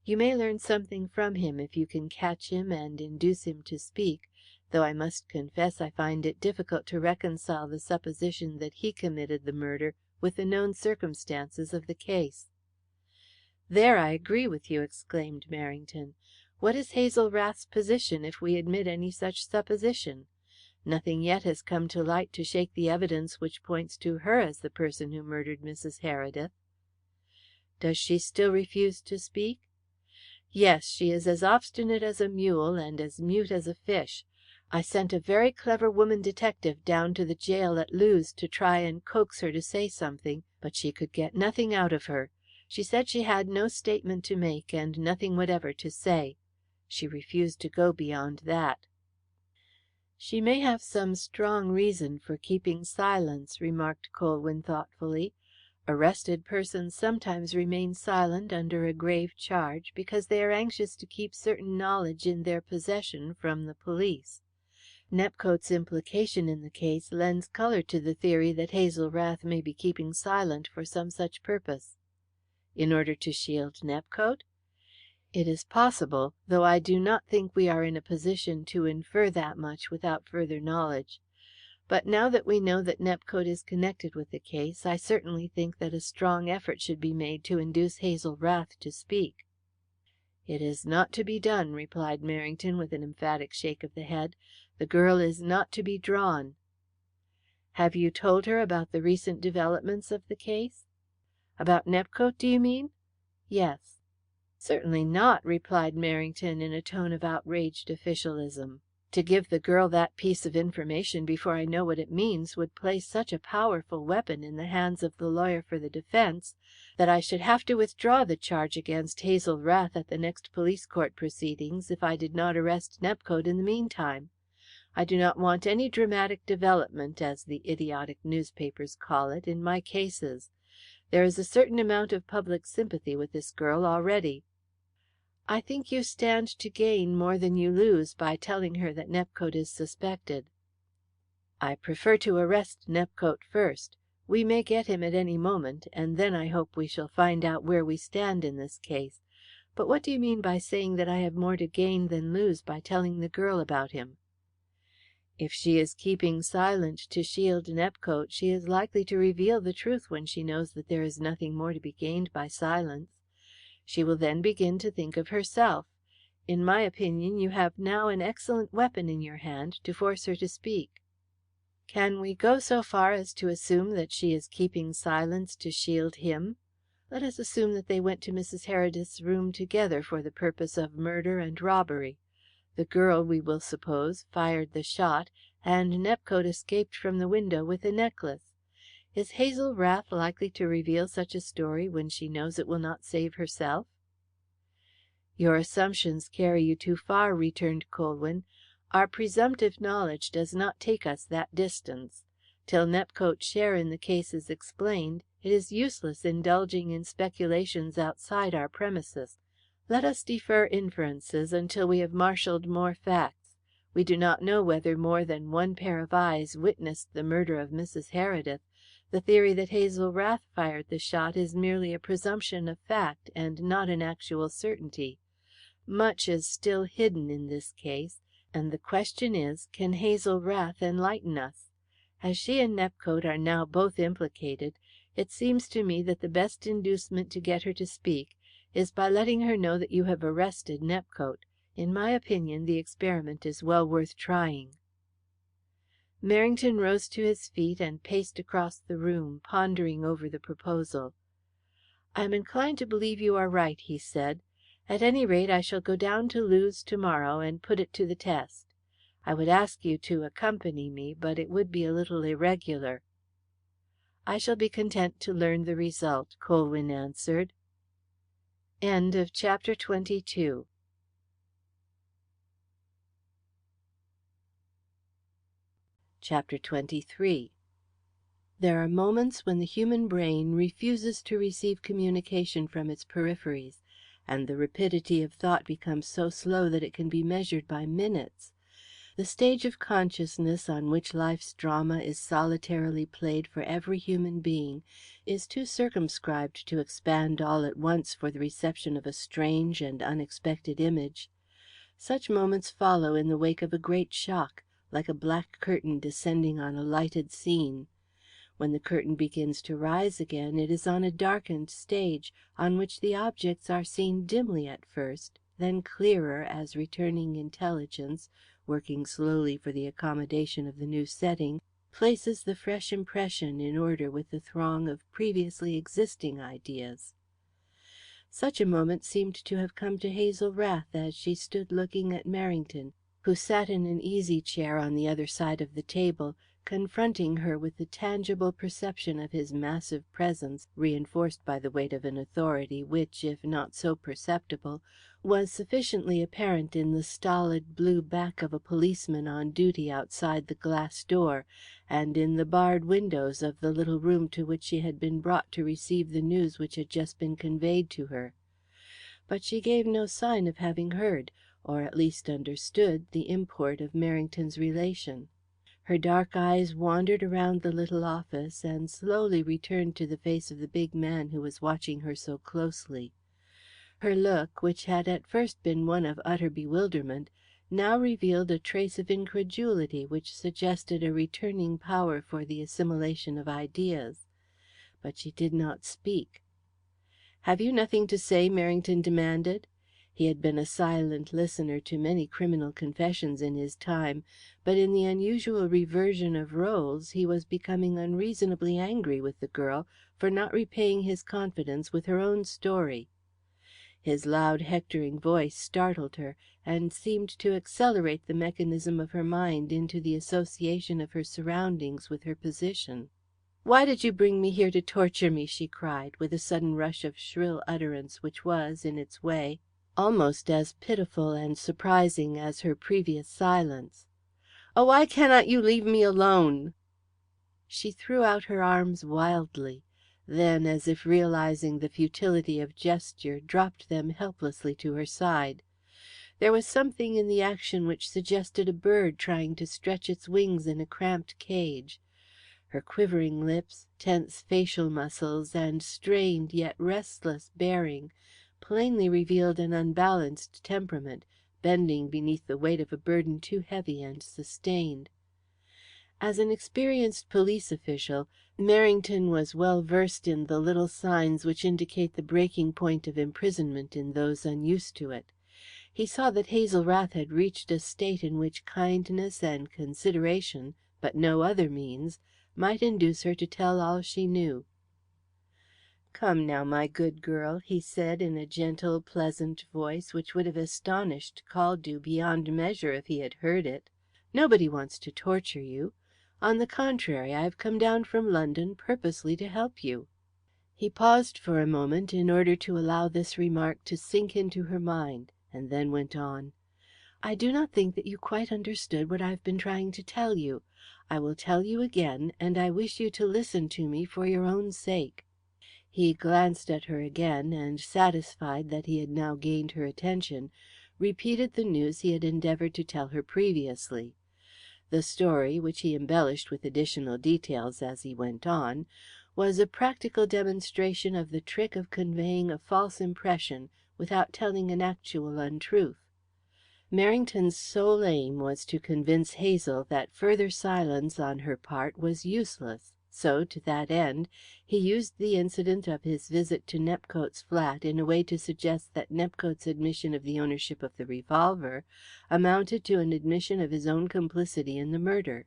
You may learn something from him if you can catch him and induce him to speak, though I must confess I find it difficult to reconcile the supposition that he committed the murder with the known circumstances of the case." "There I agree with you," exclaimed Merrington. "What is Hazel Rath's position if we admit any such supposition? Nothing yet has come to light to shake the evidence which points to her as the person who murdered Mrs. Heredith." "Does she still refuse to speak?" "Yes, she is as obstinate as a mule and as mute as a fish. I sent a very clever woman detective down to the gaol at Lewes to try and coax her to say something, but she could get nothing out of her. She said she had no statement to make, and nothing whatever to say. She refused to go beyond that." "She may have some strong reason for keeping silence," remarked Colwyn thoughtfully. "Arrested persons sometimes remain silent under a grave charge because they are anxious to keep certain knowledge in their possession from the police. Nepcote's implication in the case lends colour to the theory that Hazel Rath may be keeping silent for some such purpose." "In order to shield Nepcote?" "It is possible, though I do not think we are in a position to infer that much without further knowledge. But now that we know that Nepcote is connected with the case, I certainly think that a strong effort should be made to induce Hazel Rath to speak." "It is not to be done," replied Merrington, with an emphatic shake of the head. "The girl is not to be drawn." "Have you told her about the recent developments of the case?" "About Nepcote, do you mean?" "Yes." "Certainly not," replied Merrington, in a tone of outraged officialism. "To give the girl that piece of information before I know what it means would place such a powerful weapon in the hands of the lawyer for the defence that I should have to withdraw the charge against Hazel Rath at the next police court proceedings if I did not arrest Nepcote in the meantime. I do not want any dramatic development, as the idiotic newspapers call it, in my cases. There is a certain amount of public sympathy with this girl already." "I think you stand to gain more than you lose by telling her that Nepcote is suspected." "I prefer to arrest Nepcote first. We may get him at any moment, and then I hope we shall find out where we stand in this case. But what do you mean by saying that I have more to gain than lose by telling the girl about him?" "If she is keeping silent to shield Nepcote, she is likely to reveal the truth when she knows that there is nothing more to be gained by silence. She will then begin to think of herself. In my opinion, you have now an excellent weapon in your hand to force her to speak." "Can we go so far as to assume that she is keeping silence to shield him? Let us assume that they went to Mrs. Heredith's room together for the purpose of murder and robbery. The girl, we will suppose, fired the shot, and Nepcote escaped from the window with the necklace. Is Hazel Rath likely to reveal such a story when she knows it will not save herself?" "Your assumptions carry you too far," returned Colwyn. "Our presumptive knowledge does not take us that distance. Till Nepcote's share in the case is explained, it is useless indulging in speculations outside our premises. Let us defer inferences until we have marshalled more facts. We do not know whether more than one pair of eyes witnessed the murder of Mrs. Heredith. The theory that Hazel Rath fired the shot is merely a presumption of fact, and not an actual certainty. Much is still hidden in this case, and the question is, can Hazel Rath enlighten us? As she and Nepcote are now both implicated, it seems to me that the best inducement to get her to speak is by letting her know that you have arrested Nepcote. In my opinion, the experiment is well worth trying." Merrington rose to his feet and paced across the room, pondering over the proposal. "I am inclined to believe you are right," he said. "At any rate, I shall go down to Lewes to morrow and put it to the test. I would ask you to accompany me, but it would be a little irregular." "I shall be content to learn the result," Colwyn answered. Chapter 23. There are moments when the human brain refuses to receive communication from its peripheries, and the rapidity of thought becomes so slow that it can be measured by minutes. The stage of consciousness on which life's drama is solitarily played for every human being is too circumscribed to expand all at once for the reception of a strange and unexpected image. Such moments follow in the wake of a great shock, like a black curtain descending on a lighted scene. When the curtain begins to rise again, it is on a darkened stage, on which the objects are seen dimly at first, then clearer as returning intelligence, working slowly for the accommodation of the new setting, places the fresh impression in order with the throng of previously existing ideas. Such a moment seemed to have come to Hazel Rath as she stood looking at Merrington, who sat in an easy chair on the other side of the table, confronting her with the tangible perception of his massive presence, reinforced by the weight of an authority which, if not so perceptible, was sufficiently apparent in the stolid blue back of a policeman on duty outside the glass door, and in the barred windows of the little room to which she had been brought to receive the news which had just been conveyed to her. But she gave no sign of having heard, or at least understood, the import of Merrington's relation. Her dark eyes wandered around the little office and slowly returned to the face of the big man who was watching her so closely. Her look, which had at first been one of utter bewilderment, now revealed a trace of incredulity which suggested a returning power for the assimilation of ideas. But she did not speak. "Have you nothing to say?" Merrington demanded. He had been a silent listener to many criminal confessions in his time, but in the unusual reversion of roles he was becoming unreasonably angry with the girl for not repaying his confidence with her own story. His loud hectoring voice startled her, and seemed to accelerate the mechanism of her mind into the association of her surroundings with her position. "Why did you bring me here to torture me?" she cried, with a sudden rush of shrill utterance which was, in its way, almost as pitiful and surprising as her previous silence. "Oh, why cannot you leave me alone?" She threw out her arms wildly, then, as if realizing the futility of gesture, dropped them helplessly to her side. There was something in the action which suggested a bird trying to stretch its wings in a cramped cage. Her quivering lips, tense facial muscles, and strained yet restless bearing plainly revealed an unbalanced temperament, bending beneath the weight of a burden too heavy and sustained. As an experienced police official, Merrington was well versed in the little signs which indicate the breaking point of imprisonment in those unused to it. He saw that Hazel Rath had reached a state in which kindness and consideration, but no other means, might induce her to tell all she knew. "Come now, my good girl," he said in a gentle, pleasant voice which would have astonished Caldew beyond measure if he had heard it. "Nobody wants to torture you. On the contrary, I have come down from London purposely to help you." He paused for a moment in order to allow this remark to sink into her mind, and then went on. "I do not think that you quite understood what I have been trying to tell you. I will tell you again, and I wish you to listen to me for your own sake." He glanced at her again, and, satisfied that he had now gained her attention, repeated the news he had endeavoured to tell her previously. The story, which he embellished with additional details as he went on, was a practical demonstration of the trick of conveying a false impression without telling an actual untruth. Merrington's sole aim was to convince Hazel that further silence on her part was useless, so, to that end, he used the incident of his visit to Nepcote's flat in a way to suggest that Nepcote's admission of the ownership of the revolver amounted to an admission of his own complicity in the murder.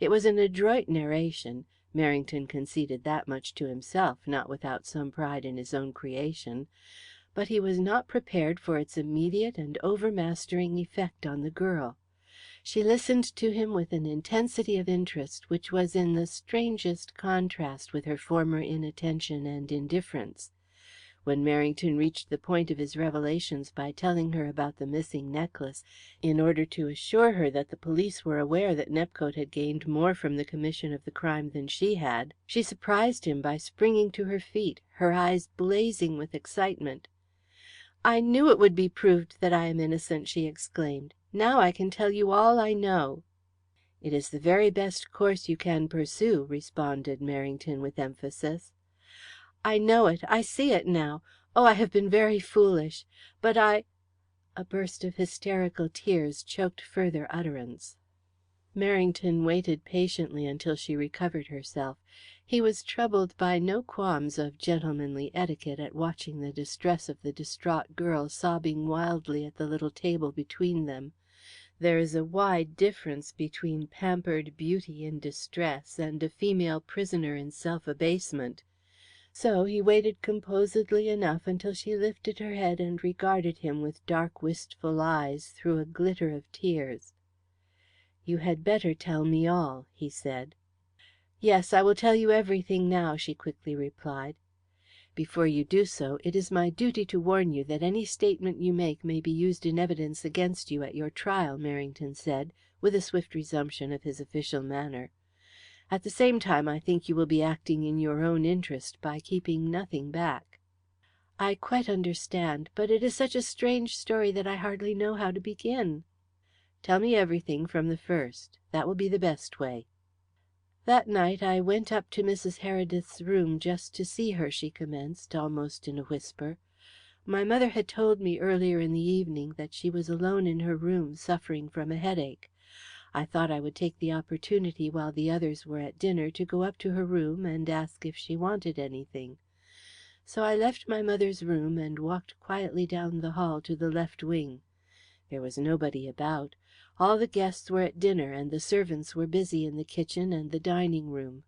It was an adroit narration. Merrington conceded that much to himself, not without some pride in his own creation. But he was not prepared for its immediate and overmastering effect on the girl. She listened to him with an intensity of interest which was in the strangest contrast with her former inattention and indifference. When Merrington reached the point of his revelations by telling her about the missing necklace, in order to assure her that the police were aware that Nepcote had gained more from the commission of the crime than she had, she surprised him by springing to her feet, her eyes blazing with excitement. "I knew it would be proved that I am innocent," she exclaimed. "Now I can tell you all I know." "It is the very best course you can pursue," responded Merrington with emphasis. "I know it. I see it now. Oh, I have been very foolish. But A burst of hysterical tears choked further utterance. Merrington waited patiently until she recovered herself. He was troubled by no qualms of gentlemanly etiquette at watching the distress of the distraught girl sobbing wildly at the little table between them. There is a wide difference between pampered beauty in distress and a female prisoner in self-abasement. So he waited composedly enough until she lifted her head and regarded him with dark, wistful eyes through a glitter of tears. "You had better tell me all," he said. "Yes, I will tell you everything now," she quickly replied. "Before you do so, it is my duty to warn you that any statement you make may be used in evidence against you at your trial," Merrington said, with a swift resumption of his official manner. "At the same time, I think you will be acting in your own interest by keeping nothing back." "I quite understand, but it is such a strange story that I hardly know how to begin." "Tell me everything from the first. That will be the best way." "That night I went up to Mrs. Heredith's room just to see her," she commenced, almost in a whisper. "My mother had told me earlier in the evening that she was alone in her room suffering from a headache. I thought I would take the opportunity while the others were at dinner to go up to her room and ask if she wanted anything. So I left my mother's room and walked quietly down the hall to the left wing. There was nobody about. All the guests were at dinner, and the servants were busy in the kitchen and the dining room.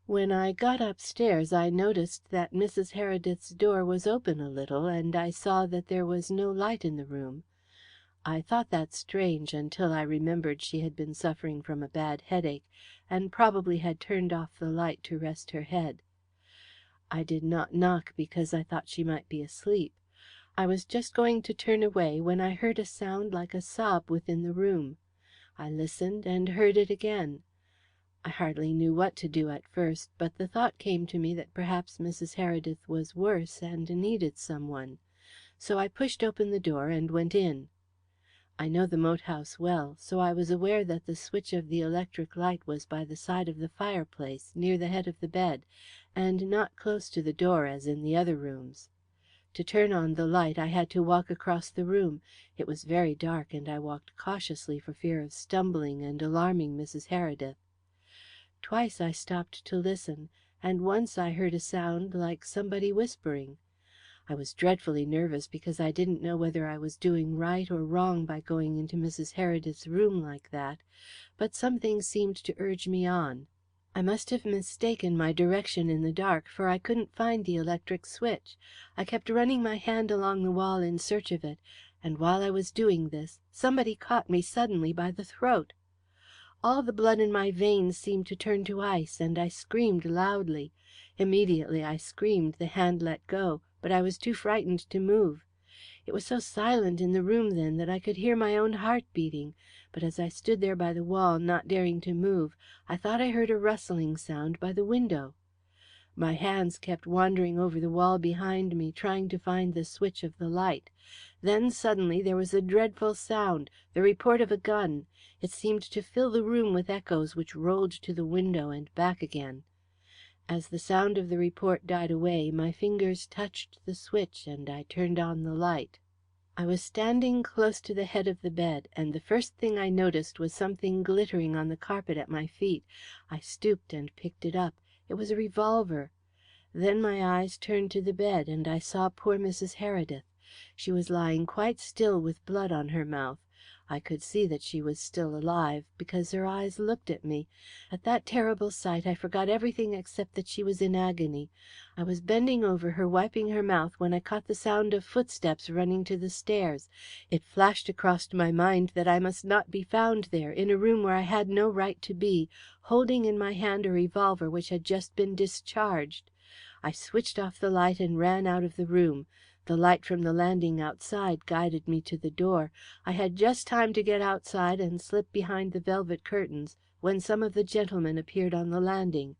When I got upstairs I noticed that Mrs. Heredith's door was open a little, and I saw that there was no light in the room. I thought that strange until I remembered she had been suffering from a bad headache, and probably had turned off the light to rest her head. I did not knock because I thought she might be asleep. I was just going to turn away when I heard a sound like a sob within the room. I listened and heard it again. I hardly knew what to do at first, but the thought came to me that perhaps Mrs. Heredith was worse and needed someone. So I pushed open the door and went in. I know the moat house well, so I was aware that the switch of the electric light was by the side of the fireplace, near the head of the bed, and not close to the door as in the other rooms. To turn on the light I had to walk across the room. It was very dark, and I walked cautiously for fear of stumbling and alarming Mrs. Heredith. Twice I stopped to listen, and once I heard a sound like somebody whispering. I was dreadfully nervous because I didn't know whether I was doing right or wrong by going into Mrs. Heredith's room like that, but something seemed to urge me on. I must have mistaken my direction in the dark, for I couldn't find the electric switch. I kept running my hand along the wall in search of it, and while I was doing this, somebody caught me suddenly by the throat. All the blood in my veins seemed to turn to ice, and I screamed loudly. Immediately I screamed, the hand let go, but I was too frightened to move. It was so silent in the room then that I could hear my own heart beating, but as I stood there by the wall, not daring to move, I thought I heard a rustling sound by the window. My hands kept wandering over the wall behind me, trying to find the switch of the light. Then suddenly there was a dreadful sound, the report of a gun. It seemed to fill the room with echoes which rolled to the window and back again. As the sound of the report died away, my fingers touched the switch and I turned on the light. I was standing close to the head of the bed, and the first thing I noticed was something glittering on the carpet at my feet. I stooped and picked it up. It was a revolver. Then my eyes turned to the bed, and I saw poor Mrs. Heredith. She was lying quite still with blood on her mouth. I could see that she was still alive, because her eyes looked at me. At that terrible sight I forgot everything except that she was in agony. I was bending over her, wiping her mouth, when I caught the sound of footsteps running to the stairs. It flashed across my mind that I must not be found there, in a room where I had no right to be, holding in my hand a revolver which had just been discharged. I switched off the light and ran out of the room. The light from the landing outside guided me to the door. I had just time to get outside and slip behind the velvet curtains when some of the gentlemen appeared on the landing.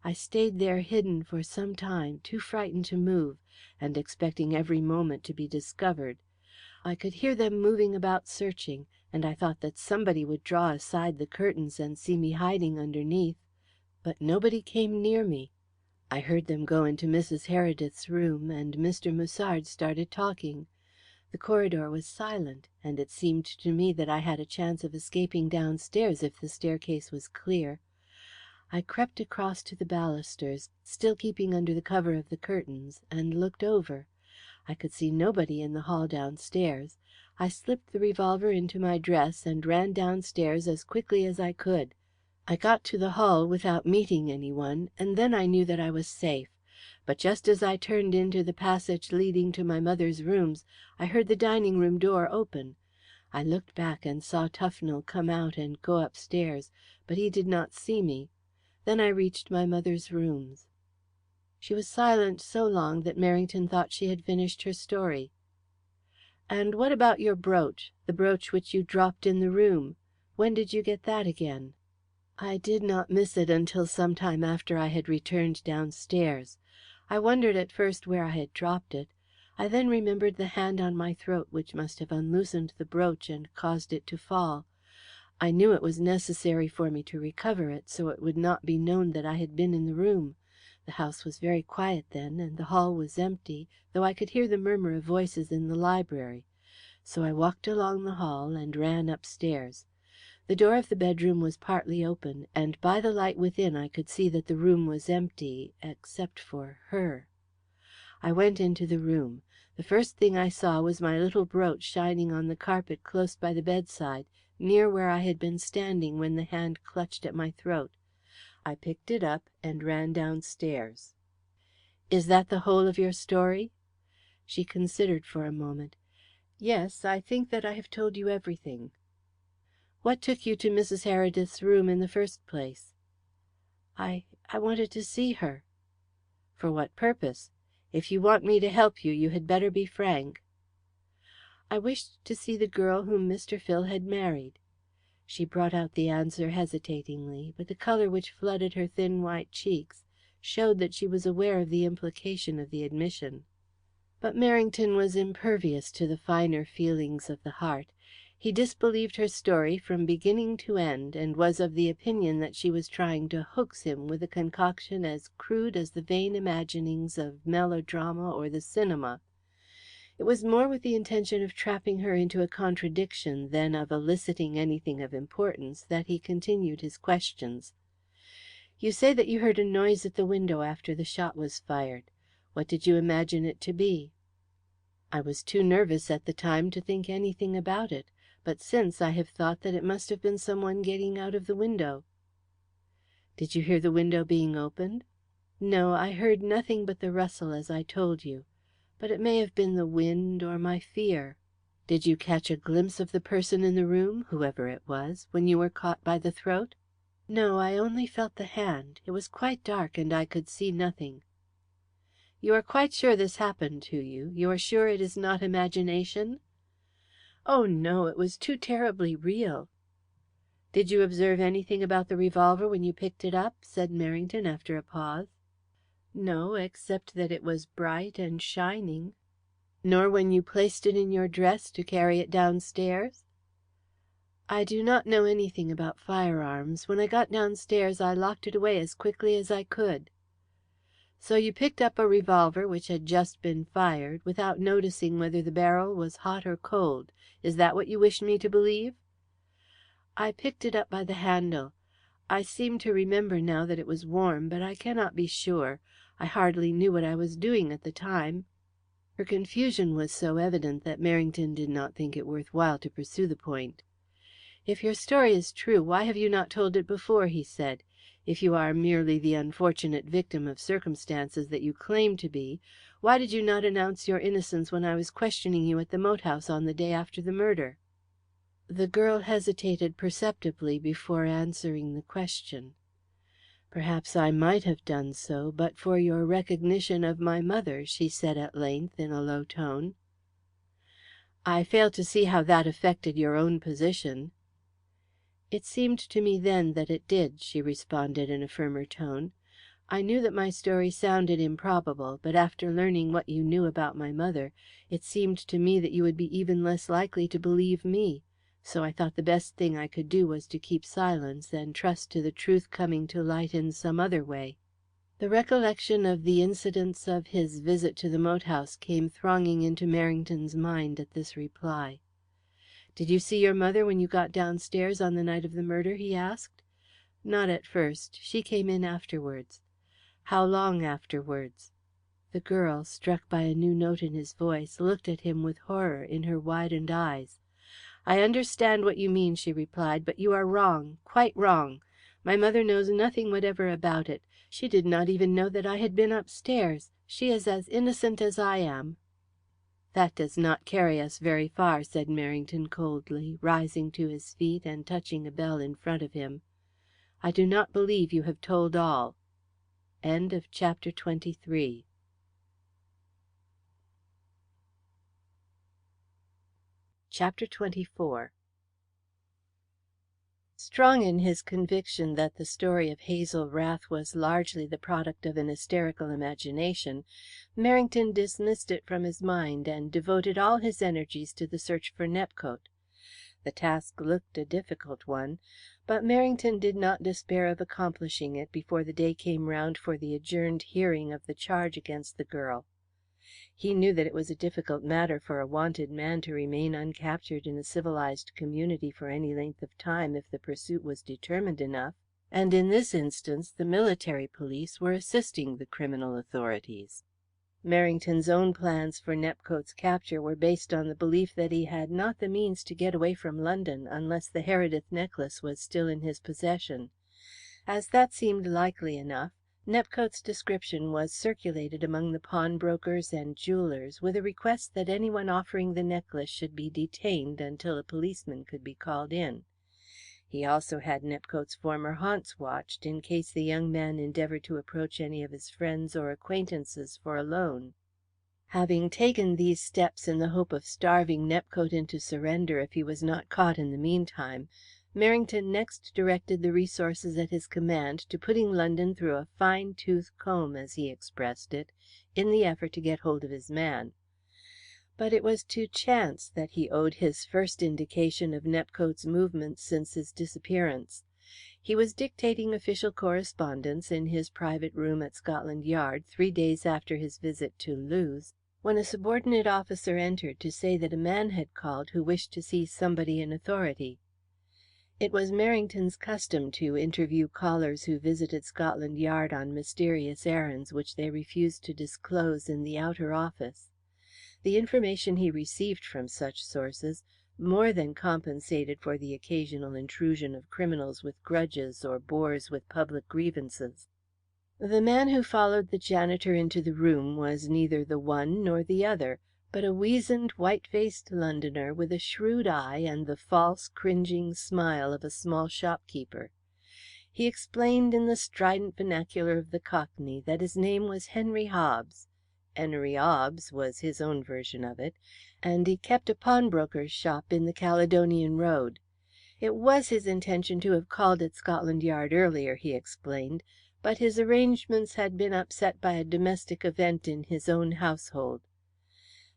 I stayed there hidden for some time, too frightened to move, and expecting every moment to be discovered. I could hear them moving about searching, and I thought that somebody would draw aside the curtains and see me hiding underneath. But nobody came near me. I heard them go into Mrs. Heredith's room, and Mr. Musard started talking. The corridor was silent, and it seemed to me that I had a chance of escaping downstairs if the staircase was clear. I crept across to the balusters, still keeping under the cover of the curtains, and looked over. I could see nobody in the hall downstairs. I slipped the revolver into my dress and ran downstairs as quickly as I could. I got to the hall without meeting anyone, and then I knew that I was safe. But just as I turned into the passage leading to my mother's rooms, I heard the dining room door open. I looked back and saw Tufnell come out and go upstairs, but he did not see me. Then I reached my mother's rooms." She was silent so long that Merrington thought she had finished her story. "And what about your brooch, the brooch which you dropped in the room? When did you get that again?" "I did not miss it until some time after I had returned downstairs. I wondered at first where I had dropped it. I then remembered the hand on my throat which must have unloosened the brooch and caused it to fall. I knew it was necessary for me to recover it, so it would not be known that I had been in the room. The house was very quiet then, and the hall was empty, though I could hear the murmur of voices in the library. So I walked along the hall and ran upstairs. The door of the bedroom was partly open, and by the light within I could see that the room was empty, except for her. I went into the room. The first thing I saw was my little brooch shining on the carpet close by the bedside, near where I had been standing when the hand clutched at my throat. I picked it up and ran downstairs." "Is that the whole of your story?" She considered for a moment. "Yes, I think that I have told you everything." "What took you to Mrs. Heredith's room in the first place?" I wanted to see her." "For what purpose? If you want me to help you, you had better be frank." "I wished to see the girl whom Mr. Phil had married." She brought out the answer hesitatingly, but the colour which flooded her thin white cheeks showed that she was aware of the implication of the admission. But Merrington was impervious to the finer feelings of the heart. He disbelieved her story from beginning to end, and was of the opinion that she was trying to hoax him with a concoction as crude as the vain imaginings of melodrama or the cinema. It was more with the intention of trapping her into a contradiction than of eliciting anything of importance that he continued his questions. "You say that you heard a noise at the window after the shot was fired. What did you imagine it to be?" "I was too nervous at the time to think anything about it, but since I have thought that it must have been some one getting out of the window." "Did you hear the window being opened?" "No, I heard nothing but the rustle as I told you. But it may have been the wind or my fear." "Did you catch a glimpse of the person in the room, whoever it was, when you were caught by the throat?" "No, I only felt the hand. It was quite dark, and I could see nothing." "You are quite sure this happened to you? You are sure it is not imagination?" "Oh, no, it was too terribly real." "Did you observe anything about the revolver when you picked it up?" said Merrington, after a pause. "No, except that it was bright and shining." "Nor when you placed it in your dress to carry it downstairs?" "I do not know anything about firearms. When I got downstairs I locked it away as quickly as I could." "So you picked up a revolver which had just been fired, without noticing whether the barrel was hot or cold. Is that what you wish me to believe?" "I picked it up by the handle. I seem to remember now that it was warm, but I cannot be sure. I hardly knew what I was doing at the time." Her confusion was so evident that Merrington did not think it worth while to pursue the point. "If your story is true, why have you not told it before?" he said. "If you are merely the unfortunate victim of circumstances that you claim to be, why did you not announce your innocence when I was questioning you at the moat house on the day after the murder?" The girl hesitated perceptibly before answering the question. "Perhaps I might have done so, but for your recognition of my mother," she said at length, in a low tone. "I fail to see how that affected your own position." "It seemed to me then that it did," she responded in a firmer tone. "I knew that my story sounded improbable, but after learning what you knew about my mother, it seemed to me that you would be even less likely to believe me. So I thought the best thing I could do was to keep silence and trust to the truth coming to light in some other way." The recollection of the incidents of his visit to the moat house came thronging into Merrington's mind at this reply. "Did you see your mother when you got downstairs on the night of the murder?" he asked. "Not at first. She came in afterwards." "How long afterwards?" The girl, struck by a new note in his voice, looked at him with horror in her widened eyes. "I understand what you mean," she replied, "but you are wrong, quite wrong. My mother knows nothing whatever about it. She did not even know that I had been upstairs. She is as innocent as I am." "That does not carry us very far," said Merrington coldly, rising to his feet and touching a bell in front of him. "I do not believe you have told all." CHAPter 24. Strong in his conviction that the story of Hazel Rath was largely the product of an hysterical imagination, Merrington dismissed it from his mind and devoted all his energies to the search for Nepcote. The task looked a difficult one, but Merrington did not despair of accomplishing it before the day came round for the adjourned hearing of the charge against the girl. He knew that it was a difficult matter for a wanted man to remain uncaptured in a civilized community for any length of time if the pursuit was determined enough, and in this instance the military police were assisting the criminal authorities. Merrington's own plans for Nepcote's capture were based on the belief that he had not the means to get away from London unless the Heredith necklace was still in his possession. As that seemed likely enough, Nepcote's description was circulated among the pawnbrokers and jewellers with a request that anyone offering the necklace should be detained until a policeman could be called in. He also had Nepcote's former haunts watched in case the young man endeavoured to approach any of his friends or acquaintances for a loan. Having taken these steps in the hope of starving Nepcote into surrender if he was not caught in the meantime, Merrington next directed the resources at his command to putting London through a fine-tooth comb, as he expressed it, in the effort to get hold of his man. But it was to chance that he owed his first indication of Nepcote's movements since his disappearance. He was dictating official correspondence in his private room at Scotland Yard 3 days after his visit to Lewes, when a subordinate officer entered to say that a man had called who wished to see somebody in authority. It was Merrington's custom to interview callers who visited Scotland Yard on mysterious errands which they refused to disclose in the outer office. The information he received from such sources more than compensated for the occasional intrusion of criminals with grudges or bores with public grievances. The man who followed the janitor into the room was neither the one nor the other, but a weazened, white-faced Londoner with a shrewd eye and the false, cringing smile of a small shopkeeper. He explained in the strident vernacular of the Cockney that his name was Henry Hobbs. Henry 'Obbs was his own version of it, and he kept a pawnbroker's shop in the Caledonian Road. It was his intention to have called at Scotland Yard earlier, he explained, but his arrangements had been upset by a domestic event in his own household.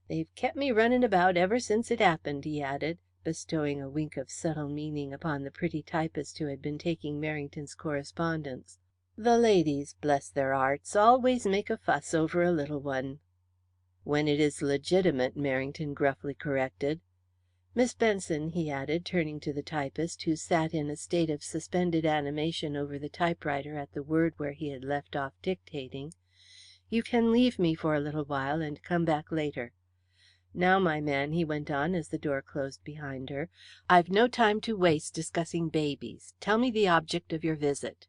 "They've kept me running about ever since it happened," he added, bestowing a wink of subtle meaning upon the pretty typist who had been taking Merrington's correspondence. "The ladies, bless their 'arts, always make a fuss over a little one." "When it is legitimate," Merrington gruffly corrected. "Miss Benson," he added, turning to the typist, who sat in a state of suspended animation over the typewriter at the word where he had left off dictating, "you can leave me for a little while and come back later. Now, my man," he went on, as the door closed behind her, "I've no time to waste discussing babies. Tell me the object of your visit."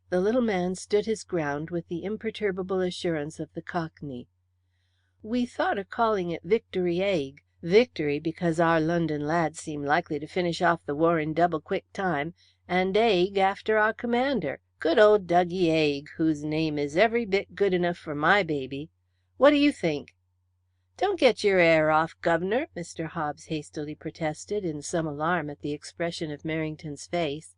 The little man stood his ground with the imperturbable assurance of the Cockney. "We thought of calling it Victory Egg. Victory, because our London lads seem likely to finish off the war in double quick time, and Egg after our commander, good old Dougie Egg, whose name is every bit good enough for my baby. What do you think?" "Don't get your 'air off, guv'nor," Mr. Hobbs hastily protested, in some alarm at the expression of Merrington's face.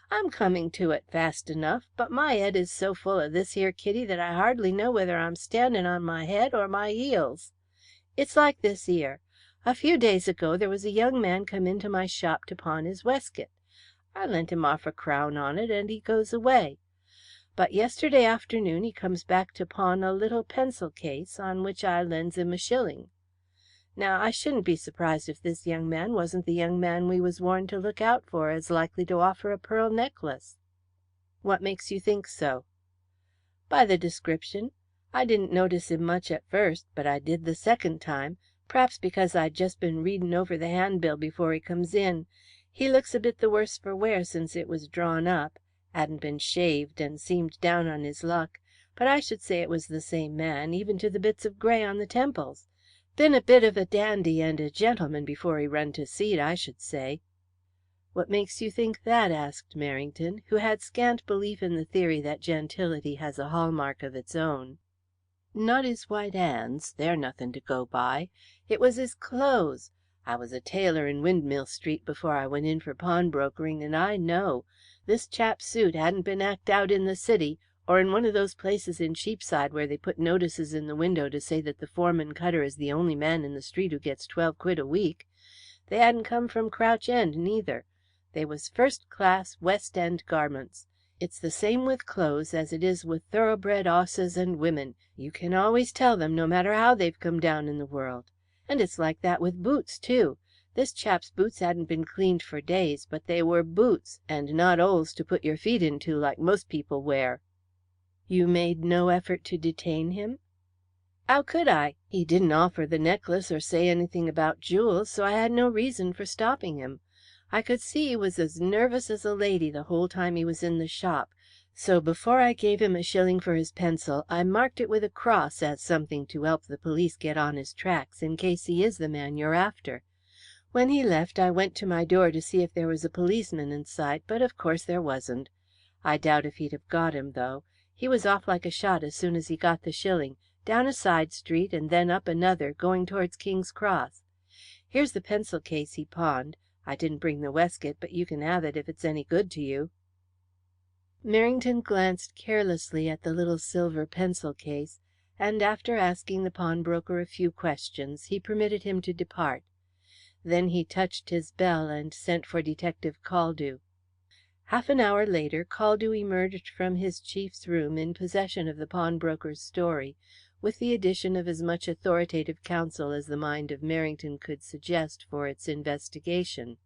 "I'm coming to it fast enough, but my 'ead is so full of this here kitty that I hardly know whether I'm standing on my head or my 'eels. It's like this 'ere. A few days ago there was a young man come into my shop to pawn his waistcoat. I lent him 1/2 a crown on it, and he goes away. But yesterday afternoon he comes back to pawn a little pencil case, on which I lends him a shilling. Now, I shouldn't be surprised if this young man wasn't the young man we was warned to look out for as likely to offer a pearl necklace." "What makes you think so?" "By the description. I didn't notice him much at first, but I did the second time, p'r'aps because I'd just been reading over the handbill before he comes in. He looks a bit the worse for wear since it was drawn up, 'adn't been shaved, and seemed down on his luck, but I should say it was the same man, even to the bits of grey on the temples. Been a bit of a dandy and a gentleman before he run to seed, I should say." "What makes you think that?" asked Merrington, who had scant belief in the theory that gentility has a hall mark of its own. "Not his white 'ands. They're nothing to go by. It was his clothes. I was a tailor in Windmill Street before I went in for pawnbrokering, and I know. This chap's suit hadn't been 'acked out in the City, or in one of those places in Cheapside where they put notices in the window to say that the foreman cutter is the only man in the street who gets 12 quid a week. They hadn't come from Crouch End neither. They was first class West End garments. It's the same with clothes as it is with thoroughbred 'osses and women. You can always tell them, no matter how they've come down in the world. And it's like that with boots, too. This chap's boots hadn't been cleaned for days, but they were boots, and not 'oles to put your feet into like most people wear." "You made no effort to detain him?" "How could I? He didn't offer the necklace or say anything about jewels, so I had no reason for stopping him. I could see he was as nervous as a lady the whole time he was in the shop, so before I gave him a shilling for his pencil I marked it with a cross as something to help the police get on his tracks, in case he is the man you're after. When he left I went to my door to see if there was a policeman in sight, but of course there wasn't. I doubt if he'd have got him, though. He was off like a shot as soon as he got the shilling, down a side street and then up another, going towards King's Cross. Here's the pencil case he pawned. I didn't bring the waistcoat, but you can have it if it's any good to you." Merrington glanced carelessly at the little silver pencil case, and after asking the pawnbroker a few questions, he permitted him to depart. Then he touched his bell and sent for Detective Caldew. Half an hour later Caldew emerged from his chief's room in possession of the pawnbroker's story, with the addition of as much authoritative counsel as the mind of Merrington could suggest for its investigation.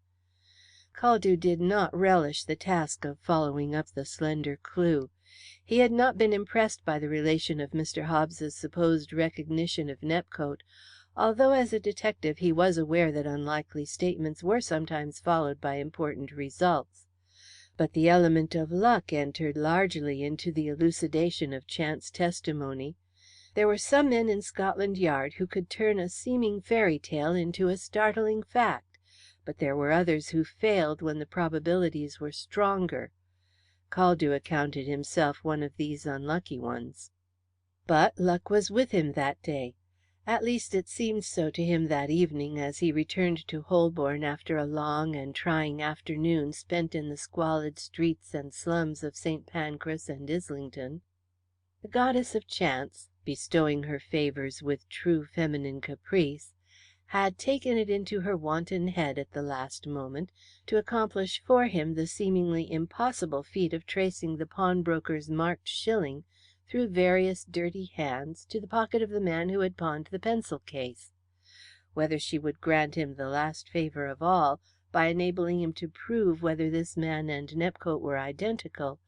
Caldew did not relish the task of following up the slender clue. He had not been impressed by the relation of Mr. Hobbs's supposed recognition of Nepcote, although as a detective he was aware that unlikely statements were sometimes followed by important results. But the element of luck entered largely into the elucidation of chance testimony. There were some men in Scotland Yard who could turn a seeming fairy tale into a startling fact, but there were others who failed when the probabilities were stronger. Caldew accounted himself one of these unlucky ones. But luck was with him that day. At least it seemed so to him that evening as he returned to Holborn after a long and trying afternoon spent in the squalid streets and slums of St. Pancras and Islington. The goddess of chance, bestowing her favours with true feminine caprice, had taken it into her wanton head at the last moment to accomplish for him the seemingly impossible feat of tracing the pawnbroker's marked shilling through various dirty hands to the pocket of the man who had pawned the pencil case. Whether she would grant him the last favour of all, by enabling him to prove whether this man and Nepcote were identical,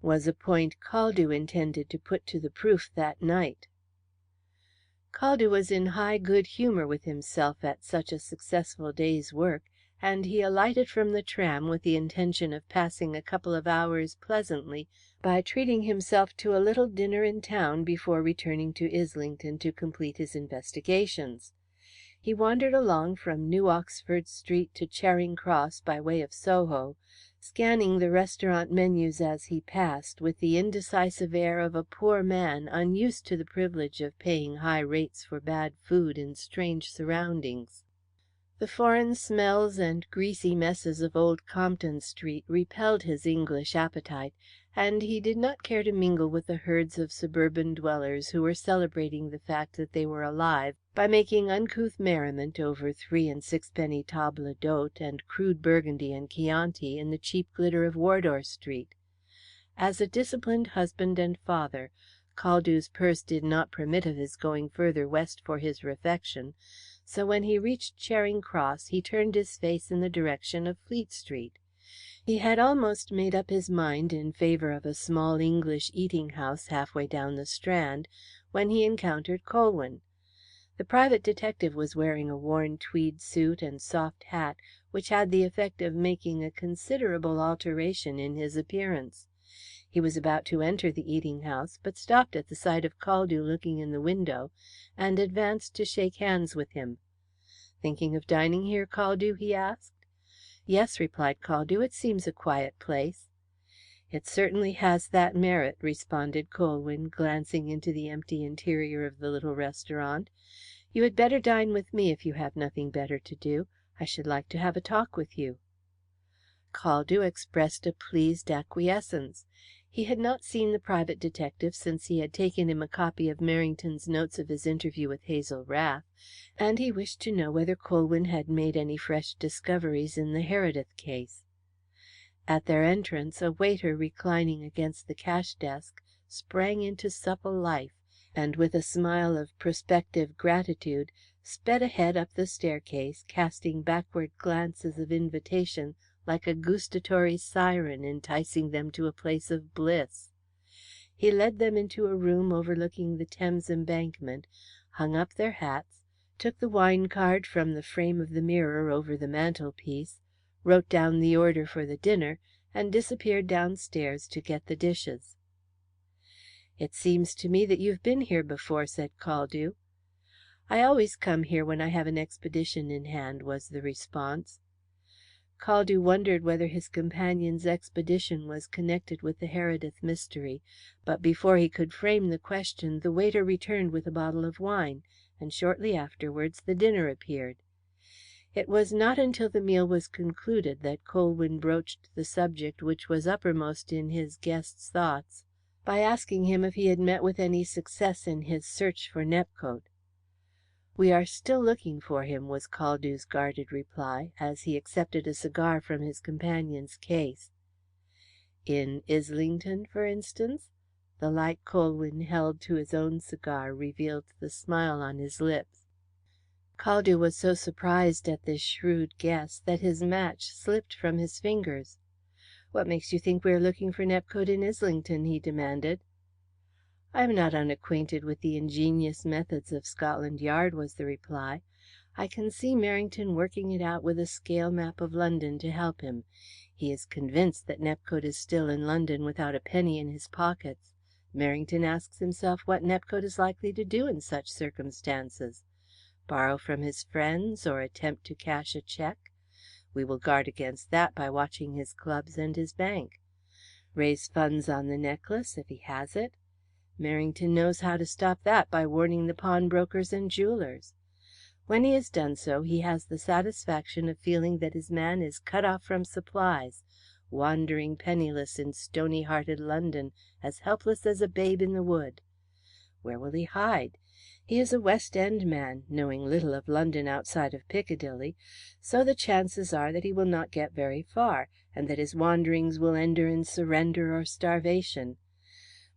was a point Caldew intended to put to the proof that night. Caldew was in high good humour with himself at such a successful day's work, and he alighted from the tram with the intention of passing a couple of hours pleasantly by treating himself to a little dinner in town before returning to Islington to complete his investigations. He wandered along from New Oxford Street to Charing Cross by way of Soho, scanning the restaurant menus as he passed with the indecisive air of a poor man unused to the privilege of paying high rates for bad food in strange surroundings. The foreign smells and greasy messes of Old Compton Street repelled his English appetite, and he did not care to mingle with the herds of suburban dwellers who were celebrating the fact that they were alive by making uncouth merriment over 3 and 6-penny table d'hôte and crude Burgundy and Chianti in the cheap glitter of Wardour Street. As a disciplined husband and father, Caldew's purse did not permit of his going further west for his refection, so when he reached Charing Cross he turned his face in the direction of Fleet Street. He had almost made up his mind in favour of a small English eating house halfway down the Strand when he encountered Colwyn. The private detective was wearing a worn tweed suit and soft hat, which had the effect of making a considerable alteration in his appearance. He was about to enter the eating house, but stopped at the sight of Caldew looking in the window, and advanced to shake hands with him. "Thinking of dining here, Caldew?" he asked. "Yes," replied Caldew. "It seems a quiet place." "It certainly has that merit," responded Colwyn, glancing into the empty interior of the little restaurant. "You had better dine with me if you have nothing better to do. I should like to have a talk with you." Caldew expressed a pleased acquiescence. He had not seen the private detective since he had taken him a copy of Merrington's notes of his interview with Hazel Rath, and he wished to know whether Colwyn had made any fresh discoveries in the Heredith case. At their entrance a waiter reclining against the cash desk sprang into supple life, and with a smile of prospective gratitude sped ahead up the staircase, casting backward glances of invitation like a gustatory siren enticing them to a place of bliss. He led them into a room overlooking the Thames Embankment, hung up their hats, took the wine card from the frame of the mirror over the mantelpiece, wrote down the order for the dinner, and disappeared downstairs to get the dishes. "It seems to me that you've been here before," said Caldew. "I always come here when I have an expedition in hand," was the response. Caldew wondered whether his companion's expedition was connected with the Heredith mystery, but before he could frame the question the waiter returned with a bottle of wine, and shortly afterwards the dinner appeared. It was not until the meal was concluded that Colwyn broached the subject which was uppermost in his guest's thoughts by asking him if he had met with any success in his search for Nepcote. "We are still looking for him," was Caldew's guarded reply, as he accepted a cigar from his companion's case. "In Islington, for instance?" The light Colwyn held to his own cigar revealed the smile on his lips. Caldew was so surprised at this shrewd guess that his match slipped from his fingers. "What makes you think we are looking for Nepcote in Islington?" he demanded. "I am not unacquainted with the ingenious methods of Scotland Yard," was the reply. "I can see Merrington working it out with a scale map of London to help him. He is convinced that Nepcote is still in London without a penny in his pockets. Merrington asks himself what Nepcote is likely to do in such circumstances. Borrow from his friends, or attempt to cash a cheque? We will guard against that by watching his clubs and his bank. Raise funds on the necklace, if he has it? Merrington knows how to stop that by warning the pawnbrokers and jewellers. When he has done so, he has the satisfaction of feeling that his man is cut off from supplies, wandering penniless in stony-hearted London, as helpless as a babe in the wood. Where will he hide? He is a West End man, knowing little of London outside of Piccadilly, so the chances are that he will not get very far, and that his wanderings will end in surrender or starvation.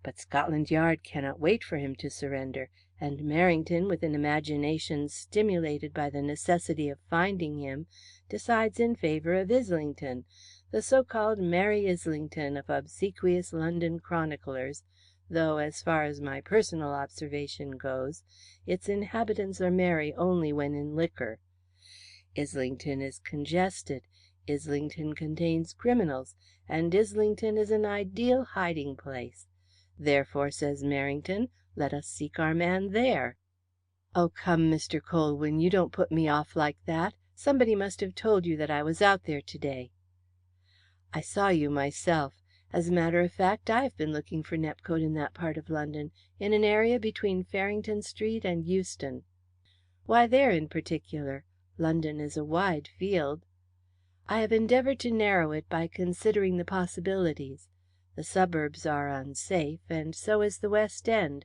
But Scotland Yard cannot wait for him to surrender, and Merrington, with an imagination stimulated by the necessity of finding him, decides in favour of Islington, the so-called Merry Islington of obsequious London chroniclers, though, as far as my personal observation goes, its inhabitants are merry only when in liquor. Islington is congested, Islington contains criminals, and Islington is an ideal hiding-place. Therefore, says Merrington, let us seek our man there. "Oh, come, Mr. Colwyn, you don't put me off like that. Somebody must have told you that I was out there to-day." "I saw you myself. As a matter of fact, I have been looking for Nepcote in that part of London, in an area between Farrington Street and Euston." "Why there in particular? London is a wide field." "I have endeavoured to narrow it by considering the possibilities. The suburbs are unsafe, and so is the West End.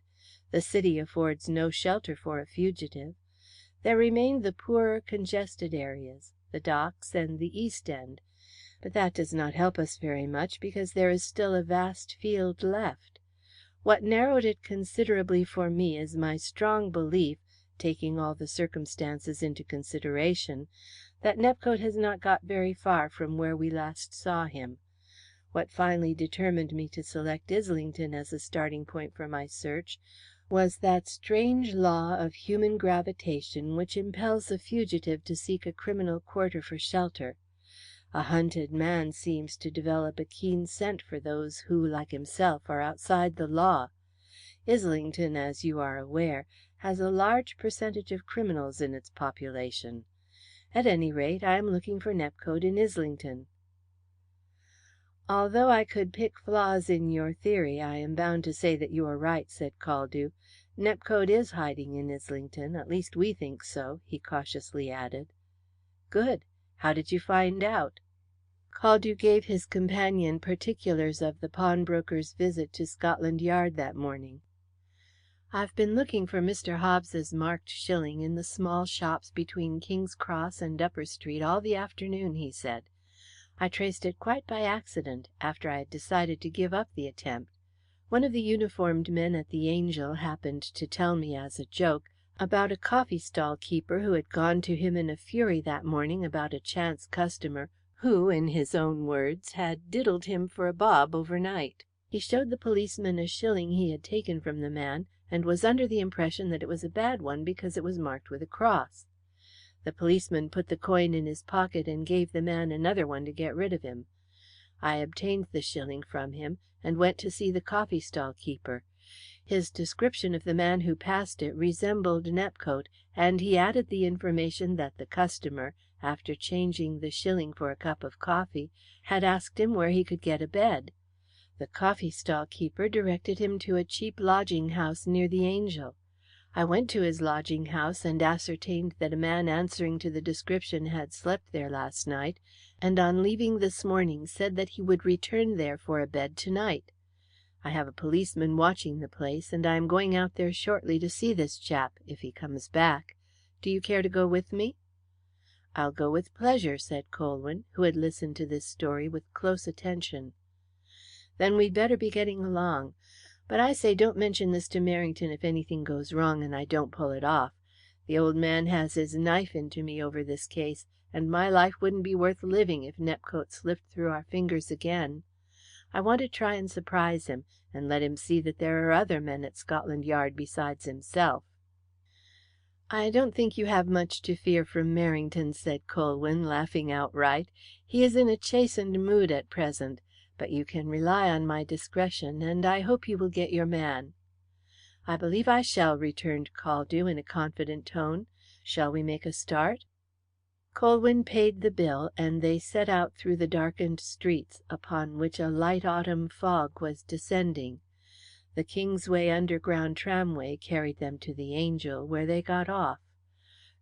The city affords no shelter for a fugitive. There remain the poorer congested areas, the docks and the East End. But that does not help us very much, because there is still a vast field left. What narrowed it considerably for me is my strong belief, taking all the circumstances into consideration, that Nepcote has not got very far from where we last saw him. What finally determined me to select Islington as a starting point for my search was that strange law of human gravitation which impels a fugitive to seek a criminal quarter for shelter. A hunted man seems to develop a keen scent for those who, like himself, are outside the law. Islington, as you are aware, has a large percentage of criminals in its population. At any rate, I am looking for Nepcote in Islington." "Although I could pick flaws in your theory, I am bound to say that you are right," said Caldew. "Nepcote is hiding in Islington, at least we think so," he cautiously added. "Good. How did you find out?" Caldew gave his companion particulars of the pawnbroker's visit to Scotland Yard that morning. "I've been looking for Mr. Hobbs's marked shilling in the small shops between King's Cross and Upper Street all the afternoon," he said. "I traced it quite by accident, after I had decided to give up the attempt. One of the uniformed men at the Angel happened to tell me, as a joke, about a coffee stall keeper who had gone to him in a fury that morning about a chance customer who, in his own words, had diddled him for a bob overnight. He showed the policeman a shilling he had taken from the man, and was under the impression that it was a bad one because it was marked with a cross. The policeman put the coin in his pocket and gave the man another one to get rid of him. I obtained the shilling from him, and went to see the coffee stall keeper. His description of the man who passed it resembled Nepcote, and he added the information that the customer, after changing the shilling for a cup of coffee, had asked him where he could get a bed. The coffee stall keeper directed him to a cheap lodging house near the Angel. I went to his lodging house and ascertained that a man answering to the description had slept there last night, and on leaving this morning said that he would return there for a bed to-night. I have a policeman watching the place, and I am going out there shortly to see this chap, if he comes back. Do you care to go with me?" "I'll go with pleasure," said Colwyn, who had listened to this story with close attention. "Then we'd better be getting along. But I say, don't mention this to Merrington if anything goes wrong and I don't pull it off. The old man has his knife into me over this case, and my life wouldn't be worth living if Nepcote slipped through our fingers again. I want to try and surprise him, and let him see that there are other men at Scotland Yard besides himself." "I don't think you have much to fear from Merrington," said Colwyn, laughing outright. "He is in a chastened mood at present. But you can rely on my discretion, and I hope you will get your man." "I believe I shall," returned Caldew in a confident tone. "Shall we make a start?" Colwyn paid the bill, and they set out through the darkened streets, upon which a light autumn fog was descending. The Kingsway Underground tramway carried them to the Angel, where they got off.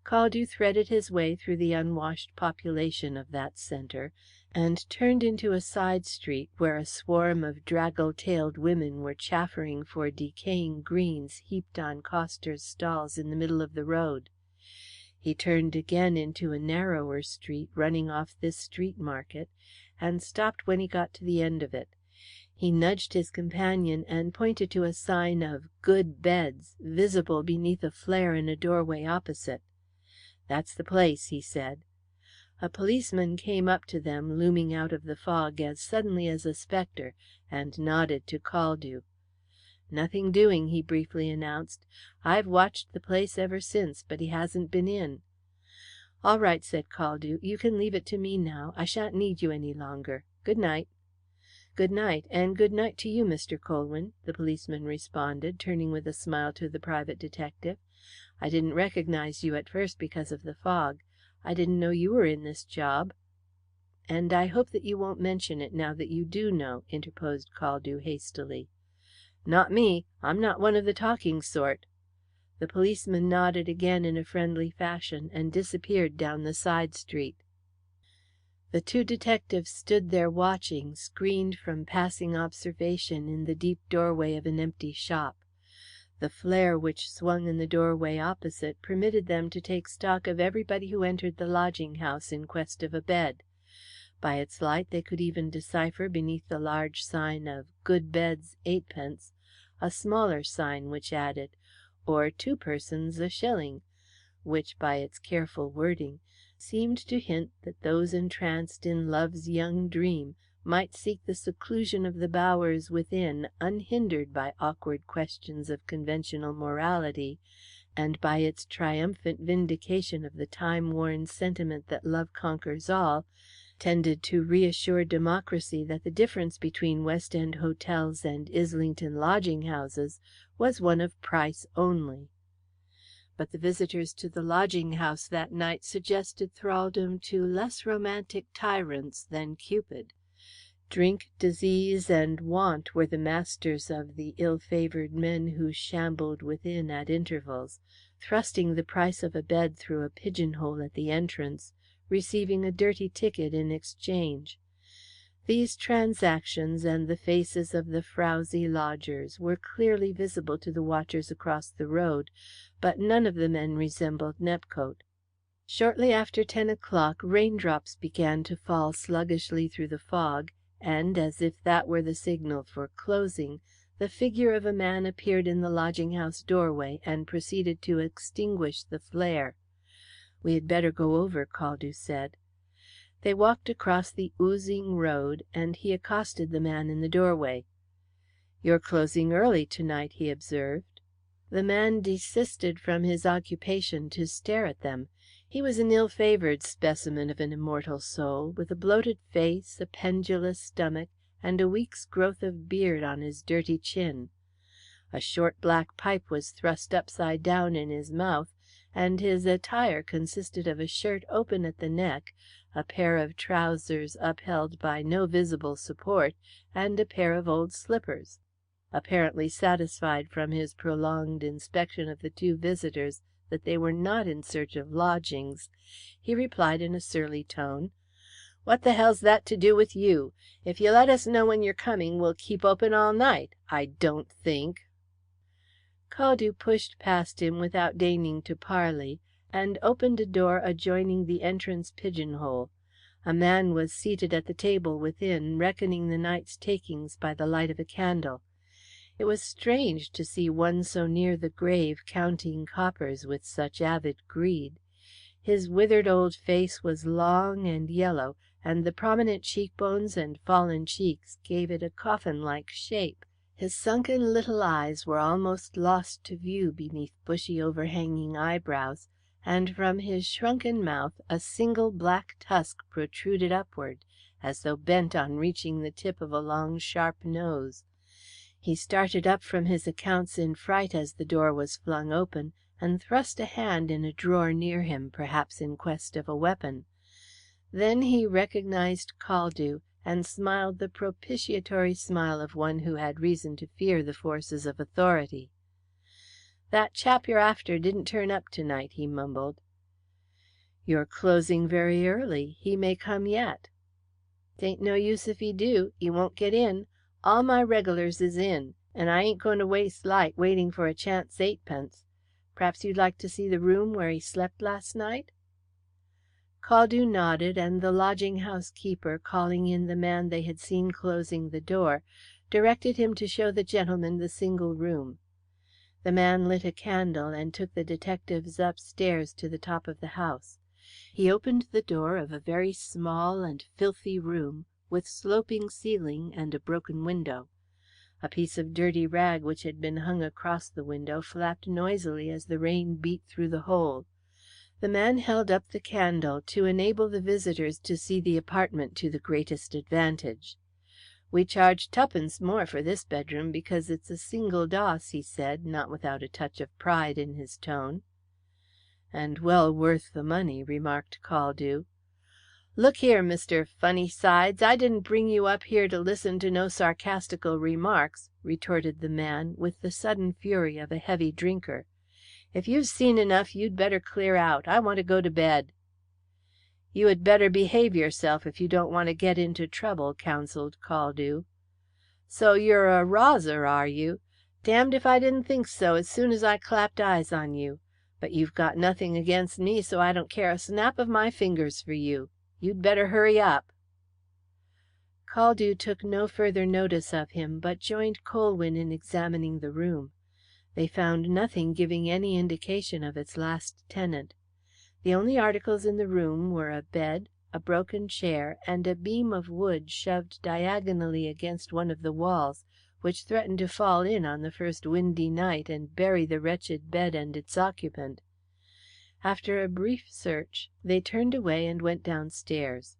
Caldew threaded his way through the unwashed population of that centre, and turned into a side street where a swarm of draggle-tailed women were chaffering for decaying greens heaped on costers' stalls in the middle of the road. He turned again into a narrower street running off this street market, and stopped when he got to the end of it. He nudged his companion and pointed to a sign of "Good Beds" visible beneath a flare in a doorway opposite. "That's the place," he said. A policeman came up to them, looming out of the fog as suddenly as a spectre, and nodded to Caldew. "Nothing doing," he briefly announced. "I've watched the place ever since, but he hasn't been in." "All right," said Caldew. "You can leave it to me now. I shan't need you any longer. Good night." "Good night, and good night to you, Mr. Colwyn," the policeman responded, turning with a smile to the private detective. "I didn't recognize you at first because of the fog. I didn't know you were in this job." "And I hope that you won't mention it now that you do know," interposed Caldew hastily. "Not me. I'm not one of the talking sort." The policeman nodded again in a friendly fashion, and disappeared down the side street. The two detectives stood there watching, screened from passing observation in the deep doorway of an empty shop. The flare which swung in the doorway opposite permitted them to take stock of everybody who entered the lodging house in quest of a bed. By its light they could even decipher beneath the large sign of "Good Beds, 8d.," a smaller sign which added, "Or 2 persons a shilling," which, by its careful wording, seemed to hint that those entranced in love's young dream might seek the seclusion of the bowers within unhindered by awkward questions of conventional morality, and by its triumphant vindication of the time-worn sentiment that love conquers all, tended to reassure democracy that the difference between West End hotels and Islington lodging houses was one of price only. But the visitors to the lodging house that night suggested thraldom to less romantic tyrants than Cupid. Drink, disease, and want were the masters of the ill-favoured men who shambled within at intervals, thrusting the price of a bed through a pigeon-hole at the entrance, receiving a dirty ticket in exchange. These transactions and the faces of the frowsy lodgers were clearly visible to the watchers across the road, but none of the men resembled Nepcote. Shortly after 10 o'clock raindrops began to fall sluggishly through the fog, and, as if that were the signal for closing, the figure of a man appeared in the lodging-house doorway and proceeded to extinguish the flare. "We had better go over," Caldew said. They walked across the oozing road, and he accosted the man in the doorway. "You're closing early to night," he observed. The man desisted from his occupation to stare at them. He was an ill-favoured specimen of an immortal soul, with a bloated face, a pendulous stomach, and a week's growth of beard on his dirty chin. A short black pipe was thrust upside down in his mouth, and his attire consisted of a shirt open at the neck, a pair of trousers upheld by no visible support, and a pair of old slippers. Apparently satisfied from his prolonged inspection of the two visitors that they were not in search of lodgings, he replied in a surly tone, "What the hell's that to do with you? If you let us know when you're coming, we'll keep open all night. I don't think." Caldew pushed past him without deigning to parley, and opened a door adjoining the entrance pigeon-hole. A man was seated at the table within, reckoning the night's takings by the light of a candle. It was strange to see one so near the grave counting coppers with such avid greed. His withered old face was long and yellow, and the prominent cheekbones and fallen cheeks gave it a coffin-like shape. His sunken little eyes were almost lost to view beneath bushy overhanging eyebrows, and from his shrunken mouth a single black tusk protruded upward, as though bent on reaching the tip of a long sharp nose. He started up from his accounts in fright as the door was flung open, and thrust a hand in a drawer near him, perhaps in quest of a weapon. Then he recognized Caldew, and smiled the propitiatory smile of one who had reason to fear the forces of authority. "That chap you're after didn't turn up to night," he mumbled. "You're closing very early. He may come yet." "'Tain't no use if he do. He won't get in. All my reg'lars is in, and I ain't going to waste light waiting for a chance 8d. P'raps you'd like to see the room where he slept last night?" Caldew nodded, and the lodging-house keeper, calling in the man they had seen closing the door, directed him to show the gentleman the single room. The man lit a candle, and took the detectives upstairs to the top of the house. He opened the door of a very small and filthy room, with sloping ceiling and a broken window. A piece of dirty rag which had been hung across the window flapped noisily as the rain beat through the hole. The man held up the candle to enable the visitors to see the apartment to the greatest advantage. "We charge 2d. more for this bedroom because it's a single doss," he said, not without a touch of pride in his tone. "And well worth the money," remarked Caldew. "Look here, Mr. Funny-Sides, I didn't bring you up here to listen to no sarcastical remarks," retorted the man, with the sudden fury of a heavy drinker. "If you've seen enough, you'd better clear out. I want to go to bed." "You had better behave yourself if you don't want to get into trouble," counselled Caldew. "So you're a rozzer, are you? Damned if I didn't think so as soon as I clapped eyes on you. But you've got nothing against me, so I don't care a snap of my fingers for you. You'd better hurry up." Caldew took no further notice of him, but joined Colwyn in examining the room. They found nothing giving any indication of its last tenant. The only articles in the room were a bed, a broken chair, and a beam of wood shoved diagonally against one of the walls, which threatened to fall in on the first windy night and bury the wretched bed and its occupant. After a brief search, they turned away and went downstairs.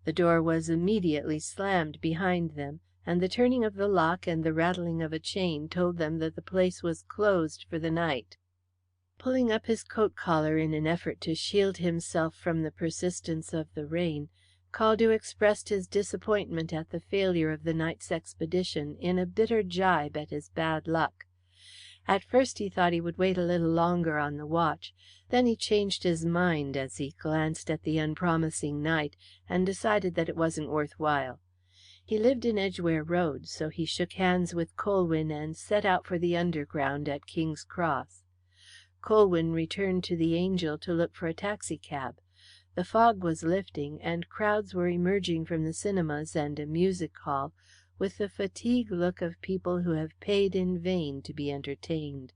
The door was immediately slammed behind them, and the turning of the lock and the rattling of a chain told them that the place was closed for the night. Pulling up his coat collar in an effort to shield himself from the persistence of the rain, Caldew expressed his disappointment at the failure of the night's expedition in a bitter gibe at his bad luck. At first he thought he would wait a little longer on the watch. Then he changed his mind as he glanced at the unpromising night, and decided that it wasn't worth while. He lived in Edgware Road, so he shook hands with Colwyn and set out for the Underground at King's Cross. Colwyn returned to the Angel to look for a taxicab. The fog was lifting, and crowds were emerging from the cinemas and a music hall with the fatigue look of people who have paid in vain to be entertained.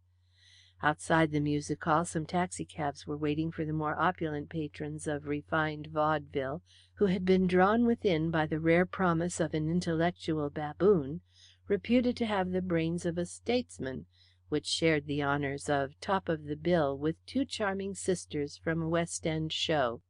Outside the music hall some taxicabs were waiting for the more opulent patrons of refined vaudeville, who had been drawn within by the rare promise of an intellectual baboon, reputed to have the brains of a statesman, which shared the honours of top of the bill with two charming sisters from a West End show.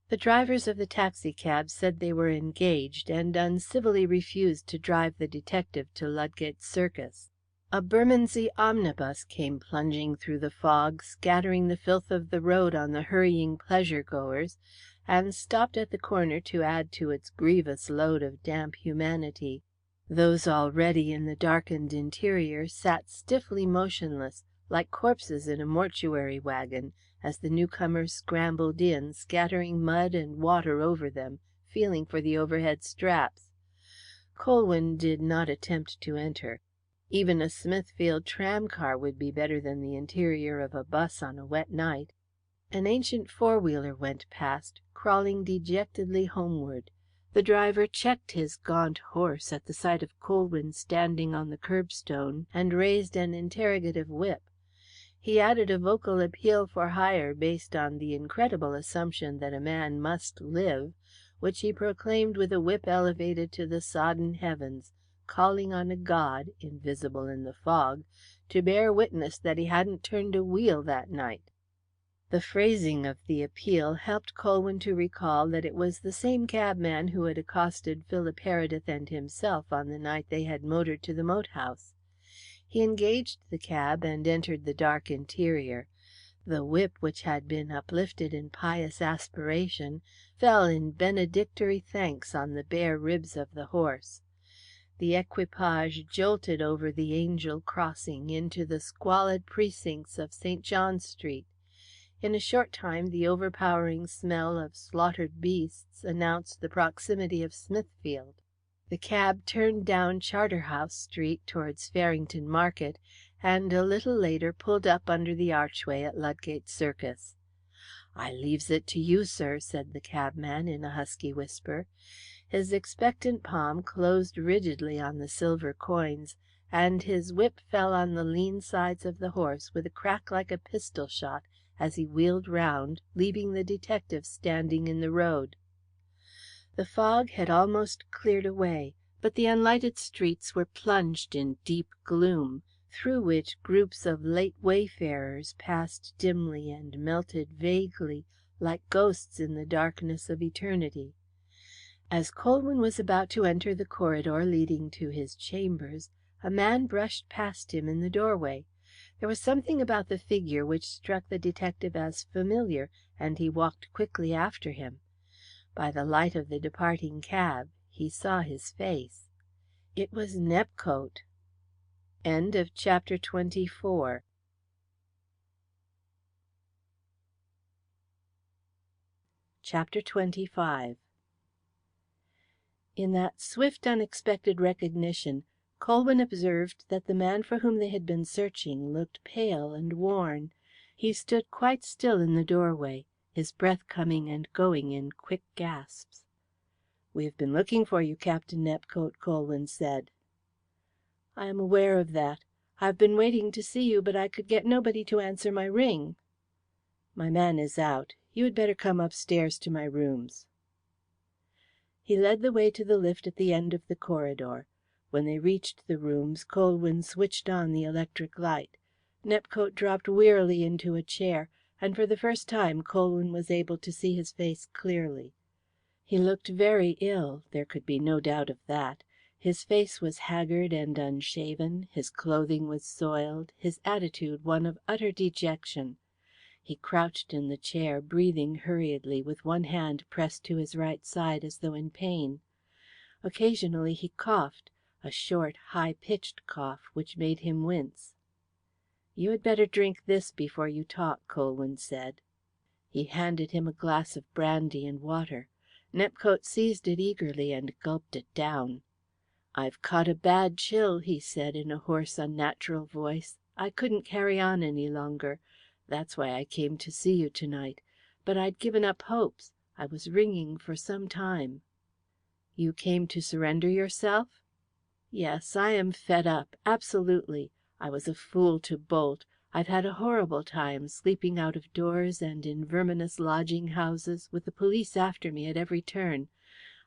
The drivers of the taxicabs said they were engaged, and uncivilly refused to drive the detective to Ludgate Circus. A Bermondsey omnibus came plunging through the fog, scattering the filth of the road on the hurrying pleasure-goers, and stopped at the corner to add to its grievous load of damp humanity. Those already in the darkened interior sat stiffly motionless, like corpses in a mortuary wagon, as the newcomers scrambled in, scattering mud and water over them, feeling for the overhead straps. Colwyn did not attempt to enter. Even a Smithfield tram-car would be better than the interior of a bus on a wet night. An ancient four-wheeler went past, crawling dejectedly homeward. The driver checked his gaunt horse at the sight of Colwyn standing on the curbstone, and raised an interrogative whip. He added a vocal appeal for hire based on the incredible assumption that a man must live, which he proclaimed with a whip elevated to the sodden heavens, calling on a god, invisible in the fog, to bear witness that he hadn't turned a wheel that night. The phrasing of the appeal helped Colwyn to recall that it was the same cabman who had accosted Philip Heredith and himself on the night they had motored to the moat house. He engaged the cab and entered the dark interior. The whip, which had been uplifted in pious aspiration, fell in benedictory thanks on the bare ribs of the horse. The equipage jolted over the Angel crossing into the squalid precincts of St. John's Street. In a short time the overpowering smell of slaughtered beasts announced the proximity of Smithfield. The cab turned down Charterhouse Street towards Farrington Market, and a little later pulled up under the archway at Ludgate Circus. "I leaves it to you, sir," said the cabman in a husky whisper. His expectant palm closed rigidly on the silver coins, and his whip fell on the lean sides of the horse with a crack like a pistol shot as he wheeled round, leaving the detective standing in the road. The fog had almost cleared away, but the unlighted streets were plunged in deep gloom, through which groups of late wayfarers passed dimly and melted vaguely, like ghosts in the darkness of eternity. As Colwyn was about to enter the corridor leading to his chambers, a man brushed past him in the doorway. There was something about the figure which struck the detective as familiar, and he walked quickly after him. By the light of the departing cab he saw his face. It was Nepcote. End of chapter 24. Chapter 25. In that swift, unexpected recognition, Colwyn observed that the man for whom they had been searching looked pale and worn. He stood quite still in the doorway, his breath coming and going in quick gasps. "We have been looking for you, Captain Nepcote," Colwyn said. "I am aware of that. I have been waiting to see you, but I could get nobody to answer my ring." "My man is out. You had better come upstairs to my rooms." He led the way to the lift at the end of the corridor. When they reached the rooms, Colwyn switched on the electric light. Nepcote dropped wearily into a chair, and for the first time Colwyn was able to see his face clearly. He looked very ill, there could be no doubt of that. His face was haggard and unshaven, his clothing was soiled, his attitude one of utter dejection. He crouched in the chair, breathing hurriedly, with one hand pressed to his right side as though in pain. Occasionally he coughed, a short, high-pitched cough, which made him wince. "You had better drink this before you talk," Colwyn said. He handed him a glass of brandy and water. Nepcote seized it eagerly and gulped it down. "I've caught a bad chill," he said in a hoarse, unnatural voice. "I couldn't carry on any longer. That's why I came to see you tonight. But I'd given up hopes. I was ringing for some time." "You came to surrender yourself?" "Yes, I am fed up, absolutely. I was a fool to bolt. I've had a horrible time, sleeping out of doors and in verminous lodging houses, with the police after me at every turn.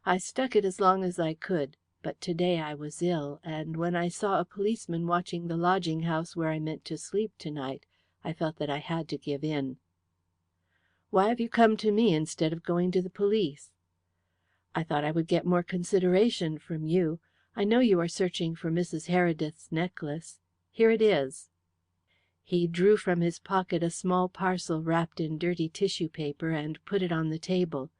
I stuck it as long as I could, but to day I was ill, and when I saw a policeman watching the lodging house where I meant to sleep to night, I felt that I had to give in." "Why have you come to me instead of going to the police?" "I thought I would get more consideration from you. I know you are searching for Mrs. Heredith's necklace. Here it is." He drew from his pocket a small parcel wrapped in dirty tissue paper and put it on the table.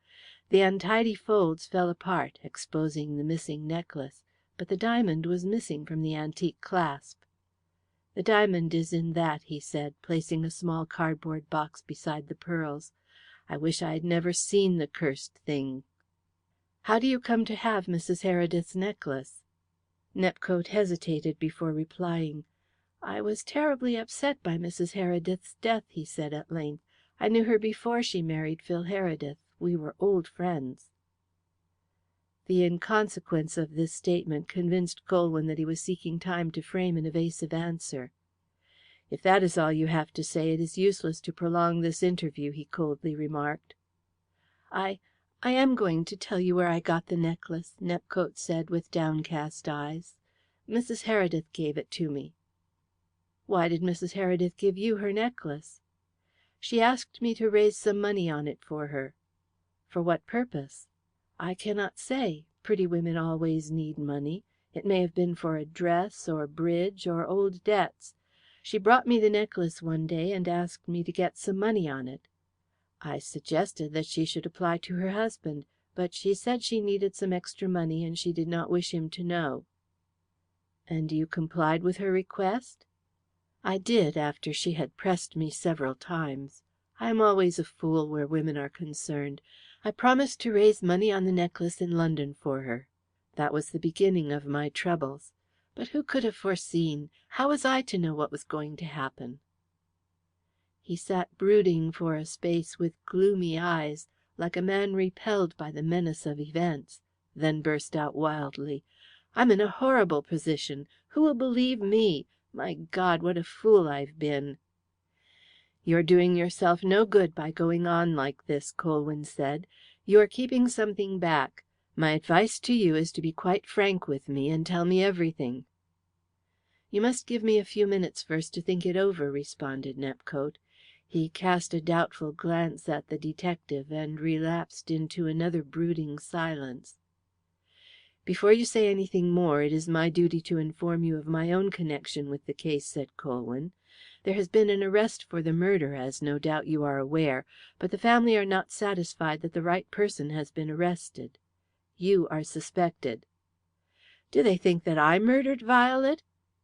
The untidy folds fell apart, exposing the missing necklace, but the diamond was missing from the antique clasp. "The diamond is in that," he said, placing a small cardboard box beside the pearls. "I wish I had never seen the cursed thing." "How do you come to have Mrs. Heredith's necklace?" Nepcote hesitated before replying. "I was terribly upset by Mrs. Heredith's death," he said at length. "I knew her before she married Phil Heredith. We were old friends." The inconsequence of this statement convinced Colwyn that he was seeking time to frame an evasive answer. "If that is all you have to say, it is useless to prolong this interview," he coldly remarked. I am going to tell you where I got the necklace," Nepcote said with downcast eyes. "Mrs. Heredith gave it to me." "Why did Mrs. Heredith give you her necklace?" "She asked me to raise some money on it for her." "For what purpose?" "I cannot say. Pretty women always need money. It may have been for a dress, or bridge, or old debts. She brought me the necklace one day and asked me to get some money on it. I suggested that she should apply to her husband, but she said she needed some extra money and she did not wish him to know." "And you complied with her request?" "I did, after she had pressed me several times. I am always a fool where women are concerned. I promised to raise money on the necklace in London for her. That was the beginning of my troubles. But who could have foreseen? How was I to know what was going to happen?" He sat brooding for a space with gloomy eyes, like a man repelled by the menace of events, then burst out wildly. "I'm in a horrible position. Who will believe me? My God, what a fool I've been!" "You're doing yourself no good by going on like this," Colwyn said. "You are keeping something back. My advice to you is to be quite frank with me and tell me everything." "You must give me a few minutes first to think it over," responded Nepcote. He cast a doubtful glance at the detective and relapsed into another brooding silence. "Before you say anything more, it is my duty to inform you of my own connection with the case," said Colwyn. "There has been an arrest for the murder, as no doubt you are aware, but the family are not satisfied that the right person has been arrested. You are suspected." "Do they think that I murdered Violet?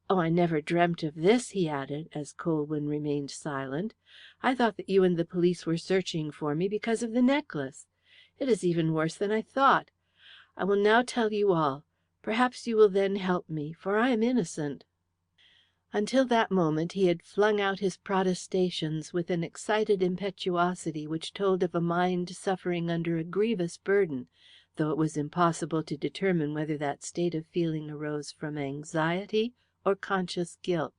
Oh, I never dreamt of this," he added, as Colwyn remained silent. "I thought that you and the police were searching for me because of the necklace. It is even worse than I thought. I will now tell you all. Perhaps you will then help me, for I am innocent." Until that moment he had flung out his protestations with an excited impetuosity which told of a mind suffering under a grievous burden, though it was impossible to determine whether that state of feeling arose from anxiety or conscious guilt.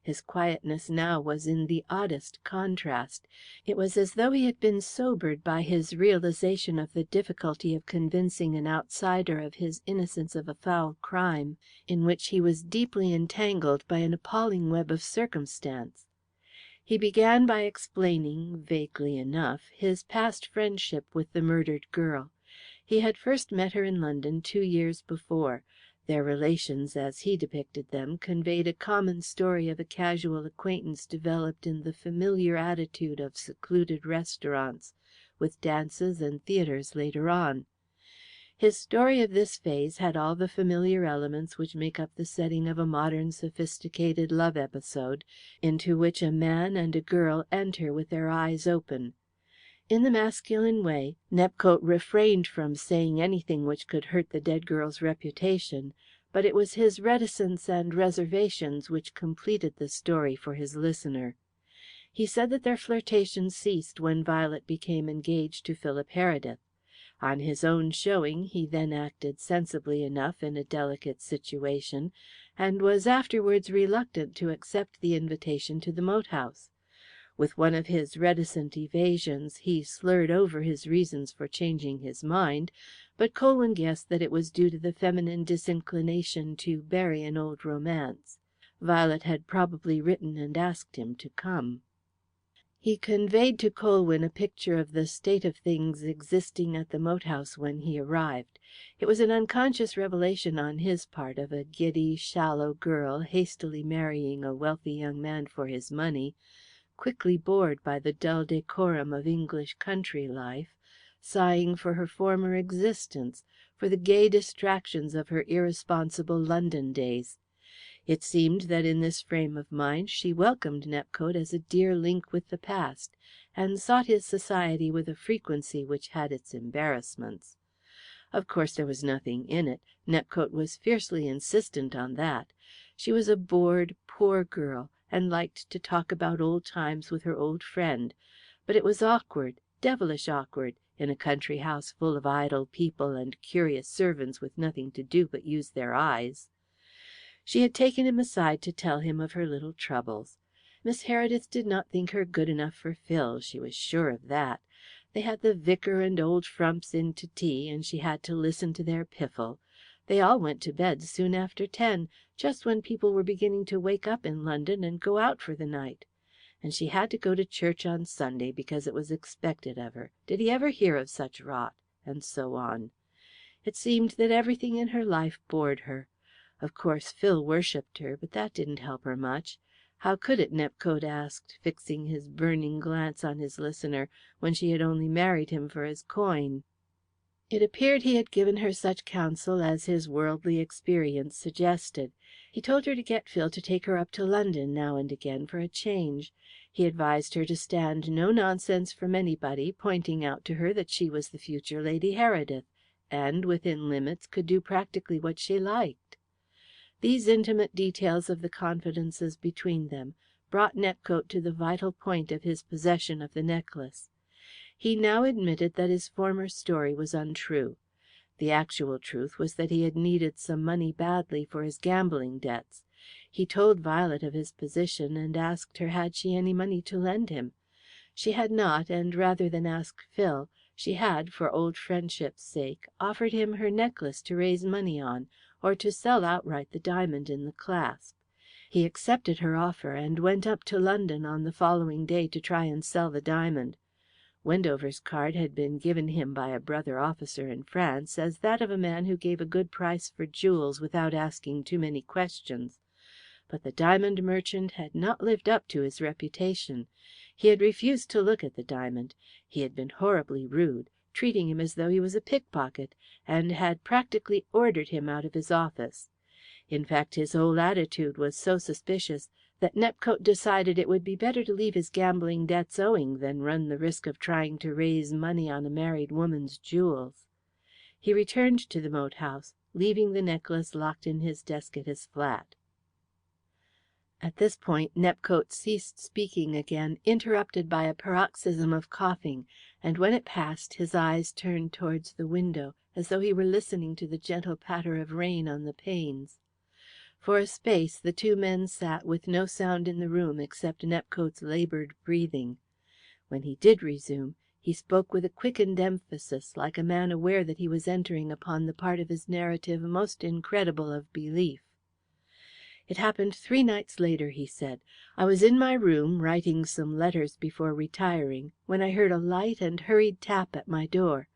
His quietness now was in the oddest contrast. It was as though he had been sobered by his realization of the difficulty of convincing an outsider of his innocence of a foul crime in which he was deeply entangled by an appalling web of circumstance. He began by explaining, vaguely enough, his past friendship with the murdered girl. He had first met her in London 2 years before. Their relations, as he depicted them, conveyed a common story of a casual acquaintance developed in the familiar attitude of secluded restaurants, with dances and theatres later on. His story of this phase had all the familiar elements which make up the setting of a modern sophisticated love episode, into which a man and a girl enter with their eyes open. In the masculine way, Nepcote refrained from saying anything which could hurt the dead girl's reputation, but it was his reticence and reservations which completed the story for his listener. He said that their flirtation ceased when Violet became engaged to Philip Heredith. On his own showing, he then acted sensibly enough in a delicate situation, and was afterwards reluctant to accept the invitation to the moat house. With one of his reticent evasions, he slurred over his reasons for changing his mind, but Colwyn guessed that it was due to the feminine disinclination to bury an old romance. Violet had probably written and asked him to come. He conveyed to Colwyn a picture of the state of things existing at the moat house when he arrived. It was an unconscious revelation on his part of a giddy, shallow girl hastily marrying a wealthy young man for his money, quickly bored by the dull decorum of English country life, sighing for her former existence, for the gay distractions of her irresponsible London days. It seemed that in this frame of mind she welcomed Nepcote as a dear link with the past, and sought his society with a frequency which had its embarrassments. Of course there was nothing in it. Nepcote was fiercely insistent on that. She was a bored, poor girl, and liked to talk about old times with her old friend. But it was awkward, devilish awkward, in a country house full of idle people and curious servants with nothing to do but use their eyes. She had taken him aside to tell him of her little troubles. Miss Heredith did not think her good enough for Phil, she was sure of that. They had the vicar and old frumps in to tea, and she had to listen to their piffle. They all went to bed soon after 10, just when people were beginning to wake up in London and go out for the night. And she had to go to church on Sunday because it was expected of her. Did he ever hear of such rot? And so on. It seemed that everything in her life bored her. Of course Phil worshipped her, but that didn't help her much. How could it, Nepcote asked, fixing his burning glance on his listener, when she had only married him for his coin? It appeared he had given her such counsel as his worldly experience suggested. He told her to get Phil to take her up to London now and again for a change. He advised her to stand no nonsense from anybody, pointing out to her that she was the future Lady Heredith, and, within limits, could do practically what she liked. These intimate details of the confidences between them brought Nepcote to the vital point of his possession of the necklace. He now admitted that his former story was untrue. The actual truth was that he had needed some money badly for his gambling debts. He told Violet of his position, and asked her had she any money to lend him. She had not, and rather than ask Phil, she had, for old friendship's sake, offered him her necklace to raise money on, or to sell outright the diamond in the clasp. He accepted her offer, and went up to London on the following day to try and sell the diamond. Wendover's card had been given him by a brother officer in France as that of a man who gave a good price for jewels without asking too many questions. But the diamond merchant had not lived up to his reputation. He had refused to look at the diamond. He had been horribly rude, treating him as though he was a pickpocket, and had practically ordered him out of his office. In fact, his whole attitude was so suspicious that Nepcote decided it would be better to leave his gambling debts owing than run the risk of trying to raise money on a married woman's jewels. He returned to the moat house, leaving the necklace locked in his desk at his flat. At this point Nepcote ceased speaking again, interrupted by a paroxysm of coughing, and when it passed his eyes turned towards the window, as though he were listening to the gentle patter of rain on the panes. For a space the two men sat with no sound in the room except Nepcote's laboured breathing. When he did resume, he spoke with a quickened emphasis, like a man aware that he was entering upon the part of his narrative most incredible of belief. "It happened 3 nights later," he said. "I was in my room, writing some letters before retiring, when I heard a light and hurried tap at my door.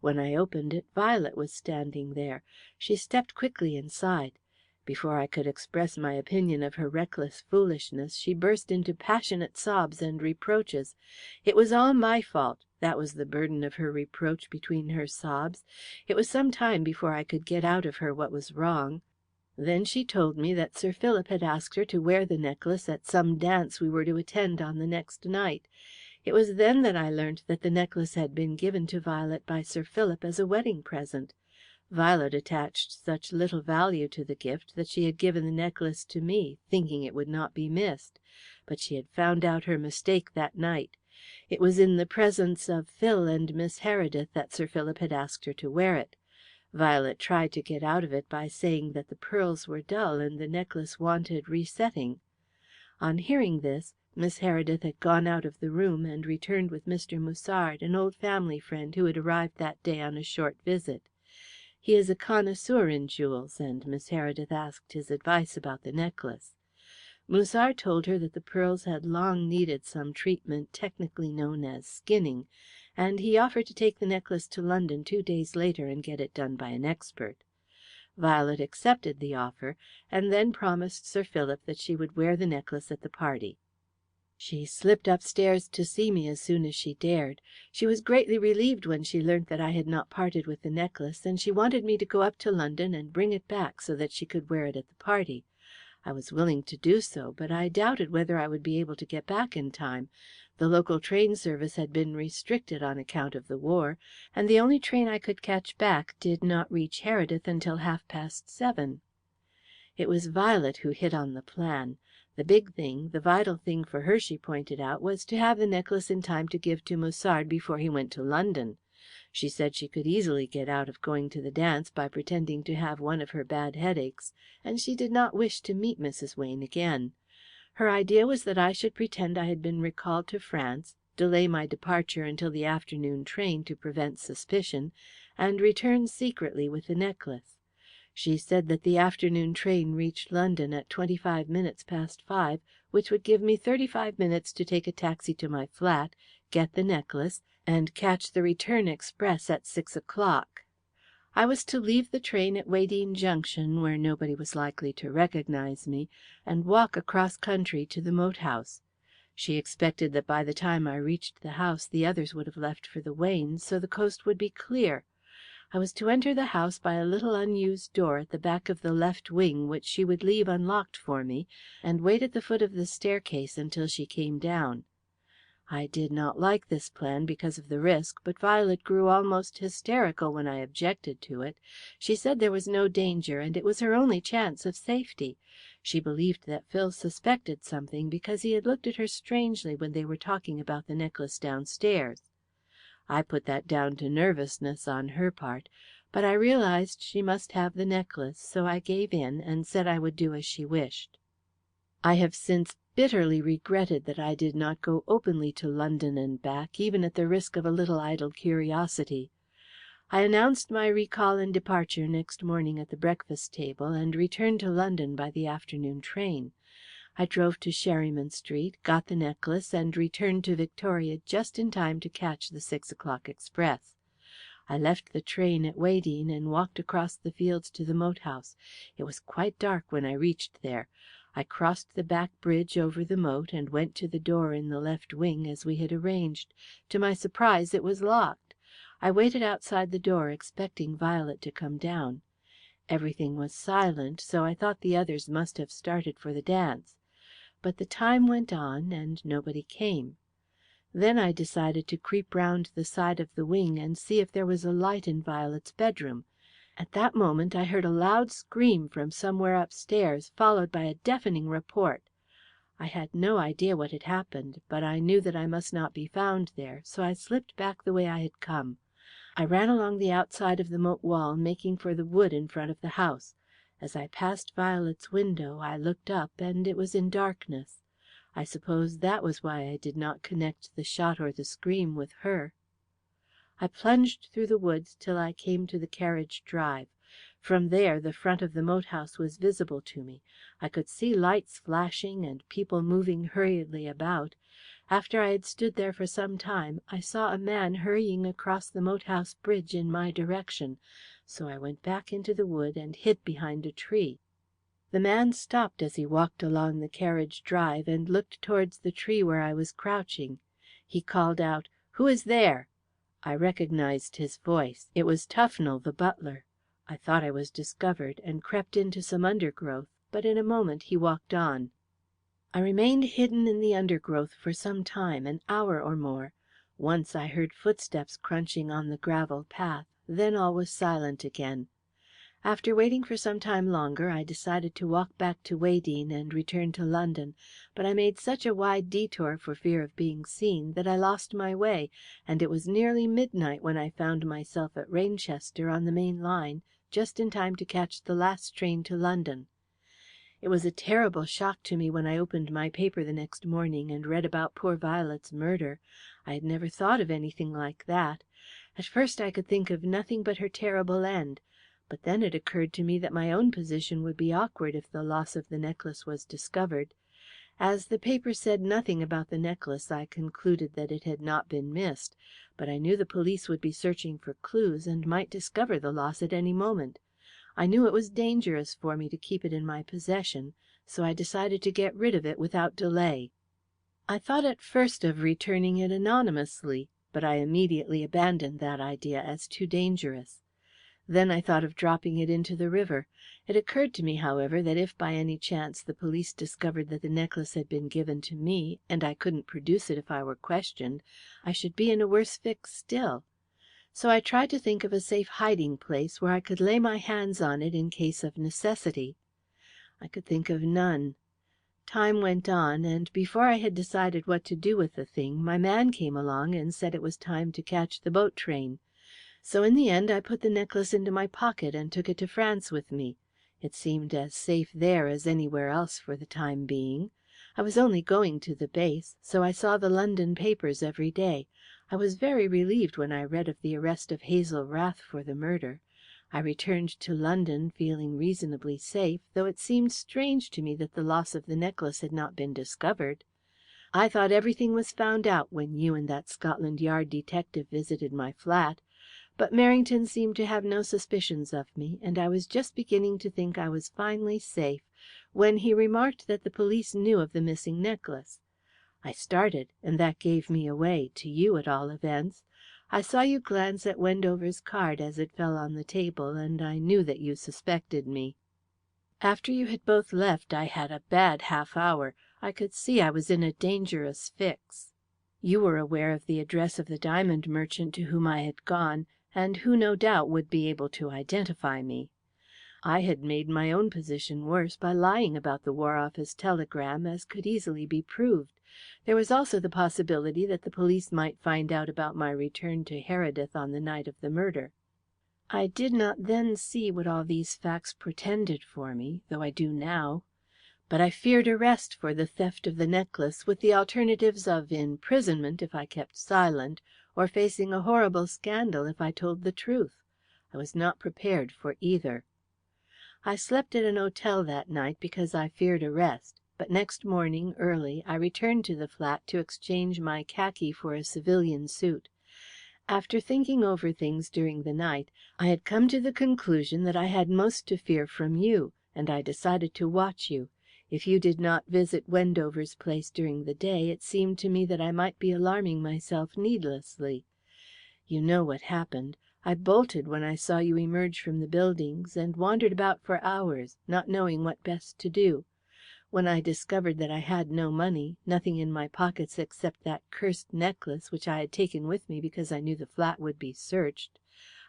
When I opened it, Violet was standing there. She stepped quickly inside. Before I could express my opinion of her reckless foolishness, she burst into passionate sobs and reproaches. It was all my fault. That was the burden of her reproach between her sobs. It was some time before I could get out of her what was wrong. Then she told me that Sir Philip had asked her to wear the necklace at some dance we were to attend on the next night. It was then that I learnt that the necklace had been given to Violet by Sir Philip as a wedding present. Violet attached such little value to the gift that she had given the necklace to me, thinking it would not be missed. But she had found out her mistake that night. It was in the presence of Phil and Miss Heredith that Sir Philip had asked her to wear it. Violet tried to get out of it by saying that the pearls were dull and the necklace wanted resetting. On hearing this, Miss Heredith had gone out of the room and returned with Mr. Musard, an old family friend who had arrived that day on a short visit. He is a connoisseur in jewels, and Miss Heredith asked his advice about the necklace. Musard told her that the pearls had long needed some treatment technically known as skinning, and he offered to take the necklace to London 2 days later and get it done by an expert. Violet accepted the offer, and then promised Sir Philip that she would wear the necklace at the party. She slipped upstairs to see me as soon as she dared. She was greatly relieved when she learnt that I had not parted with the necklace, and she wanted me to go up to London and bring it back so that she could wear it at the party. I was willing to do so, but I doubted whether I would be able to get back in time. The local train service had been restricted on account of the war, and the only train I could catch back did not reach Heredith until 7:30. It was Violet who hit on the plan. The big thing, the vital thing for her, she pointed out, was to have the necklace in time to give to Musard before he went to London. She said she could easily get out of going to the dance by pretending to have one of her bad headaches, and she did not wish to meet Mrs. Wayne again. Her idea was that I should pretend I had been recalled to France, delay my departure until the afternoon train to prevent suspicion, and return secretly with the necklace. She said that the afternoon train reached London at 5:25, which would give me 35 minutes to take a taxi to my flat, get the necklace, and catch the return express at 6 o'clock. I was to leave the train at Weydene Junction, where nobody was likely to recognize me, and walk across country to the moat house. She expected that by the time I reached the house the others would have left for the Waynes, so the coast would be clear. I was to enter the house by a little unused door at the back of the left wing, which she would leave unlocked for me, and wait at the foot of the staircase until she came down. I did not like this plan because of the risk, but Violet grew almost hysterical when I objected to it. She said there was no danger, and it was her only chance of safety. She believed that Phil suspected something because he had looked at her strangely when they were talking about the necklace downstairs. I put that down to nervousness on her part, but I realized she must have the necklace, so I gave in and said I would do as she wished. I have since bitterly regretted that I did not go openly to London and back, even at the risk of a little idle curiosity. I announced my recall and departure next morning at the breakfast table, and returned to London by the afternoon train. I drove to Sherryman Street, got the necklace, and returned to Victoria just in time to catch the 6 o'clock express. I left the train at Weydene and walked across the fields to the moat house. It was quite dark when I reached there. I crossed the back bridge over the moat and went to the door in the left wing as we had arranged. To my surprise, it was locked. I waited outside the door, expecting Violet to come down. Everything was silent, so I thought the others must have started for the dance. But the time went on, and nobody came. Then I decided to creep round the side of the wing and see if there was a light in Violet's bedroom. At that moment I heard a loud scream from somewhere upstairs, followed by a deafening report. I had no idea what had happened, but I knew that I must not be found there, so I slipped back the way I had come. I ran along the outside of the moat wall, making for the wood in front of the house. As I passed Violet's window, I looked up, and it was in darkness. I suppose that was why I did not connect the shot or the scream with her. I plunged through the woods till I came to the carriage drive. From there the front of the moat house was visible to me. I could see lights flashing and people moving hurriedly about. After I had stood there for some time, I saw a man hurrying across the moat house bridge in my direction, so I went back into the wood and hid behind a tree. The man stopped as he walked along the carriage drive and looked towards the tree where I was crouching. He called out, "Who is there?" I recognized his voice. It was Tufnell, the butler. I thought I was discovered, and crept into some undergrowth, but in a moment he walked on. I remained hidden in the undergrowth for some time, an hour or more. Once I heard footsteps crunching on the gravel path, then all was silent again. After waiting for some time longer, I decided to walk back to Weydene and return to London, but I made such a wide detour for fear of being seen that I lost my way, and it was nearly midnight when I found myself at Rainchester on the main line, just in time to catch the last train to London. It was a terrible shock to me when I opened my paper the next morning and read about poor Violet's murder. I had never thought of anything like that. At first I could think of nothing but her terrible end. But then it occurred to me that my own position would be awkward if the loss of the necklace was discovered. As the paper said nothing about the necklace, I concluded that it had not been missed, but I knew the police would be searching for clues and might discover the loss at any moment. I knew it was dangerous for me to keep it in my possession, so I decided to get rid of it without delay. I thought at first of returning it anonymously, but I immediately abandoned that idea as too dangerous. Then I thought of dropping it into the river. It occurred to me, however, that if by any chance the police discovered that the necklace had been given to me, and I couldn't produce it if I were questioned, I should be in a worse fix still. So I tried to think of a safe hiding place where I could lay my hands on it in case of necessity. I could think of none. Time went on, and before I had decided what to do with the thing, my man came along and said it was time to catch the boat train. So in the end I put the necklace into my pocket and took it to France with me. It seemed as safe there as anywhere else for the time being. I was only going to the base, so I saw the London papers every day. I was very relieved when I read of the arrest of Hazel Rath for the murder. I returned to London feeling reasonably safe, though it seemed strange to me that the loss of the necklace had not been discovered. I thought everything was found out when you and that Scotland Yard detective visited my flat. But Merrington seemed to have no suspicions of me, and I was just beginning to think I was finally safe when he remarked that the police knew of the missing necklace. I started, and that gave me away, to you at all events. I saw you glance at Wendover's card as it fell on the table, and I knew that you suspected me. After you had both left, I had a bad half hour. I could see I was in a dangerous fix. You were aware of the address of the diamond merchant to whom I had gone, and who no doubt would be able to identify me. I had made my own position worse by lying about the War Office telegram, as could easily be proved. There was also the possibility that the police might find out about my return to Heredith on the night of the murder. I did not then see what all these facts portended for me, though I do now. But I feared arrest for the theft of the necklace, with the alternatives of imprisonment if I kept silent, or facing a horrible scandal if I told the truth. I was not prepared for either. I slept at an hotel that night because I feared arrest, but next morning, early, I returned to the flat to exchange my khaki for a civilian suit. After thinking over things during the night, I had come to the conclusion that I had most to fear from you, and I decided to watch you. If you did not visit Wendover's place during the day, it seemed to me that I might be alarming myself needlessly. You know what happened. I bolted when I saw you emerge from the buildings, and wandered about for hours, not knowing what best to do. When I discovered that I had no money, nothing in my pockets except that cursed necklace which I had taken with me because I knew the flat would be searched,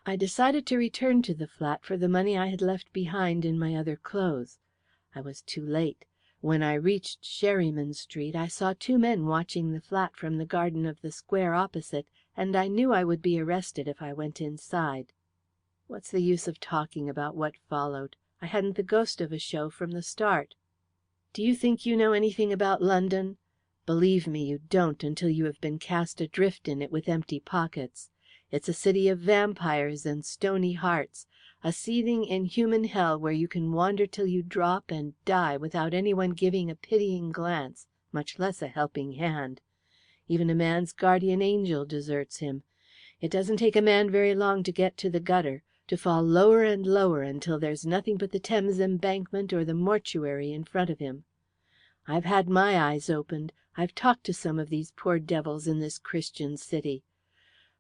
I decided to return to the flat for the money I had left behind in my other clothes. I was too late. When I reached Sherryman Street, I saw two men watching the flat from the garden of the square opposite, and I knew I would be arrested if I went inside. What's the use of talking about what followed? I hadn't the ghost of a show from the start. Do you think you know anything about London? Believe me, you don't until you have been cast adrift in it with empty pockets. It's a city of vampires and stony hearts, a seething inhuman hell where you can wander till you drop and die without anyone giving a pitying glance, much less a helping hand. Even a man's guardian angel deserts him. It doesn't take a man very long to get to the gutter, to fall lower and lower until there's nothing but the Thames Embankment or the mortuary in front of him. I've had my eyes opened. I've talked to some of these poor devils in this Christian city.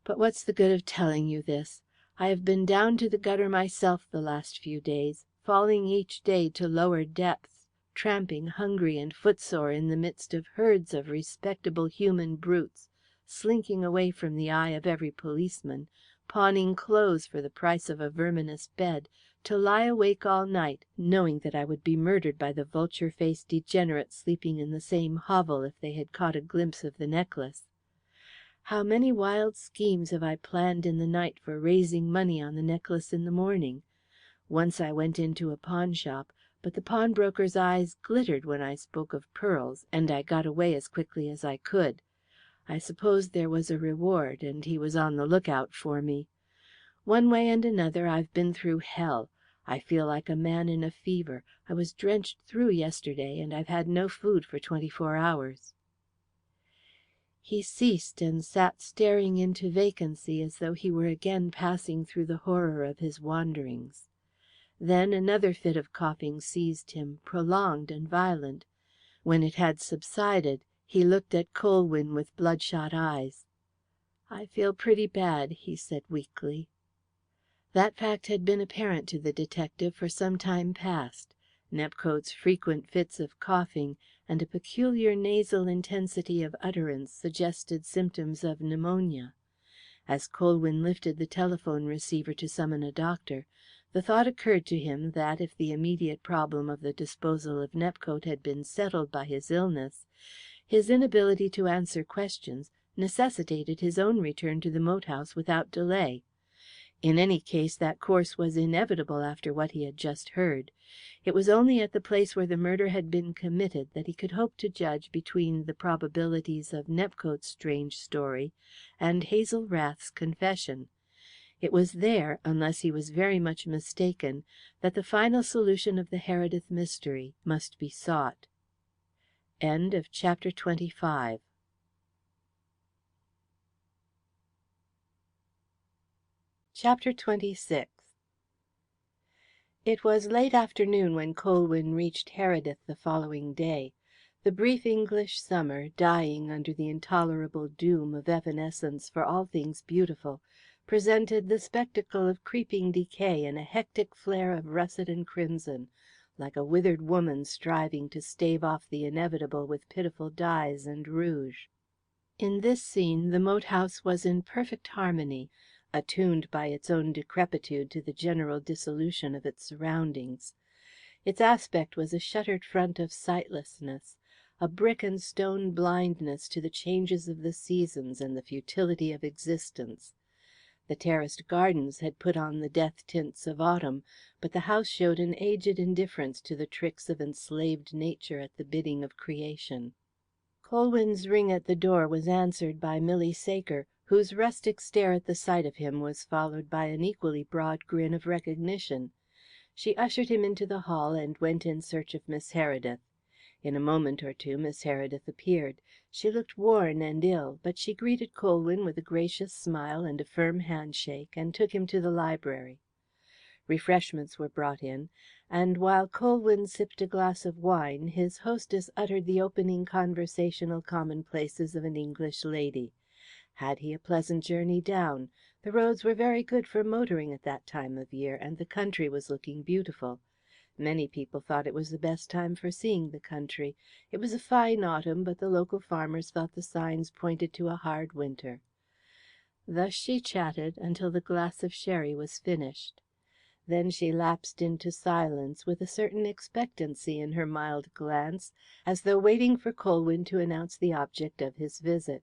But what's the good of telling you this? I have been down to the gutter myself the last few days, falling each day to lower depths, tramping hungry and footsore in the midst of herds of respectable human brutes, slinking away from the eye of every policeman, pawning clothes for the price of a verminous bed, to lie awake all night, knowing that I would be murdered by the vulture-faced degenerates sleeping in the same hovel if they had caught a glimpse of the necklace. How many wild schemes have I planned in the night for raising money on the necklace in the morning? Once I went into a pawnshop, but the pawnbroker's eyes glittered when I spoke of pearls, and I got away as quickly as I could. I supposed there was a reward, and he was on the lookout for me. One way and another, I've been through hell. I feel like a man in a fever. I was drenched through yesterday, and I've had no food for 24 hours." He ceased and sat staring into vacancy as though he were again passing through the horror of his wanderings. Then another fit of coughing seized him, prolonged and violent. When it had subsided, he looked at Colwyn with bloodshot eyes. "I feel pretty bad," he said weakly. That fact had been apparent to the detective for some time past. Nepcote's frequent fits of coughing and a peculiar nasal intensity of utterance suggested symptoms of pneumonia. As Colwyn lifted the telephone receiver to summon a doctor, the thought occurred to him that, if the immediate problem of the disposal of Nepcote had been settled by his illness, his inability to answer questions necessitated his own return to the moat house without delay. In any case, that course was inevitable after what he had just heard. It was only at the place where the murder had been committed that he could hope to judge between the probabilities of Nepcote's strange story and Hazel Rath's confession. It was there, unless he was very much mistaken, that the final solution of the Heredith mystery must be sought. End of chapter 25. Chapter 26. It was late afternoon when Colwyn reached Heredith the following day. The brief English summer, dying under the intolerable doom of evanescence for all things beautiful, presented the spectacle of creeping decay in a hectic flare of russet and crimson, like a withered woman striving to stave off the inevitable with pitiful dyes and rouge. In this scene the moat house was in perfect harmony, attuned by its own decrepitude to the general dissolution of its surroundings. Its aspect was a shuttered front of sightlessness, a brick and stone blindness to the changes of the seasons and the futility of existence. The terraced gardens had put on the death tints of autumn, but the house showed an aged indifference to the tricks of enslaved nature at the bidding of creation. Colwyn's ring at the door was answered by Milly Saker, whose rustic stare at the sight of him was followed by an equally broad grin of recognition. She ushered him into the hall and went in search of Miss Heredith. In a moment or two Miss Heredith appeared. She looked worn and ill, but she greeted Colwyn with a gracious smile and a firm handshake, and took him to the library. Refreshments were brought in, and while Colwyn sipped a glass of wine, his hostess uttered the opening conversational commonplaces of an English lady. Had he a pleasant journey down? The roads were very good for motoring at that time of year, and the country was looking beautiful. Many people thought it was the best time for seeing the country. It was a fine autumn, but the local farmers felt the signs pointed to a hard winter. Thus she chatted until the glass of sherry was finished. Then she lapsed into silence, with a certain expectancy in her mild glance, as though waiting for Colwyn to announce the object of his visit.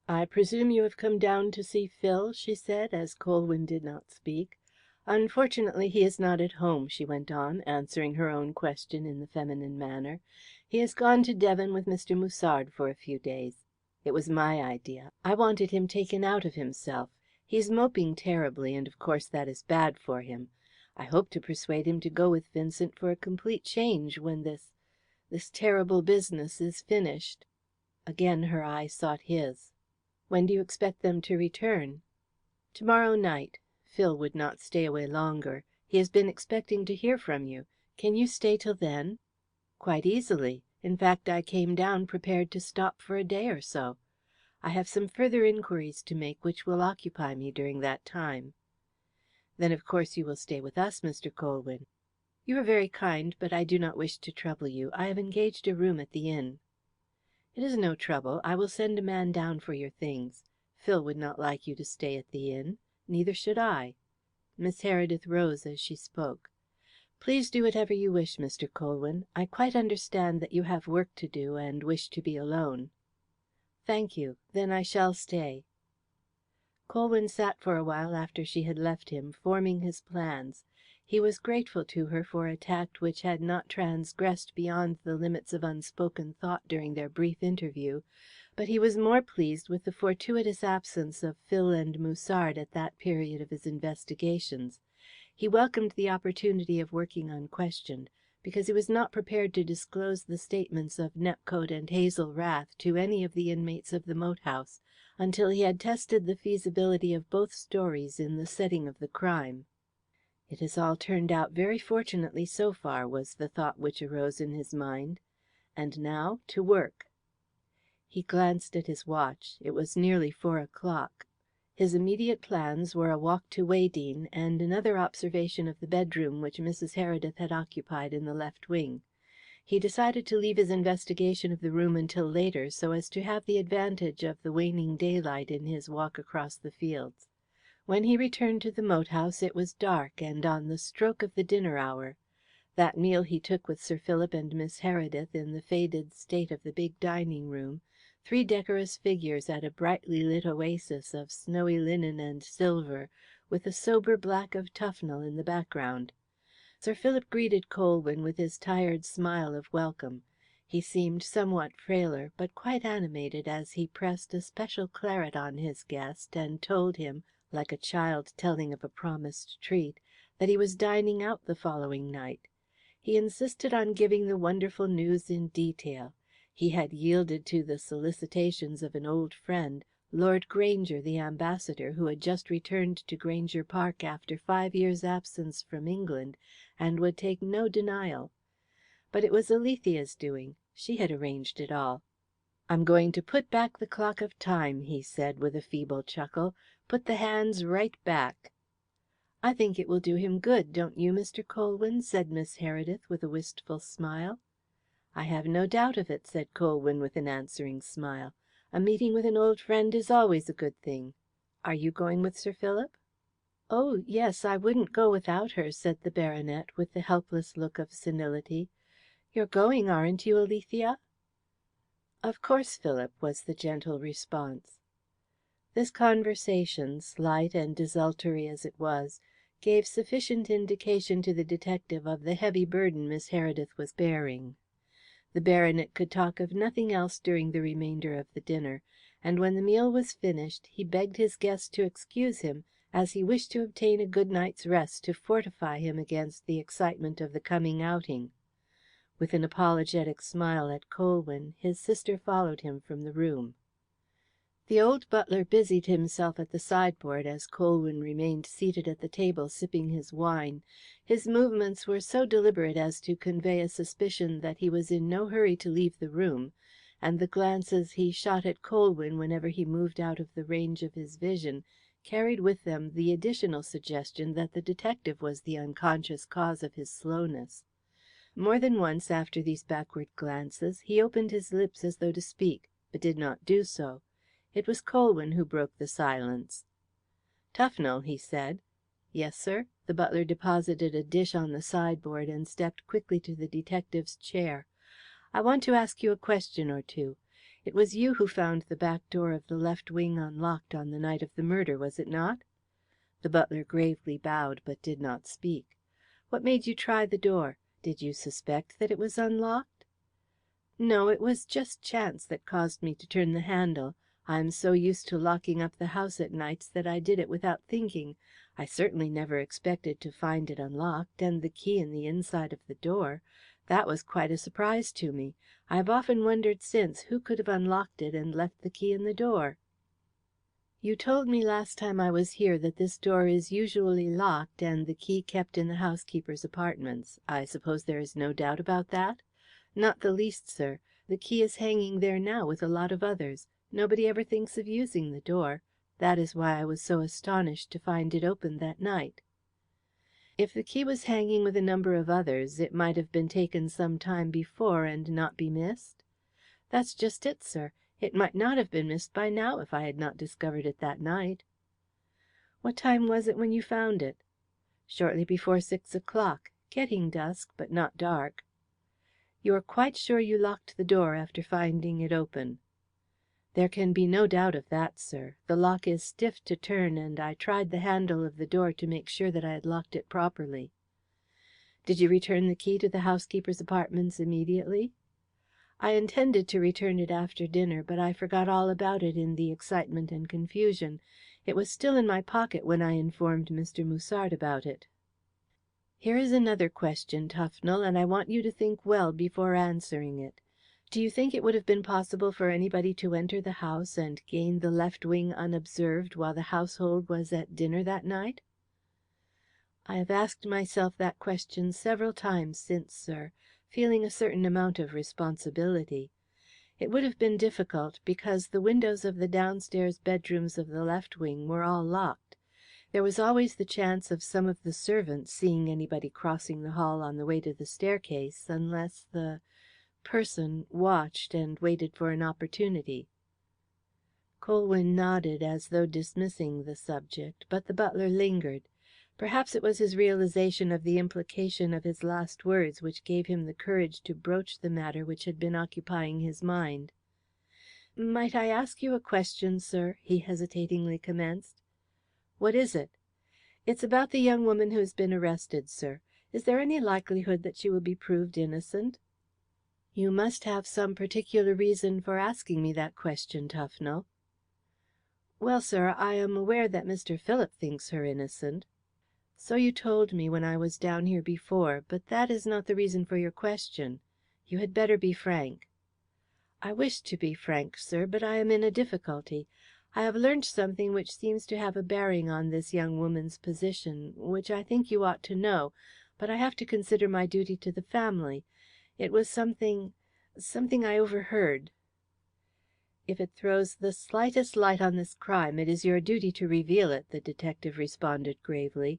"I presume you have come down to see Phil?" she said, as Colwyn did not speak. "Unfortunately, he is not at home," she went on, answering her own question in the feminine manner. "He has gone to Devon with Mr. Musard for a few days. It was my idea. I wanted him taken out of himself. He's moping terribly, and of course that is bad for him. I hope to persuade him to go with Vincent for a complete change when this terrible business is finished." Again her eye sought his. "When do you expect them to return?" "To-morrow night. Phil would not stay away longer. He has been expecting to hear from you. Can you stay till then?" "Quite easily. In fact, I came down prepared to stop for a day or so. I have some further inquiries to make which will occupy me during that time." "Then of course you will stay with us, Mr. Colwyn." "You are very kind, but I do not wish to trouble you. I have engaged a room at the inn." "It is no trouble. I will send a man down for your things. Phil would not like you to stay at the inn. Neither should I." Miss Heredith rose as she spoke. "Please do whatever you wish, Mr. Colwyn. I quite understand that you have work to do and wish to be alone." "Thank you. Then I shall stay." Colwyn sat for a while after she had left him, forming his plans. He was grateful to her for a tact which had not transgressed beyond the limits of unspoken thought during their brief interview, but he was more pleased with the fortuitous absence of Phil and Musard at that period of his investigations. He welcomed the opportunity of working unquestioned, because he was not prepared to disclose the statements of Nepcote and Hazel Rath to any of the inmates of the moat house until he had tested the feasibility of both stories in the setting of the crime. "It has all turned out very fortunately so far," was the thought which arose in his mind. "And now to work." He glanced at his watch. It was nearly 4:00. His immediate plans were a walk to Weydene and another observation of the bedroom which Mrs. Heredith had occupied in the left wing. He decided to leave his investigation of the room until later, so as to have the advantage of the waning daylight in his walk across the fields. When he returned to the moat house it was dark and on the stroke of the dinner hour. That meal he took with Sir Philip and Miss Heredith in the faded state of the big dining room, three decorous figures at a brightly lit oasis of snowy linen and silver, with a sober black of Tufnell in the background. Sir Philip greeted Colwyn with his tired smile of welcome. He seemed somewhat frailer, but quite animated as he pressed a special claret on his guest and told him, like a child telling of a promised treat, that he was dining out the following night. He insisted on giving the wonderful news in detail. He had yielded to the solicitations of an old friend, Lord Granger, the ambassador, who had just returned to Granger Park after 5 years' absence from England, and would take no denial. But it was Alethea's doing. She had arranged it all. "I'm going to put back the clock of time," he said, with a feeble chuckle. "Put the hands right back." "I think it will do him good, don't you, Mr. Colwyn?" said Miss Heredith, with a wistful smile. "I have no doubt of it," said Colwyn, with an answering smile. "A meeting with an old friend is always a good thing. Are you going with Sir Philip?" "Oh, yes, I wouldn't go without her," said the baronet, with the helpless look of senility. "You're going, aren't you, Alethea?" "Of course, Philip," was the gentle response. This conversation, slight and desultory as it was, gave sufficient indication to the detective of the heavy burden Miss Heredith was bearing. The baronet could talk of nothing else during the remainder of the dinner, and when the meal was finished he begged his guest to excuse him, as he wished to obtain a good night's rest to fortify him against the excitement of the coming outing. With an apologetic smile at Colwyn, his sister followed him from the room. The old butler busied himself at the sideboard as Colwyn remained seated at the table sipping his wine. His movements were so deliberate as to convey a suspicion that he was in no hurry to leave the room, and the glances he shot at Colwyn whenever he moved out of the range of his vision carried with them the additional suggestion that the detective was the unconscious cause of his slowness. More than once after these backward glances he opened his lips as though to speak, but did not do so. It was Colwyn who broke the silence. "Tufnell," he said. "Yes, sir." The butler deposited a dish on the sideboard and stepped quickly to the detective's chair. "I want to ask you a question or two. It was you who found the back door of the left wing unlocked on the night of the murder, was it not?" The butler gravely bowed, but did not speak. "What made you try the door? Did you suspect that it was unlocked?" "No, it was just chance that caused me to turn the handle. I'm so used to locking up the house at nights that I did it without thinking. I certainly never expected to find it unlocked, and the key in the inside of the door. That was quite a surprise to me. I have often wondered since who could have unlocked it and left the key in the door." "You told me last time I was here that this door is usually locked and the key kept in the housekeeper's apartments. I suppose there is no doubt about that?" "Not the least, sir. The key is hanging there now with a lot of others. Nobody ever thinks of using the door. That is why I was so astonished to find it open that night." "If the key was hanging with a number of others, it might have been taken some time before and not be missed?" "That's just it, sir. It might not have been missed by now if I had not discovered it that night." "What time was it when you found it?" "Shortly before 6 o'clock. Getting dusk, but not dark." "You are quite sure you locked the door after finding it open?" "There can be no doubt of that, sir. The lock is stiff to turn, and I tried the handle of the door to make sure that I had locked it properly." "Did you return the key to the housekeeper's apartments immediately?" "I intended to return it after dinner, but I forgot all about it in the excitement and confusion. It was still in my pocket when I informed Mr. Musard about it." "Here is another question, Tufnell, and I want you to think well before answering it. Do you think it would have been possible for anybody to enter the house and gain the left wing unobserved while the household was at dinner that night?" "I have asked myself that question several times since, sir, feeling a certain amount of responsibility. It would have been difficult, because the windows of the downstairs bedrooms of the left wing were all locked. There was always the chance of some of the servants seeing anybody crossing the hall on the way to the staircase, unless the person watched and waited for an opportunity." Colwyn nodded as though dismissing the subject, but the butler lingered. Perhaps it was his realization of the implication of his last words which gave him the courage to broach the matter which had been occupying his mind. "Might I ask you a question, sir?" he hesitatingly commenced. "What is it?" "It's about the young woman who has been arrested, sir. Is there any likelihood that she will be proved innocent?" "You must have some particular reason for asking me that question, Tufnell." "Well, sir, I am aware that Mr. Philip thinks her innocent." "So you told me when I was down here before, but that is not the reason for your question. You had better be frank." "I wish to be frank, sir, but I am in a difficulty. I have learnt something which seems to have a bearing on this young woman's position, which I think you ought to know, but I have to consider my duty to the family. It was something I overheard." "If it throws the slightest light on this crime, it is your duty to reveal it," the detective responded gravely.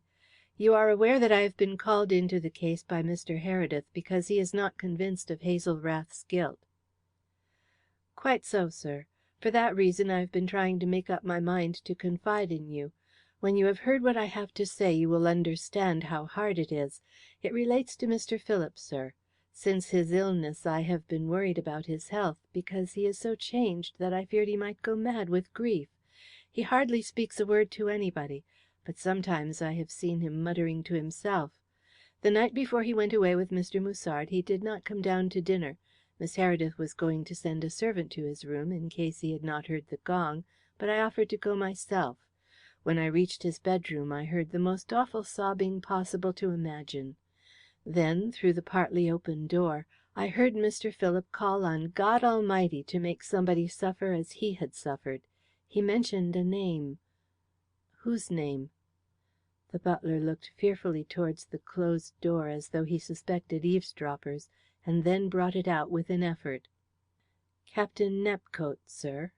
"You are aware that I have been called into the case by Mr. Heredith because he is not convinced of Hazel Rath's guilt." "Quite so, sir. For that reason I have been trying to make up my mind to confide in you. When you have heard what I have to say you will understand how hard it is. It relates to Mr. Philip, sir. Since his illness I have been worried about his health, because he is so changed that I feared he might go mad with grief. He hardly speaks a word to anybody, but sometimes I have seen him muttering to himself. The night before he went away with Mr. Musard he did not come down to dinner. Miss Heredith was going to send a servant to his room in case he had not heard the gong, but I offered to go myself. When I reached his bedroom I heard the most awful sobbing possible to imagine. Then, through the partly open door, I heard Mr. Philip call on God Almighty to make somebody suffer as he had suffered. He mentioned a name." "Whose name?" The butler looked fearfully towards the closed door as though he suspected eavesdroppers, and then brought it out with an effort. "Captain Nepcote, sir."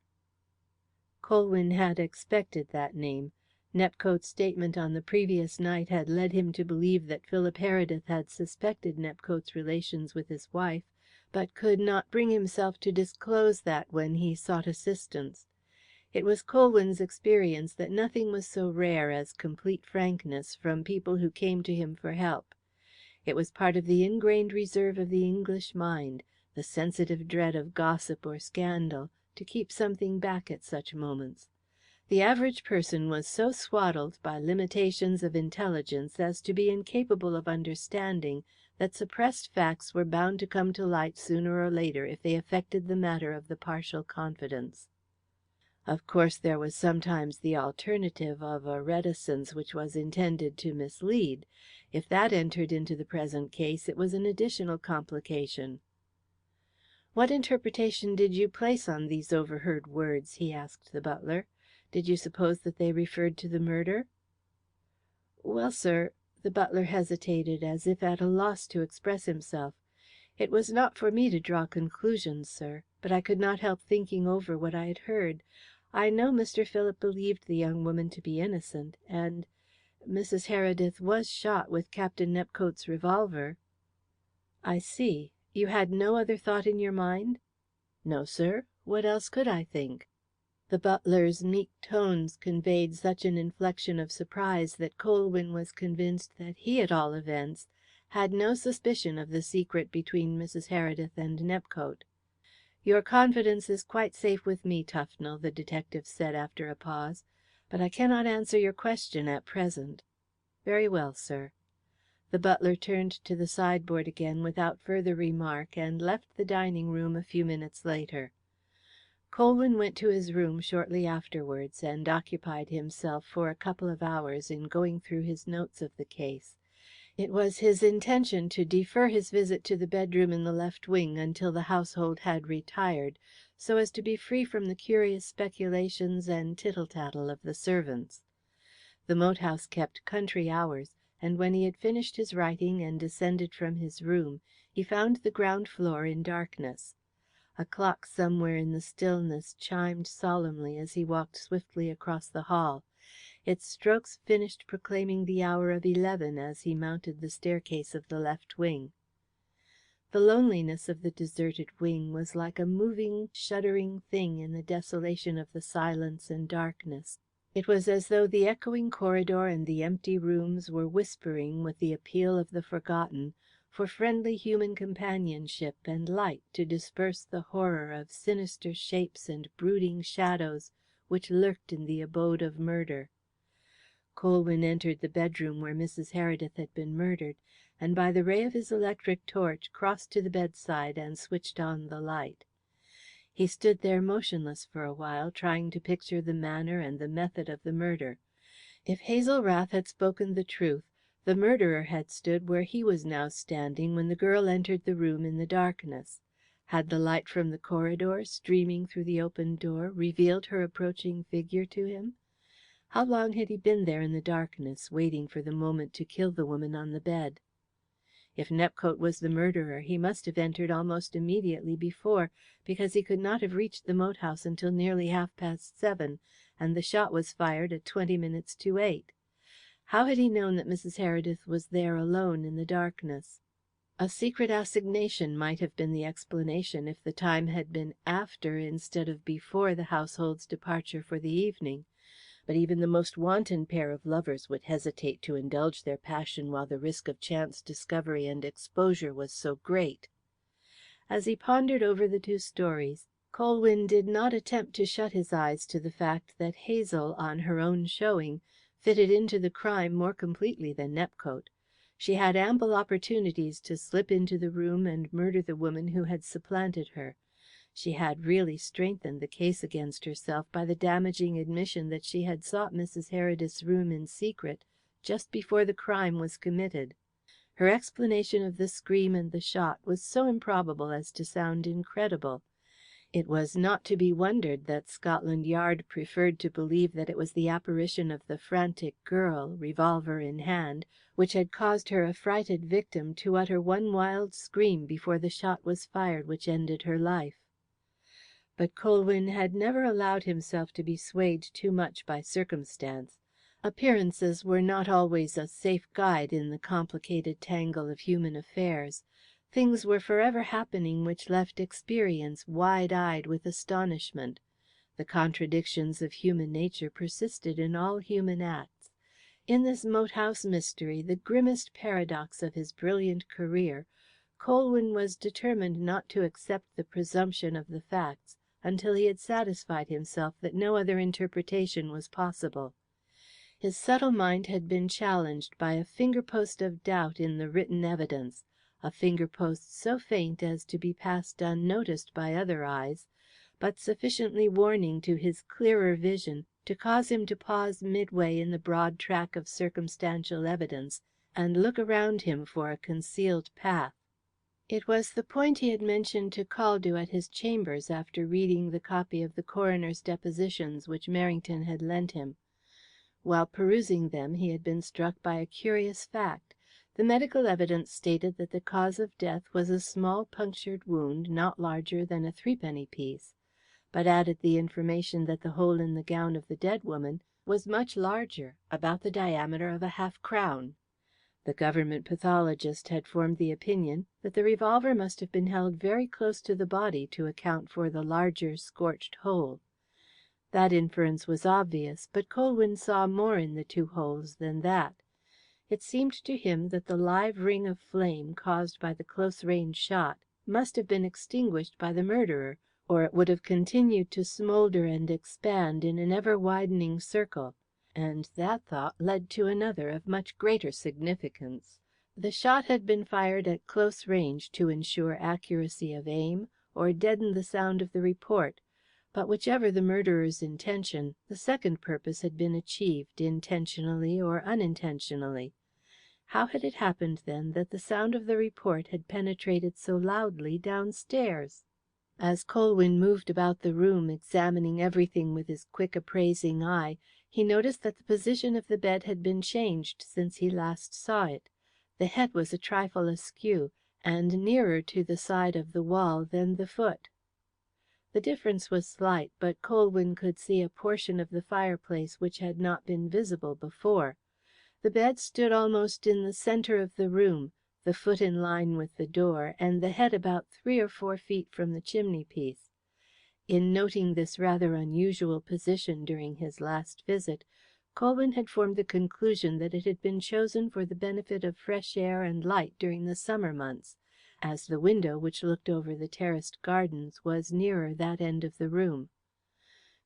Colwyn had expected that name. Nepcote's statement on the previous night had led him to believe that Philip Heredith had suspected Nepcote's relations with his wife, but could not bring himself to disclose that when he sought assistance. It was Colwyn's experience that nothing was so rare as complete frankness from people who came to him for help. It was part of the ingrained reserve of the English mind, the sensitive dread of gossip or scandal, to keep something back at such moments. The average person was so swaddled by limitations of intelligence as to be incapable of understanding that suppressed facts were bound to come to light sooner or later if they affected the matter of the partial confidence. Of course, there was sometimes the alternative of a reticence which was intended to mislead. If that entered into the present case, it was an additional complication. "What interpretation did you place on these overheard words?" he asked the butler. "Did you suppose that they referred to the murder?" "Well, sir," the butler hesitated, as if at a loss to express himself. "It was not for me to draw conclusions, sir, but I could not help thinking over what I had heard. I know Mr. Philip believed the young woman to be innocent, and Mrs. Heredith was shot with Captain Nepcote's revolver." "I see. You had no other thought in your mind?" "No, sir. What else could I think?" The butler's meek tones conveyed such an inflection of surprise that Colwyn was convinced that he, at all events, had no suspicion of the secret between Mrs. Heredith and Nepcote. "Your confidence is quite safe with me, Tufnell," the detective said after a pause. "But I cannot answer your question at present." "Very well, sir." The butler turned to the sideboard again without further remark, and left the dining room a few minutes later. Colwyn went to his room shortly afterwards, and occupied himself for a couple of hours in going through his notes of the case. It was his intention to defer his visit to the bedroom in the left wing until the household had retired, so as to be free from the curious speculations and tittle tattle of the servants. The moat house kept country hours, and when he had finished his writing and descended from his room, he found the ground floor in darkness. A clock somewhere in the stillness chimed solemnly as he walked swiftly across the hall. Its strokes finished proclaiming the hour of 11 as he mounted the staircase of the left wing. The loneliness of the deserted wing was like a moving, shuddering thing in the desolation of the silence and darkness. It was as though the echoing corridor and the empty rooms were whispering, with the appeal of the forgotten, for friendly human companionship and light to disperse the horror of sinister shapes and brooding shadows which lurked in the abode of murder. Colwyn entered the bedroom where Mrs. Heredith had been murdered, and by the ray of his electric torch crossed to the bedside and switched on the light. He stood there motionless for a while, trying to picture the manner and the method of the murder. If Hazel Rath had spoken the truth, the murderer had stood where he was now standing when the girl entered the room in the darkness. Had the light from the corridor, streaming through the open door, revealed her approaching figure to him? How long had he been there in the darkness, waiting for the moment to kill the woman on the bed? If Nepcote was the murderer, he must have entered almost immediately before, because he could not have reached the moat house until nearly 7:30, and the shot was fired at 20 minutes to 8. How had he known that Mrs. Heredith was there alone in the darkness? A secret assignation might have been the explanation if the time had been after instead of before the household's departure for the evening. But even the most wanton pair of lovers would hesitate to indulge their passion while the risk of chance discovery and exposure was so great. As he pondered over the two stories, Colwyn did not attempt to shut his eyes to the fact that Hazel, on her own showing, fitted into the crime more completely than Nepcote. She had ample opportunities to slip into the room and murder the woman who had supplanted her. She had really strengthened the case against herself by the damaging admission that she had sought Mrs. Heredith's room in secret just before the crime was committed. Her explanation of the scream and the shot was so improbable as to sound incredible. It was not to be wondered that Scotland Yard preferred to believe that it was the apparition of the frantic girl, revolver in hand, which had caused her affrighted victim to utter one wild scream before the shot was fired which ended her life. But Colwyn had never allowed himself to be swayed too much by circumstance. Appearances were not always a safe guide in the complicated tangle of human affairs. Things were forever happening which left experience wide-eyed with astonishment. The contradictions of human nature persisted in all human acts. In this moat house mystery, the grimmest paradox of his brilliant career, Colwyn was determined not to accept the presumption of the facts until he had satisfied himself that no other interpretation was possible. His subtle mind had been challenged by a finger post of doubt in the written evidence, a finger post so faint as to be passed unnoticed by other eyes, but sufficiently warning to his clearer vision to cause him to pause midway in the broad track of circumstantial evidence and look around him for a concealed path. It was the point he had mentioned to Caldew at his chambers after reading the copy of the coroner's depositions which Merrington had lent him. While perusing them he had been struck by a curious fact. The medical evidence stated that the cause of death was a small punctured wound not larger than a threepenny piece, but added the information that the hole in the gown of the dead woman was much larger, about the diameter of a half-crown. The Government pathologist had formed the opinion that the revolver must have been held very close to the body to account for the larger scorched hole. That inference was obvious, but Colwyn saw more in the two holes than that. It seemed to him that the live ring of flame caused by the close-range shot must have been extinguished by the murderer, or it would have continued to smoulder and expand in an ever-widening circle. And that thought led to another of much greater significance. The shot had been fired at close range to ensure accuracy of aim or deaden the sound of the report, but whichever the murderer's intention, the second purpose had been achieved, intentionally or unintentionally. How had it happened, then, that the sound of the report had penetrated so loudly downstairs? As Colwyn moved about the room, examining everything with his quick appraising eye, he noticed that the position of the bed had been changed since he last saw it. The head was a trifle askew, and nearer to the side of the wall than the foot. The difference was slight, but Colwyn could see a portion of the fireplace which had not been visible before. The bed stood almost in the centre of the room, the foot in line with the door, and the head about 3 or 4 feet from the chimney-piece. In noting this rather unusual position during his last visit, Colwyn had formed the conclusion that it had been chosen for the benefit of fresh air and light during the summer months, as the window which looked over the terraced gardens was nearer that end of the room.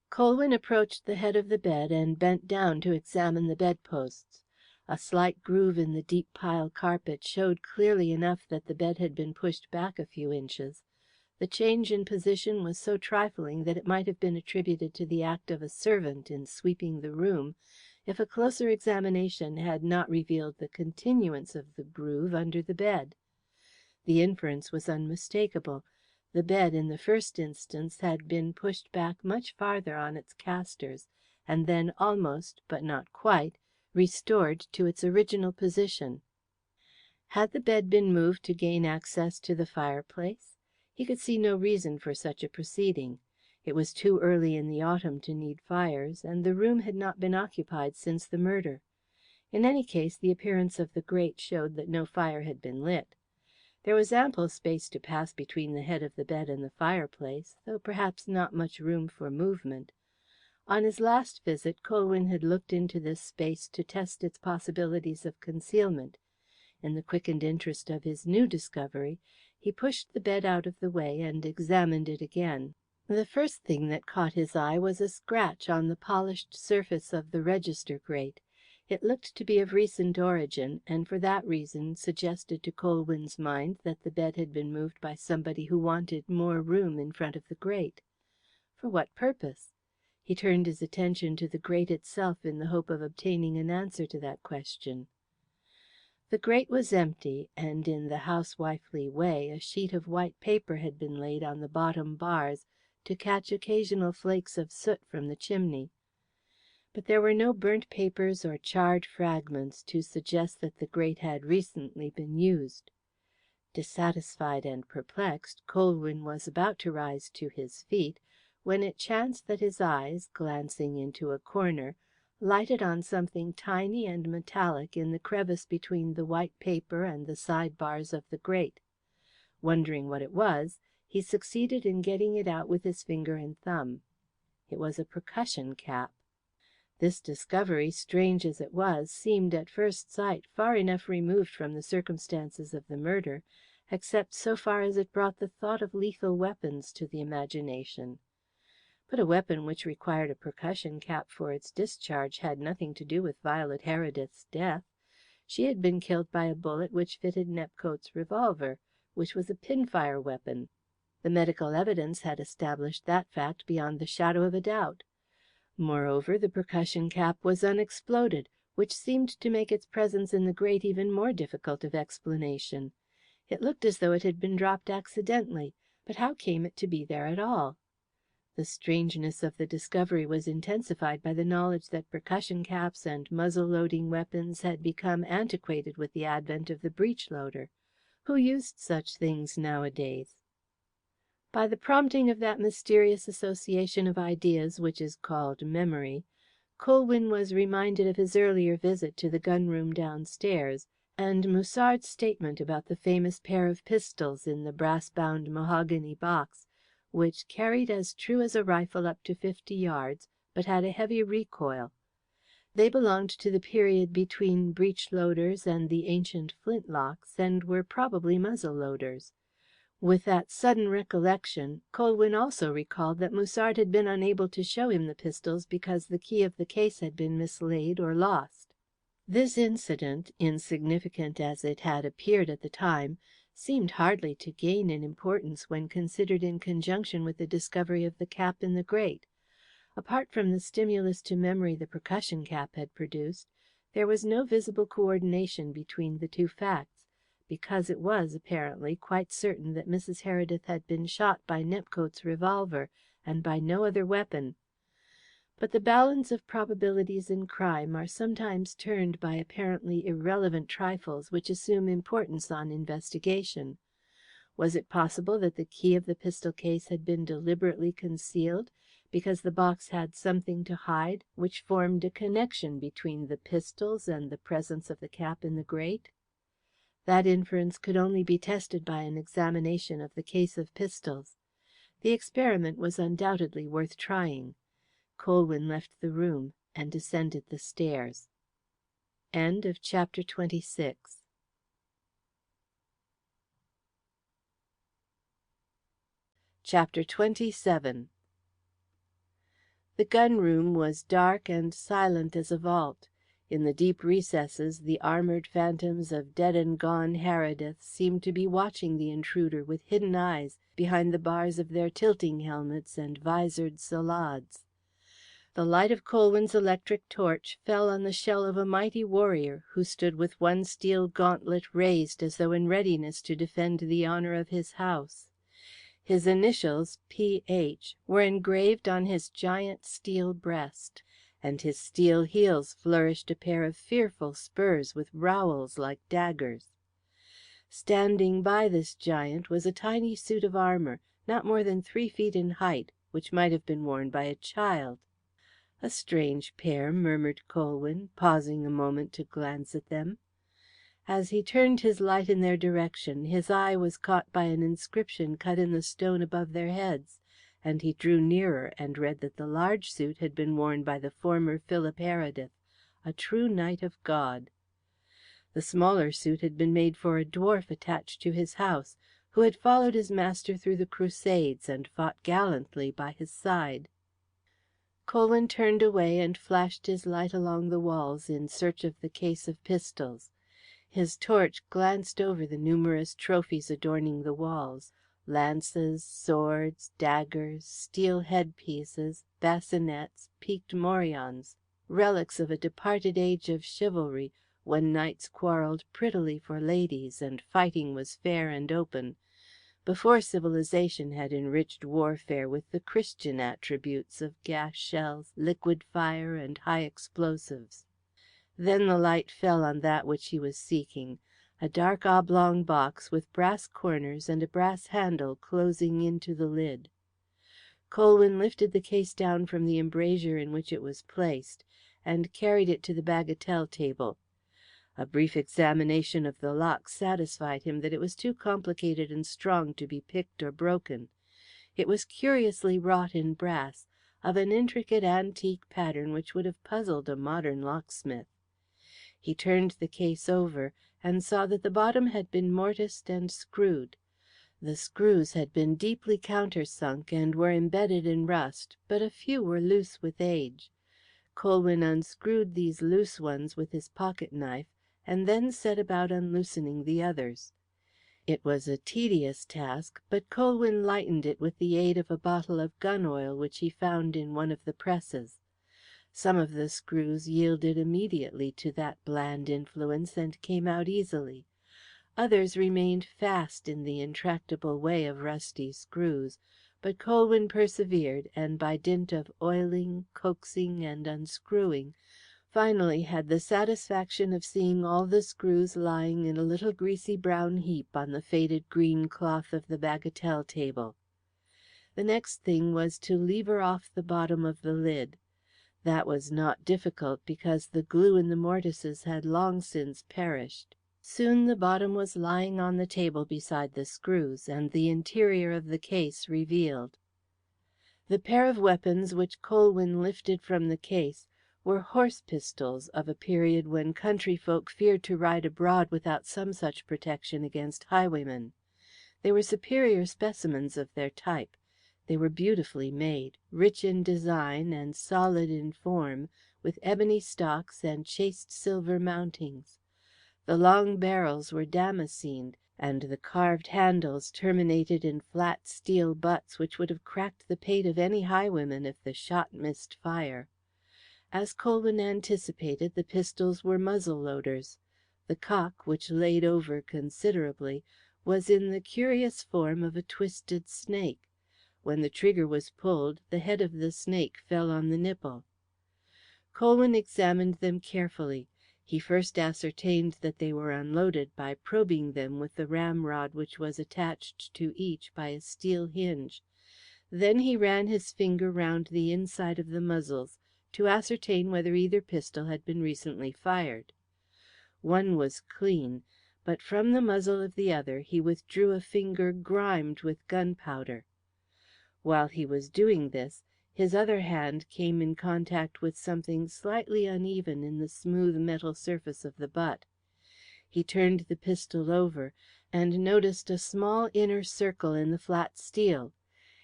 Colwyn approached the head of the bed and bent down to examine the bedposts. A slight groove in the deep pile carpet showed clearly enough that the bed had been pushed back a few inches. The change in position was so trifling that it might have been attributed to the act of a servant in sweeping the room, if a closer examination had not revealed the continuance of the groove under the bed. The inference was unmistakable. The bed, in the first instance, had been pushed back much farther on its casters, and then almost, but not quite, restored to its original position. Had the bed been moved to gain access to the fireplace? He could see no reason for such a proceeding. It was too early in the autumn to need fires, and the room had not been occupied since the murder. In any case, the appearance of the grate showed that no fire had been lit. There was ample space to pass between the head of the bed and the fireplace, though perhaps not much room for movement. On his last visit, Colwyn had looked into this space to test its possibilities of concealment. In the quickened interest of his new discovery, he pushed the bed out of the way and examined it again. The first thing that caught his eye was a scratch on the polished surface of the register grate. It looked to be of recent origin, and for that reason suggested to Colwyn's mind that the bed had been moved by somebody who wanted more room in front of the grate. For what purpose? He turned his attention to the grate itself in the hope of obtaining an answer to that question. The grate was empty, and in the housewifely way a sheet of white paper had been laid on the bottom bars to catch occasional flakes of soot from the chimney. But there were no burnt papers or charred fragments to suggest that the grate had recently been used. Dissatisfied and perplexed, Colwyn was about to rise to his feet, when it chanced that his eyes, glancing into a corner, lighted on something tiny and metallic in the crevice between the white paper and the side bars of the grate. Wondering what it was, he succeeded in getting it out with his finger and thumb. It was a percussion cap. This discovery, strange as it was, seemed at first sight far enough removed from the circumstances of the murder, except so far as it brought the thought of lethal weapons to the imagination. But a weapon which required a percussion cap for its discharge had nothing to do with Violet Heredith's death. She had been killed by a bullet which fitted Nepcote's revolver, which was a pinfire weapon. The medical evidence had established that fact beyond the shadow of a doubt. Moreover, the percussion cap was unexploded, which seemed to make its presence in the grate even more difficult of explanation. It looked as though it had been dropped accidentally, but how came it to be there at all? The strangeness of the discovery was intensified by the knowledge that percussion caps and muzzle-loading weapons had become antiquated with the advent of the breech-loader. Who used such things nowadays? By the prompting of that mysterious association of ideas which is called memory, Colwyn was reminded of his earlier visit to the gun-room downstairs, and Musard's statement about the famous pair of pistols in the brass-bound mahogany box, which carried as true as a rifle up to 50 yards, but had a heavy recoil. They belonged to the period between breech-loaders and the ancient flintlocks, and were probably muzzle-loaders. With that sudden recollection, Colwyn also recalled that Musard had been unable to show him the pistols because the key of the case had been mislaid or lost. This incident, insignificant as it had appeared at the time, seemed hardly to gain in importance when considered in conjunction with the discovery of the cap in the grate. Apart from the stimulus to memory the percussion cap had produced, there was no visible coordination between the two facts, because it was, apparently, quite certain that Mrs. Heredith had been shot by Nepcote's revolver, and by no other weapon. But the balance of probabilities in crime are sometimes turned by apparently irrelevant trifles which assume importance on investigation. Was it possible that the key of the pistol case had been deliberately concealed because the box had something to hide which formed a connection between the pistols and the presence of the cap in the grate? That inference could only be tested by an examination of the case of pistols. The experiment was undoubtedly worth trying. Colwyn left the room and descended the stairs. End of chapter 26. Chapter 27. The gun-room was dark and silent as a vault. In the deep recesses the armoured phantoms of dead-and-gone Heredith seemed to be watching the intruder with hidden eyes behind the bars of their tilting helmets and visored salades. The light of Colwyn's electric torch fell on the shell of a mighty warrior who stood with one steel gauntlet raised as though in readiness to defend the honour of his house. His initials, P.H., were engraved on his giant steel breast, and his steel heels flourished a pair of fearful spurs with rowels like daggers. Standing by this giant was a tiny suit of armour, not more than 3 feet in height, which might have been worn by a child. "A strange pair," murmured Colwyn, pausing a moment to glance at them. As he turned his light in their direction, his eye was caught by an inscription cut in the stone above their heads, and he drew nearer and read that the large suit had been worn by the former Philip Heredith, a true knight of God. The smaller suit had been made for a dwarf attached to his house, who had followed his master through the Crusades and fought gallantly by his side. Colwyn turned away and flashed his light along the walls in search of the case of pistols. His torch glanced over the numerous trophies adorning the walls: lances, swords, daggers, steel headpieces, bassinets, peaked morions, relics of a departed age of chivalry, when knights quarrelled prettily for ladies and fighting was fair and open, before civilization had enriched warfare with the Christian attributes of gas shells, liquid fire, and high explosives. Then the light fell on that which he was seeking, a dark oblong box with brass corners and a brass handle closing into the lid. Colwyn lifted the case down from the embrasure in which it was placed, and carried it to the bagatelle table. A brief examination of the lock satisfied him that it was too complicated and strong to be picked or broken. It was curiously wrought in brass, of an intricate antique pattern which would have puzzled a modern locksmith. He turned the case over, and saw that the bottom had been mortised and screwed. The screws had been deeply countersunk and were embedded in rust, but a few were loose with age. Colwyn unscrewed these loose ones with his pocket knife, and then set about unloosening the others. It was a tedious task, but Colwyn lightened it with the aid of a bottle of gun oil which he found in one of the presses. Some of the screws yielded immediately to that bland influence and came out easily. Others remained fast in the intractable way of rusty screws, but Colwyn persevered, and by dint of oiling, coaxing, and unscrewing, finally had the satisfaction of seeing all the screws lying in a little greasy brown heap on the faded green cloth of the bagatelle table. The next thing was to lever off the bottom of the lid. That was not difficult, because the glue in the mortises had long since perished. Soon the bottom was lying on the table beside the screws, and the interior of the case revealed. The pair of weapons which Colwyn lifted from the case were horse pistols of a period when country folk feared to ride abroad without some such protection against highwaymen. They were superior specimens of their type. They were beautifully made, rich in design and solid in form, with ebony stocks and chased silver mountings. The long barrels were damascened, and the carved handles terminated in flat steel butts which would have cracked the pate of any highwayman if the shot missed fire. As Colwyn anticipated, the pistols were muzzle loaders. The cock, which laid over considerably, was in the curious form of a twisted snake. When the trigger was pulled, the head of the snake fell on the nipple. Colwyn examined them carefully. He first ascertained that they were unloaded by probing them with the ramrod which was attached to each by a steel hinge. Then he ran his finger round the inside of the muzzles to ascertain whether either pistol had been recently fired. One was clean, but from the muzzle of the other he withdrew a finger grimed with gunpowder. While he was doing this, his other hand came in contact with something slightly uneven in the smooth metal surface of the butt. He turned the pistol over, and noticed a small inner circle in the flat steel.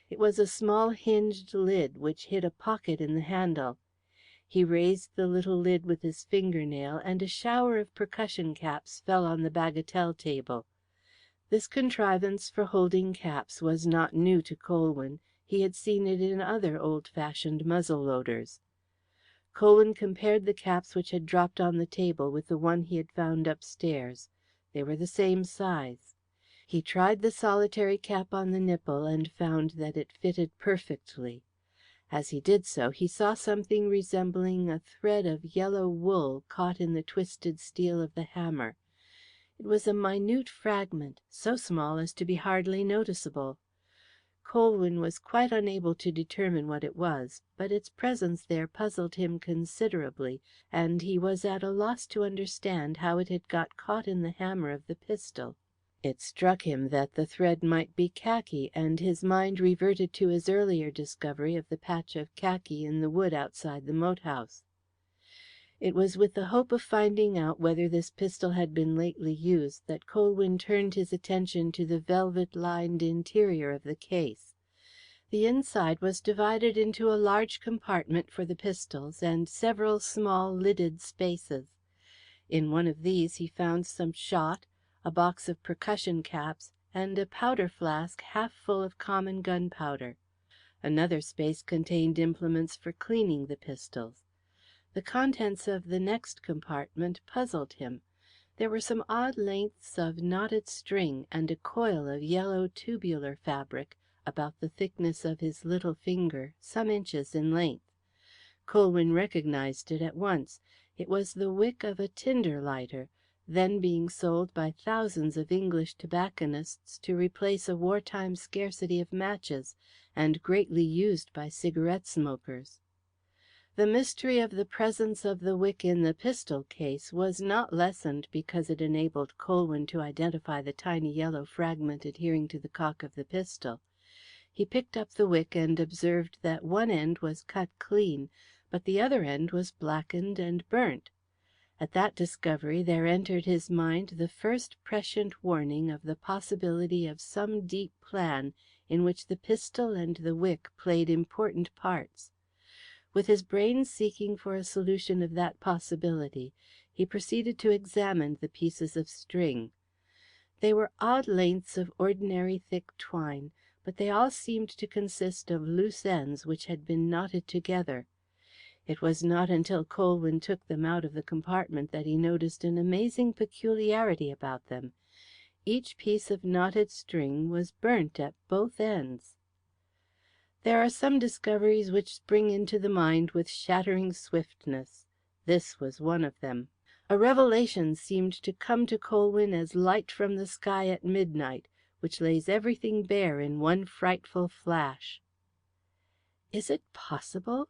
It was a small hinged lid which hid a pocket in the handle. He raised the little lid with his fingernail, and a shower of percussion caps fell on the bagatelle table. This contrivance for holding caps was not new to Colwyn. He had seen it in other old-fashioned muzzle loaders. Colwyn compared the caps which had dropped on the table with the one he had found upstairs. They were the same size. He tried the solitary cap on the nipple and found that it fitted perfectly. As he did so, he saw something resembling a thread of yellow wool caught in the twisted steel of the hammer. It was a minute fragment, so small as to be hardly noticeable. Colwyn was quite unable to determine what it was, but its presence there puzzled him considerably, and he was at a loss to understand how it had got caught in the hammer of the pistol. It struck him that the thread might be khaki, and his mind reverted to his earlier discovery of the patch of khaki in the wood outside the moat house. It was with the hope of finding out whether this pistol had been lately used that Colwyn turned his attention to the velvet-lined interior of the case. The inside was divided into a large compartment for the pistols and several small lidded spaces. In one of these he found some shot, a box of percussion caps, and a powder flask half full of common gunpowder. Another space contained implements for cleaning the pistols. The contents of the next compartment puzzled him. There were some odd lengths of knotted string and a coil of yellow tubular fabric about the thickness of his little finger, some inches in length. Colwyn recognized it at once. It was the wick of a tinder lighter, then being sold by thousands of English tobacconists to replace a wartime scarcity of matches, and greatly used by cigarette smokers. The mystery of the presence of the wick in the pistol case was not lessened because it enabled Colwyn to identify the tiny yellow fragment adhering to the cock of the pistol. He picked up the wick and observed that one end was cut clean, but the other end was blackened and burnt. At that discovery there entered his mind the first prescient warning of the possibility of some deep plan in which the pistol and the wick played important parts. With his brain seeking for a solution of that possibility, he proceeded to examine the pieces of string. They were odd lengths of ordinary thick twine, but they all seemed to consist of loose ends which had been knotted together. It was not until Colwyn took them out of the compartment that he noticed an amazing peculiarity about them. Each piece of knotted string was burnt at both ends. There are some discoveries which spring into the mind with shattering swiftness. This was one of them. A revelation seemed to come to Colwyn as light from the sky at midnight, which lays everything bare in one frightful flash. "Is it possible?"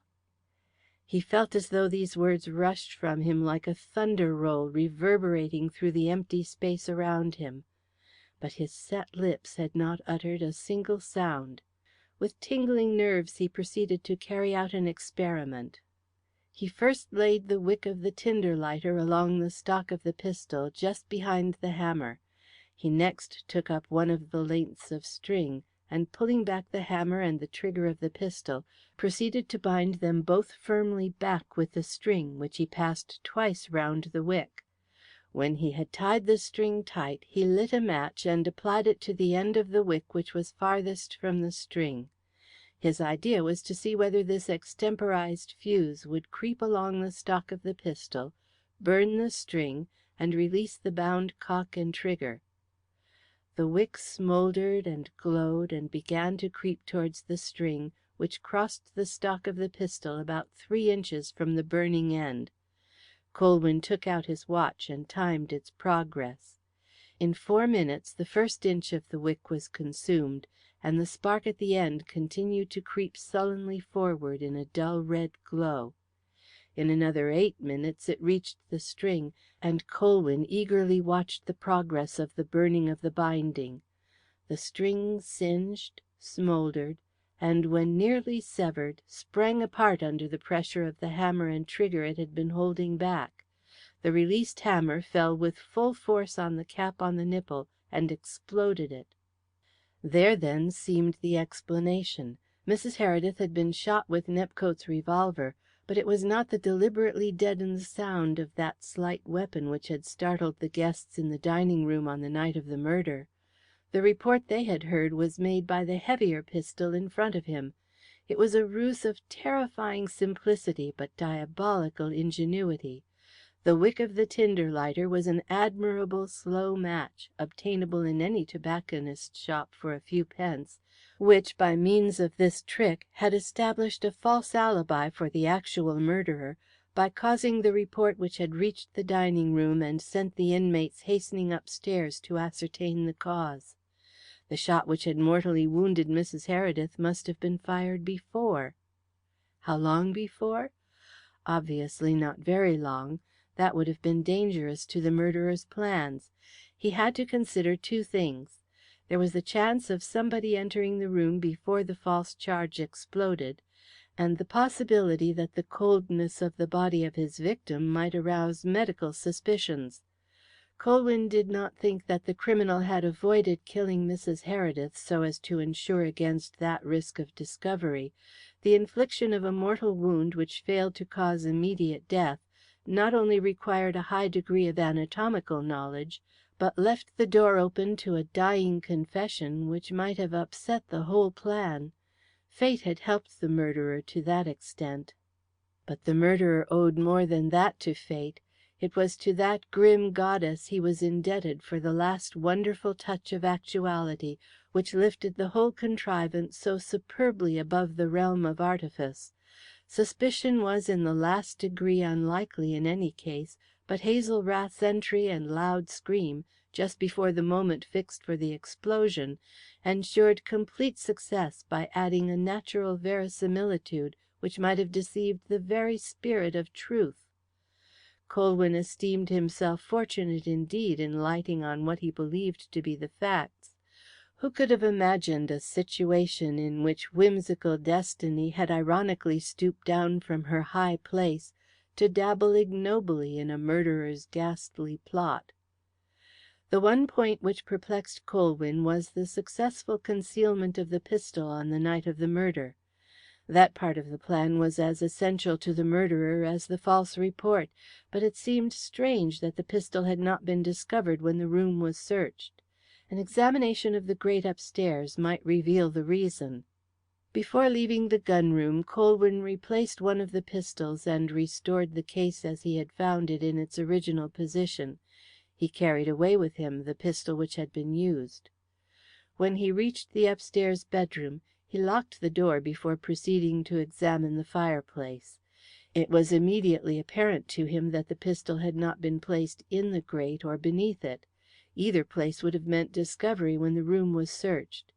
He felt as though these words rushed from him like a thunder roll reverberating through the empty space around him. But his set lips had not uttered a single sound. With tingling nerves he proceeded to carry out an experiment. He first laid the wick of the tinder lighter along the stock of the pistol, just behind the hammer. He next took up one of the lengths of string, and pulling back the hammer and the trigger of the pistol, proceeded to bind them both firmly back with the string, which he passed twice round the wick. When he had tied the string tight, he lit a match and applied it to the end of the wick which was farthest from the string. His idea was to see whether this extemporized fuse would creep along the stock of the pistol, burn the string, and release the bound cock and trigger. The wick smouldered and glowed and began to creep towards the string, which crossed the stock of the pistol about 3 inches from the burning end. Colwyn took out his watch and timed its progress. In 4 minutes the first inch of the wick was consumed, and the spark at the end continued to creep sullenly forward in a dull red glow. In another 8 minutes it reached the string, and Colwyn eagerly watched the progress of the burning of the binding. The string singed, smouldered, and when nearly severed, sprang apart under the pressure of the hammer and trigger it had been holding back. The released hammer fell with full force on the cap on the nipple and exploded it. There, then, seemed the explanation. Mrs. Heredith had been shot with Nepcote's revolver, but it was not the deliberately deadened sound of that slight weapon which had startled the guests in the dining room on the night of the murder. The report they had heard was made by the heavier pistol in front of him. It was a ruse of terrifying simplicity but diabolical ingenuity. The wick of the tinder lighter was an admirable slow match, obtainable in any tobacconist's shop for a few pence, which, by means of this trick, had established a false alibi for the actual murderer by causing the report which had reached the dining room and sent the inmates hastening upstairs to ascertain the cause. The shot which had mortally wounded Mrs. Heredith must have been fired before. How long before? Obviously not very long. That would have been dangerous to the murderer's plans. He had to consider 2 things. There was the chance of somebody entering the room before the false charge exploded, and the possibility that the coldness of the body of his victim might arouse medical suspicions. Colwyn did not think that the criminal had avoided killing Mrs. Heredith so as to ensure against that risk of discovery. The infliction of a mortal wound which failed to cause immediate death not only required a high degree of anatomical knowledge, but left the door open to a dying confession which might have upset the whole plan. Fate had helped the murderer to that extent. But the murderer owed more than that to fate. It was to that grim goddess he was indebted for the last wonderful touch of actuality which lifted the whole contrivance so superbly above the realm of artifice. Suspicion was in the last degree unlikely in any case, but Hazel Rath's entry and loud scream, just before the moment fixed for the explosion, ensured complete success by adding a natural verisimilitude which might have deceived the very spirit of truth. Colwyn esteemed himself fortunate indeed in lighting on what he believed to be the facts. Who could have imagined a situation in which whimsical destiny had ironically stooped down from her high place to dabble ignobly in a murderer's ghastly plot. The one point which perplexed Colwyn was the successful concealment of the pistol on the night of the murder. That part of the plan was as essential to the murderer as the false report, but it seemed strange that the pistol had not been discovered when the room was searched. An examination of the grate upstairs might reveal the reason. Before leaving the gun room, Colwyn replaced one of the pistols and restored the case as he had found it in its original position. He carried away with him the pistol which had been used. When he reached the upstairs bedroom, he locked the door before proceeding to examine the fireplace. It was immediately apparent to him that the pistol had not been placed in the grate or beneath it. Either place would have meant discovery when the room was searched.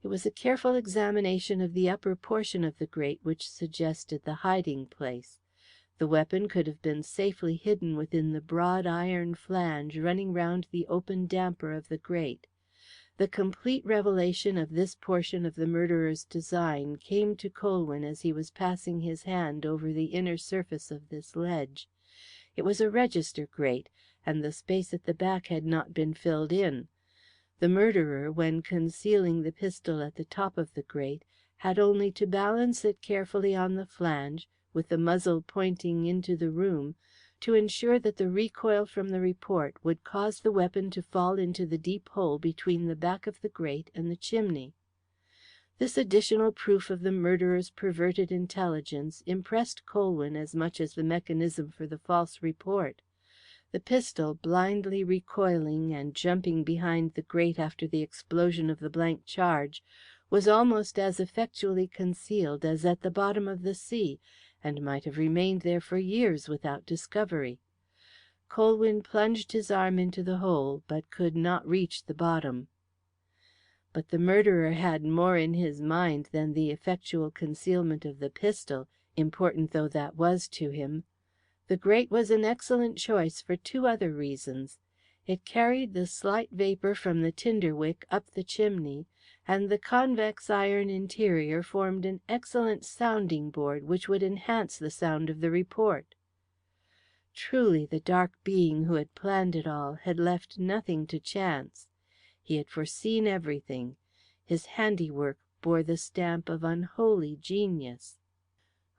It was a careful examination of the upper portion of the grate which suggested the hiding place. The weapon could have been safely hidden within the broad iron flange running round the open damper of the grate. The complete revelation of this portion of the murderer's design came to Colwyn as he was passing his hand over the inner surface of this ledge. It was a register grate, and the space at the back had not been filled in. The murderer, when concealing the pistol at the top of the grate, had only to balance it carefully on the flange, with the muzzle pointing into the room, to ensure that the recoil from the report would cause the weapon to fall into the deep hole between the back of the grate and the chimney. This additional proof of the murderer's perverted intelligence impressed Colwyn as much as the mechanism for the false report. The pistol, blindly recoiling and jumping behind the grate after the explosion of the blank charge, was almost as effectually concealed as at the bottom of the sea, and might have remained there for years without discovery. Colwyn plunged his arm into the hole, but could not reach the bottom. But the murderer had more in his mind than the effectual concealment of the pistol, important though that was to him. The grate was an excellent choice for two other reasons. It carried the slight vapour from the tinder wick up the chimney, and the convex iron interior formed an excellent sounding board which would enhance the sound of the report. Truly the dark being who had planned it all had left nothing to chance. He had foreseen everything. His handiwork bore the stamp of unholy genius.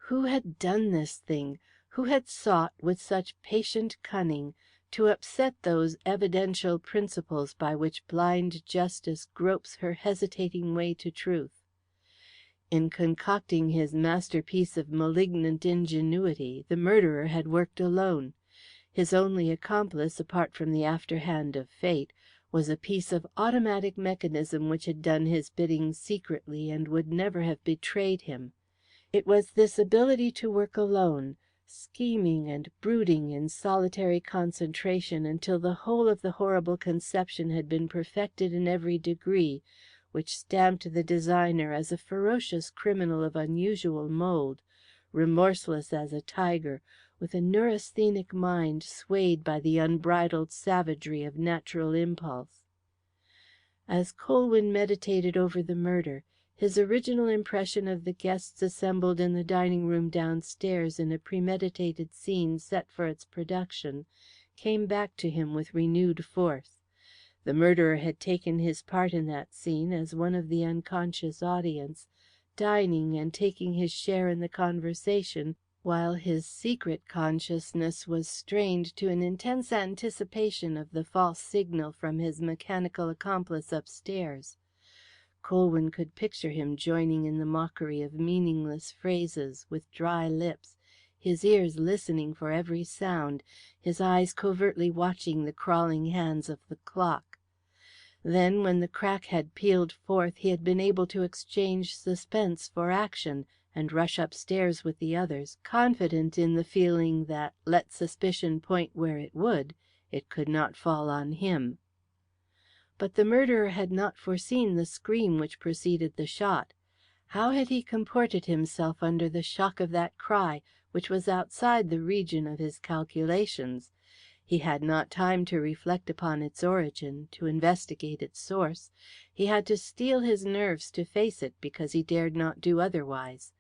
Who had done this thing? Who had sought, with such patient cunning, to upset those evidential principles by which blind justice gropes her hesitating way to truth? In concocting his masterpiece of malignant ingenuity, the murderer had worked alone. His only accomplice, apart from the after hand of fate, was a piece of automatic mechanism which had done his bidding secretly and would never have betrayed him. It was this ability to work alone, scheming and brooding in solitary concentration until the whole of the horrible conception had been perfected in every degree, which stamped the designer as a ferocious criminal of unusual mould, remorseless as a tiger, with a neurasthenic mind swayed by the unbridled savagery of natural impulse. As Colwyn meditated over the murder, his original impression of the guests assembled in the dining room downstairs in a premeditated scene set for its production came back to him with renewed force. The murderer had taken his part in that scene as one of the unconscious audience, dining and taking his share in the conversation, while his secret consciousness was strained to an intense anticipation of the false signal from his mechanical accomplice upstairs. Colwyn could picture him joining in the mockery of meaningless phrases, with dry lips, his ears listening for every sound, his eyes covertly watching the crawling hands of the clock. Then, when the crack had pealed forth, he had been able to exchange suspense for action, and rush upstairs with the others, confident in the feeling that, let suspicion point where it would, it could not fall on him. But the murderer had not foreseen the scream which preceded the shot. How had he comported himself under the shock of that cry, which was outside the region of his calculations? He had not time to reflect upon its origin, to investigate its source. He had to steel his nerves to face it, because he dared not do otherwise.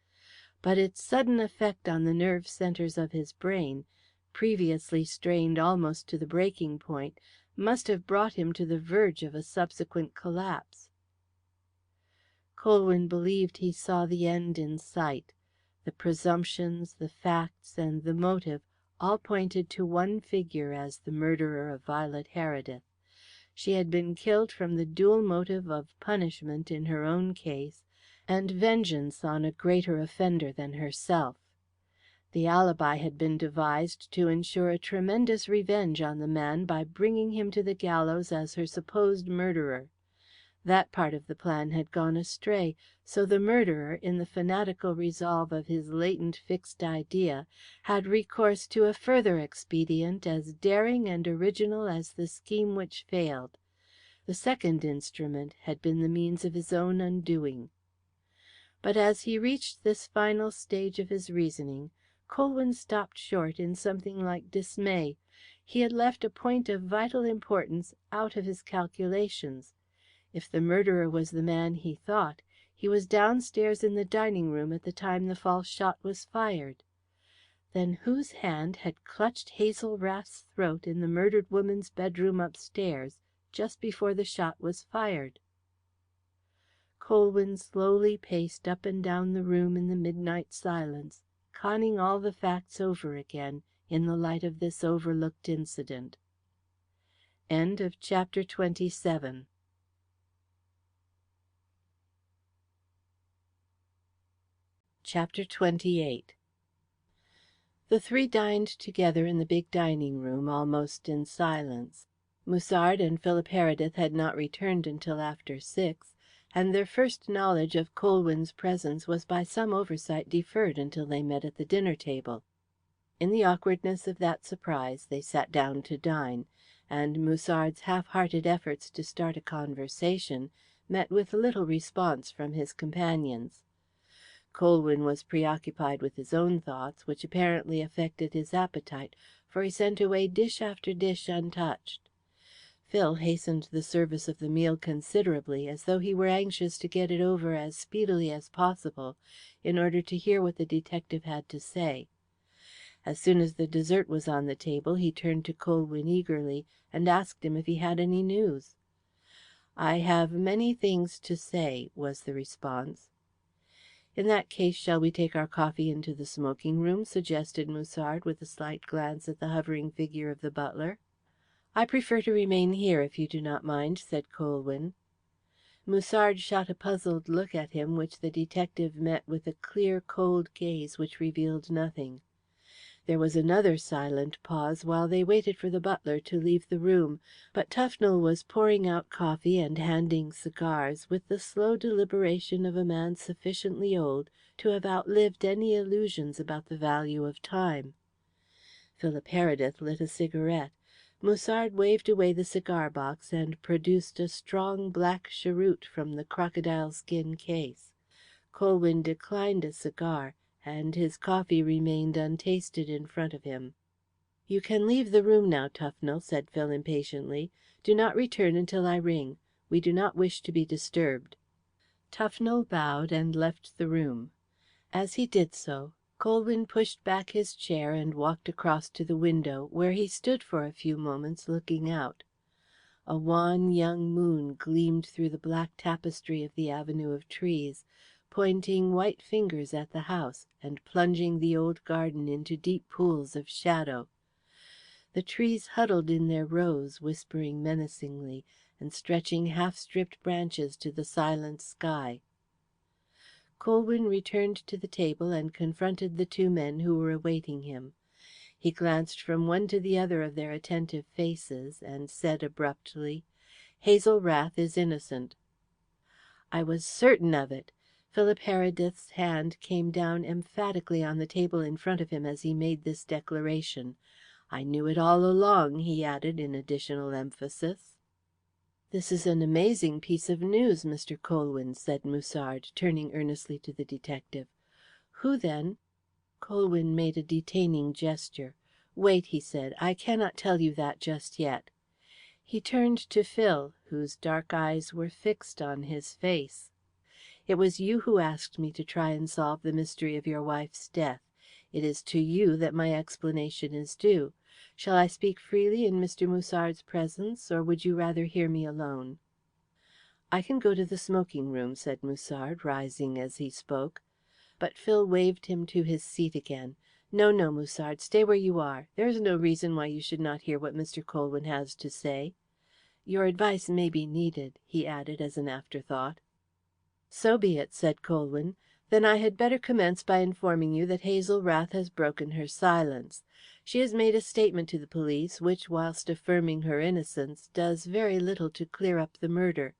but its sudden effect on the nerve centres of his brain, previously strained almost to the breaking point, must have brought him to the verge of a subsequent collapse. Colwyn believed he saw the end in sight. The presumptions, the facts, and the motive all pointed to one figure as the murderer of Violet Heredith. She had been killed from the dual motive of punishment in her own case and vengeance on a greater offender than herself. The alibi had been devised to ensure a tremendous revenge on the man by bringing him to the gallows as her supposed murderer. That part of the plan had gone astray, so the murderer, in the fanatical resolve of his latent fixed idea, had recourse to a further expedient as daring and original as the scheme which failed. The second instrument had been the means of his own undoing. But as he reached this final stage of his reasoning, Colwyn stopped short in something like dismay. He had left a point of vital importance out of his calculations. If the murderer was the man he thought, he was downstairs in the dining room at the time the false shot was fired. Then whose hand had clutched Hazel Rath's throat in the murdered woman's bedroom upstairs just before the shot was fired? Colwyn slowly paced up and down the room in the midnight silence, conning all the facts over again in the light of this overlooked incident. End of chapter 27. Chapter 28. The three dined together in the big dining room almost in silence. Musard and Philip Heredith had not returned until after 6, and their first knowledge of Colwyn's presence was by some oversight deferred until they met at the dinner table. In the awkwardness of that surprise they sat down to dine, and Musard's half-hearted efforts to start a conversation met with little response from his companions. Colwyn was preoccupied with his own thoughts, which apparently affected his appetite, for he sent away dish after dish untouched. Phil hastened the service of the meal considerably, as though he were anxious to get it over as speedily as possible, in order to hear what the detective had to say. As soon as the dessert was on the table, he turned to Colwyn eagerly, and asked him if he had any news. "I have many things to say," was the response. "In that case, shall we take our coffee into the smoking room?" suggested Musard, with a slight glance at the hovering figure of the butler. "I prefer to remain here, if you do not mind," said Colwyn. Musard shot a puzzled look at him, which the detective met with a clear, cold gaze which revealed nothing. There was another silent pause while they waited for the butler to leave the room, but Tufnell was pouring out coffee and handing cigars with the slow deliberation of a man sufficiently old to have outlived any illusions about the value of time. Philip Heredith lit a cigarette. Musard waved away the cigar box and produced a strong black cheroot from the crocodile skin case. Colwyn declined a cigar, and his coffee remained untasted in front of him. "You can leave the room now, Tufnell," said Phil impatiently. "Do not return until I ring. We do not wish to be disturbed." Tufnell bowed and left the room. As he did so, Colwyn pushed back his chair and walked across to the window, where he stood for a few moments looking out. A wan young moon gleamed through the black tapestry of the avenue of trees, pointing white fingers at the house and plunging the old garden into deep pools of shadow. The trees huddled in their rows, whispering menacingly, and stretching half-stripped branches to the silent sky. Colwyn returned to the table and confronted the two men who were awaiting him. He glanced from one to the other of their attentive faces, and said abruptly, "Hazel Rath is innocent." "I was certain of it." Philip Heredith's hand came down emphatically on the table in front of him as he made this declaration. "I knew it all along," he added in additional emphasis. "This is an amazing piece of news, Mr. Colwyn," said Musard, turning earnestly to the detective. "Who, then?" Colwyn made a detaining gesture. "Wait," he said. "I cannot tell you that just yet." He turned to Phil, whose dark eyes were fixed on his face. It was you who asked me to try and solve the mystery of your wife's death. It is to you that my explanation is due. Shall I speak freely in Mr. Musard's presence, or would you rather hear me alone?" "I can go to the smoking room," said Musard, rising as he spoke. But Phil waved him to his seat again. "No, no, Musard, stay where you are. There is no reason why you should not hear what Mr. Colwyn has to say. Your advice may be needed," he added as an afterthought. "So be it," said Colwyn. "Then I had better commence by informing you that Hazel Rath has broken her silence. She has made a statement to the police which, whilst affirming her innocence, does very little to clear up the murder.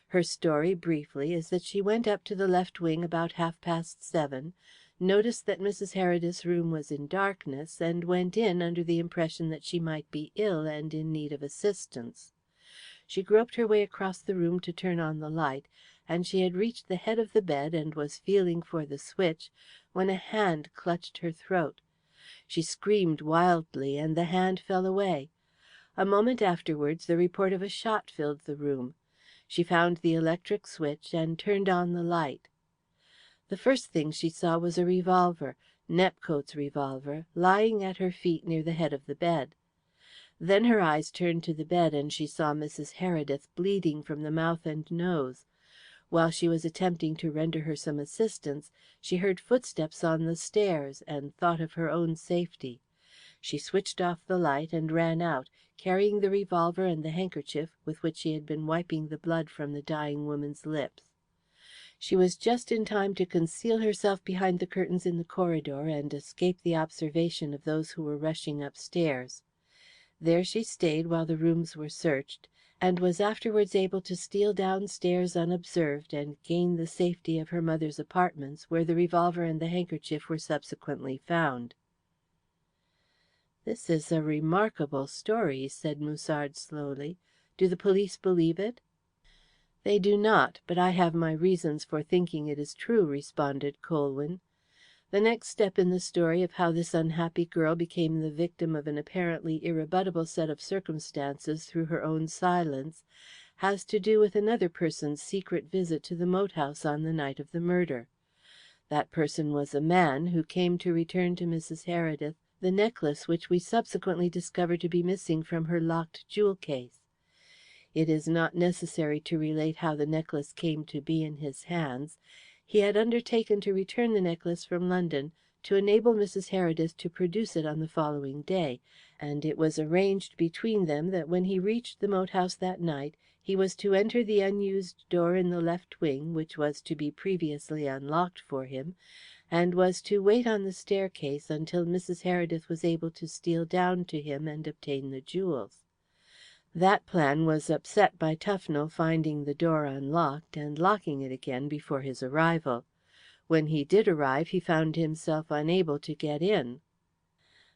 Her story, briefly, is that she went up to the left wing about 7:30, noticed that Mrs. Heredith's room was in darkness, and went in under the impression that she might be ill and in need of assistance. She groped her way across the room to turn on the light, and she had reached the head of the bed and was feeling for the switch when a hand clutched her throat. She screamed wildly, and the hand fell away. A moment afterwards the report of a shot filled the room. She found the electric switch and turned on the light. The first thing she saw was a revolver, Nepcote's revolver, lying at her feet near the head of the bed. Then her eyes turned to the bed, and she saw Mrs. Heredith bleeding from the mouth and nose. While she was attempting to render her some assistance, she heard footsteps on the stairs, and thought of her own safety. She switched off the light and ran out, carrying the revolver and the handkerchief with which she had been wiping the blood from the dying woman's lips. She was just in time to conceal herself behind the curtains in the corridor and escape the observation of those who were rushing upstairs. There she stayed while the rooms were searched, and was afterwards able to steal downstairs unobserved and gain the safety of her mother's apartments, where the revolver and the handkerchief were subsequently found. "This is a remarkable story," said Musard slowly. "Do the police believe it?" "They do not, but I have my reasons for thinking it is true," responded Colwyn. "The next step in the story of how this unhappy girl became the victim of an apparently irrebuttable set of circumstances through her own silence has to do with another person's secret visit to the moat house on the night of the murder. That person was a man who came to return to Mrs. Heredith the necklace which we subsequently discovered to be missing from her locked jewel case. It is not necessary to relate how the necklace came to be in his hands. He had undertaken to return the necklace from London to enable Mrs. Heredith to produce it on the following day, and it was arranged between them that when he reached the moat house that night he was to enter the unused door in the left wing, which was to be previously unlocked for him, and was to wait on the staircase until Mrs. Heredith was able to steal down to him and obtain the jewels. That plan was upset by Tufnell finding the door unlocked and locking it again before his arrival. When he did arrive he found himself unable to get in."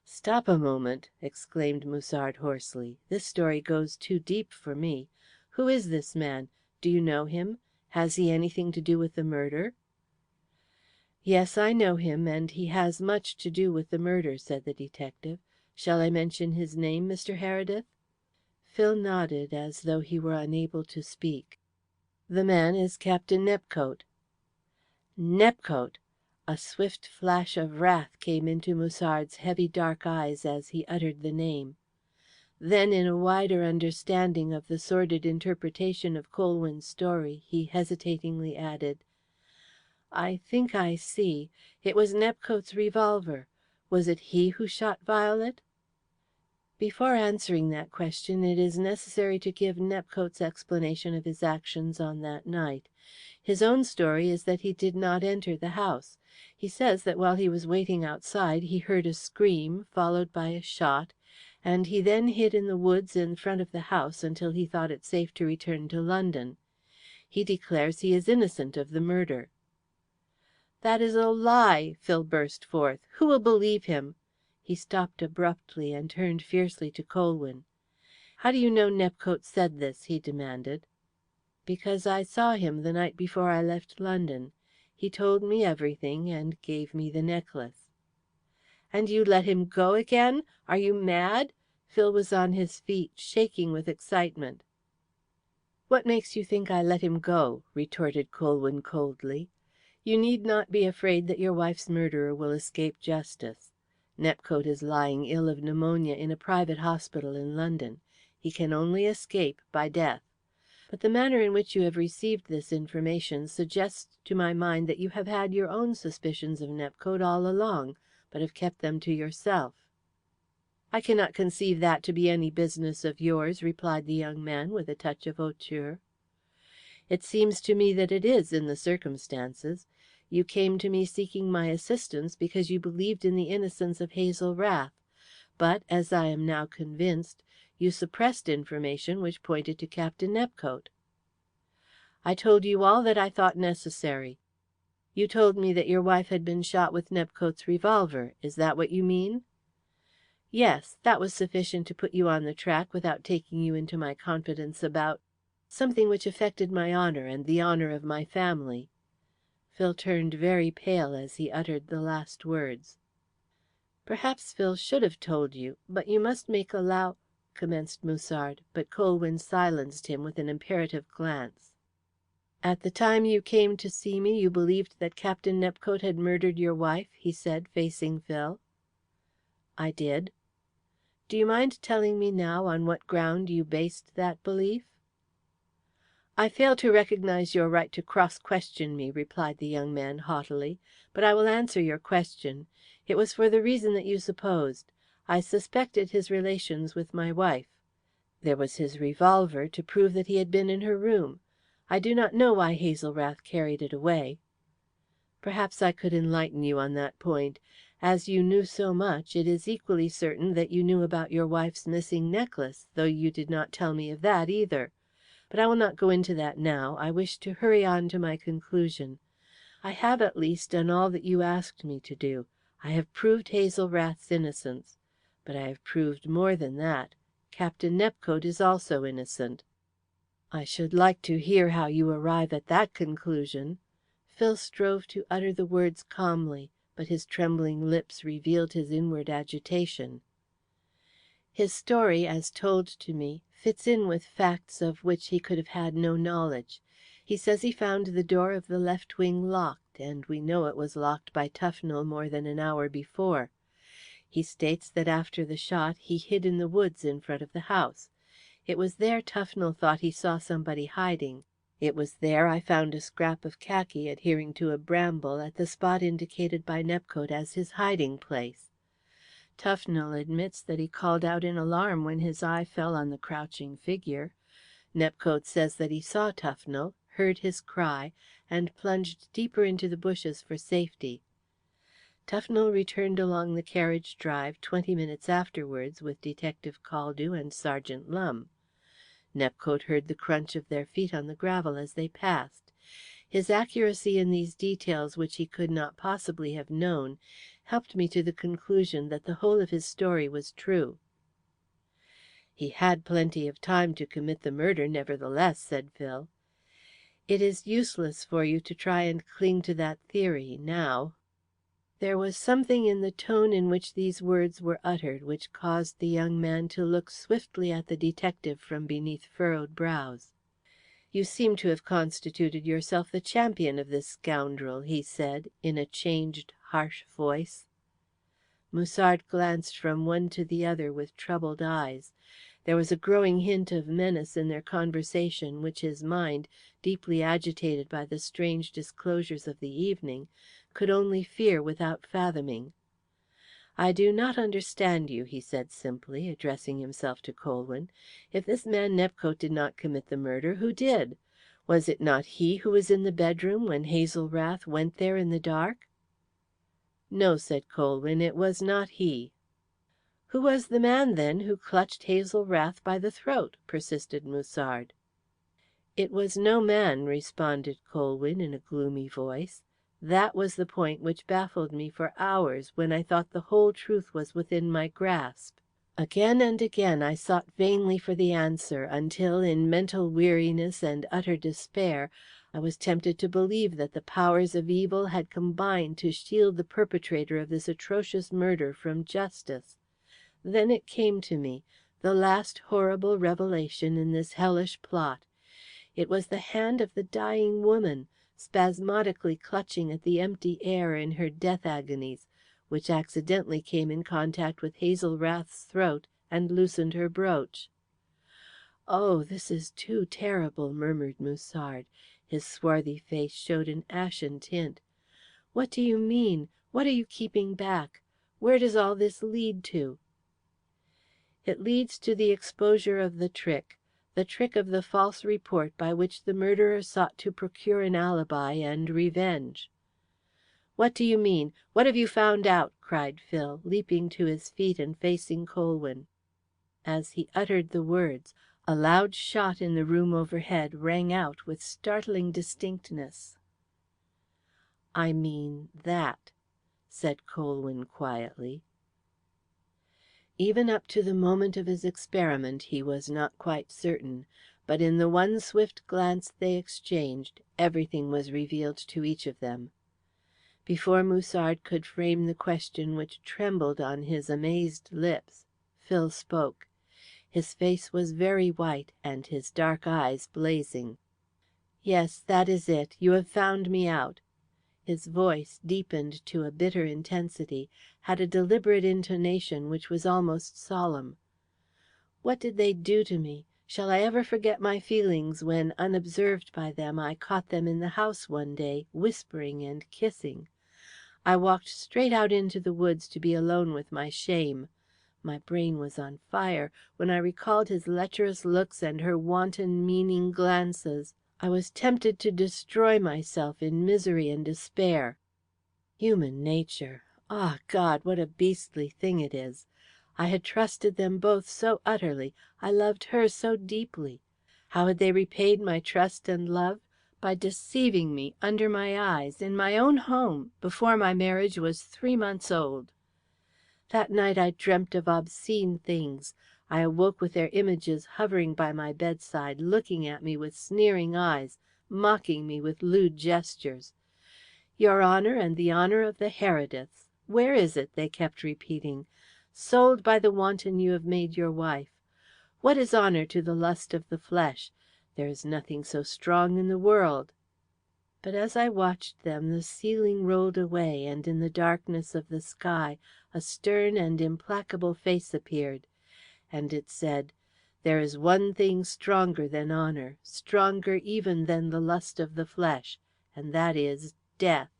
"Stop a moment," exclaimed Musard hoarsely. "This story goes too deep for me. Who is this man? Do you know him? Has he anything to do with the murder?" "Yes, I know him, and he has much to do with the murder," said the detective. "Shall I mention his name, Mr. Heredith?" Phil nodded as though he were unable to speak. "The man is Captain Nepcote." "Nepcote!" A swift flash of wrath came into Musard's heavy dark eyes as he uttered the name. Then, in a wider understanding of the sordid interpretation of Colwyn's story, he hesitatingly added, "I think I see. It was Nepcote's revolver. Was it he who shot Violet?" Before answering that question it is necessary to give Nepcote's explanation of his actions on that night. His own story is that he did not enter the house. He says that while he was waiting outside he heard a scream, followed by a shot, and he then hid in the woods in front of the house until he thought it safe to return to London. He declares he is innocent of the murder. "That is a lie!" Phil burst forth. "Who will believe him?" He stopped abruptly and turned fiercely to Colwyn. "How do you know Nepcote said this?" he demanded. "Because I saw him the night before I left London. He told me everything, and gave me the necklace." "And you let him go again? Are you mad?" Phil was on his feet, shaking with excitement. "What makes you think I let him go?" retorted Colwyn coldly. "You need not be afraid that your wife's murderer will escape justice. Nepcote is lying ill of pneumonia in a private hospital in London. He can only escape by death. But the manner in which you have received this information suggests to my mind that you have had your own suspicions of Nepcote all along, but have kept them to yourself." "I cannot conceive that to be any business of yours," replied the young man, with a touch of hauteur. "It seems to me that it is, in the circumstances. You came to me seeking my assistance because you believed in the innocence of Hazel Rath, but, as I am now convinced, you suppressed information which pointed to Captain Nepcote." "I told you all that I thought necessary. You told me that your wife had been shot with Nepcote's revolver. Is that what you mean?" "Yes. That was sufficient to put you on the track without taking you into my confidence about something which affected my honour and the honour of my family." Phil turned very pale as he uttered the last words. "Perhaps Phil should have told you, but you must make commenced Musard, but Colwyn silenced him with an imperative glance. "At the time you came to see me you believed that Captain Nepcote had murdered your wife?" he said, facing Phil. "I did." "Do you mind telling me now on what ground you based that belief?" "I fail to recognize your right to cross-question me," replied the young man haughtily. "But I will answer your question. It was for the reason that you supposed. I suspected his relations with my wife. There was his revolver to prove that he had been in her room. I do not know why Hazel Rath carried it away." "Perhaps I could enlighten you on that point. As you knew so much, it is equally certain that you knew about your wife's missing necklace, though you did not tell me of that either. But I will not go into that now. I wish to hurry on to my conclusion. I have, at least, done all that you asked me to do. I have proved Hazel Rath's innocence. But I have proved more than that. Captain Nepcote is also innocent." "I should like to hear how you arrive at that conclusion." Phil strove to utter the words calmly, but his trembling lips revealed his inward agitation. "His story, as told to me, fits in with facts of which he could have had no knowledge. He says he found the door of the left wing locked, and we know it was locked by Tufnell more than an hour before. He states that after the shot he hid in the woods in front of the house. It was there Tufnell thought he saw somebody hiding. It was there I found a scrap of khaki adhering to a bramble at the spot indicated by Nepcote as his hiding place. Tufnell admits that he called out in alarm when his eye fell on the crouching figure. Nepcote says that he saw Tufnell, heard his cry, and plunged deeper into the bushes for safety. Tufnell returned along the carriage drive 20 minutes afterwards with Detective Caldew and Sergeant Lumb. Nepcote heard the crunch of their feet on the gravel as they passed. His accuracy in these details, which he could not possibly have known, helped me to the conclusion that the whole of his story was true." "He had plenty of time to commit the murder, nevertheless," said Phil. "It is useless for you to try and cling to that theory now." There was something in the tone in which these words were uttered which caused the young man to look swiftly at the detective from beneath furrowed brows. "You seem to have constituted yourself the champion of this scoundrel," he said, in a changed, harsh voice. Musard glanced from one to the other with troubled eyes. There was a growing hint of menace in their conversation which his mind, deeply agitated by the strange disclosures of the evening, could only fear without fathoming. "I do not understand you," he said simply, addressing himself to Colwyn. "If this man Nepcote did not commit the murder, who did? Was it not he who was in the bedroom when Hazel Rath went there in the dark?" "No," said Colwyn, "it was not he." "Who was the man, then, who clutched Hazel Rath by the throat?" persisted Musard. "It was no man," responded Colwyn in a gloomy voice. "That was the point which baffled me for hours when I thought the whole truth was within my grasp. Again and again I sought vainly for the answer, until, in mental weariness and utter despair, I was tempted to believe that the powers of evil had combined to shield the perpetrator of this atrocious murder from justice. Then it came to me, the last horrible revelation in this hellish plot. It was the hand of the dying woman, spasmodically clutching at the empty air in her death agonies, which accidentally came in contact with Hazel Rath's throat and loosened her brooch. "Oh, this is too terrible," murmured Musard. His swarthy face showed an ashen tint. "What do you mean? What are you keeping back? Where does all this lead to?" "It leads to the exposure of the trick of the false report by which the murderer sought to procure an alibi and revenge." "What do you mean? What have you found out?" cried Phil, leaping to his feet and facing Colwyn. As he uttered the words, a loud shot in the room overhead rang out with startling distinctness. "I mean that," said Colwyn quietly. Even up to the moment of his experiment he was not quite certain, but in the one swift glance they exchanged everything was revealed to each of them. Before Musard could frame the question which trembled on his amazed lips, Phil spoke. His face was very white and his dark eyes blazing. "Yes, that is it. You have found me out." His voice, deepened to a bitter intensity, had a deliberate intonation which was almost solemn. "What did they do to me? Shall I ever forget my feelings when, unobserved by them, I caught them in the house one day, whispering and kissing? I walked straight out into the woods to be alone with my shame. My brain was on fire when I recalled his lecherous looks and her wanton, meaning glances. I was tempted to destroy myself in misery and despair. Human nature! Ah, God, what a beastly thing it is! I had trusted them both so utterly, I loved her so deeply. How had they repaid my trust and love? By deceiving me, under my eyes, in my own home, before my marriage was 3 months old. That night I dreamt of obscene things. I awoke with their images hovering by my bedside, looking at me with sneering eyes, mocking me with lewd gestures. "Your honour and the honour of the Herediths. Where is it?" they kept repeating. "Sold by the wanton you have made your wife. What is honour to the lust of the flesh? There is nothing so strong in the world." But as I watched them the ceiling rolled away, and in the darkness of the sky a stern and implacable face appeared. And it said, "There is one thing stronger than honour, stronger even than the lust of the flesh, and that is death."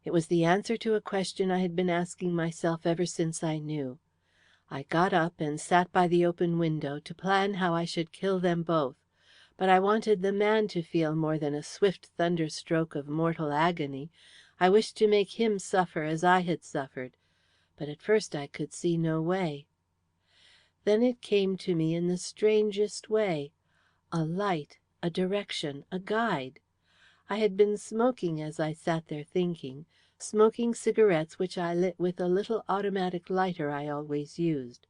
It was the answer to a question I had been asking myself ever since I knew. I got up and sat by the open window to plan how I should kill them both. But I wanted the man to feel more than a swift thunderstroke of mortal agony. I wished to make him suffer as I had suffered. But at first I could see no way. Then it came to me in the strangest way. A light, a direction, a guide. I had been smoking as I sat there thinking, smoking cigarettes which I lit with a little automatic lighter I always used.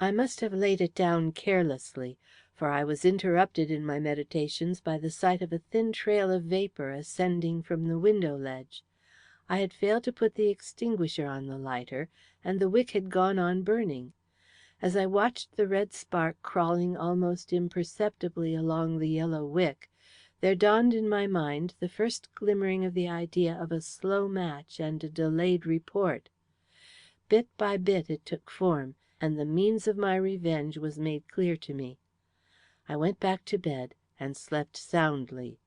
I must have laid it down carelessly, for I was interrupted in my meditations by the sight of a thin trail of vapour ascending from the window ledge. I had failed to put the extinguisher on the lighter, and the wick had gone on burning. As I watched the red spark crawling almost imperceptibly along the yellow wick, there dawned in my mind the first glimmering of the idea of a slow match and a delayed report. Bit by bit it took form, and the means of my revenge was made clear to me. I went back to bed and slept soundly.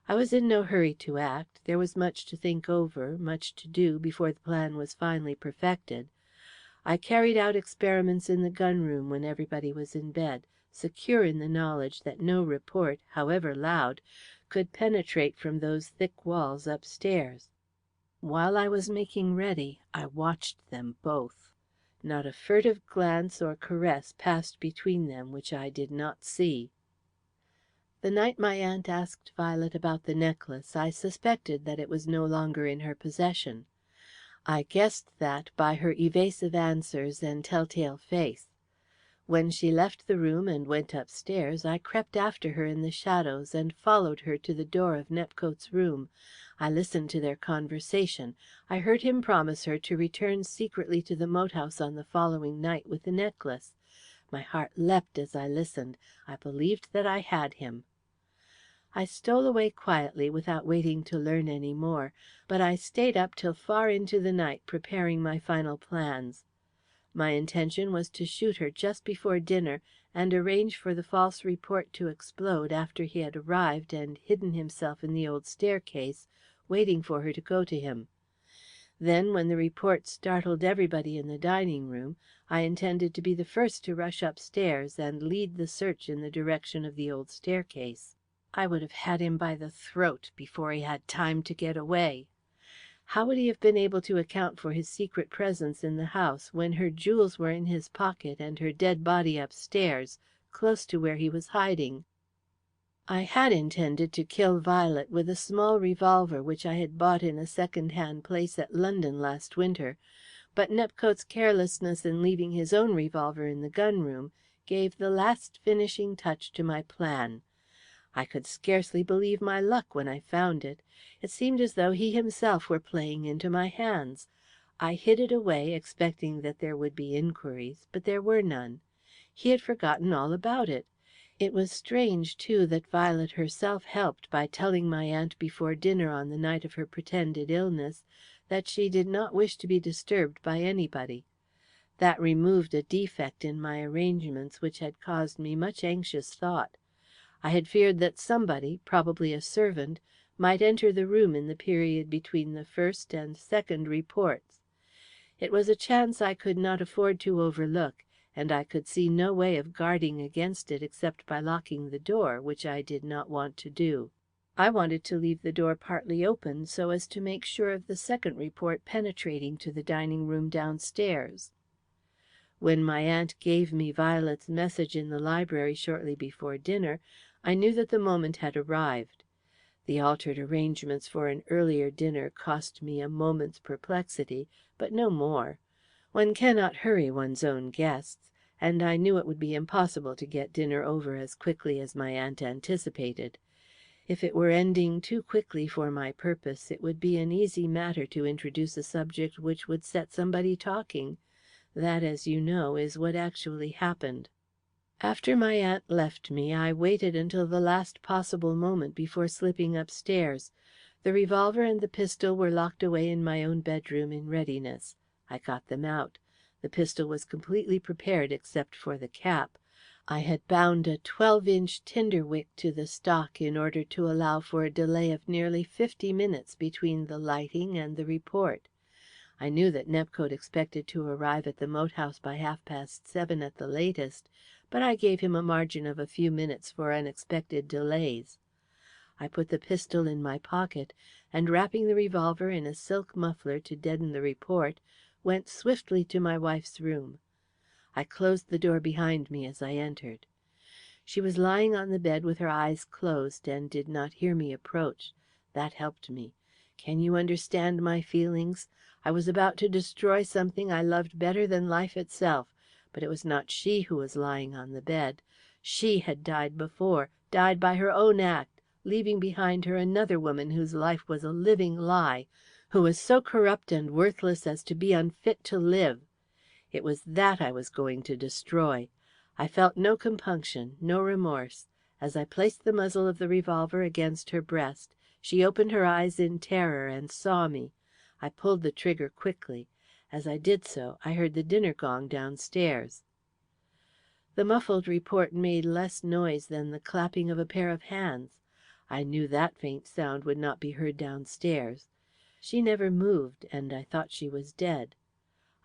I was in no hurry to act. There was much to think over, much to do, before the plan was finally perfected. I carried out experiments in the gun room when everybody was in bed, secure in the knowledge that no report, however loud, could penetrate from those thick walls upstairs. While I was making ready, I watched them both. Not a furtive glance or caress passed between them which I did not see. The night my aunt asked Violet about the necklace, I suspected that it was no longer in her possession. I guessed that by her evasive answers and telltale face. When she left the room and went upstairs, I crept after her in the shadows and followed her to the door of Nepcote's room. I listened to their conversation. I heard him promise her to return secretly to the moat house on the following night with the necklace. My heart leapt as I listened. I believed that I had him. I stole away quietly without waiting to learn any more, but I stayed up till far into the night preparing my final plans. My intention was to shoot her just before dinner, and arrange for the false report to explode after he had arrived and hidden himself in the old staircase, waiting for her to go to him. Then, when the report startled everybody in the dining room, I intended to be the first to rush upstairs and lead the search in the direction of the old staircase. I would have had him by the throat before he had time to get away. How would he have been able to account for his secret presence in the house when her jewels were in his pocket and her dead body upstairs, close to where he was hiding? I had intended to kill Violet with a small revolver which I had bought in a second-hand place at London last winter, but Nepcote's carelessness in leaving his own revolver in the gun room gave the last finishing touch to my plan. I could scarcely believe my luck when I found it. It seemed as though he himself were playing into my hands. I hid it away, expecting that there would be inquiries, but there were none. He had forgotten all about it. It was strange, too, that Violet herself helped by telling my aunt before dinner on the night of her pretended illness that she did not wish to be disturbed by anybody. That removed a defect in my arrangements which had caused me much anxious thought. I had feared that somebody, probably a servant, might enter the room in the period between the first and second reports. It was a chance I could not afford to overlook, and I could see no way of guarding against it except by locking the door, which I did not want to do. I wanted to leave the door partly open, so as to make sure of the second report penetrating to the dining room downstairs. When my aunt gave me Violet's message in the library shortly before dinner, I knew that the moment had arrived. The altered arrangements for an earlier dinner cost me a moment's perplexity, but no more. One cannot hurry one's own guests, and I knew it would be impossible to get dinner over as quickly as my aunt anticipated. If it were ending too quickly for my purpose, it would be an easy matter to introduce a subject which would set somebody talking. That, as you know, is what actually happened. After my aunt left me, I waited until the last possible moment before slipping upstairs. The revolver and the pistol were locked away in my own bedroom in readiness. I got them out. The pistol was completely prepared except for the cap. I had bound a 12-inch tinder wick to the stock in order to allow for a delay of nearly 50 minutes between the lighting and the report. I knew that Nepcote expected to arrive at the moat house by 7:30 at the latest, but I gave him a margin of a few minutes for unexpected delays. I put the pistol in my pocket, and wrapping the revolver in a silk muffler to deaden the report, went swiftly to my wife's room. I closed the door behind me as I entered. She was lying on the bed with her eyes closed, and did not hear me approach. That helped me. Can you understand my feelings? I was about to destroy something I loved better than life itself, but it was not she who was lying on the bed. She had died before, died by her own act, leaving behind her another woman whose life was a living lie, who was so corrupt and worthless as to be unfit to live. It was that I was going to destroy. I felt no compunction, no remorse. As I placed the muzzle of the revolver against her breast, she opened her eyes in terror and saw me. I pulled the trigger quickly. As I did so, I heard the dinner gong downstairs. The muffled report made less noise than the clapping of a pair of hands. I knew that faint sound would not be heard downstairs. She never moved, and I thought she was dead.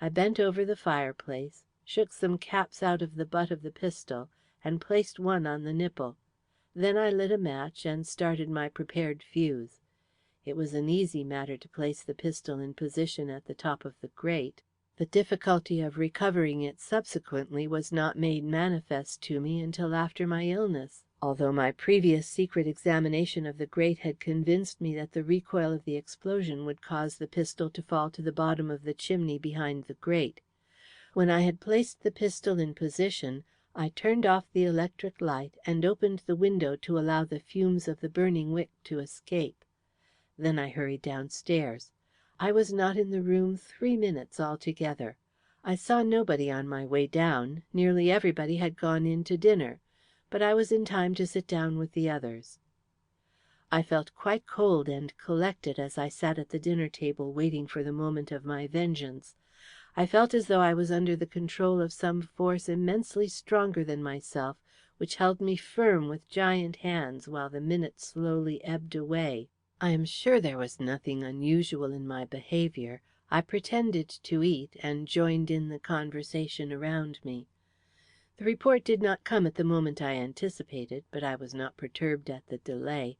I bent over the fireplace, shook some caps out of the butt of the pistol, and placed one on the nipple. Then I lit a match and started my prepared fuse. It was an easy matter to place the pistol in position at the top of the grate. The difficulty of recovering it subsequently was not made manifest to me until after my illness, although my previous secret examination of the grate had convinced me that the recoil of the explosion would cause the pistol to fall to the bottom of the chimney behind the grate. When I had placed the pistol in position, I turned off the electric light and opened the window to allow the fumes of the burning wick to escape. Then I hurried downstairs. I was not in the room 3 minutes altogether. I saw nobody on my way down. Nearly everybody had gone in to dinner, but I was in time to sit down with the others. I felt quite cold and collected as I sat at the dinner table waiting for the moment of my vengeance. I felt as though I was under the control of some force immensely stronger than myself, which held me firm with giant hands while the minutes slowly ebbed away. I am sure there was nothing unusual in my behaviour. I pretended to eat, and joined in the conversation around me. The report did not come at the moment I anticipated, but I was not perturbed at the delay.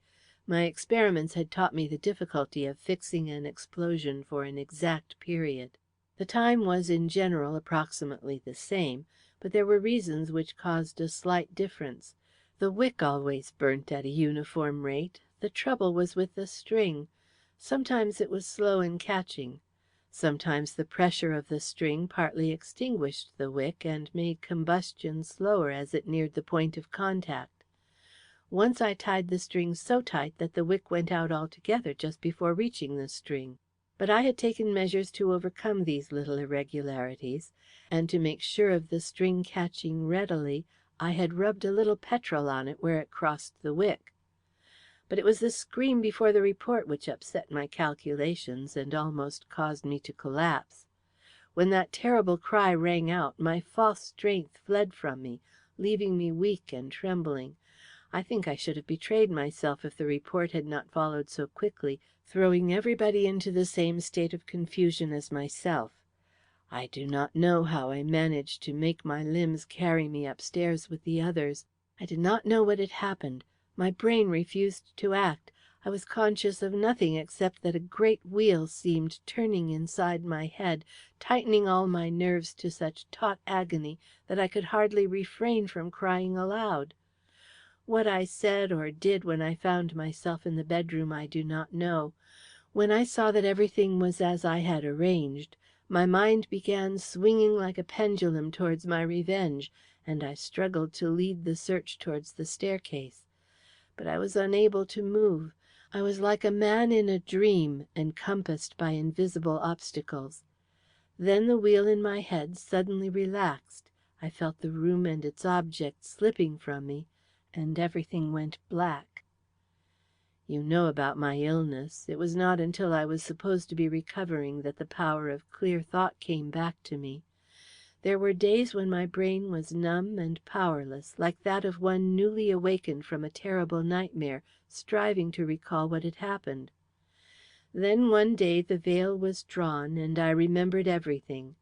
My experiments had taught me the difficulty of fixing an explosion for an exact period. The time was in general approximately the same, but there were reasons which caused a slight difference. The wick always burnt at a uniform rate. The trouble was with the string. Sometimes it was slow in catching. Sometimes the pressure of the string partly extinguished the wick and made combustion slower as it neared the point of contact. Once I tied the string so tight that the wick went out altogether just before reaching the string. But I had taken measures to overcome these little irregularities, and to make sure of the string catching readily, I had rubbed a little petrol on it where it crossed the wick. But it was the scream before the report which upset my calculations and almost caused me to collapse. When that terrible cry rang out, my false strength fled from me, leaving me weak and trembling. I think I should have betrayed myself if the report had not followed so quickly, throwing everybody into the same state of confusion as myself. I do not know how I managed to make my limbs carry me upstairs with the others. I did not know what had happened. My brain refused to act. I was conscious of nothing except that a great wheel seemed turning inside my head, tightening all my nerves to such taut agony that I could hardly refrain from crying aloud. What I said or did when I found myself in the bedroom I do not know. When I saw that everything was as I had arranged, my mind began swinging like a pendulum towards my revenge, and I struggled to lead the search towards the staircase. But I was unable to move. I was like a man in a dream, encompassed by invisible obstacles. Then the wheel in my head suddenly relaxed. I felt the room and its objects slipping from me, and everything went black. You know about my illness. It was not until I was supposed to be recovering that the power of clear thought came back to me. There were days when my brain was numb and powerless, like that of one newly awakened from a terrible nightmare, striving to recall what had happened. Then one day the veil was drawn, and I remembered everything.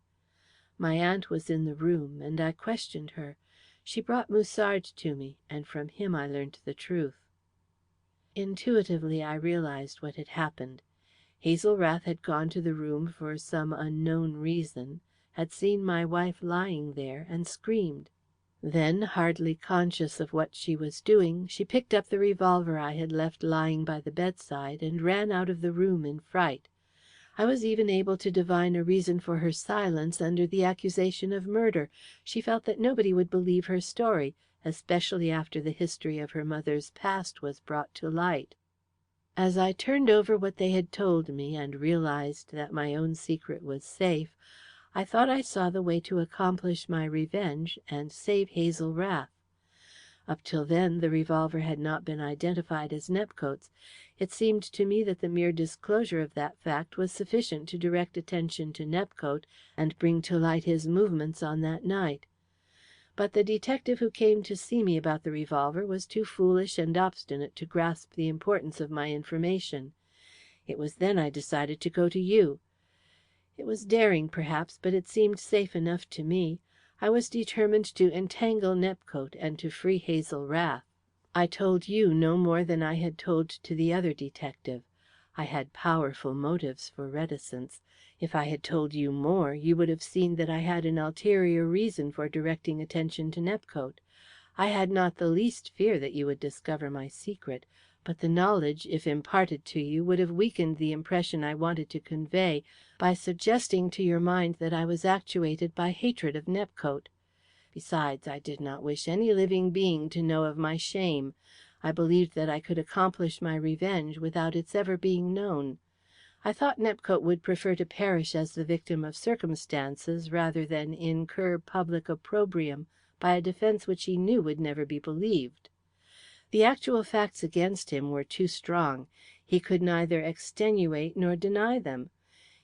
My aunt was in the room, and I questioned her. She brought Musard to me, and from him I learnt the truth. Intuitively I realized what had happened. Hazel Rath had gone to the room for some unknown reason, had seen my wife lying there, and screamed. Then, hardly conscious of what she was doing, she picked up the revolver I had left lying by the bedside, and ran out of the room in fright. I was even able to divine a reason for her silence under the accusation of murder. She felt that nobody would believe her story, especially after the history of her mother's past was brought to light. As I turned over what they had told me, and realized that my own secret was safe, I thought I saw the way to accomplish my revenge and save Hazel Rath. Up till then, the revolver had not been identified as Nepcote's. It seemed to me that the mere disclosure of that fact was sufficient to direct attention to Nepcote and bring to light his movements on that night. But the detective who came to see me about the revolver was too foolish and obstinate to grasp the importance of my information. It was then I decided to go to you. It was daring, perhaps, but it seemed safe enough to me. I was determined to entangle Nepcote and to free Hazel Rath. I told you no more than I had told to the other detective. I had powerful motives for reticence. If I had told you more, you would have seen that I had an ulterior reason for directing attention to Nepcote. I had not the least fear that you would discover my secret, but the knowledge, if imparted to you, would have weakened the impression I wanted to convey by suggesting to your mind that I was actuated by hatred of Nepcote. Besides, I did not wish any living being to know of my shame. I believed that I could accomplish my revenge without its ever being known. I thought Nepcote would prefer to perish as the victim of circumstances rather than incur public opprobrium by a defence which he knew would never be believed. The actual facts against him were too strong. He could neither extenuate nor deny them.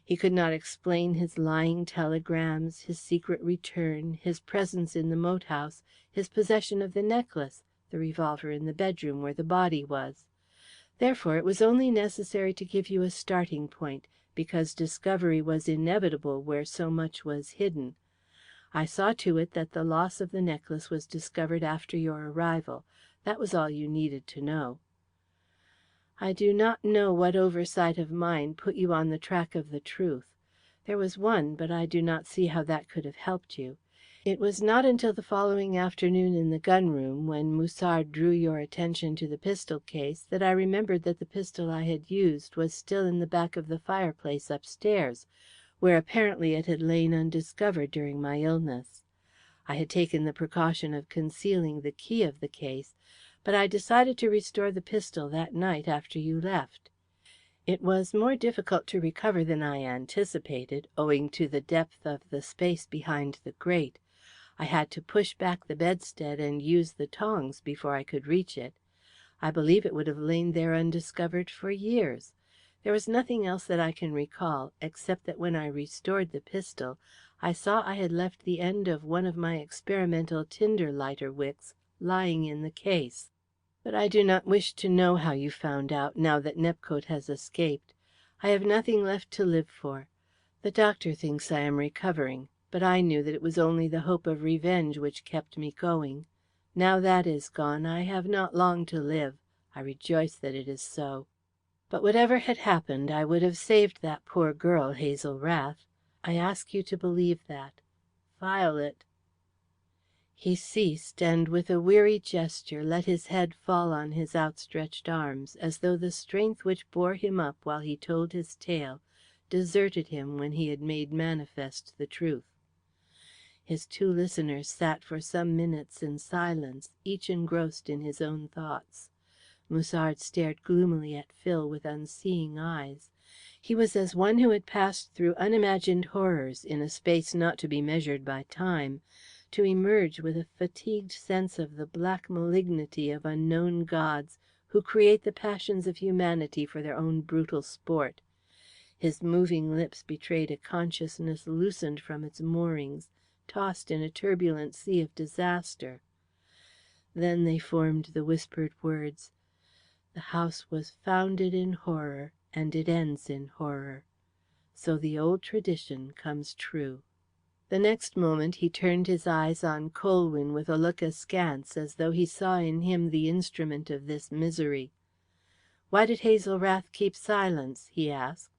He could not explain his lying telegrams, his secret return, his presence in the moat house, his possession of the necklace, the revolver in the bedroom where the body was. Therefore it was only necessary to give you a starting point, because discovery was inevitable where so much was hidden. I saw to it that the loss of the necklace was discovered after your arrival. That was all you needed to know. I do not know what oversight of mine put you on the track of the truth. There was one, but I do not see how that could have helped you. It was not until the following afternoon in the gun room, when Musard drew your attention to the pistol case, that I remembered that the pistol I had used was still in the back of the fireplace upstairs, where apparently it had lain undiscovered during my illness. I had taken the precaution of concealing the key of the case, but I decided to restore the pistol that night after you left. It was more difficult to recover than I anticipated, owing to the depth of the space behind the grate. I had to push back the bedstead and use the tongs before I could reach it. I believe it would have lain there undiscovered for years. There was nothing else that I can recall, except that when I restored the pistol, I saw I had left the end of one of my experimental tinder lighter wicks lying in the case. But I do not wish to know how you found out, now that Nepcote has escaped. I have nothing left to live for. The doctor thinks I am recovering, but I knew that it was only the hope of revenge which kept me going. Now that is gone, I have not long to live. I rejoice that it is so. But whatever had happened, I would have saved that poor girl, Hazel Rath. I ask you to believe that. Violet." He ceased, and with a weary gesture let his head fall on his outstretched arms, as though the strength which bore him up while he told his tale deserted him when he had made manifest the truth. His two listeners sat for some minutes in silence, each engrossed in his own thoughts. Musard stared gloomily at Phil with unseeing eyes. He was as one who had passed through unimagined horrors in a space not to be measured by time, to emerge with a fatigued sense of the black malignity of unknown gods who create the passions of humanity for their own brutal sport. His moving lips betrayed a consciousness loosened from its moorings, tossed in a turbulent sea of disaster. Then they formed the whispered words, "The house was founded in horror, and it ends in horror. So the old tradition comes true." The next moment he turned his eyes on Colwyn with a look askance, as though he saw in him the instrument of this misery. "Why did Hazel Rath keep silence?" he asked.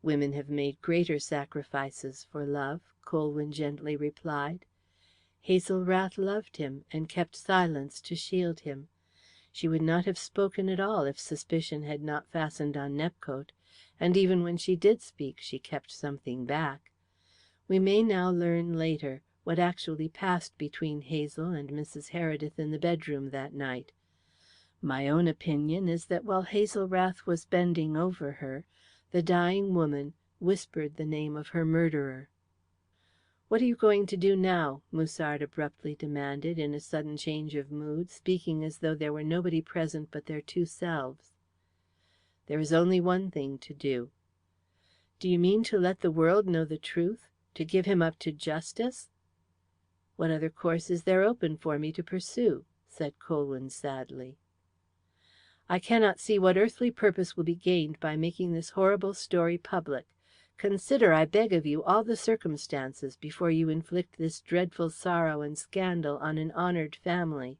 "Women have made greater sacrifices for love," Colwyn gently replied. "Hazel Rath loved him, and kept silence to shield him. She would not have spoken at all if suspicion had not fastened on Nepcote, and even when she did speak she kept something back. We may now learn later what actually passed between Hazel and Mrs. Heredith in the bedroom that night. My own opinion is that while Hazel Rath was bending over her, the dying woman whispered the name of her murderer. "What are you going to do now?" Musard abruptly demanded, in a sudden change of mood, speaking as though there were nobody present but their two selves. "There is only one thing to do." "Do you mean to let the world know the truth? To give him up to justice?" "What other course is there open for me to pursue?" said Colwyn sadly. "I cannot see what earthly purpose will be gained by making this horrible story public. Consider, I beg of you, all the circumstances before you inflict this dreadful sorrow and scandal on an honoured family."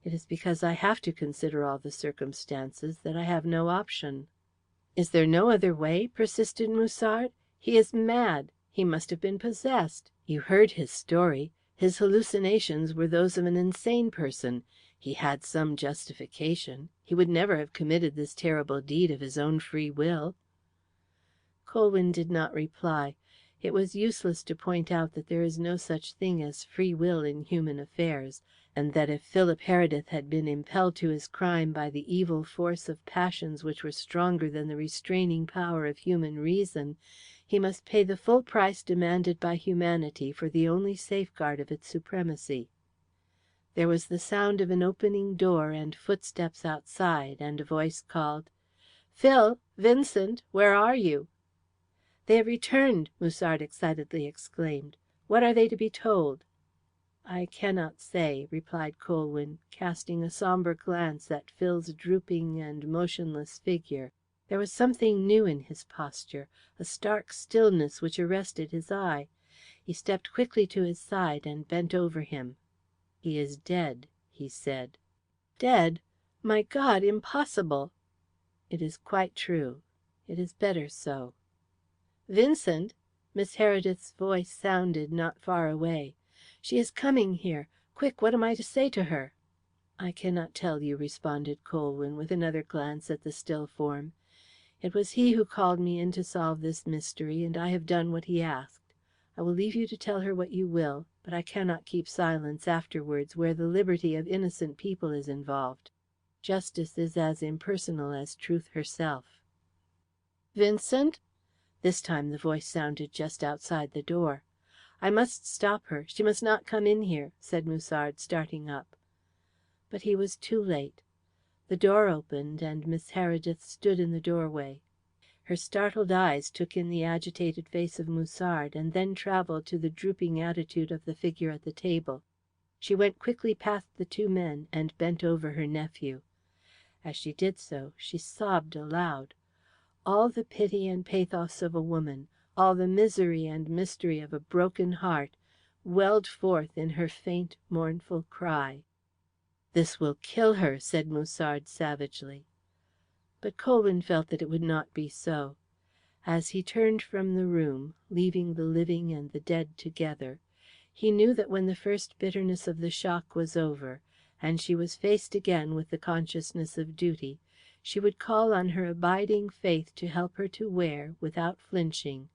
"It is because I have to consider all the circumstances that I have no option." "Is there no other way?" persisted Musard. "He is mad. He must have been possessed. You heard his story. His hallucinations were those of an insane person. He had some justification. He would never have committed this terrible deed of his own free will." Colwyn did not reply. It was useless to point out that there is no such thing as free will in human affairs, and that if Philip Heredith had been impelled to his crime by the evil force of passions which were stronger than the restraining power of human reason, he must pay the full price demanded by humanity for the only safeguard of its supremacy. There was the sound of an opening door and footsteps outside, and a voice called, "Phil! Vincent! Where are you?" "They have returned!" Musard excitedly exclaimed. "What are they to be told?" "I cannot say," replied Colwyn, casting a sombre glance at Phil's drooping and motionless figure. There was something new in his posture, a stark stillness which arrested his eye. He stepped quickly to his side and bent over him. "He is dead," he said. "Dead! My God, impossible!" "It is quite true. It is better so." "Vincent!" Miss Heredith's voice sounded not far away. "She is coming here. Quick, what am I to say to her?" "I cannot tell you," responded Colwyn, with another glance at the still form. "It was he who called me in to solve this mystery, and I have done what he asked. I will leave you to tell her what you will, but I cannot keep silence afterwards where the liberty of innocent people is involved. Justice is as impersonal as truth herself." "Vincent?" This time the voice sounded just outside the door. "I must stop her. She must not come in here," said Musard, starting up. But he was too late. The door opened, and Miss Heredith stood in the doorway. Her startled eyes took in the agitated face of Musard, and then travelled to the drooping attitude of the figure at the table. She went quickly past the two men, and bent over her nephew. As she did so, she sobbed aloud. All the pity and pathos of a woman, all the misery and mystery of a broken heart, welled forth in her faint, mournful cry. "This will kill her," said Musard savagely. But Colwyn felt that it would not be so. As he turned from the room, leaving the living and the dead together, he knew that when the first bitterness of the shock was over, and she was faced again with the consciousness of duty, she would call on her abiding faith to help her to wear, without flinching,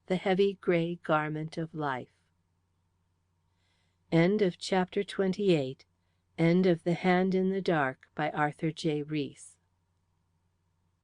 the heavy grey garment of life. End of Chapter 28. End of The Hand in the Dark by Arthur J. Rees.